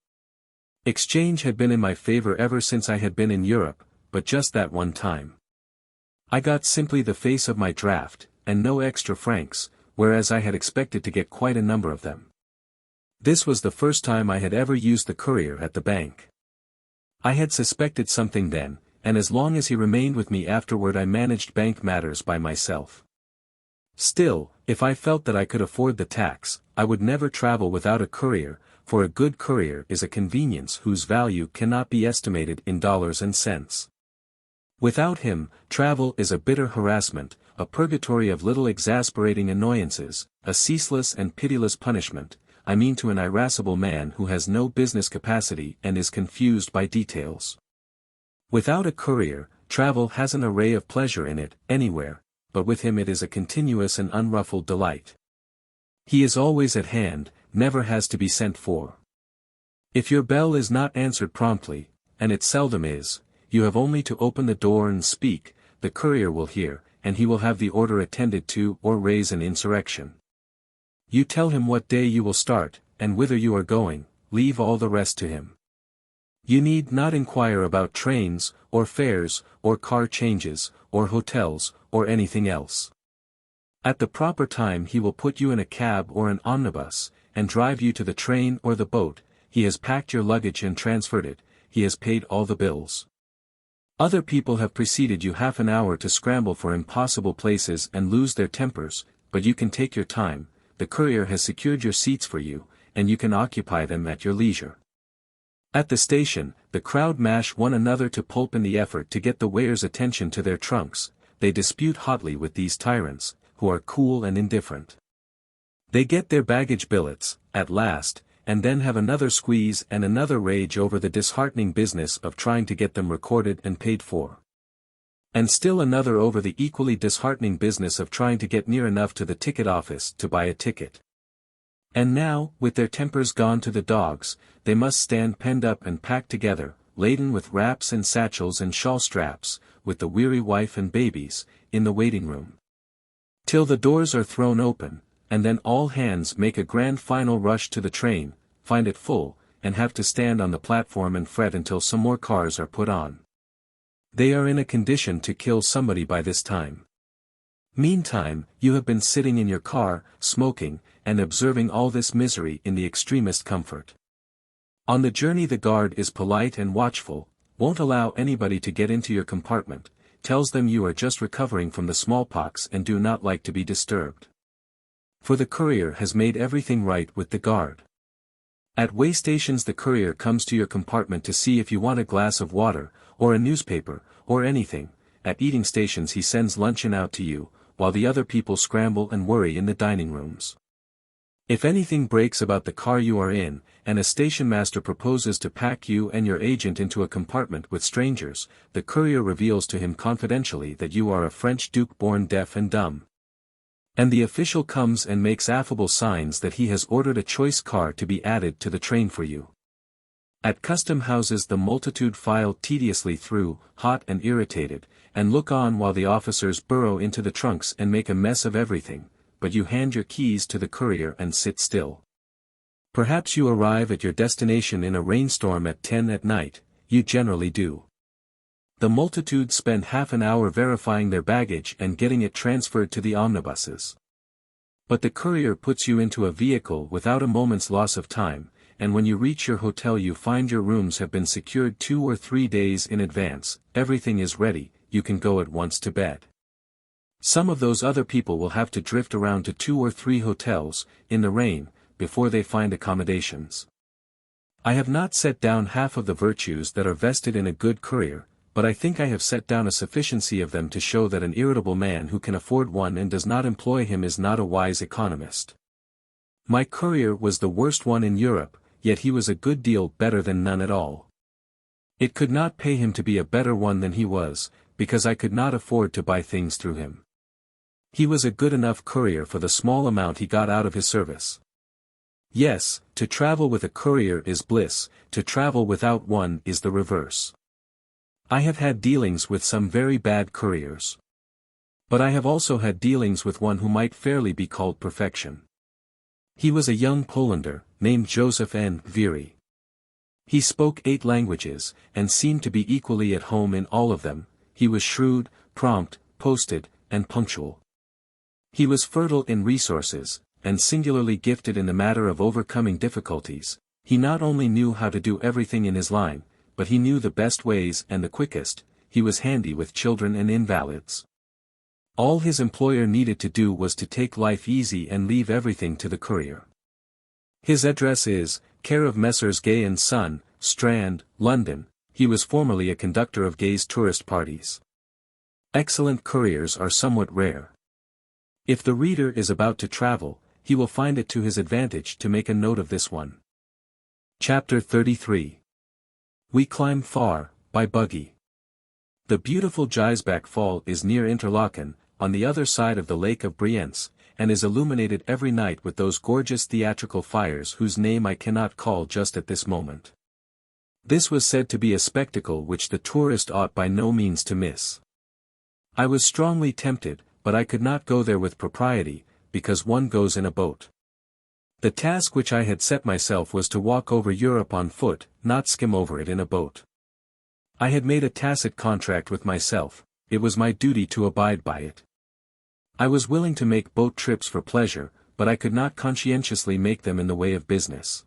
[SPEAKER 1] Exchange had been in my favor ever since I had been in Europe, but just that one time. I got simply the face of my draft, and no extra francs, whereas I had expected to get quite a number of them. This was the first time I had ever used the courier at the bank. I had suspected something then, and as long as he remained with me afterward I managed bank matters by myself. Still, if I felt that I could afford the tax, I would never travel without a courier, for a good courier is a convenience whose value cannot be estimated in dollars and cents. Without him, travel is a bitter harassment, a purgatory of little exasperating annoyances, a ceaseless and pitiless punishment, I mean to an irascible man who has no business capacity and is confused by details. Without a courier, travel has an array of pleasure in it, anywhere, but with him it is a continuous and unruffled delight. He is always at hand, never has to be sent for. If your bell is not answered promptly, and it seldom is, you have only to open the door and speak, the courier will hear, and he will have the order attended to or raise an insurrection. You tell him what day you will start, and whither you are going, leave all the rest to him. You need not inquire about trains, or fares, or car changes, or hotels, or anything else. At the proper time he will put you in a cab or an omnibus, and drive you to the train or the boat. He has packed your luggage and transferred it, he has paid all the bills. Other people have preceded you half an hour to scramble for impossible places and lose their tempers, but you can take your time, the courier has secured your seats for you, and you can occupy them at your leisure. At the station, the crowd mash one another to pulp in the effort to get the weighers' attention to their trunks, they dispute hotly with these tyrants, who are cool and indifferent. They get their baggage billets, at last, and then have another squeeze and another rage over the disheartening business of trying to get them recorded and paid for. And still another over the equally disheartening business of trying to get near enough to the ticket office to buy a ticket. And now, with their tempers gone to the dogs, they must stand penned up and packed together, laden with wraps and satchels and shawl straps, with the weary wife and babies, in the waiting room. Till the doors are thrown open, and then all hands make a grand final rush to the train, find it full, and have to stand on the platform and fret until some more cars are put on. They are in a condition to kill somebody by this time. Meantime, you have been sitting in your car, smoking, and observing all this misery in the extremest comfort. On the journey the guard is polite and watchful, won't allow anybody to get into your compartment, tells them you are just recovering from the smallpox and do not like to be disturbed. For the courier has made everything right with the guard. At way stations the courier comes to your compartment to see if you want a glass of water, or a newspaper, or anything. At eating stations he sends luncheon out to you, while the other people scramble and worry in the dining rooms. If anything breaks about the car you are in, and a station master proposes to pack you and your agent into a compartment with strangers, the courier reveals to him confidentially that you are a French duke born deaf and dumb. And the official comes and makes affable signs that he has ordered a choice car to be added to the train for you. At custom houses the multitude file tediously through, hot and irritated, and look on while the officers burrow into the trunks and make a mess of everything, but you hand your keys to the courier and sit still. Perhaps you arrive at your destination in a rainstorm at 10 at night, you generally do. The multitude spend half an hour verifying their baggage and getting it transferred to the omnibuses. But the courier puts you into a vehicle without a moment's loss of time, and when you reach your hotel you find your rooms have been secured 2 or 3 days in advance, everything is ready, you can go at once to bed. Some of those other people will have to drift around to 2 or 3 hotels, in the rain, before they find accommodations. I have not set down half of the virtues that are vested in a good courier, but I think I have set down a sufficiency of them to show that an irritable man who can afford one and does not employ him is not a wise economist. My courier was the worst one in Europe, yet he was a good deal better than none at all. It could not pay him to be a better one than he was, because I could not afford to buy things through him. He was a good enough courier for the small amount he got out of his service. Yes, to travel with a courier is bliss, to travel without one is the reverse. I have had dealings with some very bad couriers. But I have also had dealings with one who might fairly be called perfection. He was a young Polander, named Joseph N. Viry. He spoke 8 languages, and seemed to be equally at home in all of them. He was shrewd, prompt, posted, and punctual. He was fertile in resources, and singularly gifted in the matter of overcoming difficulties. He not only knew how to do everything in his line, but he knew the best ways and the quickest. He was handy with children and invalids. All his employer needed to do was to take life easy and leave everything to the courier. His address is, care of Messrs. Gay & Son, Strand, London. He was formerly a conductor of Gay's tourist parties. Excellent couriers are somewhat rare. If the reader is about to travel, he will find it to his advantage to make a note of this one. Chapter 33. We climb far, by buggy. The beautiful Gijsbach Fall is near Interlaken, on the other side of the Lake of Brienz, and is illuminated every night with those gorgeous theatrical fires whose name I cannot call just at this moment. This was said to be a spectacle which the tourist ought by no means to miss. I was strongly tempted, but I could not go there with propriety, because one goes in a boat. The task which I had set myself was to walk over Europe on foot, not skim over it in a boat. I had made a tacit contract with myself, it was my duty to abide by it. I was willing to make boat trips for pleasure, but I could not conscientiously make them in the way of business.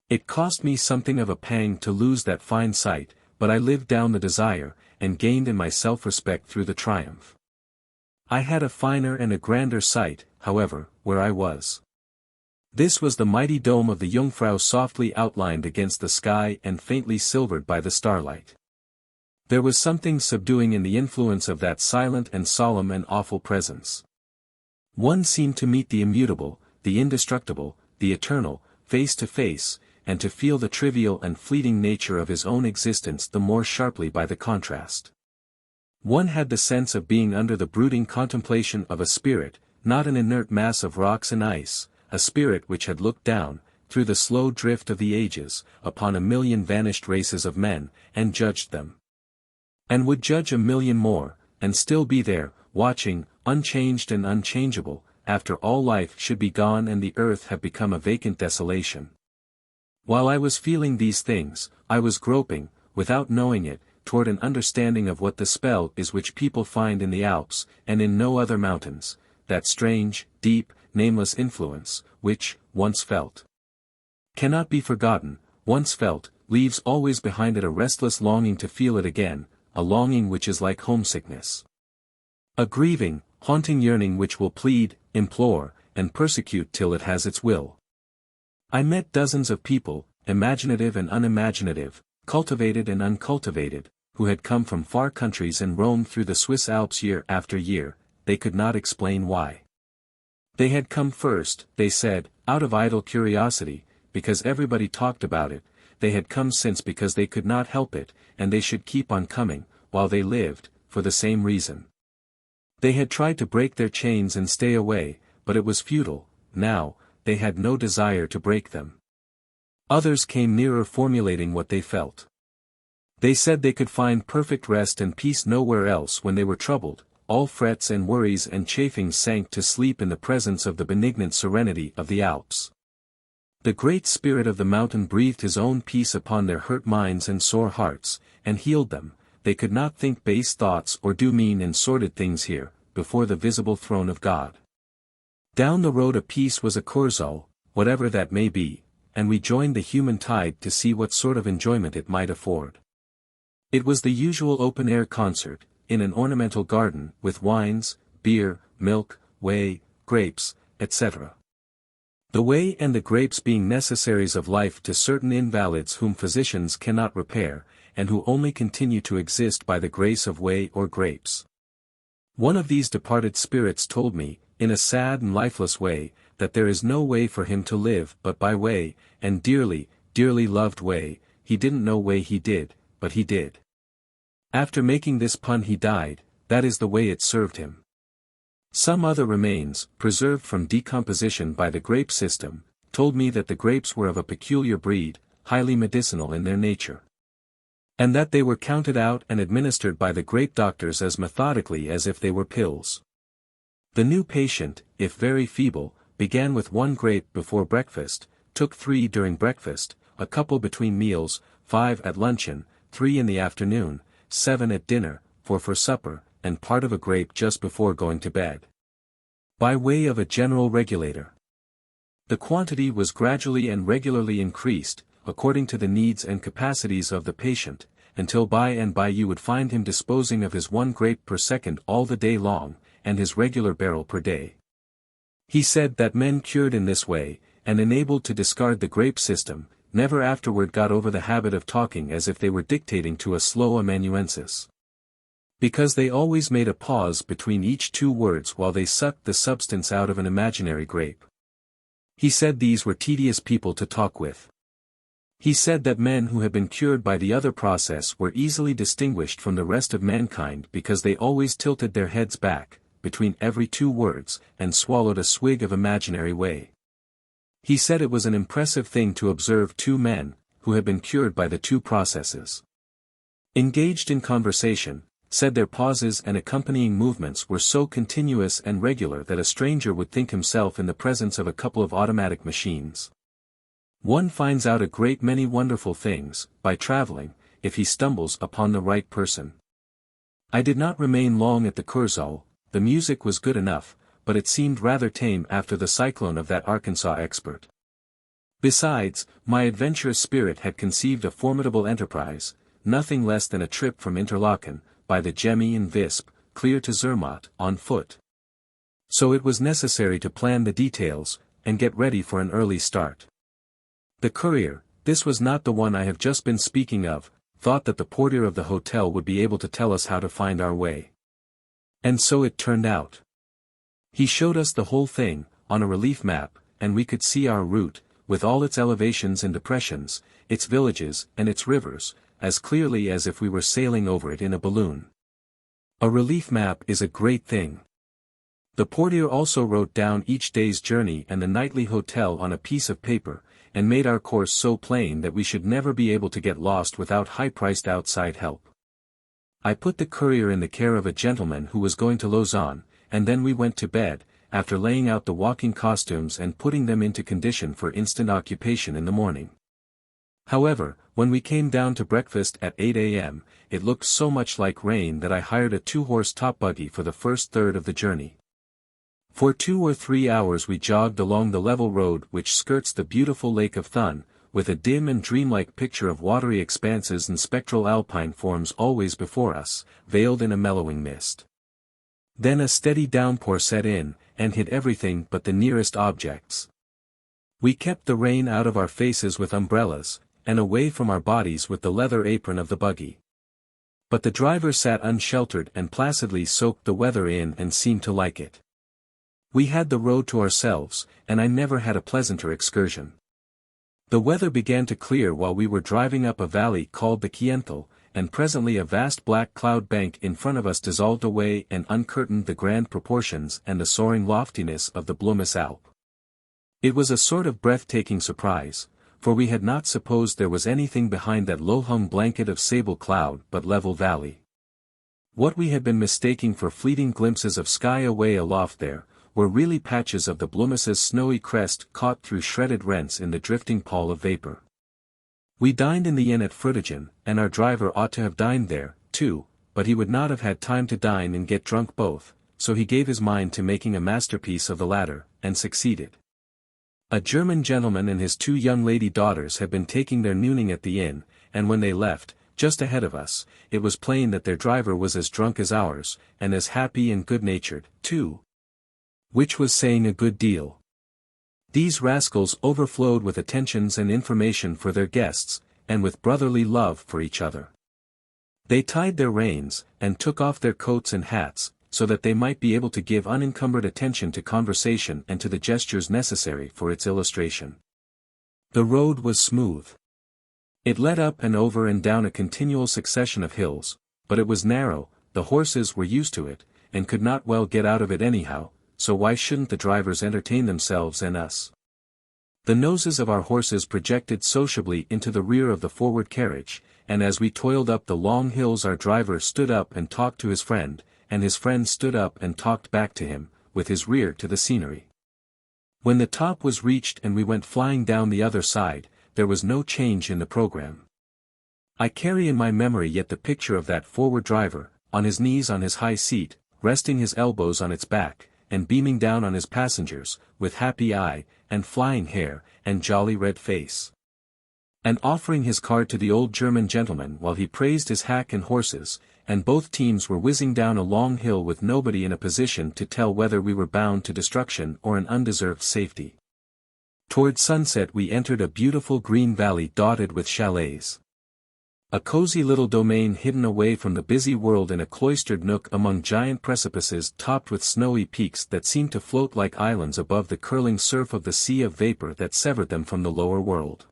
[SPEAKER 1] It cost me something of a pang to lose that fine sight, but I lived down the desire, and gained in my self-respect through the triumph. I had a finer and a grander sight, however, where I was. This was the mighty dome of the Jungfrau softly outlined against the sky and faintly silvered by the starlight. There was something subduing in the influence of that silent and solemn and awful presence. One seemed to meet the immutable, the indestructible, the eternal, face to face, and to feel the trivial and fleeting nature of his own existence the more sharply by the contrast. One had the sense of being under the brooding contemplation of a spirit, not an inert mass of rocks and ice, a spirit which had looked down, through the slow drift of the ages, upon a million vanished races of men, and judged them. And would judge a million more, and still be there, watching, unchanged and unchangeable, after all life should be gone and the earth have become a vacant desolation. While I was feeling these things, I was groping, without knowing it, toward an understanding of what the spell is which people find in the Alps, and in no other mountains, that strange, deep, nameless influence, which, once felt, cannot be forgotten, once felt, leaves always behind it a restless longing to feel it again, a longing which is like homesickness. A grieving, haunting yearning which will plead, implore, and persecute till it has its will. I met dozens of people, imaginative and unimaginative, cultivated and uncultivated, who had come from far countries and roamed through the Swiss Alps year after year, they could not explain why. They had come first, they said, out of idle curiosity, because everybody talked about it, they had come since because they could not help it, and they should keep on coming, while they lived, for the same reason. They had tried to break their chains and stay away, but it was futile, now, they had no desire to break them. Others came nearer formulating what they felt. They said they could find perfect rest and peace nowhere else when they were troubled, all frets and worries and chafings sank to sleep in the presence of the benignant serenity of the Alps. The great spirit of the mountain breathed his own peace upon their hurt minds and sore hearts, and healed them. They could not think base thoughts or do mean and sordid things here, before the visible throne of God. Down the road a piece was a Kursaal, whatever that may be, and we joined the human tide to see what sort of enjoyment it might afford. It was the usual open-air concert, in an ornamental garden, with wines, beer, milk, whey, grapes, etc. The whey and the grapes being necessaries of life to certain invalids whom physicians cannot repair, and who only continue to exist by the grace of whey or grapes. One of these departed spirits told me, in a sad and lifeless way, that there is no way for him to live but by whey, and dearly, dearly loved whey. He didn't know whey he did, but he did. After making this pun he died, that is the way it served him. Some other remains, preserved from decomposition by the grape system, told me that the grapes were of a peculiar breed, highly medicinal in their nature. And that they were counted out and administered by the grape doctors as methodically as if they were pills. The new patient, if very feeble, began with 1 grape before breakfast, took 3 during breakfast, a couple between meals, 5 at luncheon, 3 in the afternoon, 7 at dinner, 4 for supper, and part of a grape just before going to bed. By way of a general regulator. The quantity was gradually and regularly increased, according to the needs and capacities of the patient, until by and by you would find him disposing of his 1 grape per second all the day long, and his regular barrel per day. He said that men cured in this way, and enabled to discard the grape system, never afterward got over the habit of talking as if they were dictating to a slow amanuensis. Because they always made a pause between each two words while they sucked the substance out of an imaginary grape. He said these were tedious people to talk with. He said that men who had been cured by the other process were easily distinguished from the rest of mankind because they always tilted their heads back, between every two words, and swallowed a swig of imaginary whey. He said it was an impressive thing to observe two men, who had been cured by the two processes. Engaged in conversation, said their pauses and accompanying movements were so continuous and regular that a stranger would think himself in the presence of a couple of automatic machines. One finds out a great many wonderful things, by traveling, if he stumbles upon the right person. I did not remain long at the Kursaal. The music was good enough, but it seemed rather tame after the cyclone of that Arkansas expert. Besides, my adventurous spirit had conceived a formidable enterprise, nothing less than a trip from Interlaken, by the Gemmi and Visp, clear to Zermatt, on foot. So it was necessary to plan the details, and get ready for an early start. The courier, this was not the one I have just been speaking of, thought that the portier of the hotel would be able to tell us how to find our way. And so it turned out. He showed us the whole thing, on a relief map, and we could see our route, with all its elevations and depressions, its villages and its rivers, as clearly as if we were sailing over it in a balloon. A relief map is a great thing. The portier also wrote down each day's journey and the nightly hotel on a piece of paper, and made our course so plain that we should never be able to get lost without high-priced outside help. I put the courier in the care of a gentleman who was going to Lausanne, and then we went to bed, after laying out the walking costumes and putting them into condition for instant occupation in the morning. However, when we came down to breakfast at 8 a.m., it looked so much like rain that I hired a 2-horse top buggy for the first third of the journey. For 2 or 3 hours we jogged along the level road which skirts the beautiful Lake of Thun, with a dim and dreamlike picture of watery expanses and spectral alpine forms always before us, veiled in a mellowing mist. Then a steady downpour set in, and hid everything but the nearest objects. We kept the rain out of our faces with umbrellas, and away from our bodies with the leather apron of the buggy. But the driver sat unsheltered and placidly soaked the weather in and seemed to like it. We had the road to ourselves, and I never had a pleasanter excursion. The weather began to clear while we were driving up a valley called the Kienthal, and presently a vast black cloud bank in front of us dissolved away and uncurtained the grand proportions and the soaring loftiness of the Blumous Alp. It was a sort of breathtaking surprise, for we had not supposed there was anything behind that low-hung blanket of sable cloud but level valley. What we had been mistaking for fleeting glimpses of sky away aloft there, were really patches of the Blumous's snowy crest caught through shredded rents in the drifting pall of vapor. We dined in the inn at Frutigen, and our driver ought to have dined there, too, but he would not have had time to dine and get drunk both, so he gave his mind to making a masterpiece of the latter, and succeeded. A German gentleman and his 2 young lady daughters had been taking their nooning at the inn, and when they left, just ahead of us, it was plain that their driver was as drunk as ours, and as happy and good-natured, too. Which was saying a good deal. These rascals overflowed with attentions and information for their guests, and with brotherly love for each other. They tied their reins, and took off their coats and hats, so that they might be able to give unencumbered attention to conversation and to the gestures necessary for its illustration. The road was smooth. It led up and over and down a continual succession of hills, but it was narrow, the horses were used to it, and could not well get out of it anyhow, so why shouldn't the drivers entertain themselves and us? The noses of our horses projected sociably into the rear of the forward carriage, and as we toiled up the long hills our driver stood up and talked to his friend, and his friend stood up and talked back to him, with his rear to the scenery. When the top was reached and we went flying down the other side, there was no change in the program. I carry in my memory yet the picture of that forward driver, on his knees on his high seat, resting his elbows on its back, and beaming down on his passengers, with happy eye, and flying hair, and jolly red face. And offering his card to the old German gentleman while he praised his hack and horses, and both teams were whizzing down a long hill with nobody in a position to tell whether we were bound to destruction or an undeserved safety. Toward sunset we entered a beautiful green valley dotted with chalets. A cozy little domain hidden away from the busy world in a cloistered nook among giant precipices topped with snowy peaks that seemed to float like islands above the curling surf of the sea of vapor that severed them from the lower world.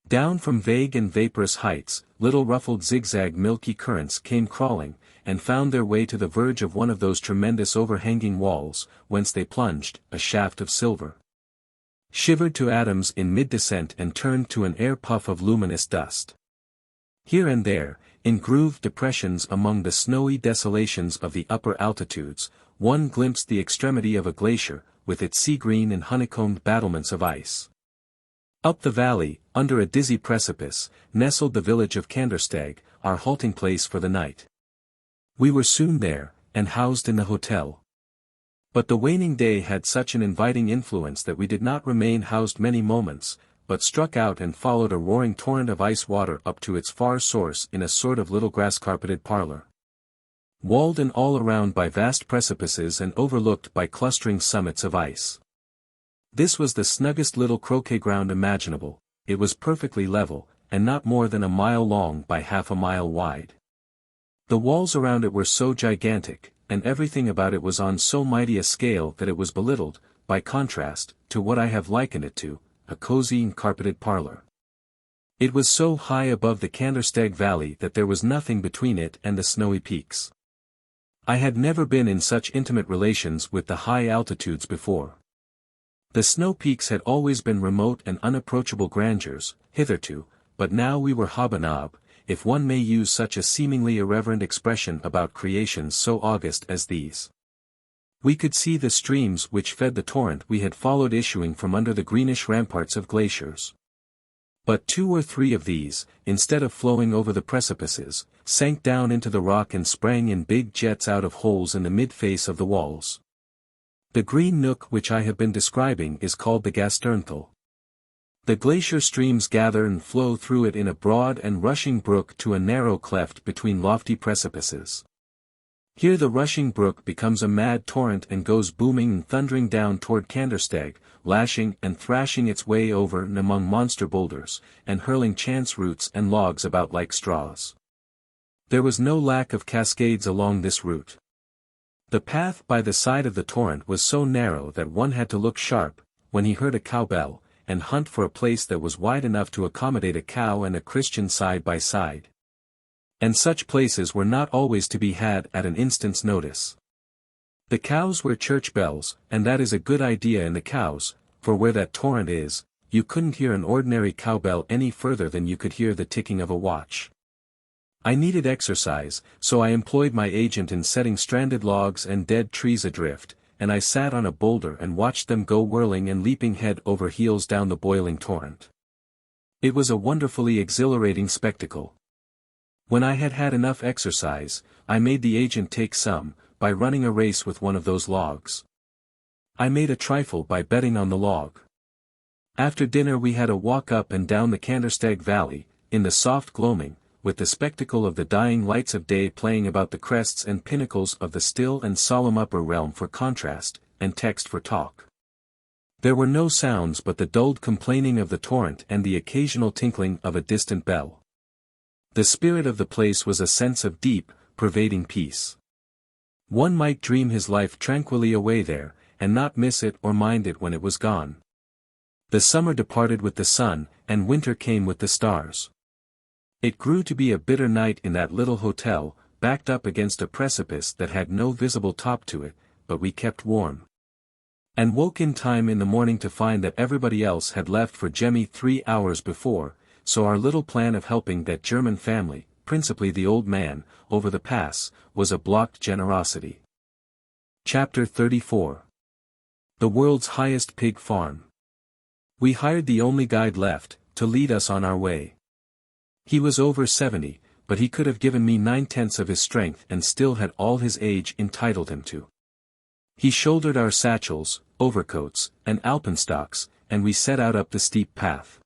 [SPEAKER 1] Down from vague and vaporous heights, little ruffled zigzag milky currents came crawling, and found their way to the verge of one of those tremendous overhanging walls, whence they plunged, a shaft of silver. Shivered to atoms in mid-descent and turned to an air puff of luminous dust. Here and there, in grooved depressions among the snowy desolations of the upper altitudes, one glimpsed the extremity of a glacier, with its sea-green and honeycombed battlements of ice. Up the valley, under a dizzy precipice, nestled the village of Kandersteg, our halting place for the night. We were soon there, and housed in the hotel. But the waning day had such an inviting influence that we did not remain housed many moments, but struck out and followed a roaring torrent of ice water up to its far source in a sort of little grass-carpeted parlor. Walled in all around by vast precipices and overlooked by clustering summits of ice. This was the snuggest little croquet ground imaginable. It was perfectly level, and not more than a mile long by half a mile wide. The walls around it were so gigantic, and everything about it was on so mighty a scale that it was belittled, by contrast, to what I have likened it to, a cozy and carpeted parlor. It was so high above the Kandersteg valley that there was nothing between it and the snowy peaks. I had never been in such intimate relations with the high altitudes before. The snow peaks had always been remote and unapproachable grandeurs, hitherto, but now we were hobanob, if one may use such a seemingly irreverent expression about creations so august as these. We could see the streams which fed the torrent we had followed issuing from under the greenish ramparts of glaciers. But 2 or 3 of these, instead of flowing over the precipices, sank down into the rock and sprang in big jets out of holes in the mid-face of the walls. The green nook which I have been describing is called the Gasternthal. The glacier streams gather and flow through it in a broad and rushing brook to a narrow cleft between lofty precipices. Here the rushing brook becomes a mad torrent and goes booming and thundering down toward Kandersteg, lashing and thrashing its way over and among monster boulders, and hurling chance roots and logs about like straws. There was no lack of cascades along this route. The path by the side of the torrent was so narrow that one had to look sharp, when he heard a cowbell, and hunt for a place that was wide enough to accommodate a cow and a Christian side by side. And such places were not always to be had at an instant's notice. The cows were church bells, and that is a good idea in the cows, for where that torrent is, you couldn't hear an ordinary cowbell any further than you could hear the ticking of a watch. I needed exercise, so I employed my agent in setting stranded logs and dead trees adrift, and I sat on a boulder and watched them go whirling and leaping head over heels down the boiling torrent. It was a wonderfully exhilarating spectacle. When I had had enough exercise, I made the agent take some, by running a race with one of those logs. I made a trifle by betting on the log. After dinner we had a walk up and down the Kandersteg valley, in the soft gloaming, with the spectacle of the dying lights of day playing about the crests and pinnacles of the still and solemn upper realm for contrast, and text for talk. There were no sounds but the dulled complaining of the torrent and the occasional tinkling of a distant bell. The spirit of the place was a sense of deep, pervading peace. One might dream his life tranquilly away there, and not miss it or mind it when it was gone. The summer departed with the sun, and winter came with the stars. It grew to be a bitter night in that little hotel, backed up against a precipice that had no visible top to it, but we kept warm. And woke in time in the morning to find that everybody else had left for Gemmi 3 hours before, so our little plan of helping that German family, principally the old man, over the pass, was a blocked generosity. Chapter 34. The World's Highest Pig Farm. We hired the only guide left, to lead us on our way. He was over 70, but he could have given me 9/10 of his strength and still had all his age entitled him to. He shouldered our satchels, overcoats, and alpenstocks, and we set out up the steep path.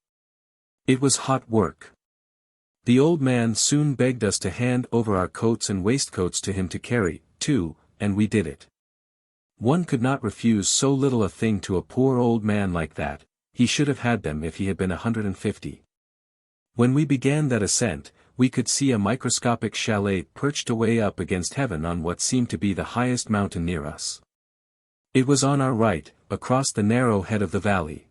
[SPEAKER 1] It was hot work. The old man soon begged us to hand over our coats and waistcoats to him to carry, too, and we did it. One could not refuse so little a thing to a poor old man like that. He should have had them if he had been 150. When we began that ascent, we could see a microscopic chalet perched away up against heaven on what seemed to be the highest mountain near us. It was on our right, across the narrow head of the valley.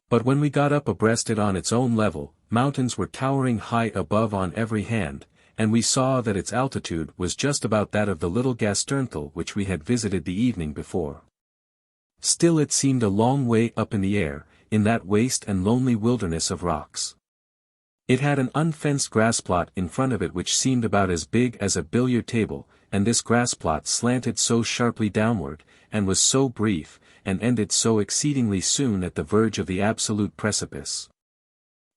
[SPEAKER 1] But when we got up abreast it on its own level, mountains were towering high above on every hand, and we saw that its altitude was just about that of the little Gasternthal which we had visited the evening before. Still it seemed a long way up in the air, in that waste and lonely wilderness of rocks. It had an unfenced grassplot in front of it which seemed about as big as a billiard table, and this grassplot slanted so sharply downward, and was so brief, and ended so exceedingly soon at the verge of the absolute precipice,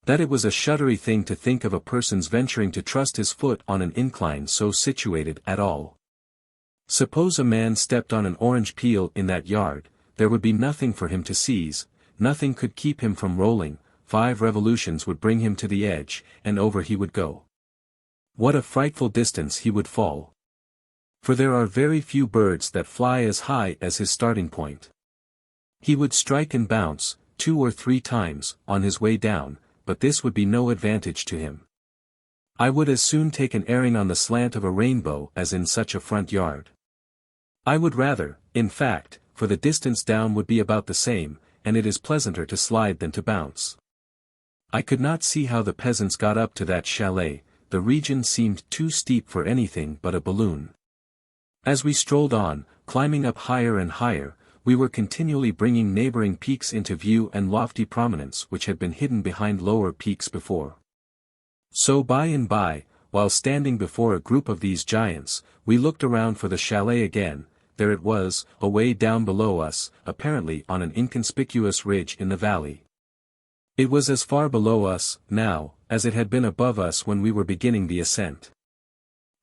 [SPEAKER 1] that it was a shuddery thing to think of a person's venturing to trust his foot on an incline so situated at all. Suppose a man stepped on an orange peel in that yard, there would be nothing for him to seize, nothing could keep him from rolling, 5 revolutions would bring him to the edge, and over he would go. What a frightful distance he would fall! For there are very few birds that fly as high as his starting point. He would strike and bounce, 2 or 3 times, on his way down, but this would be no advantage to him. I would as soon take an airing on the slant of a rainbow as in such a front yard. I would rather, in fact, for the distance down would be about the same, and it is pleasanter to slide than to bounce. I could not see how the peasants got up to that chalet, the region seemed too steep for anything but a balloon. As we strolled on, climbing up higher and higher, we were continually bringing neighboring peaks into view and lofty prominence which had been hidden behind lower peaks before. So by and by, while standing before a group of these giants, we looked around for the chalet again. There it was, away down below us, apparently on an inconspicuous ridge in the valley. It was as far below us, now, as it had been above us when we were beginning the ascent.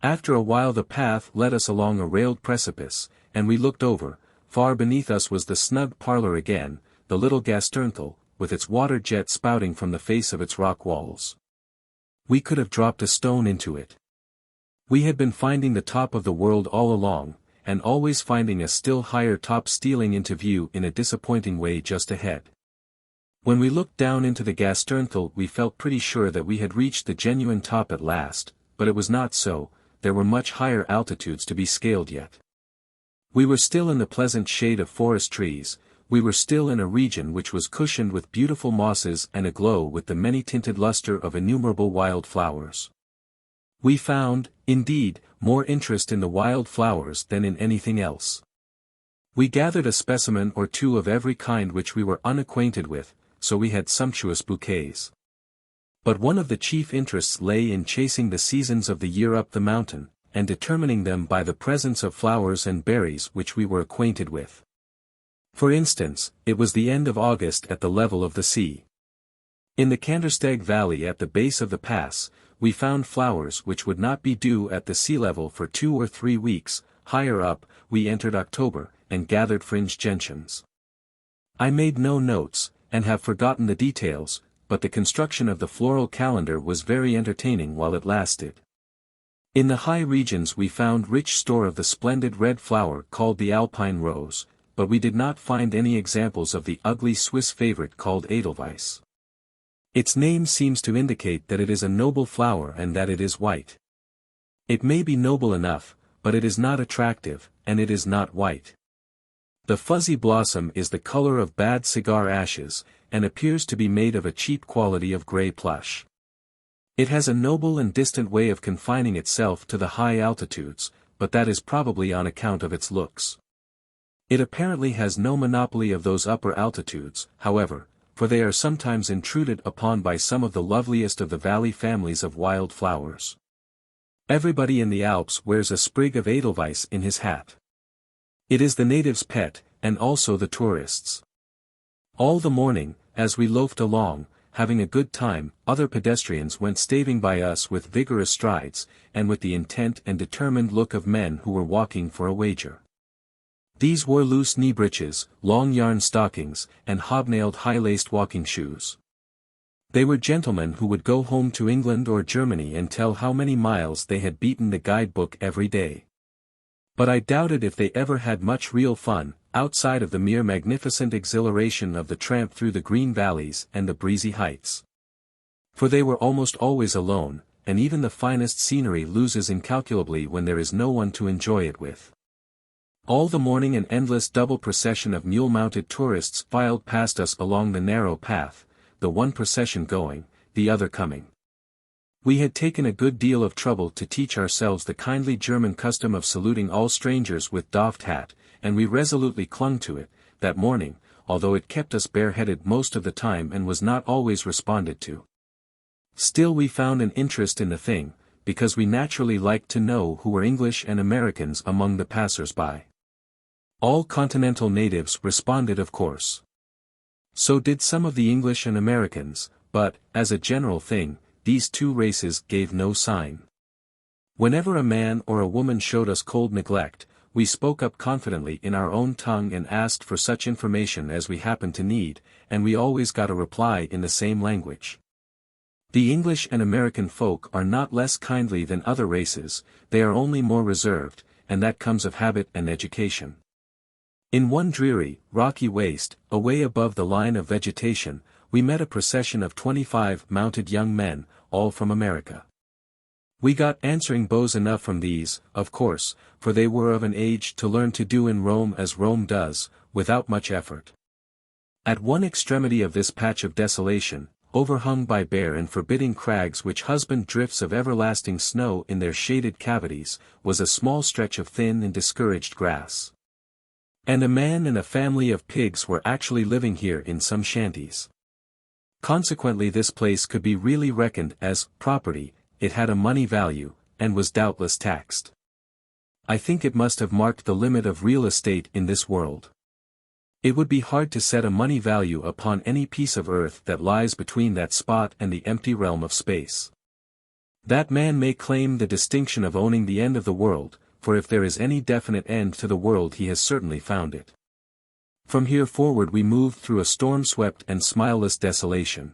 [SPEAKER 1] After a while the path led us along a railed precipice, and we looked over. Far beneath us was the snug parlour again, the little Gasternthal, with its water jet spouting from the face of its rock walls. We could have dropped a stone into it. We had been finding the top of the world all along, and always finding a still higher top stealing into view in a disappointing way just ahead. When we looked down into the Gasternthal we felt pretty sure that we had reached the genuine top at last, but it was not so, there were much higher altitudes to be scaled yet. We were still in the pleasant shade of forest trees, we were still in a region which was cushioned with beautiful mosses and aglow with the many-tinted luster of innumerable wild flowers. We found, indeed, more interest in the wild flowers than in anything else. We gathered a specimen or 2 of every kind which we were unacquainted with, so we had sumptuous bouquets. But one of the chief interests lay in chasing the seasons of the year up the mountain, and determining them by the presence of flowers and berries which we were acquainted with. For instance, it was the end of August at the level of the sea. In the Kandersteg valley at the base of the pass, we found flowers which would not be due at the sea level for 2 or 3 weeks. Higher up, we entered October, and gathered fringed gentians. I made no notes, and have forgotten the details, but the construction of the floral calendar was very entertaining while it lasted. In the high regions we found rich store of the splendid red flower called the Alpine rose, but we did not find any examples of the ugly Swiss favorite called Edelweiss. Its name seems to indicate that it is a noble flower and that it is white. It may be noble enough, but it is not attractive, and it is not white. The fuzzy blossom is the color of bad cigar ashes, and appears to be made of a cheap quality of gray plush. It has a noble and distant way of confining itself to the high altitudes, but that is probably on account of its looks. It apparently has no monopoly of those upper altitudes, however, for they are sometimes intruded upon by some of the loveliest of the valley families of wild flowers. Everybody in the Alps wears a sprig of Edelweiss in his hat. It is the natives' pet, and also the tourists'. All the morning, as we loafed along, having a good time, other pedestrians went staving by us with vigorous strides, and with the intent and determined look of men who were walking for a wager. These wore loose knee breeches, long yarn stockings, and hobnailed high-laced walking shoes. They were gentlemen who would go home to England or Germany and tell how many miles they had beaten the guidebook every day. But I doubted if they ever had much real fun, outside of the mere magnificent exhilaration of the tramp through the green valleys and the breezy heights. For they were almost always alone, and even the finest scenery loses incalculably when there is no one to enjoy it with. All the morning an endless double procession of mule-mounted tourists filed past us along the narrow path, the one procession going, the other coming. We had taken a good deal of trouble to teach ourselves the kindly German custom of saluting all strangers with doffed hat, and we resolutely clung to it, that morning, although it kept us bareheaded most of the time and was not always responded to. Still we found an interest in the thing, because we naturally liked to know who were English and Americans among the passers-by. All continental natives responded of course. So did some of the English and Americans, but, as a general thing, these two races gave no sign. Whenever a man or a woman showed us cold neglect, we spoke up confidently in our own tongue and asked for such information as we happened to need, and we always got a reply in the same language. The English and American folk are not less kindly than other races, they are only more reserved, and that comes of habit and education. In one dreary, rocky waste, away above the line of vegetation, we met a procession of 25 mounted young men, all from America. We got answering bows enough from these, of course, for they were of an age to learn to do in Rome as Rome does, without much effort. At one extremity of this patch of desolation, overhung by bare and forbidding crags which husband drifts of everlasting snow in their shaded cavities, was a small stretch of thin and discouraged grass. And a man and a family of pigs were actually living here in some shanties. Consequently this place could be really reckoned as property, it had a money value, and was doubtless taxed. I think it must have marked the limit of real estate in this world. It would be hard to set a money value upon any piece of earth that lies between that spot and the empty realm of space. That man may claim the distinction of owning the end of the world, for if there is any definite end to the world he has certainly found it. From here forward we moved through a storm-swept and smileless desolation.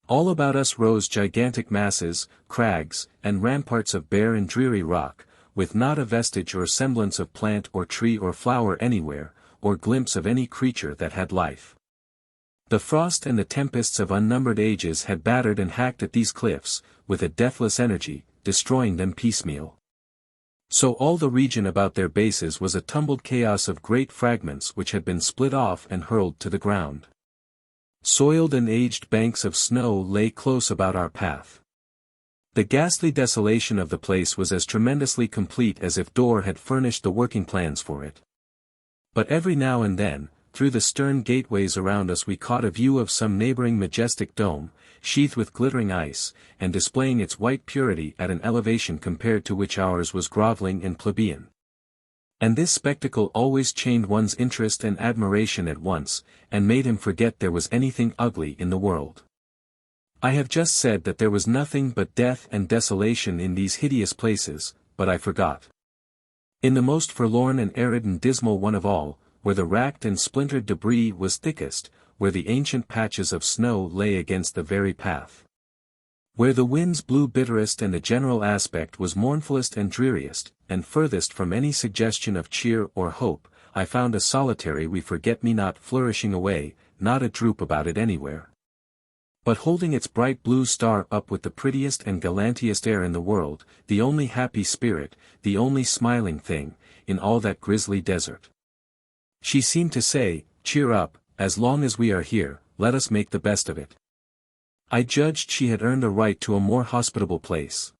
[SPEAKER 1] All about us rose gigantic masses, crags, and ramparts of bare and dreary rock, with not a vestige or semblance of plant or tree or flower anywhere, or glimpse of any creature that had life. The frost and the tempests of unnumbered ages had battered and hacked at these cliffs, with a deathless energy, destroying them piecemeal. So all the region about their bases was a tumbled chaos of great fragments which had been split off and hurled to the ground. Soiled and aged banks of snow lay close about our path. The ghastly desolation of the place was as tremendously complete as if Dore had furnished the working plans for it. But every now and then, through the stern gateways around us we caught a view of some neighboring majestic dome, sheathed with glittering ice, and displaying its white purity at an elevation compared to which ours was grovelling and plebeian. And this spectacle always chained one's interest and admiration at once, and made him forget there was anything ugly in the world. I have just said that there was nothing but death and desolation in these hideous places, but I forgot. In the most forlorn and arid and dismal one of all, where the racked and splintered debris was thickest, where the ancient patches of snow lay against the very path. Where the winds blew bitterest and the general aspect was mournfulest and dreariest, and furthest from any suggestion of cheer or hope, I found a solitary wee forget-me-not flourishing away, not a droop about it anywhere, but holding its bright blue star up with the prettiest and gallantiest air in the world, the only happy spirit, the only smiling thing, in all that grisly desert. She seemed to say, "Cheer up, as long as we are here, let us make the best of it." I judged she had earned a right to a more hospitable place.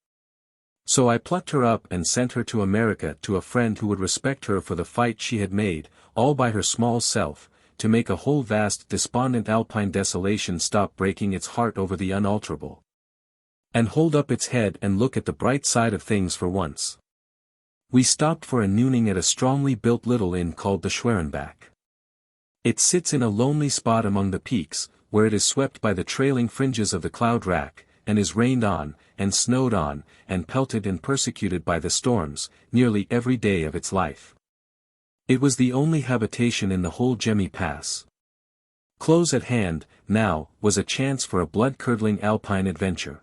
[SPEAKER 1] So I plucked her up and sent her to America to a friend who would respect her for the fight she had made, all by her small self, to make a whole vast despondent alpine desolation stop breaking its heart over the unalterable, and hold up its head and look at the bright side of things for once. We stopped for a nooning at a strongly built little inn called the Schwerenbach. It sits in a lonely spot among the peaks, where it is swept by the trailing fringes of the cloud rack, and is rained on, and snowed on, and pelted and persecuted by the storms, nearly every day of its life. It was the only habitation in the whole Gemmi Pass. Close at hand, now, was a chance for a blood-curdling alpine adventure.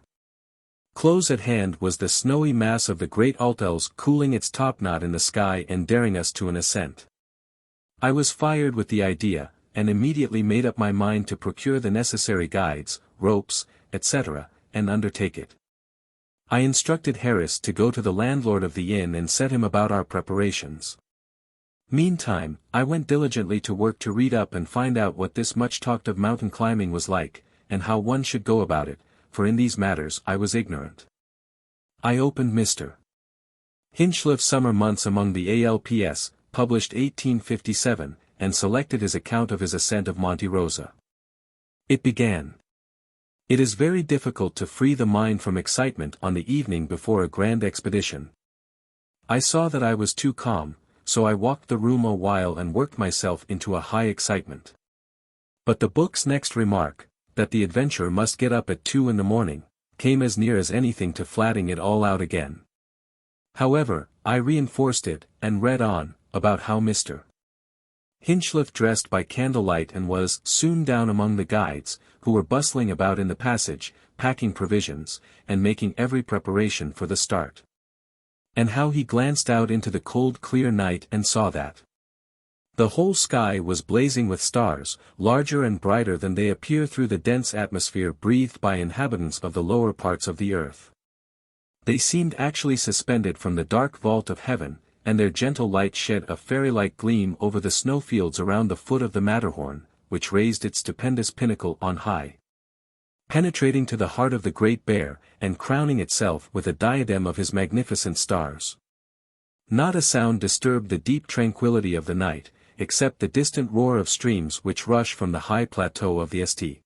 [SPEAKER 1] Close at hand was the snowy mass of the great Altels cooling its topknot in the sky and daring us to an ascent. I was fired with the idea, and immediately made up my mind to procure the necessary guides, ropes, etc., and undertake it. I instructed Harris to go to the landlord of the inn and set him about our preparations. Meantime, I went diligently to work to read up and find out what this much-talked-of mountain climbing was like, and how one should go about it, for in these matters I was ignorant. I opened Mr. Hinchlif's Summer Months among the Alps, published 1857, and selected his account of his ascent of Monte Rosa. It began. It is very difficult to free the mind from excitement on the evening before a grand expedition. I saw that I was too calm, so I walked the room a while and worked myself into a high excitement. But the book's next remark, that the adventurer must get up at 2 in the morning, came as near as anything to flatting it all out again. However, I reinforced it, and read on, about how Mr. Hinchliffe dressed by candlelight and was soon down among the guides, who were bustling about in the passage, packing provisions, and making every preparation for the start. And how he glanced out into the cold clear night and saw that the whole sky was blazing with stars, larger and brighter than they appear through the dense atmosphere breathed by inhabitants of the lower parts of the earth. They seemed actually suspended from the dark vault of heaven, and their gentle light shed a fairy-like gleam over the snowfields around the foot of the Matterhorn, which raised its stupendous pinnacle on high, penetrating to the heart of the Great Bear, and crowning itself with a diadem of his magnificent stars. Not a sound disturbed the deep tranquility of the night, except the distant roar of streams which rush from the high plateau of the St.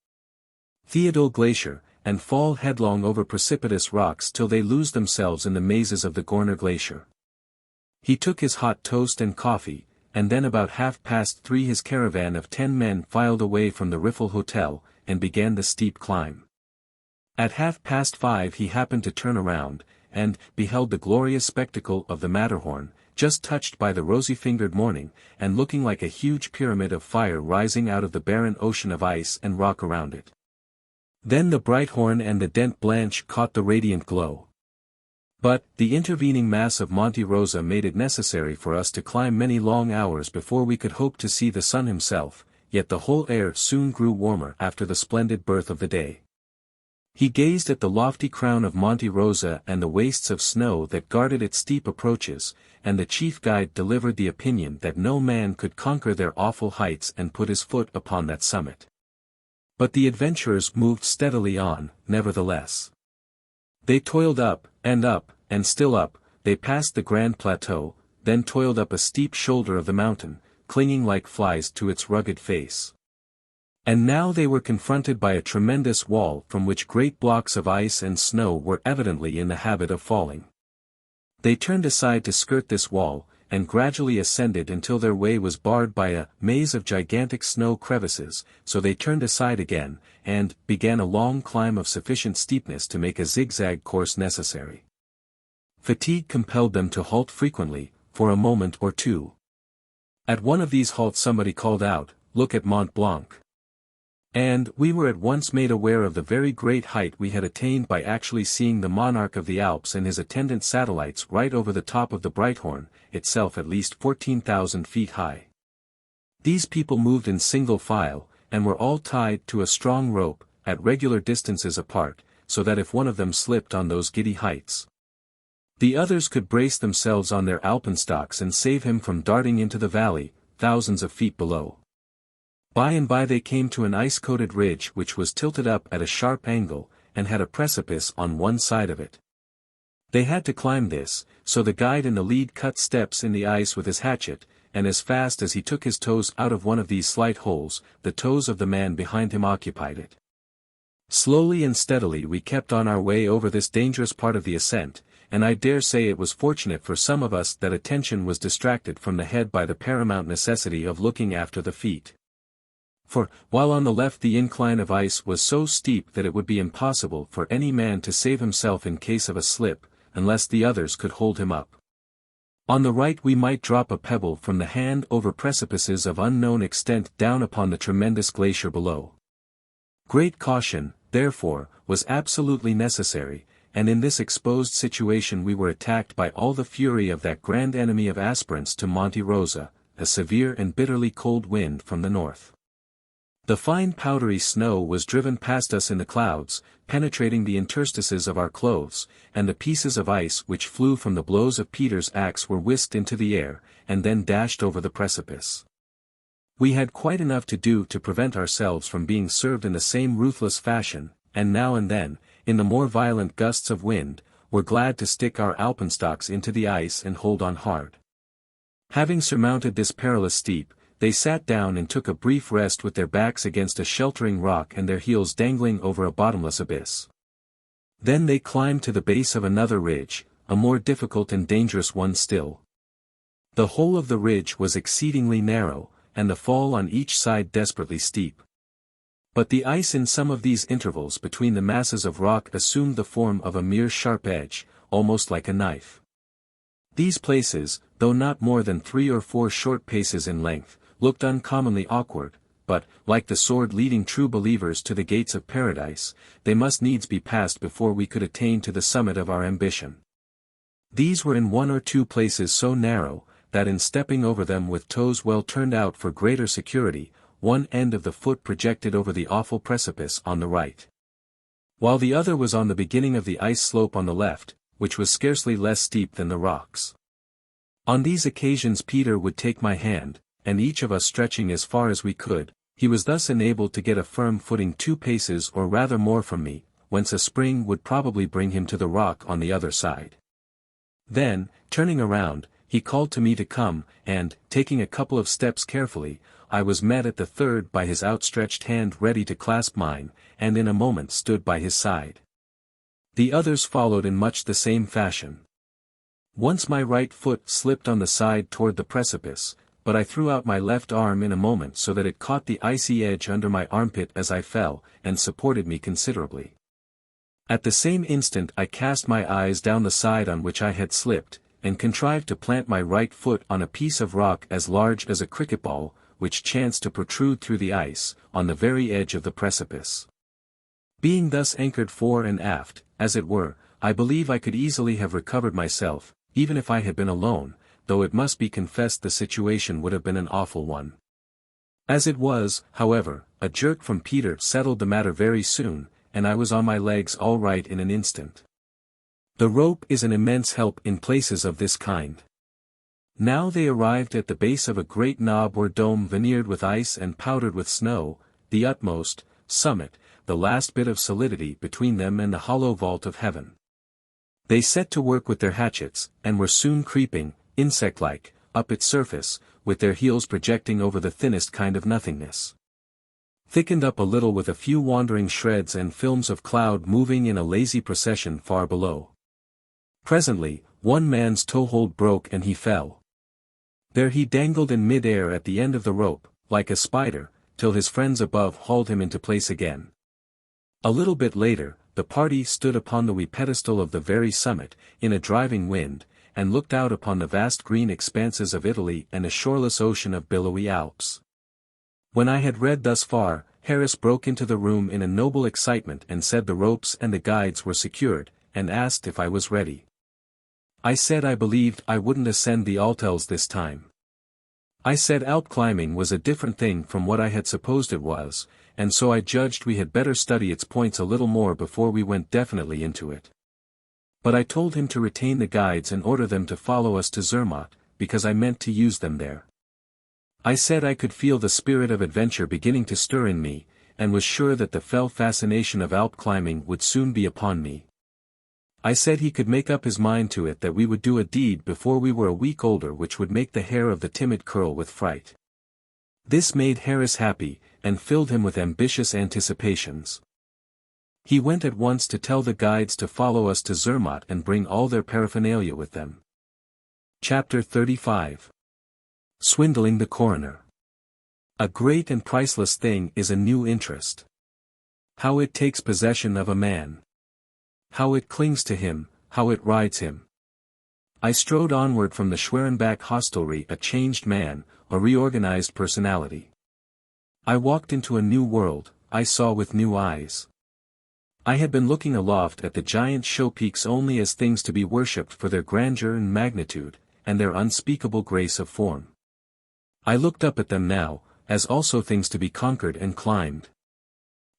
[SPEAKER 1] Theodule Glacier, and fall headlong over precipitous rocks till they lose themselves in the mazes of the Gorner Glacier. He took his hot toast and coffee, and then about 3:30 his caravan of 10 men filed away from the Riffel Hotel, and began the steep climb. At 5:30 he happened to turn around, and beheld the glorious spectacle of the Matterhorn, just touched by the rosy-fingered morning, and looking like a huge pyramid of fire rising out of the barren ocean of ice and rock around it. Then the Breithorn and the Dent Blanche caught the radiant glow. But, the intervening mass of Monte Rosa made it necessary for us to climb many long hours before we could hope to see the sun himself, yet the whole air soon grew warmer after the splendid birth of the day. He gazed at the lofty crown of Monte Rosa and the wastes of snow that guarded its steep approaches, and the chief guide delivered the opinion that no man could conquer their awful heights and put his foot upon that summit. But the adventurers moved steadily on, nevertheless. They toiled up, and still up, they passed the grand plateau, then toiled up a steep shoulder of the mountain, clinging like flies to its rugged face. And now they were confronted by a tremendous wall from which great blocks of ice and snow were evidently in the habit of falling. They turned aside to skirt this wall, and gradually ascended until their way was barred by a maze of gigantic snow crevices, so they turned aside again, and began a long climb of sufficient steepness to make a zigzag course necessary. Fatigue compelled them to halt frequently, for a moment or two. At one of these halts somebody called out, "Look at Mont-Blanc." And we were at once made aware of the very great height we had attained by actually seeing the monarch of the Alps and his attendant satellites right over the top of the Breithorn, itself at least 14,000 feet high. These people moved in single file, and were all tied to a strong rope, at regular distances apart, so that if one of them slipped on those giddy heights, the others could brace themselves on their alpenstocks and save him from darting into the valley, thousands of feet below. By and by they came to an ice-coated ridge which was tilted up at a sharp angle, and had a precipice on one side of it. They had to climb this, so the guide in the lead cut steps in the ice with his hatchet, and as fast as he took his toes out of one of these slight holes, the toes of the man behind him occupied it. Slowly and steadily we kept on our way over this dangerous part of the ascent, and I dare say it was fortunate for some of us that attention was distracted from the head by the paramount necessity of looking after the feet. For, while on the left the incline of ice was so steep that it would be impossible for any man to save himself in case of a slip, unless the others could hold him up. On the right we might drop a pebble from the hand over precipices of unknown extent down upon the tremendous glacier below. Great caution, therefore, was absolutely necessary, and in this exposed situation we were attacked by all the fury of that grand enemy of aspirants to Monte Rosa, a severe and bitterly cold wind from the north. The fine powdery snow was driven past us in the clouds, penetrating the interstices of our clothes, and the pieces of ice which flew from the blows of Peter's axe were whisked into the air, and then dashed over the precipice. We had quite enough to do to prevent ourselves from being served in the same ruthless fashion, and now and then, in the more violent gusts of wind, were glad to stick our alpenstocks into the ice and hold on hard. Having surmounted this perilous steep, they sat down and took a brief rest with their backs against a sheltering rock and their heels dangling over a bottomless abyss. Then they climbed to the base of another ridge, a more difficult and dangerous one still. The whole of the ridge was exceedingly narrow, and the fall on each side desperately steep. But the ice in some of these intervals between the masses of rock assumed the form of a mere sharp edge, almost like a knife. These places, though not more than 3 or 4 short paces in length, looked uncommonly awkward, but, like the sword leading true believers to the gates of paradise, they must needs be passed before we could attain to the summit of our ambition. These were in 1 or 2 places so narrow, that in stepping over them with toes well turned out for greater security, one end of the foot projected over the awful precipice on the right, while the other was on the beginning of the ice slope on the left, which was scarcely less steep than the rocks. On these occasions Peter would take my hand, and each of us stretching as far as we could, he was thus enabled to get a firm footing 2 paces or rather more from me, whence a spring would probably bring him to the rock on the other side. Then, turning around, he called to me to come, and, taking a couple of steps carefully, I was met at the third by his outstretched hand ready to clasp mine, and in a moment stood by his side. The others followed in much the same fashion. Once my right foot slipped on the side toward the precipice, but I threw out my left arm in a moment so that it caught the icy edge under my armpit as I fell, and supported me considerably. At the same instant I cast my eyes down the side on which I had slipped, and contrived to plant my right foot on a piece of rock as large as a cricket ball, which chanced to protrude through the ice, on the very edge of the precipice. Being thus anchored fore and aft, as it were, I believe I could easily have recovered myself, even if I had been alone, though it must be confessed the situation would have been an awful one. As it was, however, a jerk from Peter settled the matter very soon, and I was on my legs all right in an instant. The rope is an immense help in places of this kind. Now they arrived at the base of a great knob or dome veneered with ice and powdered with snow, the utmost summit, the last bit of solidity between them and the hollow vault of heaven. They set to work with their hatchets, and were soon creeping, insect-like, up its surface, with their heels projecting over the thinnest kind of nothingness. Thickened up a little with a few wandering shreds and films of cloud moving in a lazy procession far below. Presently, one man's toe-hold broke and he fell. There he dangled in mid-air at the end of the rope, like a spider, till his friends above hauled him into place again. A little bit later, the party stood upon the wee pedestal of the very summit, in a driving wind, and looked out upon the vast green expanses of Italy and a shoreless ocean of billowy Alps. When I had read thus far, Harris broke into the room in a noble excitement and said the ropes and the guides were secured, and asked if I was ready. I said I believed I wouldn't ascend the Altels this time. I said Alp-climbing was a different thing from what I had supposed it was, and so I judged we had better study its points a little more before we went definitely into it. But I told him to retain the guides and order them to follow us to Zermatt, because I meant to use them there. I said I could feel the spirit of adventure beginning to stir in me, and was sure that the fell fascination of Alp-climbing would soon be upon me. I said he could make up his mind to it that we would do a deed before we were a week older which would make the hair of the timid curl with fright. This made Harris happy, and filled him with ambitious anticipations. He went at once to tell the guides to follow us to Zermatt and bring all their paraphernalia with them. Chapter 35. Swindling the Coroner. A great and priceless thing is a new interest. How it takes possession of a man. How it clings to him, how it rides him. I strode onward from the Schwerenbach hostelry a changed man, a reorganized personality. I walked into a new world, I saw with new eyes. I had been looking aloft at the giant show peaks only as things to be worshipped for their grandeur and magnitude, and their unspeakable grace of form. I looked up at them now, as also things to be conquered and climbed.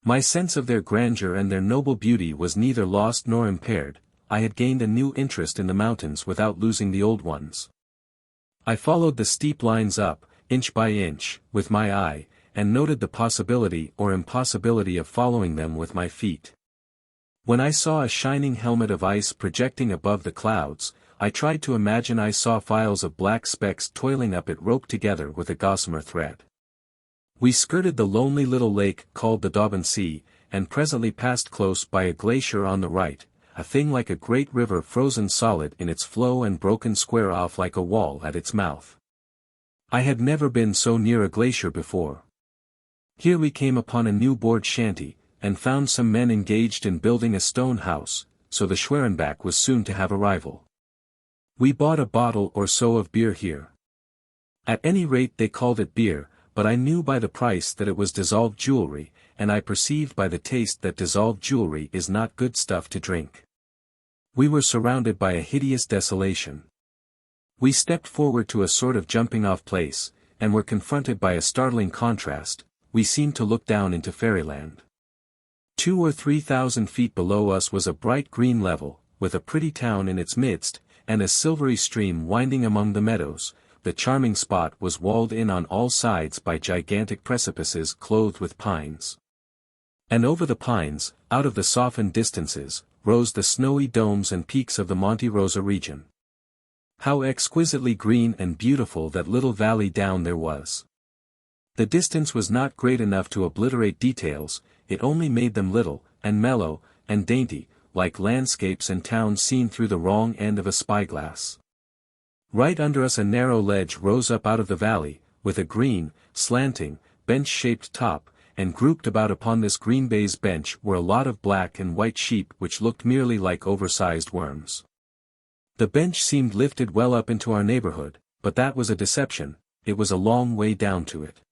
[SPEAKER 1] My sense of their grandeur and their noble beauty was neither lost nor impaired. I had gained a new interest in the mountains without losing the old ones. I followed the steep lines up, inch by inch, with my eye, and noted the possibility or impossibility of following them with my feet. When I saw a shining helmet of ice projecting above the clouds, I tried to imagine I saw files of black specks toiling up it roped together with a gossamer thread. We skirted the lonely little lake called the Daubensee, and presently passed close by a glacier on the right, a thing like a great river frozen solid in its flow and broken square off like a wall at its mouth. I had never been so near a glacier before. Here we came upon a new board shanty, and found some men engaged in building a stone house, so the Schwerenbach was soon to have a rival. We bought a bottle or so of beer here. At any rate they called it beer, but I knew by the price that it was dissolved jewelry, and I perceived by the taste that dissolved jewelry is not good stuff to drink. We were surrounded by a hideous desolation. We stepped forward to a sort of jumping-off place, and were confronted by a startling contrast. We seemed to look down into fairyland. 2,000 or 3,000 feet below us was a bright green level, with a pretty town in its midst, and a silvery stream winding among the meadows. The charming spot was walled in on all sides by gigantic precipices clothed with pines. And over the pines, out of the softened distances, rose the snowy domes and peaks of the Monte Rosa region. How exquisitely green and beautiful that little valley down there was. The distance was not great enough to obliterate details, it only made them little, and mellow, and dainty, like landscapes and towns seen through the wrong end of a spyglass. Right under us a narrow ledge rose up out of the valley, with a green, slanting, bench-shaped top, and grouped about upon this green baize bench were a lot of black and white sheep which looked merely like oversized worms. The bench seemed lifted well up into our neighborhood, but that was a deception, it was a long way down to it.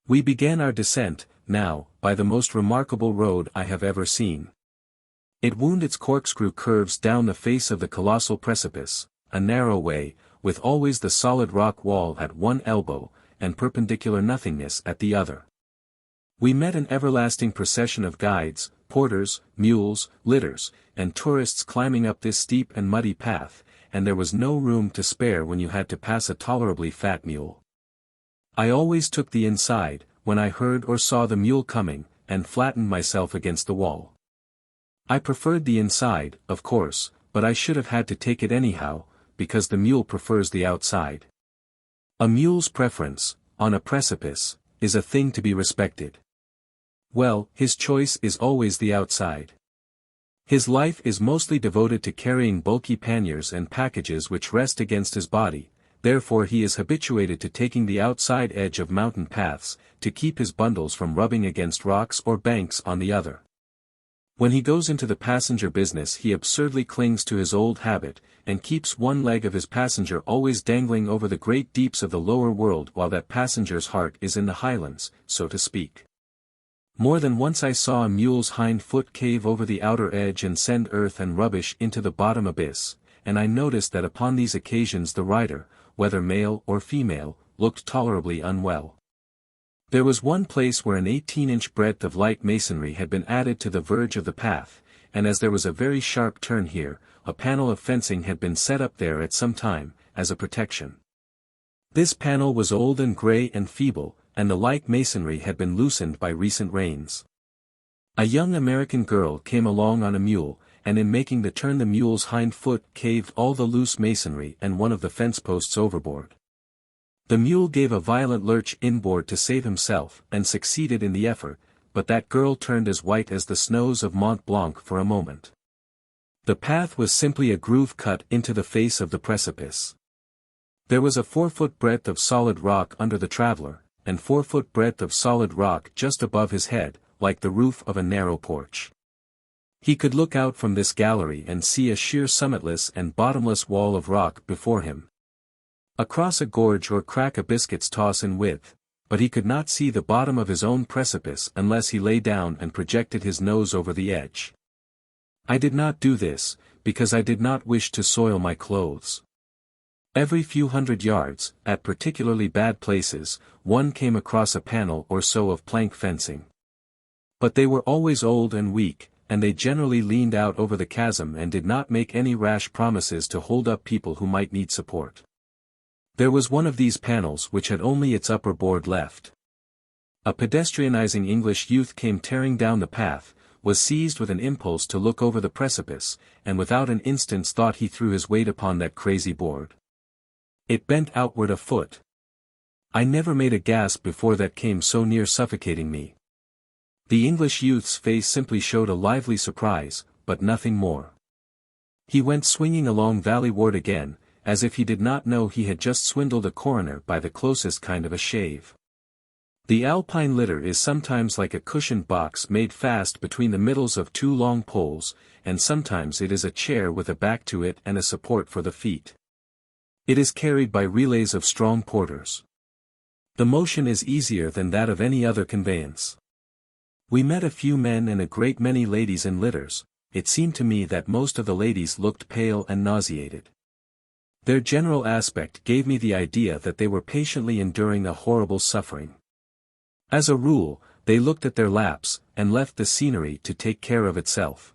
[SPEAKER 1] We began our descent, now, by the most remarkable road I have ever seen. It wound its corkscrew curves down the face of the colossal precipice, a narrow way, with always the solid rock wall at one elbow, and perpendicular nothingness at the other. We met an everlasting procession of guides, porters, mules, litters, and tourists climbing up this steep and muddy path, and there was no room to spare when you had to pass a tolerably fat mule. I always took the inside, when I heard or saw the mule coming, and flattened myself against the wall. I preferred the inside, of course, but I should have had to take it anyhow, because the mule prefers the outside. A mule's preference, on a precipice, is a thing to be respected. Well, his choice is always the outside. His life is mostly devoted to carrying bulky panniers and packages which rest against his body, therefore he is habituated to taking the outside edge of mountain paths, to keep his bundles from rubbing against rocks or banks on the other. When he goes into the passenger business he absurdly clings to his old habit, and keeps one leg of his passenger always dangling over the great deeps of the lower world while that passenger's heart is in the highlands, so to speak. More than once I saw a mule's hind foot cave over the outer edge and send earth and rubbish into the bottom abyss, and I noticed that upon these occasions the rider, whether male or female, looked tolerably unwell. There was one place where an 18-inch breadth of light masonry had been added to the verge of the path, and as there was a very sharp turn here, a panel of fencing had been set up there at some time, as a protection. This panel was old and grey and feeble, and the light masonry had been loosened by recent rains. A young American girl came along on a mule, and in making the turn the mule's hind foot caved all the loose masonry and one of the fence posts overboard. The mule gave a violent lurch inboard to save himself, and succeeded in the effort, but that girl turned as white as the snows of Mont-Blanc for a moment. The path was simply a groove cut into the face of the precipice. There was a 4-foot breadth of solid rock under the traveler, and 4-foot breadth of solid rock just above his head, like the roof of a narrow porch. He could look out from this gallery and see a sheer summitless and bottomless wall of rock before him. Across a gorge or crack a biscuit's toss in width, but he could not see the bottom of his own precipice unless he lay down and projected his nose over the edge. I did not do this, because I did not wish to soil my clothes. Every few hundred yards, at particularly bad places, one came across a panel or so of plank fencing. But they were always old and weak, and they generally leaned out over the chasm and did not make any rash promises to hold up people who might need support. There was one of these panels which had only its upper board left. A pedestrianizing English youth came tearing down the path, was seized with an impulse to look over the precipice, and without an instant's thought he threw his weight upon that crazy board. It bent outward a foot. I never made a gasp before that came so near suffocating me. The English youth's face simply showed a lively surprise, but nothing more. He went swinging along valleyward again, as if he did not know he had just swindled a coroner by the closest kind of a shave. The alpine litter is sometimes like a cushioned box made fast between the middles of two long poles, and sometimes it is a chair with a back to it and a support for the feet. It is carried by relays of strong porters. The motion is easier than that of any other conveyance. We met a few men and a great many ladies in litters. It seemed to me that most of the ladies looked pale and nauseated. Their general aspect gave me the idea that they were patiently enduring a horrible suffering. As a rule, they looked at their laps, and left the scenery to take care of itself.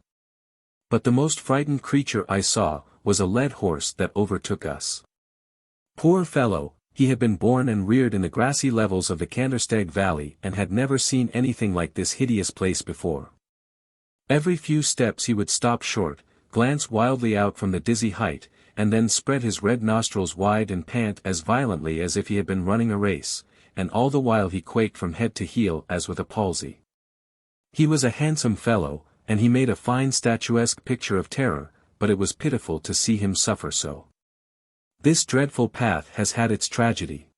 [SPEAKER 1] But the most frightened creature I saw, was a led horse that overtook us. Poor fellow, he had been born and reared in the grassy levels of the Kandersteg Valley and had never seen anything like this hideous place before. Every few steps he would stop short, glance wildly out from the dizzy height, and then spread his red nostrils wide and pant as violently as if he had been running a race, and all the while he quaked from head to heel as with a palsy. He was a handsome fellow, and he made a fine statuesque picture of terror, but it was pitiful to see him suffer so. This dreadful path has had its tragedy.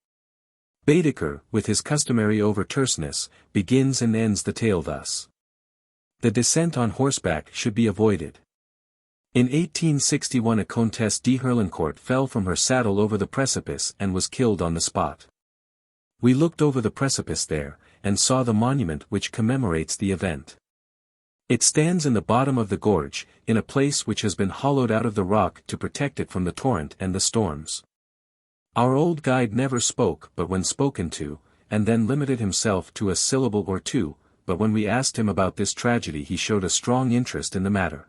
[SPEAKER 1] Baedeker, with his customary over-terseness, begins and ends the tale thus. The descent on horseback should be avoided. In 1861 a Comtesse de Herlincourt fell from her saddle over the precipice and was killed on the spot. We looked over the precipice there, and saw the monument which commemorates the event. It stands in the bottom of the gorge, in a place which has been hollowed out of the rock to protect it from the torrent and the storms. Our old guide never spoke but when spoken to, and then limited himself to a syllable or two, but when we asked him about this tragedy he showed a strong interest in the matter.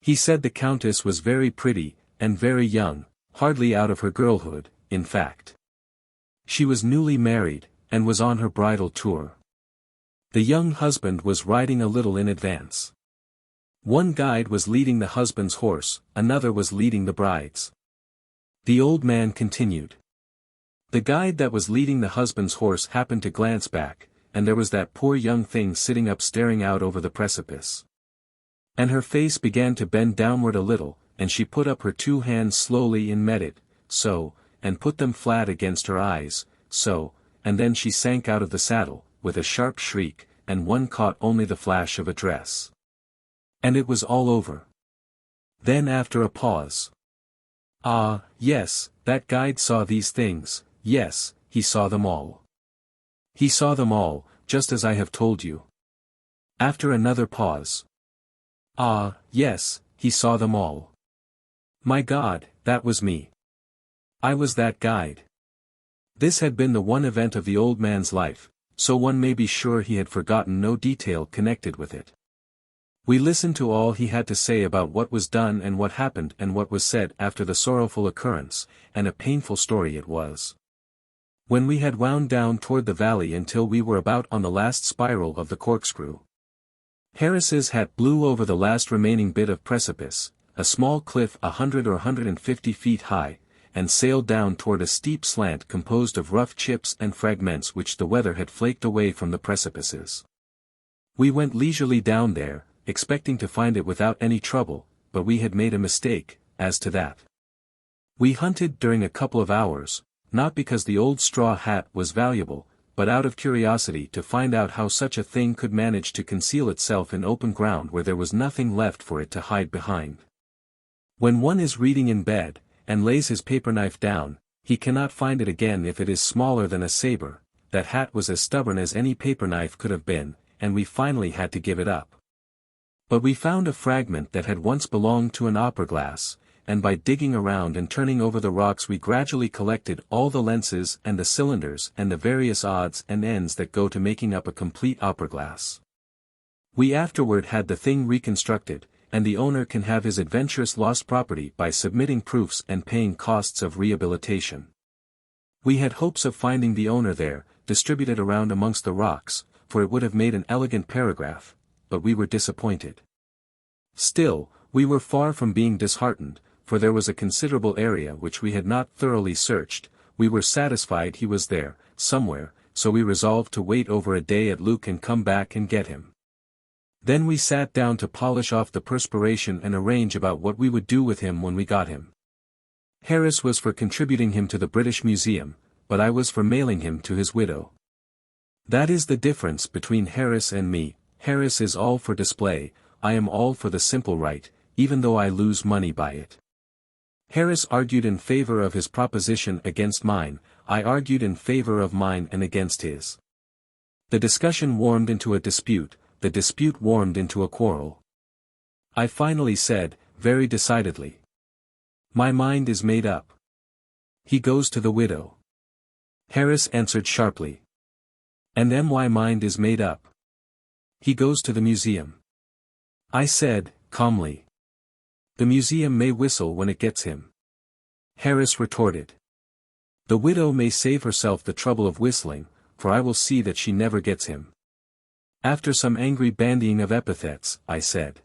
[SPEAKER 1] He said the Countess was very pretty, and very young, hardly out of her girlhood, in fact. She was newly married, and was on her bridal tour. The young husband was riding a little in advance. One guide was leading the husband's horse, another was leading the bride's. The old man continued. The guide that was leading the husband's horse happened to glance back, and there was that poor young thing sitting up staring out over the precipice. And her face began to bend downward a little, and she put up her two hands slowly and met it, so, and put them flat against her eyes, so, and then she sank out of the saddle, with a sharp shriek, and one caught only the flash of a dress. And it was all over. Then after a pause. Ah, yes, that guide saw these things, yes, he saw them all. He saw them all, just as I have told you. After another pause. Ah, yes, he saw them all. My God, that was me. I was that guide. This had been the one event of the old man's life, so one may be sure he had forgotten no detail connected with it. We listened to all he had to say about what was done and what happened and what was said after the sorrowful occurrence, and a painful story it was. When we had wound down toward the valley until we were about on the last spiral of the corkscrew, Harris's hat blew over the last remaining bit of precipice, a small cliff 100 or 150 feet high, and sailed down toward a steep slant composed of rough chips and fragments which the weather had flaked away from the precipices. We went leisurely down there, expecting to find it without any trouble, but we had made a mistake, as to that. We hunted during a couple of hours, not because the old straw hat was valuable, but out of curiosity to find out how such a thing could manage to conceal itself in open ground where there was nothing left for it to hide behind. When one is reading in bed, and lays his paper knife down, he cannot find it again if it is smaller than a saber. That hat was as stubborn as any paper knife could have been, and we finally had to give it up. But we found a fragment that had once belonged to an opera glass, and by digging around and turning over the rocks we gradually collected all the lenses and the cylinders and the various odds and ends that go to making up a complete opera glass. We afterward had the thing reconstructed, and the owner can have his adventurous lost property by submitting proofs and paying costs of rehabilitation. We had hopes of finding the owner there, distributed around amongst the rocks, for it would have made an elegant paragraph, but we were disappointed. Still, we were far from being disheartened, for there was a considerable area which we had not thoroughly searched. We were satisfied he was there, somewhere, so we resolved to wait over a day at Luke and come back and get him. Then we sat down to polish off the perspiration and arrange about what we would do with him when we got him. Harris was for contributing him to the British Museum, but I was for mailing him to his widow. That is the difference between Harris and me. Harris is all for display, I am all for the simple right, even though I lose money by it. Harris argued in favor of his proposition against mine, I argued in favor of mine and against his. The discussion warmed into a dispute, the dispute warmed into a quarrel. I finally said, very decidedly, my mind is made up. He goes to the widow. Harris answered sharply. And my mind is made up. He goes to the museum. I said, calmly. The museum may whistle when it gets him. Harris retorted. The widow may save herself the trouble of whistling, for I will see that she never gets him. After some angry bandying of epithets, I said.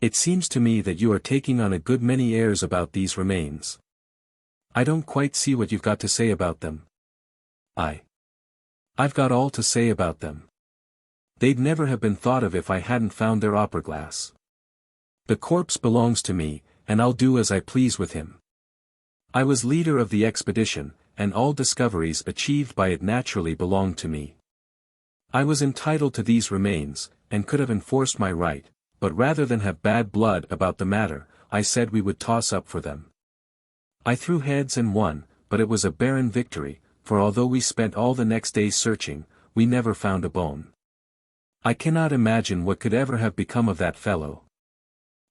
[SPEAKER 1] It seems to me that you are taking on a good many airs about these remains. I don't quite see what you've got to say about them. I've got all to say about them. They'd never have been thought of if I hadn't found their opera glass. The corpse belongs to me, and I'll do as I please with him. I was leader of the expedition, and all discoveries achieved by it naturally belonged to me. I was entitled to these remains, and could have enforced my right, but rather than have bad blood about the matter, I said we would toss up for them. I threw heads and won, but it was a barren victory, for although we spent all the next day searching, we never found a bone. I cannot imagine what could ever have become of that fellow.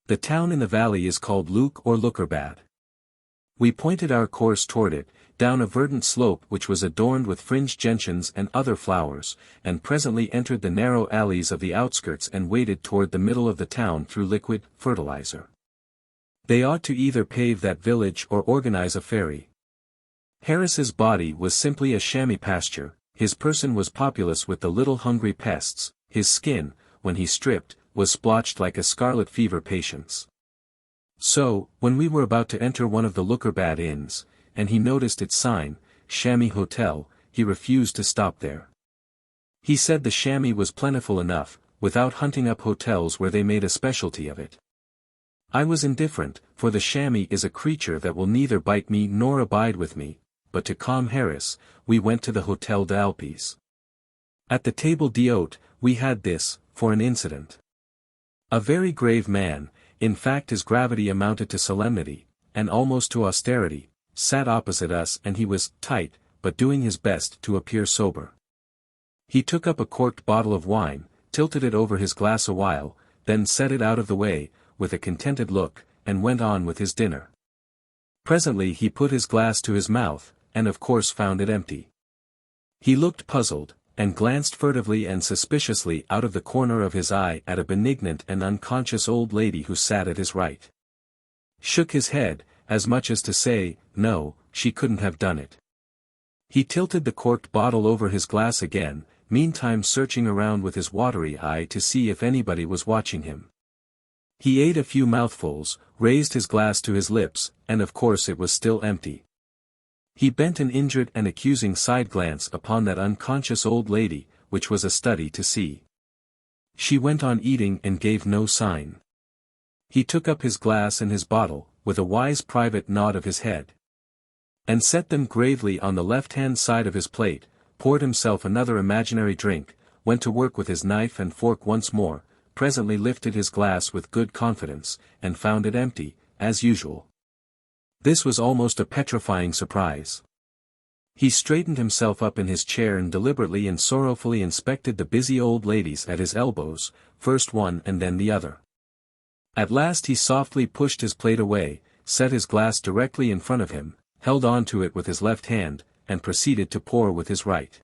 [SPEAKER 1] The town in the valley is called Luke or Luckerbad. We pointed our course toward it, down a verdant slope which was adorned with fringed gentians and other flowers, and presently entered the narrow alleys of the outskirts and waded toward the middle of the town through liquid fertilizer. They ought to either pave that village or organize a ferry. Harris's body was simply a chamois pasture, his person was populous with the little hungry pests, his skin, when he stripped, was splotched like a scarlet fever patient's. So, when we were about to enter one of the Luckerbad inns, and he noticed its sign, Chamois Hotel, he refused to stop there. He said the chamois was plentiful enough, without hunting up hotels where they made a specialty of it. I was indifferent, for the chamois is a creature that will neither bite me nor abide with me, but to calm Harris, we went to the Hotel d'Alpes. At the table d'hôte, we had this, for an incident. A very grave man, in fact his gravity amounted to solemnity, and almost to austerity, sat opposite us and he was tight, but doing his best to appear sober. He took up a corked bottle of wine, tilted it over his glass a while, then set it out of the way, with a contented look, and went on with his dinner. Presently he put his glass to his mouth, and of course found it empty. He looked puzzled, and glanced furtively and suspiciously out of the corner of his eye at a benignant and unconscious old lady who sat at his right. Shook his head, as much as to say, no, she couldn't have done it. He tilted the corked bottle over his glass again, meantime searching around with his watery eye to see if anybody was watching him. He ate a few mouthfuls, raised his glass to his lips, and of course it was still empty. He bent an injured and accusing side glance upon that unconscious old lady, which was a study to see. She went on eating and gave no sign. He took up his glass and his bottle, with a wise private nod of his head, and set them gravely on the left-hand side of his plate, poured himself another imaginary drink, went to work with his knife and fork once more, presently lifted his glass with good confidence, and found it empty, as usual. This was almost a petrifying surprise. He straightened himself up in his chair and deliberately and sorrowfully inspected the busy old ladies at his elbows, first one and then the other. At last he softly pushed his plate away, set his glass directly in front of him, held on to it with his left hand, and proceeded to pour with his right.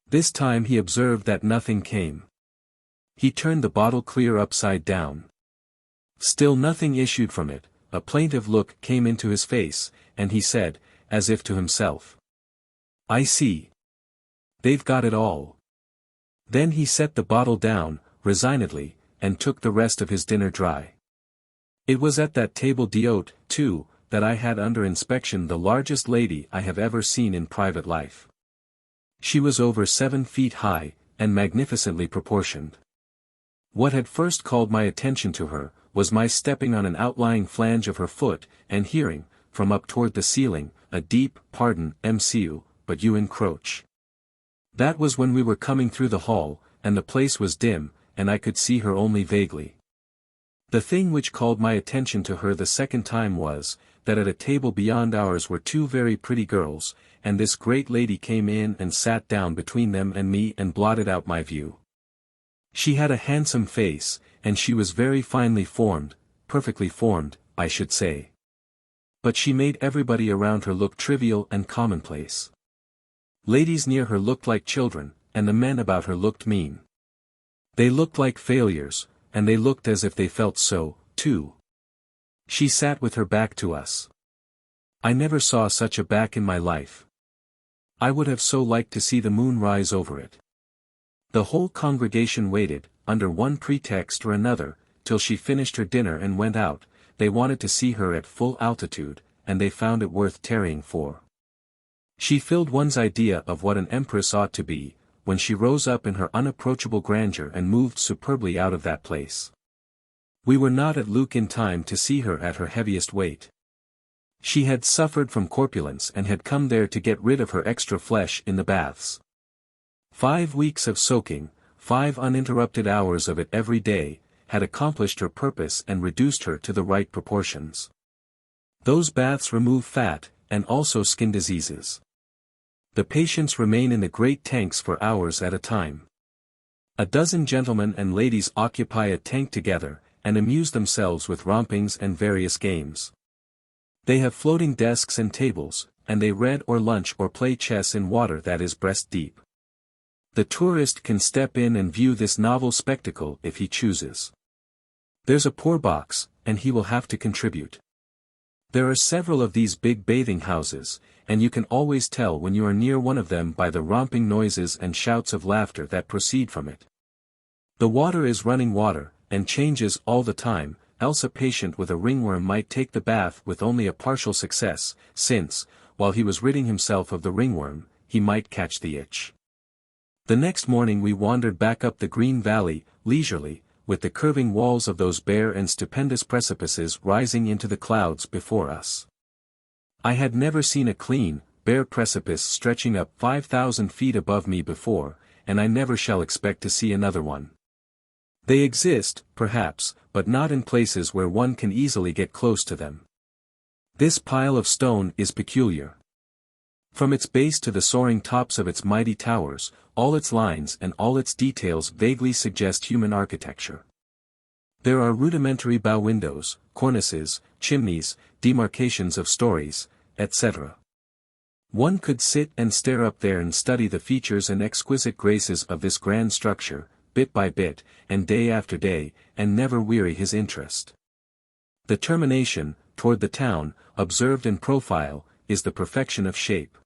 [SPEAKER 1] This time he observed that nothing came. He turned the bottle clear upside down. Still nothing issued from it. A plaintive look came into his face, and he said, as if to himself, "I see. They've got it all." Then he set the bottle down, resignedly, and took the rest of his dinner dry. It was at that table d'hôte, too, that I had under inspection the largest lady I have ever seen in private life. She was over 7 feet high, and magnificently proportioned. What had first called my attention to her, was my stepping on an outlying flange of her foot, and hearing, from up toward the ceiling, a deep, "Pardon, M'sieu, but you encroach." That was when we were coming through the hall, and the place was dim, and I could see her only vaguely. The thing which called my attention to her the second time was, that at a table beyond ours were 2 very pretty girls, and this great lady came in and sat down between them and me and blotted out my view. She had a handsome face, and she was very finely formed, perfectly formed, I should say. But she made everybody around her look trivial and commonplace. Ladies near her looked like children, and the men about her looked mean. They looked like failures, and they looked as if they felt so, too. She sat with her back to us. I never saw such a back in my life. I would have so liked to see the moon rise over it. The whole congregation waited, under one pretext or another, till she finished her dinner and went out. They wanted to see her at full altitude, and they found it worth tarrying for. She filled one's idea of what an empress ought to be, when she rose up in her unapproachable grandeur and moved superbly out of that place. We were not at Luc in time to see her at her heaviest weight. She had suffered from corpulence and had come there to get rid of her extra flesh in the baths. 5 weeks of soaking, 5 uninterrupted hours of it every day, had accomplished her purpose and reduced her to the right proportions. Those baths remove fat, and also skin diseases. The patients remain in the great tanks for hours at a time. A dozen gentlemen and ladies occupy a tank together, and amuse themselves with rompings and various games. They have floating desks and tables, and they read or lunch or play chess in water that is breast deep. The tourist can step in and view this novel spectacle if he chooses. There's a poor box, and he will have to contribute. There are several of these big bathing houses, and you can always tell when you are near one of them by the romping noises and shouts of laughter that proceed from it. The water is running water, and changes all the time, else a patient with a ringworm might take the bath with only a partial success, since, while he was ridding himself of the ringworm, he might catch the itch. The next morning we wandered back up the green valley, leisurely, with the curving walls of those bare and stupendous precipices rising into the clouds before us. I had never seen a clean, bare precipice stretching up 5,000 feet above me before, and I never shall expect to see another one. They exist, perhaps, but not in places where one can easily get close to them. This pile of stone is peculiar. From its base to the soaring tops of its mighty towers, all its lines and all its details vaguely suggest human architecture. There are rudimentary bow windows, cornices, chimneys, demarcations of stories, etc. One could sit and stare up there and study the features and exquisite graces of this grand structure, bit by bit, and day after day, and never weary his interest. The termination, toward the town, observed in profile, is the perfection of shape.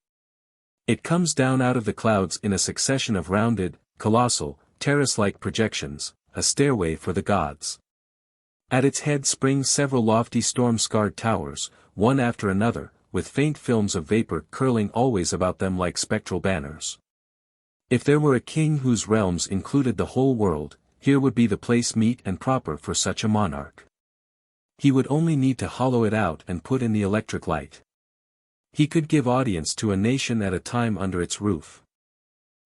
[SPEAKER 1] It comes down out of the clouds in a succession of rounded, colossal, terrace-like projections, a stairway for the gods. At its head spring several lofty storm-scarred towers, one after another, with faint films of vapor curling always about them like spectral banners. If there were a king whose realms included the whole world, here would be the place meet and proper for such a monarch. He would only need to hollow it out and put in the electric light. He could give audience to a nation at a time under its roof.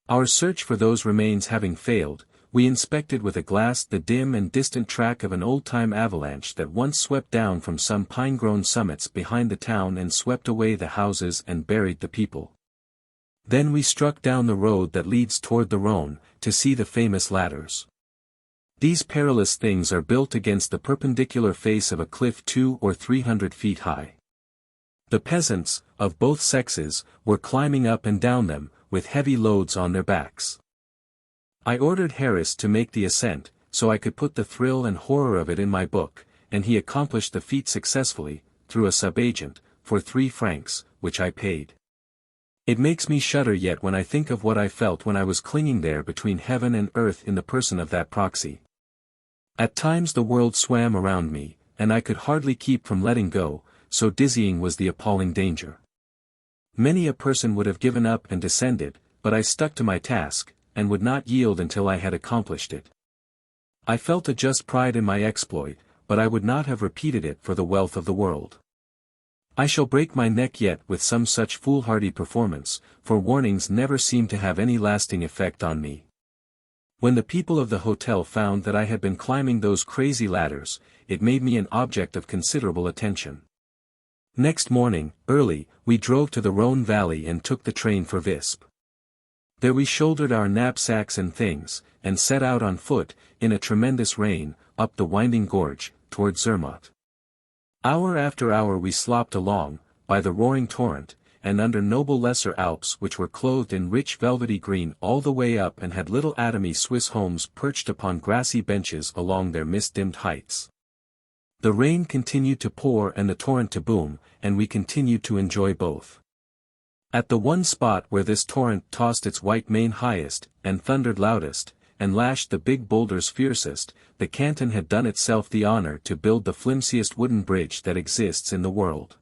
[SPEAKER 1] Our search for those remains having failed, we inspected with a glass the dim and distant track of an old-time avalanche that once swept down from some pine-grown summits behind the town and swept away the houses and buried the people. Then we struck down the road that leads toward the Rhone, to see the famous ladders. These perilous things are built against the perpendicular face of a cliff 200 or 300 feet high. The peasants, of both sexes, were climbing up and down them, with heavy loads on their backs. I ordered Harris to make the ascent, so I could put the thrill and horror of it in my book, and he accomplished the feat successfully, through a sub-agent, for 3 francs, which I paid. It makes me shudder yet when I think of what I felt when I was clinging there between heaven and earth in the person of that proxy. At times the world swam around me, and I could hardly keep from letting go, so dizzying was the appalling danger. Many a person would have given up and descended, but I stuck to my task, and would not yield until I had accomplished it. I felt a just pride in my exploit, but I would not have repeated it for the wealth of the world. I shall break my neck yet with some such foolhardy performance, for warnings never seem to have any lasting effect on me. When the people of the hotel found that I had been climbing those crazy ladders, it made me an object of considerable attention. Next morning, early, we drove to the Rhone Valley and took the train for Visp. There we shouldered our knapsacks and things, and set out on foot, in a tremendous rain, up the winding gorge, toward Zermatt. Hour after hour we slopped along, by the roaring torrent, and under noble lesser Alps which were clothed in rich velvety green all the way up and had little atomy Swiss homes perched upon grassy benches along their mist-dimmed heights. The rain continued to pour and the torrent to boom, and we continued to enjoy both. At the one spot where this torrent tossed its white mane highest, and thundered loudest, and lashed the big boulders fiercest, the canton had done itself the honor to build the flimsiest wooden bridge that exists in the world.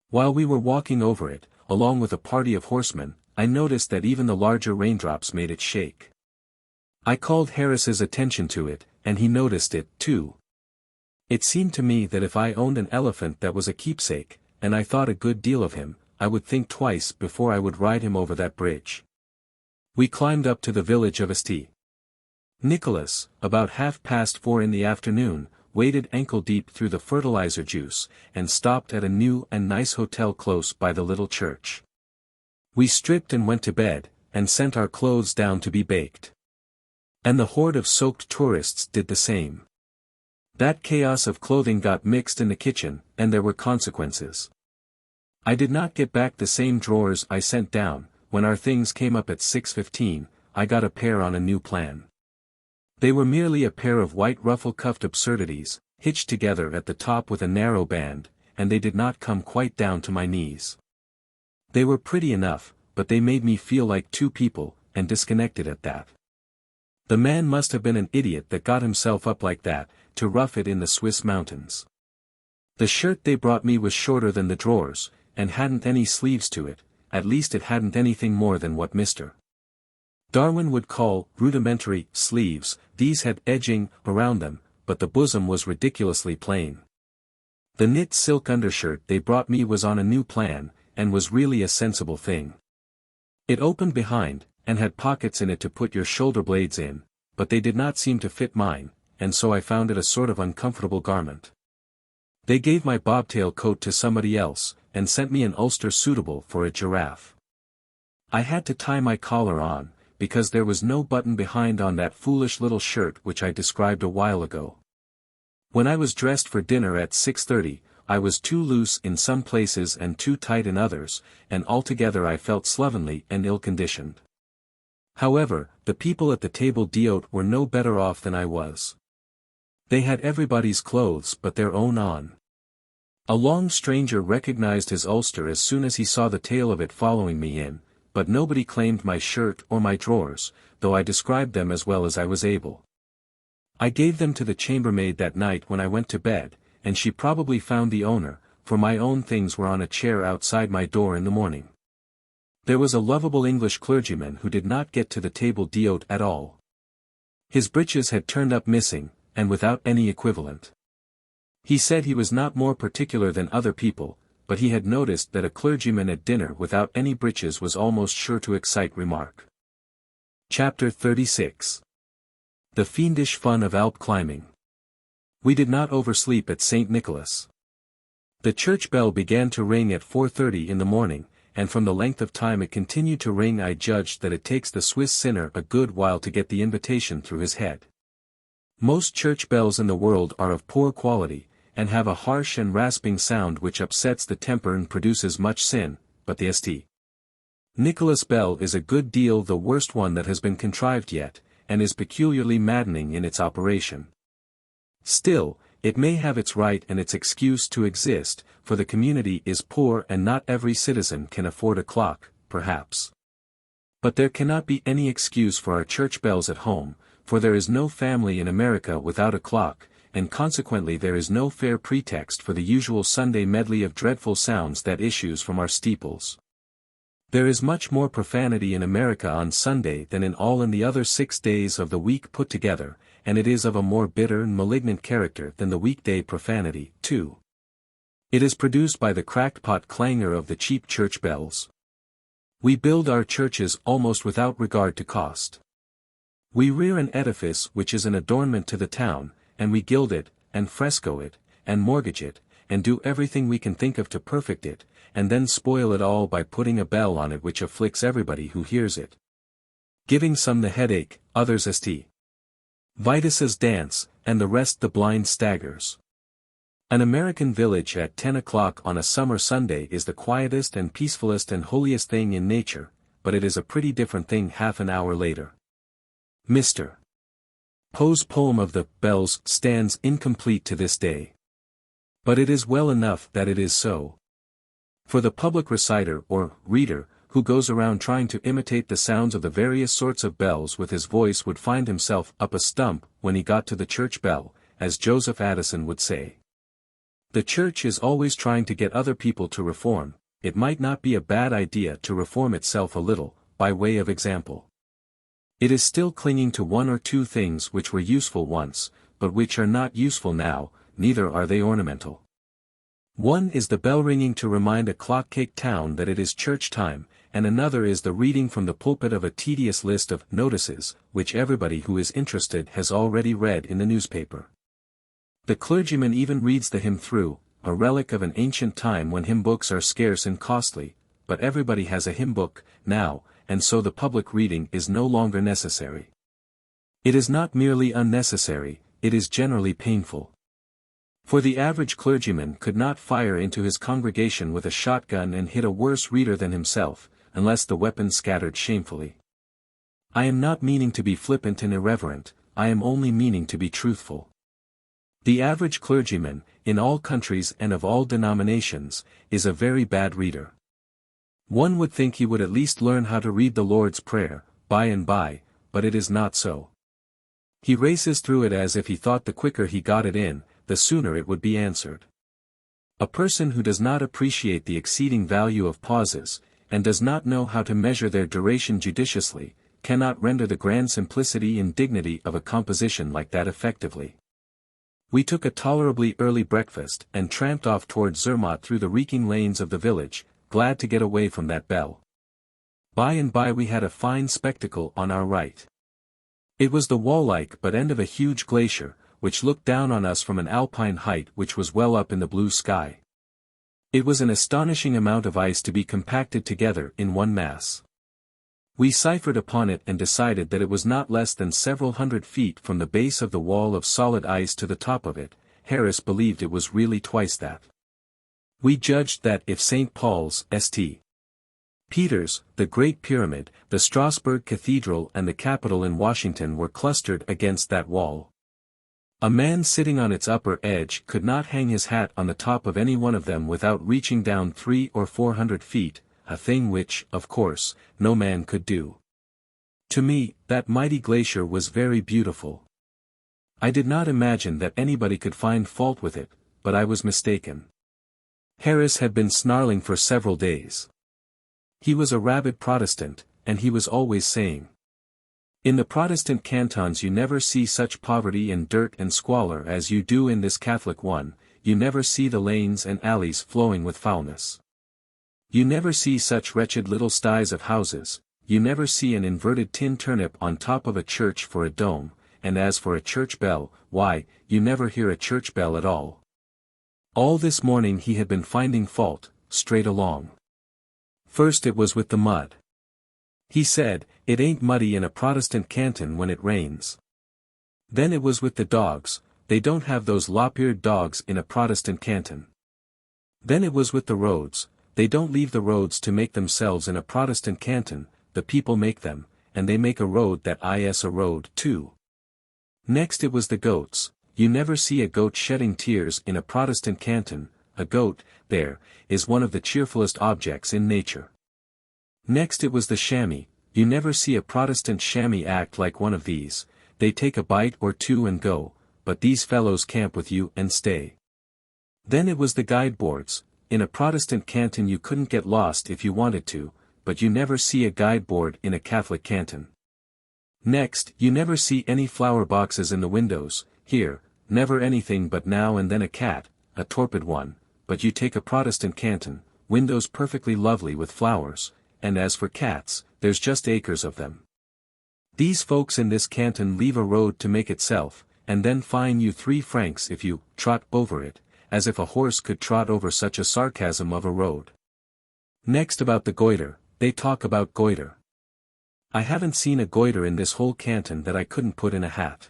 [SPEAKER 1] While we were walking over it, along with a party of horsemen, I noticed that even the larger raindrops made it shake. I called Harris's attention to it, and he noticed it, too. It seemed to me that if I owned an elephant that was a keepsake, and I thought a good deal of him, I would think twice before I would ride him over that bridge. We climbed up to the village of Asti. Nicholas, about 4:30 in the afternoon, waded ankle-deep through the fertilizer juice, and stopped at a new and nice hotel close by the little church. We stripped and went to bed, and sent our clothes down to be baked. And the horde of soaked tourists did the same. That chaos of clothing got mixed in the kitchen, and there were consequences. I did not get back the same drawers I sent down. When our things came up at 6:15, I got a pair on a new plan. They were merely a pair of white ruffle-cuffed absurdities, hitched together at the top with a narrow band, and they did not come quite down to my knees. They were pretty enough, but they made me feel like two people, and disconnected at that. The man must have been an idiot that got himself up like that, to rough it in the Swiss mountains. The shirt they brought me was shorter than the drawers, and hadn't any sleeves to it, at least it hadn't anything more than what Mr. Darwin would call rudimentary sleeves. These had edging around them, but the bosom was ridiculously plain. The knit silk undershirt they brought me was on a new plan, and was really a sensible thing. It opened behind, and had pockets in it to put your shoulder blades in, but they did not seem to fit mine, and so I found it a sort of uncomfortable garment. They gave my bobtail coat to somebody else, and sent me an ulster suitable for a giraffe. I had to tie my collar on, because there was no button behind on that foolish little shirt which I described a while ago. When I was dressed for dinner at 6:30, I was too loose in some places and too tight in others, and altogether I felt slovenly and ill-conditioned. However, the people at the table d'hôte were no better off than I was. They had everybody's clothes but their own on. A long stranger recognized his ulster as soon as he saw the tail of it following me in, but nobody claimed my shirt or my drawers, though I described them as well as I was able. I gave them to the chambermaid that night when I went to bed, and she probably found the owner, for my own things were on a chair outside my door in the morning. There was a lovable English clergyman who did not get to the table d'hôte at all. His breeches had turned up missing, and without any equivalent. He said he was not more particular than other people, but he had noticed that a clergyman at dinner without any breeches was almost sure to excite remark. Chapter 36. The Fiendish Fun of Alp-Climbing. We did not oversleep at St. Nicholas. The church bell began to ring at 4:30 in the morning, and from the length of time it continued to ring I judged that it takes the Swiss sinner a good while to get the invitation through his head. Most church bells in the world are of poor quality, and have a harsh and rasping sound which upsets the temper and produces much sin, but the St. Nicholas bell is a good deal the worst one that has been contrived yet, and is peculiarly maddening in its operation. Still, it may have its right and its excuse to exist, for the community is poor and not every citizen can afford a clock, perhaps. But there cannot be any excuse for our church bells at home, for there is no family in America without a clock, and consequently there is no fair pretext for the usual Sunday medley of dreadful sounds that issues from our steeples. There is much more profanity in America on Sunday than in all the other 6 days of the week put together, and it is of a more bitter and malignant character than the weekday profanity, too. It is produced by the crackpot clangor of the cheap church bells. We build our churches almost without regard to cost. We rear an edifice which is an adornment to the town, and we gild it, and fresco it, and mortgage it, and do everything we can think of to perfect it, and then spoil it all by putting a bell on it which afflicts everybody who hears it. Giving some the headache, others St. Vitus's dance, and the rest the blind staggers. An American village at 10 o'clock on a summer Sunday is the quietest and peacefulest and holiest thing in nature, but it is a pretty different thing half an hour later. Mr. Poe's poem of the bells stands incomplete to this day. But it is well enough that it is so. For the public reciter or reader, who goes around trying to imitate the sounds of the various sorts of bells with his voice would find himself up a stump when he got to the church bell, as Joseph Addison would say. The church is always trying to get other people to reform. It might not be a bad idea to reform itself a little, by way of example. It is still clinging to one or two things which were useful once, but which are not useful now, neither are they ornamental. One is the bell ringing to remind a clock-cake town that it is church time, and another is the reading from the pulpit of a tedious list of notices, which everybody who is interested has already read in the newspaper. The clergyman even reads the hymn through, a relic of an ancient time when hymn books are scarce and costly, but everybody has a hymn book, now, and so the public reading is no longer necessary. It is not merely unnecessary, it is generally painful. For the average clergyman could not fire into his congregation with a shotgun and hit a worse reader than himself, unless the weapon scattered shamefully. I am not meaning to be flippant and irreverent, I am only meaning to be truthful. The average clergyman, in all countries and of all denominations, is a very bad reader. One would think he would at least learn how to read the Lord's Prayer, by and by, but it is not so. He races through it as if he thought the quicker he got it in, the sooner it would be answered. A person who does not appreciate the exceeding value of pauses, and does not know how to measure their duration judiciously, cannot render the grand simplicity and dignity of a composition like that effectively. We took a tolerably early breakfast and tramped off toward Zermatt through the reeking lanes of the village, glad to get away from that bell. By and by we had a fine spectacle on our right. It was the wall-like but end of a huge glacier, which looked down on us from an alpine height which was well up in the blue sky. It was an astonishing amount of ice to be compacted together in one mass. We ciphered upon it and decided that it was not less than several hundred feet from the base of the wall of solid ice to the top of it. Harris believed it was really twice that. We judged that if St. Paul's, St. Peter's, the Great Pyramid, the Strasbourg Cathedral and the Capitol in Washington were clustered against that wall, a man sitting on its upper edge could not hang his hat on the top of any one of them without reaching down 300 or 400 feet, a thing which, of course, no man could do. To me, that mighty glacier was very beautiful. I did not imagine that anybody could find fault with it, but I was mistaken. Harris had been snarling for several days. He was a rabid Protestant, and he was always saying, "In the Protestant cantons you never see such poverty and dirt and squalor as you do in this Catholic one, you never see the lanes and alleys flowing with foulness. You never see such wretched little sties of houses, you never see an inverted tin turnip on top of a church for a dome, and as for a church bell, why, you never hear a church bell at all." All this morning he had been finding fault, straight along. First it was with the mud. He said, "It ain't muddy in a Protestant canton when it rains." Then it was with the dogs, they don't have those lop-eared dogs in a Protestant canton. Then it was with the roads, they don't leave the roads to make themselves in a Protestant canton, the people make them, and they make a road that is a road too. Next it was the goats, you never see a goat shedding tears in a Protestant canton, a goat, there, is one of the cheerfulest objects in nature. Next it was the chamois, you never see a Protestant chamois act like one of these, they take a bite or two and go, but these fellows camp with you and stay. Then it was the guide boards, in a Protestant canton you couldn't get lost if you wanted to, but you never see a guide board in a Catholic canton. Next, you never see any flower boxes in the windows, here, never anything but now and then a cat, a torpid one, but you take a Protestant canton, windows perfectly lovely with flowers, and as for cats, there's just acres of them. These folks in this canton leave a road to make itself, and then fine you 3 francs if you trot over it, as if a horse could trot over such a sarcasm of a road. Next about the goiter, they talk about goiter. I haven't seen a goiter in this whole canton that I couldn't put in a hat.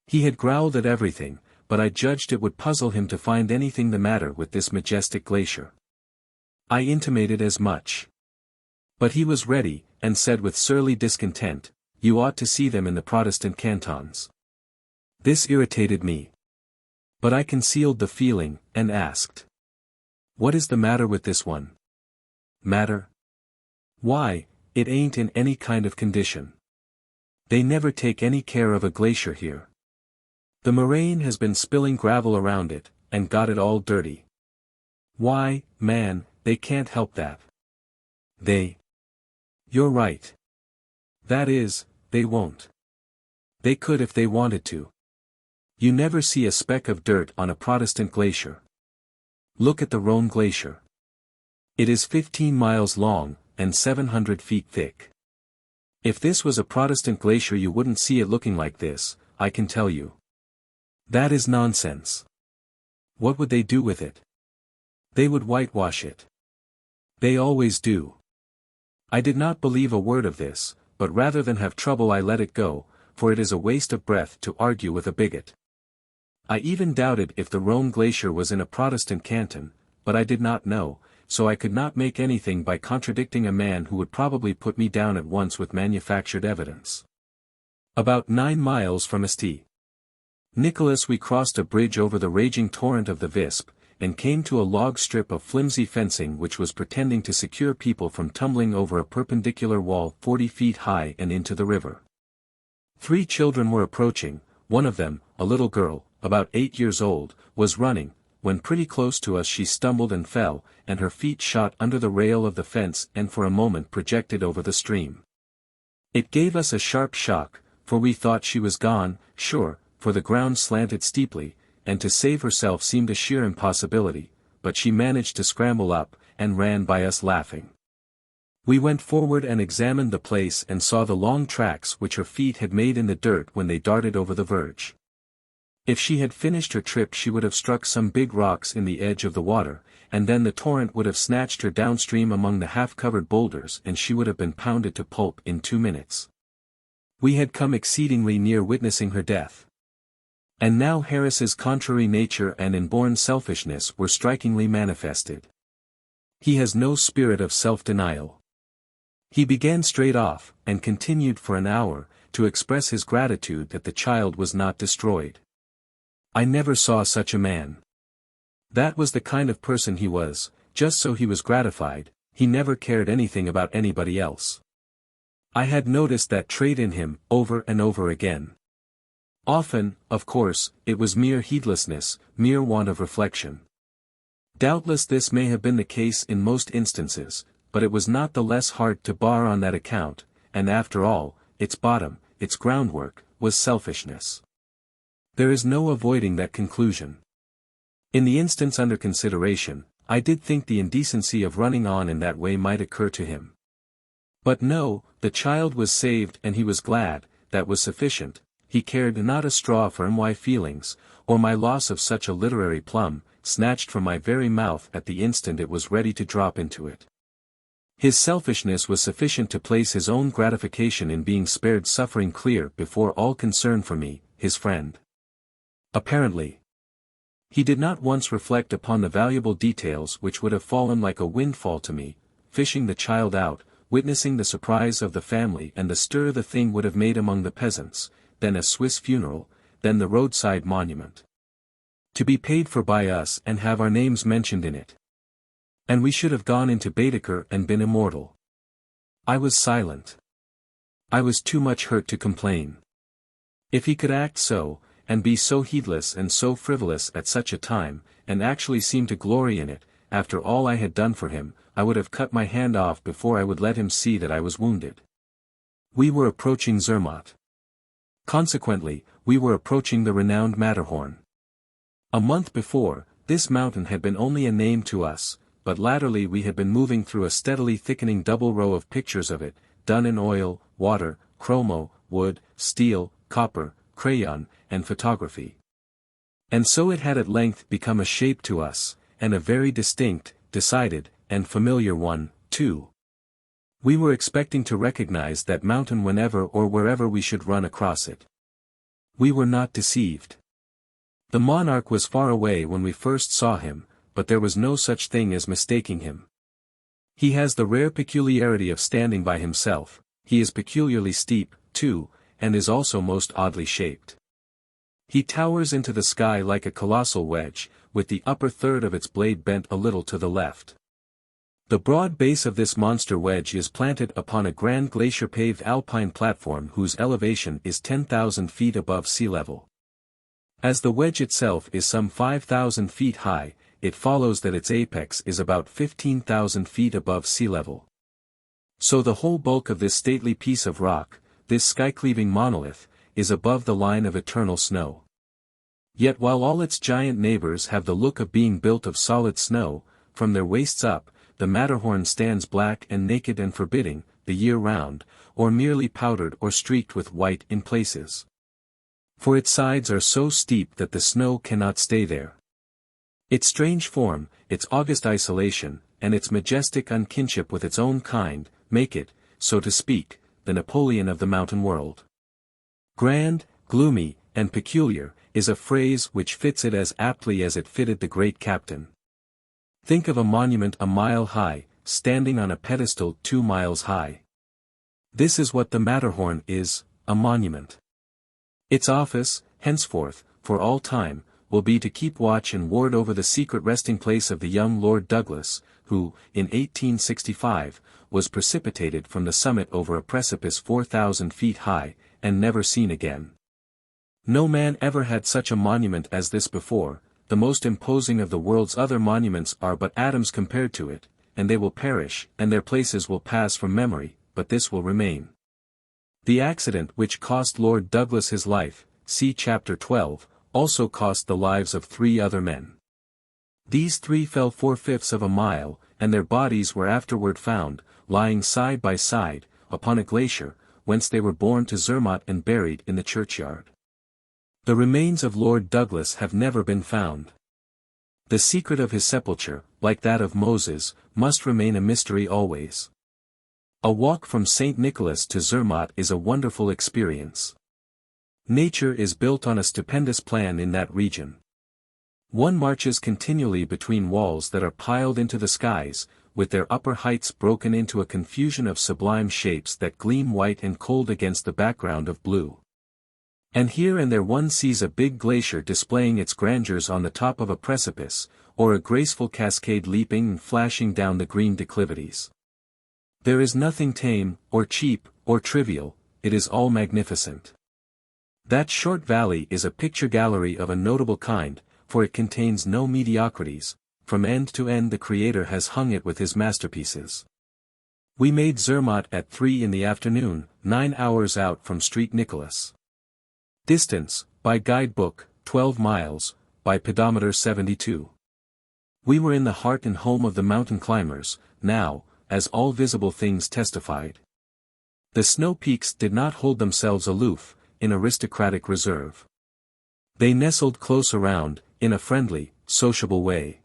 [SPEAKER 1] He had growled at everything, but I judged it would puzzle him to find anything the matter with this majestic glacier. I intimated as much. But he was ready, and said with surly discontent, you ought to see them in the Protestant cantons. This irritated me. But I concealed the feeling, and asked. What is the matter with this one? Matter? Why, it ain't in any kind of condition. They never take any care of a glacier here. The moraine has been spilling gravel around it, and got it all dirty. Why, man, they can't help that. You're right. That is, they won't. They could if they wanted to. You never see a speck of dirt on a Protestant glacier. Look at the Rhone Glacier. It is 15 miles long, and 700 feet thick. If this was a Protestant glacier you wouldn't see it looking like this, I can tell you. That is nonsense. What would they do with it? They would whitewash it. They always do. I did not believe a word of this, but rather than have trouble I let it go, for it is a waste of breath to argue with a bigot. I even doubted if the Rhone Glacier was in a Protestant canton, but I did not know, so I could not make anything by contradicting a man who would probably put me down at once with manufactured evidence. About 9 miles from St. Nicholas we crossed a bridge over the raging torrent of the Visp, and came to a log strip of flimsy fencing which was pretending to secure people from tumbling over a perpendicular wall 40 feet high and into the river. 3 children were approaching, one of them, a little girl, about 8 years old, was running, when pretty close to us she stumbled and fell, and her feet shot under the rail of the fence and for a moment projected over the stream. It gave us a sharp shock, for we thought she was gone, sure, for the ground slanted steeply, and to save herself seemed a sheer impossibility, but she managed to scramble up, and ran by us laughing. We went forward and examined the place and saw the long tracks which her feet had made in the dirt when they darted over the verge. If she had finished her trip she would have struck some big rocks in the edge of the water, and then the torrent would have snatched her downstream among the half-covered boulders and she would have been pounded to pulp in 2 minutes. We had come exceedingly near witnessing her death. And now Harris's contrary nature and inborn selfishness were strikingly manifested. He has no spirit of self-denial. He began straight off, and continued for an hour, to express his gratitude that the child was not destroyed. I never saw such a man. That was the kind of person he was, just so he was gratified, he never cared anything about anybody else. I had noticed that trait in him, over and over again. Often, of course, it was mere heedlessness, mere want of reflection. Doubtless this may have been the case in most instances, but it was not the less hard to bar on that account, and after all, its bottom, its groundwork, was selfishness. There is no avoiding that conclusion. In the instance under consideration, I did think the indecency of running on in that way might occur to him. But no, the child was saved and he was glad, that was sufficient. He cared not a straw for my feelings, or my loss of such a literary plum, snatched from my very mouth at the instant it was ready to drop into it. His selfishness was sufficient to place his own gratification in being spared suffering clear before all concern for me, his friend. Apparently. He did not once reflect upon the valuable details which would have fallen like a windfall to me, fishing the child out, witnessing the surprise of the family and the stir the thing would have made among the peasants, then a Swiss funeral, then the roadside monument. To be paid for by us and have our names mentioned in it. And we should have gone into Baedeker and been immortal. I was silent. I was too much hurt to complain. If he could act so, and be so heedless and so frivolous at such a time, and actually seem to glory in it, after all I had done for him, I would have cut my hand off before I would let him see that I was wounded. We were approaching Zermatt. Consequently, we were approaching the renowned Matterhorn. A month before, this mountain had been only a name to us, but latterly we had been moving through a steadily thickening double row of pictures of it, done in oil, water, chromo, wood, steel, copper, crayon, and photography. And so it had at length become a shape to us, and a very distinct, decided, and familiar one, too. We were expecting to recognize that mountain whenever or wherever we should run across it. We were not deceived. The monarch was far away when we first saw him, but there was no such thing as mistaking him. He has the rare peculiarity of standing by himself, he is peculiarly steep, too, and is also most oddly shaped. He towers into the sky like a colossal wedge, with the upper third of its blade bent a little to the left. The broad base of this monster wedge is planted upon a grand glacier-paved alpine platform whose elevation is 10,000 feet above sea level. As the wedge itself is some 5,000 feet high, it follows that its apex is about 15,000 feet above sea level. So the whole bulk of this stately piece of rock, this sky-cleaving monolith, is above the line of eternal snow. Yet while all its giant neighbors have the look of being built of solid snow, from their waists up, the Matterhorn stands black and naked and forbidding, the year round, or merely powdered or streaked with white in places. For its sides are so steep that the snow cannot stay there. Its strange form, its august isolation, and its majestic unkinship with its own kind, make it, so to speak, the Napoleon of the mountain world. Grand, gloomy, and peculiar, is a phrase which fits it as aptly as it fitted the great captain. Think of a monument a mile high, standing on a pedestal 2 miles high. This is what the Matterhorn is, a monument. Its office, henceforth, for all time, will be to keep watch and ward over the secret resting place of the young Lord Douglas, who, in 1865, was precipitated from the summit over a precipice 4,000 feet high, and never seen again. No man ever had such a monument as this before. The most imposing of the world's other monuments are but atoms compared to it, and they will perish, and their places will pass from memory, but this will remain. The accident which cost Lord Douglas his life, see chapter 12, also cost the lives of 3 other men. These 3 fell 4/5 of a mile, and their bodies were afterward found, lying side by side, upon a glacier, whence they were borne to Zermatt and buried in the churchyard. The remains of Lord Douglas have never been found. The secret of his sepulture, like that of Moses, must remain a mystery always. A walk from St. Nicholas to Zermatt is a wonderful experience. Nature is built on a stupendous plan in that region. One marches continually between walls that are piled into the skies, with their upper heights broken into a confusion of sublime shapes that gleam white and cold against the background of blue. And here and there one sees a big glacier displaying its grandeurs on the top of a precipice, or a graceful cascade leaping and flashing down the green declivities. There is nothing tame, or cheap, or trivial, it is all magnificent. That short valley is a picture gallery of a notable kind, for it contains no mediocrities. From end to end the Creator has hung it with his masterpieces. We made Zermatt at 3 in the afternoon, 9 hours out from St. Nicholas. Distance, by guidebook, 12 miles, by pedometer 72. We were in the heart and home of the mountain climbers, now, as all visible things testified. The snow peaks did not hold themselves aloof, in aristocratic reserve. They nestled close around, in a friendly, sociable way.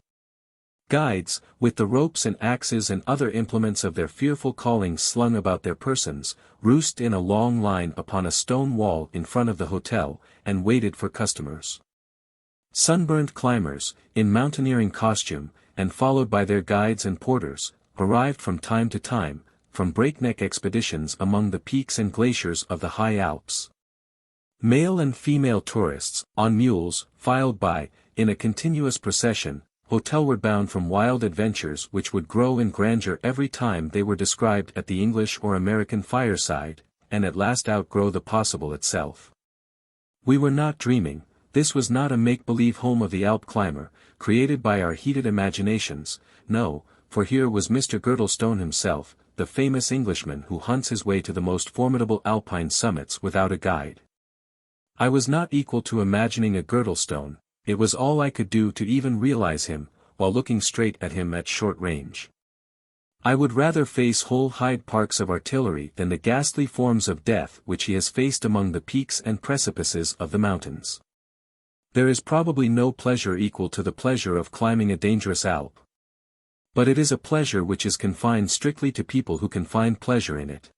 [SPEAKER 1] Guides, with the ropes and axes and other implements of their fearful calling slung about their persons, roost in a long line upon a stone wall in front of the hotel, and waited for customers. Sunburnt climbers, in mountaineering costume, and followed by their guides and porters, arrived from time to time, from breakneck expeditions among the peaks and glaciers of the high Alps. Male and female tourists, on mules, filed by, in a continuous procession, hotelward bound from wild adventures which would grow in grandeur every time they were described at the English or American fireside, and at last outgrow the possible itself. We were not dreaming. This was not a make-believe home of the Alp climber, created by our heated imaginations, no, for here was Mr. Girdlestone himself, the famous Englishman who hunts his way to the most formidable alpine summits without a guide. I was not equal to imagining a Girdlestone, it was all I could do to even realize him, while looking straight at him at short range. I would rather face whole Hyde Parks of artillery than the ghastly forms of death which he has faced among the peaks and precipices of the mountains. There is probably no pleasure equal to the pleasure of climbing a dangerous Alp. But it is a pleasure which is confined strictly to people who can find pleasure in it.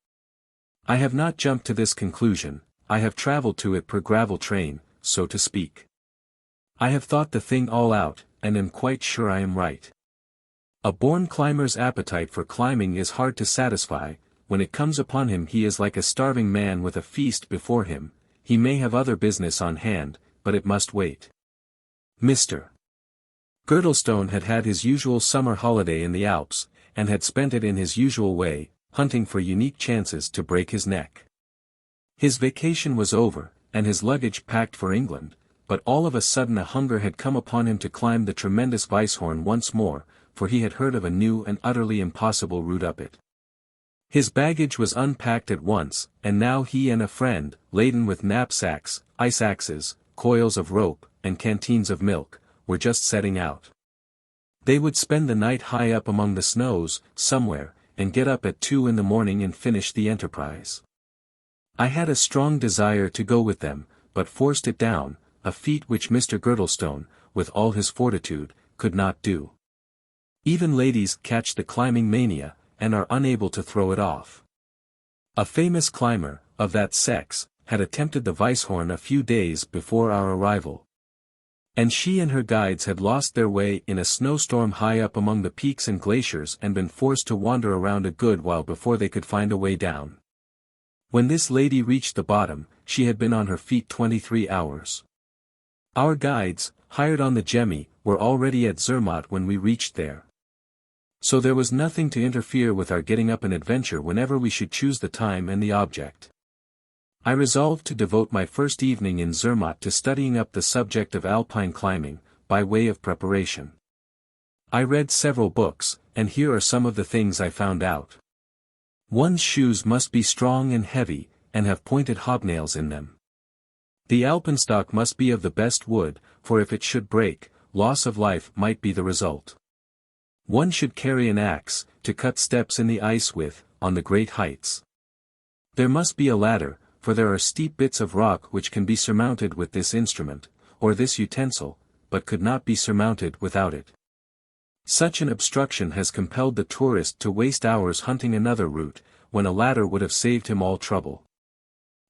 [SPEAKER 1] I have not jumped to this conclusion, I have traveled to it per gravel train, so to speak. I have thought the thing all out, and am quite sure I am right. A born climber's appetite for climbing is hard to satisfy. When it comes upon him he is like a starving man with a feast before him. He may have other business on hand, but it must wait. Mr. Girdlestone had had his usual summer holiday in the Alps, and had spent it in his usual way, hunting for unique chances to break his neck. His vacation was over, and his luggage packed for England, but all of a sudden a hunger had come upon him to climb the tremendous Weisshorn once more, for he had heard of a new and utterly impossible route up it. His baggage was unpacked at once, and now he and a friend, laden with knapsacks, ice axes, coils of rope, and canteens of milk, were just setting out. They would spend the night high up among the snows, somewhere, and get up at 2 in the morning and finish the enterprise. I had a strong desire to go with them, but forced it down, a feat which Mr. Girdlestone, with all his fortitude, could not do. Even ladies catch the climbing mania, and are unable to throw it off. A famous climber, of that sex, had attempted the Weisshorn a few days before our arrival. And she and her guides had lost their way in a snowstorm high up among the peaks and glaciers and been forced to wander around a good while before they could find a way down. When this lady reached the bottom, she had been on her feet 23 hours. Our guides, hired on the Gemmi, were already at Zermatt when we reached there. So there was nothing to interfere with our getting up an adventure whenever we should choose the time and the object. I resolved to devote my first evening in Zermatt to studying up the subject of alpine climbing, by way of preparation. I read several books, and here are some of the things I found out. One's shoes must be strong and heavy, and have pointed hobnails in them. The alpenstock must be of the best wood, for if it should break, loss of life might be the result. One should carry an axe, to cut steps in the ice with, on the great heights. There must be a ladder, for there are steep bits of rock which can be surmounted with this instrument, or this utensil, but could not be surmounted without it. Such an obstruction has compelled the tourist to waste hours hunting another route, when a ladder would have saved him all trouble.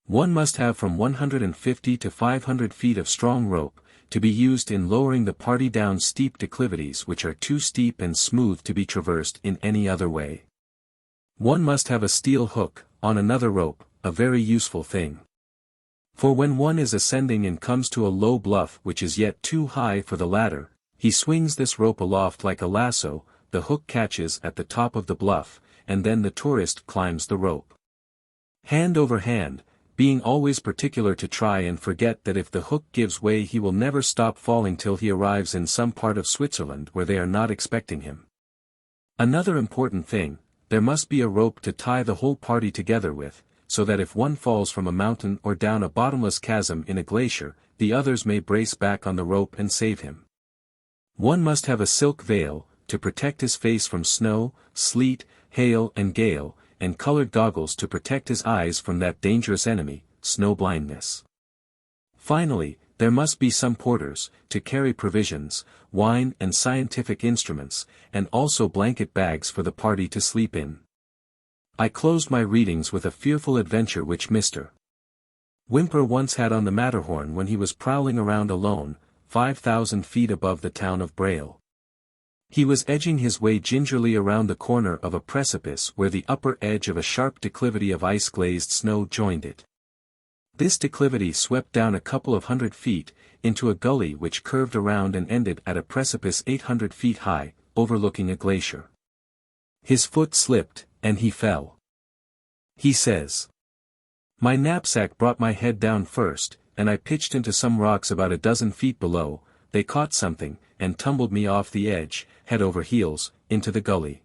[SPEAKER 1] One must have from 150 to 500 feet of strong rope, to be used in lowering the party down steep declivities which are too steep and smooth to be traversed in any other way. One must have a steel hook, on another rope, a very useful thing. For when one is ascending and comes to a low bluff which is yet too high for the ladder, he swings this rope aloft like a lasso, the hook catches at the top of the bluff, and then the tourist climbs the rope. Hand over hand, being always particular to try and forget that if the hook gives way he will never stop falling till he arrives in some part of Switzerland where they are not expecting him. Another important thing, there must be a rope to tie the whole party together with, so that if one falls from a mountain or down a bottomless chasm in a glacier, the others may brace back on the rope and save him. One must have a silk veil, to protect his face from snow, sleet, hail and gale, and colored goggles to protect his eyes from that dangerous enemy, snow blindness. Finally, there must be some porters, to carry provisions, wine and scientific instruments, and also blanket bags for the party to sleep in. I closed my readings with a fearful adventure which Mr. Whymper once had on the Matterhorn when he was prowling around alone, 5,000 feet above the town of Braille. He was edging his way gingerly around the corner of a precipice where the upper edge of a sharp declivity of ice-glazed snow joined it. This declivity swept down a couple of 100 feet, into a gully which curved around and ended at a precipice 800 feet high, overlooking a glacier. His foot slipped, and he fell. He says, "My knapsack brought my head down first, and I pitched into some rocks about a dozen feet below. They caught something, and tumbled me off the edge, head over heels, into the gully.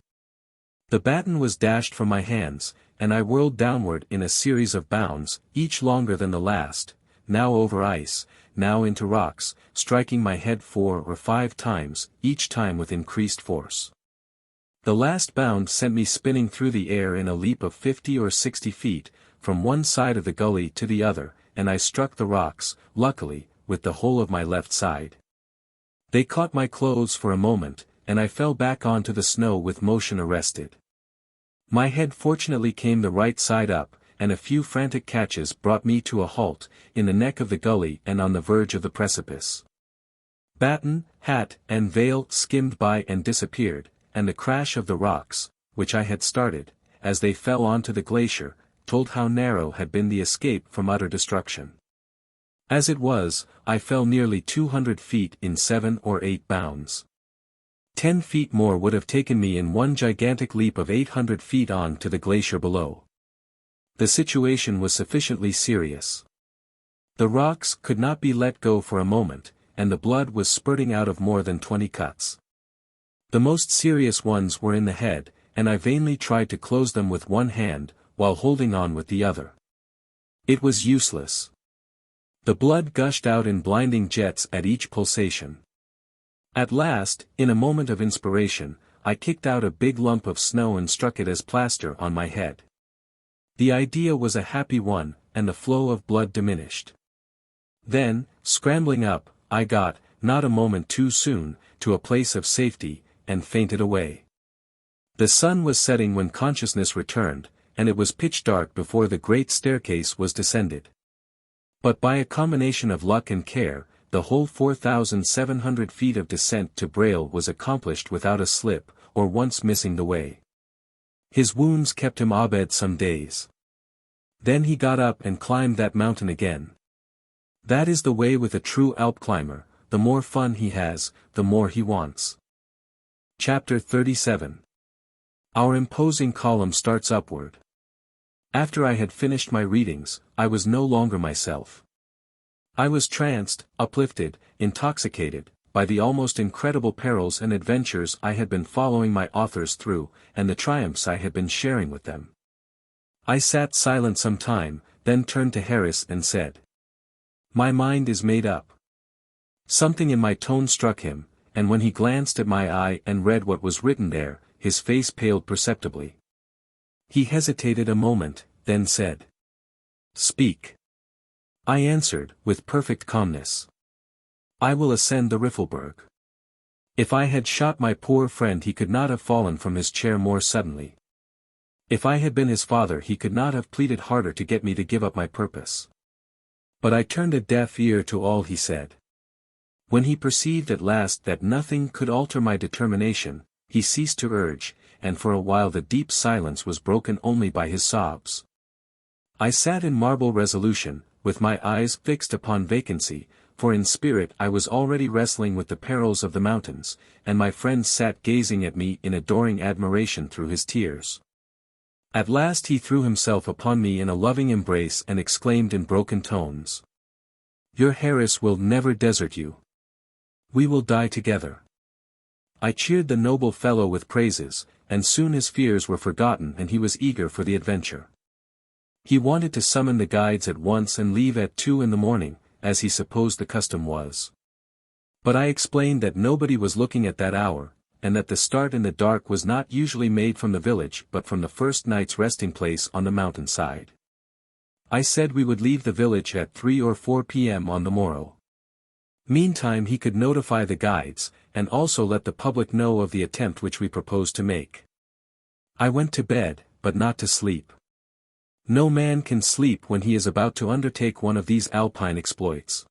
[SPEAKER 1] The baton was dashed from my hands, and I whirled downward in a series of bounds, each longer than the last, now over ice, now into rocks, striking my head 4 or 5 times, each time with increased force. The last bound sent me spinning through the air in a leap of 50 or 60 feet, from one side of the gully to the other, and I struck the rocks, luckily, with the whole of my left side. They caught my clothes for a moment, and I fell back onto the snow with motion arrested. My head fortunately came the right side up, and a few frantic catches brought me to a halt, in the neck of the gully and on the verge of the precipice. Baton, hat, and veil skimmed by and disappeared, and the crash of the rocks, which I had started, as they fell onto the glacier, told how narrow had been the escape from utter destruction. As it was, I fell nearly 200 feet in 7 or 8 bounds. 10 feet more would have taken me in one gigantic leap of 800 feet on to the glacier below. The situation was sufficiently serious. The rocks could not be let go for a moment, and the blood was spurting out of more than 20 cuts. The most serious ones were in the head, and I vainly tried to close them with one hand, while holding on with the other. It was useless. The blood gushed out in blinding jets at each pulsation. At last, in a moment of inspiration, I kicked out a big lump of snow and struck it as plaster on my head. The idea was a happy one, and the flow of blood diminished. Then, scrambling up, I got, not a moment too soon, to a place of safety, and fainted away. The sun was setting when consciousness returned, and it was pitch dark before the great staircase was descended. But by a combination of luck and care, the whole 4,700 feet of descent to Braille was accomplished without a slip, or once missing the way. His wounds kept him abed some days. Then he got up and climbed that mountain again. That is the way with a true Alp climber, the more fun he has, the more he wants. Chapter 37. Our imposing column starts upward. After I had finished my readings, I was no longer myself. I was tranced, uplifted, intoxicated, by the almost incredible perils and adventures I had been following my authors through, and the triumphs I had been sharing with them. I sat silent some time, then turned to Harris and said, "My mind is made up." Something in my tone struck him, and when he glanced at my eye and read what was written there, his face paled perceptibly. He hesitated a moment, then said, "Speak." I answered, with perfect calmness, "I will ascend the Riffelberg." If I had shot my poor friend he could not have fallen from his chair more suddenly. If I had been his father he could not have pleaded harder to get me to give up my purpose. But I turned a deaf ear to all he said. When he perceived at last that nothing could alter my determination, he ceased to urge, and for a while the deep silence was broken only by his sobs. I sat in marble resolution, with my eyes fixed upon vacancy, for in spirit I was already wrestling with the perils of the mountains, and my friend sat gazing at me in adoring admiration through his tears. At last he threw himself upon me in a loving embrace and exclaimed in broken tones, "Your Harris will never desert you. We will die together." I cheered the noble fellow with praises, and soon his fears were forgotten and he was eager for the adventure. He wanted to summon the guides at once and leave at 2 in the morning, as he supposed the custom was. But I explained that nobody was looking at that hour, and that the start in the dark was not usually made from the village but from the first night's resting place on the mountain side. I said we would leave the village at 3 or 4 p.m. on the morrow. Meantime he could notify the guides, and also let the public know of the attempt which we proposed to make. I went to bed, but not to sleep. No man can sleep when he is about to undertake one of these alpine exploits.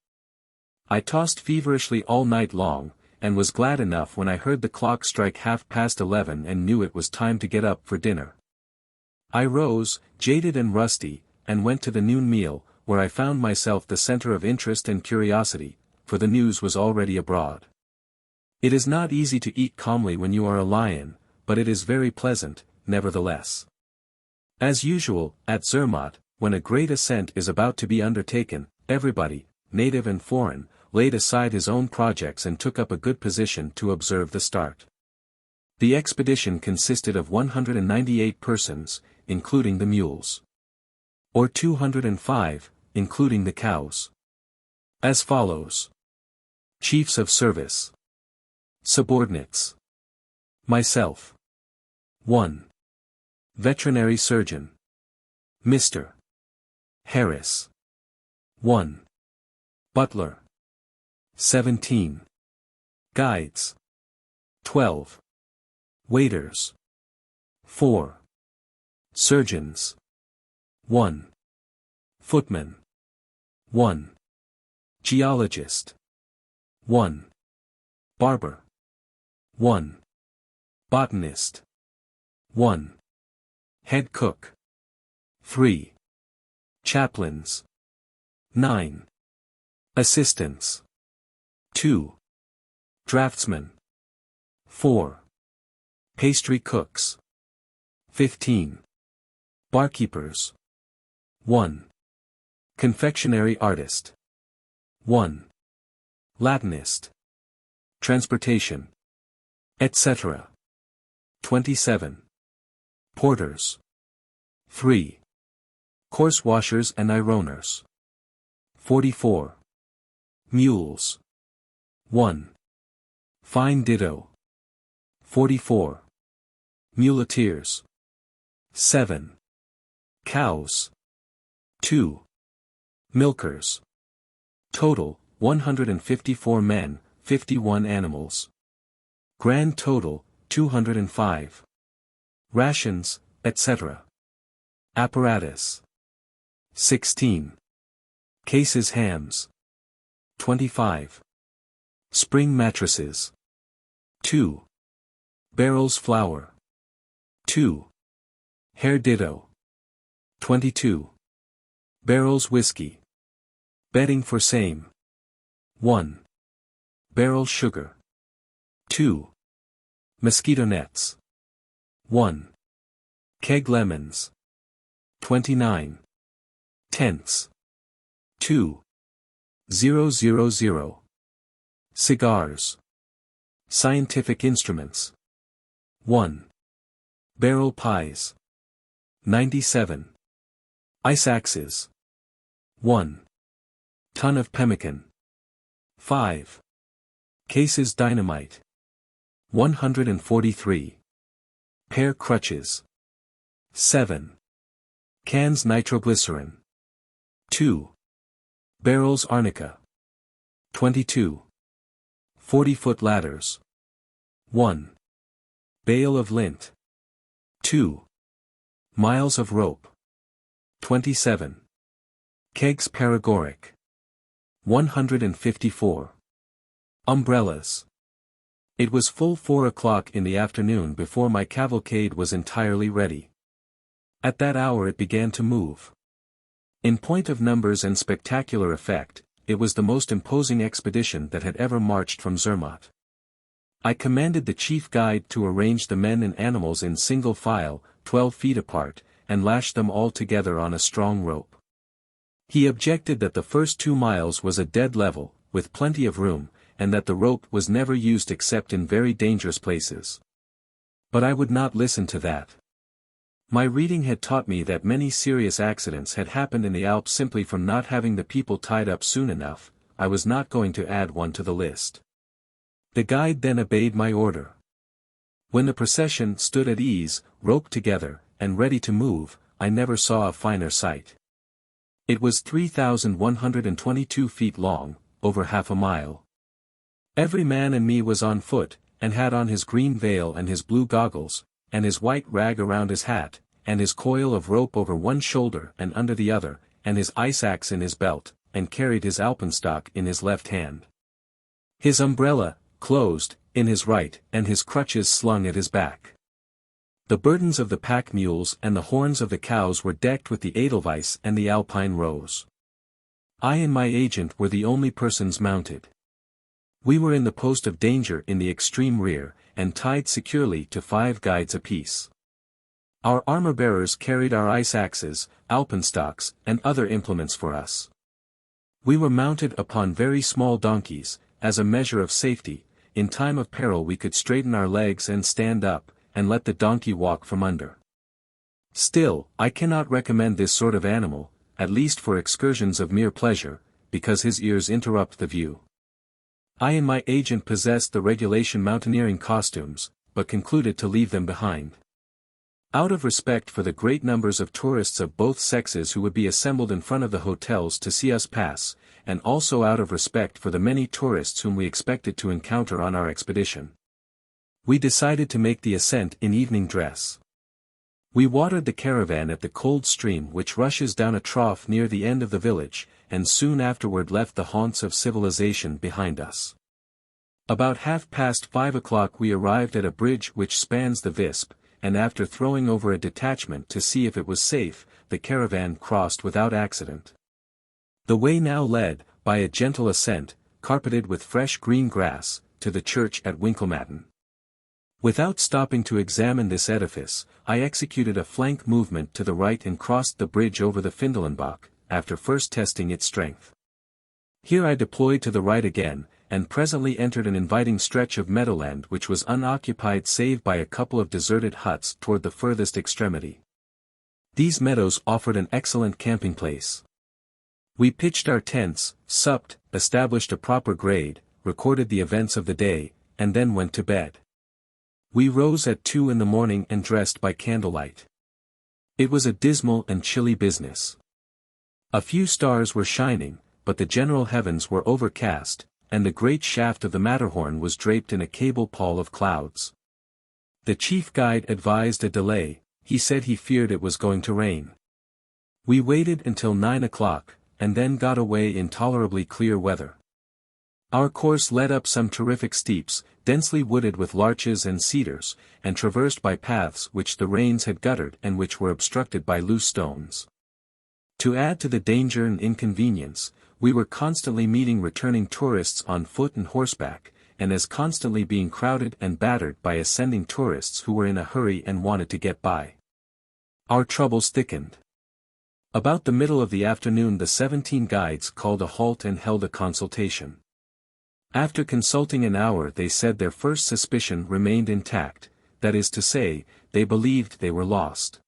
[SPEAKER 1] I tossed feverishly all night long, and was glad enough when I heard the clock strike 11:30 and knew it was time to get up for dinner. I rose, jaded and rusty, and went to the noon meal, where I found myself the center of interest and curiosity, for the news was already abroad. It is not easy to eat calmly when you are a lion, but it is very pleasant, nevertheless. As usual, at Zermatt, when a great ascent is about to be undertaken, everybody, native and foreign, laid aside his own projects and took up a good position to observe the start. The expedition consisted of 198 persons, including the mules. Or 205, including the cows. As follows. Chiefs of service. Subordinates. Myself. 1. Veterinary surgeon. Mr. Harris. 1. Butler. 17. Guides. 12. Waiters. 4. Surgeons. 1. Footman. 1. Geologist. 1. Barber. 1. Botanist. 1. Head cook. 3. Chaplains. 9. Assistants. 2. Draftsmen. 4. Pastry cooks. 15. Barkeepers. 1. Confectionery artist. 1. Latinist. Transportation. Etc. 27. Porters. 3. Course washers and ironers. 44. Mules. 1. Fine ditto. 44. Muleteers. 7. Cows. 2. Milkers. Total, 154 men, 51 animals. Grand total, 205. Rations, etc. Apparatus. 16. Cases hams. 25. Spring mattresses. 2. Barrels flour. 2. Hair ditto. 22. Barrels whiskey. Bedding for same. 1. Barrel sugar. 2. Mosquito nets. 1. Keg lemons. 29. Tents. 2. 000. Cigars. Scientific instruments. 1. Barrel pies. 97. Ice axes. 1. Ton of pemmican. 5. Cases dynamite. 143. Pair crutches. 7. Cans nitroglycerin. 2. Barrels arnica. 22. 40-foot ladders. 1. Bale of lint. 2. Miles of rope. 27. Kegs paregoric. 154. Umbrellas. It was full 4 o'clock in the afternoon before my cavalcade was entirely ready. At that hour it began to move. In point of numbers and spectacular effect, it was the most imposing expedition that had ever marched from Zermatt. I commanded the chief guide to arrange the men and animals in single file, 12 feet apart, and lash them all together on a strong rope. He objected that the first 2 miles was a dead level, with plenty of room, and that the rope was never used except in very dangerous places. But I would not listen to that. My reading had taught me that many serious accidents had happened in the Alps simply from not having the people tied up soon enough. I was not going to add one to the list. The guide then obeyed my order. When the procession stood at ease, roped together, and ready to move, I never saw a finer sight. It was 3,122 feet long, over half a mile. Every man and me was on foot, and had on his green veil and his blue goggles, and his white rag around his hat, and his coil of rope over one shoulder and under the other, and his ice-axe in his belt, and carried his alpenstock in his left hand. His umbrella, closed, in his right, and his crutches slung at his back. The burdens of the pack mules and the horns of the cows were decked with the edelweiss and the alpine rose. I and my agent were the only persons mounted. We were in the post of danger in the extreme rear, and tied securely to 5 guides apiece. Our armor-bearers carried our ice-axes, alpenstocks, and other implements for us. We were mounted upon very small donkeys, as a measure of safety. In time of peril we could straighten our legs and stand up, and let the donkey walk from under. Still, I cannot recommend this sort of animal, at least for excursions of mere pleasure, because his ears interrupt the view. I and my agent possessed the regulation mountaineering costumes, but concluded to leave them behind. Out of respect for the great numbers of tourists of both sexes who would be assembled in front of the hotels to see us pass, and also out of respect for the many tourists whom we expected to encounter on our expedition, we decided to make the ascent in evening dress. We watered the caravan at the cold stream which rushes down a trough near the end of the village, and soon afterward left the haunts of civilization behind us. About 5:30 o'clock we arrived at a bridge which spans the Visp, and after throwing over a detachment to see if it was safe, the caravan crossed without accident. The way now led, by a gentle ascent, carpeted with fresh green grass, to the church at Winkelmatten. Without stopping to examine this edifice, I executed a flank movement to the right and crossed the bridge over the Findelenbach, after first testing its strength. Here I deployed to the right again, and presently entered an inviting stretch of meadowland which was unoccupied save by a couple of deserted huts toward the furthest extremity. These meadows offered an excellent camping place. We pitched our tents, supped, established a proper grade, recorded the events of the day, and then went to bed. We rose at 2 in the morning and dressed by candlelight. It was a dismal and chilly business. A few stars were shining, but the general heavens were overcast, and the great shaft of the Matterhorn was draped in a cable pall of clouds. The chief guide advised a delay. He said he feared it was going to rain. We waited until 9 o'clock, and then got away in tolerably clear weather. Our course led up some terrific steeps, densely wooded with larches and cedars, and traversed by paths which the rains had guttered and which were obstructed by loose stones. To add to the danger and inconvenience, we were constantly meeting returning tourists on foot and horseback, and as constantly being crowded and battered by ascending tourists who were in a hurry and wanted to get by. Our troubles thickened. About the middle of the afternoon the 17 guides called a halt and held a consultation. After consulting an hour they said their first suspicion remained intact, that is to say, they believed they were lost.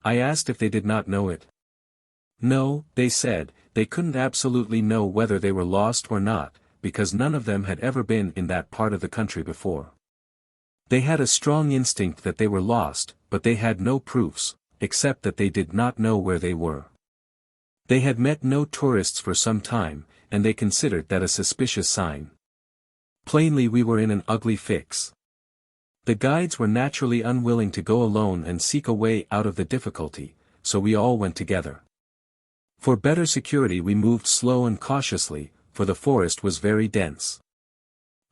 [SPEAKER 1] I asked if they did not know it. No, they said, they couldn't absolutely know whether they were lost or not, because none of them had ever been in that part of the country before. They had a strong instinct that they were lost, but they had no proofs, except that they did not know where they were. They had met no tourists for some time, and they considered that a suspicious sign. Plainly we were in an ugly fix. The guides were naturally unwilling to go alone and seek a way out of the difficulty, so we all went together. For better security we moved slow and cautiously, for the forest was very dense.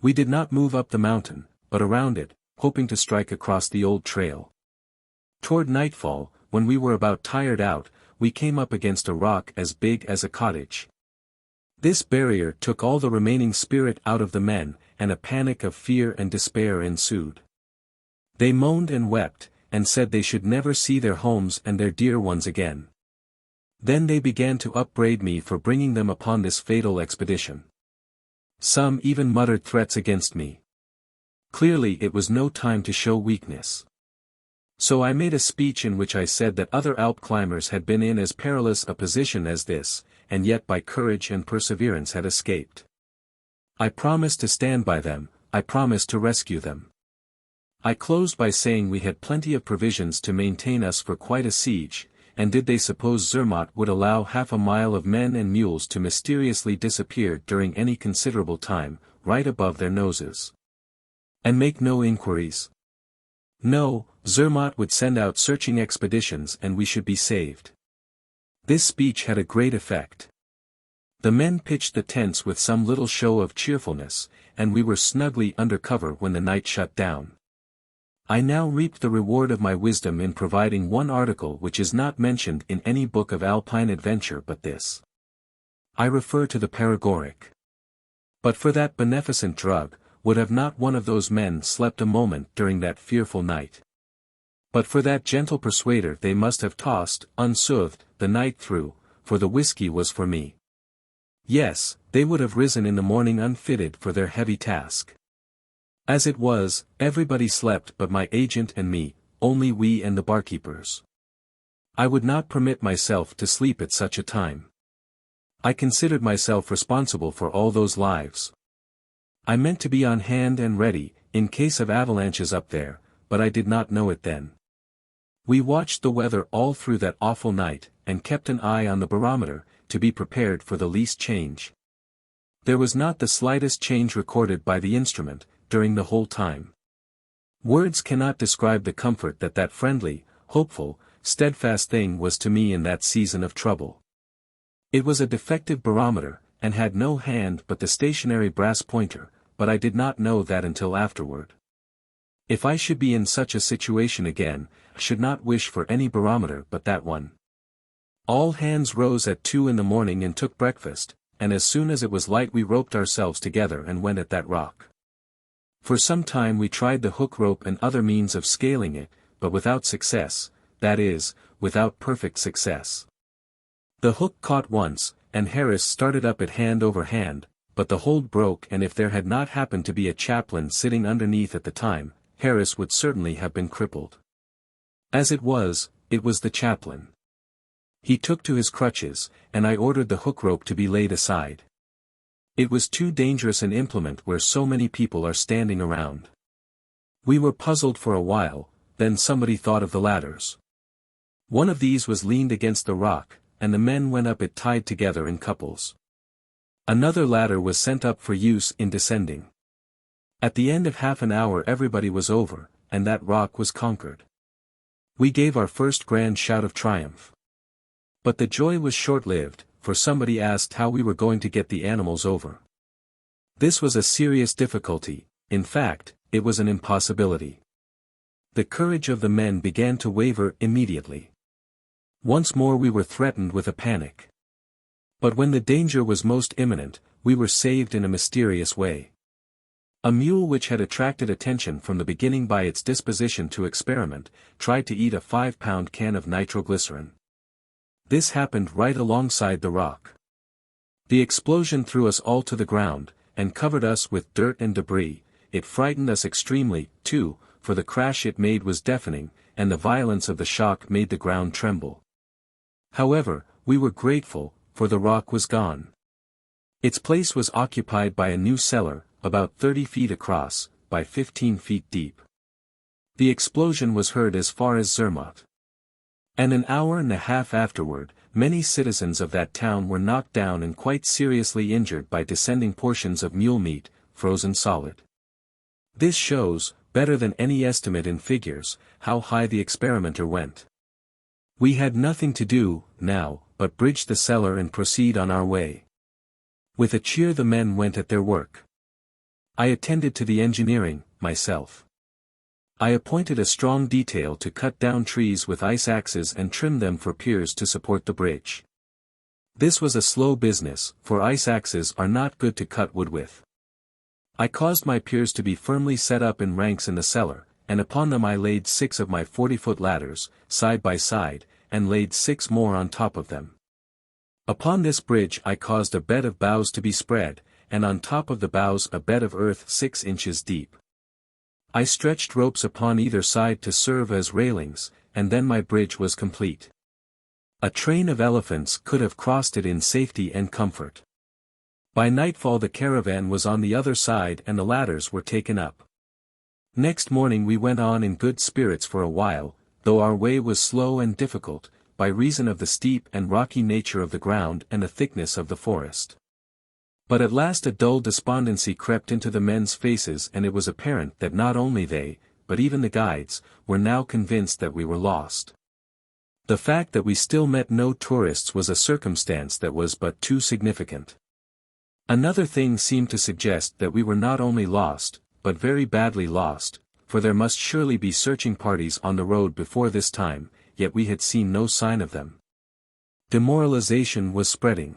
[SPEAKER 1] We did not move up the mountain, but around it, hoping to strike across the old trail. Toward nightfall, when we were about tired out, we came up against a rock as big as a cottage. This barrier took all the remaining spirit out of the men, and a panic of fear and despair ensued. They moaned and wept, and said they should never see their homes and their dear ones again. Then they began to upbraid me for bringing them upon this fatal expedition. Some even muttered threats against me. Clearly it was no time to show weakness. So I made a speech in which I said that other Alp climbers had been in as perilous a position as this, and yet by courage and perseverance had escaped. I promised to stand by them, I promised to rescue them. I closed by saying we had plenty of provisions to maintain us for quite a siege, and did they suppose Zermatt would allow half a mile of men and mules to mysteriously disappear during any considerable time, right above their noses. And make no inquiries? No, Zermatt would send out searching expeditions and we should be saved. This speech had a great effect. The men pitched the tents with some little show of cheerfulness, and we were snugly under cover when the night shut down. I now reaped the reward of my wisdom in providing one article which is not mentioned in any book of alpine adventure but this. I refer to the paregoric. But for that beneficent drug, would have not one of those men slept a moment during that fearful night. But for that gentle persuader they must have tossed, unsoothed, the night through, for the whiskey was for me. Yes, they would have risen in the morning unfitted for their heavy task. As it was, everybody slept but my agent and me, only we and the barkeepers. I would not permit myself to sleep at such a time. I considered myself responsible for all those lives. I meant to be on hand and ready, in case of avalanches up there, but I did not know it then. We watched the weather all through that awful night, and kept an eye on the barometer, to be prepared for the least change. There was not the slightest change recorded by the instrument, during the whole time. Words cannot describe the comfort that that friendly, hopeful, steadfast thing was to me in that season of trouble. It was a defective barometer, and had no hand but the stationary brass pointer, but I did not know that until afterward. If I should be in such a situation again, I should not wish for any barometer but that one. All hands rose at 2 in the morning and took breakfast, and as soon as it was light we roped ourselves together and went at that rock. For some time we tried the hook rope and other means of scaling it, but without success, that is, without perfect success. The hook caught once, and Harris started up it hand over hand, but the hold broke and if there had not happened to be a chaplain sitting underneath at the time, Harris would certainly have been crippled. As it was the chaplain. He took to his crutches, and I ordered the hook rope to be laid aside. It was too dangerous an implement where so many people are standing around. We were puzzled for a while, then somebody thought of the ladders. One of these was leaned against the rock, and the men went up it tied together in couples. Another ladder was sent up for use in descending. At the end of half an hour everybody was over, and that rock was conquered. We gave our first grand shout of triumph. But the joy was short-lived, for somebody asked how we were going to get the animals over. This was a serious difficulty, in fact, it was an impossibility. The courage of the men began to waver immediately. Once more we were threatened with a panic. But when the danger was most imminent, we were saved in a mysterious way. A mule which had attracted attention from the beginning by its disposition to experiment, tried to eat a 5-pound can of nitroglycerin. This happened right alongside the rock. The explosion threw us all to the ground, and covered us with dirt and debris. It frightened us extremely, too, for the crash it made was deafening, and the violence of the shock made the ground tremble. However, we were grateful, for the rock was gone. Its place was occupied by a new cellar, about 30 feet across, by 15 feet deep. The explosion was heard as far as Zermatt. And an hour and a half afterward, many citizens of that town were knocked down and quite seriously injured by descending portions of mule meat, frozen solid. This shows, better than any estimate in figures, how high the experimenter went. We had nothing to do, now, but bridge the cellar and proceed on our way. With a cheer the men went at their work. I attended to the engineering, myself. I appointed a strong detail to cut down trees with ice axes and trim them for piers to support the bridge. This was a slow business, for ice axes are not good to cut wood with. I caused my piers to be firmly set up in ranks in the cellar, and upon them I laid 6 of my 40-foot ladders, side by side, and laid 6 more on top of them. Upon this bridge I caused a bed of boughs to be spread, and on top of the boughs a bed of earth 6 inches deep. I stretched ropes upon either side to serve as railings, and then my bridge was complete. A train of elephants could have crossed it in safety and comfort. By nightfall the caravan was on the other side and the ladders were taken up. Next morning we went on in good spirits for a while, though our way was slow and difficult, by reason of the steep and rocky nature of the ground and the thickness of the forest. But at last a dull despondency crept into the men's faces, and it was apparent that not only they, but even the guides, were now convinced that we were lost. The fact that we still met no tourists was a circumstance that was but too significant. Another thing seemed to suggest that we were not only lost, but very badly lost, for there must surely be searching parties on the road before this time, yet we had seen no sign of them. Demoralization was spreading.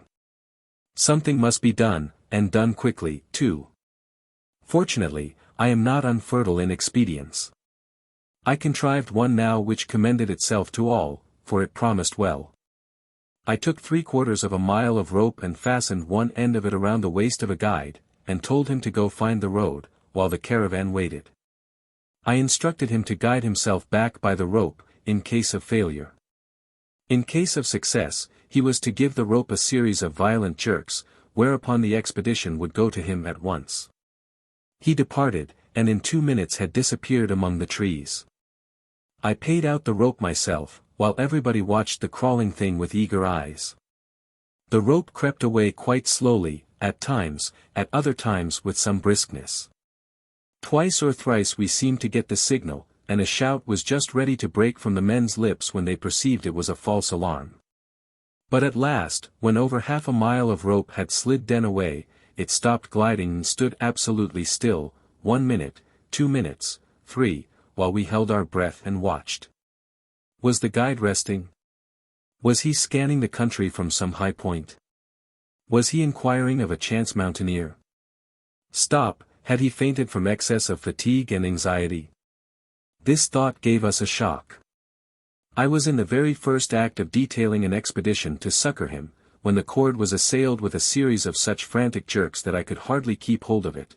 [SPEAKER 1] Something must be done, and done quickly, too. Fortunately, I am not unfertile in expedients. I contrived one now which commended itself to all, for it promised well. I took 3/4 of a mile of rope and fastened one end of it around the waist of a guide, and told him to go find the road, while the caravan waited. I instructed him to guide himself back by the rope, in case of failure. In case of success, he was to give the rope a series of violent jerks, whereupon the expedition would go to him at once. He departed, and in 2 minutes had disappeared among the trees. I paid out the rope myself, while everybody watched the crawling thing with eager eyes. The rope crept away quite slowly, at times, at other times with some briskness. Twice or thrice we seemed to get the signal, and a shout was just ready to break from the men's lips when they perceived it was a false alarm. But at last, when over half a mile of rope had slid den away, it stopped gliding and stood absolutely still, 1 minute, 2 minutes, 3, while we held our breath and watched. Was the guide resting? Was he scanning the country from some high point? Was he inquiring of a chance mountaineer? Stop, had he fainted from excess of fatigue and anxiety? This thought gave us a shock. I was in the very first act of detailing an expedition to succor him, when the cord was assailed with a series of such frantic jerks that I could hardly keep hold of it.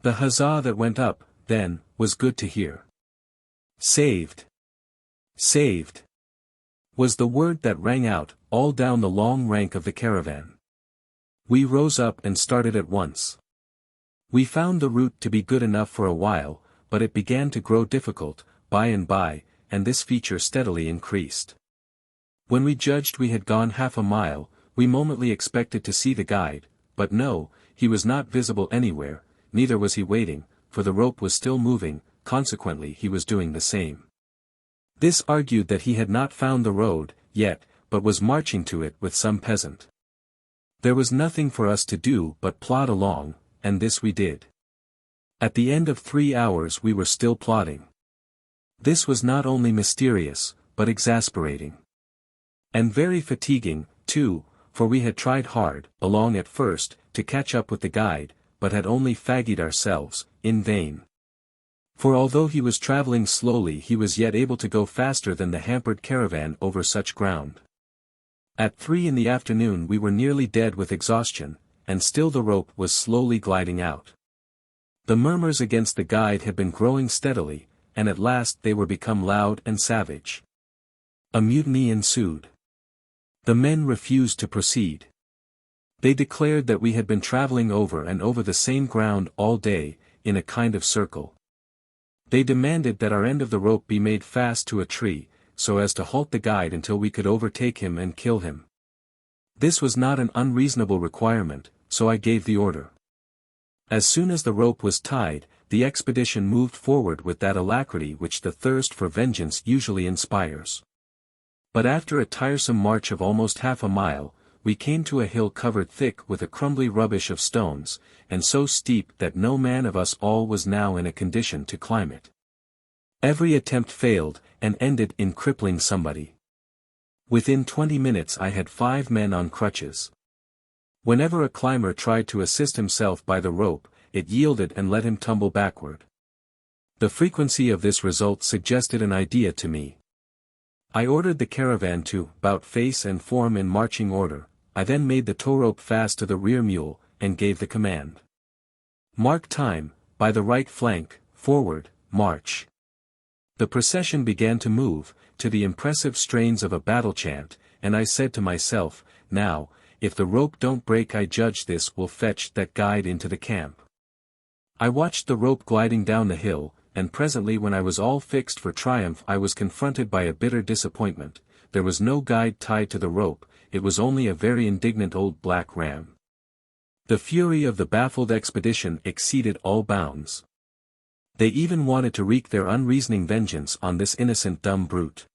[SPEAKER 1] The huzzah that went up, then, was good to hear. Saved! Saved! Was the word that rang out, all down the long rank of the caravan. We rose up and started at once. We found the route to be good enough for a while, but it began to grow difficult, by and by, and this feature steadily increased. When we judged we had gone half a mile, we momently expected to see the guide, but no, he was not visible anywhere, neither was he waiting, for the rope was still moving, consequently he was doing the same. This argued that he had not found the road, yet, but was marching to it with some peasant. There was nothing for us to do but plod along, and this we did. At the end of 3 hours we were still plodding. This was not only mysterious, but exasperating. And very fatiguing, too, for we had tried hard, along at first, to catch up with the guide, but had only fagged ourselves, in vain. For although he was traveling slowly he was yet able to go faster than the hampered caravan over such ground. At 3 in the afternoon we were nearly dead with exhaustion, and still the rope was slowly gliding out. The murmurs against the guide had been growing steadily, and at last they were become loud and savage. A mutiny ensued. The men refused to proceed. They declared that we had been traveling over and over the same ground all day, in a kind of circle. They demanded that our end of the rope be made fast to a tree, so as to halt the guide until we could overtake him and kill him. This was not an unreasonable requirement, so I gave the order. As soon as the rope was tied, the expedition moved forward with that alacrity which the thirst for vengeance usually inspires. But after a tiresome march of almost half a mile, we came to a hill covered thick with a crumbly rubbish of stones, and so steep that no man of us all was now in a condition to climb it. Every attempt failed, and ended in crippling somebody. Within 20 minutes I had 5 men on crutches. Whenever a climber tried to assist himself by the rope, it yielded and let him tumble backward. The frequency of this result suggested an idea to me. I ordered the caravan to bout face and form in marching order. I then made the tow rope fast to the rear mule, and gave the command. Mark time, by the right flank, forward, march. The procession began to move, to the impressive strains of a battle chant, and I said to myself, now, if the rope don't break I judge this will fetch that guide into the camp. I watched the rope gliding down the hill, and presently when I was all fixed for triumph I was confronted by a bitter disappointment. There was no guide tied to the rope, it was only a very indignant old black ram. The fury of the baffled expedition exceeded all bounds. They even wanted to wreak their unreasoning vengeance on this innocent dumb brute.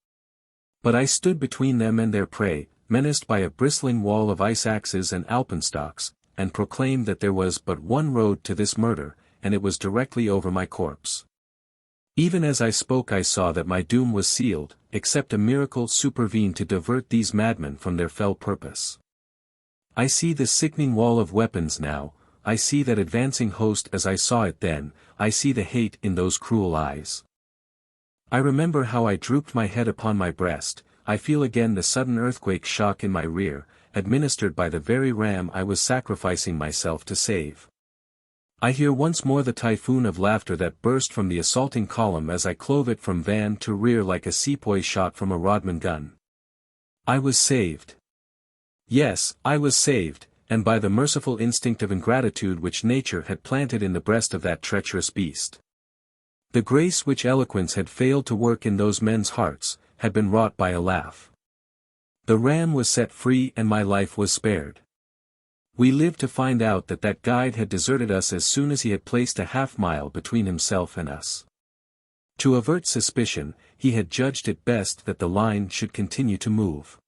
[SPEAKER 1] But I stood between them and their prey, menaced by a bristling wall of ice axes and alpenstocks, and proclaimed that there was but one road to this murder, and it was directly over my corpse. Even as I spoke I saw that my doom was sealed, except a miracle supervened to divert these madmen from their fell purpose. I see the sickening wall of weapons now, I see that advancing host as I saw it then, I see the hate in those cruel eyes. I remember how I drooped my head upon my breast, I feel again the sudden earthquake shock in my rear, administered by the very ram I was sacrificing myself to save. I hear once more the typhoon of laughter that burst from the assaulting column as I clove it from van to rear like a sepoy shot from a Rodman gun. I was saved. Yes, I was saved, and by the merciful instinct of ingratitude which nature had planted in the breast of that treacherous beast. The grace which eloquence had failed to work in those men's hearts, had been wrought by a laugh. The ram was set free and my life was spared. We lived to find out that that guide had deserted us as soon as he had placed a half-mile between himself and us. To avert suspicion, he had judged it best that the line should continue to move.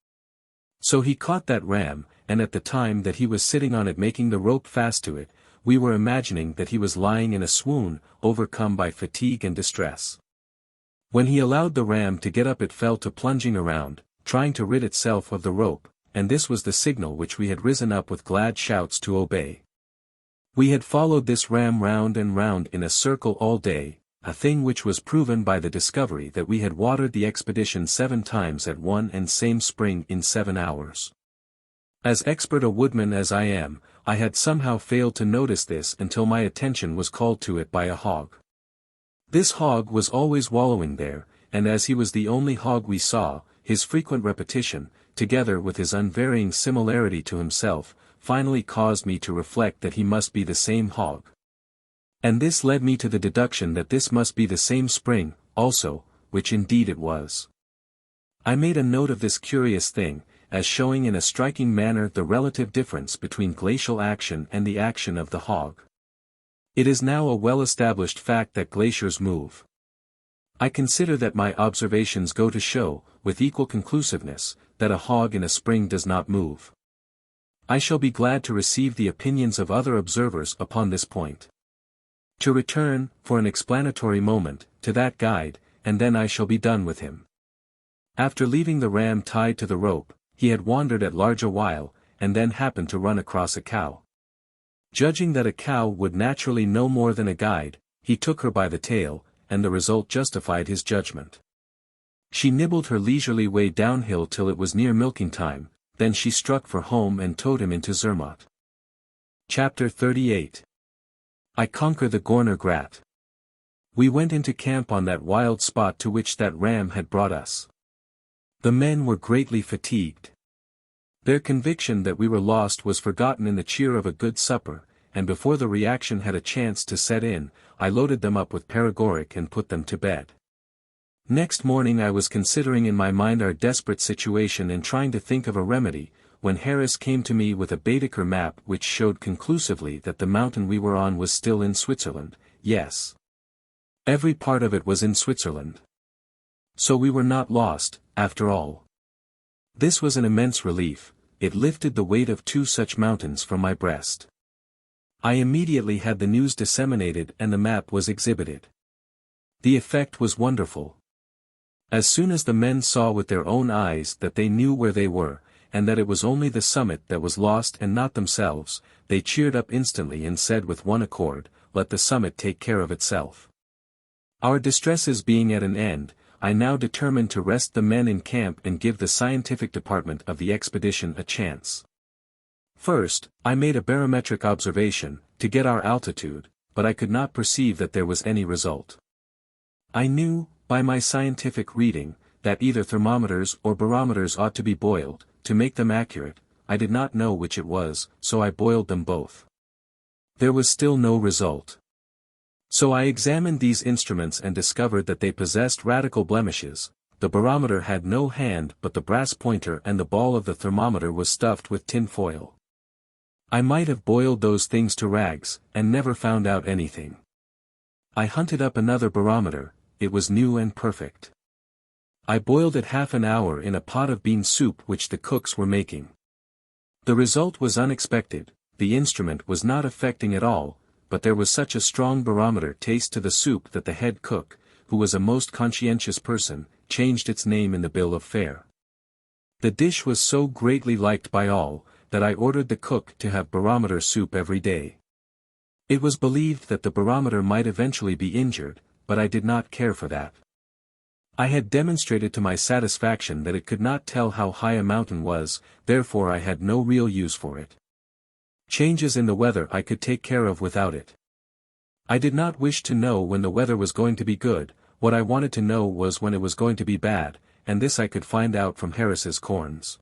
[SPEAKER 1] So he caught that ram, and at the time that he was sitting on it making the rope fast to it, we were imagining that he was lying in a swoon, overcome by fatigue and distress. When he allowed the ram to get up it fell to plunging around, trying to rid itself of the rope, and this was the signal which we had risen up with glad shouts to obey. We had followed this ram round and round in a circle all day, a thing which was proven by the discovery that we had watered the expedition 7 times at one and same spring in 7 hours. As expert a woodman as I am, I had somehow failed to notice this until my attention was called to it by a hog. This hog was always wallowing there, and as he was the only hog we saw, his frequent repetition, together with his unvarying similarity to himself, finally caused me to reflect that he must be the same hog. And this led me to the deduction that this must be the same spring, also, which indeed it was. I made a note of this curious thing, as showing in a striking manner the relative difference between glacial action and the action of the hog. It is now a well-established fact that glaciers move. I consider that my observations go to show, with equal conclusiveness, that a hog in a spring does not move. I shall be glad to receive the opinions of other observers upon this point. To return, for an explanatory moment, to that guide, and then I shall be done with him. After leaving the ram tied to the rope, he had wandered at large a while, and then happened to run across a cow. Judging that a cow would naturally know more than a guide, he took her by the tail, and the result justified his judgment. She nibbled her leisurely way downhill till it was near milking time, then she struck for home and towed him into Zermatt. Chapter 38. I conquer the Gorner Grat. We went into camp on that wild spot to which that ram had brought us. The men were greatly fatigued. Their conviction that we were lost was forgotten in the cheer of a good supper, and before the reaction had a chance to set in, I loaded them up with paregoric and put them to bed. Next morning I was considering in my mind our desperate situation and trying to think of a remedy, when Harris came to me with a Baedeker map which showed conclusively that the mountain we were on was still in Switzerland. Yes. Every part of it was in Switzerland. So we were not lost, after all. This was an immense relief, it lifted the weight of 2 such mountains from my breast. I immediately had the news disseminated and the map was exhibited. The effect was wonderful. As soon as the men saw with their own eyes that they knew where they were, and that it was only the summit that was lost and not themselves, they cheered up instantly and said with one accord, "Let the summit take care of itself." Our distresses being at an end, I now determined to rest the men in camp and give the scientific department of the expedition a chance. First, I made a barometric observation, to get our altitude, but I could not perceive that there was any result. I knew, by my scientific reading, that either thermometers or barometers ought to be boiled, to make them accurate. I did not know which it was, so I boiled them both. There was still no result. So I examined these instruments and discovered that they possessed radical blemishes. The barometer had no hand but the brass pointer and the ball of the thermometer was stuffed with tin foil. I might have boiled those things to rags, and never found out anything. I hunted up another barometer, it was new and perfect. I boiled it half an hour in a pot of bean soup which the cooks were making. The result was unexpected, the instrument was not affecting at all, but there was such a strong barometer taste to the soup that the head cook, who was a most conscientious person, changed its name in the bill of fare. The dish was so greatly liked by all, that I ordered the cook to have barometer soup every day. It was believed that the barometer might eventually be injured, but I did not care for that. I had demonstrated to my satisfaction that it could not tell how high a mountain was, therefore I had no real use for it. Changes in the weather I could take care of without it. I did not wish to know when the weather was going to be good, what I wanted to know was when it was going to be bad, and this I could find out from Harris's corns.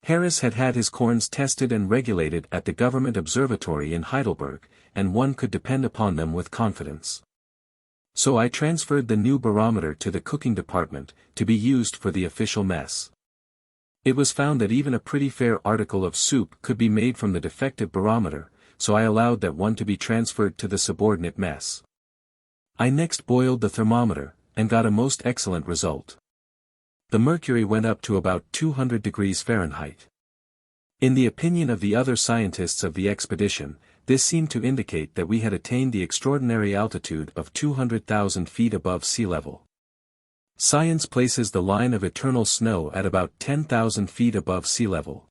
[SPEAKER 1] Harris had had his corns tested and regulated at the government observatory in Heidelberg, and one could depend upon them with confidence. So I transferred the new barometer to the cooking department, to be used for the official mess. It was found that even a pretty fair article of soup could be made from the defective barometer, so I allowed that one to be transferred to the subordinate mess. I next boiled the thermometer, and got a most excellent result. The mercury went up to about 200 degrees Fahrenheit. In the opinion of the other scientists of the expedition, this seemed to indicate that we had attained the extraordinary altitude of 200,000 feet above sea level. Science places the line of eternal snow at about 10,000 feet above sea level.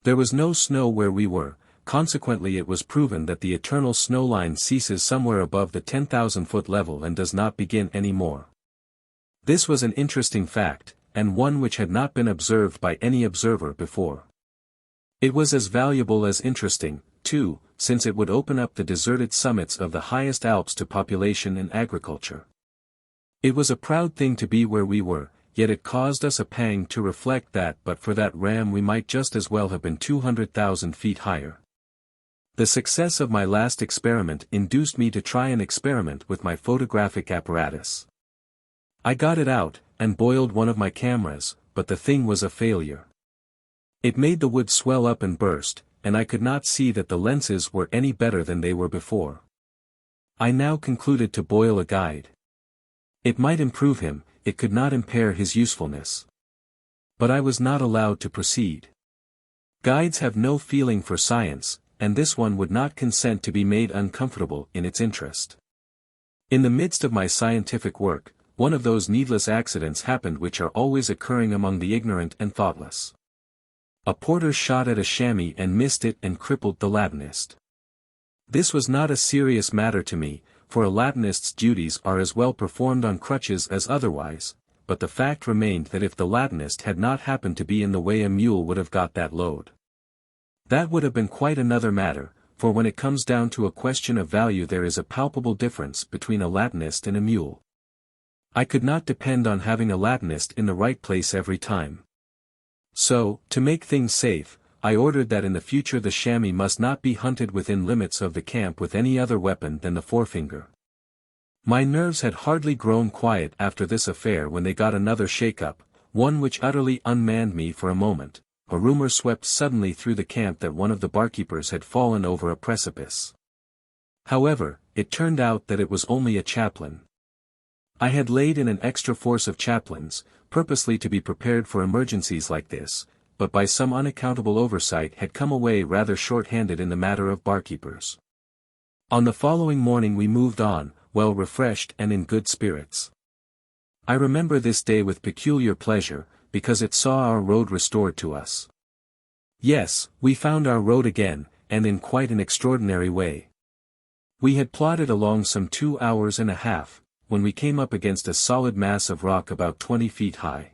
[SPEAKER 1] There was no snow where we were, consequently it was proven that the eternal snow line ceases somewhere above the 10,000-foot level and does not begin any more. This was an interesting fact, and one which had not been observed by any observer before. It was as valuable as interesting, too, since it would open up the deserted summits of the highest Alps to population and agriculture. It was a proud thing to be where we were, yet it caused us a pang to reflect that but for that ram we might just as well have been 200,000 feet higher. The success of my last experiment induced me to try an experiment with my photographic apparatus. I got it out, and boiled one of my cameras, but the thing was a failure. It made the wood swell up and burst, and I could not see that the lenses were any better than they were before. I now concluded to boil a guide. It might improve him, it could not impair his usefulness. But I was not allowed to proceed. Guides have no feeling for science, and this one would not consent to be made uncomfortable in its interest. In the midst of my scientific work, one of those needless accidents happened which are always occurring among the ignorant and thoughtless. A porter shot at a chamois and missed it and crippled the Latinist. This was not a serious matter to me, for a Latinist's duties are as well performed on crutches as otherwise, but the fact remained that if the Latinist had not happened to be in the way a mule would have got that load. That would have been quite another matter, for when it comes down to a question of value there is a palpable difference between a Latinist and a mule. I could not depend on having a Latinist in the right place every time. So, to make things safe, I ordered that in the future the chamois must not be hunted within limits of the camp with any other weapon than the forefinger. My nerves had hardly grown quiet after this affair when they got another shake-up, one which utterly unmanned me for a moment. A rumor swept suddenly through the camp that one of the barkeepers had fallen over a precipice. However, it turned out that it was only a chaplain. I had laid in an extra force of chaplains, purposely to be prepared for emergencies like this, but by some unaccountable oversight had come away rather short-handed in the matter of barkeepers. On the following morning we moved on, well refreshed and in good spirits. I remember this day with peculiar pleasure, because it saw our road restored to us. Yes, we found our road again, and in quite an extraordinary way. We had plodded along some 2 hours and a half, when we came up against a solid mass of rock about 20 feet high.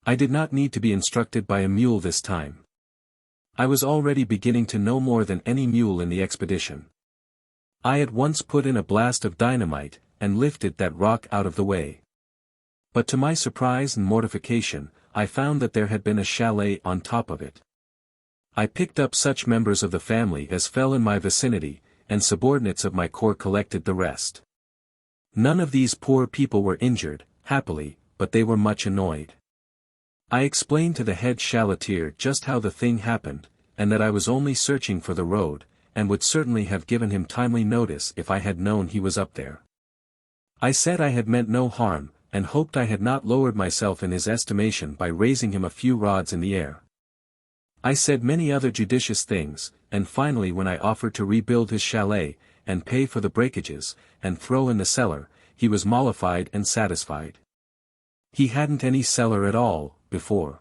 [SPEAKER 1] I did not need to be instructed by a mule this time. I was already beginning to know more than any mule in the expedition. I at once put in a blast of dynamite, and lifted that rock out of the way. But to my surprise and mortification, I found that there had been a chalet on top of it. I picked up such members of the family as fell in my vicinity, and subordinates of my corps collected the rest. None of these poor people were injured, happily, but they were much annoyed. I explained to the head chaleteer just how the thing happened, and that I was only searching for the road, and would certainly have given him timely notice if I had known he was up there. I said I had meant no harm, and hoped I had not lowered myself in his estimation by raising him a few rods in the air. I said many other judicious things, and finally when I offered to rebuild his chalet, and pay for the breakages, and throw in the cellar, he was mollified and satisfied. He hadn't any cellar at all, before.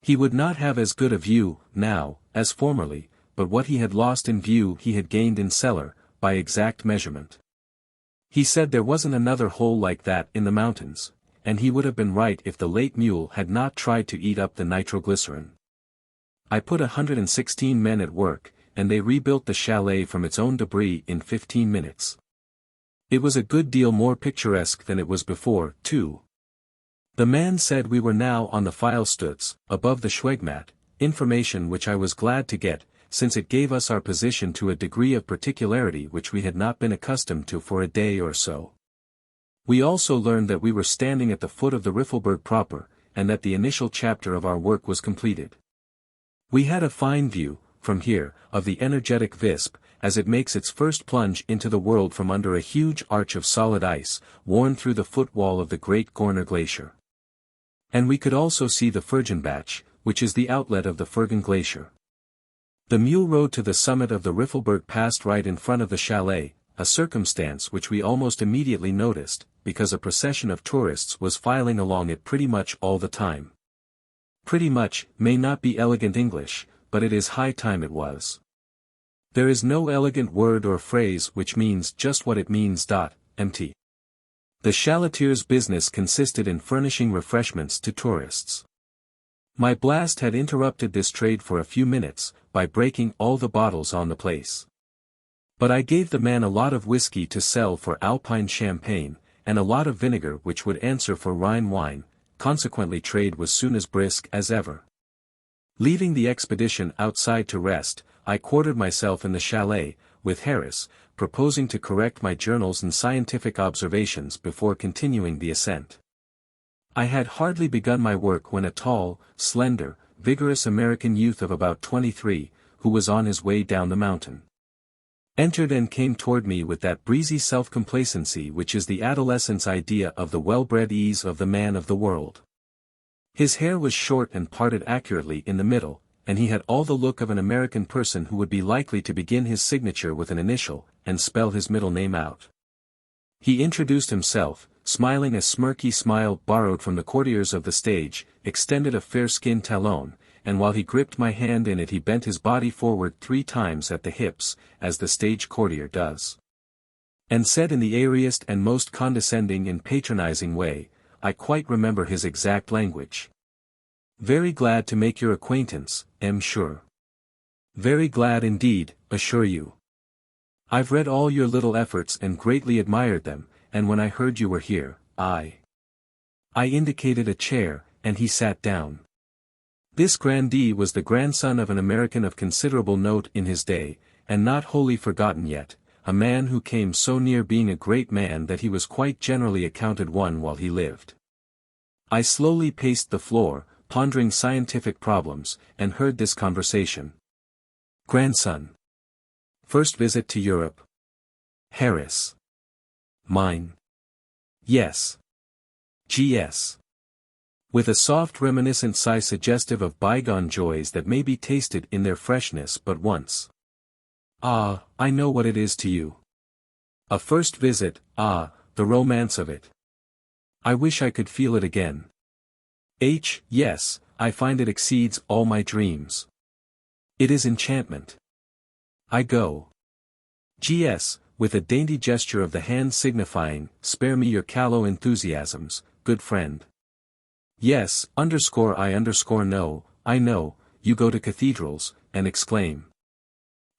[SPEAKER 1] He would not have as good a view, now, as formerly, but what he had lost in view he had gained in cellar, by exact measurement. He said there wasn't another hole like that in the mountains, and he would have been right if the late mule had not tried to eat up the nitroglycerin. I put 116 men at work, and they rebuilt the chalet from its own debris in 15 minutes. It was a good deal more picturesque than it was before, too. The man said we were now on the Pfeilstutz, above the Schwegmatt, information which I was glad to get, since it gave us our position to a degree of particularity which we had not been accustomed to for a day or so. We also learned that we were standing at the foot of the Riffelberg proper, and that the initial chapter of our work was completed. We had a fine view, from here, of the energetic Visp, as it makes its first plunge into the world from under a huge arch of solid ice, worn through the footwall of the great Gorner Glacier. And we could also see the Furgenbach, which is the outlet of the Furgen Glacier. The mule road to the summit of the Riffelberg passed right in front of the chalet, a circumstance which we almost immediately noticed, because a procession of tourists was filing along it pretty much all the time. Pretty much may not be elegant English, but it is high time it was. There is no elegant word or phrase which means just what it means. Mt. The chaletier's business consisted in furnishing refreshments to tourists. My blast had interrupted this trade for a few minutes, by breaking all the bottles on the place. But I gave the man a lot of whiskey to sell for Alpine champagne, and a lot of vinegar which would answer for Rhine wine, consequently trade was soon as brisk as ever. Leaving the expedition outside to rest, I quartered myself in the chalet, with Harris, proposing to correct my journals and scientific observations before continuing the ascent. I had hardly begun my work when a tall, slender, vigorous American youth of about 23, who was on his way down the mountain, entered and came toward me with that breezy self-complacency which is the adolescent's idea of the well-bred ease of the man of the world. His hair was short and parted accurately in the middle, and he had all the look of an American person who would be likely to begin his signature with an initial, and spell his middle name out. He introduced himself, smiling a smirky smile borrowed from the courtiers of the stage, extended a fair-skinned talon, and while he gripped my hand in it he bent his body forward 3 times at the hips, as the stage courtier does, and said in the airiest and most condescending and patronizing way, I quite remember his exact language. "Very glad to make your acquaintance, am sure. Very glad indeed, assure you. I've read all your little efforts and greatly admired them, and when I heard you were here, I indicated a chair, and he sat down. This grandee was the grandson of an American of considerable note in his day, and not wholly forgotten yet, a man who came so near being a great man that he was quite generally accounted one while he lived. I slowly paced the floor, pondering scientific problems, and heard this conversation. Grandson. First visit to Europe. Harris. Mine. Yes. G.S. With a soft reminiscent sigh suggestive of bygone joys that may be tasted in their freshness but once. Ah, I know what it is to you. A first visit, ah, the romance of it. I wish I could feel it again. Yes, I find it exceeds all my dreams. It is enchantment. I go. G.S., with a dainty gesture of the hand signifying, spare me your callow enthusiasms, good friend. Yes, I know, you go to cathedrals, and exclaim.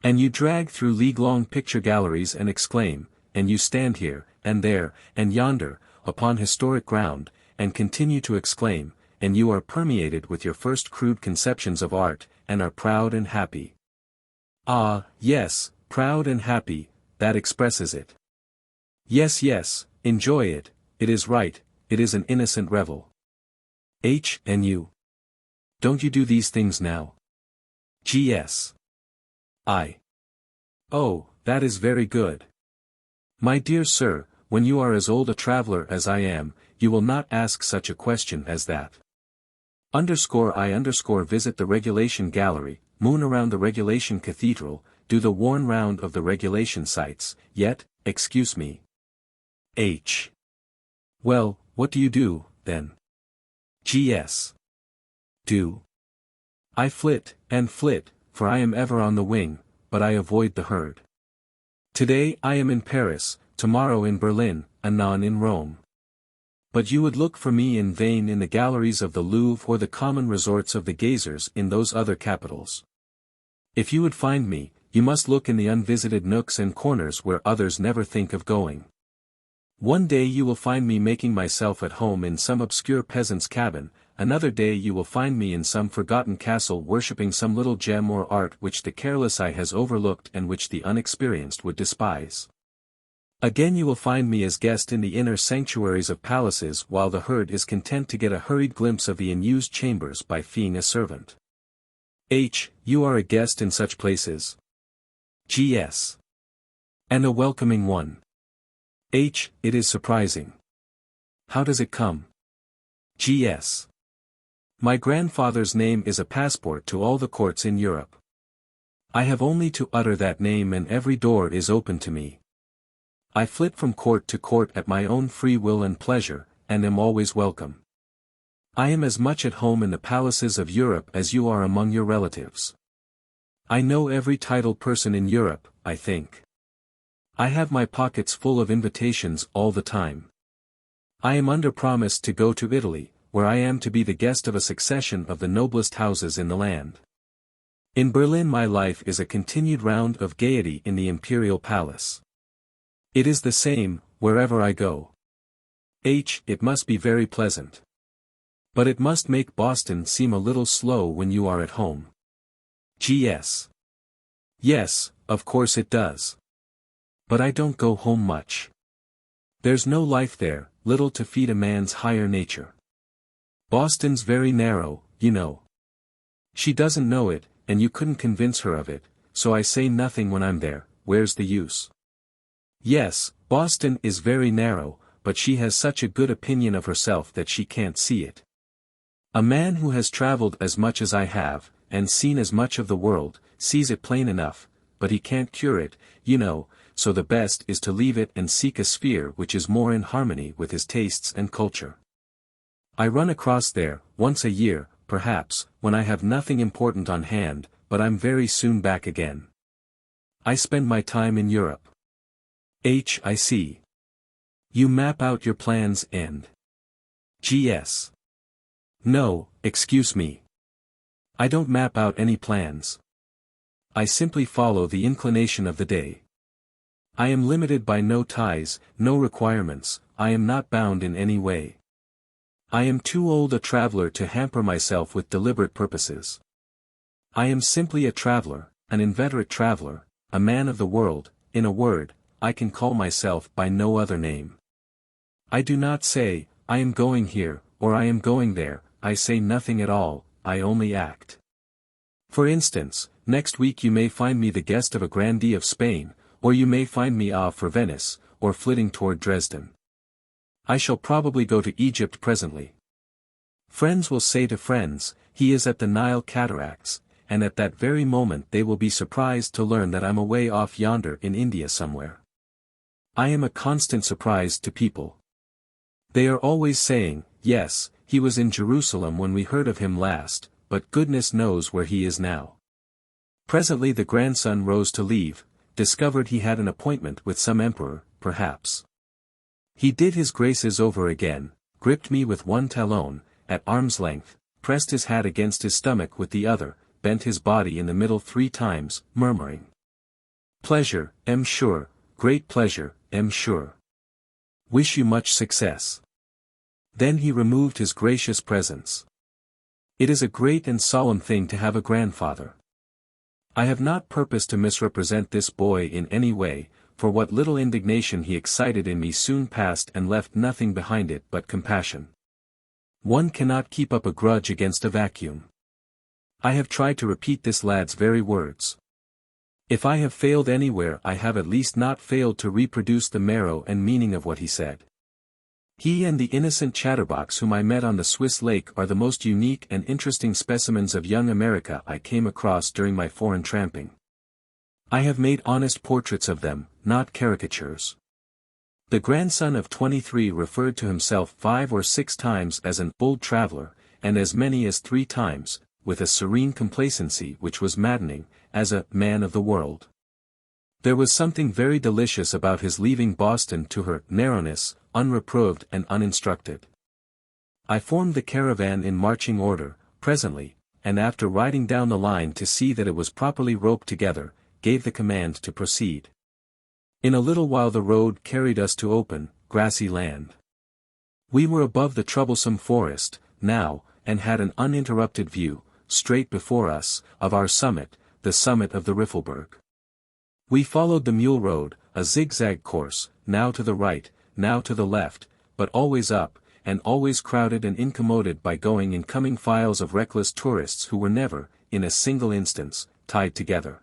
[SPEAKER 1] And you drag through league-long picture galleries and exclaim, and you stand here, and there, and yonder, upon historic ground, and continue to exclaim, and you are permeated with your first crude conceptions of art, and are proud and happy. Ah, yes, proud and happy, that expresses it. Yes, enjoy it, it is right, it is an innocent revel. And you? Don't you do these things now? Gs. I. Oh, that is very good. My dear sir, when you are as old a traveler as I am, you will not ask such a question as that. I visit the regulation gallery, moon around the regulation cathedral, do the worn round of the regulation sites, yet, excuse me. H. Well, what do you do, then? Gs. Do. I flit, and flit, for I am ever on the wing, but I avoid the herd. Today I am in Paris, tomorrow in Berlin, anon in Rome. But you would look for me in vain in the galleries of the Louvre or the common resorts of the gazers in those other capitals. If you would find me, you must look in the unvisited nooks and corners where others never think of going. One day you will find me making myself at home in some obscure peasant's cabin, another day you will find me in some forgotten castle worshipping some little gem or art which the careless eye has overlooked and which the unexperienced would despise. Again you will find me as guest in the inner sanctuaries of palaces while the herd is content to get a hurried glimpse of the unused chambers by feeing a servant. H. You are a guest in such places. Gs. And a welcoming one. H. It is surprising. How does it come? Gs. My grandfather's name is a passport to all the courts in Europe. I have only to utter that name and every door is open to me. I flit from court to court at my own free will and pleasure, and am always welcome. I am as much at home in the palaces of Europe as you are among your relatives. I know every titled person in Europe, I think. I have my pockets full of invitations all the time. I am under promise to go to Italy, where I am to be the guest of a succession of the noblest houses in the land. In Berlin my life is a continued round of gaiety in the imperial palace. It is the same, wherever I go. H. It must be very pleasant. But it must make Boston seem a little slow when you are at home. Gs. Yes, of course it does. But I don't go home much. There's no life there, little to feed a man's higher nature. Boston's very narrow, you know. She doesn't know it, and you couldn't convince her of it, so I say nothing when I'm there, where's the use? Yes, Boston is very narrow, but she has such a good opinion of herself that she can't see it. A man who has traveled as much as I have, and seen as much of the world, sees it plain enough, but he can't cure it, you know, so the best is to leave it and seek a sphere which is more in harmony with his tastes and culture. I run across there, once a year, perhaps, when I have nothing important on hand, but I'm very soon back again. I spend my time in Europe. H. I see. You map out your plans and... Gs. No, excuse me. I don't map out any plans. I simply follow the inclination of the day. I am limited by no ties, no requirements, I am not bound in any way. I am too old a traveler to hamper myself with deliberate purposes. I am simply a traveler, an inveterate traveler, a man of the world, in a word, I can call myself by no other name. I do not say, I am going here, or I am going there, I say nothing at all, I only act. For instance, next week you may find me the guest of a grandee of Spain, or you may find me off for Venice, or flitting toward Dresden. I shall probably go to Egypt presently. Friends will say to friends, he is at the Nile cataracts, and at that very moment they will be surprised to learn that I'm away off yonder in India somewhere. I am a constant surprise to people. They are always saying, yes, he was in Jerusalem when we heard of him last, but goodness knows where he is now. Presently the grandson rose to leave, discovered he had an appointment with some emperor, perhaps. He did his graces over again, gripped me with one talon, at arm's length, pressed his hat against his stomach with the other, bent his body in the middle 3 times, murmuring. Pleasure, am sure, great pleasure, am sure. Wish you much success. Then he removed his gracious presence. It is a great and solemn thing to have a grandfather. I have not purposed to misrepresent this boy in any way, for what little indignation he excited in me soon passed and left nothing behind it but compassion. One cannot keep up a grudge against a vacuum. I have tried to repeat this lad's very words. If I have failed anywhere, I have at least not failed to reproduce the marrow and meaning of what he said. He and the innocent chatterbox whom I met on the Swiss lake are the most unique and interesting specimens of young America I came across during my foreign tramping. I have made honest portraits of them, not caricatures. The grandson of 23 referred to himself 5 or 6 times as an old traveler, and as many as 3 times, with a serene complacency which was maddening, as a man of the world. There was something very delicious about his leaving Boston to her narrowness, unreproved and uninstructed. I formed the caravan in marching order, presently, and after riding down the line to see that it was properly roped together, gave the command to proceed. In a little while the road carried us to open, grassy land. We were above the troublesome forest, now, and had an uninterrupted view, straight before us, of our summit, the summit of the Riffelberg. We followed the mule road, a zigzag course, now to the right, now to the left, but always up, and always crowded and incommoded by going and coming files of reckless tourists who were never, in a single instance, tied together.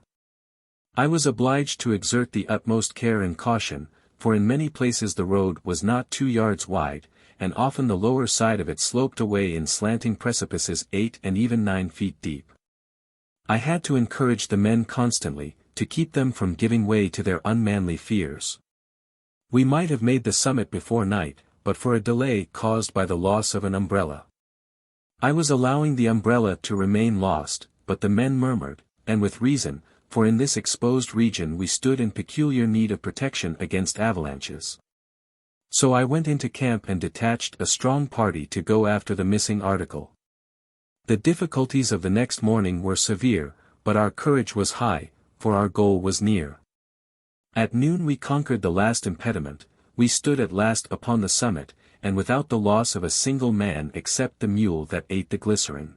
[SPEAKER 1] I was obliged to exert the utmost care and caution, for in many places the road was not 2 yards wide, and often the lower side of it sloped away in slanting precipices 8 and even 9 feet deep. I had to encourage the men constantly, to keep them from giving way to their unmanly fears. We might have made the summit before night, but for a delay caused by the loss of an umbrella. I was allowing the umbrella to remain lost, but the men murmured, and with reason, for in this exposed region we stood in peculiar need of protection against avalanches. So I went into camp and detached a strong party to go after the missing article. The difficulties of the next morning were severe, but our courage was high, for our goal was near. At noon we conquered the last impediment, we stood at last upon the summit, and without the loss of a single man except the mule that ate the glycerin.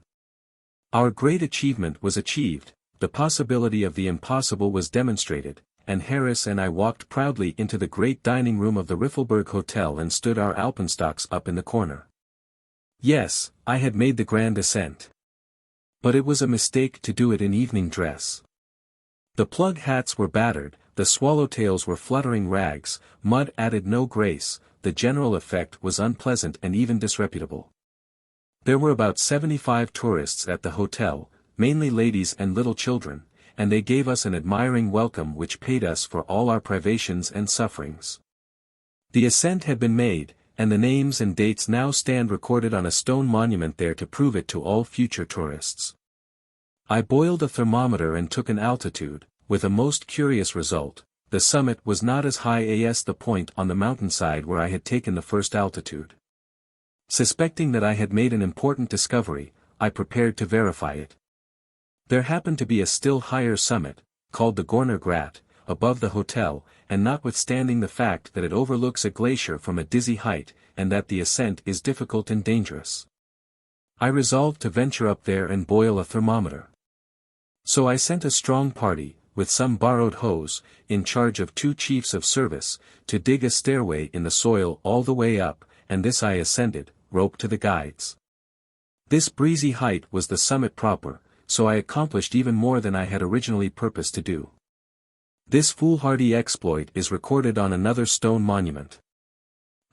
[SPEAKER 1] Our great achievement was achieved, the possibility of the impossible was demonstrated, and Harris and I walked proudly into the great dining room of the Riffelberg Hotel and stood our alpenstocks up in the corner. Yes, I had made the grand ascent. But it was a mistake to do it in evening dress. The plug hats were battered, the swallowtails were fluttering rags, mud added no grace, the general effect was unpleasant and even disreputable. There were about 75 tourists at the hotel, mainly ladies and little children, and they gave us an admiring welcome which paid us for all our privations and sufferings. The ascent had been made, and the names and dates now stand recorded on a stone monument there to prove it to all future tourists. I boiled a thermometer and took an altitude, with a most curious result. The summit was not as high as the point on the mountainside where I had taken the first altitude. Suspecting that I had made an important discovery, I prepared to verify it. There happened to be a still higher summit, called the Gorner Grat, above the hotel, and notwithstanding the fact that it overlooks a glacier from a dizzy height, and that the ascent is difficult and dangerous, I resolved to venture up there and boil a thermometer. So I sent a strong party, with some borrowed hose, in charge of 2 chiefs of service, to dig a stairway in the soil all the way up, and this I ascended, roped to the guides. This breezy height was the summit proper, so I accomplished even more than I had originally purposed to do. This foolhardy exploit is recorded on another stone monument.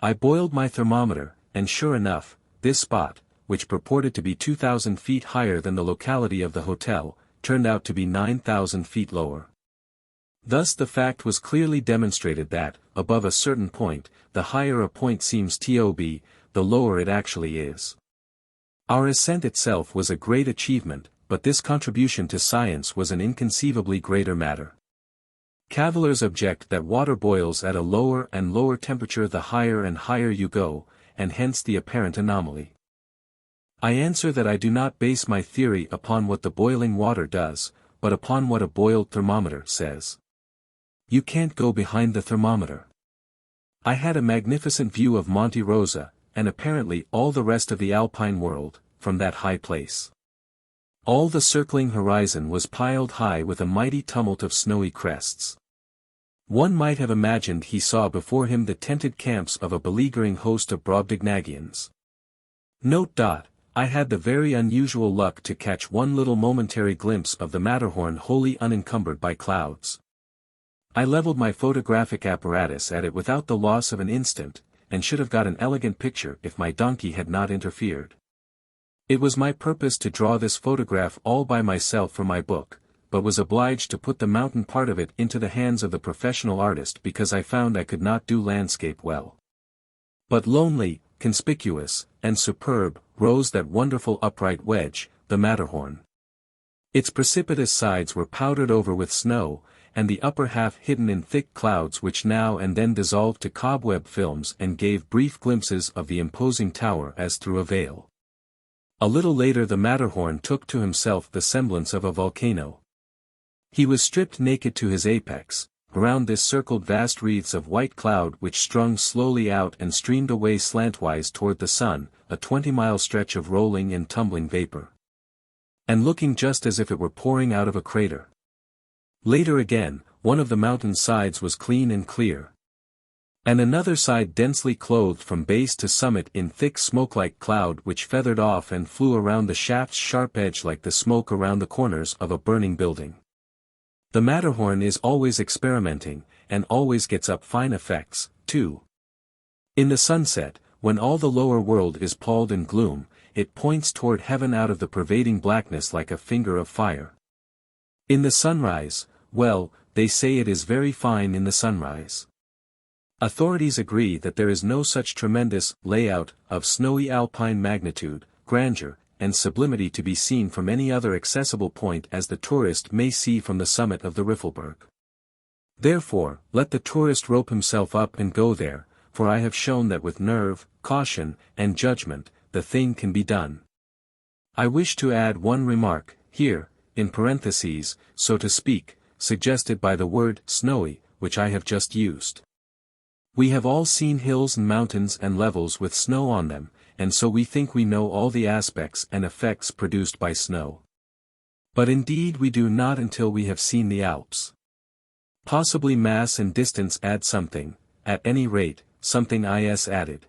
[SPEAKER 1] I boiled my thermometer, and sure enough, this spot, which purported to be 2,000 feet higher than the locality of the hotel, turned out to be 9,000 feet lower. Thus the fact was clearly demonstrated that, above a certain point, the higher a point seems to be, the lower it actually is. Our ascent itself was a great achievement, but this contribution to science was an inconceivably greater matter. Cavillers object that water boils at a lower and lower temperature the higher and higher you go, and hence the apparent anomaly. I answer that I do not base my theory upon what the boiling water does, but upon what a boiled thermometer says. You can't go behind the thermometer. I had a magnificent view of Monte Rosa, and apparently all the rest of the alpine world, from that high place. All the circling horizon was piled high with a mighty tumult of snowy crests. One might have imagined he saw before him the tented camps of a beleaguering host of Brobdingnagians. Note. I had the very unusual luck to catch one little momentary glimpse of the Matterhorn wholly unencumbered by clouds. I leveled my photographic apparatus at it without the loss of an instant, and should have got an elegant picture if my donkey had not interfered. It was my purpose to draw this photograph all by myself for my book, but was obliged to put the mountain part of it into the hands of the professional artist because I found I could not do landscape well. But lonely, conspicuous, and superb, rose that wonderful upright wedge, the Matterhorn. Its precipitous sides were powdered over with snow, and the upper half hidden in thick clouds which now and then dissolved to cobweb films and gave brief glimpses of the imposing tower as through a veil. A little later the Matterhorn took to himself the semblance of a volcano. He was stripped naked to his apex. Around this circled vast wreaths of white cloud which strung slowly out and streamed away slantwise toward the sun, a 20-mile stretch of rolling and tumbling vapor. And looking just as if it were pouring out of a crater. Later again, one of the mountain's sides was clean and clear. And another side densely clothed from base to summit in thick smoke-like cloud which feathered off and flew around the shaft's sharp edge like the smoke around the corners of a burning building. The Matterhorn is always experimenting, and always gets up fine effects, too. In the sunset, when all the lower world is palled in gloom, it points toward heaven out of the pervading blackness like a finger of fire. In the sunrise, well, they say it is very fine in the sunrise. Authorities agree that there is no such tremendous layout of snowy alpine magnitude, grandeur, and sublimity to be seen from any other accessible point as the tourist may see from the summit of the Riffelberg. Therefore, let the tourist rope himself up and go there, for I have shown that with nerve, caution, and judgment, the thing can be done. I wish to add one remark, here, in parentheses, so to speak, suggested by the word snowy, which I have just used. We have all seen hills and mountains and levels with snow on them, and so we think we know all the aspects and effects produced by snow. But indeed we do not until we have seen the Alps. Possibly mass and distance add something, at any rate, something is added.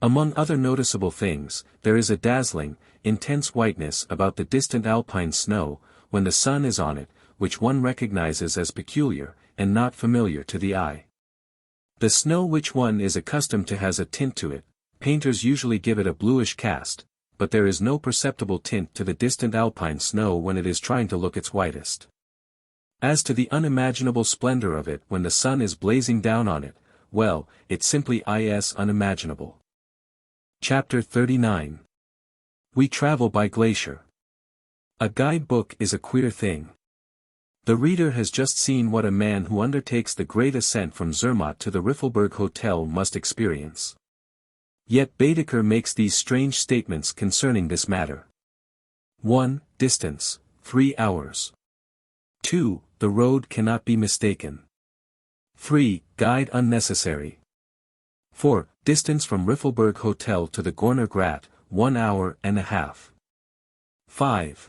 [SPEAKER 1] Among other noticeable things, there is a dazzling, intense whiteness about the distant alpine snow, when the sun is on it, which one recognizes as peculiar, and not familiar to the eye. The snow which one is accustomed to has a tint to it. Painters usually give it a bluish cast, but there is no perceptible tint to the distant alpine snow when it is trying to look its whitest. As to the unimaginable splendor of it when the sun is blazing down on it, well, it simply is unimaginable. Chapter 39. We travel by glacier. A guidebook is a queer thing. The reader has just seen what a man who undertakes the great ascent from Zermatt to the Riffelberg Hotel must experience. Yet Baedeker makes these strange statements concerning this matter. 1. Distance, 3 hours. 2. The road cannot be mistaken. 3. Guide unnecessary. 4. Distance from Riffelberg Hotel to the Gorner Grat, 1 hour and a half. 5.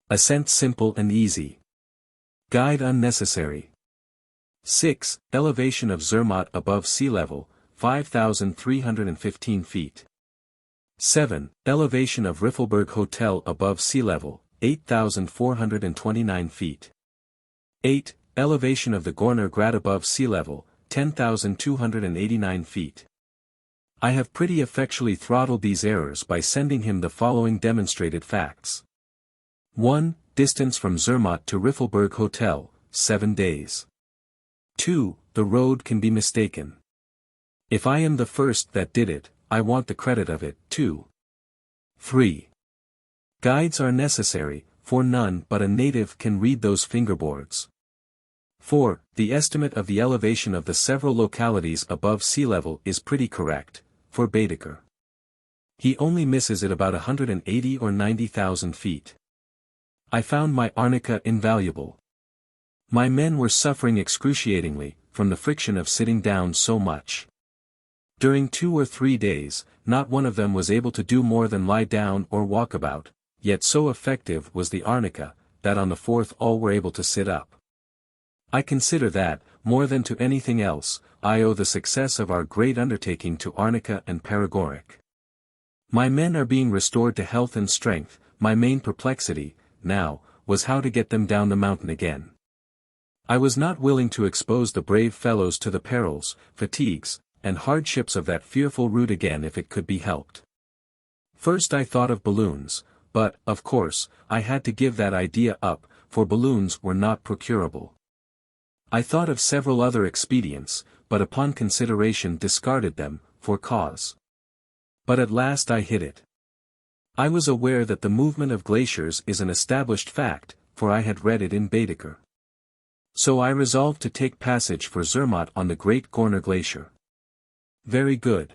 [SPEAKER 1] Ascent simple and easy. Guide unnecessary. 6. Elevation of Zermatt above sea level, 5,315 feet. 7. Elevation of Riffelberg Hotel above sea level, 8,429 feet. 8. Elevation of the Gorner Grat above sea level, 10,289 feet. I have pretty effectually throttled these errors by sending him the following demonstrated facts. 1. Distance from Zermatt to Riffelberg Hotel, 7 days. 2. The road can be mistaken. If I am the first that did it, I want the credit of it, too. 3. Guides are necessary, for none but a native can read those fingerboards. 4. The estimate of the elevation of the several localities above sea level is pretty correct, for Baedeker. He only misses it about 180 or 90,000 feet. I found my arnica invaluable. My men were suffering excruciatingly, from the friction of sitting down so much. During 2 or 3 days, not one of them was able to do more than lie down or walk about, yet so effective was the arnica, that on the 4th all were able to sit up. I consider that, more than to anything else, I owe the success of our great undertaking to arnica and paregoric. My men are being restored to health and strength. My main perplexity, now, was how to get them down the mountain again. I was not willing to expose the brave fellows to the perils, fatigues, and hardships of that fearful route again if it could be helped. First I thought of balloons, but, of course, I had to give that idea up, for balloons were not procurable. I thought of several other expedients, but upon consideration discarded them, for cause. But at last I hit it. I was aware that the movement of glaciers is an established fact, for I had read it in Baedeker. So I resolved to take passage for Zermatt on the Great Gorner Glacier. Very good.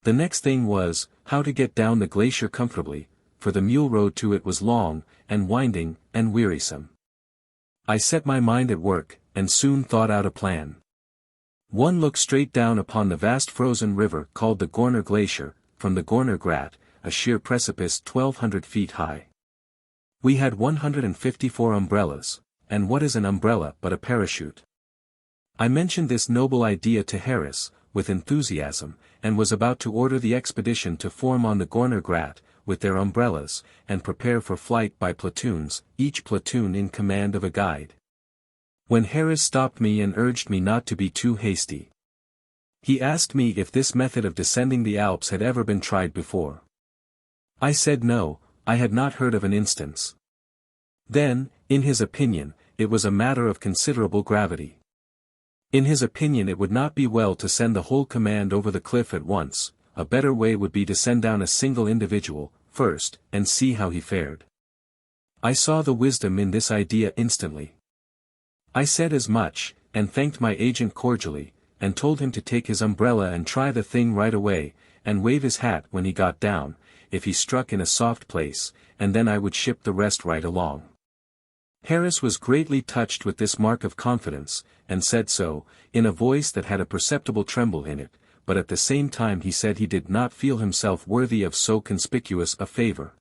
[SPEAKER 1] The next thing was, how to get down the glacier comfortably, for the mule road to it was long, and winding, and wearisome. I set my mind at work, and soon thought out a plan. One looked straight down upon the vast frozen river called the Gorner Glacier, from the Gorner Grat, a sheer precipice 1,200 feet high. We had 154 umbrellas, and what is an umbrella but a parachute? I mentioned this noble idea to Harris, with enthusiasm, and was about to order the expedition to form on the Gorner Grat, with their umbrellas, and prepare for flight by platoons, each platoon in command of a guide. When Harris stopped me and urged me not to be too hasty. He asked me if this method of descending the Alps had ever been tried before. I said no, I had not heard of an instance. Then, in his opinion, it was a matter of considerable gravity. In his opinion it would not be well to send the whole command over the cliff at once, a better way would be to send down a single individual, first, and see how he fared. I saw the wisdom in this idea instantly. I said as much, and thanked my agent cordially, and told him to take his umbrella and try the thing right away, and wave his hat when he got down, if he struck in a soft place, and then I would ship the rest right along. Harris was greatly touched with this mark of confidence, and said so, in a voice that had a perceptible tremble in it, but at the same time he said he did not feel himself worthy of so conspicuous a favor.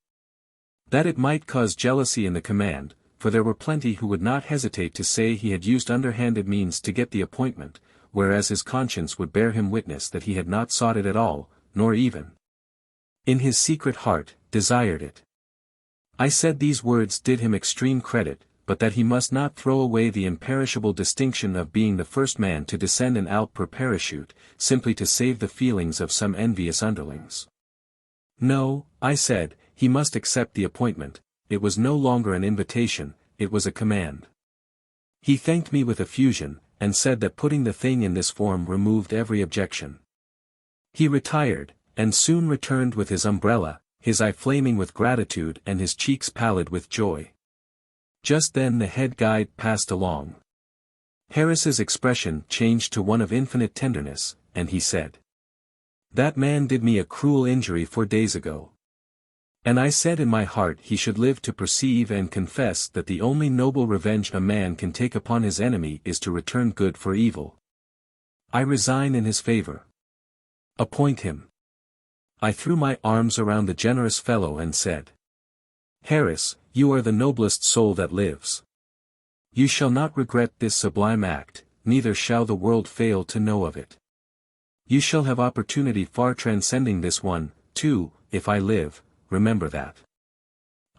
[SPEAKER 1] That it might cause jealousy in the command, for there were plenty who would not hesitate to say he had used underhanded means to get the appointment, whereas his conscience would bear him witness that he had not sought it at all, nor even, in his secret heart, desired it. I said these words did him extreme credit, but that he must not throw away the imperishable distinction of being the first man to descend an Alp per parachute, simply to save the feelings of some envious underlings. No, I said, he must accept the appointment. It was no longer an invitation, it was a command. He thanked me with effusion, and said that putting the thing in this form removed every objection. He retired, and soon returned with his umbrella, his eye flaming with gratitude and his cheeks pallid with joy. Just then the head guide passed along. Harris's expression changed to one of infinite tenderness, and he said, "That man did me a cruel injury 4 days ago." And I said in my heart he should live to perceive and confess that the only noble revenge a man can take upon his enemy is to return good for evil. I resign in his favor. Appoint him. I threw my arms around the generous fellow and said, "Harris, you are the noblest soul that lives. You shall not regret this sublime act, neither shall the world fail to know of it. You shall have opportunity far transcending this one, too, if I live, remember that."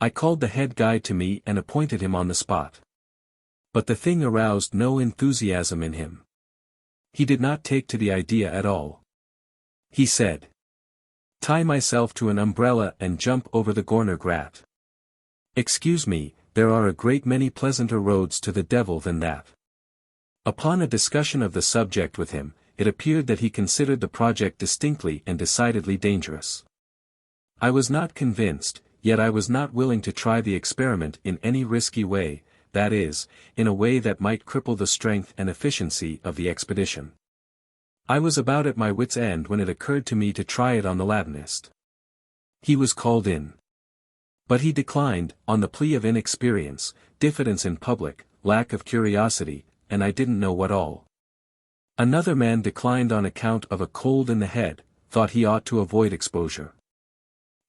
[SPEAKER 1] I called the head guide to me and appointed him on the spot. But the thing aroused no enthusiasm in him. He did not take to the idea at all. He said, "Tie myself to an umbrella and jump over the Gorner Grat. Excuse me, there are a great many pleasanter roads to the devil than that." Upon a discussion of the subject with him, it appeared that he considered the project distinctly and decidedly dangerous. I was not convinced, yet I was not willing to try the experiment in any risky way, that is, in a way that might cripple the strength and efficiency of the expedition. I was about at my wit's end when it occurred to me to try it on the Latinist. He was called in. But he declined, on the plea of inexperience, diffidence in public, lack of curiosity, and I didn't know what all. Another man declined on account of a cold in the head, thought he ought to avoid exposure.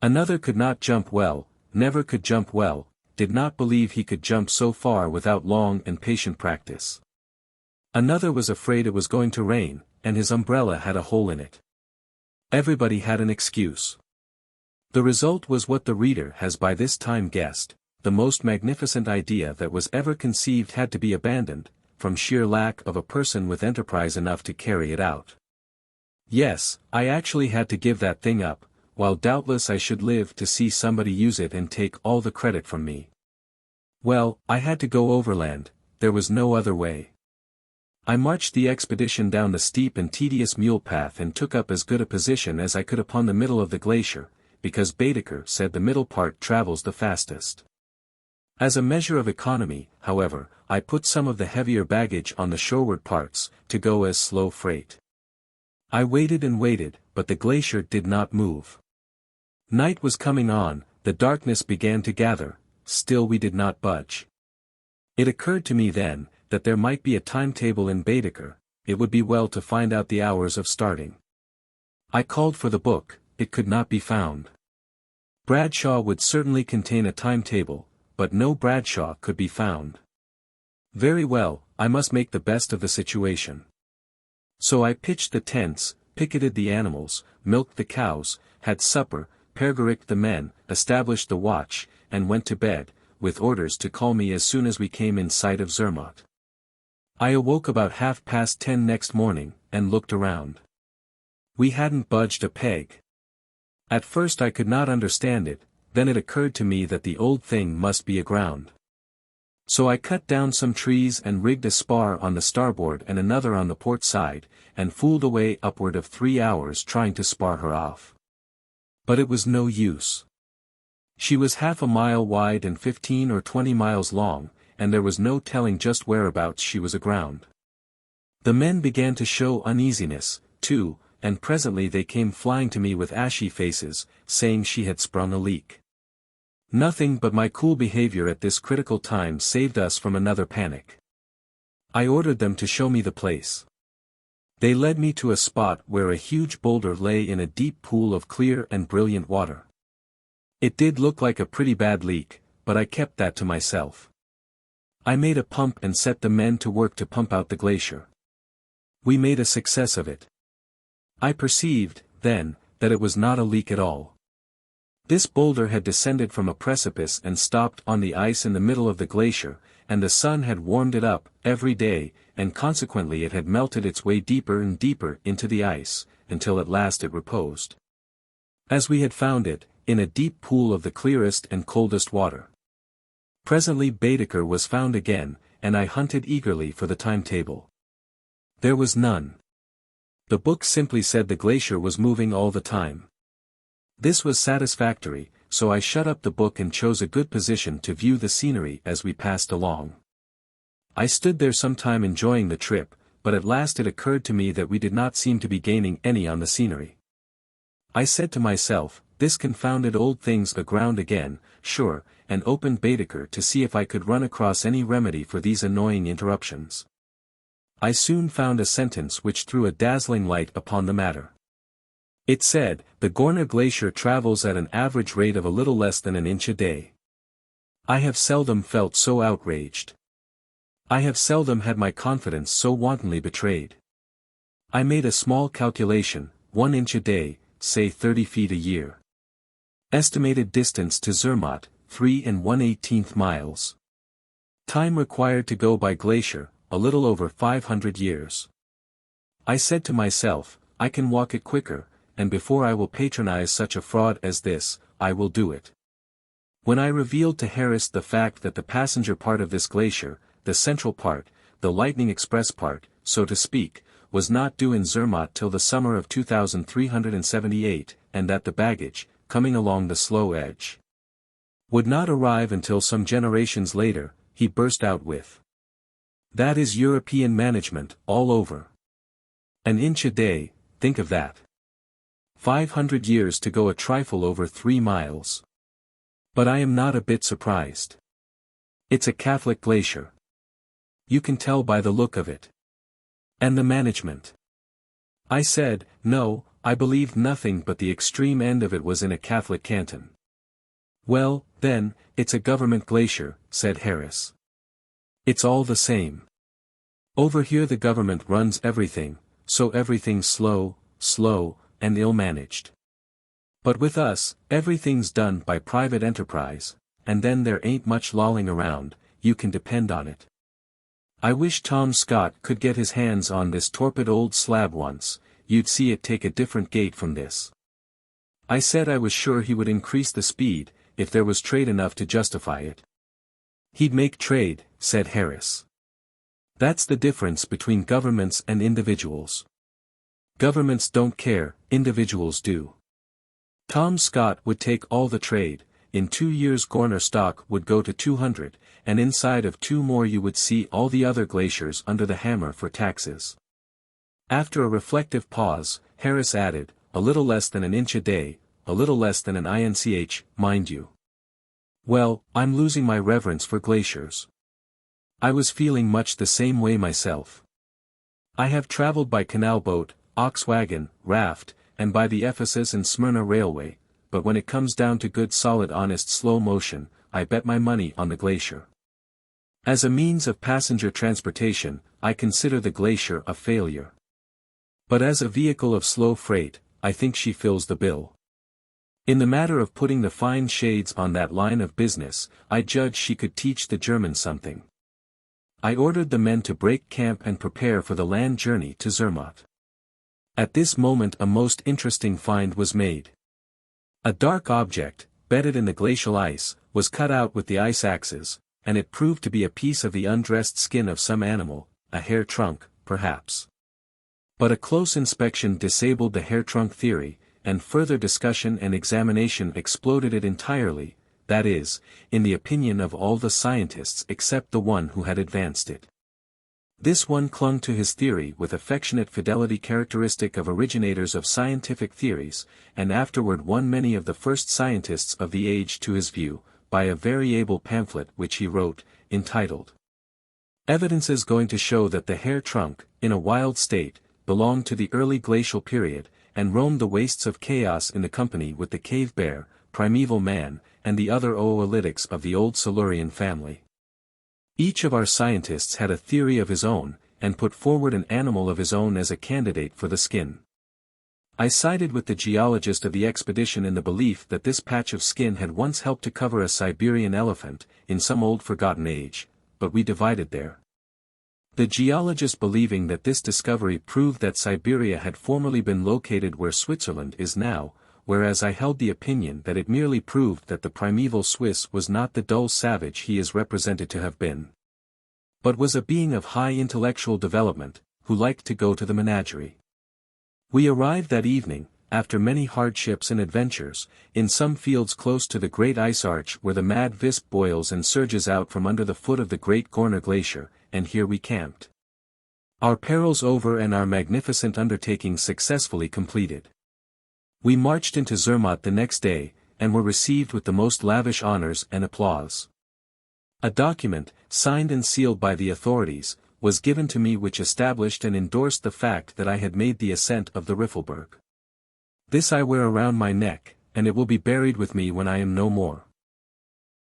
[SPEAKER 1] Another could not jump well, never could jump well, did not believe he could jump so far without long and patient practice. Another was afraid it was going to rain, and his umbrella had a hole in it. Everybody had an excuse. The result was what the reader has by this time guessed: the most magnificent idea that was ever conceived had to be abandoned, from sheer lack of a person with enterprise enough to carry it out. Yes, I actually had to give that thing up, while doubtless I should live to see somebody use it and take all the credit from me. Well, I had to go overland, there was no other way. I marched the expedition down the steep and tedious mule path and took up as good a position as I could upon the middle of the glacier, because Baedeker said the middle part travels the fastest. As a measure of economy, however, I put some of the heavier baggage on the shoreward parts, to go as slow freight. I waited and waited, but the glacier did not move. Night was coming on, the darkness began to gather, still we did not budge. It occurred to me then, that there might be a timetable in Baedeker, it would be well to find out the hours of starting. I called for the book, it could not be found. Bradshaw would certainly contain a timetable, but no Bradshaw could be found. Very well, I must make the best of the situation. So I pitched the tents, picketed the animals, milked the cows, had supper, pergericked the men, established the watch, and went to bed, with orders to call me as soon as we came in sight of Zermatt. I awoke about 10:30 next morning, and looked around. We hadn't budged a peg. At first I could not understand it, then it occurred to me that the old thing must be aground. So I cut down some trees and rigged a spar on the starboard and another on the port side, and fooled away upward of 3 hours trying to spar her off. But it was no use. She was half a mile wide and 15 or 20 miles long, and there was no telling just whereabouts she was aground. The men began to show uneasiness, too, and presently they came flying to me with ashy faces, saying she had sprung a leak. Nothing but my cool behavior at this critical time saved us from another panic. I ordered them to show me the place. They led me to a spot where a huge boulder lay in a deep pool of clear and brilliant water. It did look like a pretty bad leak, but I kept that to myself. I made a pump and set the men to work to pump out the glacier. We made a success of it. I perceived, then, that it was not a leak at all. This boulder had descended from a precipice and stopped on the ice in the middle of the glacier, and the sun had warmed it up every day, and consequently it had melted its way deeper and deeper into the ice, until at last it reposed, as we had found it, in a deep pool of the clearest and coldest water. Presently Baedeker was found again, and I hunted eagerly for the timetable. There was none. The book simply said the glacier was moving all the time. This was satisfactory, so I shut up the book and chose a good position to view the scenery as we passed along. I stood there some time enjoying the trip, but at last it occurred to me that we did not seem to be gaining any on the scenery. I said to myself, this confounded old thing's aground again, sure, and opened Baedeker to see if I could run across any remedy for these annoying interruptions. I soon found a sentence which threw a dazzling light upon the matter. It said, the Gorner Glacier travels at an average rate of a little less than an inch a day. I have seldom felt so outraged. I have seldom had my confidence so wantonly betrayed. I made a small calculation, 1 inch a day, say 30 feet a year. Estimated distance to Zermatt, 3 1/18 miles. Time required to go by glacier, a little over 500 years. I said to myself, I can walk it quicker, and before I will patronize such a fraud as this, I will do it. When I revealed to Harris the fact that the passenger part of this glacier, the central part, the lightning express part, so to speak, was not due in Zermatt till the summer of 2378, and that the baggage, coming along the slow edge, would not arrive until some generations later, he burst out with, "That is European management, all over. An inch a day, think of that. 500 years to go a trifle over 3 miles. But I am not a bit surprised. It's a Catholic glacier. You can tell by the look of it. And the management." I said, no, I believed nothing but the extreme end of it was in a Catholic canton. "Well, then, it's a government glacier," said Harris. "It's all the same. Over here the government runs everything, so everything's slow, and ill-managed. But with us, everything's done by private enterprise, and then there ain't much lolling around, you can depend on it. I wish Tom Scott could get his hands on this torpid old slab once, you'd see it take a different gait from this. I said I was sure he would increase the speed, if there was trade enough to justify it. He'd make trade, said Harris. That's the difference between governments and individuals. Governments don't care, individuals do. Tom Scott would take all the trade, in 2 years Gorner stock would go to 200, and inside of 2 more you would see all the other glaciers under the hammer for taxes. After a reflective pause, Harris added, a little less than an inch a day, a little less than an inch, mind you. Well, I'm losing my reverence for glaciers. I was feeling much the same way myself. I have traveled by canal boat, ox wagon, raft, and by the Ephesus and Smyrna railway, but when it comes down to good solid honest slow motion, I bet my money on the glacier. As a means of passenger transportation, I consider the glacier a failure. But as a vehicle of slow freight, I think she fills the bill. In the matter of putting the fine shades on that line of business, I judge she could teach the Germans something. I ordered the men to break camp and prepare for the land journey to Zermatt. At this moment a most interesting find was made. A dark object, bedded in the glacial ice, was cut out with the ice axes, and it proved to be a piece of the undressed skin of some animal, a hair trunk, perhaps. But a close inspection disabled the hair trunk theory, and further discussion and examination exploded it entirely, that is, in the opinion of all the scientists except the one who had advanced it. This one clung to his theory with affectionate fidelity characteristic of originators of scientific theories, and afterward won many of the first scientists of the age to his view, by a very able pamphlet which he wrote, entitled Evidences going to show that the hair trunk, in a wild state, belonged to the early glacial period, and roamed the wastes of chaos in the company with the cave bear, primeval man, and the other oolitics of the old Silurian family. Each of our scientists had a theory of his own, and put forward an animal of his own as a candidate for the skin. I sided with the geologist of the expedition in the belief that this patch of skin had once helped to cover a Siberian elephant, in some old forgotten age, but we divided there. The geologist believing that this discovery proved that Siberia had formerly been located where Switzerland is now, whereas I held the opinion that it merely proved that the primeval Swiss was not the dull savage he is represented to have been, but was a being of high intellectual development, who liked to go to the menagerie. We arrived that evening, after many hardships and adventures, in some fields close to the great ice arch where the mad Visp boils and surges out from under the foot of the great Gorner Glacier, and here we camped. Our perils over and our magnificent undertaking successfully completed. We marched into Zermatt the next day, and were received with the most lavish honors and applause. A document, signed and sealed by the authorities, was given to me which established and endorsed the fact that I had made the ascent of the Riffelberg. This I wear around my neck, and it will be buried with me when I am no more.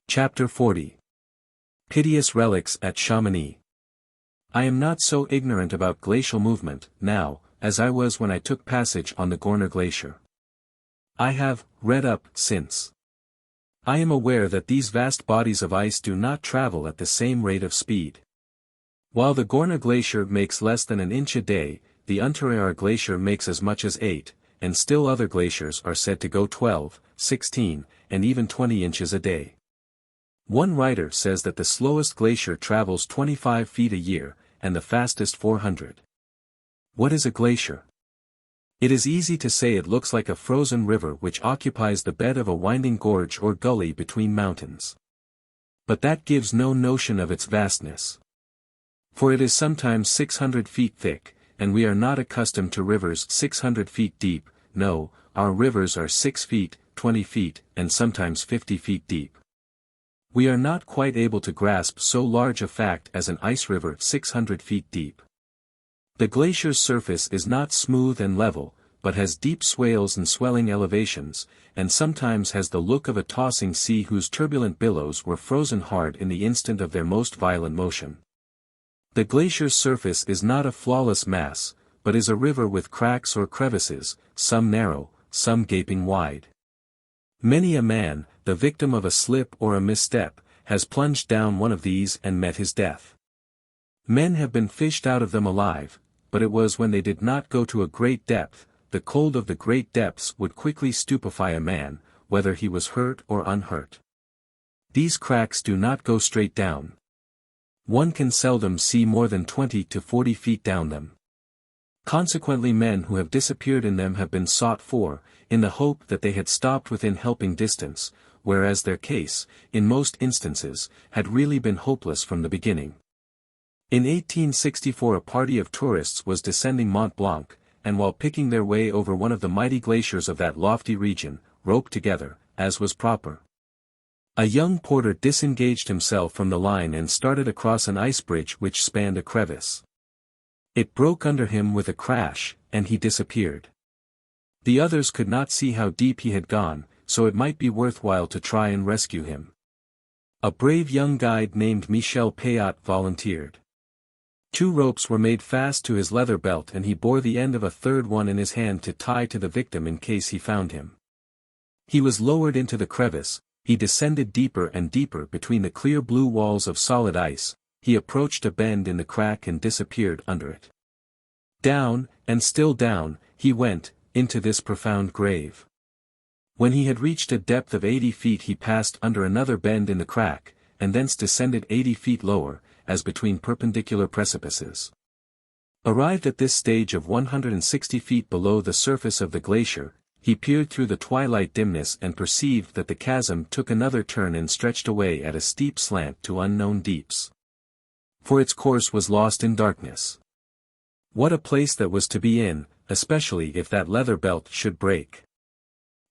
[SPEAKER 1] Chapter 40. Piteous Relics at Chamonix. I am not so ignorant about glacial movement, now, as I was when I took passage on the Gorner Glacier. I have read up since. I am aware that these vast bodies of ice do not travel at the same rate of speed. While the Gorner Glacier makes less than an inch a day, the Unteraar Glacier makes as much as 8, and still other glaciers are said to go 12, 16, and even 20 inches a day. One writer says that the slowest glacier travels 25 feet a year, and the fastest 400. What is a glacier? It is easy to say it looks like a frozen river which occupies the bed of a winding gorge or gully between mountains. But that gives no notion of its vastness. For it is sometimes 600 feet thick, and we are not accustomed to rivers 600 feet deep. No, our rivers are 6 feet, 20 feet, and sometimes 50 feet deep. We are not quite able to grasp so large a fact as an ice river 600 feet deep. The glacier's surface is not smooth and level, but has deep swales and swelling elevations, and sometimes has the look of a tossing sea whose turbulent billows were frozen hard in the instant of their most violent motion. The glacier's surface is not a flawless mass, but is a river with cracks or crevices, some narrow, some gaping wide. Many a man, the victim of a slip or a misstep, has plunged down one of these and met his death. Men have been fished out of them alive, but it was when they did not go to a great depth. The cold of the great depths would quickly stupefy a man, whether he was hurt or unhurt. These cracks do not go straight down. One can seldom see more than 20 to 40 feet down them. Consequently, men who have disappeared in them have been sought for, in the hope that they had stopped within helping distance, whereas their case, in most instances, had really been hopeless from the beginning. In 1864 a party of tourists was descending Mont-Blanc, and while picking their way over one of the mighty glaciers of that lofty region, roped together, as was proper, a young porter disengaged himself from the line and started across an ice bridge which spanned a crevice. It broke under him with a crash, and he disappeared. The others could not see how deep he had gone, so it might be worthwhile to try and rescue him. A brave young guide named Michel Payot volunteered. 2 ropes were made fast to his leather belt and he bore the end of a third one in his hand to tie to the victim in case he found him. He was lowered into the crevice, he descended deeper and deeper between the clear blue walls of solid ice, he approached a bend in the crack and disappeared under it. Down, and still down, he went, into this profound grave. When he had reached a depth of 80 feet he passed under another bend in the crack, and thence descended 80 feet lower, as between perpendicular precipices. Arrived at this stage of 160 feet below the surface of the glacier, he peered through the twilight dimness and perceived that the chasm took another turn and stretched away at a steep slant to unknown deeps. For its course was lost in darkness. What a place that was to be in, especially if that leather belt should break.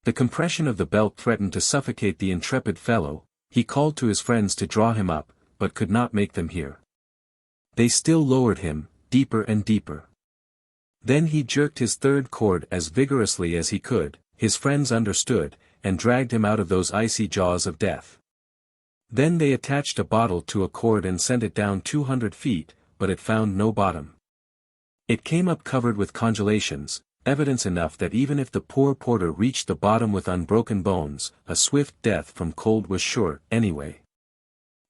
[SPEAKER 1] The compression of the belt threatened to suffocate the intrepid fellow. He called to his friends to draw him up, but could not make them hear. They still lowered him, deeper and deeper. Then he jerked his third cord as vigorously as he could, his friends understood, and dragged him out of those icy jaws of death. Then they attached a bottle to a cord and sent it down 200 feet, but it found no bottom. It came up covered with congelations, evidence enough that even if the poor porter reached the bottom with unbroken bones, a swift death from cold was sure, anyway.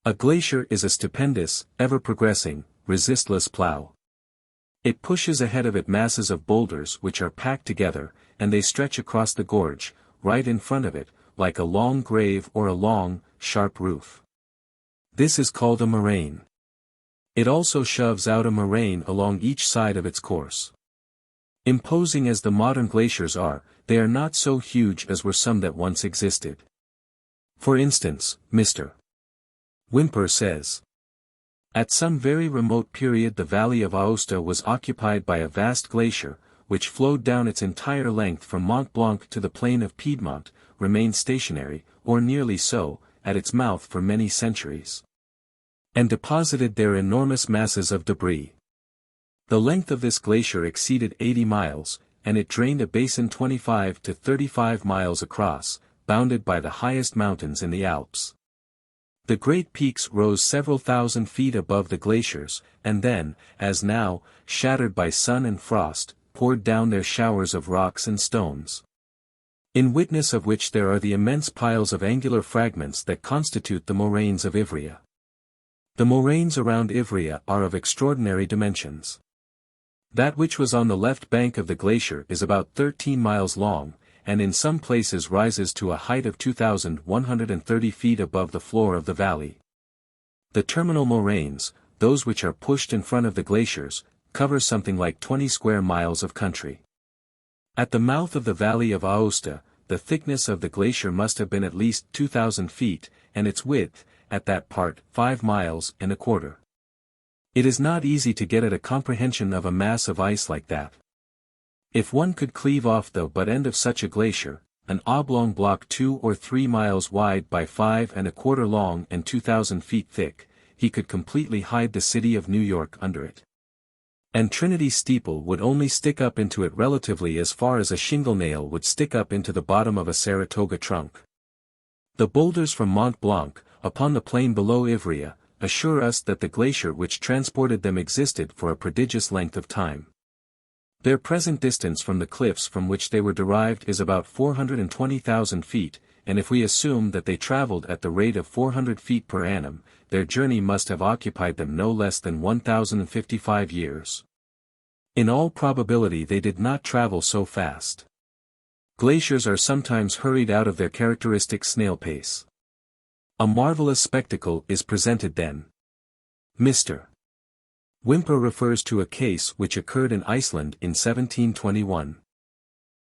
[SPEAKER 1] A glacier is a stupendous, ever-progressing, resistless plow. It pushes ahead of it masses of boulders which are packed together, and they stretch across the gorge, right in front of it, like a long grave or a long, sharp roof. This is called a moraine. It also shoves out a moraine along each side of its course. Imposing as the modern glaciers are, they are not so huge as were some that once existed. For instance, Mr. Whymper says, at some very remote period the valley of Aosta was occupied by a vast glacier, which flowed down its entire length from Mont-Blanc to the plain of Piedmont, remained stationary, or nearly so, at its mouth for many centuries, and deposited there enormous masses of debris. The length of this glacier exceeded 80 miles, and it drained a basin 25 to 35 miles across, bounded by the highest mountains in the Alps. The great peaks rose several thousand feet above the glaciers, and then, as now, shattered by sun and frost, poured down their showers of rocks and stones. In witness of which there are the immense piles of angular fragments that constitute the moraines of Ivrea. The moraines around Ivrea are of extraordinary dimensions. That which was on the left bank of the glacier is about 13 miles long, and in some places rises to a height of 2,130 feet above the floor of the valley. The terminal moraines, those which are pushed in front of the glaciers, cover something like 20 square miles of country. At the mouth of the valley of Aosta, the thickness of the glacier must have been at least 2,000 feet, and its width, at that part, 5 miles and a quarter. It is not easy to get at a comprehension of a mass of ice like that. If one could cleave off the butt end of such a glacier, an oblong block 2 or 3 miles wide by 5 and a quarter long and 2,000 feet thick, he could completely hide the city of New York under it. And Trinity steeple would only stick up into it relatively as far as a shingle nail would stick up into the bottom of a Saratoga trunk. The boulders from Mont Blanc, upon the plain below Ivrea, assure us that the glacier which transported them existed for a prodigious length of time. Their present distance from the cliffs from which they were derived is about 420,000 feet, and if we assume that they traveled at the rate of 400 feet per annum, their journey must have occupied them no less than 1,055 years. In all probability they did not travel so fast. Glaciers are sometimes hurried out of their characteristic snail pace. A marvelous spectacle is presented then. Mr. Whymper refers to a case which occurred in Iceland in 1721.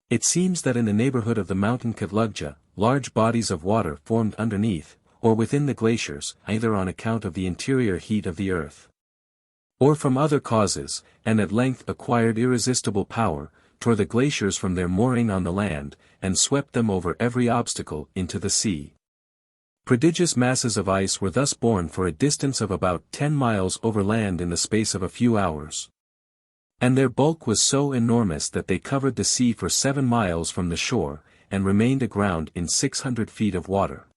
[SPEAKER 1] It seems that in the neighborhood of the mountain Cuckoo-Clock, large bodies of water formed underneath, or within the glaciers, either on account of the interior heat of the earth, or from other causes, and at length acquired irresistible power, tore the glaciers from their mooring on the land, and swept them over every obstacle into the sea. Prodigious masses of ice were thus borne for a distance of about 10 miles over land in the space of a few hours. And their bulk was so enormous that they covered the sea for 7 miles from the shore, and remained aground in 600 feet of water.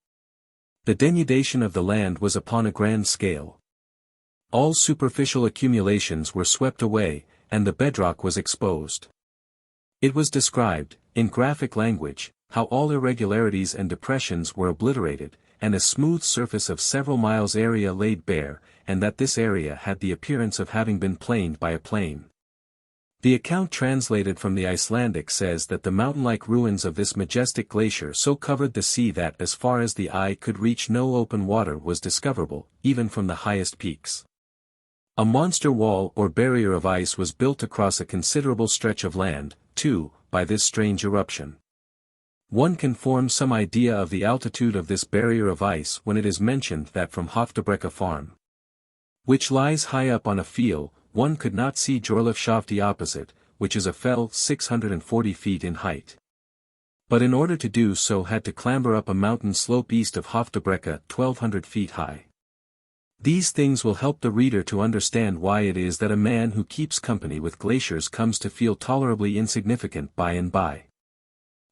[SPEAKER 1] The denudation of the land was upon a grand scale. All superficial accumulations were swept away, and the bedrock was exposed. It was described, in graphic language, how all irregularities and depressions were obliterated, and a smooth surface of several miles area laid bare, and that this area had the appearance of having been planed by a plane. The account translated from the Icelandic says that the mountain-like ruins of this majestic glacier so covered the sea that as far as the eye could reach no open water was discoverable, even from the highest peaks. A monster wall or barrier of ice was built across a considerable stretch of land, too, by this strange eruption. One can form some idea of the altitude of this barrier of ice when it is mentioned that from Hofdebrecka farm, which lies high up on a field, one could not see Jorlifshafti opposite, which is a fell 640 feet in height. But in order to do so had to clamber up a mountain slope east of Hofdebrecka 1,200 feet high. These things will help the reader to understand why it is that a man who keeps company with glaciers comes to feel tolerably insignificant by and by.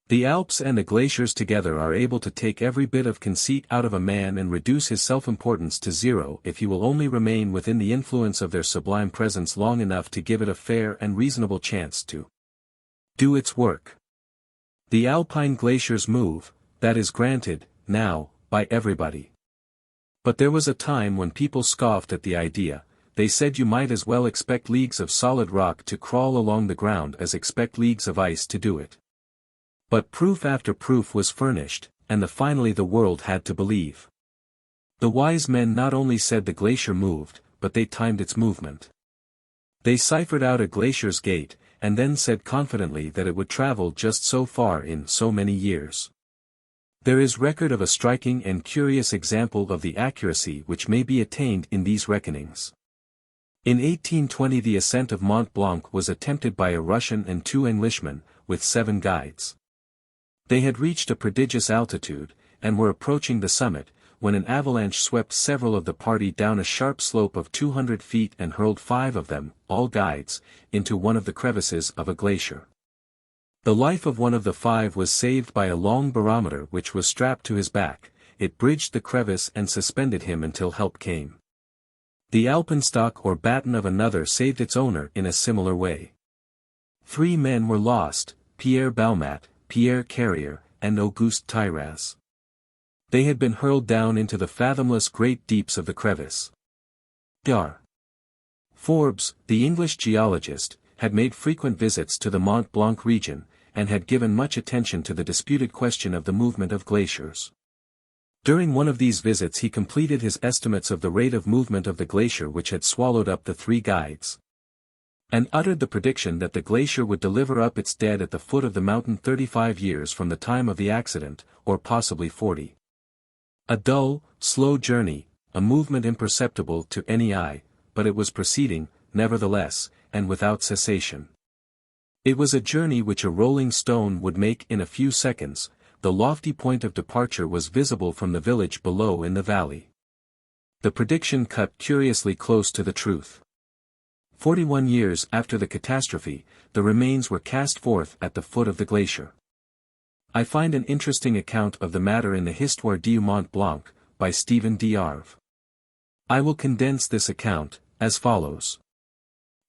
[SPEAKER 1] The Alps and the glaciers together are able to take every bit of conceit out of a man and reduce his self-importance to zero if he will only remain within the influence of their sublime presence long enough to give it a fair and reasonable chance to do its work. The Alpine glaciers move, that is granted, now, by everybody. But there was a time when people scoffed at the idea. They said you might as well expect leagues of solid rock to crawl along the ground as expect leagues of ice to do it. But proof after proof was furnished, and finally the world had to believe. The wise men not only said the glacier moved, but they timed its movement. They ciphered out a glacier's gait, and then said confidently that it would travel just so far in so many years. There is record of a striking and curious example of the accuracy which may be attained in these reckonings. In 1820 the ascent of Mont-Blanc was attempted by a Russian and 2 Englishmen, with 7 guides. They had reached a prodigious altitude, and were approaching the summit, when an avalanche swept several of the party down a sharp slope of 200 feet and hurled 5 of them, all guides, into one of the crevices of a glacier. The life of one of the 5 was saved by a long barometer which was strapped to his back. It bridged the crevice and suspended him until help came. The alpenstock or baton of another saved its owner in a similar way. 3 men were lost, Pierre Balmat, Pierre Carrier, and Auguste Tyraz. They had been hurled down into the fathomless great deeps of the crevice. Dar. Forbes, the English geologist, had made frequent visits to the Mont Blanc region, and had given much attention to the disputed question of the movement of glaciers. During one of these visits he completed his estimates of the rate of movement of the glacier which had swallowed up the 3 guides, and uttered the prediction that the glacier would deliver up its dead at the foot of the mountain 35 years from the time of the accident, or possibly 40. A dull, slow journey, a movement imperceptible to any eye, but it was proceeding, nevertheless, and without cessation. It was a journey which a rolling stone would make in a few seconds. The lofty point of departure was visible from the village below in the valley. The prediction cut curiously close to the truth. 41 years after the catastrophe, the remains were cast forth at the foot of the glacier. I find an interesting account of the matter in the Histoire du Mont Blanc, by Stephen d'Arve. I will condense this account, as follows.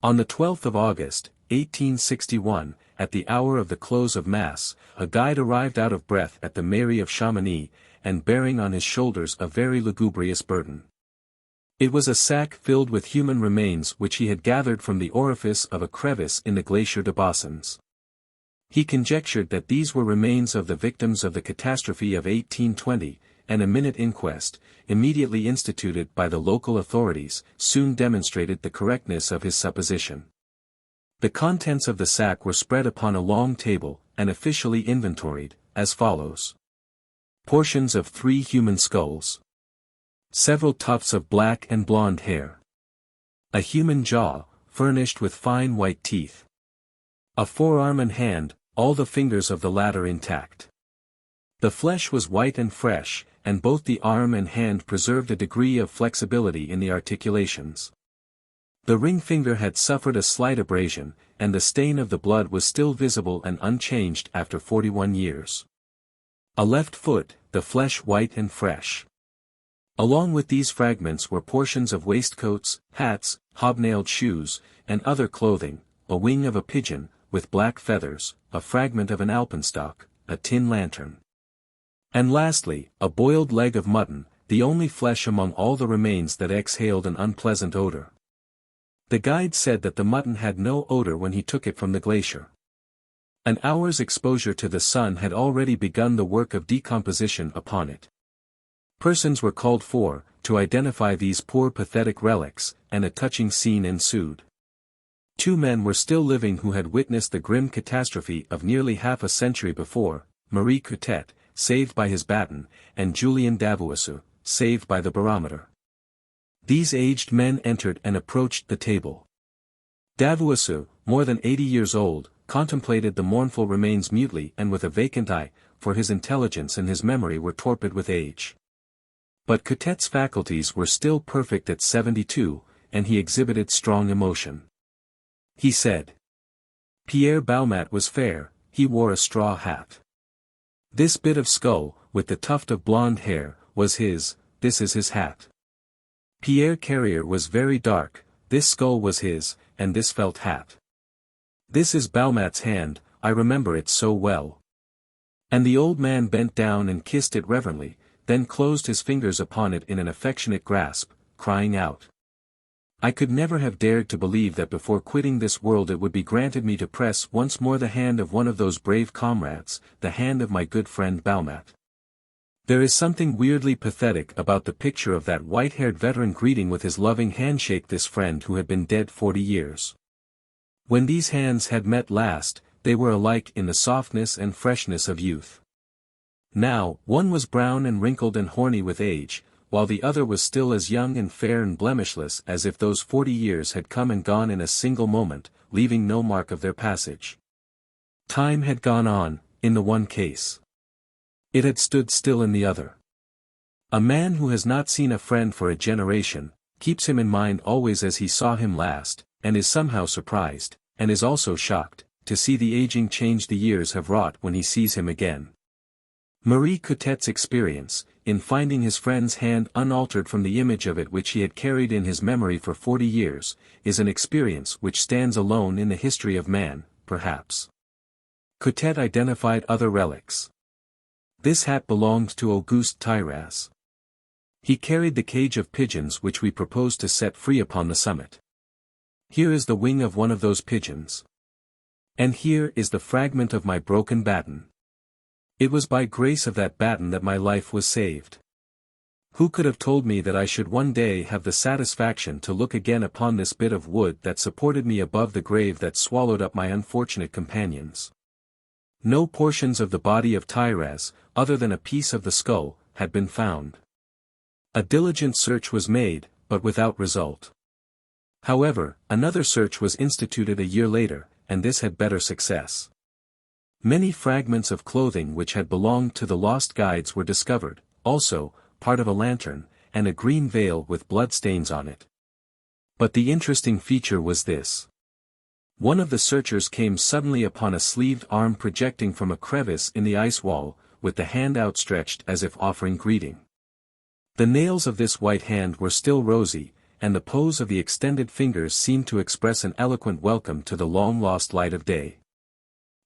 [SPEAKER 1] On the 12th of August, 1861, at the hour of the close of Mass, a guide arrived out of breath at the Mairie of Chamonix, and bearing on his shoulders a very lugubrious burden. It was a sack filled with human remains which he had gathered from the orifice of a crevice in the Glacier de Bossons. He conjectured that these were remains of the victims of the catastrophe of 1820, and a minute inquest, immediately instituted by the local authorities, soon demonstrated the correctness of his supposition. The contents of the sack were spread upon a long table, and officially inventoried, as follows. Portions of 3 human skulls. Several tufts of black and blonde hair. A human jaw, furnished with fine white teeth. A forearm and hand, all the fingers of the latter intact. The flesh was white and fresh, and both the arm and hand preserved a degree of flexibility in the articulations. The ring finger had suffered a slight abrasion, and the stain of the blood was still visible and unchanged after 41 years. A left foot, the flesh white and fresh. Along with these fragments were portions of waistcoats, hats, hobnailed shoes, and other clothing, a wing of a pigeon, with black feathers, a fragment of an alpenstock, a tin lantern. And lastly, a boiled leg of mutton, the only flesh among all the remains that exhaled an unpleasant odor. The guide said that the mutton had no odor when he took it from the glacier. An hour's exposure to the sun had already begun the work of decomposition upon it. Persons were called for, to identify these poor pathetic relics, and a touching scene ensued. 2 men were still living who had witnessed the grim catastrophe of nearly half a century before, Marie Couttet, saved by his baton, and Julien Davuesseau, saved by the barometer. These aged men entered and approached the table. Davuesseau, more than 80 years old, contemplated the mournful remains mutely and with a vacant eye, for his intelligence and his memory were torpid with age. But Coutette's faculties were still perfect at 72, and he exhibited strong emotion. He said. Pierre Baumat was fair, he wore a straw hat. This bit of skull, with the tuft of blonde hair, was his, this is his hat. Pierre Carrier was very dark, this skull was his, and this felt hat. This is Baumat's hand, I remember it so well. And the old man bent down and kissed it reverently, then closed his fingers upon it in an affectionate grasp, crying out. I could never have dared to believe that before quitting this world it would be granted me to press once more the hand of one of those brave comrades, the hand of my good friend Baumat. There is something weirdly pathetic about the picture of that white-haired veteran greeting with his loving handshake this friend who had been dead 40 years. When these hands had met last, they were alike in the softness and freshness of youth. Now, one was brown and wrinkled and horny with age, while the other was still as young and fair and blemishless as if those 40 years had come and gone in a single moment, leaving no mark of their passage. Time had gone on, in the one case. It had stood still in the other. A man who has not seen a friend for a generation, keeps him in mind always as he saw him last, and is somehow surprised, and is also shocked, to see the aging change the years have wrought when he sees him again. Marie Coutette's experience, in finding his friend's hand unaltered from the image of it which he had carried in his memory for 40 years, is an experience which stands alone in the history of man, perhaps. Couttet identified other relics. This hat belonged to Auguste Thierry. He carried the cage of pigeons which we proposed to set free upon the summit. Here is the wing of one of those pigeons. And here is the fragment of my broken baton. It was by grace of that baton that my life was saved. Who could have told me that I should one day have the satisfaction to look again upon this bit of wood that supported me above the grave that swallowed up my unfortunate companions? No portions of the body of Thierry, other than a piece of the skull, had been found. A diligent search was made, but without result. However, another search was instituted a year later, and this had better success. Many fragments of clothing which had belonged to the lost guides were discovered, also, part of a lantern, and a green veil with bloodstains on it. But the interesting feature was this. One of the searchers came suddenly upon a sleeved arm projecting from a crevice in the ice wall, with the hand outstretched as if offering greeting. The nails of this white hand were still rosy, and the pose of the extended fingers seemed to express an eloquent welcome to the long-lost light of day.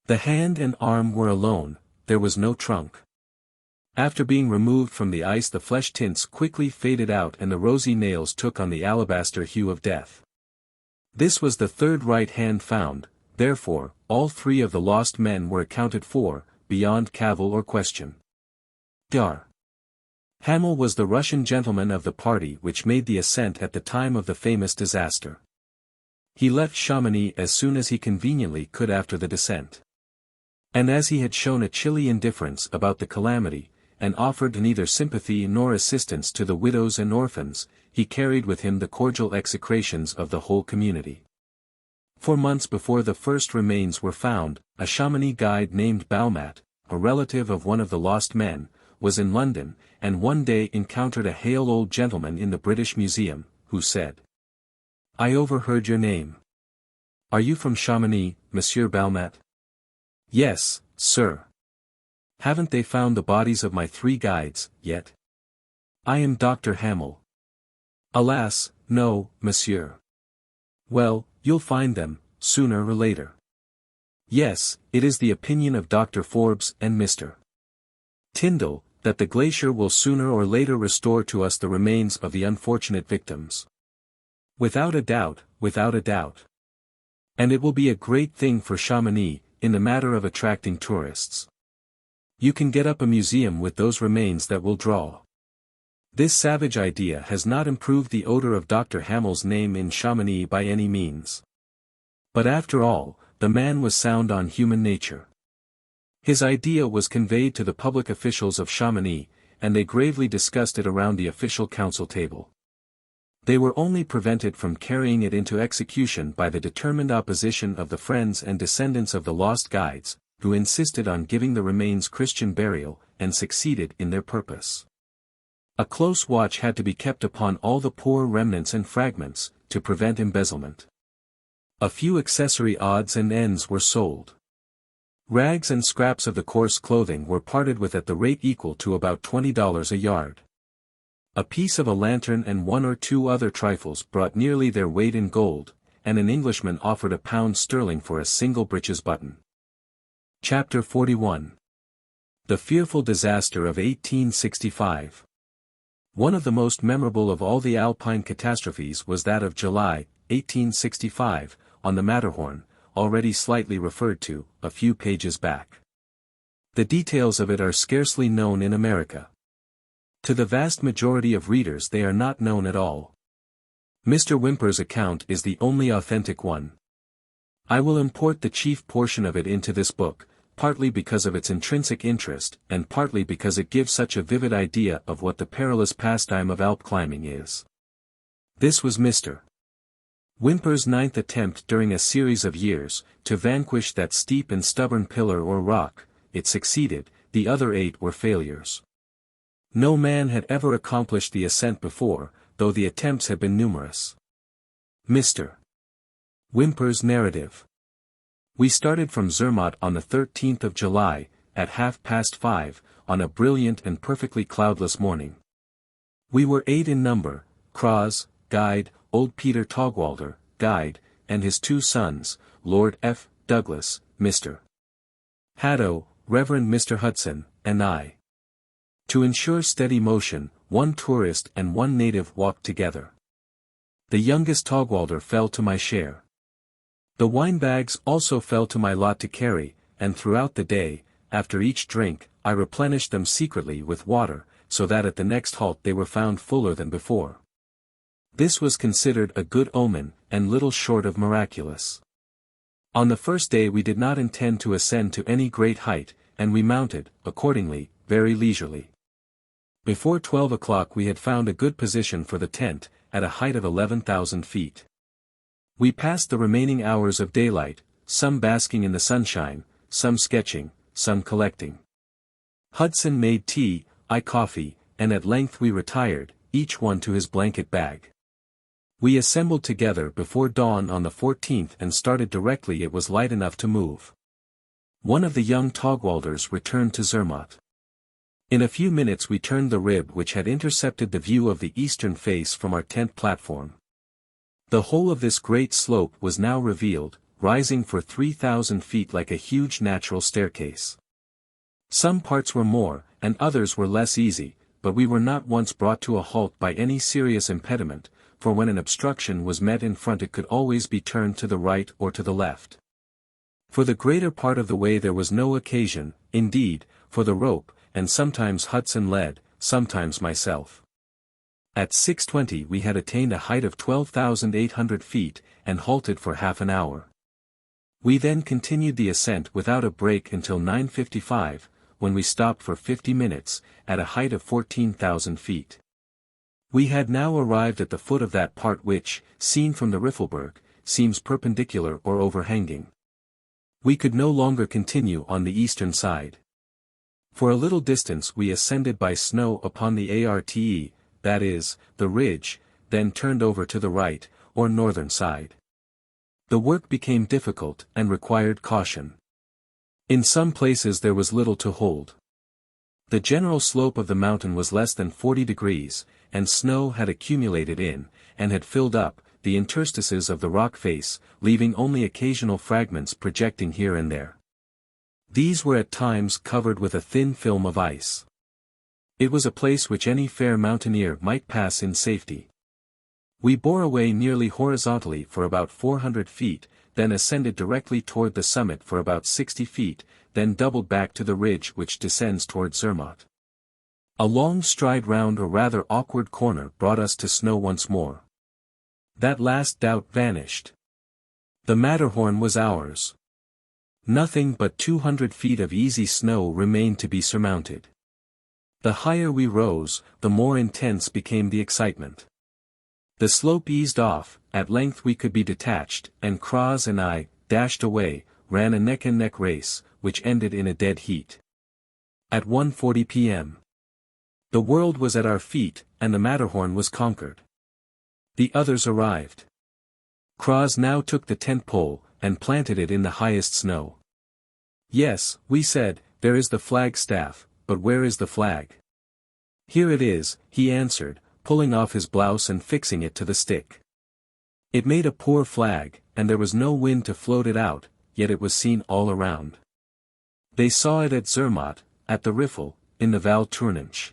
[SPEAKER 1] The hand and arm were alone, there was no trunk. After being removed from the ice the flesh tints quickly faded out and the rosy nails took on the alabaster hue of death. This was the third right hand found, therefore, all three of the lost men were accounted for, beyond cavil or question. Dar. Hamel was the Russian gentleman of the party which made the ascent at the time of the famous disaster. He left Chamonix as soon as he conveniently could after the descent. And as he had shown a chilly indifference about the calamity, and offered neither sympathy nor assistance to the widows and orphans, he carried with him the cordial execrations of the whole community. 4 months before the first remains were found, a Chamonix guide named Baumat, a relative of one of the lost men, was in London, and one day encountered a hale old gentleman in the British Museum, who said, "I overheard your name. Are you from Chamonix, Monsieur Baumat?" "Yes, sir." "Haven't they found the bodies of my 3 guides, yet?" "I am Dr. Hamel." "Alas, no, monsieur." "Well, you'll find them, sooner or later." "Yes, it is the opinion of Dr. Forbes and Mr. Tyndall, that the glacier will sooner or later restore to us the remains of the unfortunate victims. Without a doubt, without a doubt. And it will be a great thing for Chamonix, in the matter of attracting tourists. You can get up a museum with those remains that will draw. This savage idea has not improved the odor of Dr. Hamel's name in Chamonix by any means. But after all, the man was sound on human nature. His idea was conveyed to the public officials of Chamonix, and they gravely discussed it around the official council table. They were only prevented from carrying it into execution by the determined opposition of the friends and descendants of the lost guides, who insisted on giving the remains Christian burial, and succeeded in their purpose. A close watch had to be kept upon all the poor remnants and fragments, to prevent embezzlement. A few accessory odds and ends were sold. Rags and scraps of the coarse clothing were parted with at the rate equal to about $20 a yard. A piece of a lantern and 1 or 2 other trifles brought nearly their weight in gold, and an Englishman offered £1 for a single breeches button. Chapter 41. The fearful disaster of 1865. One of the most memorable of all the Alpine catastrophes was that of July, 1865, on the Matterhorn, already slightly referred to, a few pages back. The details of it are scarcely known in America. To the vast majority of readers they are not known at all. Mr. Whymper's account is the only authentic one. I will import the chief portion of it into this book, partly because of its intrinsic interest, and partly because it gives such a vivid idea of what the perilous pastime of Alp climbing is. This was Mr. Whymper's 9th attempt during a series of years, to vanquish that steep and stubborn pillar or rock. It succeeded, the other 8 were failures. No man had ever accomplished the ascent before, though the attempts had been numerous. Mr. Whymper's narrative. We started from Zermatt on the 13th of July, at 5:30, on a brilliant and perfectly cloudless morning. We were 8 in number, Kras, guide, old Peter Taugwalder, guide, and his 2 sons, Lord F. Douglas, Mr. Haddo, Reverend Mr. Hudson, and I. To ensure steady motion, 1 tourist and 1 native walked together. The youngest Taugwalder fell to my share. The wine bags also fell to my lot to carry, and throughout the day, after each drink, I replenished them secretly with water, so that at the next halt they were found fuller than before. This was considered a good omen, and little short of miraculous. On the first day we did not intend to ascend to any great height, and we mounted, accordingly, very leisurely. Before 12 o'clock we had found a good position for the tent, at a height of 11,000 feet. We passed the remaining hours of daylight, some basking in the sunshine, some sketching, some collecting. Hudson made tea, I coffee, and at length we retired, each one to his blanket bag. We assembled together before dawn on the 14th and started directly it was light enough to move. One of the young Taugwalders returned to Zermatt. In a few minutes we turned the rib which had intercepted the view of the eastern face from our tent platform. The whole of this great slope was now revealed, rising for 3,000 feet like a huge natural staircase. Some parts were more, and others were less easy, but we were not once brought to a halt by any serious impediment, for when an obstruction was met in front it could always be turned to the right or to the left. For the greater part of the way there was no occasion, indeed, for the rope, and sometimes Hudson led, sometimes myself. At 6:20 we had attained a height of 12,800 feet, and halted for half an hour. We then continued the ascent without a break until 9:55, when we stopped for 50 minutes, at a height of 14,000 feet. We had now arrived at the foot of that part which, seen from the Riffelberg, seems perpendicular or overhanging. We could no longer continue on the eastern side. For a little distance we ascended by snow upon the Arte, that is, the ridge, then turned over to the right, or northern side. The work became difficult and required caution. In some places there was little to hold. The general slope of the mountain was less than 40 degrees, and snow had accumulated in, and had filled up, the interstices of the rock face, leaving only occasional fragments projecting here and there. These were at times covered with a thin film of ice. It was a place which any fair mountaineer might pass in safety. We bore away nearly horizontally for about 400 feet, then ascended directly toward the summit for about 60 feet, then doubled back to the ridge which descends toward Zermatt. A long stride round a rather awkward corner brought us to snow once more. That last doubt vanished. The Matterhorn was ours. Nothing but 200 feet of easy snow remained to be surmounted. The higher we rose, the more intense became the excitement. The slope eased off, at length we could be detached, and Kras and I, dashed away, ran a neck-and-neck race, which ended in a dead heat. At 1:40 p.m. the world was at our feet, and the Matterhorn was conquered. The others arrived. Kras now took the tent pole, and planted it in the highest snow. Yes, we said, there is the flag staff, but where is the flag? Here it is, he answered, pulling off his blouse and fixing it to the stick. It made a poor flag, and there was no wind to float it out, yet it was seen all around. They saw it at Zermatt, at the Riffel, in the Val Tournanche.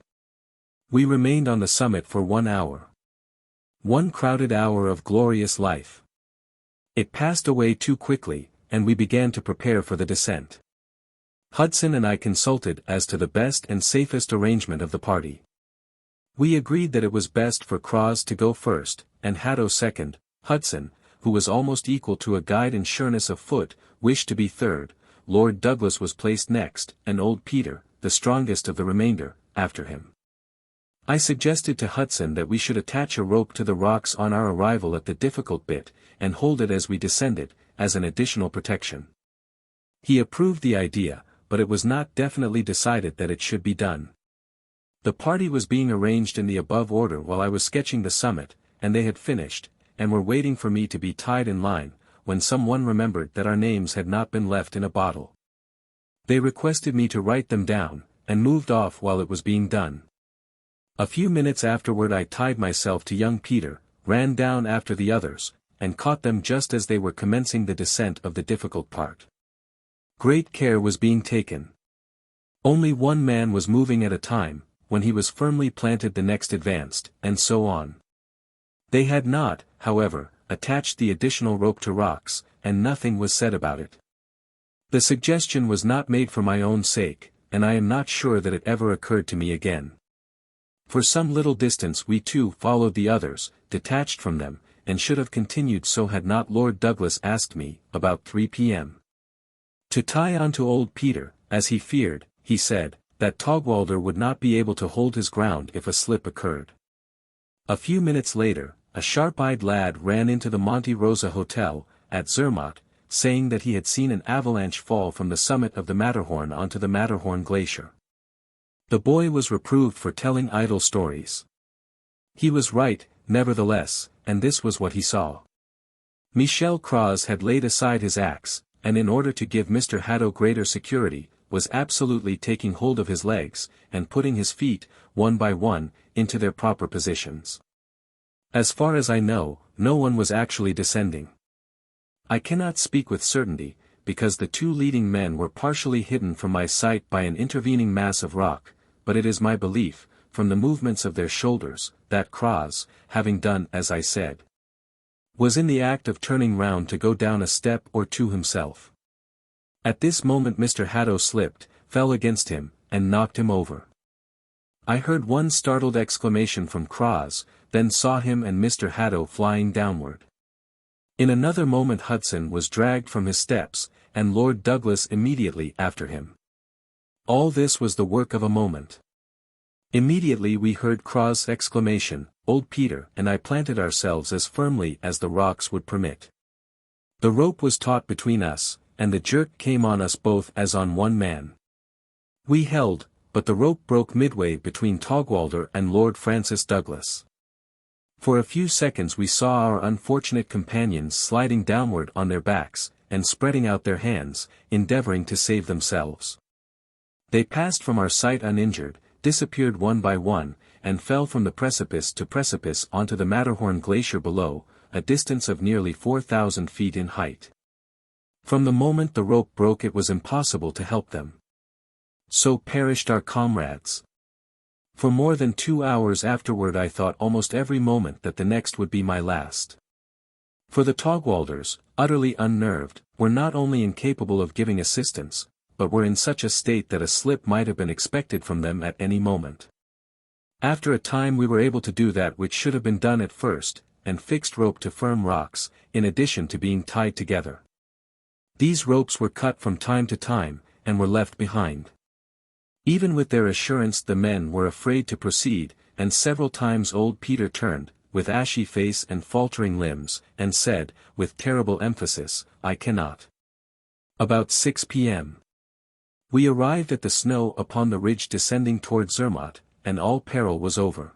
[SPEAKER 1] We remained on the summit for 1 hour. One crowded hour of glorious life. It passed away too quickly, and we began to prepare for the descent. Hudson and I consulted as to the best and safest arrangement of the party. We agreed that it was best for Kras to go first, and Haddo second. Hudson, who was almost equal to a guide in sureness of foot, wished to be third. Lord Douglas was placed next, and old Peter, the strongest of the remainder, after him. I suggested to Hudson that we should attach a rope to the rocks on our arrival at the difficult bit, and hold it as we descended, as an additional protection. He approved the idea, but it was not definitely decided that it should be done. The party was being arranged in the above order while I was sketching the summit, and they had finished, and were waiting for me to be tied in line, when someone remembered that our names had not been left in a bottle. They requested me to write them down, and moved off while it was being done. A few minutes afterward I tied myself to young Peter, ran down after the others, and caught them just as they were commencing the descent of the difficult part. Great care was being taken. Only one man was moving at a time, when he was firmly planted the next advanced, and so on. They had not, however, attached the additional rope to rocks, and nothing was said about it. The suggestion was not made for my own sake, and I am not sure that it ever occurred to me again. For some little distance we too followed the others, detached from them, and should have continued so had not Lord Douglas asked me, about 3 p.m. to tie on to old Peter, as he feared, he said, that Taugwalder would not be able to hold his ground if a slip occurred. A few minutes later, a sharp-eyed lad ran into the Monte Rosa Hotel, at Zermatt, saying that he had seen an avalanche fall from the summit of the Matterhorn onto the Matterhorn glacier. The boy was reproved for telling idle stories. He was right, nevertheless, and this was what he saw. Michel Kras had laid aside his axe, and in order to give Mr. Haddo greater security, was absolutely taking hold of his legs, and putting his feet, one by one, into their proper positions. As far as I know, no one was actually descending. I cannot speak with certainty, because the two leading men were partially hidden from my sight by an intervening mass of rock, but it is my belief, from the movements of their shoulders, that Kras, having done as I said, was in the act of turning round to go down a step or two himself. At this moment Mr. Haddo slipped, fell against him, and knocked him over. I heard one startled exclamation from Kras, then saw him and Mr. Haddo flying downward. In another moment Hudson was dragged from his steps, and Lord Douglas immediately after him. All this was the work of a moment. Immediately we heard Kras' exclamation, "Old Peter," and I planted ourselves as firmly as the rocks would permit. The rope was taut between us, and the jerk came on us both as on one man. We held, but the rope broke midway between Taugwalder and Lord Francis Douglas. For a few seconds we saw our unfortunate companions sliding downward on their backs, and spreading out their hands, endeavoring to save themselves. They passed from our sight uninjured, disappeared one by one, and fell from the precipice to precipice onto the Matterhorn glacier below, a distance of nearly 4,000 feet in height. From the moment the rope broke it was impossible to help them. So perished our comrades. For more than 2 hours afterward I thought almost every moment that the next would be my last. For the Taugwalders, utterly unnerved, were not only incapable of giving assistance, but were in such a state that a slip might have been expected from them at any moment. After a time we were able to do that which should have been done at first, and fixed rope to firm rocks, in addition to being tied together. These ropes were cut from time to time, and were left behind. Even with their assurance the men were afraid to proceed, and several times old Peter turned, with ashy face and faltering limbs, and said, with terrible emphasis, "I cannot." About 6 p.m. we arrived at the snow upon the ridge descending toward Zermatt, and all peril was over.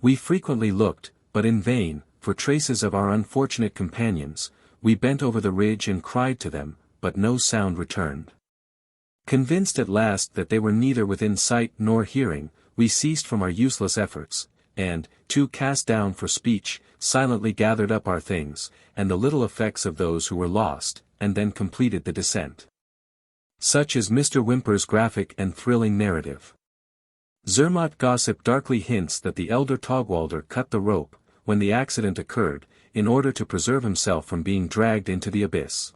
[SPEAKER 1] We frequently looked, but in vain, for traces of our unfortunate companions. We bent over the ridge and cried to them, but no sound returned. Convinced at last that they were neither within sight nor hearing, we ceased from our useless efforts, and, too cast down for speech, silently gathered up our things, and the little effects of those who were lost, and then completed the descent. Such is Mr. Whymper's graphic and thrilling narrative. Zermatt gossip darkly hints that the elder Taugwalder cut the rope, when the accident occurred, in order to preserve himself from being dragged into the abyss.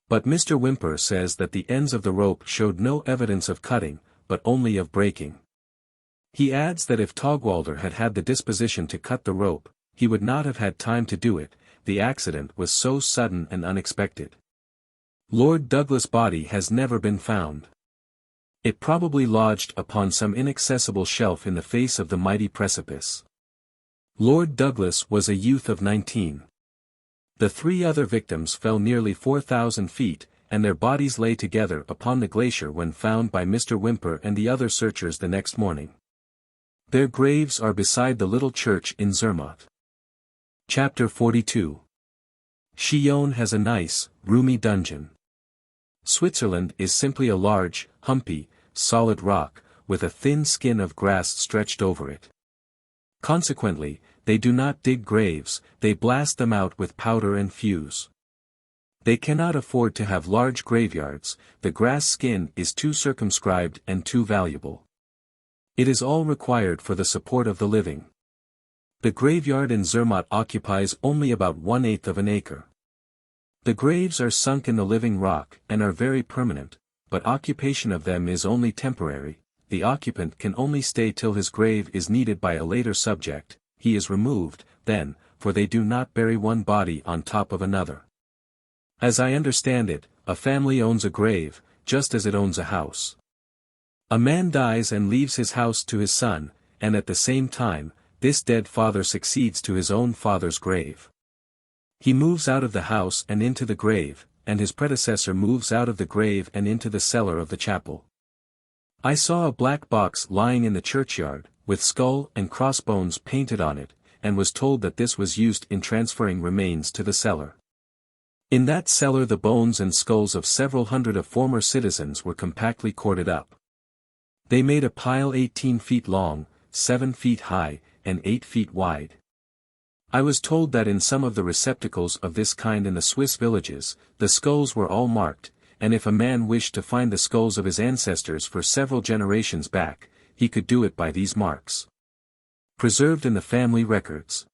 [SPEAKER 1] But Mr. Whymper says that the ends of the rope showed no evidence of cutting, but only of breaking. He adds that if Taugwalder had had the disposition to cut the rope, he would not have had time to do it, the accident was so sudden and unexpected. Lord Douglas' body has never been found. It probably lodged upon some inaccessible shelf in the face of the mighty precipice. Lord Douglas was a youth of 19. The 3 other victims fell nearly 4,000 feet, and their bodies lay together upon the glacier when found by Mr. Whymper and the other searchers the next morning. Their graves are beside the little church in Zermatt. Chapter 42. Chillon has a nice, roomy dungeon. Switzerland is simply a large, humpy, solid rock, with a thin skin of grass stretched over it. Consequently, they do not dig graves, they blast them out with powder and fuse. They cannot afford to have large graveyards, the grass skin is too circumscribed and too valuable. It is all required for the support of the living. The graveyard in Zermatt occupies only about 1/8 of an acre. The graves are sunk in the living rock and are very permanent, but occupation of them is only temporary. The occupant can only stay till his grave is needed by a later subject, he is removed, then, for they do not bury one body on top of another. As I understand it, a family owns a grave, just as it owns a house. A man dies and leaves his house to his son, and at the same time, this dead father succeeds to his own father's grave. He moves out of the house and into the grave, and his predecessor moves out of the grave and into the cellar of the chapel. I saw a black box lying in the churchyard, with skull and crossbones painted on it, and was told that this was used in transferring remains to the cellar. In that cellar the bones and skulls of several hundred of former citizens were compactly corded up. They made a pile 18 feet long, 7 feet high, and 8 feet wide. I was told that in some of the receptacles of this kind in the Swiss villages, the skulls were all marked, and if a man wished to find the skulls of his ancestors for several generations back, he could do it by these marks. Preserved in the family records.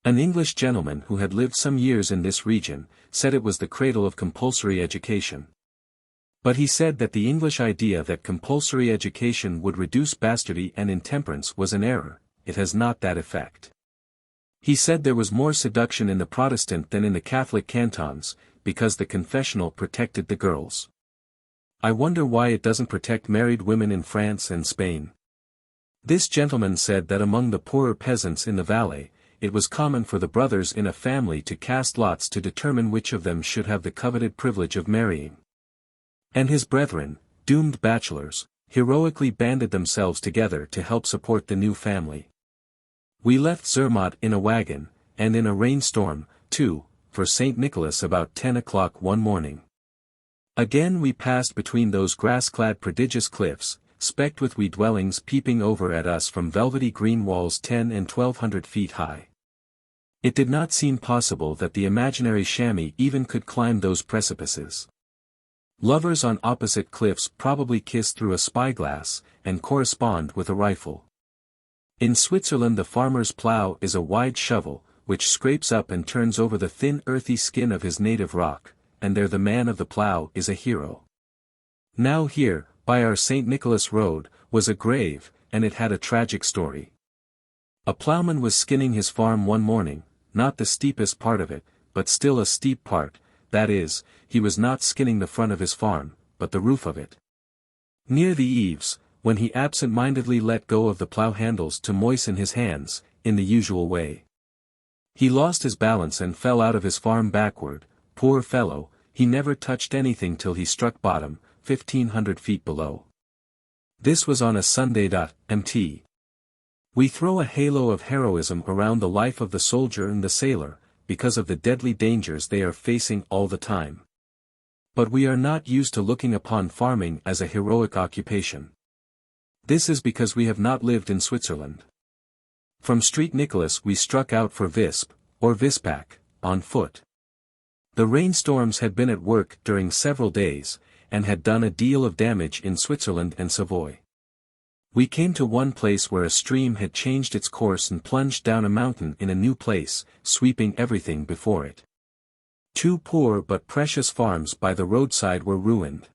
[SPEAKER 1] An English gentleman who had lived some years in this region, said it was the cradle of compulsory education. But he said that the English idea that compulsory education would reduce bastardy and intemperance was an error, it has not that effect. He said there was more seduction in the Protestant than in the Catholic cantons, because the confessional protected the girls. I wonder why it doesn't protect married women in France and Spain. This gentleman said that among the poorer peasants in the Valais, it was common for the brothers in a family to cast lots to determine which of them should have the coveted privilege of marrying. And his brethren, doomed bachelors, heroically banded themselves together to help support the new family. We left Zermatt in a wagon, and in a rainstorm, too, for St. Nicholas about 10 o'clock one morning. Again we passed between those grass-clad prodigious cliffs, specked with wee dwellings peeping over at us from velvety green walls 10 and 1,200 feet high. It did not seem possible that the imaginary chamois even could climb those precipices. Lovers on opposite cliffs probably kiss through a spyglass, and correspond with a rifle. In Switzerland the farmer's plough is a wide shovel, which scrapes up and turns over the thin earthy skin of his native rock, and there the man of the plough is a hero. Now here, by our St. Nicholas road, was a grave, and it had a tragic story. A ploughman was skinning his farm one morning, not the steepest part of it, but still a steep part, that is, he was not skinning the front of his farm, but the roof of it. Near the eaves, when he absent-mindedly let go of the plough handles to moisten his hands, in the usual way. He lost his balance and fell out of his farm backward, poor fellow, he never touched anything till he struck bottom, 1,500 feet below. This was on a Sunday. Mt. We throw a halo of heroism around the life of the soldier and the sailor, because of the deadly dangers they are facing all the time. But we are not used to looking upon farming as a heroic occupation. This is because we have not lived in Switzerland. From St. Nicholas we struck out for Visp, or Vispach, on foot. The rainstorms had been at work during several days, and had done a deal of damage in Switzerland and Savoy. We came to one place where a stream had changed its course and plunged down a mountain in a new place, sweeping everything before it. 2 poor but precious farms by the roadside were ruined.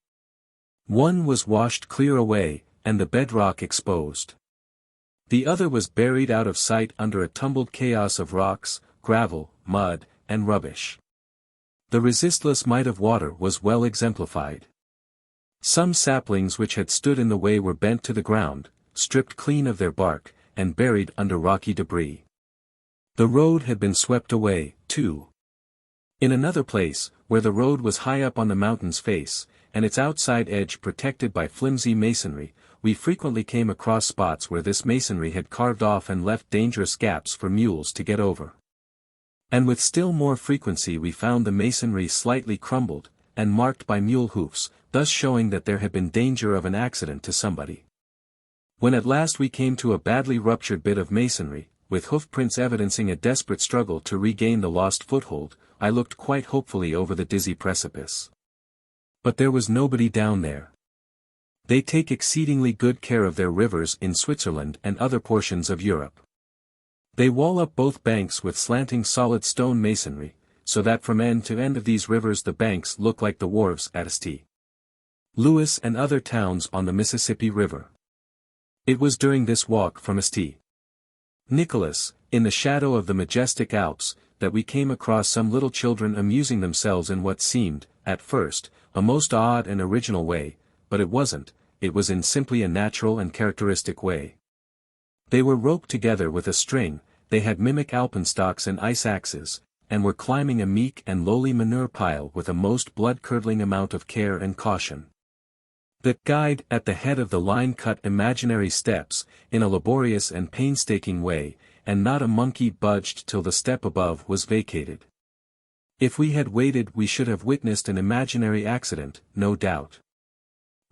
[SPEAKER 1] One was washed clear away, and the bedrock exposed. The other was buried out of sight under a tumbled chaos of rocks, gravel, mud, and rubbish. The resistless might of water was well exemplified. Some saplings which had stood in the way were bent to the ground, stripped clean of their bark, and buried under rocky debris. The road had been swept away, too. In another place, where the road was high up on the mountain's face, and its outside edge protected by flimsy masonry, we frequently came across spots where this masonry had carved off and left dangerous gaps for mules to get over. And with still more frequency we found the masonry slightly crumbled, and marked by mule hoofs, thus showing that there had been danger of an accident to somebody. When at last we came to a badly ruptured bit of masonry, with hoof prints evidencing a desperate struggle to regain the lost foothold, I looked quite hopefully over the dizzy precipice. But there was nobody down there. They take exceedingly good care of their rivers in Switzerland and other portions of Europe. They wall up both banks with slanting solid stone masonry, so that from end to end of these rivers the banks look like the wharves at St. Louis and other towns on the Mississippi River. It was during this walk from St. Nicholas, in the shadow of the majestic Alps, that we came across some little children amusing themselves in what seemed, at first, a most odd and original way, but it wasn't, it was in simply a natural and characteristic way. They were roped together with a string, they had mimic alpenstocks and ice axes, and were climbing a meek and lowly manure pile with a most blood-curdling amount of care and caution. The guide at the head of the line cut imaginary steps, in a laborious and painstaking way, and not a monkey budged till the step above was vacated. If we had waited we should have witnessed an imaginary accident, no doubt.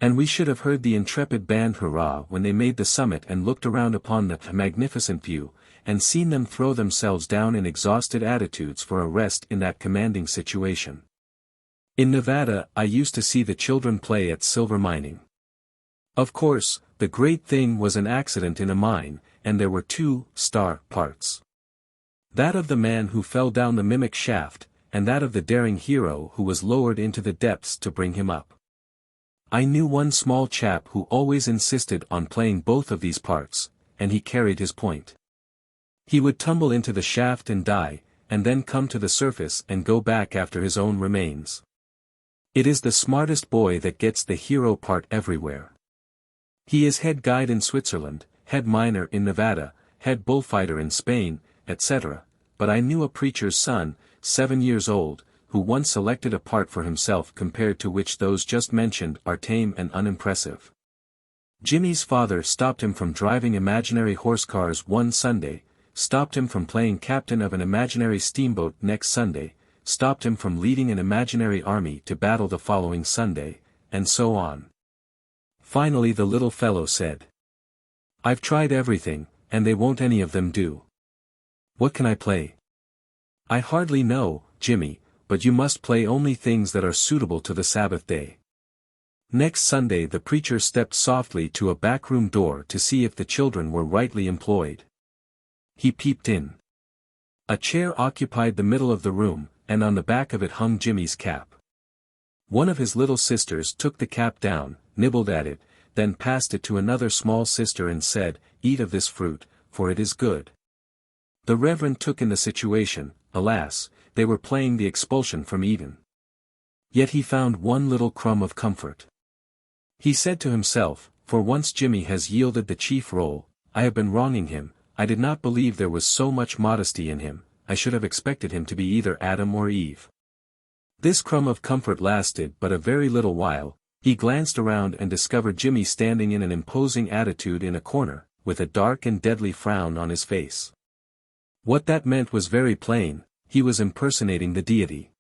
[SPEAKER 1] And we should have heard the intrepid band hurrah when they made the summit and looked around upon the magnificent view, and seen them throw themselves down in exhausted attitudes for a rest in that commanding situation. In Nevada I used to see the children play at silver mining. Of course, the great thing was an accident in a mine, and there were two star parts. That of the man who fell down the mimic shaft, and that of the daring hero who was lowered into the depths to bring him up. I knew one small chap who always insisted on playing both of these parts, and he carried his point. He would tumble into the shaft and die, and then come to the surface and go back after his own remains. It is the smartest boy that gets the hero part everywhere. He is head guide in Switzerland, head miner in Nevada, head bullfighter in Spain, etc., but I knew a preacher's son, 7 years old, who once selected a part for himself compared to which those just mentioned are tame and unimpressive. Jimmy's father stopped him from driving imaginary horse cars one Sunday, stopped him from playing captain of an imaginary steamboat next Sunday, stopped him from leading an imaginary army to battle the following Sunday, and so on. Finally the little fellow said, "I've tried everything, and they won't any of them do. What can I play?" "I hardly know, Jimmy, but you must play only things that are suitable to the Sabbath day." Next Sunday the preacher stepped softly to a backroom door to see if the children were rightly employed. He peeped in. A chair occupied the middle of the room, and on the back of it hung Jimmy's cap. One of his little sisters took the cap down, nibbled at it, then passed it to another small sister and said, "Eat of this fruit, for it is good." The Reverend took in the situation. Alas, they were playing the expulsion from Eden. Yet he found one little crumb of comfort. He said to himself, "For once Jimmy has yielded the chief role, I have been wronging him, I did not believe there was so much modesty in him, I should have expected him to be either Adam or Eve." This crumb of comfort lasted but a very little while. He glanced around and discovered Jimmy standing in an imposing attitude in a corner, with a dark and deadly frown on his face. What that meant was very plain, he was impersonating the deity.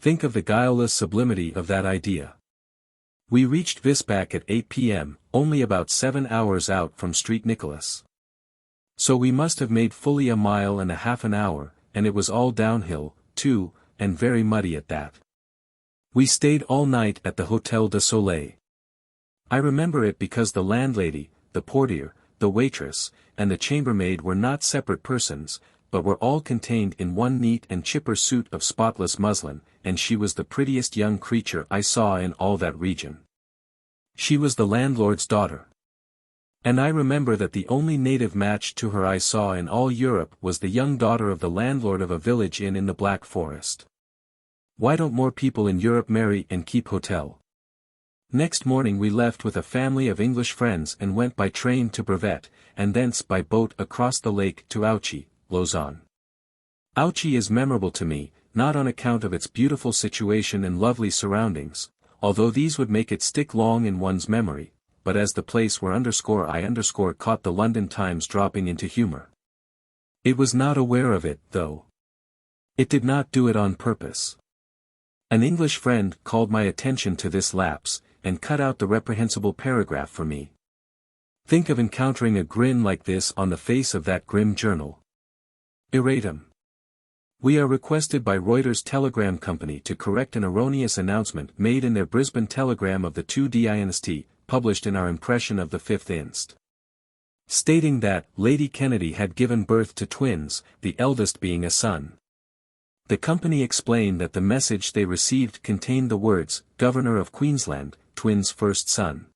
[SPEAKER 1] Think of the guileless sublimity of that idea. We reached Visbach at 8 p.m., only about 7 hours out from St. Nicholas. So we must have made fully a mile and a half an hour, and it was all downhill, too, and very muddy at that. We stayed all night at the Hotel de Soleil. I remember it because the landlady, the portier, the waitress, and the chambermaid were not separate persons, but were all contained in one neat and chipper suit of spotless muslin, and she was the prettiest young creature I saw in all that region. She was the landlord's daughter. And I remember that the only native match to her I saw in all Europe was the young daughter of the landlord of a village inn in the Black Forest. Why don't more people in Europe marry and keep hotel? Next morning we left with a family of English friends and went by train to Brevet, and thence by boat across the lake to Ouchy, Lausanne. Ouchy is memorable to me, not on account of its beautiful situation and lovely surroundings, although these would make it stick long in one's memory, but as the place where I caught the London Times dropping into humor. It was not aware of it, though. It did not do it on purpose. An English friend called my attention to this lapse, and cut out the reprehensible paragraph for me. Think of encountering a grin like this on the face of that grim journal. Erratum. We are requested by Reuters Telegram Company to correct an erroneous announcement made in their Brisbane Telegram of the 2 Dynasty, published in our impression of the 5th inst. Stating that Lady Kennedy had given birth to twins, the eldest being a son. The company explained that the message they received contained the words, Governor of Queensland, twins' first son.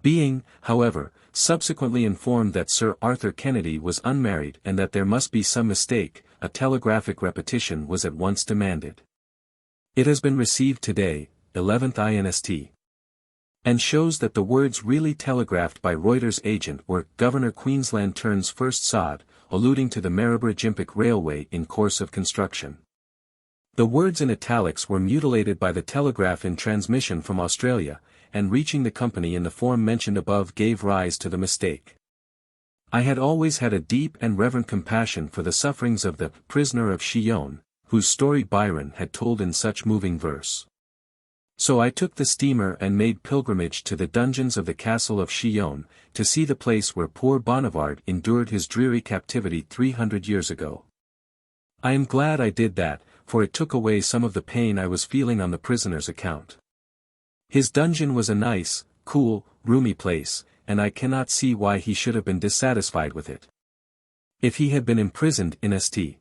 [SPEAKER 1] Being, however, subsequently informed that Sir Arthur Kennedy was unmarried and that there must be some mistake, a telegraphic repetition was at once demanded. It has been received today, 11th inst. And shows that the words really telegraphed by Reuters' agent were, Governor Queensland turns first sod, alluding to the Maryborough-Gympie Railway in course of construction. The words in italics were mutilated by the telegraph in transmission from Australia, and reaching the company in the form mentioned above gave rise to the mistake. I had always had a deep and reverent compassion for the sufferings of the prisoner of Chillon, whose story Byron had told in such moving verse. So I took the steamer and made pilgrimage to the dungeons of the castle of Chillon, to see the place where poor Bonnivard endured his dreary captivity 300 years ago. I am glad I did that, for it took away some of the pain I was feeling on the prisoner's account. His dungeon was a nice, cool, roomy place, and I cannot see why he should have been dissatisfied with it. If he had been imprisoned in St.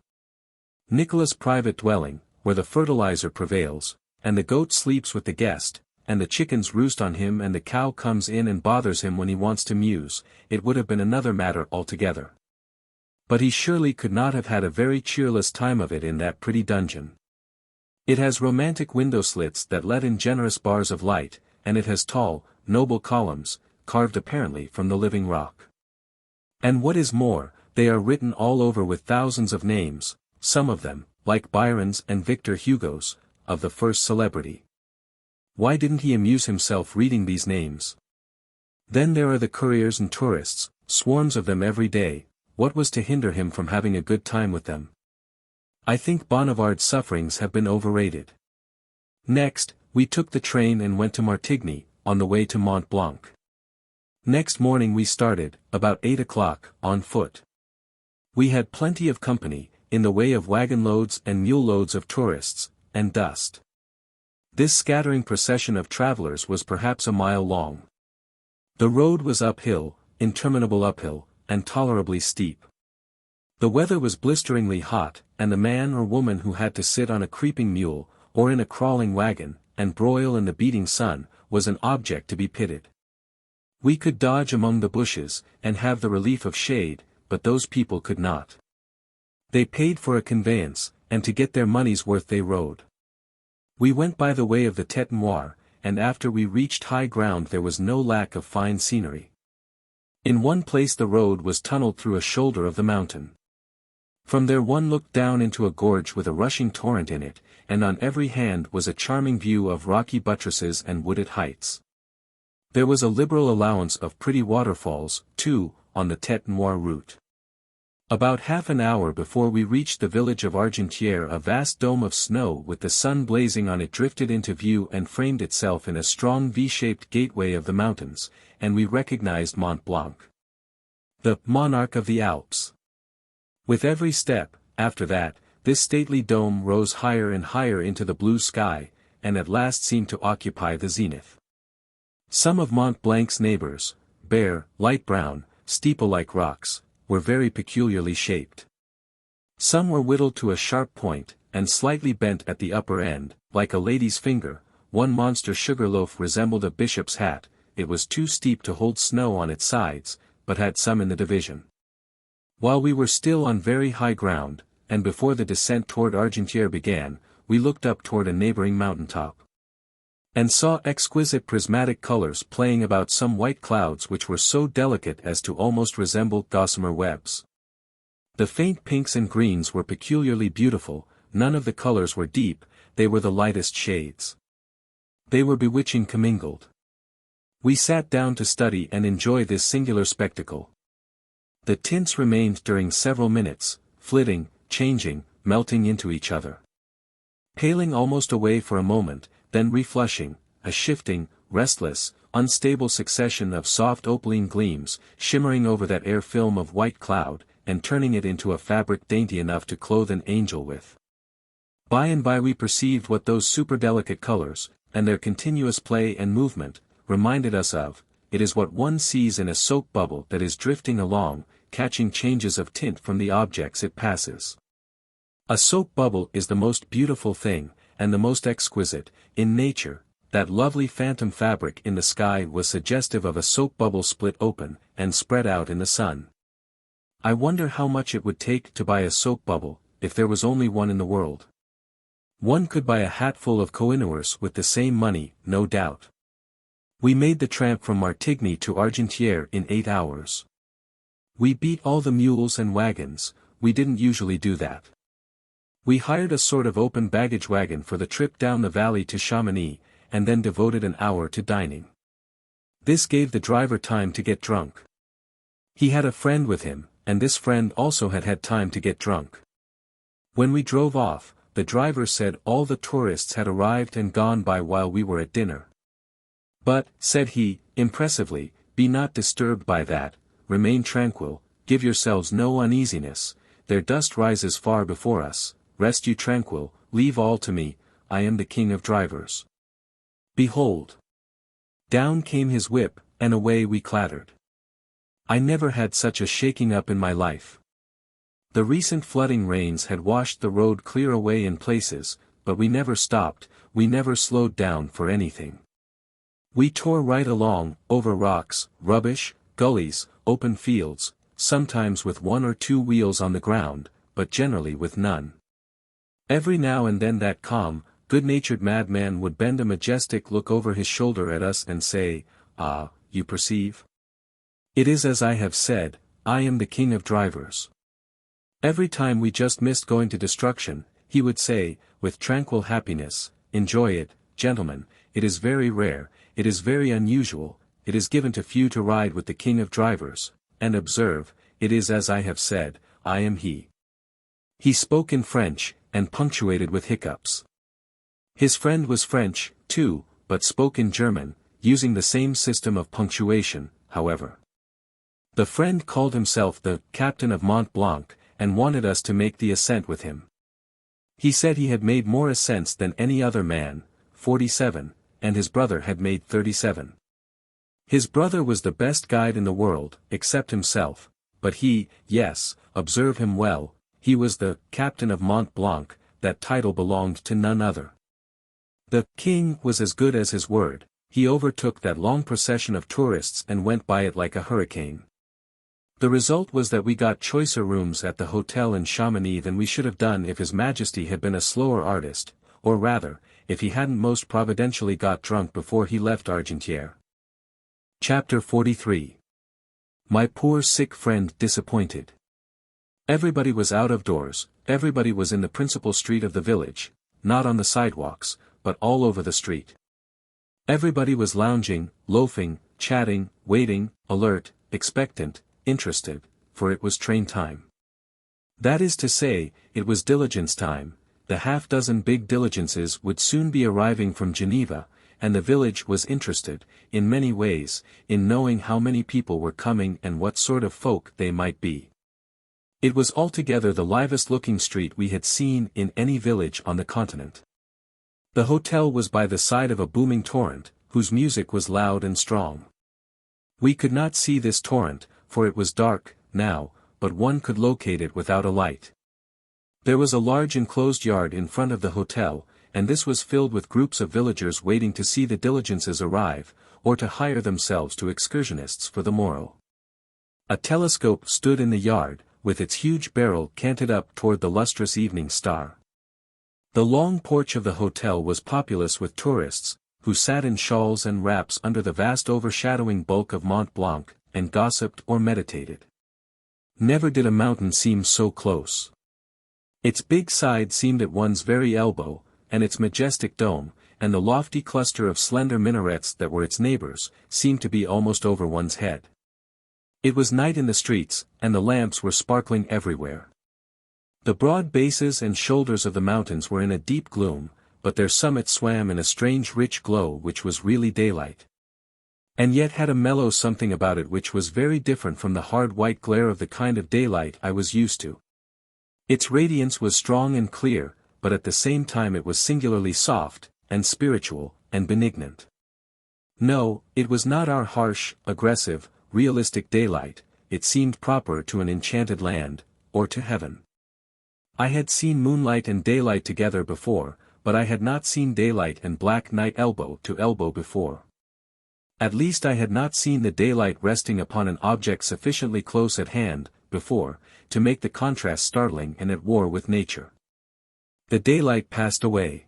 [SPEAKER 1] Nicholas' private dwelling, where the fertilizer prevails, and the goat sleeps with the guest, and the chickens roost on him and the cow comes in and bothers him when he wants to muse, it would have been another matter altogether. But he surely could not have had a very cheerless time of it in that pretty dungeon. It has romantic window slits that let in generous bars of light, and it has tall, noble columns, carved apparently from the living rock. And what is more, they are written all over with thousands of names, some of them, like Byron's and Victor Hugo's, of the first celebrity. Why didn't he amuse himself reading these names? Then there are the couriers and tourists, swarms of them every day. What was to hinder him from having a good time with them? I think Bonnivard's sufferings have been overrated. Next, we took the train and went to Martigny, on the way to Mont-Blanc. Next morning we started, about 8 o'clock, on foot. We had plenty of company, in the way of wagon loads and mule loads of tourists, and dust. This scattering procession of travelers was perhaps a mile long. The road was uphill, interminable uphill, and tolerably steep. The weather was blisteringly hot, and the man or woman who had to sit on a creeping mule, or in a crawling wagon, and broil in the beating sun, was an object to be pitied. We could dodge among the bushes, and have the relief of shade, but those people could not. They paid for a conveyance, and to get their money's worth they rode. We went by the way of the Tête Noire, and after we reached high ground there was no lack of fine scenery. In one place the road was tunneled through a shoulder of the mountain. From there one looked down into a gorge with a rushing torrent in it, and on every hand was a charming view of rocky buttresses and wooded heights. There was a liberal allowance of pretty waterfalls, too, on the Tête Noire route. About half an hour before we reached the village of Argentière a vast dome of snow with the sun blazing on it drifted into view and framed itself in a strong V-shaped gateway of the mountains, and we recognized Mont-Blanc. The monarch of the Alps. With every step, after that, this stately dome rose higher and higher into the blue sky, and at last seemed to occupy the zenith. Some of Mont-Blanc's neighbors, bare, light brown, steeple-like rocks, were very peculiarly shaped. Some were whittled to a sharp point, and slightly bent at the upper end, like a lady's finger. One monster sugar loaf resembled a bishop's hat. It was too steep to hold snow on its sides, but had some in the division. While we were still on very high ground, and before the descent toward Argentière began, we looked up toward a neighboring mountaintop, and saw exquisite prismatic colors playing about some white clouds which were so delicate as to almost resemble gossamer webs. The faint pinks and greens were peculiarly beautiful, none of the colors were deep, they were the lightest shades. They were bewitching commingled. We sat down to study and enjoy this singular spectacle. The tints remained during several minutes, flitting, changing, melting into each other. Paling almost away for a moment, then reflushing, a shifting, restless, unstable succession of soft opaline gleams, shimmering over that air film of white cloud, and turning it into a fabric dainty enough to clothe an angel with. By and by we perceived what those superdelicate colors, and their continuous play and movement, reminded us of. It is what one sees in a soap bubble that is drifting along, catching changes of tint from the objects it passes. A soap bubble is the most beautiful thing, and the most exquisite, in nature. That lovely phantom fabric in the sky was suggestive of a soap bubble split open, and spread out in the sun. I wonder how much it would take to buy a soap bubble, if there was only one in the world. One could buy a hatful of Kohinoors with the same money, no doubt. We made the tramp from Martigny to Argentière in 8 hours. We beat all the mules and wagons. We didn't usually do that. We hired a sort of open baggage wagon for the trip down the valley to Chamonix, and then devoted an hour to dining. This gave the driver time to get drunk. He had a friend with him, and this friend also had had time to get drunk. When we drove off, the driver said all the tourists had arrived and gone by while we were at dinner. But, said he, impressively, be not disturbed by that, remain tranquil, give yourselves no uneasiness, their dust rises far before us, rest you tranquil, leave all to me, I am the king of drivers. Behold! Down came his whip, and away we clattered. I never had such a shaking up in my life. The recent flooding rains had washed the road clear away in places, but we never stopped, we never slowed down for anything. We tore right along, over rocks, rubbish, gullies, open fields, sometimes with 1 or 2 wheels on the ground, but generally with none. Every now and then that calm, good-natured madman would bend a majestic look over his shoulder at us and say, "Ah, you perceive? It is as I have said, I am the king of drivers." Every time we just missed going to destruction, he would say, with tranquil happiness, "Enjoy it, gentlemen, it is very rare, it is very unusual, it is given to few to ride with the king of drivers, and observe, it is as I have said, I am he." He spoke in French, and punctuated with hiccups. His friend was French, too, but spoke in German, using the same system of punctuation, however. The friend called himself the captain of Mont-Blanc, and wanted us to make the ascent with him. He said he had made more ascents than any other man, 47, and his brother had made 37. His brother was the best guide in the world, except himself, but he, yes, observe him well, he was the captain of Mont-Blanc, that title belonged to none other. The king was as good as his word, he overtook that long procession of tourists and went by it like a hurricane. The result was that we got choicer rooms at the hotel in Chamonix than we should have done if His Majesty had been a slower artist, or rather, if he hadn't most providentially got drunk before he left Argentière. Chapter 43. My poor sick friend disappointed. Everybody was out of doors, everybody was in the principal street of the village, not on the sidewalks, but all over the street. Everybody was lounging, loafing, chatting, waiting, alert, expectant, interested, for it was train time. That is to say, it was diligence time, the half-dozen big diligences would soon be arriving from Geneva, and the village was interested, in many ways, in knowing how many people were coming and what sort of folk they might be. It was altogether the livest-looking street we had seen in any village on the continent. The hotel was by the side of a booming torrent, whose music was loud and strong. We could not see this torrent, for it was dark, now, but one could locate it without a light. There was a large enclosed yard in front of the hotel, and this was filled with groups of villagers waiting to see the diligences arrive, or to hire themselves to excursionists for the morrow. A telescope stood in the yard, with its huge barrel canted up toward the lustrous evening star. The long porch of the hotel was populous with tourists, who sat in shawls and wraps under the vast overshadowing bulk of Mont-Blanc, and gossiped or meditated. Never did a mountain seem so close. Its big side seemed at one's very elbow, and its majestic dome, and the lofty cluster of slender minarets that were its neighbors, seemed to be almost over one's head. It was night in the streets, and the lamps were sparkling everywhere. The broad bases and shoulders of the mountains were in a deep gloom, but their summits swam in a strange rich glow which was really daylight. And yet had a mellow something about it which was very different from the hard white glare of the kind of daylight I was used to. Its radiance was strong and clear, but at the same time it was singularly soft, and spiritual, and benignant. No, it was not our harsh, aggressive, realistic daylight, it seemed proper to an enchanted land, or to heaven. I had seen moonlight and daylight together before, but I had not seen daylight and black night elbow to elbow before. At least I had not seen the daylight resting upon an object sufficiently close at hand, before, to make the contrast startling and at war with nature. The daylight passed away.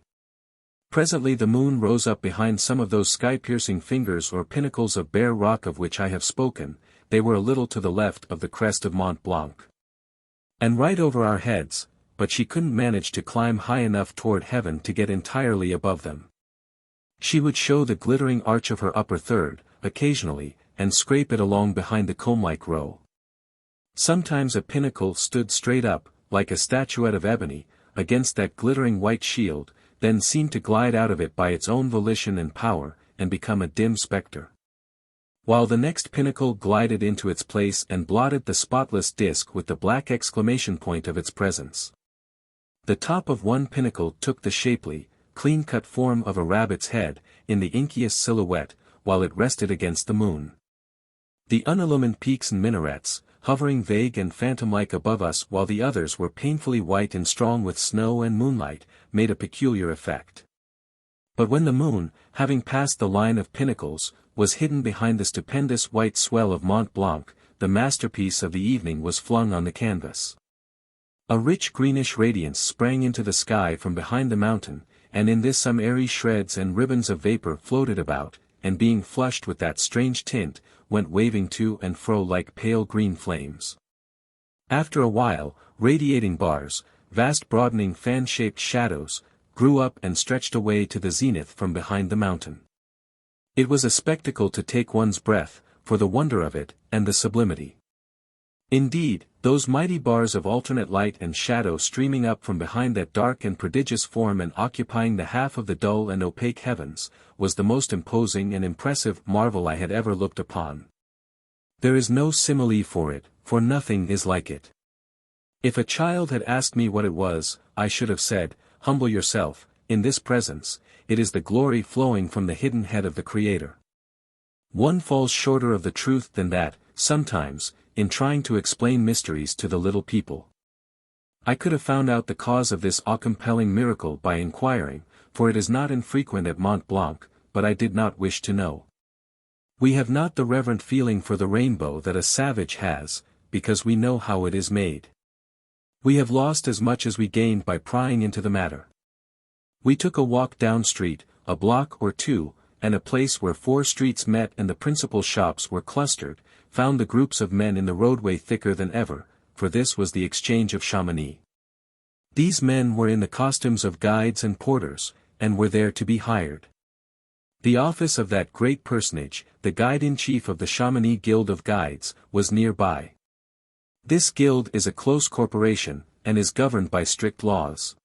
[SPEAKER 1] Presently the moon rose up behind some of those sky-piercing fingers or pinnacles of bare rock of which I have spoken, they were a little to the left of the crest of Mont-Blanc. And right over our heads, but she couldn't manage to climb high enough toward heaven to get entirely above them. She would show the glittering arch of her upper third, occasionally, and scrape it along behind the comb-like row. Sometimes a pinnacle stood straight up, like a statuette of ebony, against that glittering white shield, then seemed to glide out of it by its own volition and power, and become a dim spectre. While the next pinnacle glided into its place and blotted the spotless disk with the black exclamation point of its presence. The top of one pinnacle took the shapely, clean-cut form of a rabbit's head, in the inkiest silhouette, while it rested against the moon. The unillumined peaks and minarets, hovering vague and phantom-like above us while the others were painfully white and strong with snow and moonlight, made a peculiar effect. But when the moon, having passed the line of pinnacles, was hidden behind the stupendous white swell of Mont-Blanc, the masterpiece of the evening was flung on the canvas. A rich greenish radiance sprang into the sky from behind the mountain, and in this some airy shreds and ribbons of vapor floated about, and being flushed with that strange tint, went waving to and fro like pale green flames. After a while, radiating bars, vast broadening fan-shaped shadows, grew up and stretched away to the zenith from behind the mountain. It was a spectacle to take one's breath, for the wonder of it, and the sublimity. Indeed, those mighty bars of alternate light and shadow streaming up from behind that dark and prodigious form and occupying the half of the dull and opaque heavens, was the most imposing and impressive marvel I had ever looked upon. There is no simile for it, for nothing is like it. If a child had asked me what it was, I should have said, "Humble yourself, in this presence, it is the glory flowing from the hidden head of the Creator." One falls shorter of the truth than that, sometimes, in trying to explain mysteries to the little people. I could have found out the cause of this awe-compelling miracle by inquiring, for it is not infrequent at Mont-Blanc, but I did not wish to know. We have not the reverent feeling for the rainbow that a savage has, because we know how it is made. We have lost as much as we gained by prying into the matter. We took a walk down street, a block or two, and a place where 4 streets met and the principal shops were clustered, found the groups of men in the roadway thicker than ever, for this was the exchange of Chamonix. These men were in the costumes of guides and porters, and were there to be hired. The office of that great personage, the guide-in-chief of the Chamonix Guild of Guides, was nearby. This guild is a close corporation, and is governed by strict laws.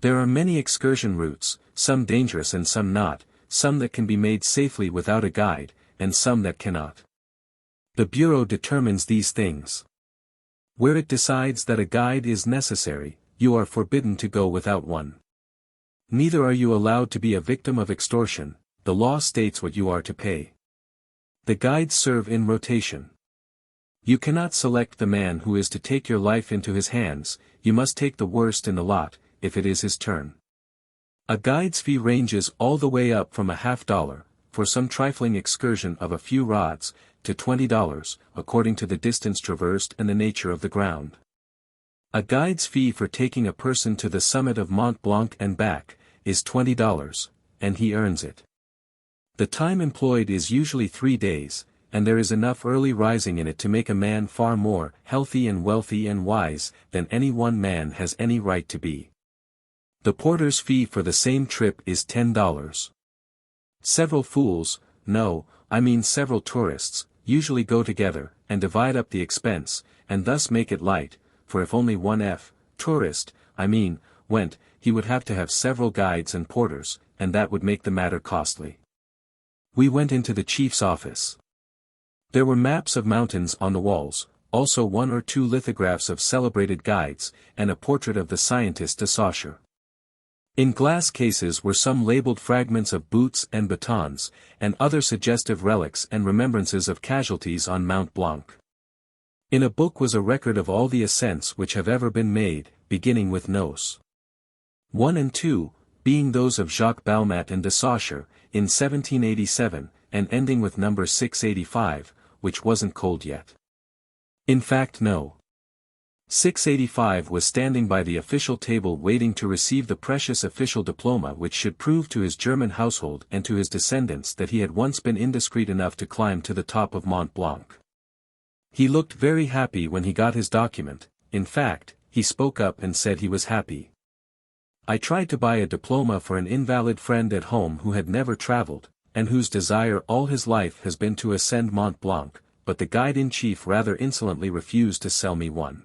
[SPEAKER 1] There are many excursion routes, some dangerous and some not, some that can be made safely without a guide, and some that cannot. The Bureau determines these things. Where it decides that a guide is necessary, you are forbidden to go without one. Neither are you allowed to be a victim of extortion, the law states what you are to pay. The guides serve in rotation. You cannot select the man who is to take your life into his hands, you must take the worst in the lot, if it is his turn. A guide's fee ranges all the way up from $50, for some trifling excursion of a few rods, to $20, according to the distance traversed and the nature of the ground. A guide's fee for taking a person to the summit of Mont Blanc and back, is $20, and he earns it. The time employed is usually 3 days, and there is enough early rising in it to make a man far more healthy and wealthy and wise than any one man has any right to be. The porter's fee for the same trip is $10. Several fools, no, I mean several tourists, usually go together, and divide up the expense, and thus make it light, for if only one tourist, went, he would have to have several guides and porters, and that would make the matter costly. We went into the chief's office. There were maps of mountains on the walls, also 1 or 2 lithographs of celebrated guides, and a portrait of the scientist de Saussure. In glass cases were some labeled fragments of boots and batons, and other suggestive relics and remembrances of casualties on Mont Blanc. In a book was a record of all the ascents which have ever been made, beginning with Nos. 1 and 2, being those of Jacques Balmat and de Saussure, in 1787, and ending with number 685, which wasn't cold yet. In fact no. 685 was standing by the official table waiting to receive the precious official diploma which should prove to his German household and to his descendants that he had once been indiscreet enough to climb to the top of Mont Blanc. He looked very happy when he got his document, in fact, he spoke up and said he was happy. I tried to buy a diploma for an invalid friend at home who had never traveled, and whose desire all his life has been to ascend Mont Blanc, but the guide-in-chief rather insolently refused to sell me one.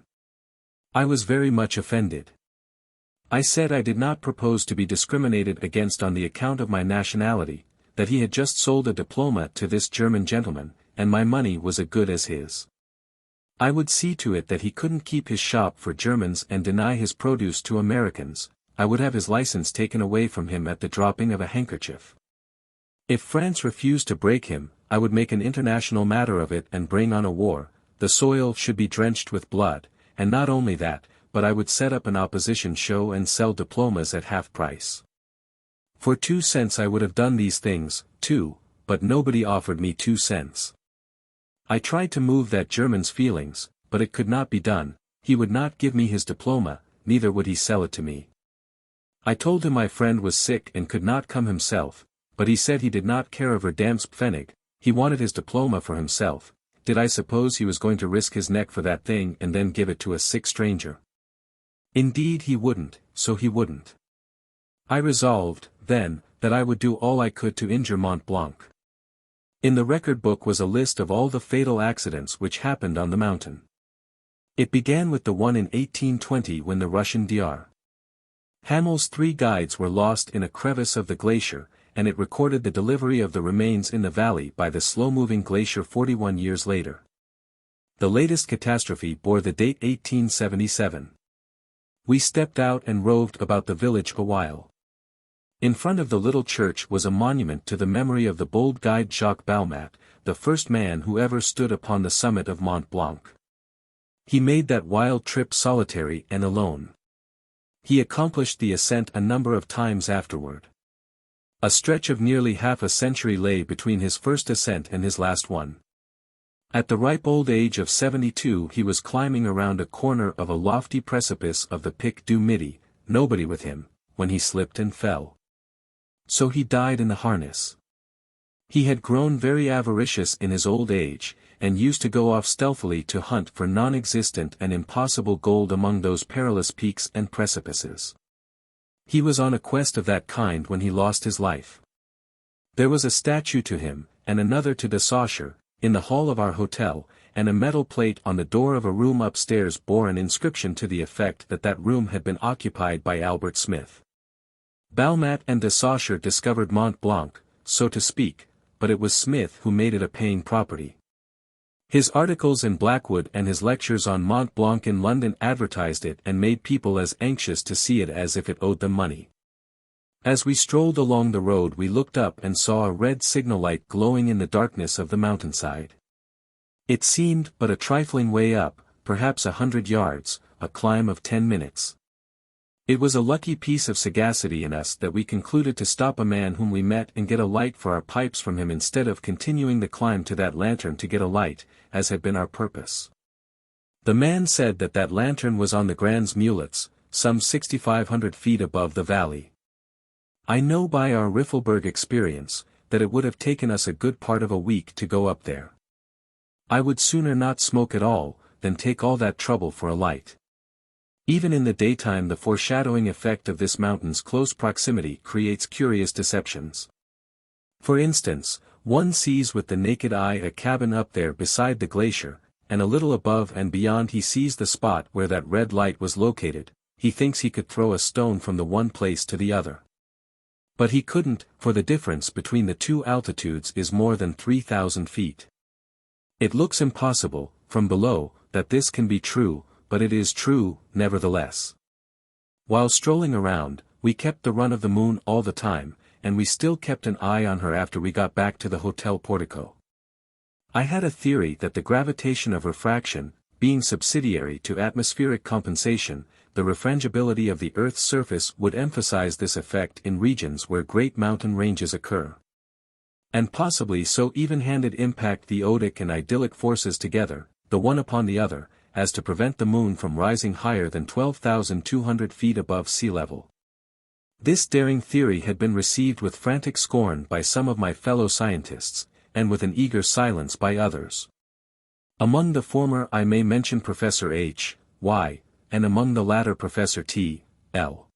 [SPEAKER 1] I was very much offended. I said I did not propose to be discriminated against on the account of my nationality, that he had just sold a diploma to this German gentleman, and my money was as good as his. I would see to it that he couldn't keep his shop for Germans and deny his produce to Americans. I would have his license taken away from him at the dropping of a handkerchief. If France refused to break him, I would make an international matter of it and bring on a war. The soil should be drenched with blood, and not only that, but I would set up an opposition show and sell diplomas at half price. For 2 cents I would have done these things, too, but nobody offered me 2 cents. I tried to move that German's feelings, but it could not be done. He would not give me his diploma, neither would he sell it to me. I told him my friend was sick and could not come himself, but he said he did not care a verdammt's pfennig, he wanted his diploma for himself. Did I suppose he was going to risk his neck for that thing and then give it to a sick stranger? Indeed he wouldn't, so he wouldn't. I resolved, then, that I would do all I could to injure Mont-Blanc. In the record book was a list of all the fatal accidents which happened on the mountain. It began with the one in 1820 when the Russian Dr. Hammel's 3 guides were lost in a crevice of the glacier, and it recorded the delivery of the remains in the valley by the slow-moving glacier 41 years later. The latest catastrophe bore the date 1877. We stepped out and roved about the village a while. In front of the little church was a monument to the memory of the bold guide Jacques Balmat, the first man who ever stood upon the summit of Mont Blanc. He made that wild trip solitary and alone. He accomplished the ascent a number of times afterward. A stretch of nearly half a century lay between his first ascent and his last one. At the ripe old age of 72 he was climbing around a corner of a lofty precipice of the Pic du Midi, nobody with him, when he slipped and fell. So he died in the harness. He had grown very avaricious in his old age, and used to go off stealthily to hunt for non-existent and impossible gold among those perilous peaks and precipices. He was on a quest of that kind when he lost his life. There was a statue to him, and another to de Saussure, in the hall of our hotel, and a metal plate on the door of a room upstairs bore an inscription to the effect that that room had been occupied by Albert Smith. Balmat and de Saussure discovered Mont Blanc, so to speak, but it was Smith who made it a paying property. His articles in Blackwood and his lectures on Mont Blanc in London advertised it and made people as anxious to see it as if it owed them money. As we strolled along the road we looked up and saw a red signal light glowing in the darkness of the mountainside. It seemed but a trifling way up, perhaps 100 yards, a climb of 10 minutes. It was a lucky piece of sagacity in us that we concluded to stop a man whom we met and get a light for our pipes from him instead of continuing the climb to that lantern to get a light, as had been our purpose. The man said that that lantern was on the Grands Mulets, some 6,500 feet above the valley. I know by our Riffelberg experience, that it would have taken us a good part of a week to go up there. I would sooner not smoke at all, than take all that trouble for a light. Even in the daytime the foreshadowing effect of this mountain's close proximity creates curious deceptions. For instance, one sees with the naked eye a cabin up there beside the glacier, and a little above and beyond he sees the spot where that red light was located. He thinks he could throw a stone from the one place to the other. But he couldn't, for the difference between the two altitudes is more than 3,000 feet. It looks impossible, from below, that this can be true, but it is true, nevertheless. While strolling around, we kept the run of the moon all the time, and we still kept an eye on her after we got back to the hotel portico. I had a theory that the gravitation of refraction, being subsidiary to atmospheric compensation, the refrangibility of the Earth's surface would emphasize this effect in regions where great mountain ranges occur. And possibly so even-handed impact the odic and idyllic forces together, the one upon the other, as to prevent the moon from rising higher than 12,200 feet above sea level. This daring theory had been received with frantic scorn by some of my fellow scientists, and with an eager silence by others. Among the former I may mention Professor H. Y., and among the latter Professor T. L.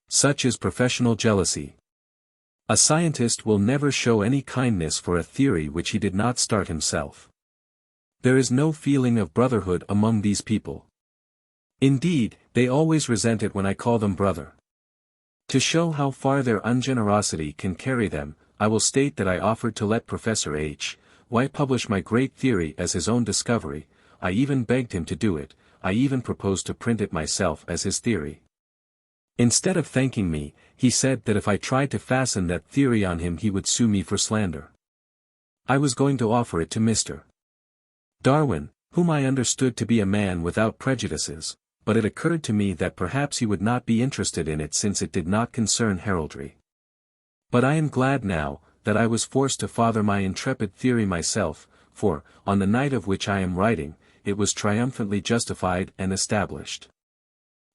[SPEAKER 1] Such is professional jealousy. A scientist will never show any kindness for a theory which he did not start himself. There is no feeling of brotherhood among these people. Indeed, They always resent it when I call them brother. To show how far their ungenerosity can carry them, I will state that I offered to let Professor H.Y. publish my great theory as his own discovery. I even begged him to do it. I even proposed to print it myself as his theory. Instead of thanking me, he said that if I tried to fasten that theory on him he would sue me for slander. I was going to offer it to Mr. Darwin, whom I understood to be a man without prejudices, but it occurred to me that perhaps he would not be interested in it since it did not concern heraldry. But I am glad now, that I was forced to father my intrepid theory myself, for, on the night of which I am writing, it was triumphantly justified and established.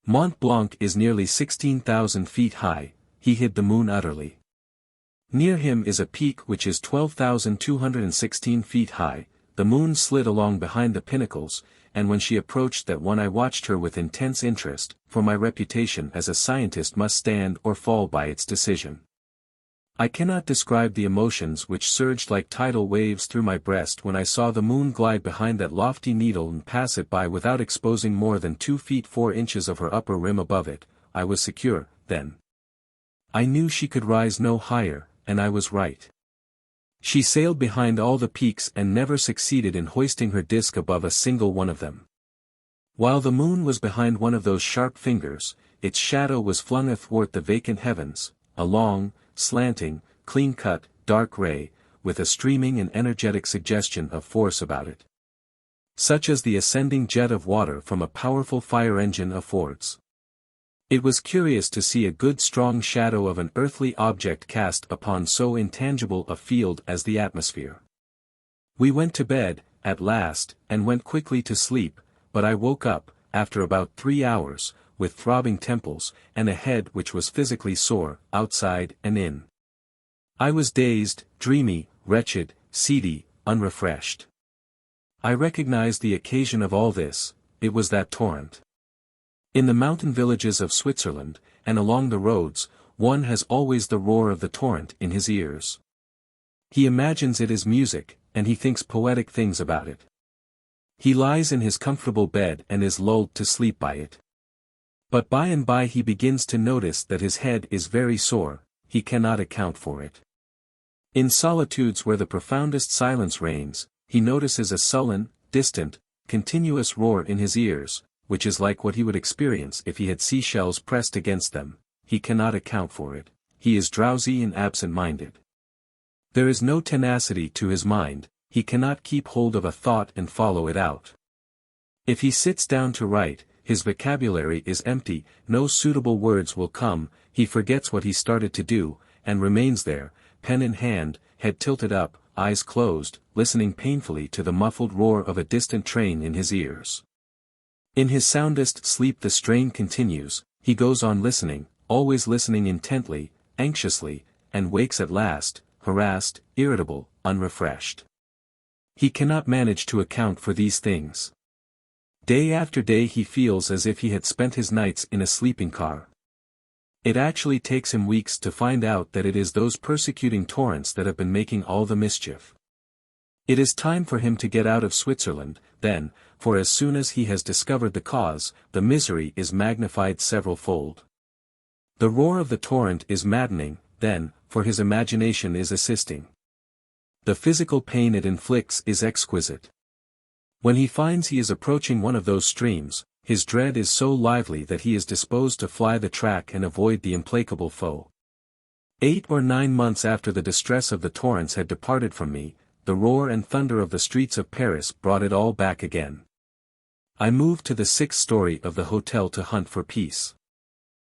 [SPEAKER 1] Mont-Blanc is nearly 16,000 feet high. He hid the moon utterly. Near him is a peak which is 12,216 feet high. The moon slid along behind the pinnacles, and when she approached that one I watched her with intense interest, for my reputation as a scientist must stand or fall by its decision. I cannot describe the emotions which surged like tidal waves through my breast when I saw the moon glide behind that lofty needle and pass it by without exposing more than 2 feet 4 inches of her upper rim above it. I was secure, then. I knew she could rise no higher, and I was right. She sailed behind all the peaks and never succeeded in hoisting her disk above a single one of them. While the moon was behind one of those sharp fingers, its shadow was flung athwart the vacant heavens, a long, slanting, clean-cut, dark ray, with a streaming and energetic suggestion of force about it. Such as the ascending jet of water from a powerful fire engine affords. It was curious to see a good strong shadow of an earthly object cast upon so intangible a field as the atmosphere. We went to bed, at last, and went quickly to sleep, but I woke up, after about 3 hours, with throbbing temples, and a head which was physically sore, outside and in. I was dazed, dreamy, wretched, seedy, unrefreshed. I recognized the occasion of all this. It was that torrent. In the mountain villages of Switzerland, and along the roads, one has always the roar of the torrent in his ears. He imagines it is music, and he thinks poetic things about it. He lies in his comfortable bed and is lulled to sleep by it. But by and by he begins to notice that his head is very sore. He cannot account for it. In solitudes where the profoundest silence reigns, he notices a sullen, distant, continuous roar in his ears, which is like what he would experience if he had seashells pressed against them. He cannot account for it. He is drowsy and absent-minded. There is no tenacity to his mind. He cannot keep hold of a thought and follow it out. If he sits down to write, his vocabulary is empty, no suitable words will come, he forgets what he started to do, and remains there, pen in hand, head tilted up, eyes closed, listening painfully to the muffled roar of a distant train in his ears. In his soundest sleep the strain continues, he goes on listening, always listening intently, anxiously, and wakes at last, harassed, irritable, unrefreshed. He cannot manage to account for these things. Day after day he feels as if he had spent his nights in a sleeping car. It actually takes him weeks to find out that it is those persecuting torrents that have been making all the mischief. It is time for him to get out of Switzerland, then, for as soon as he has discovered the cause, the misery is magnified several-fold. The roar of the torrent is maddening, then, for his imagination is assisting. The physical pain it inflicts is exquisite. When he finds he is approaching one of those streams, his dread is so lively that he is disposed to fly the track and avoid the implacable foe. 8 or 9 months after the distress of the torrents had departed from me, the roar and thunder of the streets of Paris brought it all back again. I moved to the 6th story of the hotel to hunt for peace.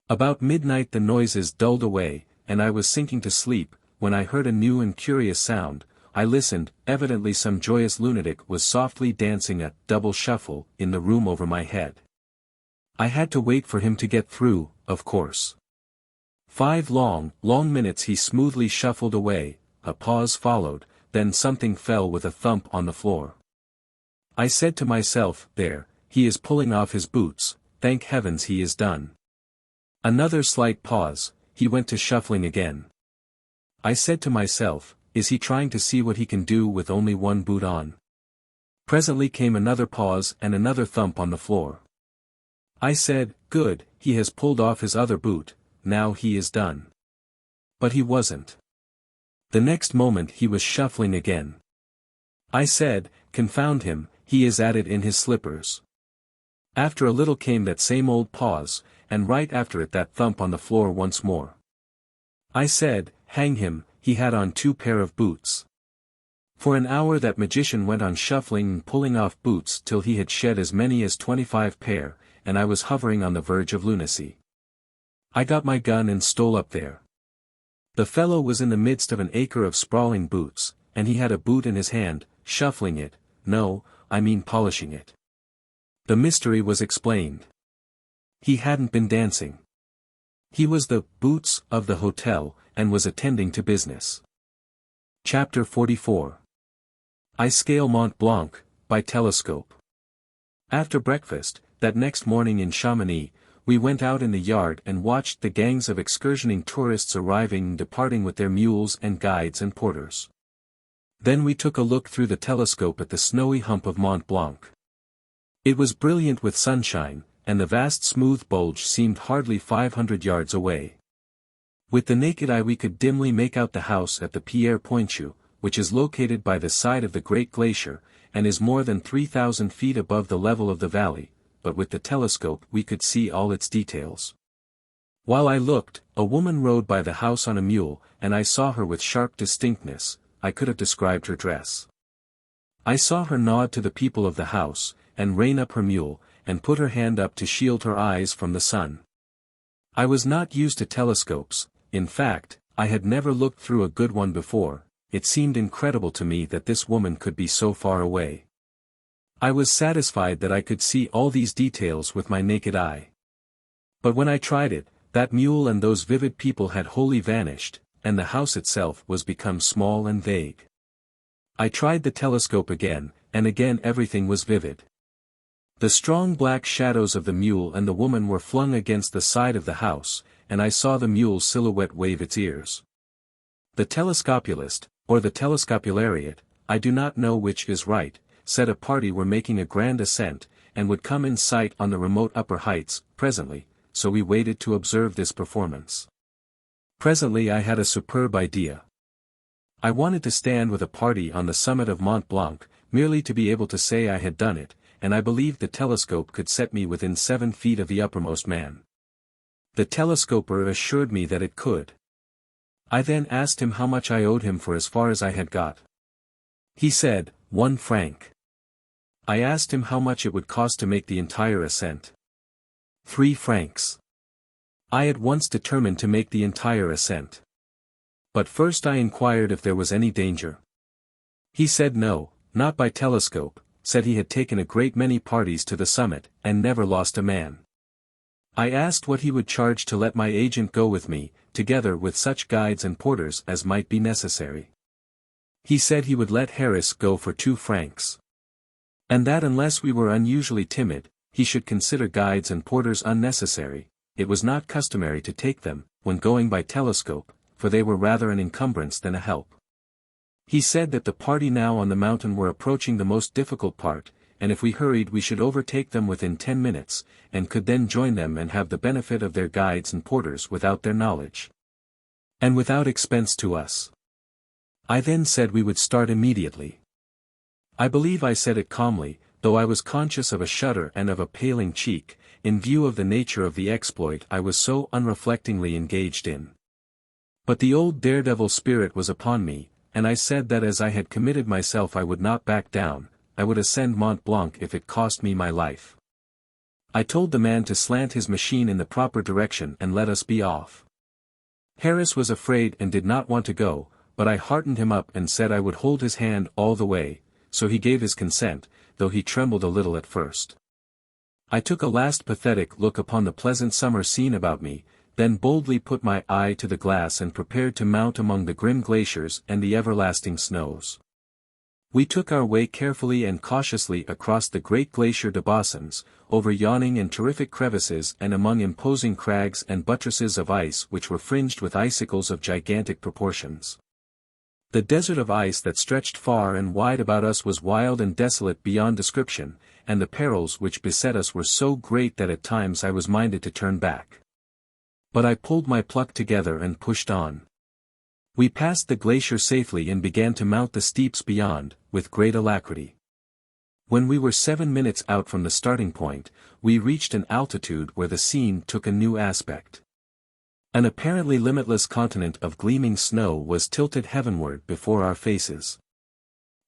[SPEAKER 1] About midnight the noises dulled away, and I was sinking to sleep, when I heard a new and curious sound. I listened. Evidently some joyous lunatic was softly dancing a double shuffle in the room over my head. I had to wait for him to get through, of course. 5 long minutes he smoothly shuffled away, a pause followed, then something fell with a thump on the floor. I said to myself, there, he is pulling off his boots, thank heavens he is done. Another slight pause, he went to shuffling again. I said to myself, is he trying to see what he can do with only one boot on? Presently came another pause and another thump on the floor. I said, Good, he has pulled off his other boot, now he is done. But he wasn't. The next moment he was shuffling again. I said, confound him, he is at it in his slippers. After a little came that same old pause, and right after it that thump on the floor once more. I said, hang him, he had on 2 pair of boots. For an hour that magician went on shuffling and pulling off boots till he had shed as many as 25 pair, and I was hovering on the verge of lunacy. I got my gun and stole up there. The fellow was in the midst of an acre of sprawling boots, and he had a boot in his hand, shuffling it, no, I mean polishing it. The mystery was explained. He hadn't been dancing. He was the boots of the hotel, and was attending to business. Chapter 44. I scale Mont-Blanc, by telescope. After breakfast, that next morning in Chamonix, we went out in the yard and watched the gangs of excursioning tourists arriving and departing with their mules and guides and porters. Then we took a look through the telescope at the snowy hump of Mont-Blanc. It was brilliant with sunshine, and the vast smooth bulge seemed hardly 500 yards away. With the naked eye we could dimly make out the house at the Pierre Pointu, which is located by the side of the Great Glacier, and is more than 3,000 feet above the level of the valley, but with the telescope we could see all its details. While I looked, a woman rode by the house on a mule, and I saw her with sharp distinctness. I could have described her dress. I saw her nod to the people of the house, and rein up her mule, and put her hand up to shield her eyes from the sun. I was not used to telescopes, in fact, I had never looked through a good one before. It seemed incredible to me that this woman could be so far away. I was satisfied that I could see all these details with my naked eye. But when I tried it, that mule and those vivid people had wholly vanished, and the house itself was become small and vague. I tried the telescope again, and again everything was vivid. The strong black shadows of the mule and the woman were flung against the side of the house, and I saw the mule's silhouette wave its ears. The telescopulist, or the telescopulariat, I do not know which is right, said a party were making a grand ascent, and would come in sight on the remote upper heights, presently, so we waited to observe this performance. Presently I had a superb idea. I wanted to stand with a party on the summit of Mont Blanc, merely to be able to say I had done it, and I believed the telescope could set me within 7 feet of the uppermost man. The telescoper assured me that it could. I then asked him how much I owed him for as far as I had got. He said, 1 franc. I asked him how much it would cost to make the entire ascent. 3 francs. I at once determined to make the entire ascent. But first I inquired if there was any danger. He said no, not by telescope, said he had taken a great many parties to the summit, and never lost a man. I asked what he would charge to let my agent go with me, together with such guides and porters as might be necessary. He said he would let Harris go for 2 francs. And that unless we were unusually timid, he should consider guides and porters unnecessary. It was not customary to take them, when going by telescope, for they were rather an encumbrance than a help. He said that the party now on the mountain were approaching the most difficult part, and if we hurried we should overtake them within 10 minutes, and could then join them and have the benefit of their guides and porters without their knowledge. And without expense to us. I then said we would start immediately. I believe I said it calmly, though I was conscious of a shudder and of a paling cheek, in view of the nature of the exploit I was so unreflectingly engaged in. But the old daredevil spirit was upon me, and I said that as I had committed myself I would not back down, I would ascend Mont Blanc if it cost me my life. I told the man to slant his machine in the proper direction and let us be off. Harris was afraid and did not want to go, but I heartened him up and said I would hold his hand all the way, so he gave his consent, though he trembled a little at first. I took a last pathetic look upon the pleasant summer scene about me, then boldly put my eye to the glass and prepared to mount among the grim glaciers and the everlasting snows. We took our way carefully and cautiously across the great glacier de Bossons, over yawning and terrific crevices and among imposing crags and buttresses of ice which were fringed with icicles of gigantic proportions. The desert of ice that stretched far and wide about us was wild and desolate beyond description, and the perils which beset us were so great that at times I was minded to turn back. But I pulled my pluck together and pushed on. We passed the glacier safely and began to mount the steeps beyond, with great alacrity. When we were 7 minutes out from the starting point, we reached an altitude where the scene took a new aspect. An apparently limitless continent of gleaming snow was tilted heavenward before our faces.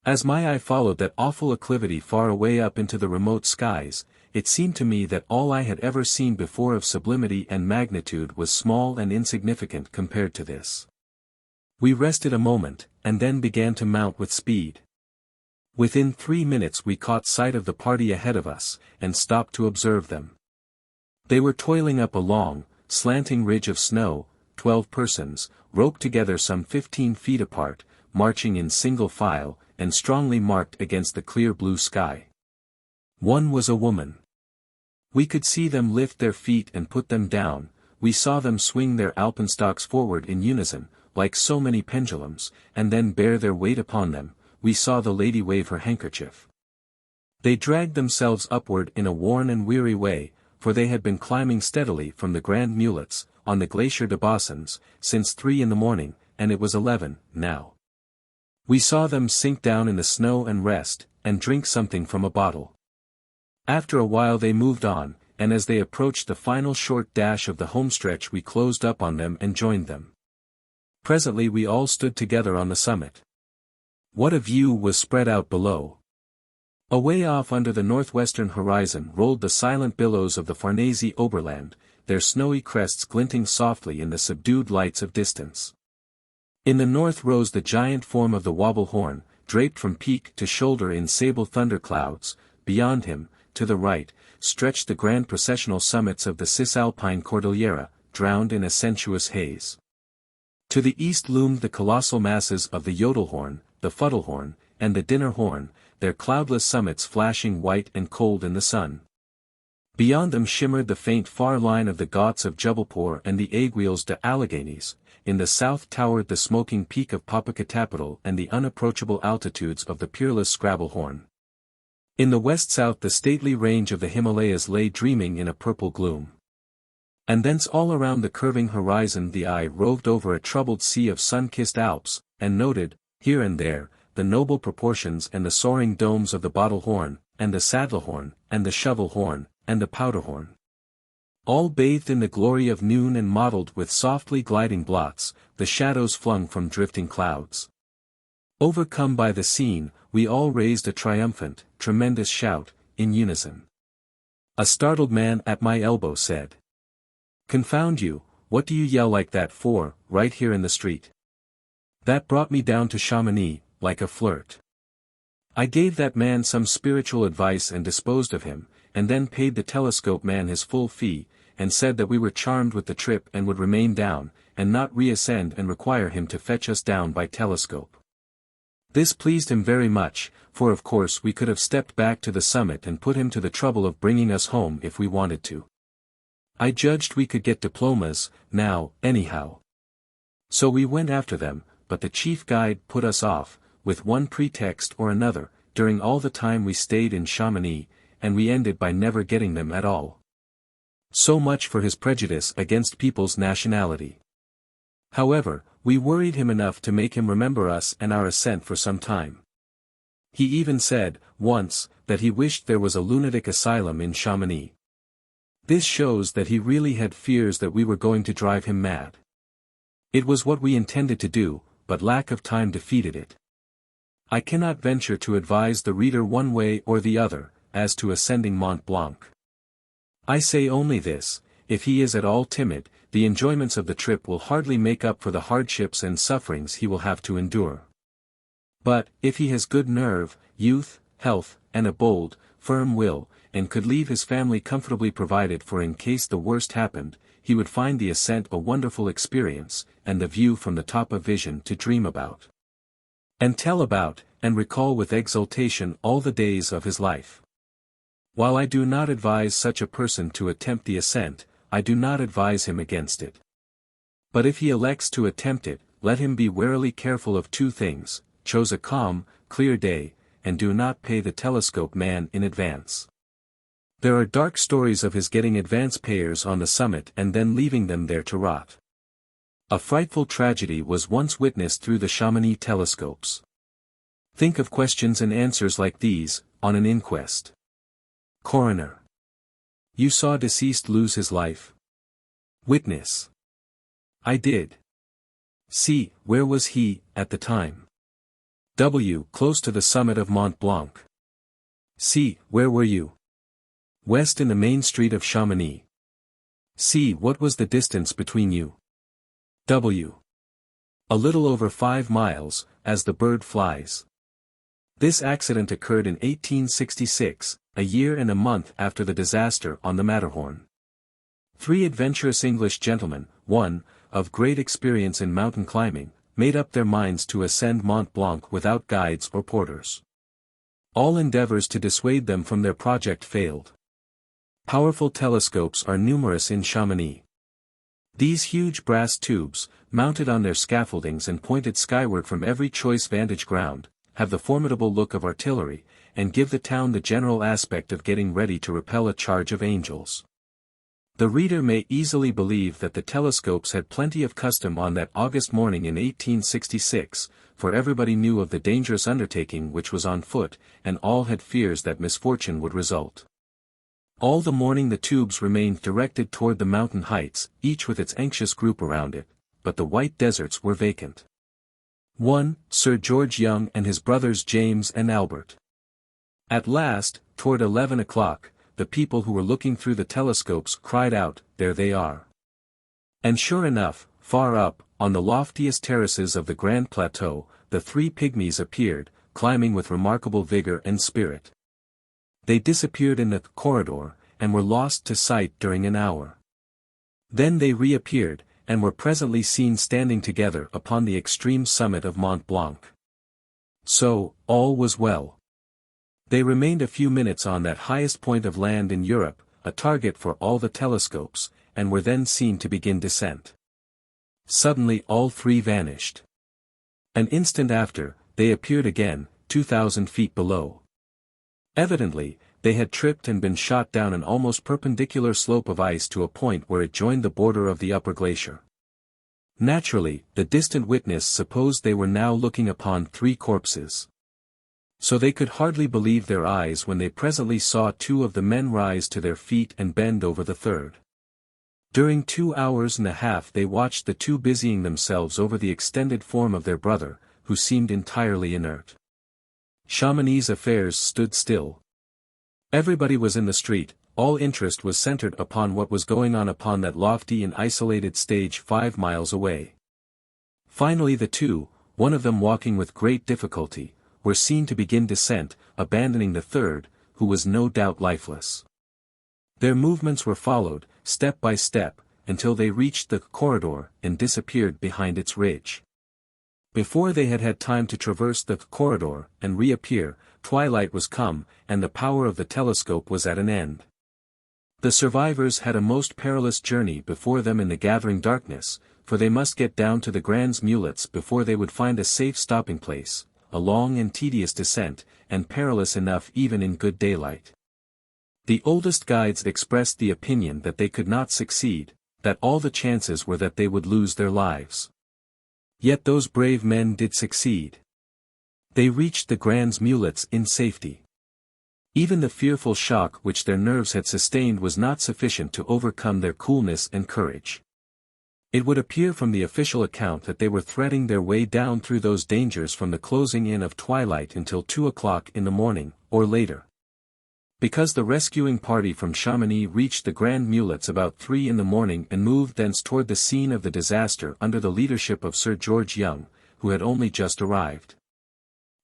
[SPEAKER 1] As my eye followed that awful acclivity far away up into the remote skies, it seemed to me that all I had ever seen before of sublimity and magnitude was small and insignificant compared to this. We rested a moment, and then began to mount with speed. Within 3 minutes we caught sight of the party ahead of us, and stopped to observe them. They were toiling up a long, slanting ridge of snow, 12 persons, roped together some 15 feet apart, marching in single file, and strongly marked against the clear blue sky. One was a woman. We could see them lift their feet and put them down, we saw them swing their alpenstocks forward in unison, like so many pendulums, and then bear their weight upon them. We saw the lady wave her handkerchief. They dragged themselves upward in a worn and weary way, for they had been climbing steadily from the Grand Mulets, on the Glacier de Bossons, since 3 in the morning, and it was 11, now. We saw them sink down in the snow and rest, and drink something from a bottle. After a while they moved on, and as they approached the final short dash of the homestretch we closed up on them and joined them. Presently we all stood together on the summit. What a view was spread out below! Away off under the northwestern horizon rolled the silent billows of the Farnese Oberland, their snowy crests glinting softly in the subdued lights of distance. In the north rose the giant form of the Wobblehorn, draped from peak to shoulder in sable thunderclouds. Beyond him, to the right, stretched the grand processional summits of the Cisalpine Cordillera, drowned in a sensuous haze. To the east loomed the colossal masses of the Jodelhorn, the Fuddlehorn, and the Dinnerhorn, their cloudless summits flashing white and cold in the sun. Beyond them shimmered the faint far line of the Ghauts of Jubbalpur and the Aiguilles de Alleghenies. In the south towered the smoking peak of Popocatépetl and the unapproachable altitudes of the peerless Scrabblehorn. In the west-south the stately range of the Himalayas lay dreaming in a purple gloom. And thence all around the curving horizon the eye roved over a troubled sea of sun-kissed Alps, and noted, here and there, the noble proportions and the soaring domes of the Bottlehorn, and the Saddlehorn, and the Shovelhorn, and the Powderhorn. All bathed in the glory of noon and mottled with softly gliding blots, the shadows flung from drifting clouds. Overcome by the scene, we all raised a triumphant, tremendous shout, in unison. A startled man at my elbow said, "Confound you, what do you yell like that for, right here in the street?" That brought me down to Chamonix, like a flirt. I gave that man some spiritual advice and disposed of him, and then paid the telescope man his full fee, and said that we were charmed with the trip and would remain down, and not reascend and require him to fetch us down by telescope. This pleased him very much, for of course we could have stepped back to the summit and put him to the trouble of bringing us home if we wanted to. I judged we could get diplomas, now, anyhow. So we went after them, but the chief guide put us off, with one pretext or another, during all the time we stayed in Chamonix, and we ended by never getting them at all. So much for his prejudice against people's nationality. However, we worried him enough to make him remember us and our ascent for some time. He even said, once, that he wished there was a lunatic asylum in Chamonix. This shows that he really had fears that we were going to drive him mad. It was what we intended to do, but lack of time defeated it. I cannot venture to advise the reader one way or the other, as to ascending Mont-Blanc. I say only this, if he is at all timid, the enjoyments of the trip will hardly make up for the hardships and sufferings he will have to endure. But, if he has good nerve, youth, health, and a bold, firm will, and could leave his family comfortably provided for in case the worst happened, he would find the ascent a wonderful experience, and the view from the top a vision to dream about. And tell about, and recall with exultation all the days of his life. While I do not advise such a person to attempt the ascent, I do not advise him against it. But if he elects to attempt it, let him be warily careful of two things: choose a calm, clear day, and do not pay the telescope man in advance. There are dark stories of his getting advance payers on the summit and then leaving them there to rot. A frightful tragedy was once witnessed through the Chamonix telescopes. Think of questions and answers like these, on an inquest. Coroner. You saw deceased lose his life? Witness. I did. C. Where was he, at the time? W. Close to the summit of Mont-Blanc. C. Where were you? West in the main street of Chamonix. C. What was the distance between you? W. A little over 5 miles, as the bird flies. This accident occurred in 1866, a year and a month after the disaster on the Matterhorn. 3 adventurous English gentlemen, one, of great experience in mountain climbing, made up their minds to ascend Mont Blanc without guides or porters. All endeavors to dissuade them from their project failed. Powerful telescopes are numerous in Chamonix. These huge brass tubes, mounted on their scaffoldings and pointed skyward from every choice vantage ground, have the formidable look of artillery, and give the town the general aspect of getting ready to repel a charge of angels. The reader may easily believe that the telescopes had plenty of custom on that August morning in 1866, for everybody knew of the dangerous undertaking which was on foot, and all had fears that misfortune would result. All the morning the tubes remained directed toward the mountain heights, each with its anxious group around it, but the white deserts were vacant. 1. Sir George Young and his brothers James and Albert. At last, toward 11 o'clock, the people who were looking through the telescopes cried out, "There they are." And sure enough, far up, on the loftiest terraces of the Grand Plateau, the 3 pygmies appeared, climbing with remarkable vigor and spirit. They disappeared in the corridor, and were lost to sight during an hour. Then they reappeared, and were presently seen standing together upon the extreme summit of Mont Blanc. So, all was well. They remained a few minutes on that highest point of land in Europe, a target for all the telescopes, and were then seen to begin descent. Suddenly all 3 vanished. An instant after, they appeared again, 2,000 feet below. Evidently, they had tripped and been shot down an almost perpendicular slope of ice to a point where it joined the border of the upper glacier. Naturally, the distant witness supposed they were now looking upon 3 corpses. So they could hardly believe their eyes when they presently saw 2 of the men rise to their feet and bend over the 3rd. During 2 hours and a half they watched the 2 busying themselves over the extended form of their brother, who seemed entirely inert. Chamonix affairs stood still. Everybody was in the street, all interest was centered upon what was going on upon that lofty and isolated stage 5 miles away. Finally the 2, one of them walking with great difficulty, were seen to begin descent, abandoning the 3rd, who was no doubt lifeless. Their movements were followed, step by step, until they reached the corridor and disappeared behind its ridge. Before they had had time to traverse the corridor and reappear, twilight was come, and the power of the telescope was at an end. The survivors had a most perilous journey before them in the gathering darkness, for they must get down to the Grands Mulets before they would find a safe stopping place, a long and tedious descent, and perilous enough even in good daylight. The oldest guides expressed the opinion that they could not succeed, that all the chances were that they would lose their lives. Yet those brave men did succeed. They reached the Grands Mulets in safety. Even the fearful shock which their nerves had sustained was not sufficient to overcome their coolness and courage. It would appear from the official account that they were threading their way down through those dangers from the closing in of twilight until 2 o'clock in the morning, or later. Because the rescuing party from Chamonix reached the Grand Mulets about 3 in the morning and moved thence toward the scene of the disaster under the leadership of Sir George Young, who had only just arrived.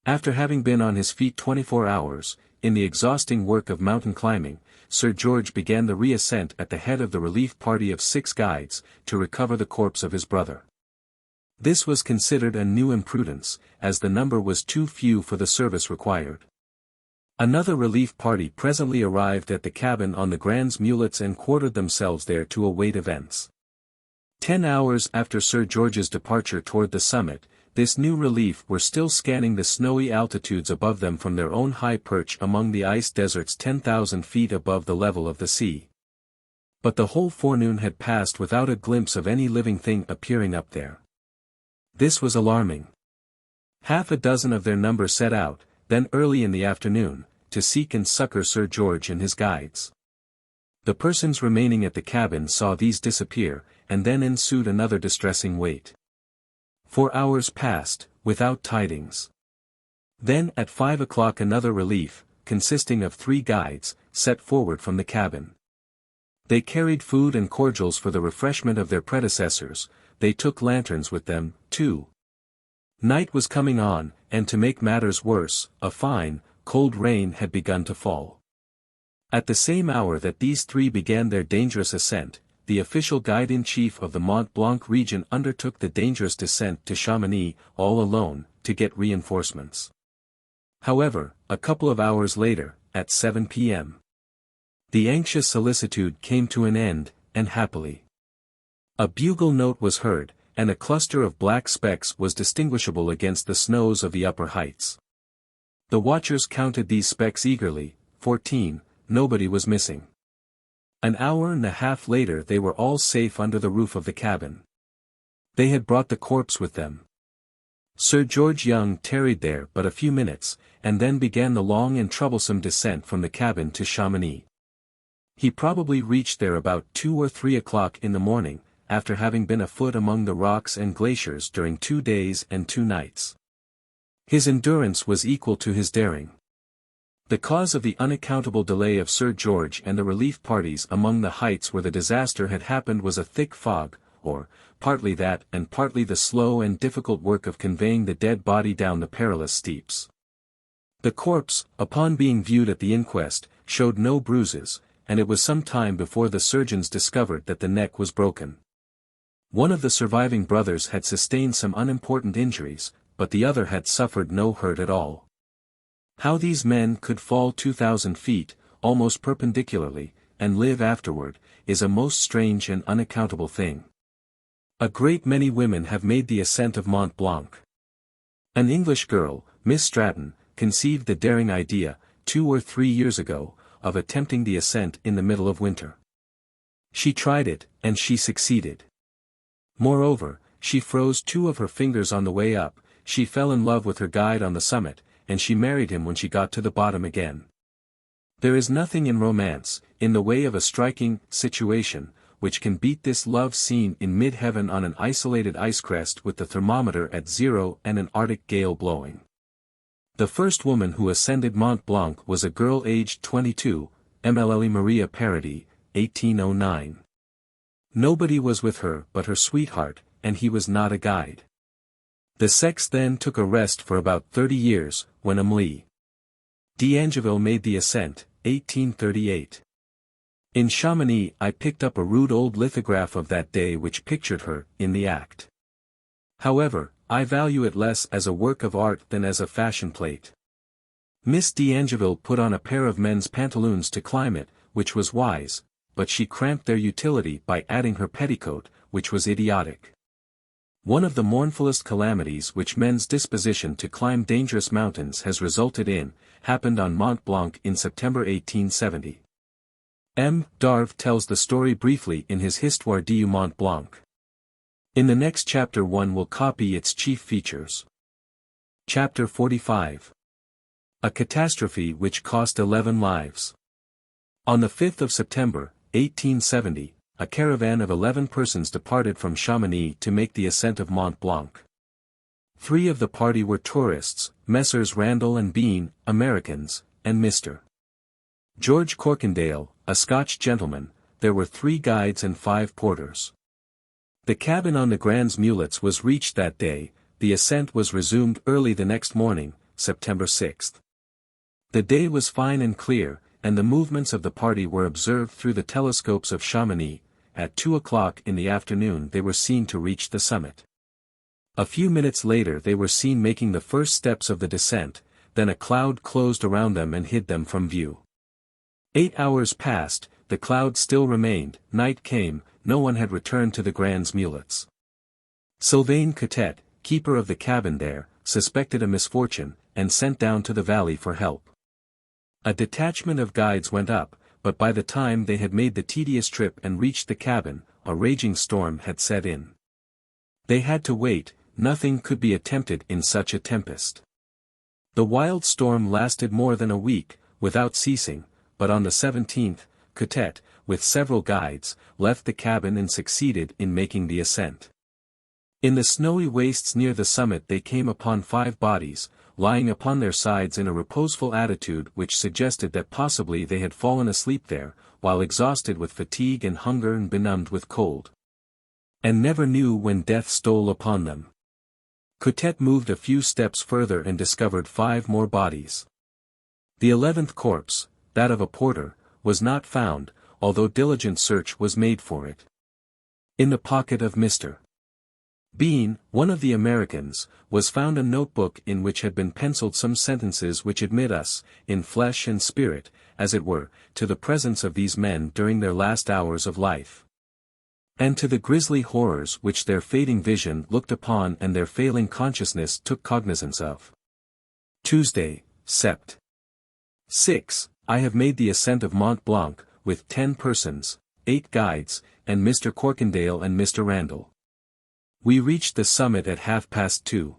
[SPEAKER 1] After having been on his feet 24 hours, in the exhausting work of mountain climbing, Sir George began the reascent at the head of the relief party of 6 guides, to recover the corpse of his brother. This was considered a new imprudence, as the number was too few for the service required. Another relief party presently arrived at the cabin on the Grands Mulets and quartered themselves there to await events. 10 hours after Sir George's departure toward the summit, this new relief were still scanning the snowy altitudes above them from their own high perch among the ice deserts 10,000 feet above the level of the sea. But the whole forenoon had passed without a glimpse of any living thing appearing up there. This was alarming. Half a dozen of their number set out, then early in the afternoon, to seek and succor Sir George and his guides. The persons remaining at the cabin saw these disappear, and then ensued another distressing wait. 4 hours passed, without tidings. Then at 5 o'clock another relief, consisting of 3 guides, set forward from the cabin. They carried food and cordials for the refreshment of their predecessors. They took lanterns with them, too. Night was coming on, and to make matters worse, a fine, cold rain had begun to fall. At the same hour that these 3 began their dangerous ascent, the official guide-in-chief of the Mont-Blanc region undertook the dangerous descent to Chamonix, all alone, to get reinforcements. However, a couple of hours later, at 7 p.m., the anxious solicitude came to an end, and happily. A bugle note was heard, and a cluster of black specks was distinguishable against the snows of the upper heights. The watchers counted these specks eagerly. 14, nobody was missing. An hour and a half later they were all safe under the roof of the cabin. They had brought the corpse with them. Sir George Young tarried there but a few minutes, and then began the long and troublesome descent from the cabin to Chamonix. He probably reached there about 2 or 3 o'clock in the morning, after having been afoot among the rocks and glaciers during 2 days and 2 nights. His endurance was equal to his daring. The cause of the unaccountable delay of Sir George and the relief parties among the heights where the disaster had happened was a thick fog, or, partly that and partly the slow and difficult work of conveying the dead body down the perilous steeps. The corpse, upon being viewed at the inquest, showed no bruises, and it was some time before the surgeons discovered that the neck was broken. One of the surviving brothers had sustained some unimportant injuries, but the other had suffered no hurt at all. How these men could fall 2,000 feet, almost perpendicularly, and live afterward, is a most strange and unaccountable thing. A great many women have made the ascent of Mont Blanc. An English girl, Miss Stratton, conceived the daring idea, 2 or 3 years ago, of attempting the ascent in the middle of winter. She tried it, and she succeeded. Moreover, she froze 2 of her fingers on the way up, she fell in love with her guide on the summit, and she married him when she got to the bottom again. There is nothing in romance, in the way of a striking situation, which can beat this love scene in mid-heaven on an isolated ice crest with the thermometer at 0 and an Arctic gale blowing. The first woman who ascended Mont Blanc was a girl aged 22, Mlle Maria Paradis, 1809. Nobody was with her but her sweetheart, and he was not a guide. The sex then took a rest for about 30 years, when Amélie d'Angeville made the ascent, 1838. In Chamonix I picked up a rude old lithograph of that day which pictured her, in the act. However, I value it less as a work of art than as a fashion plate. Miss d'Angeville put on a pair of men's pantaloons to climb it, which was wise, but she cramped their utility by adding her petticoat, which was idiotic. One of the mournfulest calamities which men's disposition to climb dangerous mountains has resulted in, happened on Mont Blanc in September 1870. M. Darve tells the story briefly in his Histoire du Mont Blanc. In the next chapter one will copy its chief features. Chapter 45. A catastrophe which cost 11 lives. On the 5th of September, 1870, a caravan of 11 persons departed from Chamonix to make the ascent of Mont Blanc. 3 of the party were tourists, Messrs. Randall and Bean, Americans, and Mr. George Corkindale, a Scotch gentleman. There were 3 guides and 5 porters. The cabin on the Grands Mulets was reached that day. The ascent was resumed early the next morning, September 6th. The day was fine and clear, and the movements of the party were observed through the telescopes of Chamonix. At 2 o'clock in the afternoon they were seen to reach the summit. A few minutes later they were seen making the first steps of the descent, then a cloud closed around them and hid them from view. 8 hours passed, the cloud still remained, night came, no one had returned to the Grands Mulets. Sylvain Cotet, keeper of the cabin there, suspected a misfortune, and sent down to the valley for help. A detachment of guides went up, but by the time they had made the tedious trip and reached the cabin, a raging storm had set in. They had to wait, nothing could be attempted in such a tempest. The wild storm lasted more than a week, without ceasing, but on the 17th, Cotet, with several guides, left the cabin and succeeded in making the ascent. In the snowy wastes near the summit they came upon 5 bodies, lying upon their sides in a reposeful attitude which suggested that possibly they had fallen asleep there, while exhausted with fatigue and hunger and benumbed with cold. And never knew when death stole upon them. Cotet moved a few steps further and discovered 5 more bodies. The 11th corpse, that of a porter, was not found, although diligent search was made for it. In the pocket of Mr. Bean, one of the Americans, was found a notebook in which had been penciled some sentences which admit us, in flesh and spirit, as it were, to the presence of these men during their last hours of life. And to the grisly horrors which their fading vision looked upon and their failing consciousness took cognizance of. Tuesday, Sept. 6. I have made the ascent of Mont-Blanc, with 10 persons, 8 guides, and Mr. Corkindale and Mr. Randall. We reached the summit at 2:30.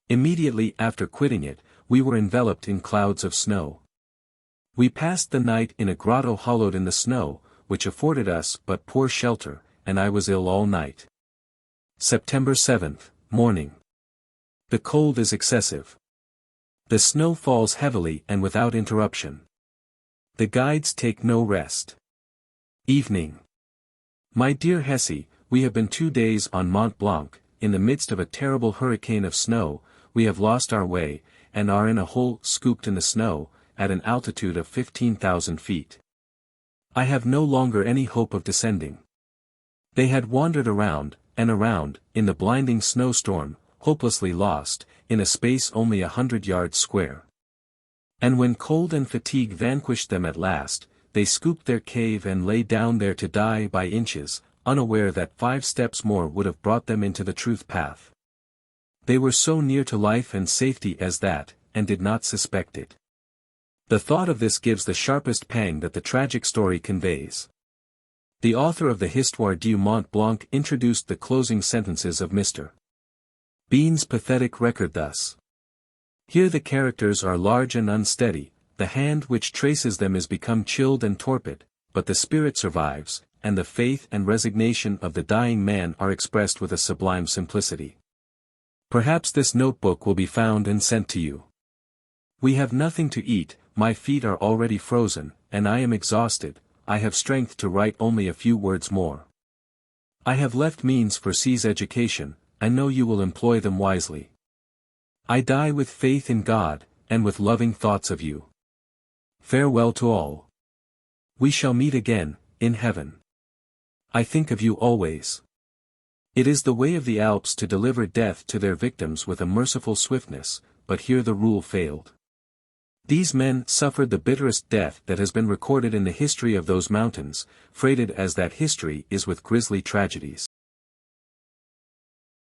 [SPEAKER 1] Immediately after quitting it, we were enveloped in clouds of snow. We passed the night in a grotto hollowed in the snow, which afforded us but poor shelter, and I was ill all night. September 7th, morning. The cold is excessive. The snow falls heavily and without interruption. The guides take no rest. Evening. My dear Hesse, we have been 2 days on Mont Blanc, in the midst of a terrible hurricane of snow, we have lost our way, and are in a hole scooped in the snow, at an altitude of 15,000 feet. I have no longer any hope of descending. They had wandered around, and around, in the blinding snowstorm, hopelessly lost, in a space only 100 yards square. And when cold and fatigue vanquished them at last, they scooped their cave and lay down there to die by inches, unaware that 5 steps more would have brought them into the truth path. They were so near to life and safety as that, and did not suspect it. The thought of this gives the sharpest pang that the tragic story conveys. The author of the Histoire du Mont Blanc introduced the closing sentences of Mr. Bean's pathetic record thus. Here the characters are large and unsteady, the hand which traces them is become chilled and torpid, but the spirit survives, and the faith and resignation of the dying man are expressed with a sublime simplicity. Perhaps this notebook will be found and sent to you. We have nothing to eat, my feet are already frozen, and I am exhausted, I have strength to write only a few words more. I have left means for C's education, I know you will employ them wisely. I die with faith in God, and with loving thoughts of you. Farewell to all. We shall meet again, in heaven. I think of you always. It is the way of the Alps to deliver death to their victims with a merciful swiftness, but here the rule failed. These men suffered the bitterest death that has been recorded in the history of those mountains, freighted as that history is with grisly tragedies.